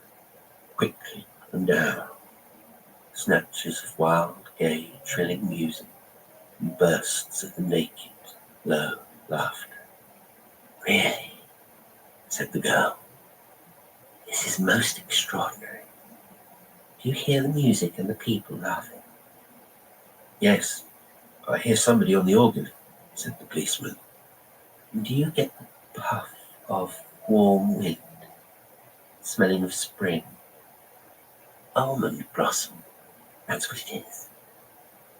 quickly up and down. Snatches of wild, gay, trilling music, and bursts of the naked, low laughter. Really, said the girl, this is most extraordinary. Do you hear the music and the people laughing? Yes, I hear somebody on the organ, said the policeman. Do you get the puff of warm wind, smelling of spring? Almond blossom, that's what it is.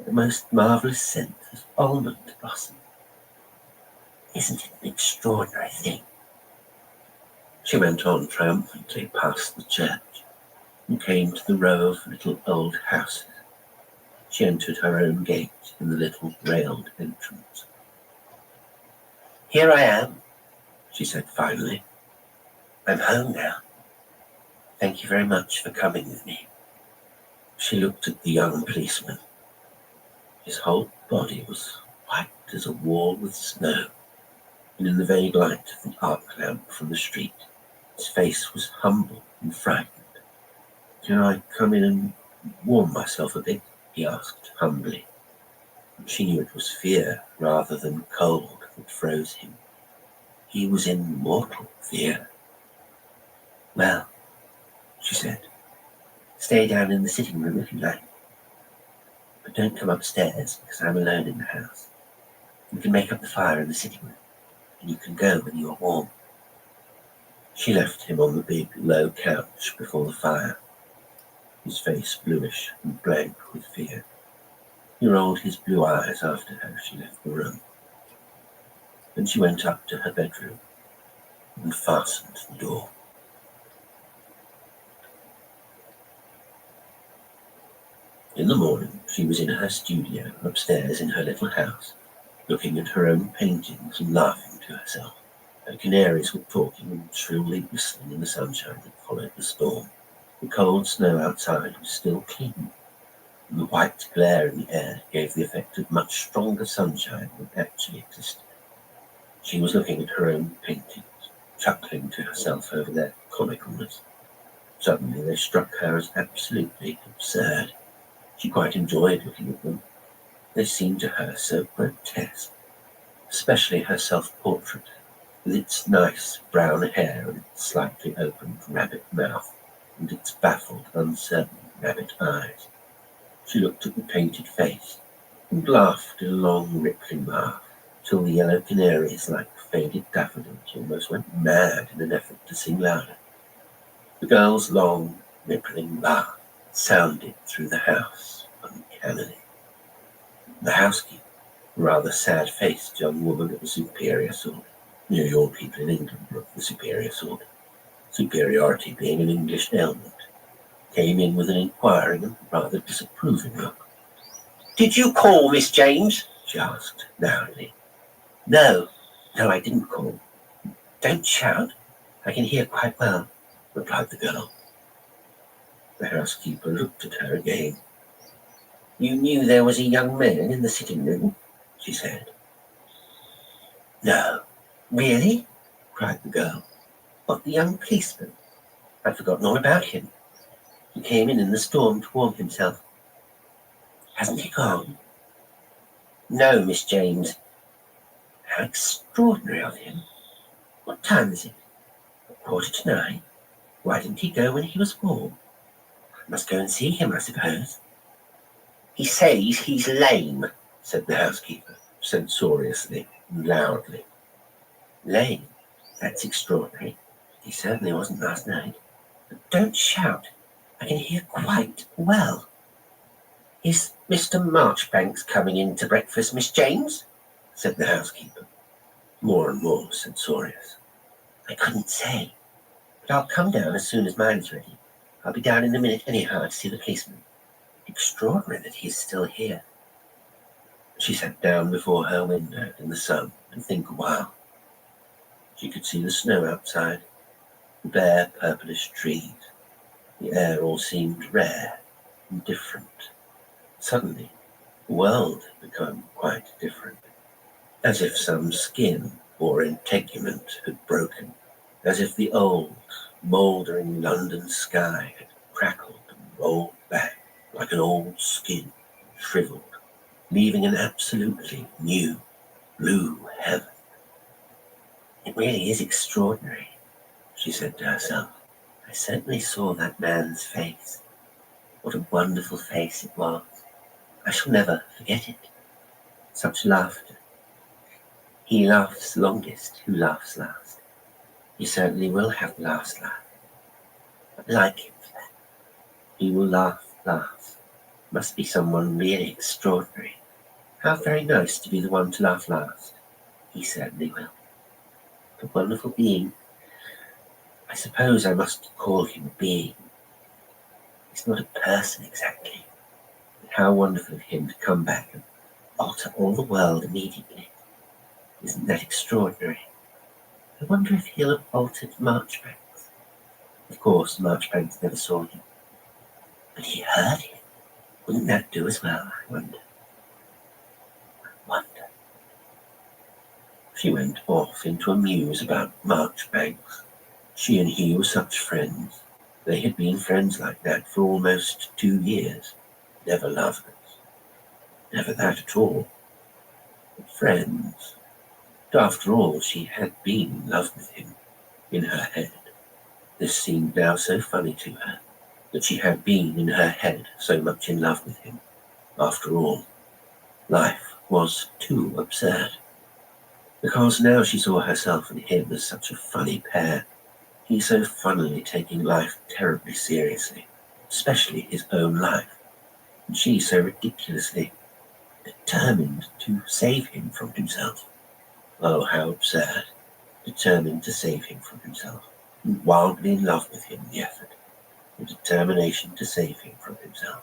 The most marvellous scent of almond blossom. Isn't it an extraordinary thing? She went on triumphantly past the church and came to the row of little old houses. She entered her own gate in the little railed entrance. Here I am, she said finally. I'm home now. Thank you very much for coming with me. She looked at the young policeman. His whole body was white as a wall with snow, and in the vague light of the arc lamp from the street, his face was humble and frightened. Can I come in and warm myself a bit? He asked humbly. She knew it was fear rather than cold that froze him. He was in mortal fear. Well, she said, stay down in the sitting room if you like. But don't come upstairs because I'm alone in the house. We can make up the fire in the sitting room, and you can go when you are warm. She left him on the big, low couch before the fire, his face bluish and blank with fear. He rolled his blue eyes after her as she left the room. Then she went up to her bedroom and fastened the door. In the morning, she was in her studio upstairs in her little house, looking at her own paintings and laughing to herself. Her canaries were talking and shrilly whistling in the sunshine that followed the storm. The cold snow outside was still clean, and the white glare in the air gave the effect of much stronger sunshine than actually existed. She was looking at her own paintings, chuckling to herself over their comicalness. Suddenly they struck her as absolutely absurd. She quite enjoyed looking at them. They seemed to her so grotesque, especially her self-portrait, with its nice brown hair and its slightly opened rabbit mouth and its baffled, uncertain rabbit eyes. She looked at the painted face and laughed a long, rippling laugh, till the yellow canaries, like faded daffodils, almost went mad in an effort to sing louder. The girl's long, rippling laugh sounded through the house uncannily. The housekeeper, a rather sad-faced young woman of the superior sort, nearly all people in England were of the superior sort, superiority being an English ailment, came in with an inquiring and rather disapproving look. Did you call, Miss James? She asked, narrowly. No, I didn't call. Don't shout. I can hear quite well, replied the girl. The housekeeper looked at her again. You knew there was a young man in the sitting room, she said. No. Really? Cried the girl. What, the young policeman? I'd forgotten all about him. He came in the storm to warm himself. Hasn't he gone? No, Miss James. How extraordinary of him. What time is it? 9:15. Why didn't he go when he was warm? I must go and see him, I suppose. He says he's lame, said the housekeeper, censoriously and loudly. Lame? That's extraordinary. He certainly wasn't last night. But don't shout. I can hear quite well. Is Mr. Marchbanks coming in to breakfast, Miss James? Said the housekeeper, more and more censorious. I couldn't say, but I'll come down as soon as mine's ready. I'll be down in a minute anyhow to see the policeman. Extraordinary that he's still here. She sat down before her window in the sun and think a while. She could see the snow outside, the bare purplish trees. The air all seemed rare and different. Suddenly, the world had become quite different, as if some skin or integument had broken, as if the old, mouldering London sky had crackled and rolled back like an old skin, shriveled, leaving an absolutely new blue heaven. It really is extraordinary, she said to herself. I certainly saw that man's face. What a wonderful face it was. I shall never forget it. Such laughter. He laughs longest who laughs last. He certainly will have the last laugh. I like him for that. He will laugh last. Must be someone really extraordinary. How very nice to be the one to laugh last. He certainly will. A wonderful being. I suppose I must call him a being. He's not a person exactly. But how wonderful of him to come back and alter all the world immediately. Isn't that extraordinary? I wonder if he'll have altered Marchbanks. Of course, Marchbanks never saw him. But he heard him. Wouldn't that do as well, I wonder? She went off into a muse about Marchbanks. She and he were such friends. They had been friends like that for almost 2 years. Never lovers. Never that at all. But friends. And after all, she had been in love with him, in her head. This seemed now so funny to her, that she had been in her head so much in love with him. After all, life was too absurd. Because now she saw herself and him as such a funny pair. He so funnily taking life terribly seriously, especially his own life, and she so ridiculously determined to save him from himself. Oh, how absurd. Determined to save him from himself, and wildly in love with him in the effort, the determination to save him from himself.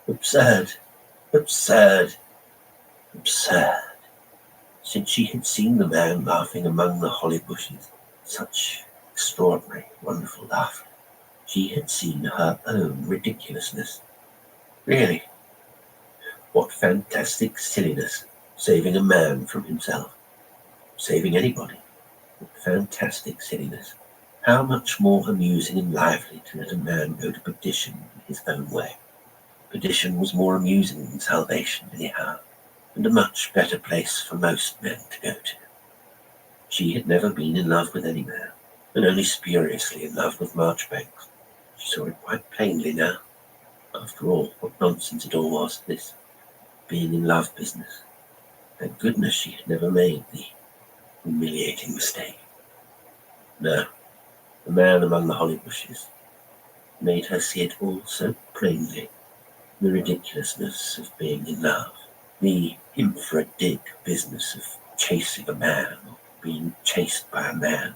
Absurd, absurd, absurd. Since she had seen the man laughing among the holly bushes, such extraordinary, wonderful laughter, she had seen her own ridiculousness. Really, what fantastic silliness, saving a man from himself, saving anybody. What fantastic silliness. How much more amusing and lively to let a man go to perdition in his own way. Perdition was more amusing than salvation, anyhow, and a much better place for most men to go to. She had never been in love with any man, and only spuriously in love with Marchbanks. She saw it quite plainly now. After all, what nonsense it all was, this being in love business. Thank goodness she had never made the humiliating mistake. No, the man among the holly bushes made her see it all so plainly, the ridiculousness of being in love. The infra-dig business of chasing a man or being chased by a man.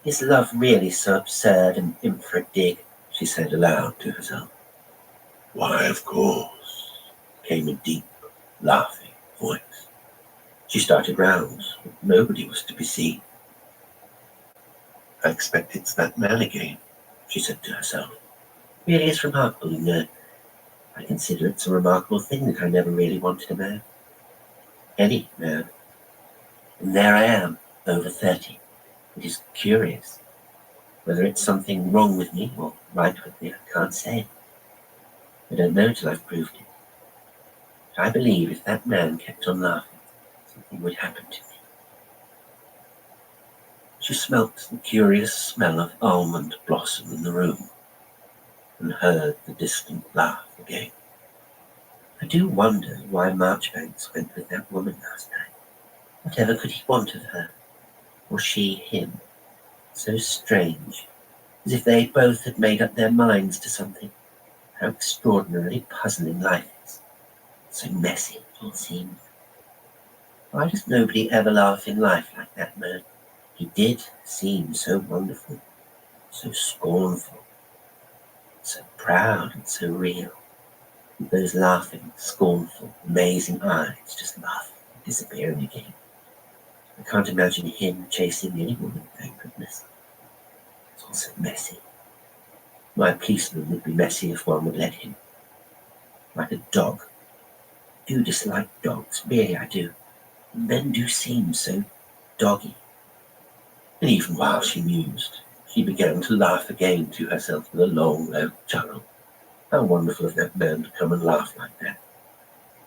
Is love really so absurd and infra-dig? She said aloud to herself. Why, of course, came a deep, laughing voice. She started round, but nobody was to be seen. I expect it's that man again, she said to herself. Really is remarkable, you know. I consider it's a remarkable thing that I never really wanted a man. Any man. And there I am, over 30. It is curious. Whether it's something wrong with me or right with me, I can't say. I don't know till I've proved it. But I believe if that man kept on laughing, something would happen to me. She smelt the curious smell of almond blossom in the room and heard the distant laugh again. I do wonder why Marchbanks went with that woman last night. Whatever could he want of her? Or she him? So strange, as if they both had made up their minds to something. How extraordinarily puzzling life is. So messy it all seems. Why does nobody ever laugh in life like that man? He did seem so wonderful, so scornful, so proud and so real. With those laughing, scornful, amazing eyes just laughing and disappearing again. I can't imagine him chasing any woman, thank goodness. It's all so messy. My policeman would be messy if one would let him. Like a dog. I do dislike dogs, really I do. And men do seem so doggy. And even while she mused, she began to laugh again to herself with a long, low chuckle. How wonderful of that man to come and laugh like that,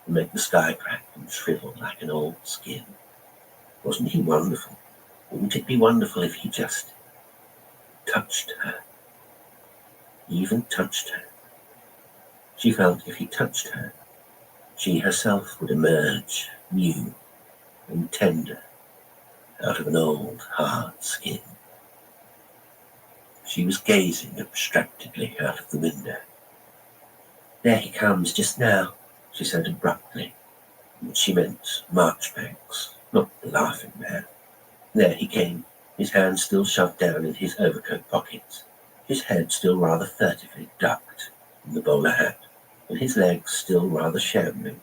and make the sky crack and shrivel like an old skin. Wasn't he wonderful? Wouldn't it be wonderful if he just touched her? Even touched her. She felt if he touched her, she herself would emerge new and tender out of an old, hard skin. She was gazing abstractedly out of the window. There he comes just now, she said abruptly. And she meant Marchbanks, not the laughing man. There he came, his hands still shoved down in his overcoat pockets, his head still rather furtively ducked in the bowler hat, and his legs still rather shambling.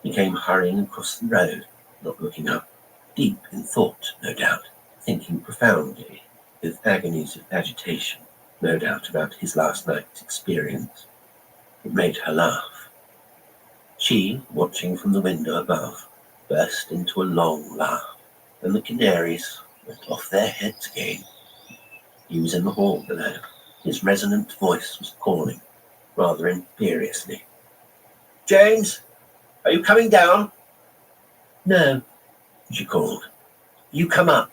He came hurrying across the road, not looking up, deep in thought, no doubt, thinking profoundly, with agonies of agitation, no doubt about his last night's experience. It made her laugh. She, watching from the window above, burst into a long laugh, and the canaries went off their heads again. He was in the hall below. His resonant voice was calling, rather imperiously. "James, are you coming down?" "No," she called. "You come up."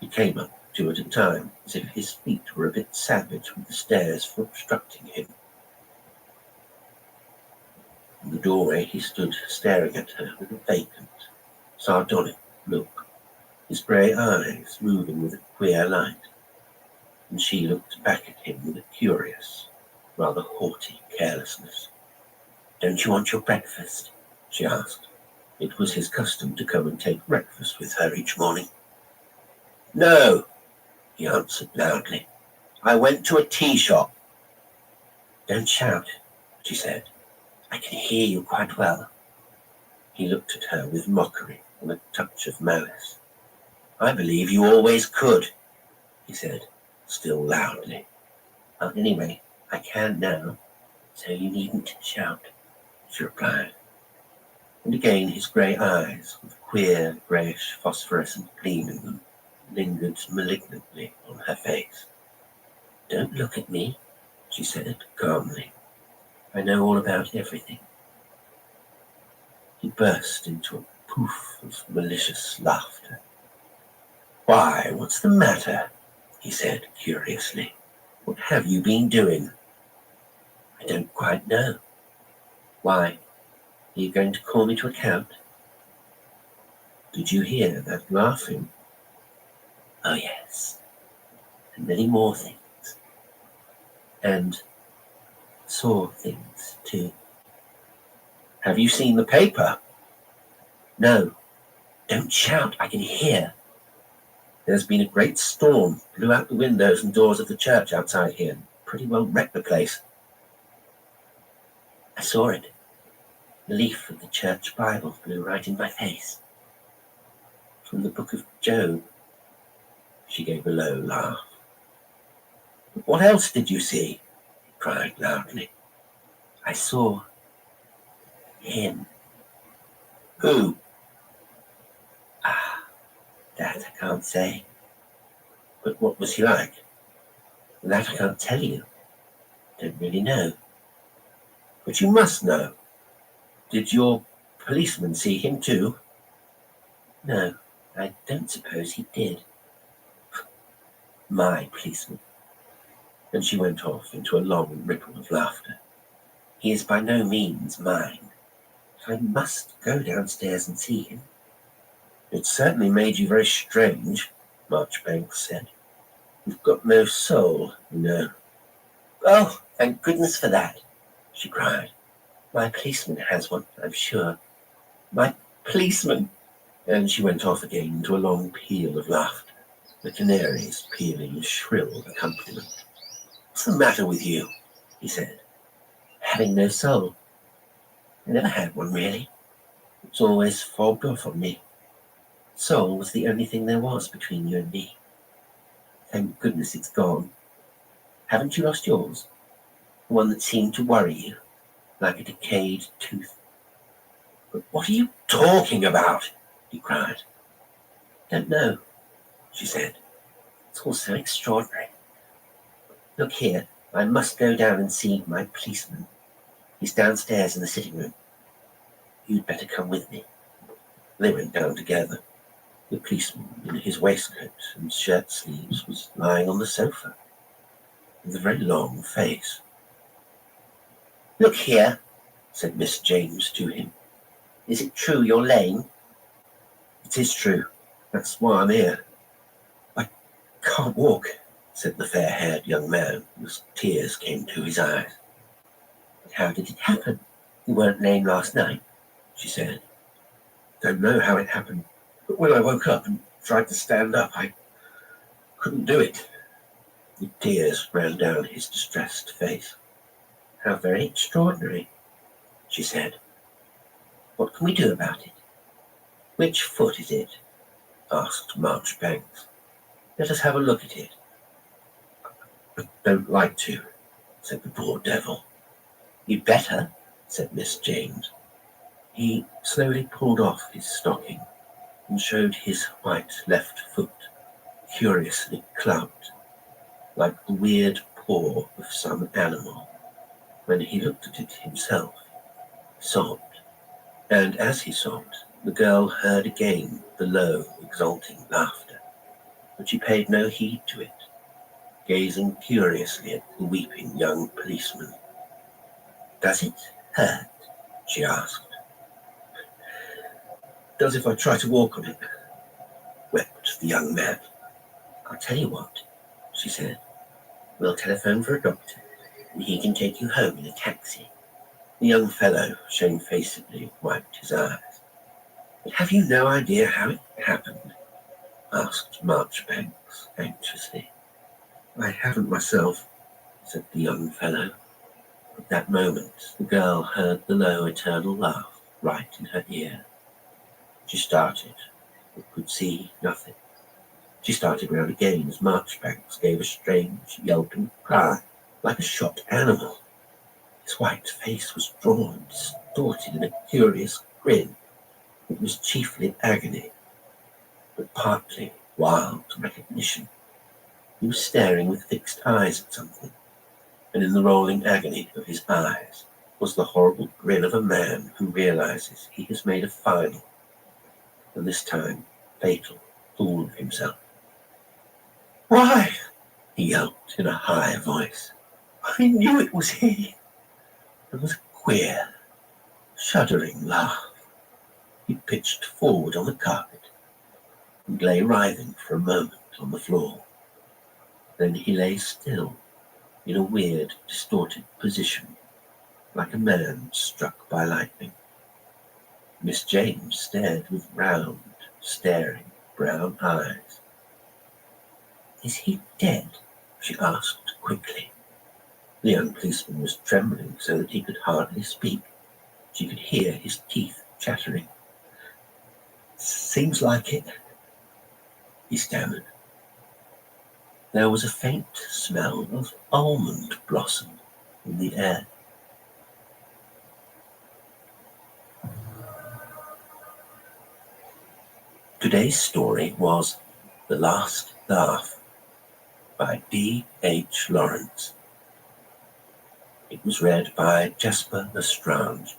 He came up 2 at a time, as if his feet were a bit savage with the stairs for obstructing him. In the doorway he stood staring at her with a vacant, sardonic look, his grey eyes moving with a queer light, and she looked back at him with a curious, rather haughty carelessness. "Don't you want your breakfast?" she asked. It was his custom to come and take breakfast with her each morning. "No," he answered loudly. "I went to a tea shop." "Don't shout," she said. "I can hear you quite well." He looked at her with mockery and a touch of malice. "I believe you always could," he said, still loudly. "Well, anyway, I can now, so you needn't shout," she replied. And again his grey eyes, with queer, greyish phosphorescent gleam in them, lingered malignantly on her face. "Don't look at me," she said calmly. "I know all about everything." He burst into a poof of malicious laughter. "Why, what's the matter?" he said curiously. "What have you been doing?" "I don't quite know." "Why, are you going to call me to account?" "Did you hear that laughing?" "Oh, yes. And many more things. And saw things, too." "Have you seen the paper?" "No. Don't shout, I can hear." "There's been a great storm, blew out the windows and doors of the church outside here, and pretty well wrecked the place." "I saw it. The leaf of the church Bible flew right in my face." "From the book of Job." She gave a low laugh. "What else did you see?" he cried loudly. "I saw him." "Who?" That I can't say. But what was he like? That I can't tell you. Don't really know. But you must know. Did your policeman see him too? No, I don't suppose he did. My policeman. And she went off into a long ripple of laughter. He is by no means mine. I must go downstairs and see him. It certainly made you very strange, Marchbanks said. You've got no soul, you know. Oh, thank goodness for that, she cried. My policeman has one, I'm sure. My policeman! And she went off again into a long peal of laughter, the canaries pealing a shrill accompaniment. What's the matter with you? He said. Having no soul. I never had one, really. It's always fobbed off on me. Soul was the only thing there was between you and me. Thank goodness it's gone. Haven't you lost yours? The one that seemed to worry you, like a decayed tooth. But what are you talking about? He cried. Don't know, she said. It's all so extraordinary. Look here, I must go down and see my policeman. He's downstairs in the sitting room. You'd better come with me. They went down together. The policeman, in his waistcoat and shirt sleeves, was lying on the sofa, with a very long face. Look here, said Miss James to him. Is it true you're lame? It is true. That's why I'm here. I can't walk, said the fair-haired young man, as tears came to his eyes. But how did it happen? You weren't lame last night, she said. Don't know how it happened, but when I woke up and tried to stand up, I couldn't do it. The tears ran down his distressed face. How very extraordinary, she said. What can we do about it? Which foot is it? Asked Marchbanks. Let us have a look at it. I don't like to, said the poor devil. You'd better, said Miss James. He slowly pulled off his stocking and showed his white left foot, curiously clubbed, like the weird paw of some animal. When he looked at it himself, he sobbed, and as he sobbed, the girl heard again the low, exulting laughter, but she paid no heed to it, gazing curiously at the weeping young policeman. Does it hurt? She asked. Does if I try to walk on it, wept the young man. I'll tell you what, she said. We'll telephone for a doctor, and he can take you home in a taxi. The young fellow shamefacedly wiped his eyes. But have you no idea how it happened? Asked Marchbanks anxiously. I haven't myself, said the young fellow. At that moment, the girl heard the low, eternal laugh right in her ear. She started, but could see nothing. She started round again as Marchbanks gave a strange, yelping cry, like a shot animal. His white face was drawn, distorted in a curious grin. It was chiefly agony, but partly wild recognition. He was staring with fixed eyes at something, and in the rolling agony of his eyes was the horrible grin of a man who realizes he has made a final, and this time fatal, fool of himself. Why? He yelped in a high voice. I knew it was he. There was a queer, shuddering laugh. He pitched forward on the carpet and lay writhing for a moment on the floor. Then he lay still, in a weird, distorted position, like a man struck by lightning. Miss James stared with round, staring brown eyes. Is he dead? She asked quickly. The young policeman was trembling so that he could hardly speak. She could hear his teeth chattering. Seems like it, he stammered. There was a faint smell of almond blossom in the air. Today's story was The Last Laugh by D.H. Lawrence. It was read by Jasper Lestrange.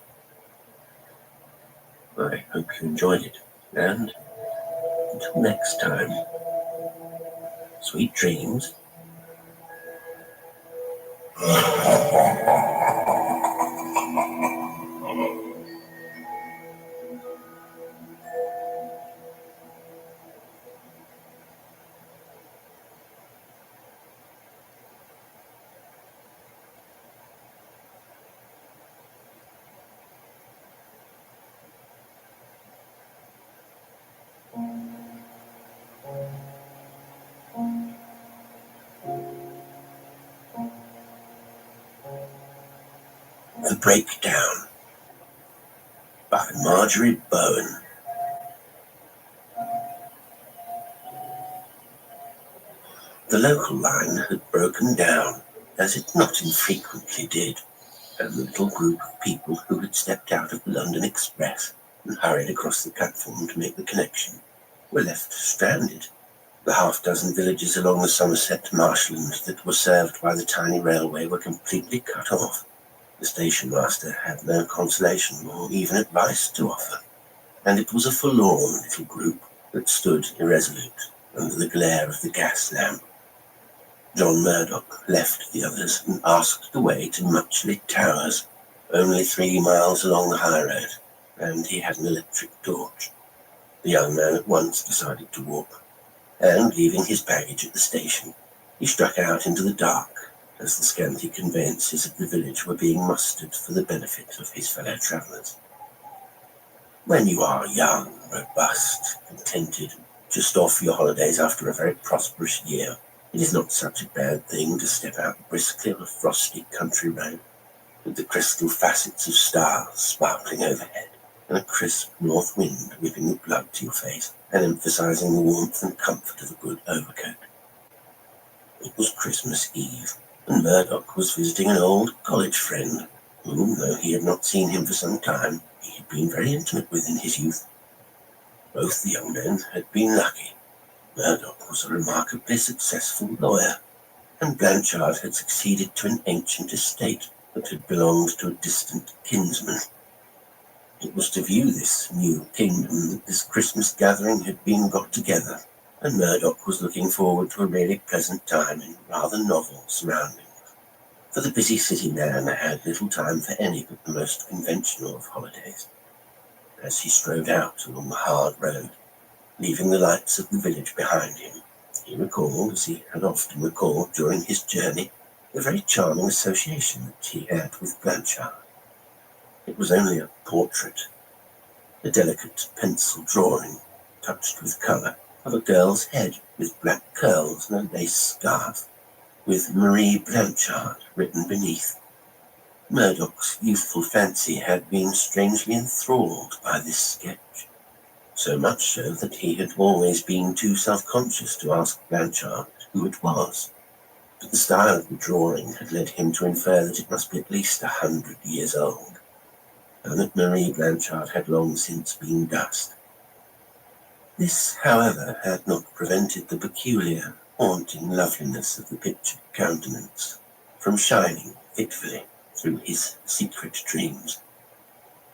I hope you enjoyed it, and until next time, sweet dreams. The Breakdown by Marjorie Bowen. The local line had broken down, as it not infrequently did, and the little group of people who had stepped out of the London Express and hurried across the platform to make the connection were left stranded. The half-dozen villages along the Somerset marshland that were served by the tiny railway were completely cut off. The station master had no consolation or even advice to offer, and it was a forlorn little group that stood irresolute under the glare of the gas lamp. John Murdoch left the others and asked the way to Muchley Towers, only 3 miles along the high road, and he had an electric torch. The young man at once decided to walk, and leaving his baggage at the station, he struck out into the dark as the scanty conveyances of the village were being mustered for the benefit of his fellow travellers. When you are young, robust, contented, just off your holidays after a very prosperous year, it is not such a bad thing to step out briskly on a frosty country road, with the crystal facets of stars sparkling overhead, and a crisp north wind whipping the blood to your face and emphasizing the warmth and comfort of a good overcoat. It was Christmas Eve, and Murdoch was visiting an old college friend, whom, though he had not seen him for some time, he had been very intimate with in his youth. Both the young men had been lucky. Murdoch was a remarkably successful lawyer, and Blanchard had succeeded to an ancient estate that had belonged to a distant kinsman. It was to view this new kingdom that this Christmas gathering had been got together, and Murdoch was looking forward to a really pleasant time in rather novel surroundings. For the busy city man had little time for any but the most conventional of holidays. As he strode out along the hard road, leaving the lights of the village behind him, he recalled, as he had often recalled during his journey, the very charming association that he had with Blanchard. It was only a portrait, a delicate pencil drawing, touched with colour, of a girl's head with black curls and a lace scarf, with Marie Blanchard written beneath. Murdoch's youthful fancy had been strangely enthralled by this sketch, so much so that he had always been too self-conscious to ask Blanchard who it was. But the style of the drawing had led him to infer that it must be at least 100 years old, and that Marie Blanchard had long since been dust. This, however, had not prevented the peculiar, haunting loveliness of the pictured countenance from shining fitfully through his secret dreams,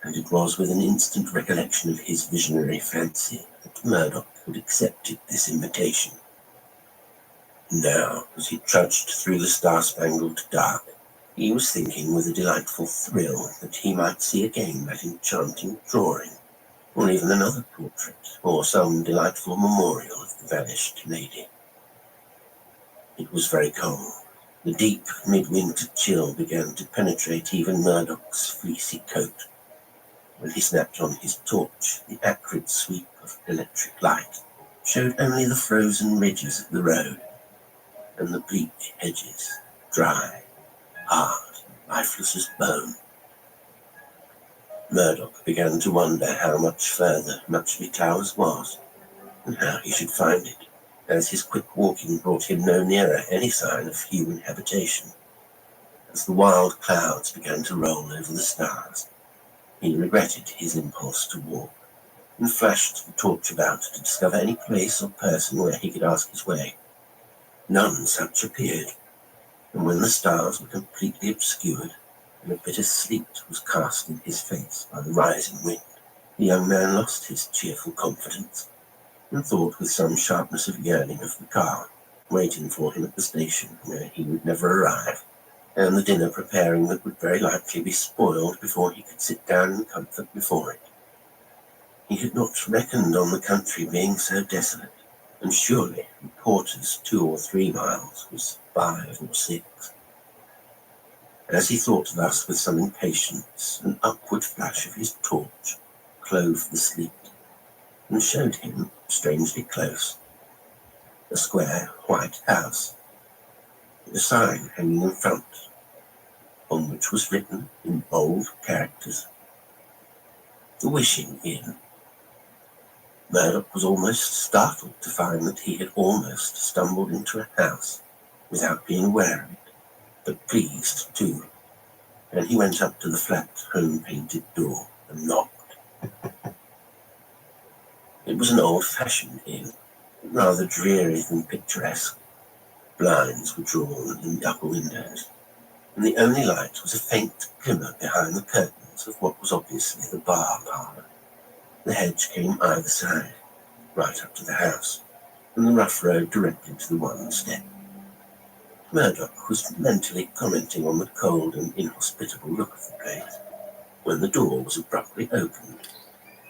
and it was with an instant recollection of his visionary fancy that Murdoch had accepted this invitation. Now, as he trudged through the star-spangled dark, he was thinking with a delightful thrill that he might see again that enchanting drawing, or even another portrait, or some delightful memorial of the vanished lady. It was very cold. The deep midwinter chill began to penetrate even Murdoch's fleecy coat. When he snapped on his torch, the acrid sweep of electric light showed only the frozen ridges of the road, and the bleak hedges, dry, hard, and lifeless as bone. Murdoch began to wonder how much further Muchley Towers was, and how he should find it, as his quick walking brought him no nearer any sign of human habitation. As the wild clouds began to roll over the stars, he regretted his impulse to walk. and flashed the torch about to discover any place or person where he could ask his way. None such appeared, and when the stars were completely obscured and a bitter sleet was cast in his face by the rising wind, the young man lost his cheerful confidence and thought with some sharpness of yearning of the car waiting for him at the station where he would never arrive, and the dinner preparing that would very likely be spoiled before he could sit down in comfort before it. He had not reckoned on the country being so desolate, and surely the porter's 2 or 3 miles was 5 or 6. As he thought thus with some impatience, an upward flash of his torch clove the sleet, and showed him, strangely close, a square white house, with a sign hanging in front, on which was written in bold characters, "The Wishing Inn." Murdoch was almost startled to find that he had almost stumbled into a house without being aware of it, but pleased too, and he went up to the flat home-painted door and knocked. It was an old-fashioned inn, rather dreary than picturesque. Blinds were drawn in the upper windows, and the only light was a faint glimmer behind the curtains of what was obviously the bar parlour. The hedge came either side, right up to the house, and the rough road directed to the one step. Murdoch was mentally commenting on the cold and inhospitable look of the place, when the door was abruptly opened,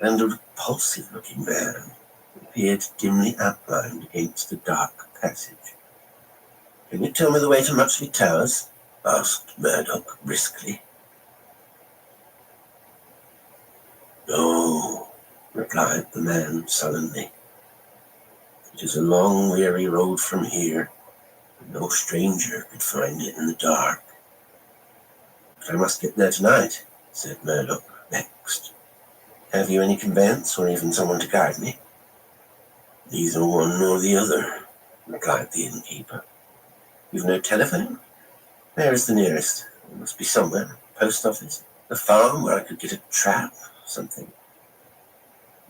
and a repulsive-looking man appeared dimly outlined against the dark passage. "Can you tell me the way to Muxley Towers?" asked Murdoch briskly. "No," replied the man sullenly. "It is a long, weary road from here, and no stranger could find it in the dark." "But I must get there tonight," said Murdoch, vexed. "Have you any conveyance or even someone to guide me?" "Neither one nor the other," replied the innkeeper. "You've no telephone? Where is the nearest? There must be somewhere. Post office? A farm where I could get a trap? Something."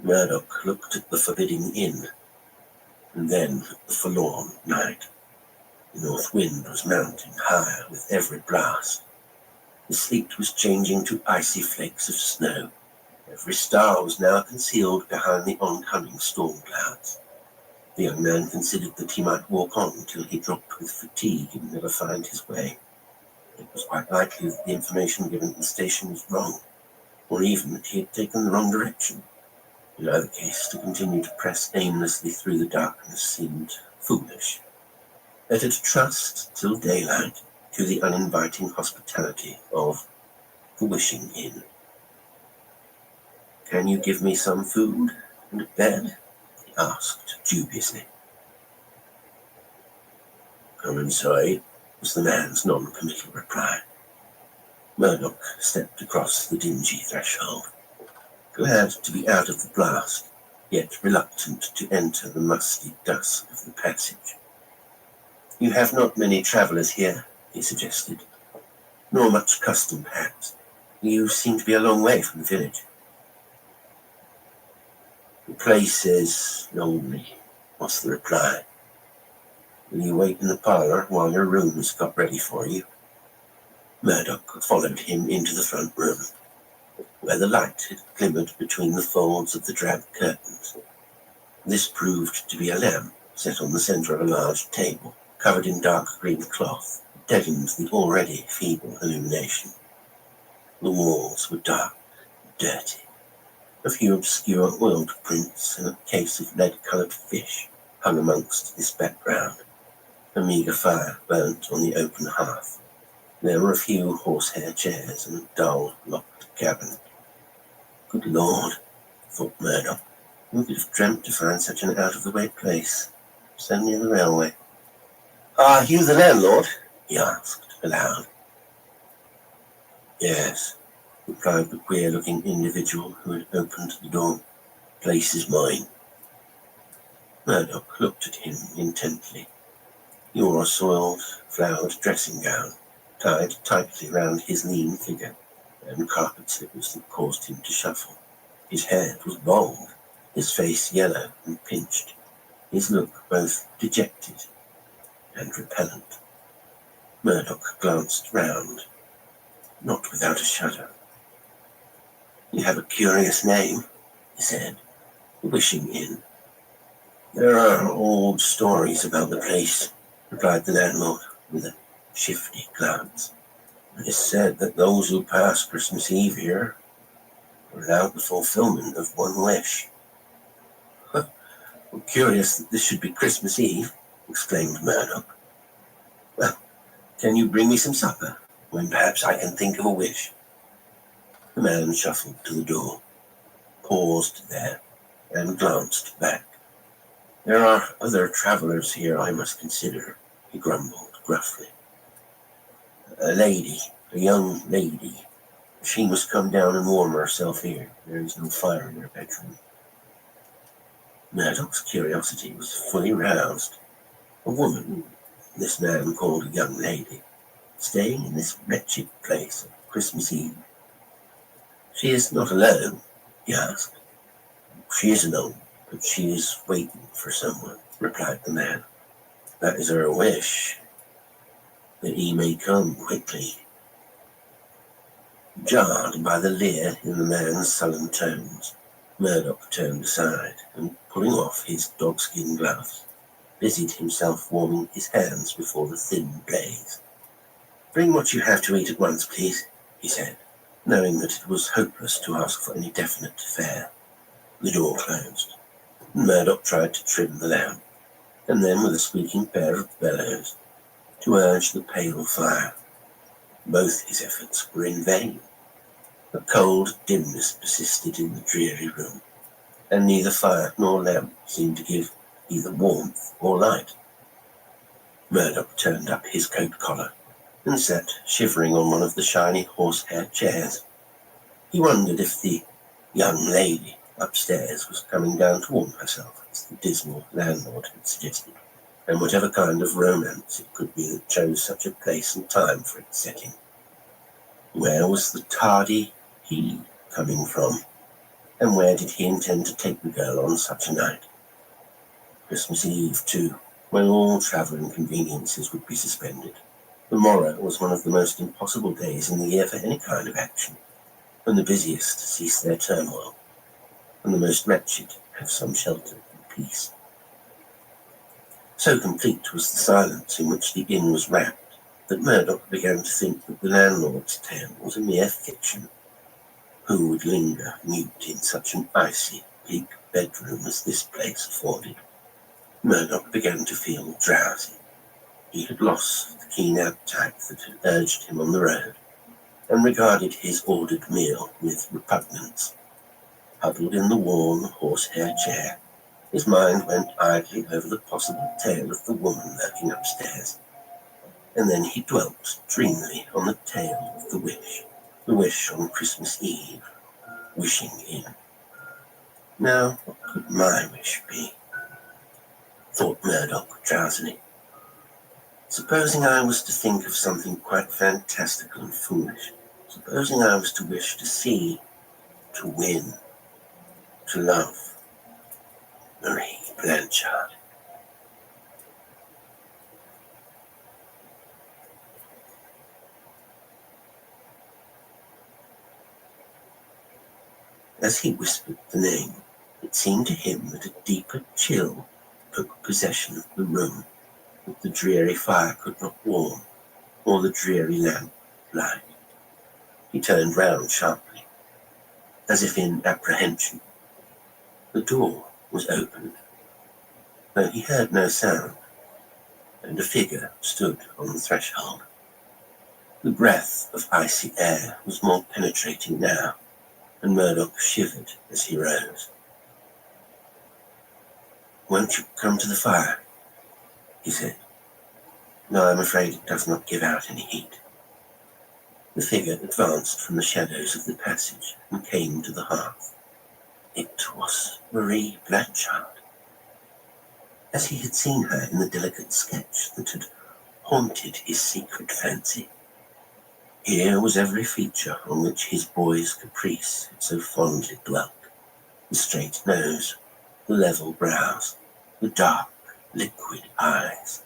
Murdoch looked at the forbidding inn, and then at the forlorn night. The north wind was mounting higher with every blast. The sleet was changing to icy flakes of snow. Every star was now concealed behind the oncoming storm clouds. The young man considered that he might walk on till he dropped with fatigue and never find his way. It was quite likely that the information given at the station was wrong, or even that he had taken the wrong direction. In either case, to continue to press aimlessly through the darkness seemed foolish. Better to trust till daylight to the uninviting hospitality of the Wishing Inn. "Can you give me some food and a bed?" he asked dubiously. "Come inside," was the man's non-committal reply. Murdoch stepped across the dingy threshold, glad to be out of the blast, yet reluctant to enter the musty dusk of the passage. "You have not many travellers here," he suggested, "nor much custom, perhaps. You seem to be a long way from the village." "The place is lonely," was the reply. "Will you wait in the parlour while your room is got ready for you?" Murdoch followed him into the front room, where the light had glimmered between the folds of the drab curtains. This proved to be a lamp set on the centre of a large table, covered in dark green cloth, deadened the already feeble illumination. The walls were dark, dirty. A few obscure oiled prints and a case of lead-coloured fish hung amongst this background. A meagre fire burnt on the open hearth. There were a few horsehair chairs and a dull, locked cabinet. "Good Lord," thought Murdoch, "who could have dreamt to find such an out-of-the-way place, so near the railway?" "Are you the landlord?" he asked aloud. "Yes," replied the queer-looking individual who had opened the door. "Place is mine." Murdoch looked at him intently. He wore a soiled, flowered dressing gown, tied tightly round his lean figure, and carpet slippers that caused him to shuffle. His head was bald, his face yellow and pinched, his look both dejected and repellent. Murdoch glanced round, not without a shudder. "You have a curious name," he said, wishing in. "There are old stories about the place," replied the landlord with a shifty glance. "It is said that those who pass Christmas Eve here are allowed the fulfillment of one wish." "Well, curious that this should be Christmas Eve," exclaimed Murdoch. "Well, can you bring me some supper, when perhaps I can think of a wish?" The man shuffled to the door, paused there, and glanced back. "There are other travelers here I must consider," he grumbled gruffly. A young lady. She must come down and warm herself here. There is no fire in her bedroom." Murdoch's curiosity was fully roused. A woman, this man called a young lady, staying in this wretched place on Christmas Eve. "She is not alone?" he asked. "She is alone, but she is waiting for someone," replied the man. "That is her wish, that he may come quickly." Jarred by the leer in the man's sullen tones, Murdoch turned aside and, pulling off his dogskin gloves, busied himself warming his hands before the thin blaze. "Bring what you have to eat at once, please," he said, knowing that it was hopeless to ask for any definite fare. The door closed. Murdoch tried to trim the lamp, and then with a squeaking pair of bellows, to urge the pale fire. Both his efforts were in vain. A cold dimness persisted in the dreary room, and neither fire nor lamp seemed to give either warmth or light. Murdoch turned up his coat collar and sat shivering on one of the shiny horsehair chairs. He wondered if the young lady upstairs was coming down to warm herself, as the dismal landlord had suggested, and whatever kind of romance it could be that chose such a place and time for its setting. Where was the tardy he coming from, and where did he intend to take the girl on such a night? Christmas Eve, too, when all travel inconveniences would be suspended. The morrow was one of the most impossible days in the year for any kind of action, when the busiest cease their turmoil, and the most wretched have some shelter and peace. So complete was the silence in which the inn was wrapped that Murdoch began to think that the landlord's tale was a mere fiction. Who would linger mute in such an icy, bleak bedroom as this place afforded? Murdoch began to feel drowsy. He had lost the keen appetite that had urged him on the road, and regarded his ordered meal with repugnance. Huddled in the warm horsehair chair, his mind went idly over the possible tale of the woman lurking upstairs, and then he dwelt dreamily on the tale of the wish on Christmas Eve, wishing in. Now, what could my wish be? Thought Murdoch drowsily. Supposing I was to think of something quite fantastical and foolish. Supposing I was to wish to see, to win, to love Marie Blanchard. As he whispered the name, it seemed to him that a deeper chill took possession of the room, that the dreary fire could not warm, or the dreary lamp light. He turned round sharply, as if in apprehension. The door was opened, though he heard no sound, and a figure stood on the threshold. The breath of icy air was more penetrating now, and Murdoch shivered as he rose. "Won't you come to the fire?" he said. "No, I'm afraid it does not give out any heat." The figure advanced from the shadows of the passage and came to the hearth. It was Marie Blanchard, as he had seen her in the delicate sketch that had haunted his secret fancy. Here was every feature on which his boy's caprice had so fondly dwelt. The straight nose, the level brows, the dark, liquid eyes,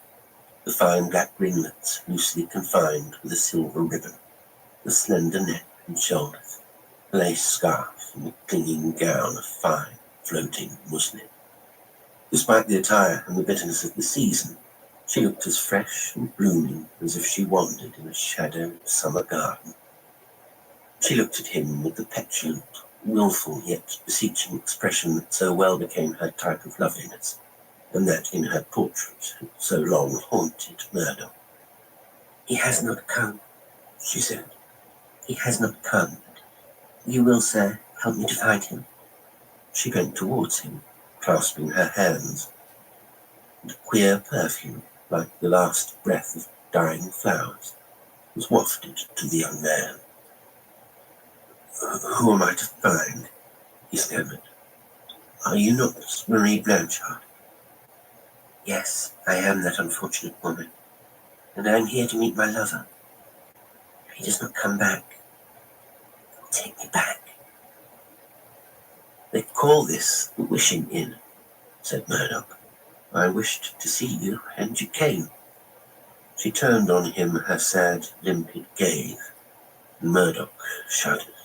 the fine black ringlets loosely confined with a silver ribbon, the slender neck and shoulders, the lace scarf and the clinging gown of fine, floating muslin. Despite the attire and the bitterness of the season, she looked as fresh and blooming as if she wandered in a shadowed summer garden. She looked at him with the petulant, wilful yet beseeching expression that so well became her type of loveliness, and that in her portrait had so long haunted Murdoch. "He has not come," she said. "He has not come. You will, sir, help me to find him." She bent towards him, clasping her hands, and a queer perfume, like the last breath of dying flowers, was wafted to the young man. "Who am I to find?" he stammered. "Are you not Marie Blanchard?" "Yes, I am that unfortunate woman, and I am here to meet my lover. If he does not come back, take me back." "They call this the Wishing Inn," said Murdoch. "I wished to see you, and you came." She turned on him her sad, limpid gaze, and Murdoch shuddered.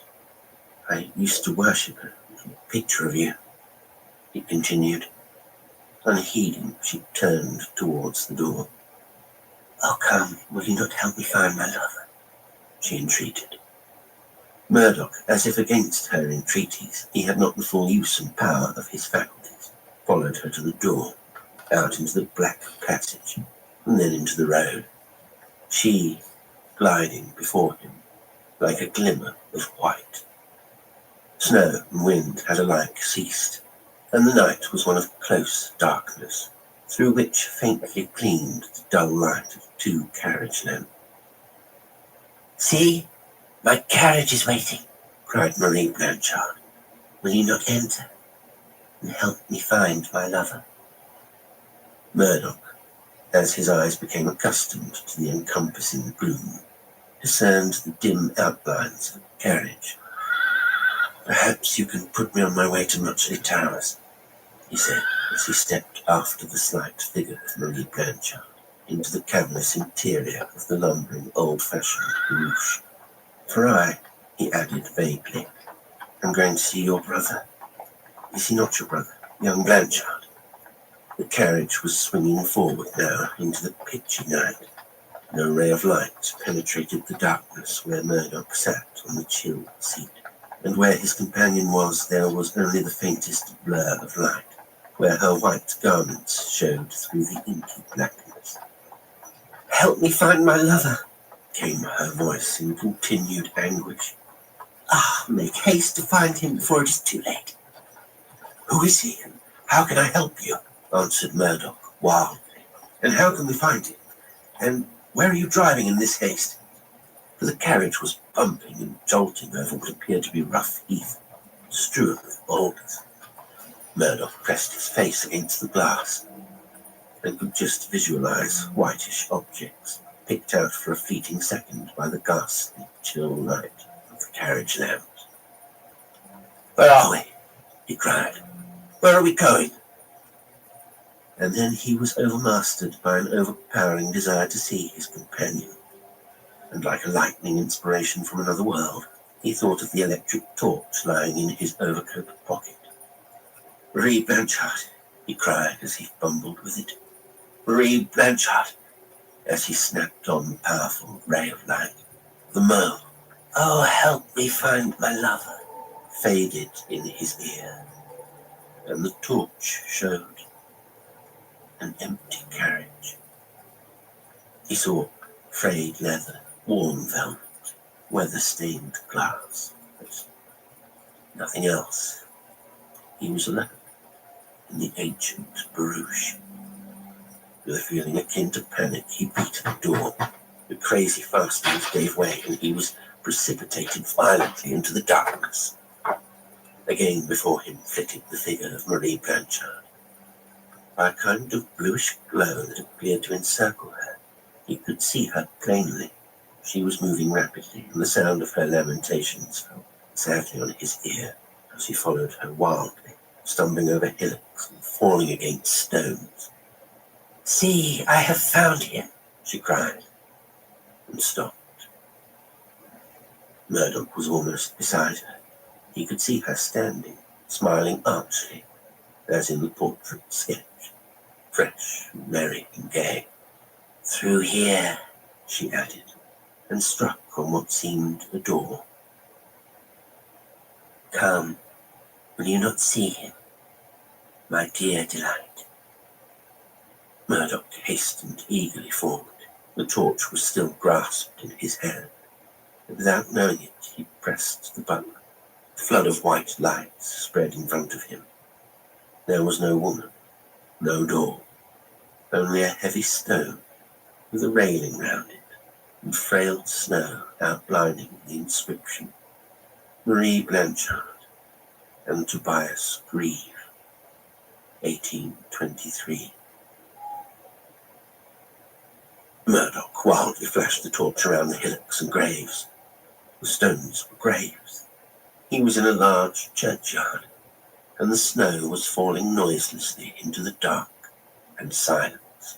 "I used to worship a picture of you," he continued. Unheeding, she turned towards the door. "Oh, come, will you not help me find my lover?" she entreated. Murdoch, as if against her entreaties, he had not the full use and power of his faculties, followed her to the door, out into the black passage, and then into the road, she gliding before him like a glimmer of white. Snow and wind had alike ceased, and the night was one of close darkness, through which faintly gleamed the dull light of 2 carriage lamps. "See, my carriage is waiting," cried Marie Blanchard. "Will you not enter and help me find my lover?" Murdoch, as his eyes became accustomed to the encompassing gloom, discerned the dim outlines of the carriage. "Perhaps you can put me on my way to Muchley Towers," he said, as he stepped after the slight figure of Marie Blanchard into the cavernous interior of the lumbering, old-fashioned barouche. "For I," he added vaguely, "am going to see your brother. Is he not your brother, young Blanchard?" The carriage was swinging forward now into the pitchy night. No ray of light penetrated the darkness where Murdoch sat on the chill seat, and where his companion was, there was only the faintest blur of light, where her white garments showed through the inky blackness. "Help me find my lover," came her voice in continued anguish. "Ah, make haste to find him before it is too late." "Who is he, and how can I help you?" answered Murdoch wildly. "And how can we find him? And where are you driving in this haste?" For the carriage was bumping and jolting over what appeared to be rough heath, strewn with boulders. Murdoch pressed his face against the glass, and could just visualize whitish objects, picked out for a fleeting second by the ghastly, chill light of the carriage lamps. "Where are we?" he cried. "Where are we going?" And then he was overmastered by an overpowering desire to see his companion, and like a lightning inspiration from another world, he thought of the electric torch lying in his overcoat pocket. "Marie Blanchard," he cried as he fumbled with it. "Marie Blanchard," as he snapped on the powerful ray of light. The murmur, "Oh, help me find my lover," faded in his ear, and the torch showed an empty carriage. He saw frayed leather, worn velvet, weather-stained glass, but nothing else. He was alone in the ancient barouche. With a feeling akin to panic, he beat at the door. The crazy fastenings gave way, and he was precipitated violently into the darkness. Again before him flitted the figure of Marie Blanchard. By a kind of bluish glow that appeared to encircle her, he could see her plainly. She was moving rapidly, and the sound of her lamentations fell sadly on his ear as he followed her wildly, stumbling over hillocks and falling against stones. "See, I have found him," she cried, and stopped. Murdoch was almost beside her. He could see her standing, smiling archly, as in the portrait sketch, fresh, merry, and gay. "Through here," she added, and struck on what seemed a door. "Come, will you not see him, my dear delight?" Murdoch hastened eagerly forward. The torch was still grasped in his hand, and without knowing it, he pressed the button. A flood of white light spread in front of him. There was no woman, no door, only a heavy stone with a railing round it, and frail snow outlining the inscription, "Marie Blanchard and Tobias Grieve, 1823. Murdoch wildly flashed the torch around the hillocks and graves. The stones were graves. He was in a large churchyard, and the snow was falling noiselessly into the dark and silence.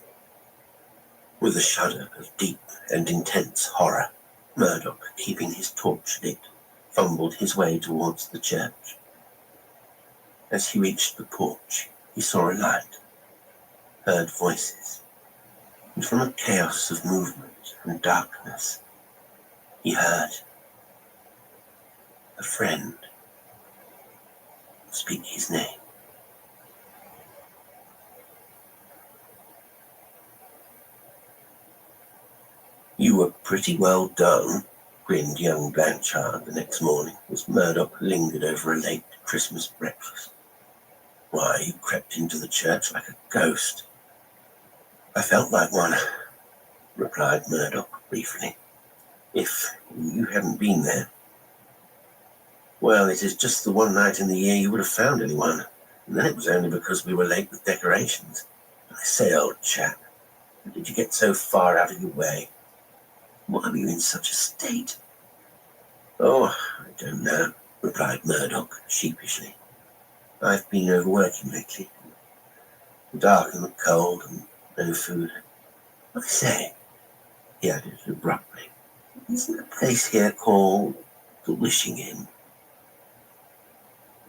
With a shudder of deep and intense horror, Murdoch, keeping his torch lit, fumbled his way towards the church. As he reached the porch, he saw a light, heard voices, and from a chaos of movement and darkness, he heard a friend speak his name. "You were pretty well done," grinned young Blanchard the next morning as Murdoch lingered over a late Christmas breakfast. "Why, you crept into the church like a ghost." "I felt like one," replied Murdoch briefly. "If you hadn't been there." "Well, it is just the one night in the year you would have found anyone, and then it was only because we were late with decorations. I say, old chap, how did you get so far out of your way? Why were you in such a state?" "Oh, I don't know," replied Murdoch sheepishly. "I've been overworking lately. The dark and the cold and no food. I say," he added abruptly, "isn't a place here called the Wishing Inn?"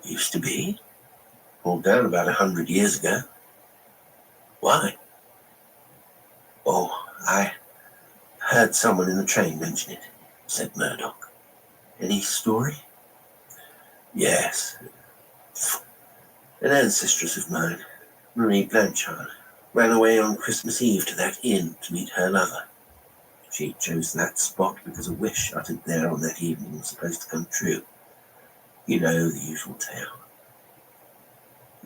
"Used to be. Pulled down about 100 years ago." "Why?" "Oh, I heard someone in the train mention it," said Murdoch. "Any story?" "Yes. An ancestress of mine, Marie Blanchard, ran away on Christmas Eve to that inn to meet her lover. She chose that spot because a wish uttered there on that evening was supposed to come true. You know the usual tale.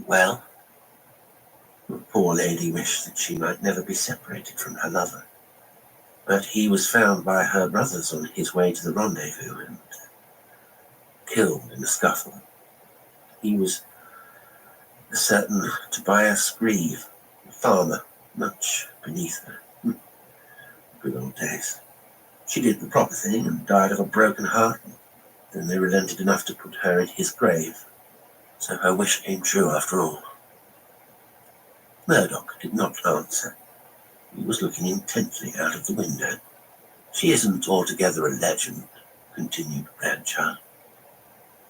Well, the poor lady wished that she might never be separated from her lover. But he was found by her brothers on his way to the rendezvous and killed in a scuffle. He was a certain Tobias Grieve, a farmer, much beneath her. Good old days. She did the proper thing and died of a broken heart, and then they relented enough to put her in his grave. So her wish came true after all." Murdoch did not answer. He was looking intently out of the window. "She isn't altogether a legend," continued Blanchard.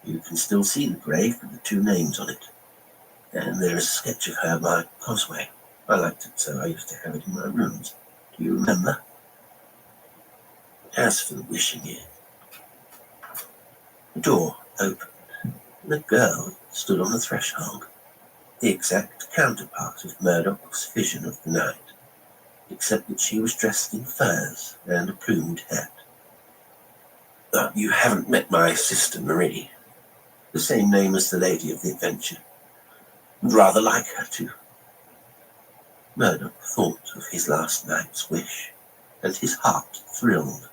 "You can still see the grave with the two names on it. And there is a sketch of her by Cosway. I liked it so I used to have it in my rooms. Do you remember? As for the Wishing Inn..." The door opened, and a girl stood on the threshold, the exact counterpart of Murdoch's vision of the night, except that she was dressed in furs and a plumed hat. "You haven't met my sister Marie, the same name as the lady of the adventure. Would rather like her to." Murdoch thought of his last night's wish, and his heart thrilled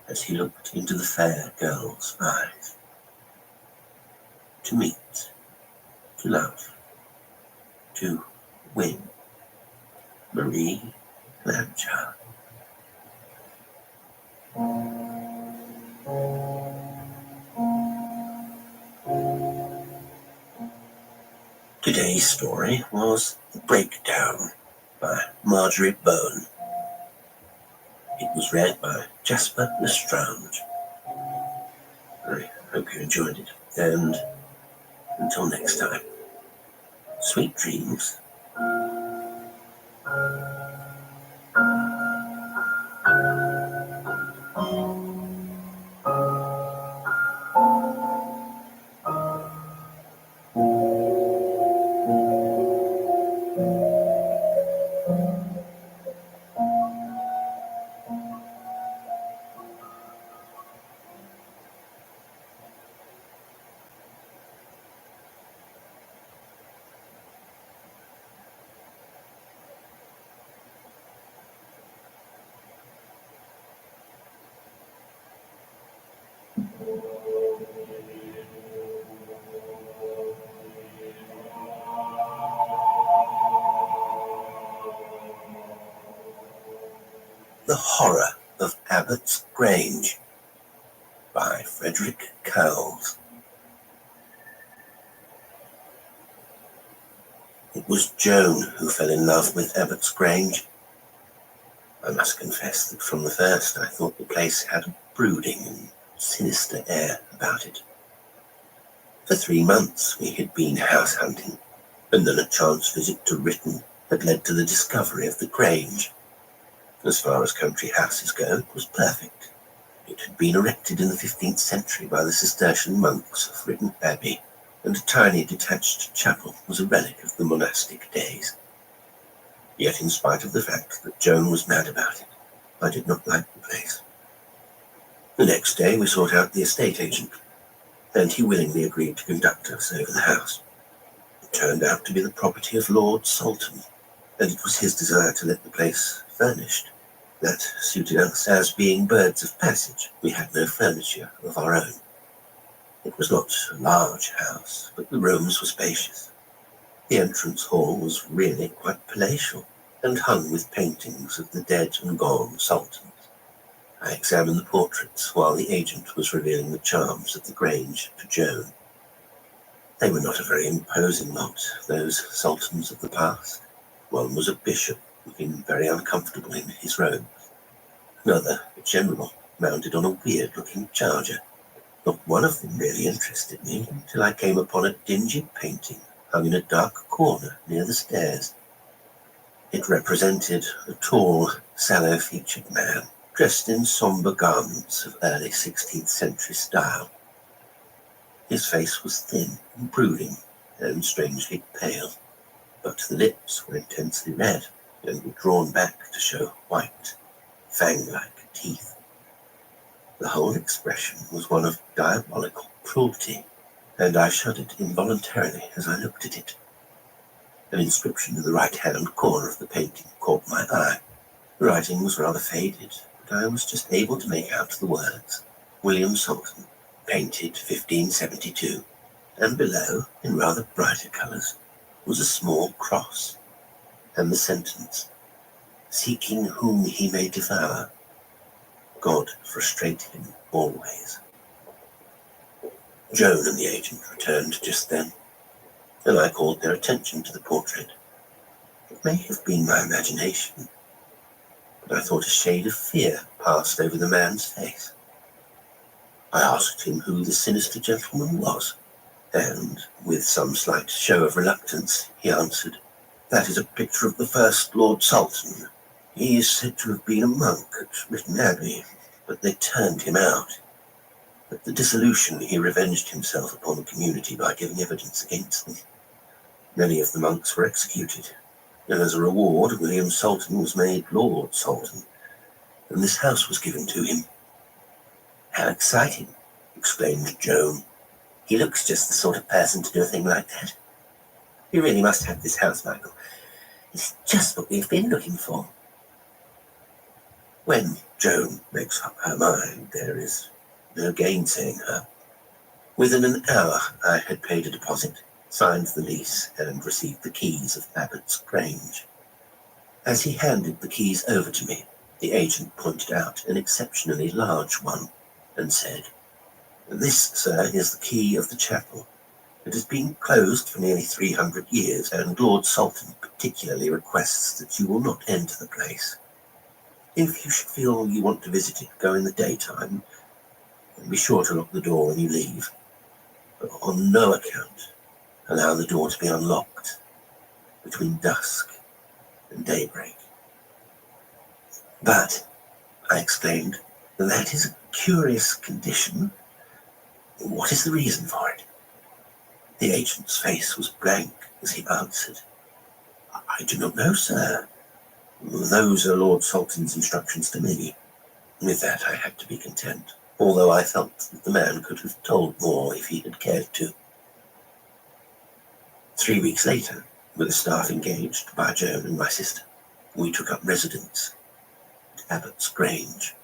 as he looked into the fair girl's eyes. To meet, to love, to win. Marie Blanchard. Today's story was Breakdown by Marjorie Bone. It was read by Jasper Lestrange. I hope you enjoyed it, and until next time, sweet dreams. The Horror of Abbott's Grange by Frederick Cowles. It was Joan who fell in love with Abbott's Grange. I must confess that from the first I thought the place had a brooding and sinister air about it. For 3 months we had been house hunting, and then a chance visit to Writton had led to the discovery of the Grange. As far as country houses go, it was perfect. It had been erected in the 15th century by the Cistercian monks of Writton Abbey, and a tiny detached chapel was a relic of the monastic days. Yet in spite of the fact that Joan was mad about it, I did not like the place. The next day we sought out the estate agent, and he willingly agreed to conduct us over the house. It turned out to be the property of Lord Salton, and it was his desire to let the place furnished. That suited us, as being birds of passage, we had no furniture of our own. It was not a large house, but the rooms were spacious. The entrance hall was really quite palatial, and hung with paintings of the dead and gone sultans. I examined the portraits while the agent was revealing the charms of the Grange to Joan. They were not a very imposing lot, those sultans of the past. One was a bishop, looking very uncomfortable in his robe. Another, a general, mounted on a weird-looking charger. Not one of them really interested me until I came upon a dingy painting hung in a dark corner near the stairs. It represented a tall, sallow-featured man, dressed in sombre garments of early 16th century style. His face was thin and brooding and strangely pale, but the lips were intensely red and were drawn back to show white, fang-like teeth. The whole expression was one of diabolical cruelty, and I shuddered involuntarily as I looked at it. An inscription in the right-hand corner of the painting caught my eye. The writing was rather faded, but I was just able to make out the words, William Salton, painted 1572, and below, in rather brighter colours, was a small cross, and the sentence, seeking whom he may devour, God frustrate him always. Joan and the agent returned just then, and I called their attention to the portrait. It may have been my imagination, but I thought a shade of fear passed over the man's face. I asked him who the sinister gentleman was, and, with some slight show of reluctance, he answered, "That is a picture of the first Lord Salton. He is said to have been a monk at Writton Abbey, but they turned him out. At the dissolution, he revenged himself upon the community by giving evidence against them. Many of the monks were executed, and as a reward, William Salton was made Lord Salton, and this house was given to him." "How exciting," exclaimed Joan. "He looks just the sort of person to do a thing like that. You really must have this house, Michael. It's just what we've been looking for." When Joan makes up her mind, there is no gainsaying her. Within an hour, I had paid a deposit, signed the lease, and received the keys of Abbott's Grange. As he handed the keys over to me, the agent pointed out an exceptionally large one and said, "This, sir, is the key of the chapel. It has been closed for nearly 300 years, and Lord Sultan particularly requests that you will not enter the place. If you should feel you want to visit it, go in the daytime, and be sure to lock the door when you leave. But on no account allow the door to be unlocked between dusk and daybreak. But, I exclaimed, that is a curious condition. What is the reason for it? The agent's face was blank as he answered. I do not know, sir. Those are Lord Sultan's instructions to me. With that I had to be content, although I felt that the man could have told more if he had cared to. 3 weeks later, with the staff engaged by Joan and my sister, we took up residence at Abbott's Grange.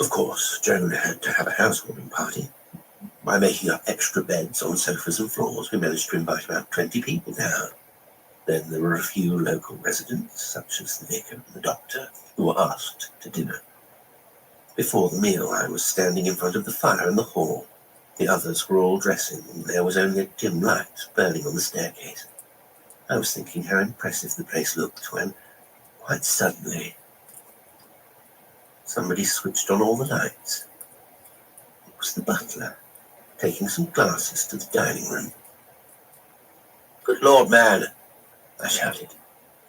Of course, Joan had to have a housewarming party. By making up extra beds on sofas and floors, we managed to invite about 20 people down. Then there were a few local residents, such as the vicar and the doctor, who were asked to dinner. Before the meal, I was standing in front of the fire in the hall. The others were all dressing, and there was only a dim light burning on the staircase. I was thinking how impressive the place looked when, quite suddenly, somebody switched on all the lights. It was the butler, taking some glasses to the dining room. "Good Lord, man," I shouted.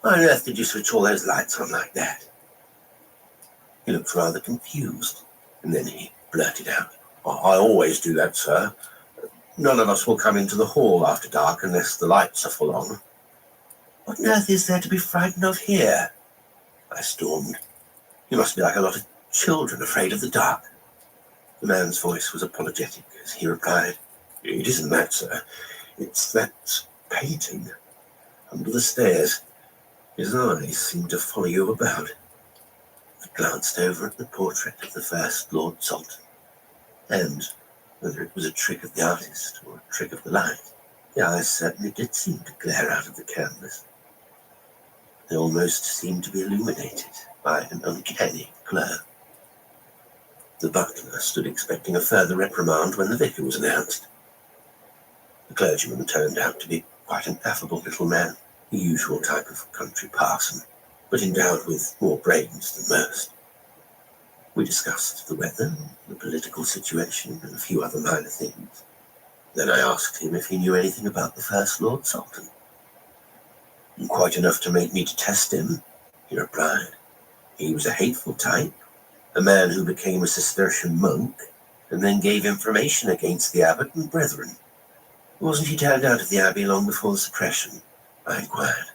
"Why on earth did you switch all those lights on like that?" He looked rather confused, and then he blurted out, "I always do that, sir. None of us will come into the hall after dark unless the lights are full on." "What on earth is there to be frightened of here?" I stormed. "You must be like a lot of children afraid of the dark." The man's voice was apologetic as he replied, "It isn't that, sir. It's that painting under the stairs. His eyes seem to follow you about." I glanced over at the portrait of the first Lord Sultan, and whether it was a trick of the artist or a trick of the light, the eyes certainly did seem to glare out of the canvas. They almost seemed to be illuminated by an uncanny glow. The butler stood expecting a further reprimand when the vicar was announced. The clergyman turned out to be quite an affable little man, the usual type of country parson, but endowed with more brains than most. We discussed the weather, the political situation, and a few other minor things. Then I asked him if he knew anything about the first Lord Sultan. "Quite enough to make me detest him," he replied. "He was a hateful type, a man who became a Cistercian monk, and then gave information against the abbot and brethren." "Wasn't he turned out of the abbey long before the suppression?" I inquired.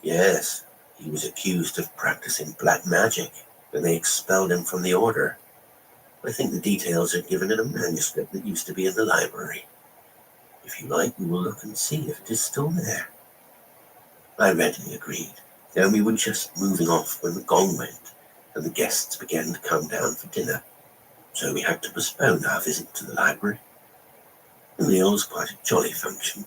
"Yes, he was accused of practicing black magic, and they expelled him from the order. I think the details are given in a manuscript that used to be in the library. If you like, we will look and see if it is still there." I readily agreed, and we were just moving off when the gong went, and the guests began to come down for dinner, so we had to postpone our visit to the library. The meal was quite a jolly function.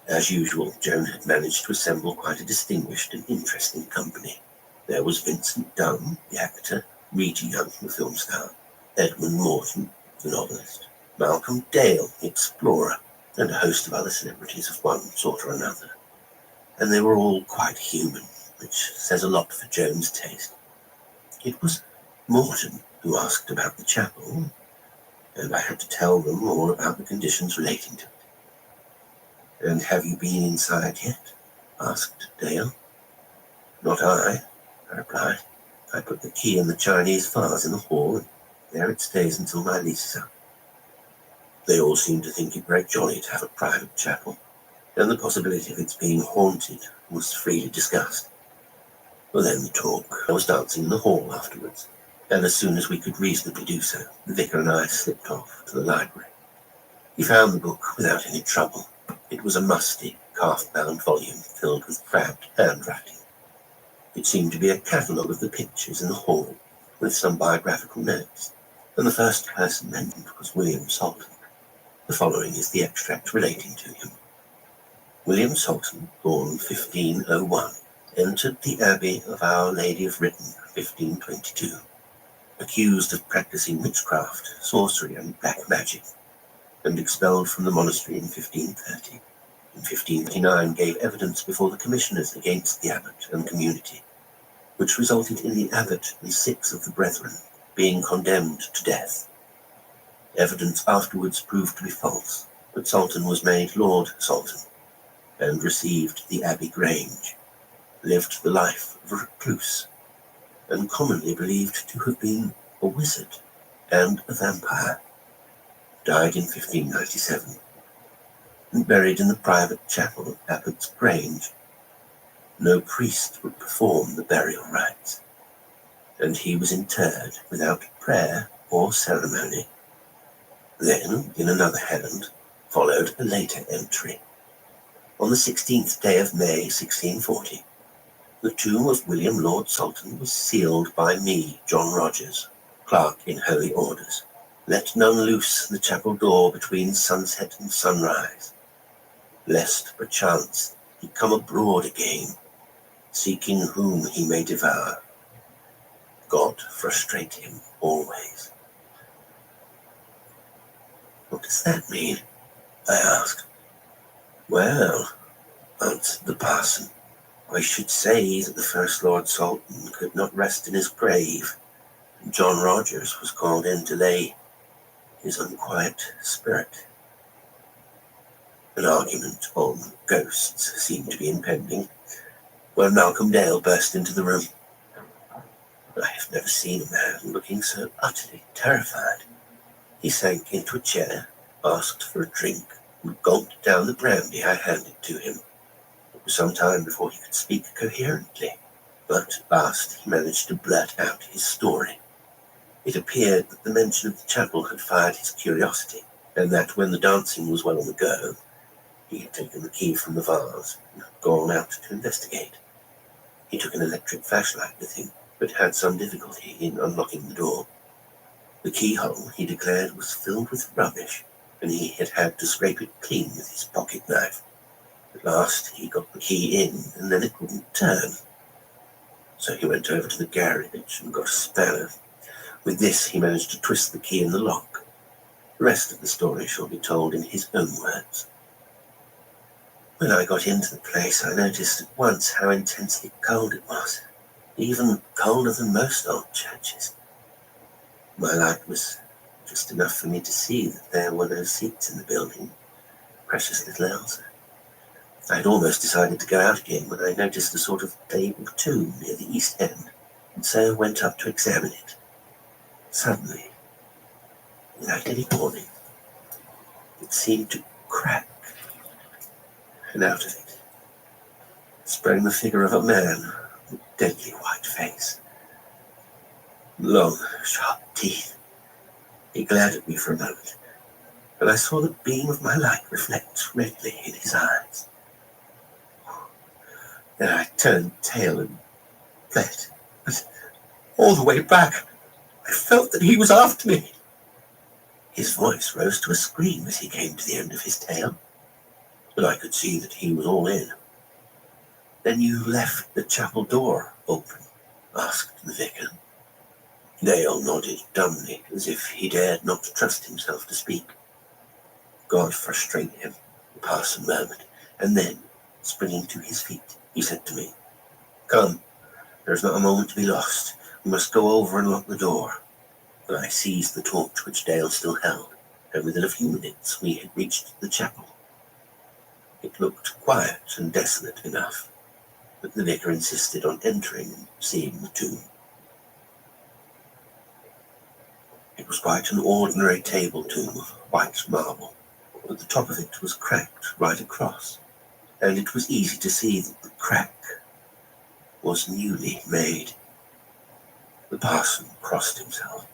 As usual, Joan had managed to assemble quite a distinguished and interesting company. There was Vincent Dunn, the actor, Rita Young, the film star, Edmund Morton, the novelist, Malcolm Dale, the explorer, and a host of other celebrities of one sort or another. And they were all quite human, which says a lot for Joan's taste. It was Morton who asked about the chapel, and I had to tell them all about the conditions relating to it. "And have you been inside yet?" asked Dale. "Not I replied. "I put the key in the Chinese vase in the hall, and there it stays until my lease is up." They all seemed to think it very jolly to have a private chapel, and the possibility of its being haunted was freely discussed. Well, then the talk. I was dancing in the hall afterwards, and as soon as we could reasonably do so, the vicar and I slipped off to the library. He found the book without any trouble. It was a musty, calf-bound volume filled with crabbed handwriting. It seemed to be a catalogue of the pictures in the hall, with some biographical notes, and the first person mentioned was William Sultan. The following is the extract relating to him. William Salton, born 1501, entered the Abbey of Our Lady of Written, 1522, accused of practicing witchcraft, sorcery, and black magic, and expelled from the monastery in 1530. In 1539, gave evidence before the commissioners against the abbot and community, which resulted in the abbot and 6 of the brethren being condemned to death. Evidence afterwards proved to be false, but Salton was made Lord Salton and received the Abbey Grange, lived the life of a recluse, and commonly believed to have been a wizard and a vampire. Died in 1597 and buried in the private chapel of Abbott's Grange. No priest would perform the burial rites, and he was interred without prayer or ceremony. Then, in another hand, followed a later entry. On the 16th day of May, 1640, the tomb of William Lord Salton was sealed by me, John Rogers, clerk in Holy Orders. Let none loose the chapel door between sunset and sunrise, lest perchance he come abroad again, seeking whom he may devour. God frustrate him always. What does that mean? I asked. Well, answered the parson, I should say that the first Lord Salton could not rest in his grave, and John Rogers was called in to lay his unquiet spirit. An argument on ghosts seemed to be impending, when Malcolm Dale burst into the room. I have never seen a man looking so utterly terrified. He sank into a chair, asked for a drink, and gulped down the brandy I handed to him. It was some time before he could speak coherently, but at last he managed to blurt out his story. It appeared that the mention of the chapel had fired his curiosity, and that when the dancing was well on the go, he had taken the key from the vase and had gone out to investigate. He took an electric flashlight with him, but had some difficulty in unlocking the door. The keyhole, he declared, was filled with rubbish, and he had had to scrape it clean with his pocket knife. At last he got the key in, and then it wouldn't turn. So he went over to the garage and got a spanner. With this he managed to twist the key in the lock. The rest of the story shall be told in his own words. When I got into the place, I noticed at once how intensely cold it was, even colder than most old churches. My light was just enough for me to see that there were no seats in the building. Precious little else. I had almost decided to go out again when I noticed a sort of table tomb near the east end, and so went up to examine it. Suddenly, without any warning, it seemed to crack, and out of it sprang the figure of a man with deadly white face, long, sharp teeth. He glared at me for a moment, and I saw the beam of my light reflect redly in his eyes. Then I turned tail and fled, but all the way back, I felt that he was after me. His voice rose to a scream as he came to the end of his tail, but I could see that he was all in. Then you left the chapel door open? Asked the vicar. Dale nodded dumbly, as if he dared not trust himself to speak. God frustrate him, the parson murmured, and then, springing to his feet, he said to me, Come, there is not a moment to be lost. We must go over and lock the door. And I seized the torch which Dale still held, and within a few minutes we had reached the chapel. It looked quiet and desolate enough, but the vicar insisted on entering and seeing the tomb. It was quite an ordinary table tomb of white marble, but the top of it was cracked right across, and it was easy to see that the crack was newly made. The parson crossed himself,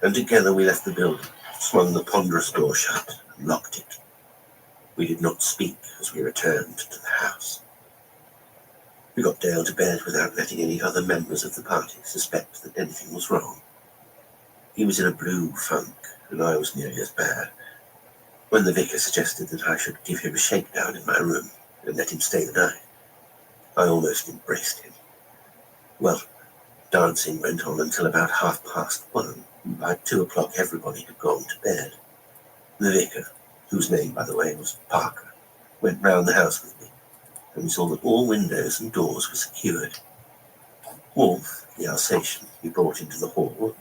and together we left the building, swung the ponderous door shut, and locked it. We did not speak as we returned to the house. We got Dale to bed without letting any other members of the party suspect that anything was wrong. He was in a blue funk, and I was nearly as bad, when the vicar suggested that I should give him a shakedown in my room and let him stay the night. I almost embraced him. Well, dancing went on until about 1:30. By 2:00, everybody had gone to bed. The vicar, whose name, by the way, was Parker, went round the house with me, and we saw that all windows and doors were secured. Wolf, the Alsatian we brought into the hall,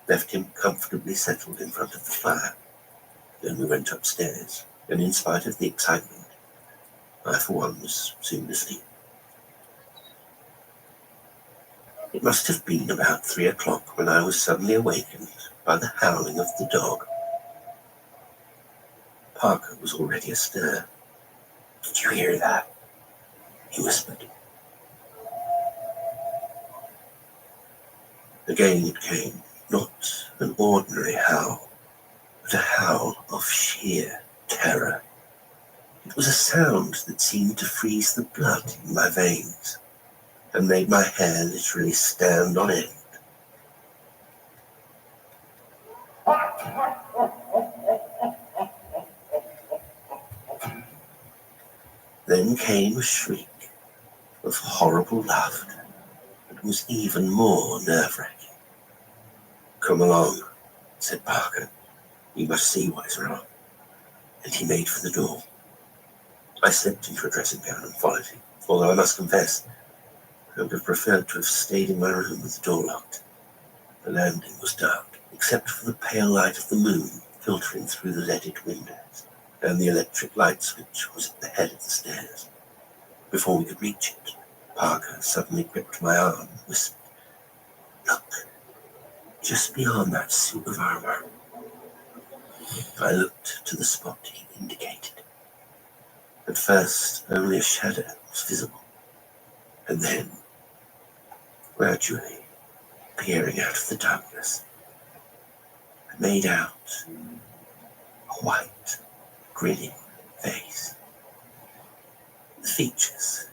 left him comfortably settled in front of the fire. Then we went upstairs, and in spite of the excitement, I for one was soon asleep. It must have been about 3:00 when I was suddenly awakened by the howling of the dog. Parker was already astir. "Did you hear that?" he whispered. Again it came, not an ordinary howl, but a howl of sheer terror. It was a sound that seemed to freeze the blood in my veins and made my hair literally stand on end. Then came a shriek of horrible laughter that was even more nerve-wracking. "Come along," said Parker. "We must see what is wrong." And he made for the door. I slipped into a dressing gown and followed him, although I must confess I would have preferred to have stayed in my room with the door locked. The landing was dark, except for the pale light of the moon filtering through the leaded windows, and the electric light switch was at the head of the stairs. Before we could reach it, Parker suddenly gripped my arm and whispered, "Look, just beyond that suit of armor." I looked to the spot he indicated. At first, only a shadow was visible, and then, gradually, peering out of the darkness, I made out a white, grinning face. The features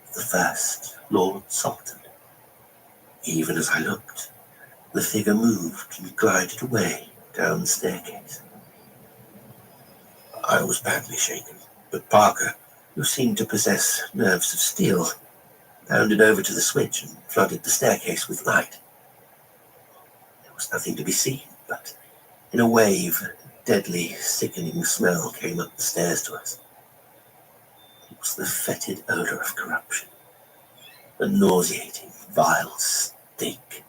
of the first Lord Sultan. Even as I looked, the figure moved and glided away down the staircase. I was badly shaken, but Parker, who seemed to possess nerves of steel, bounded over to the switch and flooded the staircase with light. There was nothing to be seen, but in a wave, a deadly, sickening smell came up the stairs to us. It was the fetid odor of corruption. A nauseating, vile stink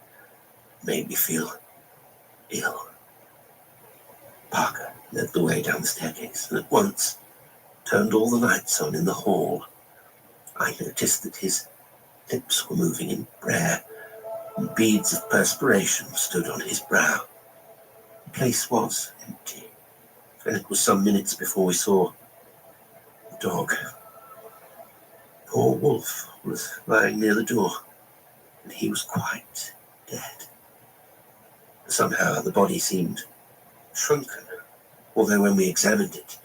made me feel ill. Parker led the way down the staircase and at once turned all the lights on in the hall. I noticed that his lips were moving in prayer, and beads of perspiration stood on his brow. The place was empty, and it was some minutes before we saw the dog. Poor Wolf was lying near the door, and he was quite dead. Somehow the body seemed shrunken, although when we examined it,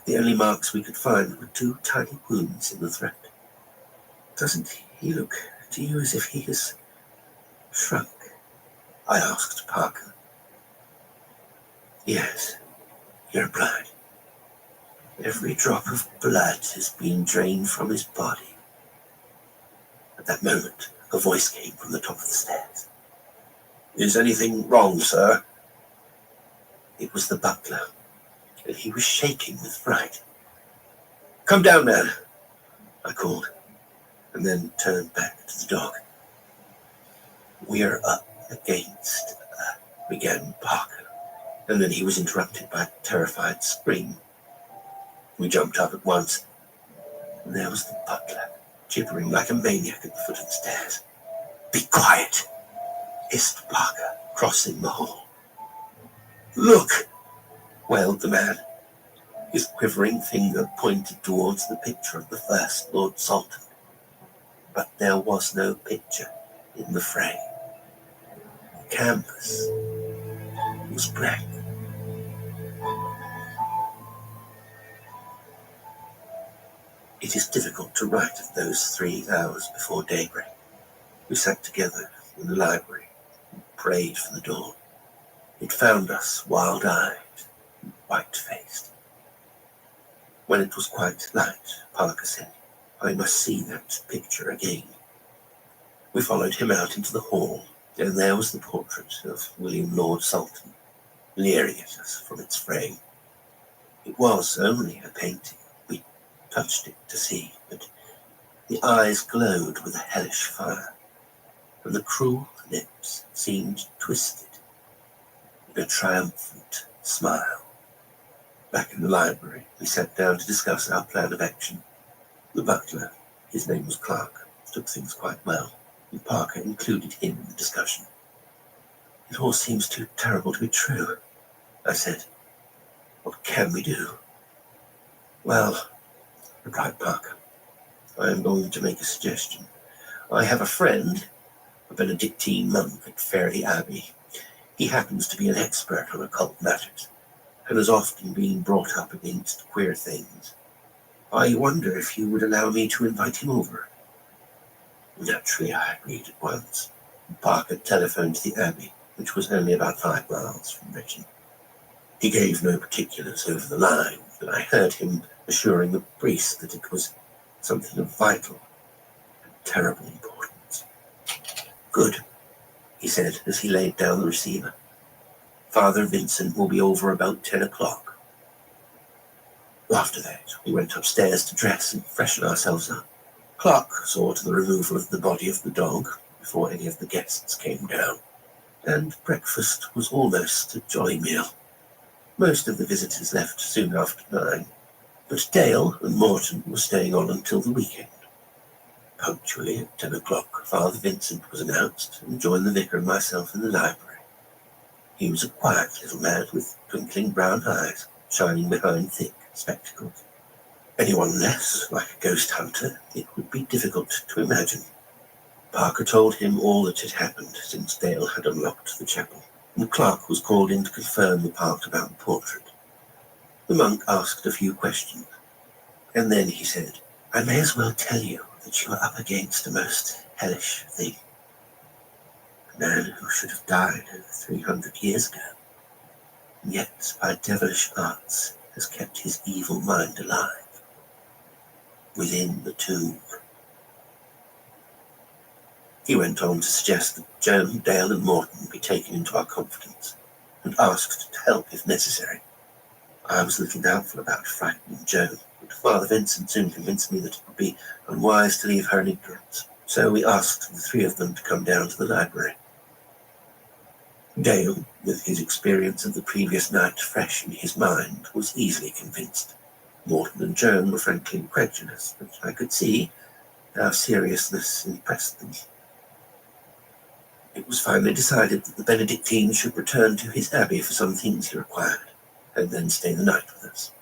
the only marks we could find were 2 tiny wounds in the throat. "Doesn't he look to you as if he has shrunk?" I asked Parker. "Yes, your blood. Every drop of blood has been drained from his body." At that moment, a voice came from the top of the stairs. "Is anything wrong, sir?" It was the butler, and he was shaking with fright. "Come down, man," I called, and then turned back to the dog. "We're up against," began Parker, and then he was interrupted by a terrified scream. We jumped up at once, and there was the butler, gibbering like a maniac at the foot of the stairs. "Be quiet," hissed Parker, crossing the hall. "Look," wailed the man. His quivering finger pointed towards the picture of the first Lord Sultan. But there was no picture in the frame. The canvas was blank. It is difficult to write of those 3 hours before daybreak. We sat together in the library and prayed for the dawn. It found us wild-eyed and white-faced. When it was quite light, Parker said, "I must see that picture again." We followed him out into the hall, and there was the portrait of William Lord Sultan, leering at us from its frame. It was only a painting. We touched it to see, but the eyes glowed with a hellish fire, and the cruel lips seemed twisted in a triumphant smile. Back in the library, we sat down to discuss our plan of action. The butler, his name was Clark, took things quite well, and Parker included him in the discussion. "It all seems too terrible to be true," I said. "What can we do?" "Well," replied Parker, "I am going to make a suggestion. I have a friend, a Benedictine monk at Fairley Abbey. He happens to be an expert on occult matters, and has often been brought up against queer things. I wonder if you would allow me to invite him over." Naturally, I agreed at once. Parker telephoned to the Abbey, which was only about 5 miles from Richmond. He gave no particulars over the line, but I heard him assuring the priest that it was something of vital and terrible importance. "Good," he said as he laid down the receiver. "Father Vincent will be over about 10 o'clock. After that, we went upstairs to dress and freshen ourselves up. Clark saw to the removal of the body of the dog before any of the guests came down, and breakfast was almost a jolly meal. Most of the visitors left soon after 9, but Dale and Morton were staying on until the weekend. Punctually at 10 o'clock, Father Vincent was announced and joined the vicar and myself in the library. He was a quiet little man with twinkling brown eyes shining behind thick spectacles. Anyone less like a ghost hunter, it would be difficult to imagine. Parker told him all that had happened since Dale had unlocked the chapel, and Clark was called in to confirm the part about the portrait. The monk asked a few questions, and then he said, "I may as well tell you that you are up against a most hellish thing. A man who should have died over 300 years ago, and yet by devilish arts has kept his evil mind alive within the tomb." He went on to suggest that Joan, Dale, and Morton be taken into our confidence and asked to help if necessary. I was a little doubtful about frightening Joan, but Father Vincent soon convinced me that it would be unwise to leave her in ignorance, so we asked the 3 of them to come down to the library. Dale, with his experience of the previous night fresh in his mind, was easily convinced. Morton and Joan were frankly incredulous, but I could see our seriousness impressed them. It was finally decided that the Benedictine should return to his abbey for some things he required, and then stay the night with us.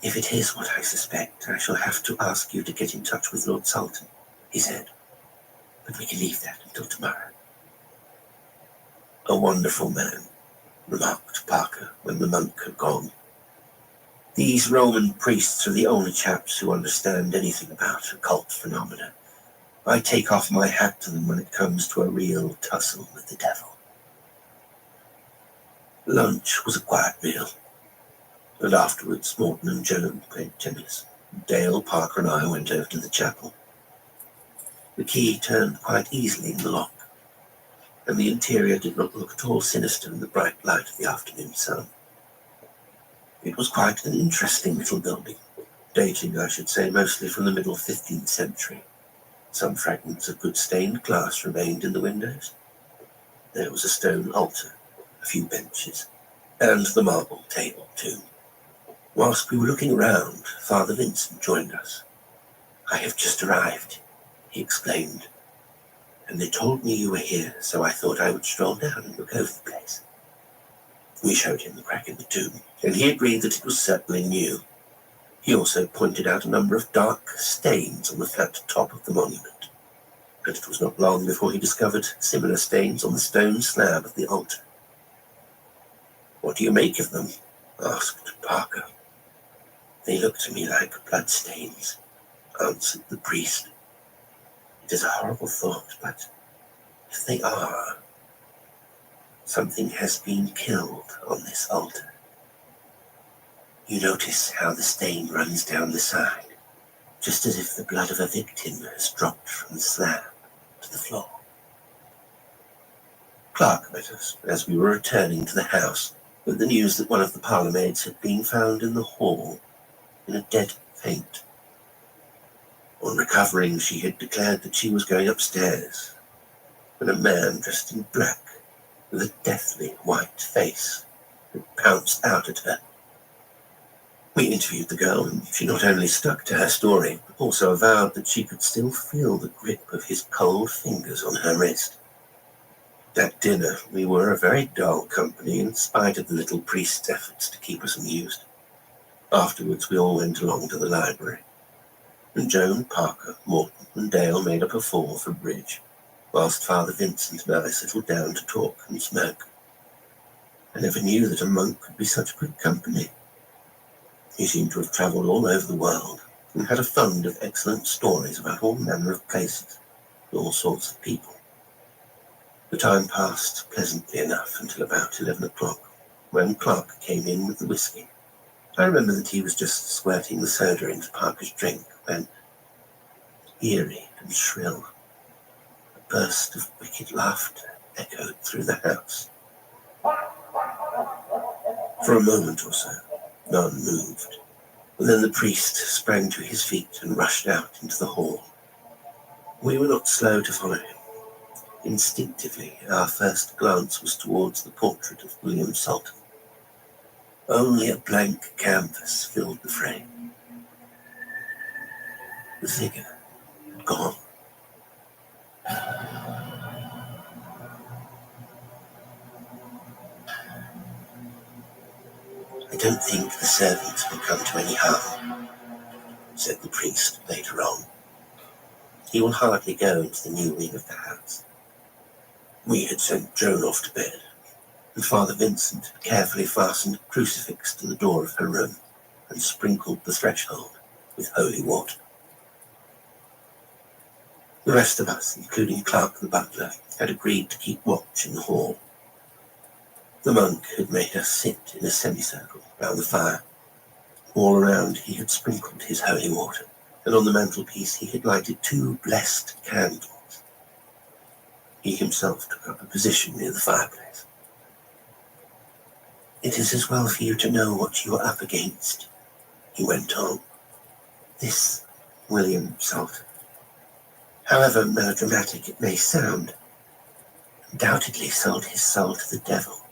"If it is what I suspect, I shall have to ask you to get in touch with Lord Sultan," he said, "but we can leave that until tomorrow." "A wonderful man," remarked Parker when the monk had gone. "These Roman priests are the only chaps who understand anything about occult phenomena. I take off my hat to them when it comes to a real tussle with the devil." Lunch was a quiet meal, and afterwards Morton and Joan played tennis. Dale, Parker, and I went over to the chapel. The key turned quite easily in the lock, and the interior did not look at all sinister in the bright light of the afternoon sun. It was quite an interesting little building, dating, I should say, mostly from the middle 15th century. Some fragments of good stained glass remained in the windows. There was a stone altar, a few benches, and the marble table too. Whilst we were looking around, Father Vincent joined us. "I have just arrived," he exclaimed, "and they told me you were here, so I thought I would stroll down and look over the place." We showed him the crack in the tomb, and he agreed that it was certainly new. He also pointed out a number of dark stains on the flat top of the monument, and it was not long before he discovered similar stains on the stone slab of the altar. "What do you make of them?" asked Parker. "They look to me like bloodstains," answered the priest. "It is a horrible thought, but if they are, something has been killed on this altar." You notice how the stain runs down the side, just as if the blood of a victim has dropped from the slab to the floor. Clark met us as we were returning to the house with the news that one of the parlour maids had been found in the hall in a dead faint. On recovering, she had declared that she was going upstairs when a man dressed in black with a deathly white face had pounced out at her. We interviewed the girl, and she not only stuck to her story, but also avowed that she could still feel the grip of his cold fingers on her wrist. At dinner, we were a very dull company in spite of the little priest's efforts to keep us amused. Afterwards, we all went along to the library, and Joan, Parker, Morton, and Dale made up a four for bridge, whilst Father Vincent and I settled down to talk and smoke. I never knew that a monk could be such good company. He seemed to have travelled all over the world, and had a fund of excellent stories about all manner of places, and all sorts of people. The time passed pleasantly enough until about 11 o'clock, when Clark came in with the whiskey. I remember that he was just squirting the soda into Parker's drink when, eerie and shrill, a burst of wicked laughter echoed through the house. For a moment or so, none moved, and then the priest sprang to his feet and rushed out into the hall. We were not slow to follow him. Instinctively, our first glance was towards the portrait of William Salton. Only a blank canvas filled the frame. The figure had gone. I don't think the servants will come to any harm, said the priest later on. He will hardly go into the new wing of the house. We had sent Joan off to bed, and Father Vincent had carefully fastened a crucifix to the door of her room and sprinkled the threshold with holy water. The rest of us, including Clark the butler, had agreed to keep watch in the hall. The monk had made us sit in a semicircle round the fire. All around he had sprinkled his holy water, and on the mantelpiece he had lighted 2 blessed candles. He himself took up a position near the fireplace. "It is as well for you to know what you are up against," he went on. "This William Salton, however melodramatic it may sound, undoubtedly sold his soul to the devil.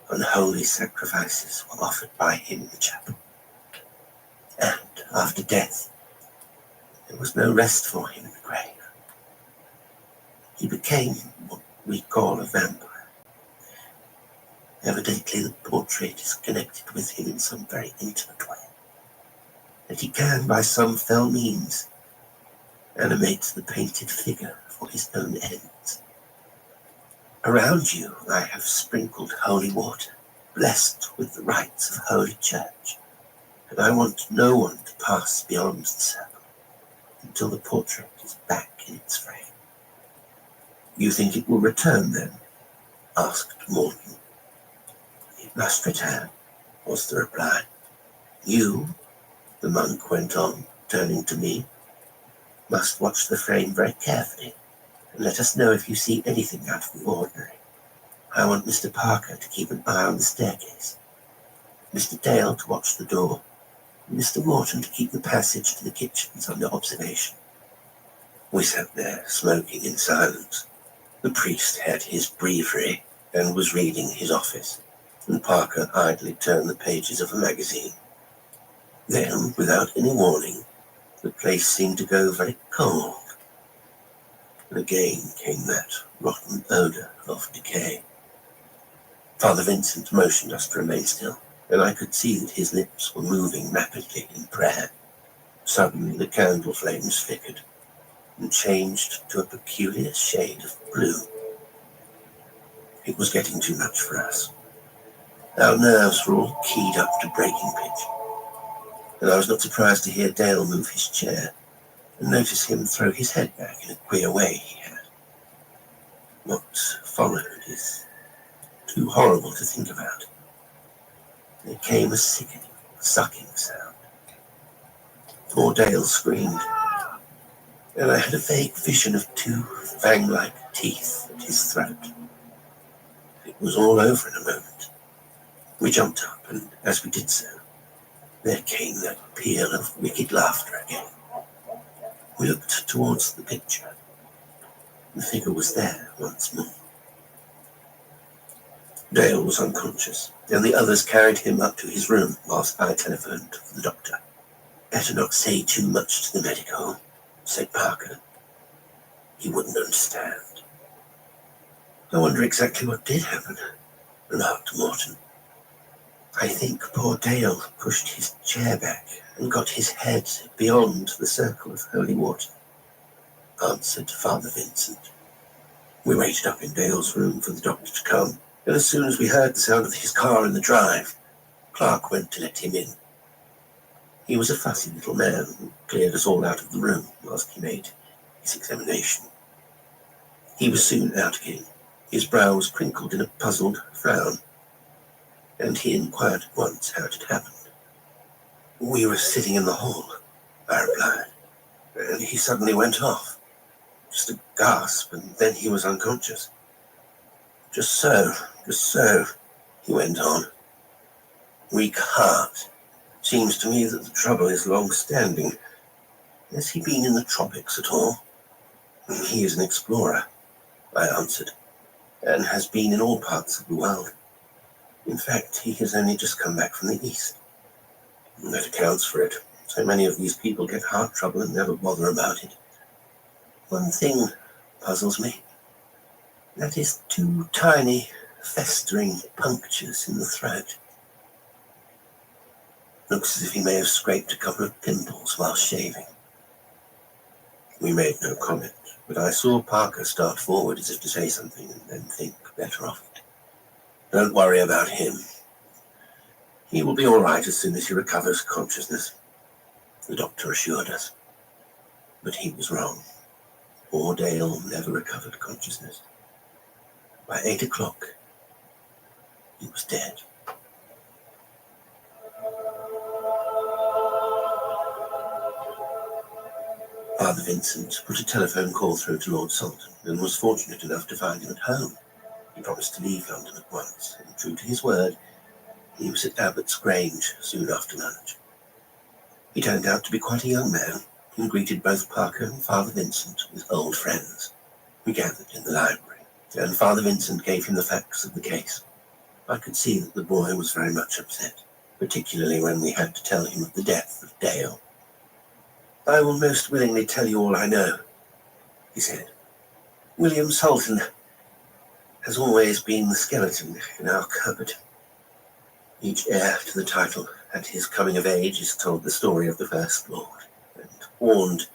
Unholy sacrifices were offered by him in the chapel. And after death, there was no rest for him in the grave. He became what we call a vampire. Evidently, the portrait is connected with him in some very intimate way, and he can, by some fell means, animate the painted figure for his own ends. Around you I have sprinkled holy water, blessed with the rites of Holy Church, and I want no one to pass beyond the circle until the portrait is back in its frame." "You think it will return, then?" asked Morton. "It must return," was the reply. "You," the monk went on, turning to me, "must watch the frame very carefully, and let us know if you see anything out of the ordinary. I want Mr. Parker to keep an eye on the staircase, Mr. Dale to watch the door, and Mr. Morton to keep the passage to the kitchens under observation." We sat there, smoking in silence. The priest had his breviary and was reading his office, and Parker idly turned the pages of a magazine. Then, without any warning, the place seemed to go very cold, and again came that rotten odour of decay. Father Vincent motioned us to remain still, and I could see that his lips were moving rapidly in prayer. Suddenly the candle flames flickered and changed to a peculiar shade of blue. It was getting too much for us. Our nerves were all keyed up to breaking pitch, and I was not surprised to hear Dale move his chair and notice him throw his head back in a queer way he had. What followed is too horrible to think about. There came a sickening, sucking sound. Poor Dale screamed, and I had a vague vision of 2 fang-like teeth at his throat. It was all over in a moment. We jumped up, and as we did so, there came that peal of wicked laughter again. We looked towards the picture. The figure was there once more. Dale was unconscious, and the others carried him up to his room whilst I telephoned for the doctor. Better not say too much to the medico, said Parker. He wouldn't understand. I wonder exactly what did happen, remarked Morton. I think poor Dale pushed his chair back and got his head beyond the circle of holy water, answered Father Vincent. We waited up in Dale's room for the doctor to come, and as soon as we heard the sound of his car in the drive, Clark went to let him in. He was a fussy little man who cleared us all out of the room whilst he made his examination. He was soon out again. His brow was crinkled in a puzzled frown, and he inquired at once how it had happened. We were sitting in the hall, I replied, and he suddenly went off. Just a gasp, and then he was unconscious. Just so, he went on. Weak heart. Seems to me that the trouble is long-standing. Has he been in the tropics at all? He is an explorer, I answered, and has been in all parts of the world. In fact, he has only just come back from the East. And that accounts for it. So many of these people get heart trouble and never bother about it. One thing puzzles me. That is 2 tiny, festering punctures in the throat. Looks as if he may have scraped a couple of pimples while shaving. We made no comment, but I saw Parker start forward as if to say something and then think better of it. Don't worry about him. He will be all right as soon as he recovers consciousness, the doctor assured us. But he was wrong. Poor Dale never recovered consciousness. By 8 o'clock, he was dead. Father Vincent put a telephone call through to Lord Salton and was fortunate enough to find him at home. He promised to leave London at once, and true to his word, he was at Abbott's Grange soon after lunch. He turned out to be quite a young man, and greeted both Parker and Father Vincent as old friends. We gathered in the library, and Father Vincent gave him the facts of the case. I could see that the boy was very much upset, particularly when we had to tell him of the death of Dale. I will most willingly tell you all I know, he said. William Salton has always been the skeleton in our cupboard. Each heir to the title at his coming of age is told the story of the First Lord, and warned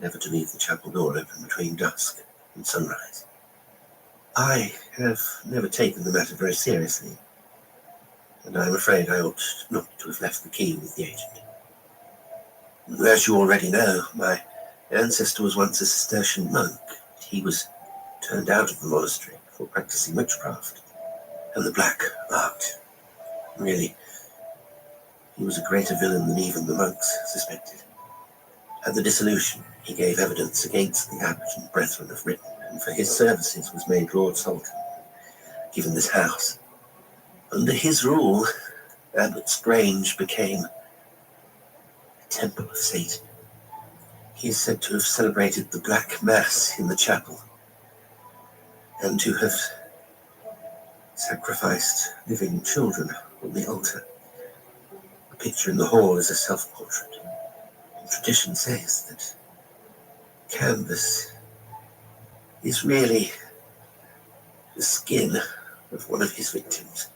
never to leave the chapel door open between dusk and sunrise. I have never taken the matter very seriously, and I am afraid I ought not to have left the key with the agent. As you already know, my ancestor was once a Cistercian monk. He was turned out of the monastery for practicing witchcraft and the black art. Really, he was a greater villain than even the monks suspected. At the dissolution, he gave evidence against the abbot and brethren of Britain, and for his services was made Lord Salton, given this house. Under his rule, Abbott's Grange became a temple of Satan. He is said to have celebrated the Black Mass in the chapel, and to have sacrificed living children on the altar. The picture in the hall is a self-portrait. Tradition says that canvas is really the skin of one of his victims,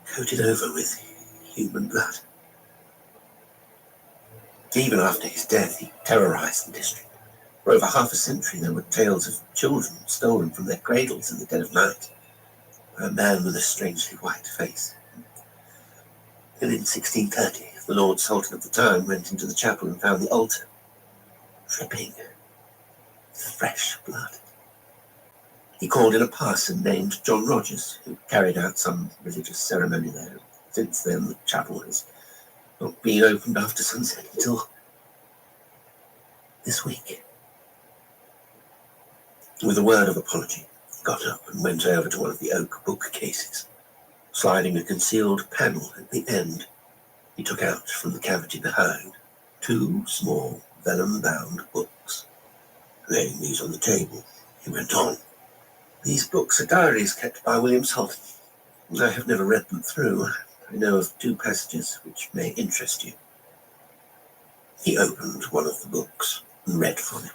coated over with human blood. Even after his death, he terrorized the district. For over half a century, there were tales of children stolen from their cradles in the dead of night by a man with a strangely white face. And in 1630, the Lord Salton of the time went into the chapel and found the altar dripping with fresh blood. He called in a parson named John Rogers, who carried out some religious ceremony there. Since then, the chapel has not been opened after sunset until this week. With a word of apology, he got up and went over to one of the oak bookcases. Sliding a concealed panel at the end, he took out from the cavity behind 2 small, vellum-bound books. Laying these on the table, he went on. These books are diaries kept by William Salton. I have never read them through. I know of 2 passages which may interest you. He opened one of the books and read from it.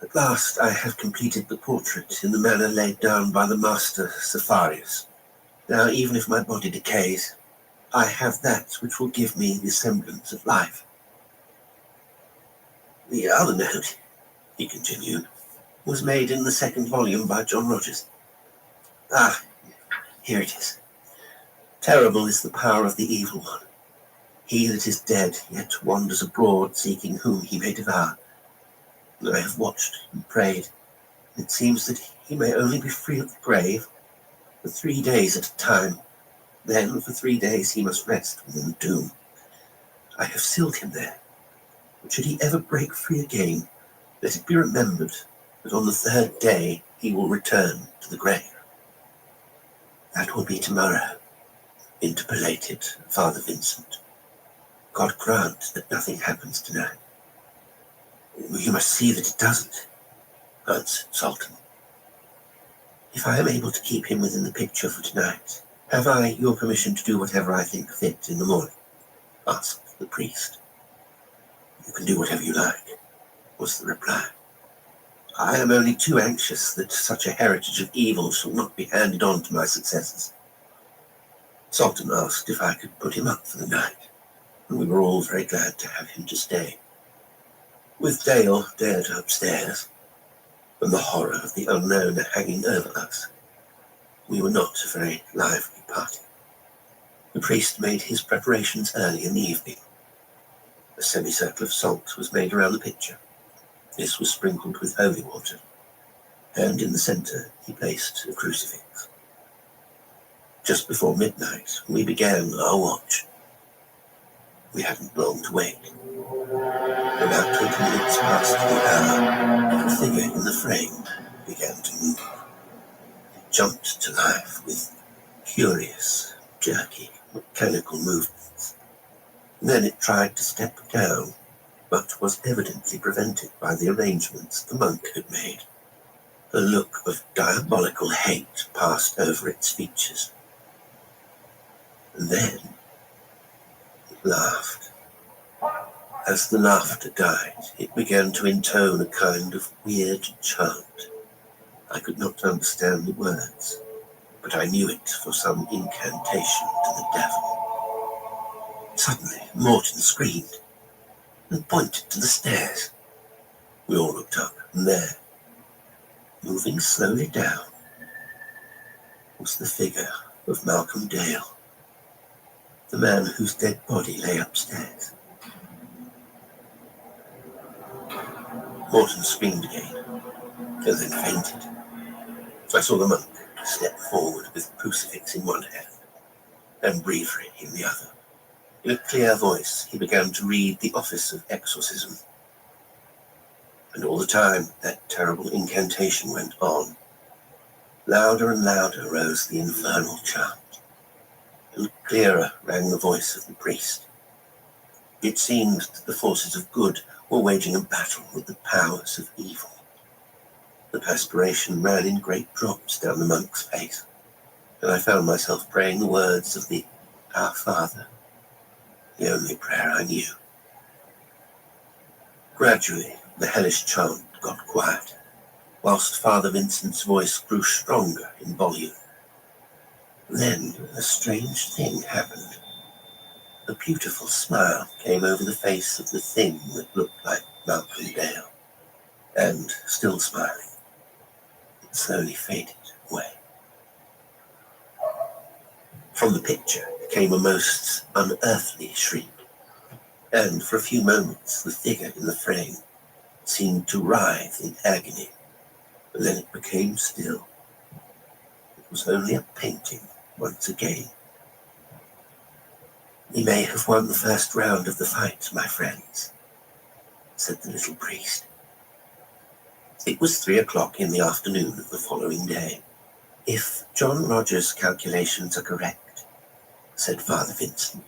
At last I have completed the portrait in the manner laid down by the master Cepharius. Now, even if my body decays, I have that which will give me the semblance of life. The other note, he continued, was made in the 2nd volume by John Rogers. Ah, here it is. Terrible is the power of the evil one. He that is dead yet wanders abroad, seeking whom he may devour. I have watched and prayed. It seems that he may only be free of the grave for 3 days at a time. Then for 3 days he must rest within the tomb. I have sealed him there. But should he ever break free again, let it be remembered that on the 3rd day he will return to the grave. That will be tomorrow, interpolated Father Vincent. God grant that nothing happens tonight. You must see that it doesn't, answered Sultan. If I am able to keep him within the picture for tonight, have I your permission to do whatever I think fit in the morning? Asked the priest. You can do whatever you like, was the reply. I am only too anxious that such a heritage of evil shall not be handed on to my successors. Sultan asked if I could put him up for the night, and we were all very glad to have him to stay. With Dale dead upstairs, and the horror of the unknown hanging over us, we were not a very lively party. The priest made his preparations early in the evening. A semicircle of salt was made around the picture. This was sprinkled with holy water, and in the centre he placed a crucifix. Just before midnight, we began our watch. We hadn't long to wait. About 20 minutes past the hour, the figure in the frame began to move. It jumped to life with curious, jerky, mechanical movements. Then it tried to step down, but was evidently prevented by the arrangements the monk had made. A look of diabolical hate passed over its features. And then it laughed. As the laughter died, it began to intone a kind of weird chant. I could not understand the words, but I knew it for some incantation to the devil. Suddenly, Morton screamed and pointed to the stairs. We all looked up, and there, moving slowly down, was the figure of Malcolm Dale, the man whose dead body lay upstairs. Morton screamed again, and then fainted. I saw the monk step forward with the crucifix in one hand and breviary in the other. In a clear voice, he began to read the office of exorcism. And all the time, that terrible incantation went on. Louder and louder rose the infernal chant, and clearer rang the voice of the priest. It seemed that the forces of good were waging a battle with the powers of evil. The perspiration ran in great drops down the monk's face, and I found myself praying the words of the Our Father, the only prayer I knew. Gradually, the hellish chant got quiet, whilst Father Vincent's voice grew stronger in volume. Then a strange thing happened. A beautiful smile came over the face of the thing that looked like Malcolm Dale, and, still smiling, it slowly faded away. From the picture came a most unearthly shriek, and for a few moments the figure in the frame seemed to writhe in agony, and then it became still. It was only a painting once again. "We may have won the first round of the fight, my friends," said the little priest. It was 3 o'clock in the afternoon of the following day. "If John Rogers' calculations are correct," said Father Vincent,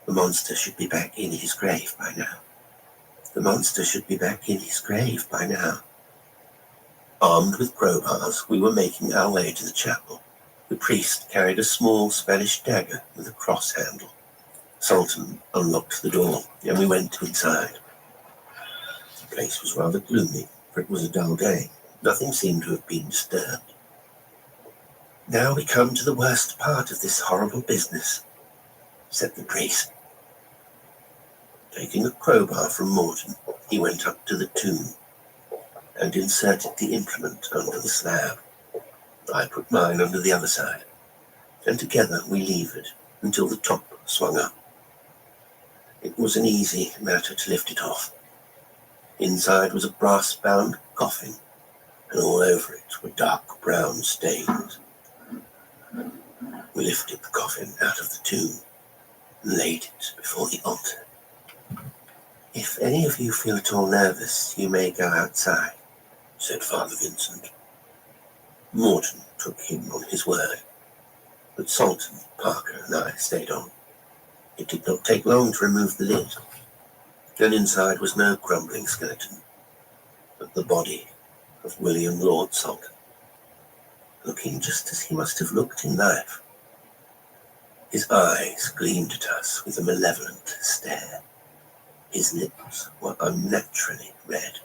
"the monster should be back in his grave by now. The monster should be back in his grave by now." Armed with crowbars, we were making our way to the chapel. The priest carried a small Spanish dagger with a cross handle. Sultan unlocked the door, and we went inside. The place was rather gloomy, for it was a dull day. Nothing seemed to have been disturbed. "Now we come to the worst part of this horrible business," said the priest. Taking a crowbar from Morton, he went up to the tomb and inserted the implement under the slab. I put mine under the other side, and together we levered until the top swung up. It was an easy matter to lift it off. Inside was a brass-bound coffin, and all over it were dark brown stains. We lifted the coffin out of the tomb and laid it before the altar. "If any of you feel at all nervous, you may go outside," said Father Vincent. Morton took him on his word, but Sultan, Parker, and I stayed on. It did not take long to remove the lid, and inside was no crumbling skeleton, but the body of William Lord Sultan, looking just as he must have looked in life. His eyes gleamed at us with a malevolent stare. His lips were unnaturally red,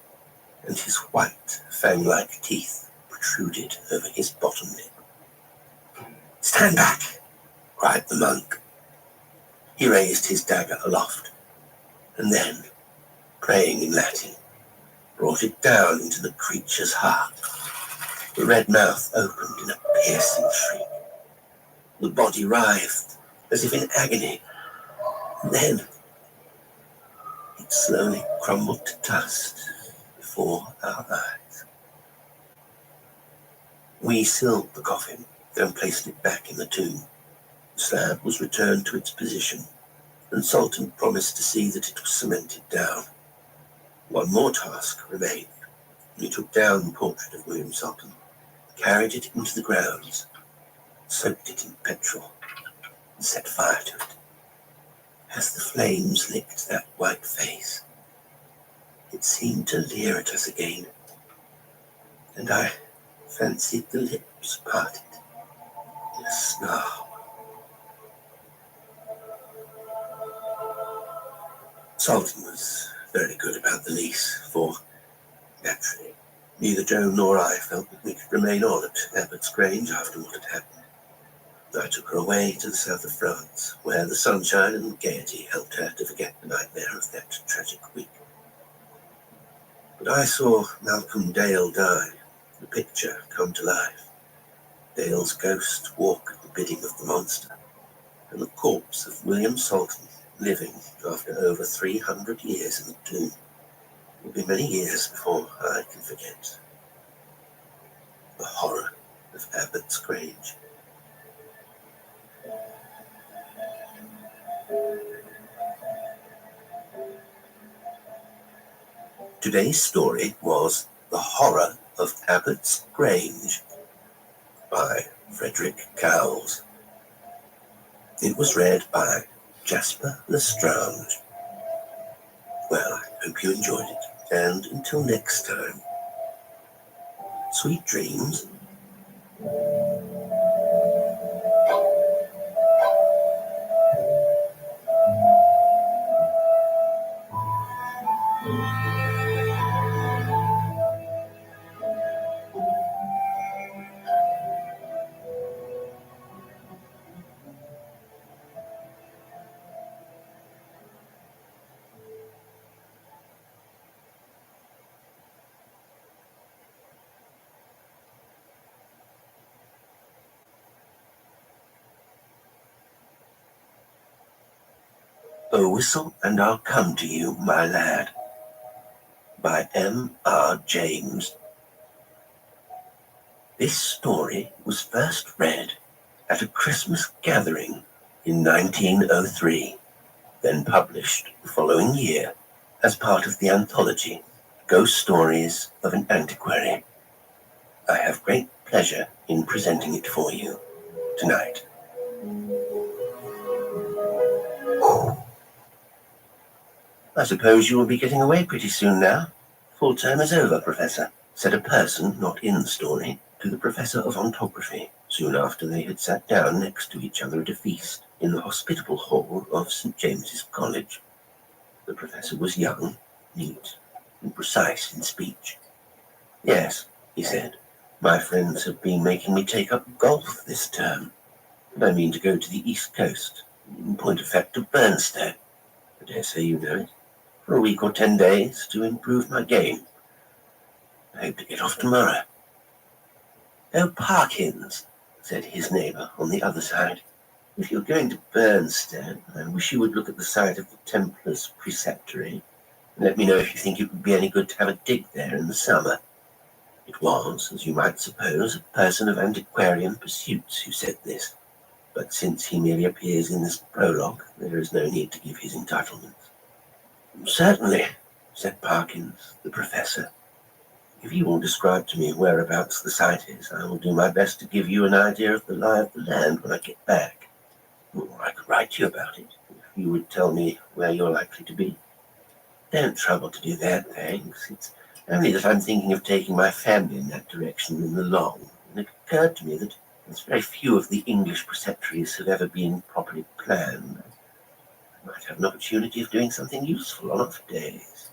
and his white, fang-like teeth protruded over his bottom lip. "Stand back!" cried the monk. He raised his dagger aloft, and then, praying in Latin, brought it down into the creature's heart. The red mouth opened in a piercing shriek. The body writhed, as if in agony, and then it slowly crumbled to dust before our eyes. We sealed the coffin and placed it back in the tomb. The slab was returned to its position, and Sultan promised to see that it was cemented down. One more task remained. We took down the portrait of William Sultan, carried it into the grounds, soaked it in petrol, and set fire to it. As the flames licked that white face, it seemed to leer at us again, and I fancied the lips parted in a snarl. Sultan was very good about the lease, for, naturally, neither Joe nor I felt that we could remain on at Abbott's Grange after what had happened. I took her away to the south of France, where the sunshine and gaiety helped her to forget the nightmare of that tragic week. But I saw Malcolm Dale die, the picture come to life. Dale's ghost walk at the bidding of the monster, and the corpse of William Sultan living after over 300 years in the tomb. It will be many years before I can forget the horror of Abbott's Grange. Today's story was The Horror of Abbott's Grange by Frederick Cowles. It was read by Jasper Lestrange. Well, I hope you enjoyed it, and until next time, sweet dreams. A Whistle and I'll Come to You, My Lad, by M. R. James. This story was first read at a Christmas gathering in 1903, then published the following year as part of the anthology Ghost Stories of an Antiquary. I have great pleasure in presenting it for you tonight. I suppose you will be getting away pretty soon now. Full term is over, Professor, said a person not in the story to the Professor of Ontography soon after they had sat down next to each other at a feast in the hospitable hall of St. James's College. The Professor was young, neat, and precise in speech. Yes, he said, my friends have been making me take up golf this term, and I mean to go to the East Coast, in point of fact to Bernstead. I dare say you know it, for a week or 10 days to improve my game. I hope to get off tomorrow. Oh, Parkins, said his neighbour on the other side, if you're going to Bernstead, I wish you would look at the site of the Templars' preceptory, and let me know if you think it would be any good to have a dig there in the summer. It was, as you might suppose, a person of antiquarian pursuits who said this, but since he merely appears in this prologue, there is no need to give his entitlements. Certainly, said Parkins, the Professor. If you will describe to me whereabouts the site is, I will do my best to give you an idea of the lie of the land when I get back. Or I could write you about it, if you would tell me where you're likely to be. Don't trouble to do that, thanks. It's only that I'm thinking of taking my family in that direction in the long, and it occurred to me that as very few of the English preceptories have ever been properly planned, I might have an opportunity of doing something useful on off days.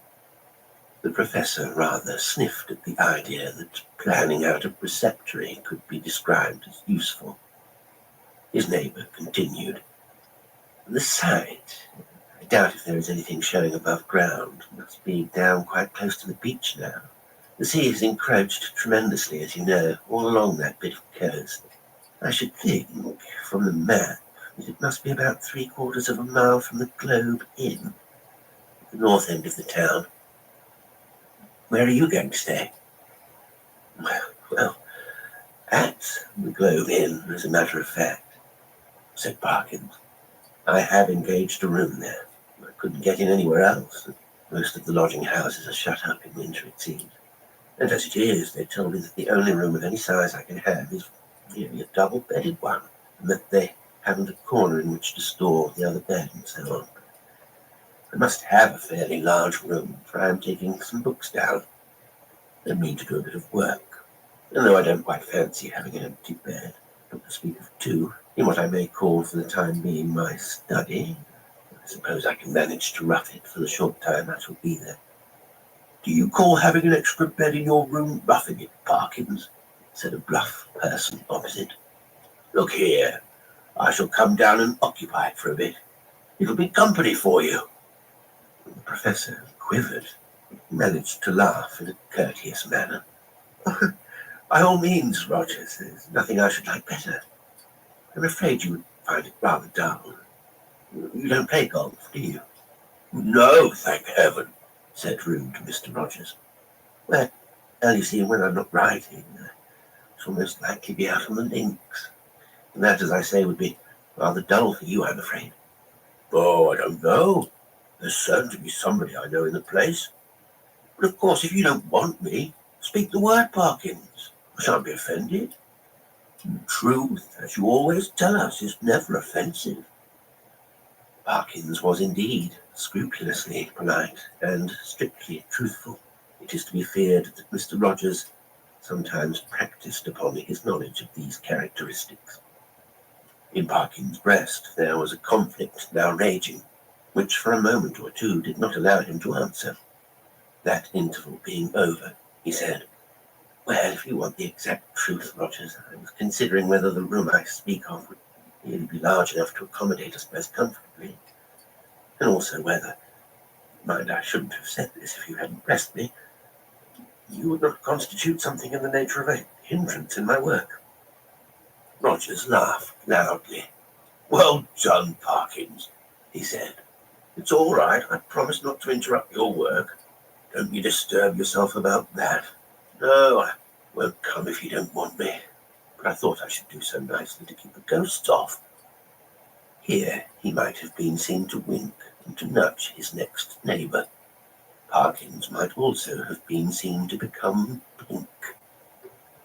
The Professor rather sniffed at the idea that planning out a preceptory could be described as useful. His neighbour continued. The site, I doubt if there is anything showing above ground. It must be down quite close to the beach now. The sea has encroached tremendously, as you know, all along that bit of coast. I should think, from the map, that it must be about 3/4 of a mile from the Globe Inn, at the north end of the town. Where are you going to stay? Well, at the Globe Inn, as a matter of fact, said Parkins. I have engaged a room there. I couldn't get in anywhere else. Most of the lodging houses are shut up in winter, it seems. And as it is, they told me that the only room of any size I can have is really a double-bedded one, and that they haven't a corner in which to store the other bed and so on. I must have a fairly large room, for I am taking some books down. I mean to do a bit of work, and though I don't quite fancy having an empty bed, not to speak of two, in what I may call for the time being my study, I suppose I can manage to rough it for the short time I shall be there. Do you call having an extra bed in your room roughing it, Parkins? Said a bluff person opposite. Look here, I shall come down and occupy it for a bit. It'll be company for you. The Professor quivered, managed to laugh in a courteous manner. By all means, Rogers, there's nothing I should like better. I'm afraid you would find it rather dull. You don't play golf, do you? No, thank heaven, said rude Mr. Rogers. Well, you see, when I'm not writing, I shall most likely be out on the links. And that, as I say, would be rather dull for you, I'm afraid. Oh, I don't know. There's certain to be somebody I know in the place. But of course, if you don't want me, speak the word, Parkins. I shan't be offended. Truth, as you always tell us, is never offensive. Parkins was indeed scrupulously polite and strictly truthful. It is to be feared that Mr. Rogers sometimes practised upon his knowledge of these characteristics. In Parkins' breast there was a conflict now raging, which for a moment or two did not allow him to answer. That interval being over, he said, Well, if you want the exact truth, Rogers, I was considering whether the room I speak of would really be large enough to accommodate us both comfortably, and also whether, mind, I shouldn't have said this if you hadn't pressed me, you would not constitute something in the nature of a hindrance in my work. Rogers laughed loudly. Well done, Parkins, he said. It's all right. I promise not to interrupt your work. Don't you disturb yourself about that. No, Won't come if you don't want me, but I thought I should do so nicely to keep the ghosts off. Here he might have been seen to wink and to nudge his next neighbour. Parkins might also have been seen to become pink.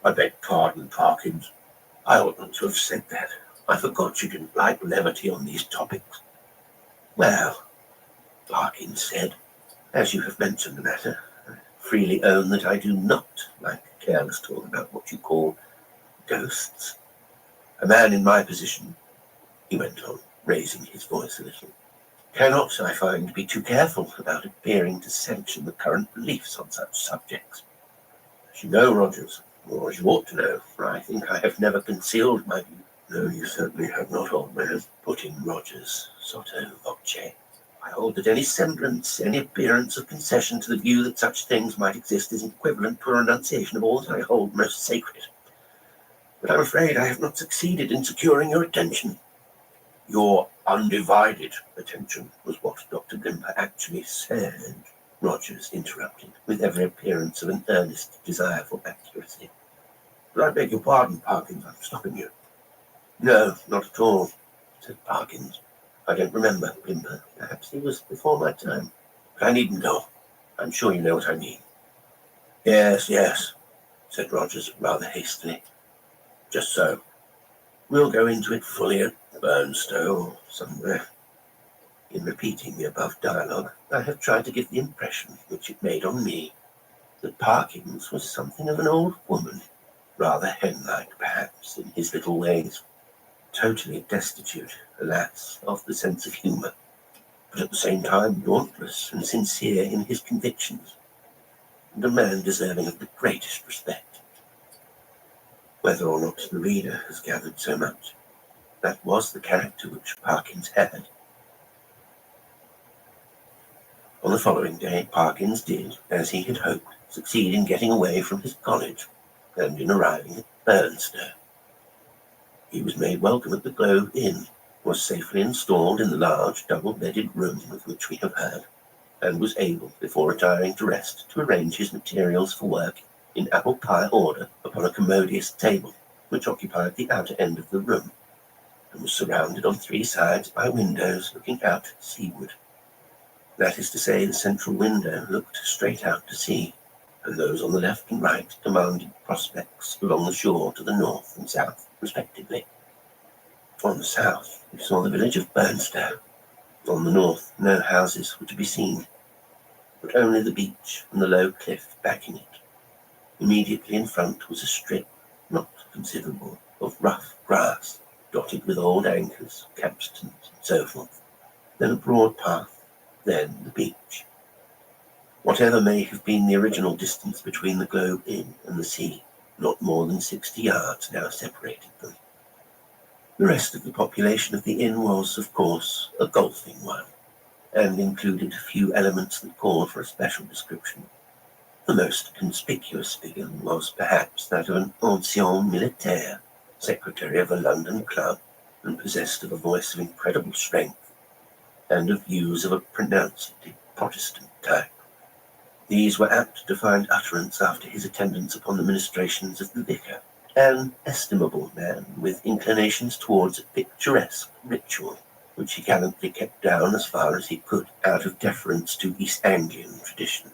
I beg pardon, Parkins. I ought not to have said that. I forgot you didn't like levity on these topics. Well, Parkins said, as you have mentioned the matter, I freely own that I do not like careless talk about what you call ghosts. A man in my position, he went on, raising his voice a little, cannot, I find, be too careful about appearing to sanction the current beliefs on such subjects. As you know, Rogers, or as you ought to know, for I think I have never concealed my view. No, you certainly have not, old man, put in Rogers, sotto voce. I hold that any semblance, any appearance of concession to the view that such things might exist is equivalent to a renunciation of all that I hold most sacred. But I'm afraid I have not succeeded in securing your attention. Your undivided attention was what Dr. Grimper actually said, Rogers interrupted, with every appearance of an earnest desire for accuracy. But I beg your pardon, Parkins, I'm stopping you. No, not at all, said Parkins. I don't remember Grimper. Perhaps he was before my time. But I needn't go. I'm sure you know what I mean. Yes, said Rogers rather hastily. Just so. We'll go into it fully at Burnstow or somewhere. In repeating the above dialogue, I have tried to give the impression which it made on me that Parkins was something of an old woman, rather hen-like perhaps in his little ways, totally destitute, alas, of the sense of humour, but at the same time dauntless and sincere in his convictions, and a man deserving of the greatest respect. Whether or not the reader has gathered so much, that was the character which Parkins had. On the following day, Parkins did, as he had hoped, succeed in getting away from his college, and in arriving at Burnstow. He was made welcome at the Globe Inn, was safely installed in the large double-bedded room of which we have heard, and was able, before retiring to rest, to arrange his materials for work in apple pie order upon a commodious table, which occupied the outer end of the room, and was surrounded on three sides by windows looking out seaward. That is to say, the central window looked straight out to sea, and those on the left and right commanded prospects along the shore to the north and south, respectively. On the south, we saw the village of Burnstow. On the north, no houses were to be seen, but only the beach and the low cliff backing it. Immediately in front was a strip, not considerable, of rough grass, dotted with old anchors, capstans, and so forth. Then a broad path, then the beach. Whatever may have been the original distance between the Globe Inn and the sea, not more than 60 yards now separated them. The rest of the population of the inn was, of course, a golfing one, and included a few elements that called for a special description. The most conspicuous figure was perhaps that of an ancien militaire, secretary of a London club, and possessed of a voice of incredible strength, and of views of a pronounced Protestant type. These were apt to find utterance after his attendance upon the ministrations of the vicar, an estimable man with inclinations towards a picturesque ritual, which he gallantly kept down as far as he could out of deference to East Anglian tradition.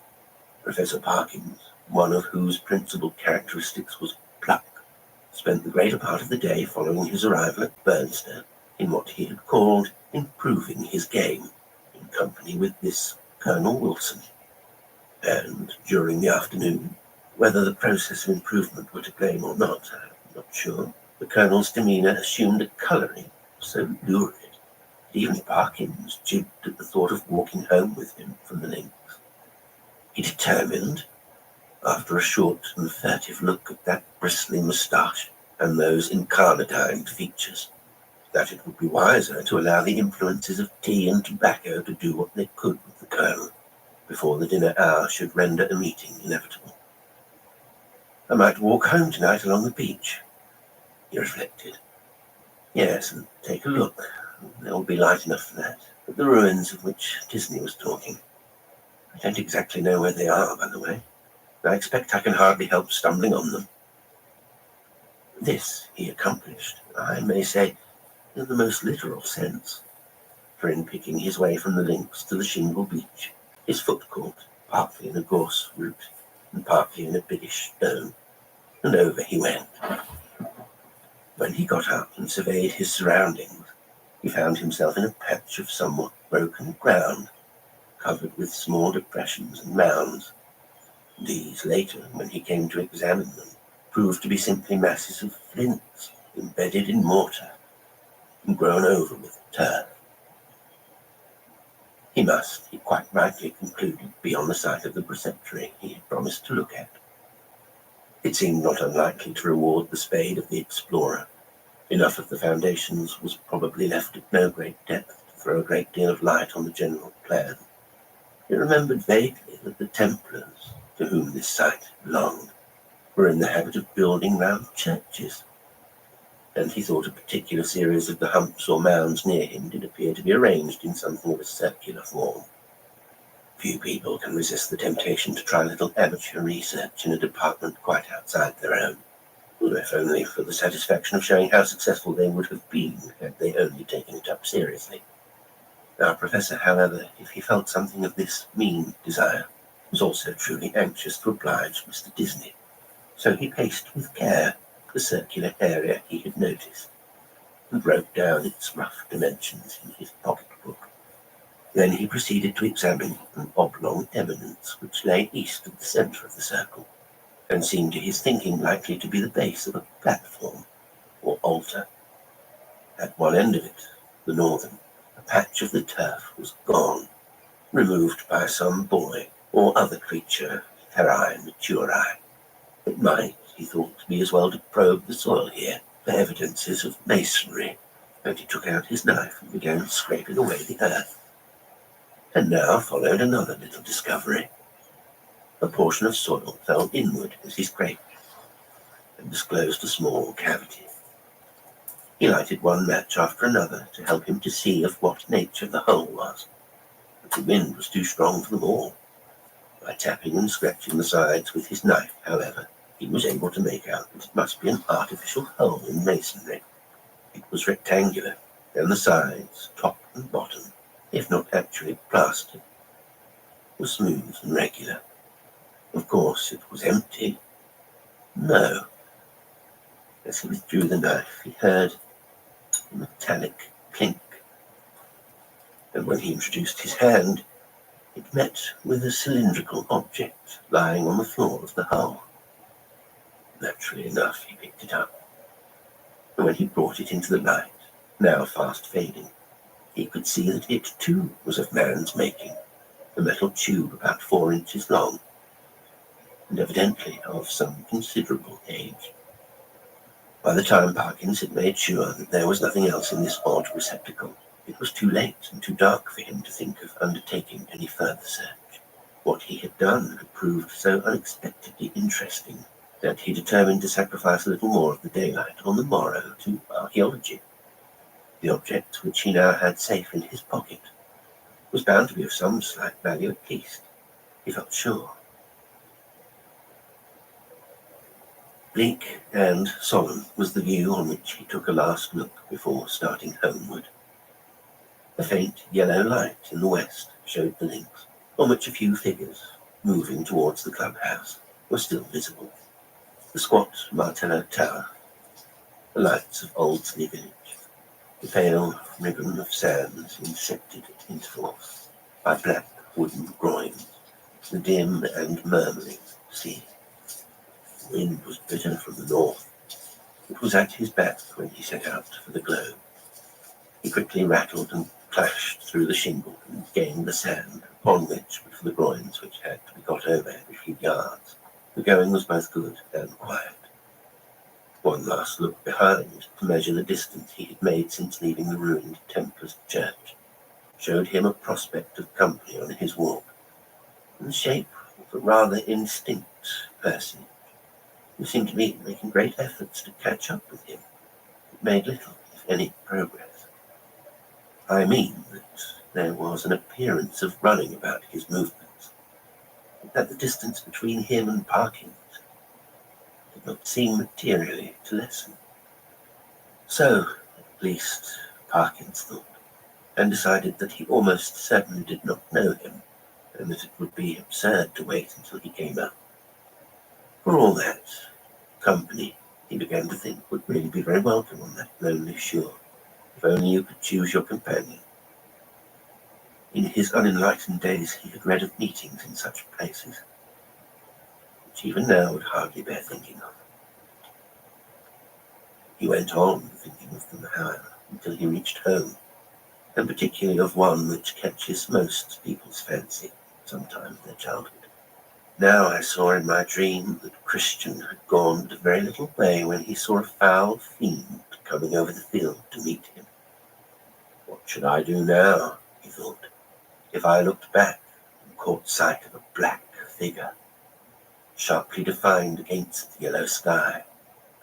Professor Parkins, one of whose principal characteristics was pluck, spent the greater part of the day following his arrival at Burnstow in what he had called improving his game, in company with this Colonel Wilson. And during the afternoon, whether the process of improvement were to blame or not, I am not sure, the Colonel's demeanour assumed a colouring so lurid that even Parkins jibbed at the thought of walking home with him from the links. He determined, after a short and furtive look at that bristling moustache and those incarnadined features, that it would be wiser to allow the influences of tea and tobacco to do what they could with the Colonel before the dinner hour should render a meeting inevitable. I might walk home tonight along the beach, he reflected. Yes, and take a look, there will be light enough for that, at the ruins of which Disney was talking. I don't exactly know where they are, by the way. I expect I can hardly help stumbling on them. This he accomplished, I may say, in the most literal sense, for in picking his way from the links to the shingle beach, his foot caught, partly in a gorse root and partly in a biggish stone, and over he went. When he got up and surveyed his surroundings, he found himself in a patch of somewhat broken ground, covered with small depressions and mounds. These later, when he came to examine them, proved to be simply masses of flints embedded in mortar and grown over with turf. He must, he quite rightly concluded, be on the site of the preceptory he had promised to look at. It seemed not unlikely to reward the spade of the explorer. Enough of the foundations was probably left at no great depth to throw a great deal of light on the general plan. He remembered vaguely that the Templars, to whom this site belonged, were in the habit of building round churches, and he thought a particular series of the humps or mounds near him did appear to be arranged in something of a circular form. Few people can resist the temptation to try a little amateur research in a department quite outside their own, if only for the satisfaction of showing how successful they would have been had they only taken it up seriously. Our professor, however, if he felt something of this mean desire, was also truly anxious to oblige Mr. Disney, so he paced with care the circular area he had noticed, and wrote down its rough dimensions in his pocket-book. Then he proceeded to examine an oblong eminence which lay east of the centre of the circle, and seemed to his thinking likely to be the base of a platform or altar. At one end of it, the northern, a patch of the turf was gone, removed by some boy or other creature, terrae maturae. It might, he thought, be as well to probe the soil here for evidences of masonry, and he took out his knife and began scraping away the earth. And now followed another little discovery. A portion of soil fell inward as he scraped, and disclosed a small cavity. He lighted one match after another to help him to see of what nature the hole was, but the wind was too strong for them all. By tapping and scratching the sides with his knife, however, he was able to make out that it must be an artificial hole in masonry. It was rectangular, and the sides, top and bottom, if not actually plastered, were smooth and regular. Of course, it was empty. No. As he withdrew the knife, he heard a metallic clink, and when he introduced his hand, it met with a cylindrical object lying on the floor of the hole. Naturally enough, he picked it up, and when he brought it into the light, now fast fading, he could see that it too was of man's making, a metal tube about 4 inches long, and evidently of some considerable age. By the time Parkins had made sure that there was nothing else in this odd receptacle, it was too late and too dark for him to think of undertaking any further search. What he had done had proved so unexpectedly interesting that he determined to sacrifice a little more of the daylight on the morrow to archaeology. The object which he now had safe in his pocket was bound to be of some slight value at least, he felt sure. Bleak and solemn was the view on which he took a last look before starting homeward. A faint yellow light in the west showed the links, on which a few figures, moving towards the clubhouse, were still visible. The squat Martello Tower, the lights of Oldsley Village, the pale ribbon of sands intersected at intervals by black wooden groins, the dim and murmuring sea. The wind was bitter from the north. It was at his back when he set out for the globe. He quickly rattled and clashed through the shingle and gained the sand, upon which, but for the groins which had to be got over every few yards, the going was both good and quiet. One last look behind to measure the distance he had made since leaving the ruined Templars church showed him a prospect of company on his walk, in the shape of a rather indistinct person, who seemed to be making great efforts to catch up with him, but made little, if any, progress. I mean that there was an appearance of running about his movements, that the distance between him and Parkins had did not seem materially to lessen. So, at least, Parkins thought, and decided that he almost certainly did not know him, and that it would be absurd to wait until he came up. For all that, company, he began to think, would really be very welcome on that lonely shore, if only you could choose your companion. In his unenlightened days, he had read of meetings in such places, which even now would hardly bear thinking of. He went on thinking of them, however, until he reached home, and particularly of one which catches most people's fancy, sometimes their childhood. Now I saw in my dream that Christian had gone but a very little way when he saw a foul fiend coming over the field to meet him. What should I do now, he thought, if I looked back and caught sight of a black figure, sharply defined against the yellow sky,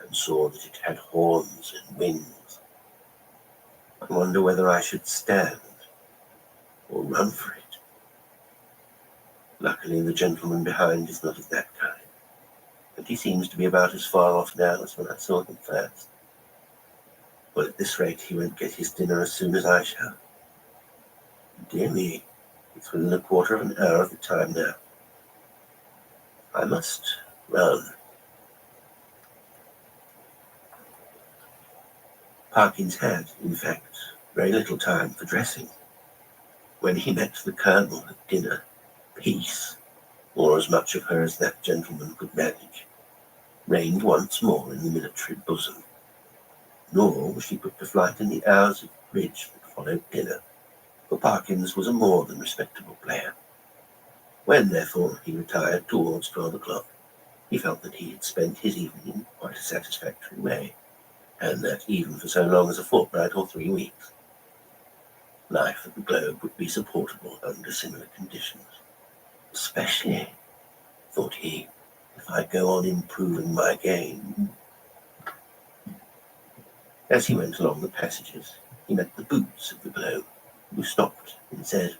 and saw that it had horns and wings? I wonder whether I should stand or run for it. Luckily, the gentleman behind is not of that kind, and he seems to be about as far off now as when I saw him first. Well, at this rate, he won't get his dinner as soon as I shall. Dear me, it's within a quarter of an hour of the time now. I must run. Parkins had, in fact, very little time for dressing. When he met the Colonel at dinner, peace, or as much of her as that gentleman could manage, reigned once more in the military bosom. Nor was she put to flight in the hours of bridge that followed dinner, for Parkins was a more than respectable player. When, therefore, he retired towards 12 o'clock, he felt that he had spent his evening in quite a satisfactory way, and that even for so long as a fortnight or 3 weeks, life at the Globe would be supportable under similar conditions. Especially, thought he, if I go on improving my game. As he went along the passages, he met the boots of the Globe, who stopped and said,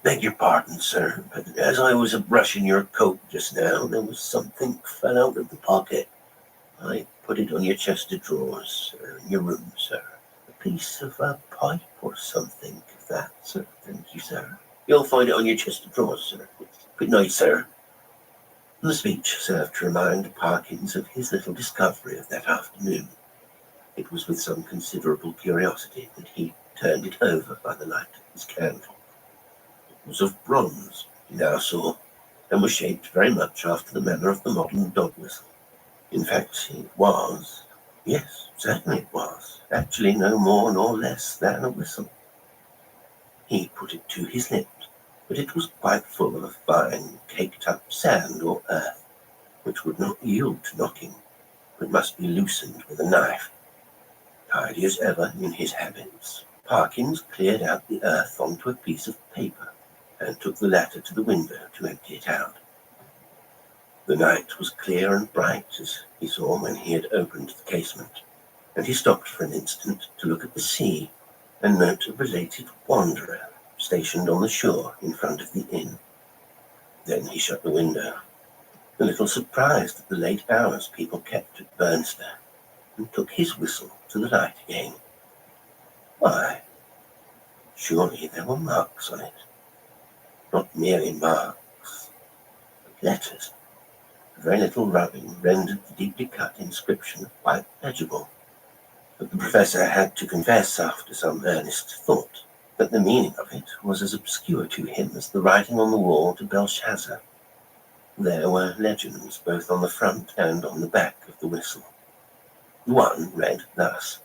"Beg your pardon, sir, but as I was brushing your coat just now, there was something fell out of the pocket. I put it on your chest of drawers, sir, in your room, sir. A piece of a pipe or something, if that, sir. Thank you, sir. You'll find it on your chest of drawers, sir. Good night, sir." The speech served to remind Parkins of his little discovery of that afternoon. It was with some considerable curiosity that he turned it over by the light of his candle. It was of bronze, he now saw, and was shaped very much after the manner of the modern dog whistle. In fact, it was, yes, certainly it was, actually no more nor less than a whistle. He put it to his lips, but it was quite full of fine, caked-up sand or earth, which would not yield to knocking, but must be loosened with a knife. Tidy as ever in his habits, Parkins cleared out the earth onto a piece of paper, and took the latter to the window to empty it out. The night was clear and bright, as he saw when he had opened the casement, and he stopped for an instant to look at the sea and note a belated wanderer stationed on the shore in front of the inn. Then he shut the window, a little surprised at the late hours people kept at Burnstow, and took his whistle to the light again. Why, surely there were marks on it. Not merely marks, but letters. A very little rubbing rendered the deeply cut inscription quite legible. But the professor had to confess, after some earnest thought, that the meaning of it was as obscure to him as the writing on the wall to Belshazzar. There were legends both on the front and on the back of the whistle. One read thus: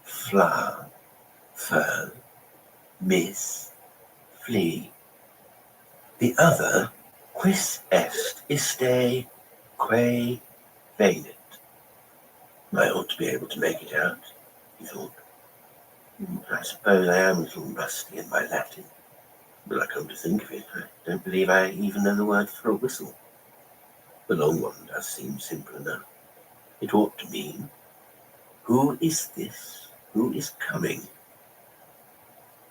"Flower, fern, miss, flee." The other, "Quis est iste quae venit." I ought to be able to make it out, he thought. I suppose I am a little rusty in my Latin, but I come to think of it, I don't believe I even know the word for a whistle. The long one does seem simple enough. It ought to mean, "Who is this? Who is coming?"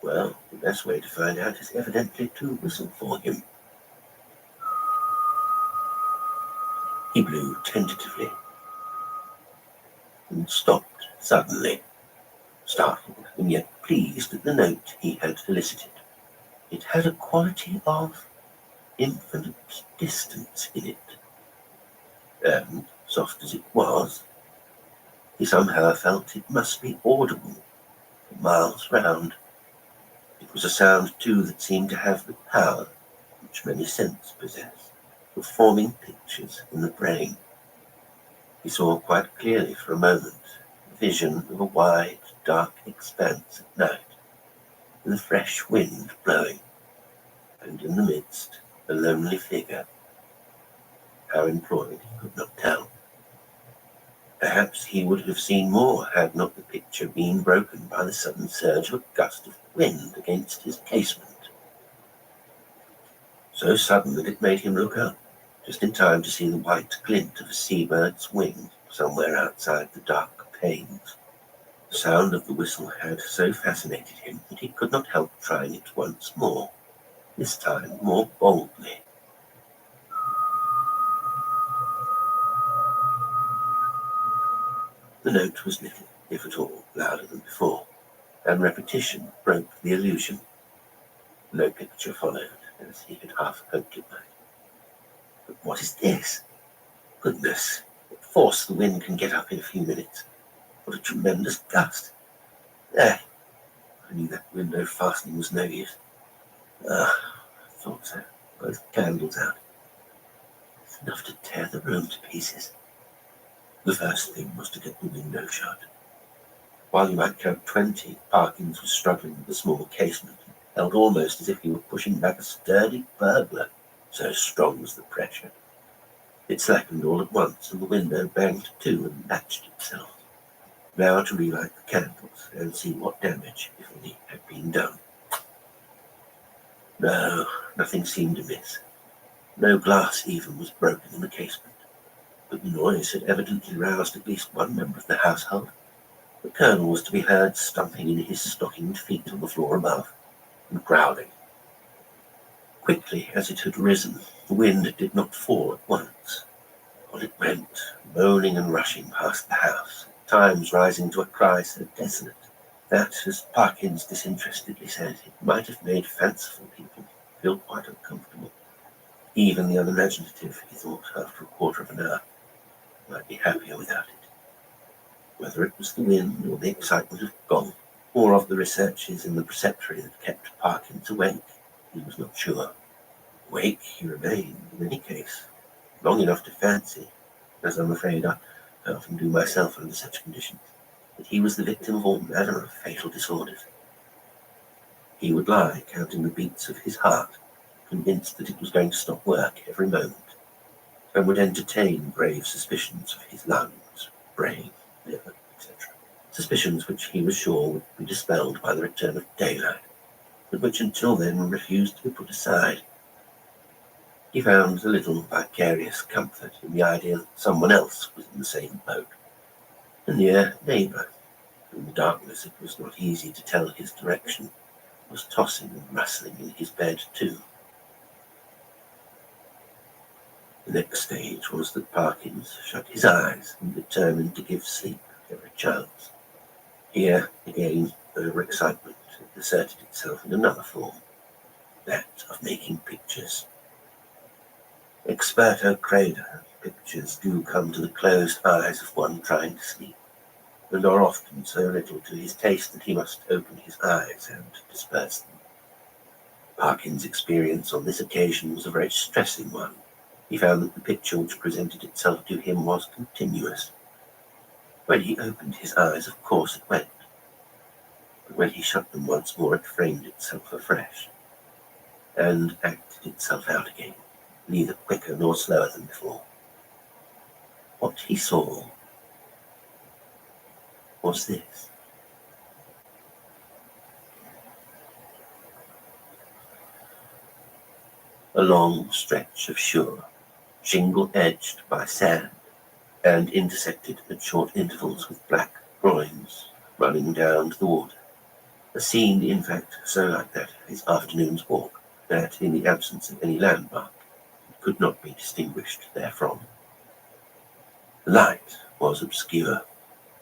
Well, the best way to find out is evidently to whistle for him. He blew tentatively, and stopped suddenly, startled and yet pleased at the note he had elicited. It had a quality of infinite distance in it, and, soft as it was, he somehow felt it must be audible for miles round. It was a sound, too, that seemed to have the power, which many scents possess, of forming pictures in the brain. He saw quite clearly for a moment the vision of a wide, dark expanse at night, with a fresh wind blowing, and in the midst a lonely figure. How employed he could not tell. Perhaps he would have seen more had not the picture been broken by the sudden surge of a gust of wind against his casement. So sudden that it made him look up, just in time to see the white glint of a seabird's wing somewhere outside the dark panes. The sound of the whistle had so fascinated him that he could not help trying it once more, this time more boldly. The note was little, if at all, louder than before, and repetition broke the illusion. No picture followed, as he had half hoped it might. But what is this? Goodness, what force the wind can get up in a few minutes. What a tremendous gust. There, I knew that window fastening was no use. I thought so. Both candles out. It's enough to tear the room to pieces. The first thing was to get the window shut. While you might count 20, Parkins was struggling with the small casement, held almost as if he were pushing back a sturdy burglar, so strong was the pressure. It slackened all at once, and the window banged to and latched itself. Now to relight the candles and see what damage, if any, had been done. No, nothing seemed amiss. No glass even was broken in the casement, but the noise had evidently roused at least one member of the household. The colonel was to be heard stumping in his stockinged feet on the floor above, and growling. Quickly as it had risen, the wind did not fall at once. On it went, moaning and rushing past the house, at times rising to a cry so desolate that, as Parkins disinterestedly said, it might have made fanciful people feel quite uncomfortable. Even the unimaginative, he thought, after a quarter of an hour, might be happier without it. Whether it was the wind or the excitement of golf, or of the researches in the preceptory that kept Parkins awake, he was not sure. Awake he remained, in any case, long enough to fancy, as I'm afraid I often do myself under such conditions, that he was the victim of all manner of fatal disorders. He would lie counting the beats of his heart, convinced that it was going to stop work every moment, and would entertain grave suspicions of his lungs, brain, liver, etc. Suspicions which he was sure would be dispelled by the return of daylight, but which until then refused to be put aside. He found a little vicarious comfort in the idea that someone else was in the same boat, a near neighbour. In the darkness it was not easy to tell his direction, was tossing and rustling in his bed too. The next stage was that Parkins shut his eyes and determined to give sleep every chance. Here, again, overexcitement had asserted itself in another form, that of making pictures. Experto credo, pictures do come to the closed eyes of one trying to sleep, and are often so little to his taste that he must open his eyes and disperse them. Parkins' experience on this occasion was a very distressing one. He found that the picture which presented itself to him was continuous. When he opened his eyes, of course it went, but when he shut them once more, it framed itself afresh, and acted itself out again, neither quicker nor slower than before. What he saw was this. A long stretch of shore, shingle-edged by sand, and intersected at short intervals with black groins running down to the water. A scene, in fact, so like that of his afternoon's walk, that, in the absence of any landmark, it could not be distinguished therefrom. The light was obscure,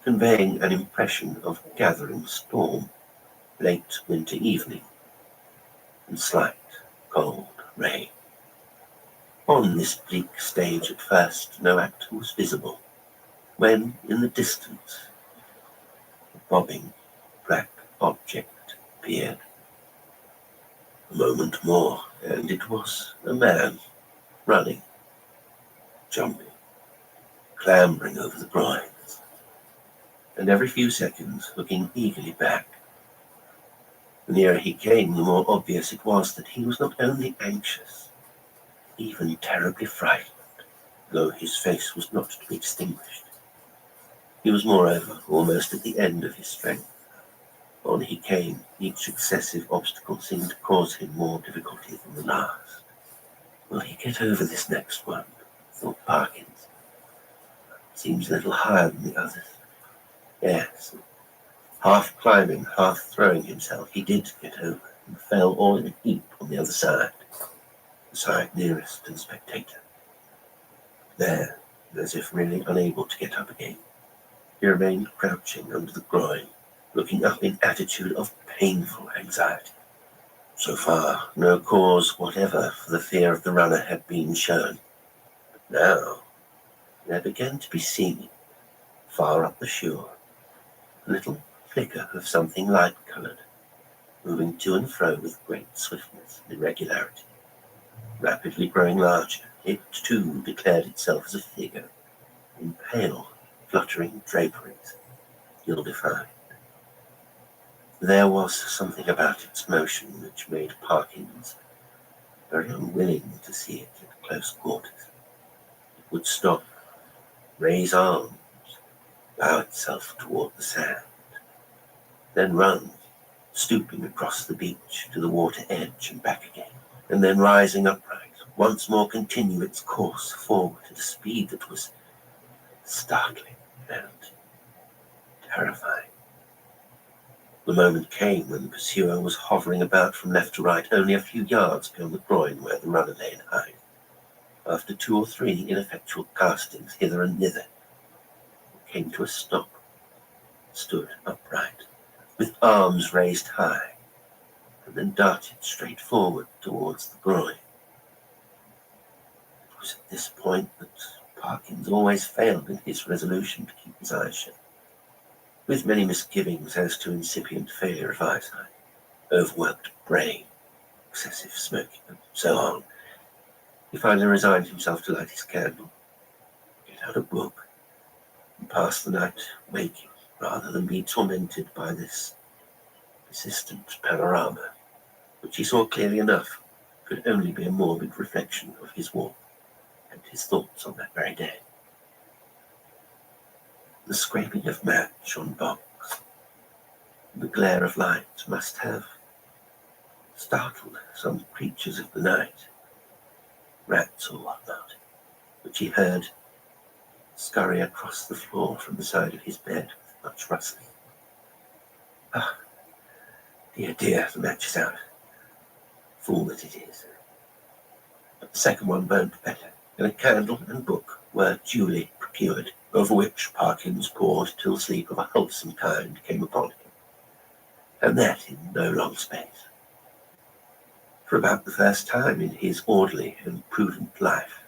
conveying an impression of gathering storm, late winter evening, and slight cold rain. On this bleak stage at first no actor was visible, when in the distance a bobbing black object appeared. A moment more, and it was a man, running, jumping, clambering over the groins, and every few seconds looking eagerly back. The nearer he came, the more obvious it was that he was not only anxious, even terribly frightened, though his face was not to be distinguished. He was, moreover, almost at the end of his strength. On he came, each successive obstacle seemed to cause him more difficulty than the last. Will he get over this next one? Thought Parkins. Seems a little higher than the others. Yes. Half climbing, half throwing himself, he did get over, and fell all in a heap on the other side, the side nearest to the spectator. There, as if really unable to get up again, he remained crouching under the groin, looking up in attitude of painful anxiety. So far, no cause whatever for the fear of the runner had been shown. But now, there began to be seen, far up the shore, a little flicker of something light-coloured, moving to and fro with great swiftness and irregularity. Rapidly growing larger, it too declared itself as a figure, in pale, fluttering draperies, ill-defined. There was something about its motion which made Parkins very unwilling to see it at close quarters. It would stop, raise arms, bow itself toward the sand, then run, stooping across the beach to the water edge and back again, and then rising upright, once more continue its course forward at a speed that was startling and terrifying. The moment came when the pursuer was hovering about from left to right, only a few yards beyond the groin where the runner lay in hide. After 2 or 3 ineffectual castings hither and thither, it came to a stop, stood upright, with arms raised high, and then darted straight forward towards the groin. It was at this point that Parkins always failed in his resolution to keep his eyes shut. With many misgivings as to incipient failure of eyesight, overworked brain, excessive smoking, and so on, he finally resigned himself to light his candle, get out a book, and pass the night waking rather than be tormented by this persistent panorama, which he saw clearly enough could only be a morbid reflection of his walk and his thoughts on that very day. The scraping of match on box, and the glare of light must have startled some creatures of the night, rats or whatnot, which he heard scurry across the floor from the side of his bed with much rustling. Ah, dear, the match is out. Fool that it is. But the second one burned better, and a candle and book were duly procured, over which Parkins pored till sleep of a wholesome kind came upon him, and that in no long space. For about the first time in his orderly and prudent life,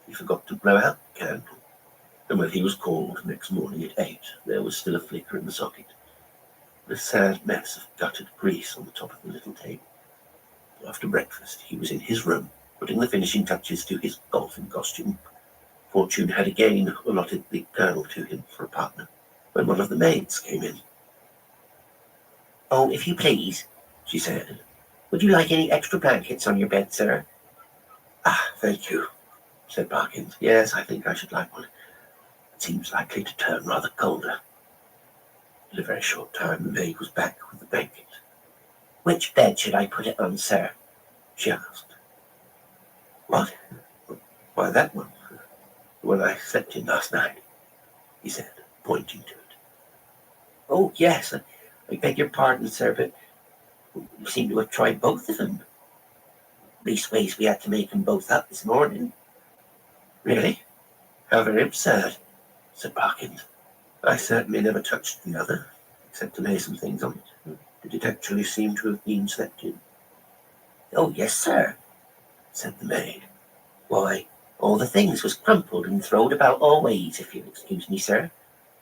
he forgot to blow out the candle, and when he was called next morning at 8, there was still a flicker in the socket, and a sad mess of guttered grease on the top of the little table. After breakfast, he was in his room, putting the finishing touches to his golfing costume. Fortune had again allotted the colonel to him for a partner, when one of the maids came in. "Oh, if you please," she said, "would you like any extra blankets on your bed, sir?" "Ah, thank you," said Parkins. "Yes, I think I should like one. It seems likely to turn rather colder." In a very short time, the maid was back with the blanket. "Which bed should I put it on, sir?" she asked. "What? Why, that one. The one I slept in last night," he said, pointing to it. "Oh, yes, I beg your pardon, sir, but you seem to have tried both of them. Leastways, we had to make them both up this morning." "Really? How very absurd," said Parkins. I certainly never touched the other, except to lay some things on it. Did it actually seem to have been slept in? Oh, yes, sir, said the maid. Why, all the things was crumpled and throwed about all ways, if you'll excuse me, sir.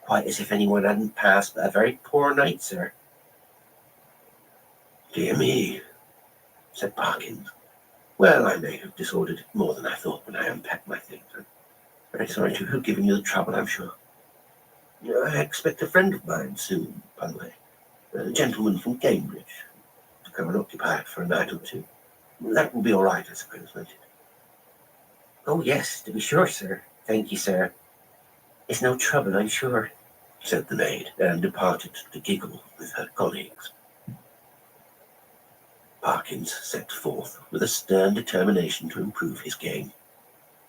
Quite as if anyone hadn't passed a very poor night, sir. Dear me, said Parkins. Well, I may have disordered it more than I thought when I unpacked my things. I'm very sorry to have given you the trouble, I'm sure. I expect a friend of mine soon, by the way. A gentleman from Cambridge, to come and occupy it for a night or two. That will be all right, I suppose, won't it? Oh, yes, to be sure, sir. Thank you, sir. It's no trouble, I'm sure, said the maid, and departed to giggle with her colleagues. Parkins set forth with a stern determination to improve his game.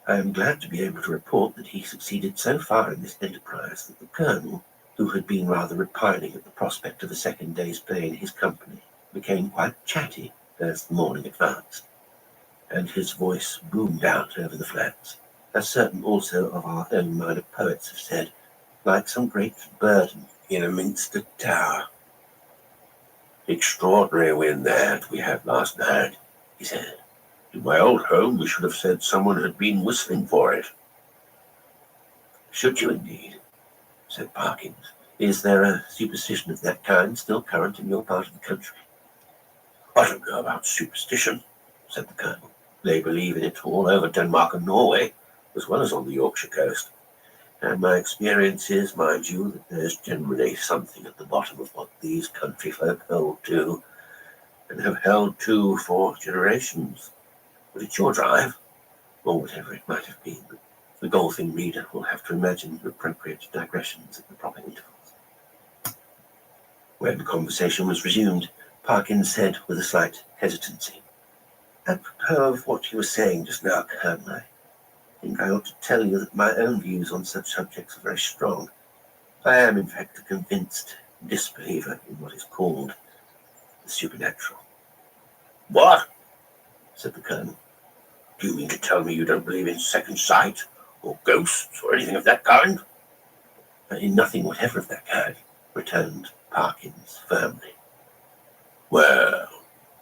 I am glad to be able to report that he succeeded so far in this enterprise that the colonel, who had been rather repining at the prospect of a second day's play in his company, became quite chatty as the morning advanced, and his voice boomed out over the flats, as certain also of our own minor poets have said, like some great burden in a Minster tower. Extraordinary wind that we had last night, he said. In my old home we should have said someone had been whistling for it. Should you indeed? Said Parkins. Is there a superstition of that kind still current in your part of the country? I don't know about superstition, said the colonel. They believe in it all over Denmark and Norway, as well as on the Yorkshire coast. And my experience is, mind you, that there's generally something at the bottom of what these country folk hold to, and have held to for generations. But it's your drive, or whatever it might have been. The golfing reader will have to imagine appropriate digressions at the proper intervals. When the conversation was resumed, Parkins said with a slight hesitancy, Apropos of what you were saying just now, Colonel, I think I ought to tell you that my own views on such subjects are very strong. I am, in fact, a convinced disbeliever in what is called the supernatural. What? Said the colonel. Do you mean to tell me you don't believe in second sight, or ghosts, or anything of that kind? In nothing whatever of that kind, returned Parkins firmly. Well,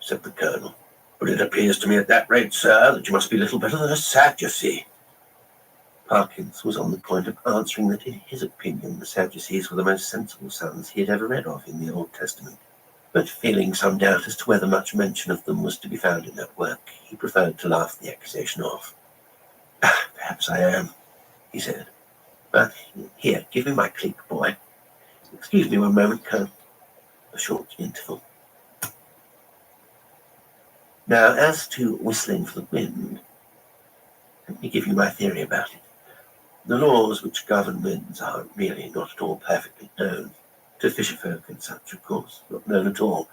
said the colonel, but it appears to me at that rate, sir, that you must be little better than a Sadducee. Parkins was on the point of answering that in his opinion the Sadducees were the most sensible sons he had ever read of in the Old Testament, but feeling some doubt as to whether much mention of them was to be found in that work, he preferred to laugh the accusation off. Perhaps I am, he said. But here, give me my cleek, boy. Excuse me one moment, Colonel. A short interval. Now, as to whistling for the wind, let me give you my theory about it. The laws which govern winds are really not at all perfectly known. To fisherfolk and such, of course, not known at all.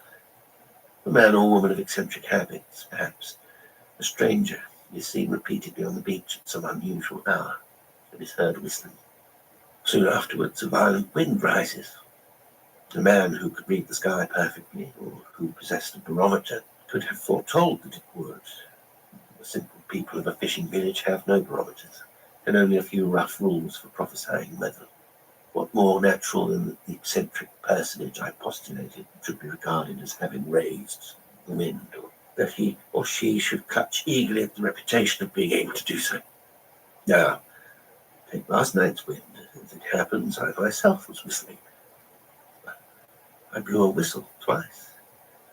A man or woman of eccentric habits, perhaps, a stranger, is seen repeatedly on the beach at some unusual hour, and is heard whistling. Soon afterwards, a violent wind rises. A man who could read the sky perfectly, or who possessed a barometer, could have foretold that it would. The simple people of a fishing village have no barometers, and only a few rough rules for prophesying weather. What more natural than that the eccentric personage I postulated should be regarded as having raised the wind, or that he or she should clutch eagerly at the reputation of being able to do so? Now, take last night's wind. As it happens, I myself was whistling. I blew a whistle twice,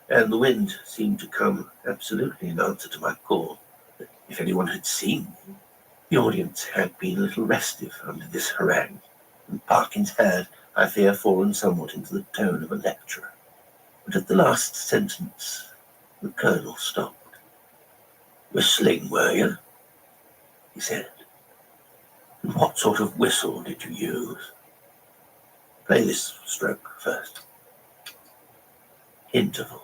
and the wind seemed to come absolutely in answer to my call. If anyone had seen me, the audience had been a little restive under this harangue, and Parkins had, I fear, fallen somewhat into the tone of a lecturer. But at the last sentence, the colonel stopped. Whistling, were you? He said. And what sort of whistle did you use? Play this stroke first. Interval.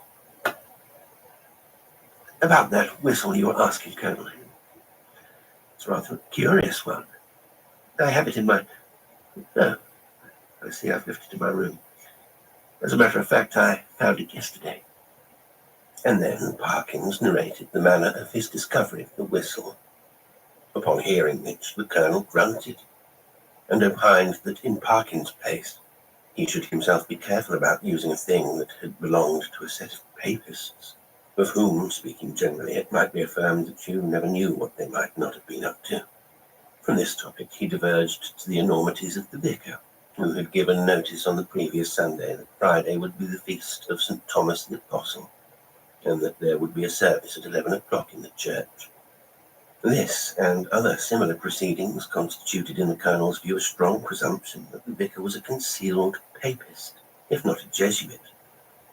About that whistle you were asking, Colonel. It's rather a curious one. I have it in my... Oh, I see I've left it in my room. As a matter of fact, I found it yesterday. And then Parkins narrated the manner of his discovery of the whistle, upon hearing which the colonel grunted, and opined that in Parkins' place, he should himself be careful about using a thing that had belonged to a set of papists, of whom, speaking generally, it might be affirmed that you never knew what they might not have been up to. From this topic he diverged to the enormities of the vicar, who had given notice on the previous Sunday that Friday would be the feast of St. Thomas the Apostle, and that there would be a service at 11 o'clock in the church. This and other similar proceedings constituted in the Colonel's view a strong presumption that the vicar was a concealed papist, if not a Jesuit,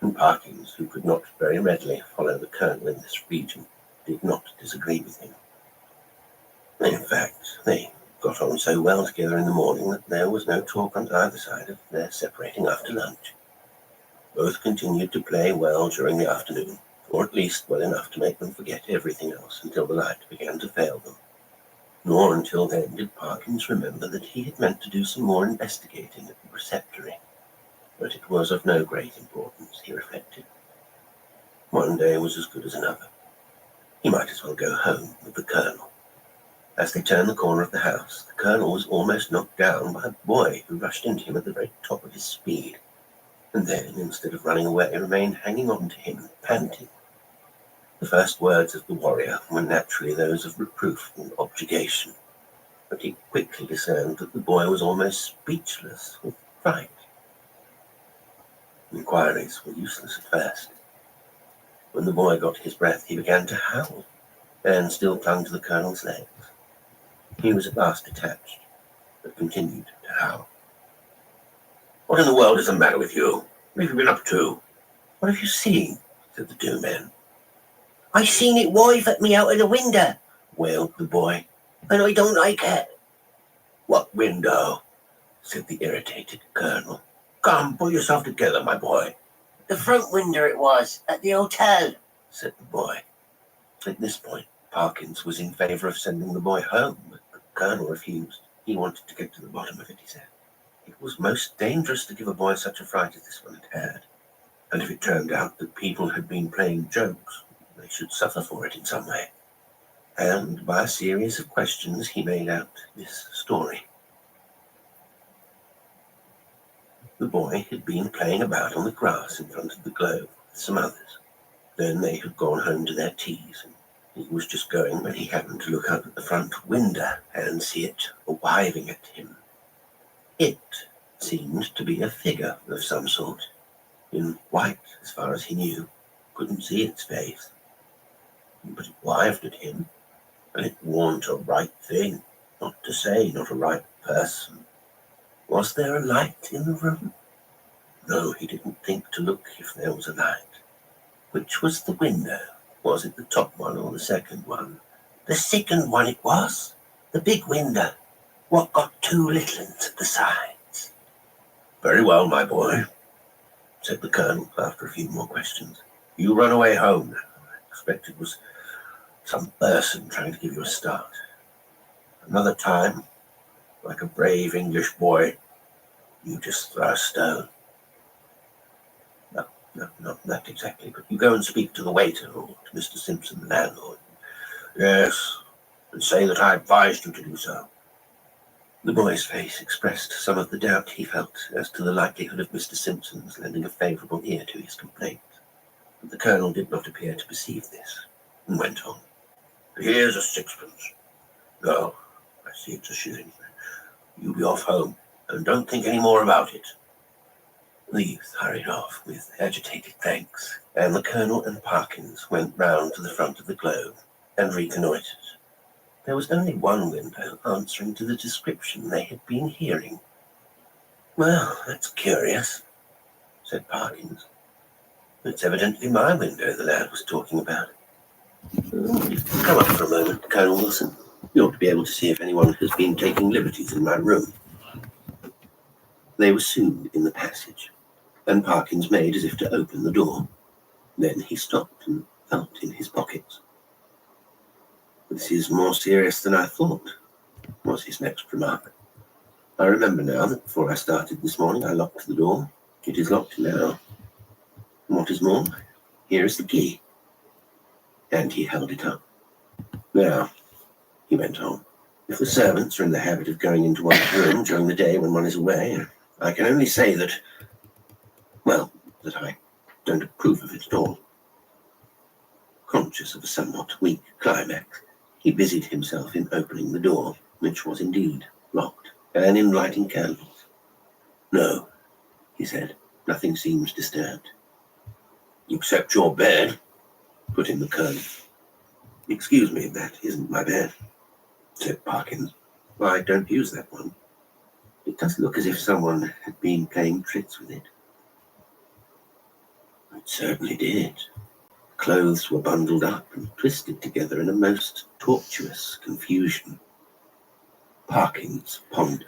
and Parkins, who could not very readily follow the Colonel in this region, did not disagree with him. In fact, they got on so well together in the morning that there was no talk on either side of their separating after lunch. Both continued to play well during the afternoon, or at least well enough to make them forget everything else until the light began to fail them. Nor until then did Parkins remember that he had meant to do some more investigating at the preceptory. But it was of no great importance, he reflected. One day was as good as another. He might as well go home with the Colonel. As they turned the corner of the house, the Colonel was almost knocked down by a boy who rushed into him at the very top of his speed, and then, instead of running away, remained hanging on to him, panting. The first words of the warrior were naturally those of reproof and objurgation, but he quickly discerned that the boy was almost speechless with fright. Inquiries were useless at first. When the boy got his breath, he began to howl, and still clung to the Colonel's legs. He was at last detached, but continued to howl. "What in the world is the matter with you? What have you been up to?" "What have you seen?" said the two men. "I seen it wave at me out of the window," wailed the boy, "and I don't like it." "What window?" said the irritated Colonel. "Come, pull yourself together, my boy." "The front window it was, at the hotel," said the boy. At this point, Parkins was in favour of sending the boy home, but the Colonel refused. He wanted to get to the bottom of it, he said. It was most dangerous to give a boy such a fright as this one had had, and if it turned out that people had been playing jokes, they should suffer for it in some way. And by a series of questions, he made out this story. The boy had been playing about on the grass in front of the globe with some others. Then they had gone home to their teas, and he was just going when he happened to look up at the front window and see it waving at him. It seemed to be a figure of some sort, in white as far as he knew, couldn't see its face. But it waved at him, and it warned a right thing, not to say not a right person. Was there a light in the room? No, he didn't think to look if there was a light. Which was the window? Was it the top one or the second one? The second one it was. The big window. What got two little ones at the sides. Very well, my boy, said the Colonel after a few more questions. You run away home now. I expect it was some person trying to give you a start. Another time, like a brave English boy, you just throw a stone. No, not that exactly, but you go and speak to the waiter or to Mr. Simpson, the landlord. Yes, and say that I advised you to do so. The boy's face expressed some of the doubt he felt as to the likelihood of Mr. Simpson's lending a favourable ear to his complaint, but the Colonel did not appear to perceive this, and went on. Here's a sixpence. No, I see it's a shilling. You be off home, and don't think any more about it. The youth hurried off with agitated thanks, and the Colonel and Parkins went round to the front of the globe and reconnoitred. There was only one window answering to the description they had been hearing. Well, that's curious, said Parkins. It's evidently my window the lad was talking about. Come up for a moment, Colonel Wilson. You ought to be able to see if anyone has been taking liberties in my room. They were soon in the passage, and Parkins made as if to open the door. Then he stopped and felt in his pockets. This is more serious than I thought, was his next remark. I remember now that before I started this morning I locked the door. It is locked now. And what is more, here is the key. And he held it up. Now, he went on, If the servants are in the habit of going into one's room during the day when one is away, I can only say that, well, that I don't approve of it at all. Conscious of a somewhat weak climax, he busied himself in opening the door, which was indeed locked, and in lighting candles. No, he said, nothing seems disturbed. Except your bed, put in the colonel. Excuse me, that isn't my bed, said Parkins. I don't use that one. It does look as if someone had been playing tricks with it. It certainly did. Clothes were bundled up and twisted together in a most tortuous confusion. Parkins pondered.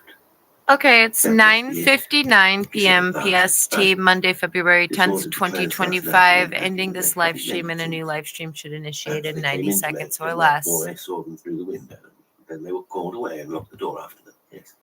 Okay, it's 9:59 p.m. PST, Monday, February 10th, 2025. Ending this live stream, and a new live stream should initiate in 90 seconds or less. I saw them through the window. Then they were called away and locked the door after them. Yes.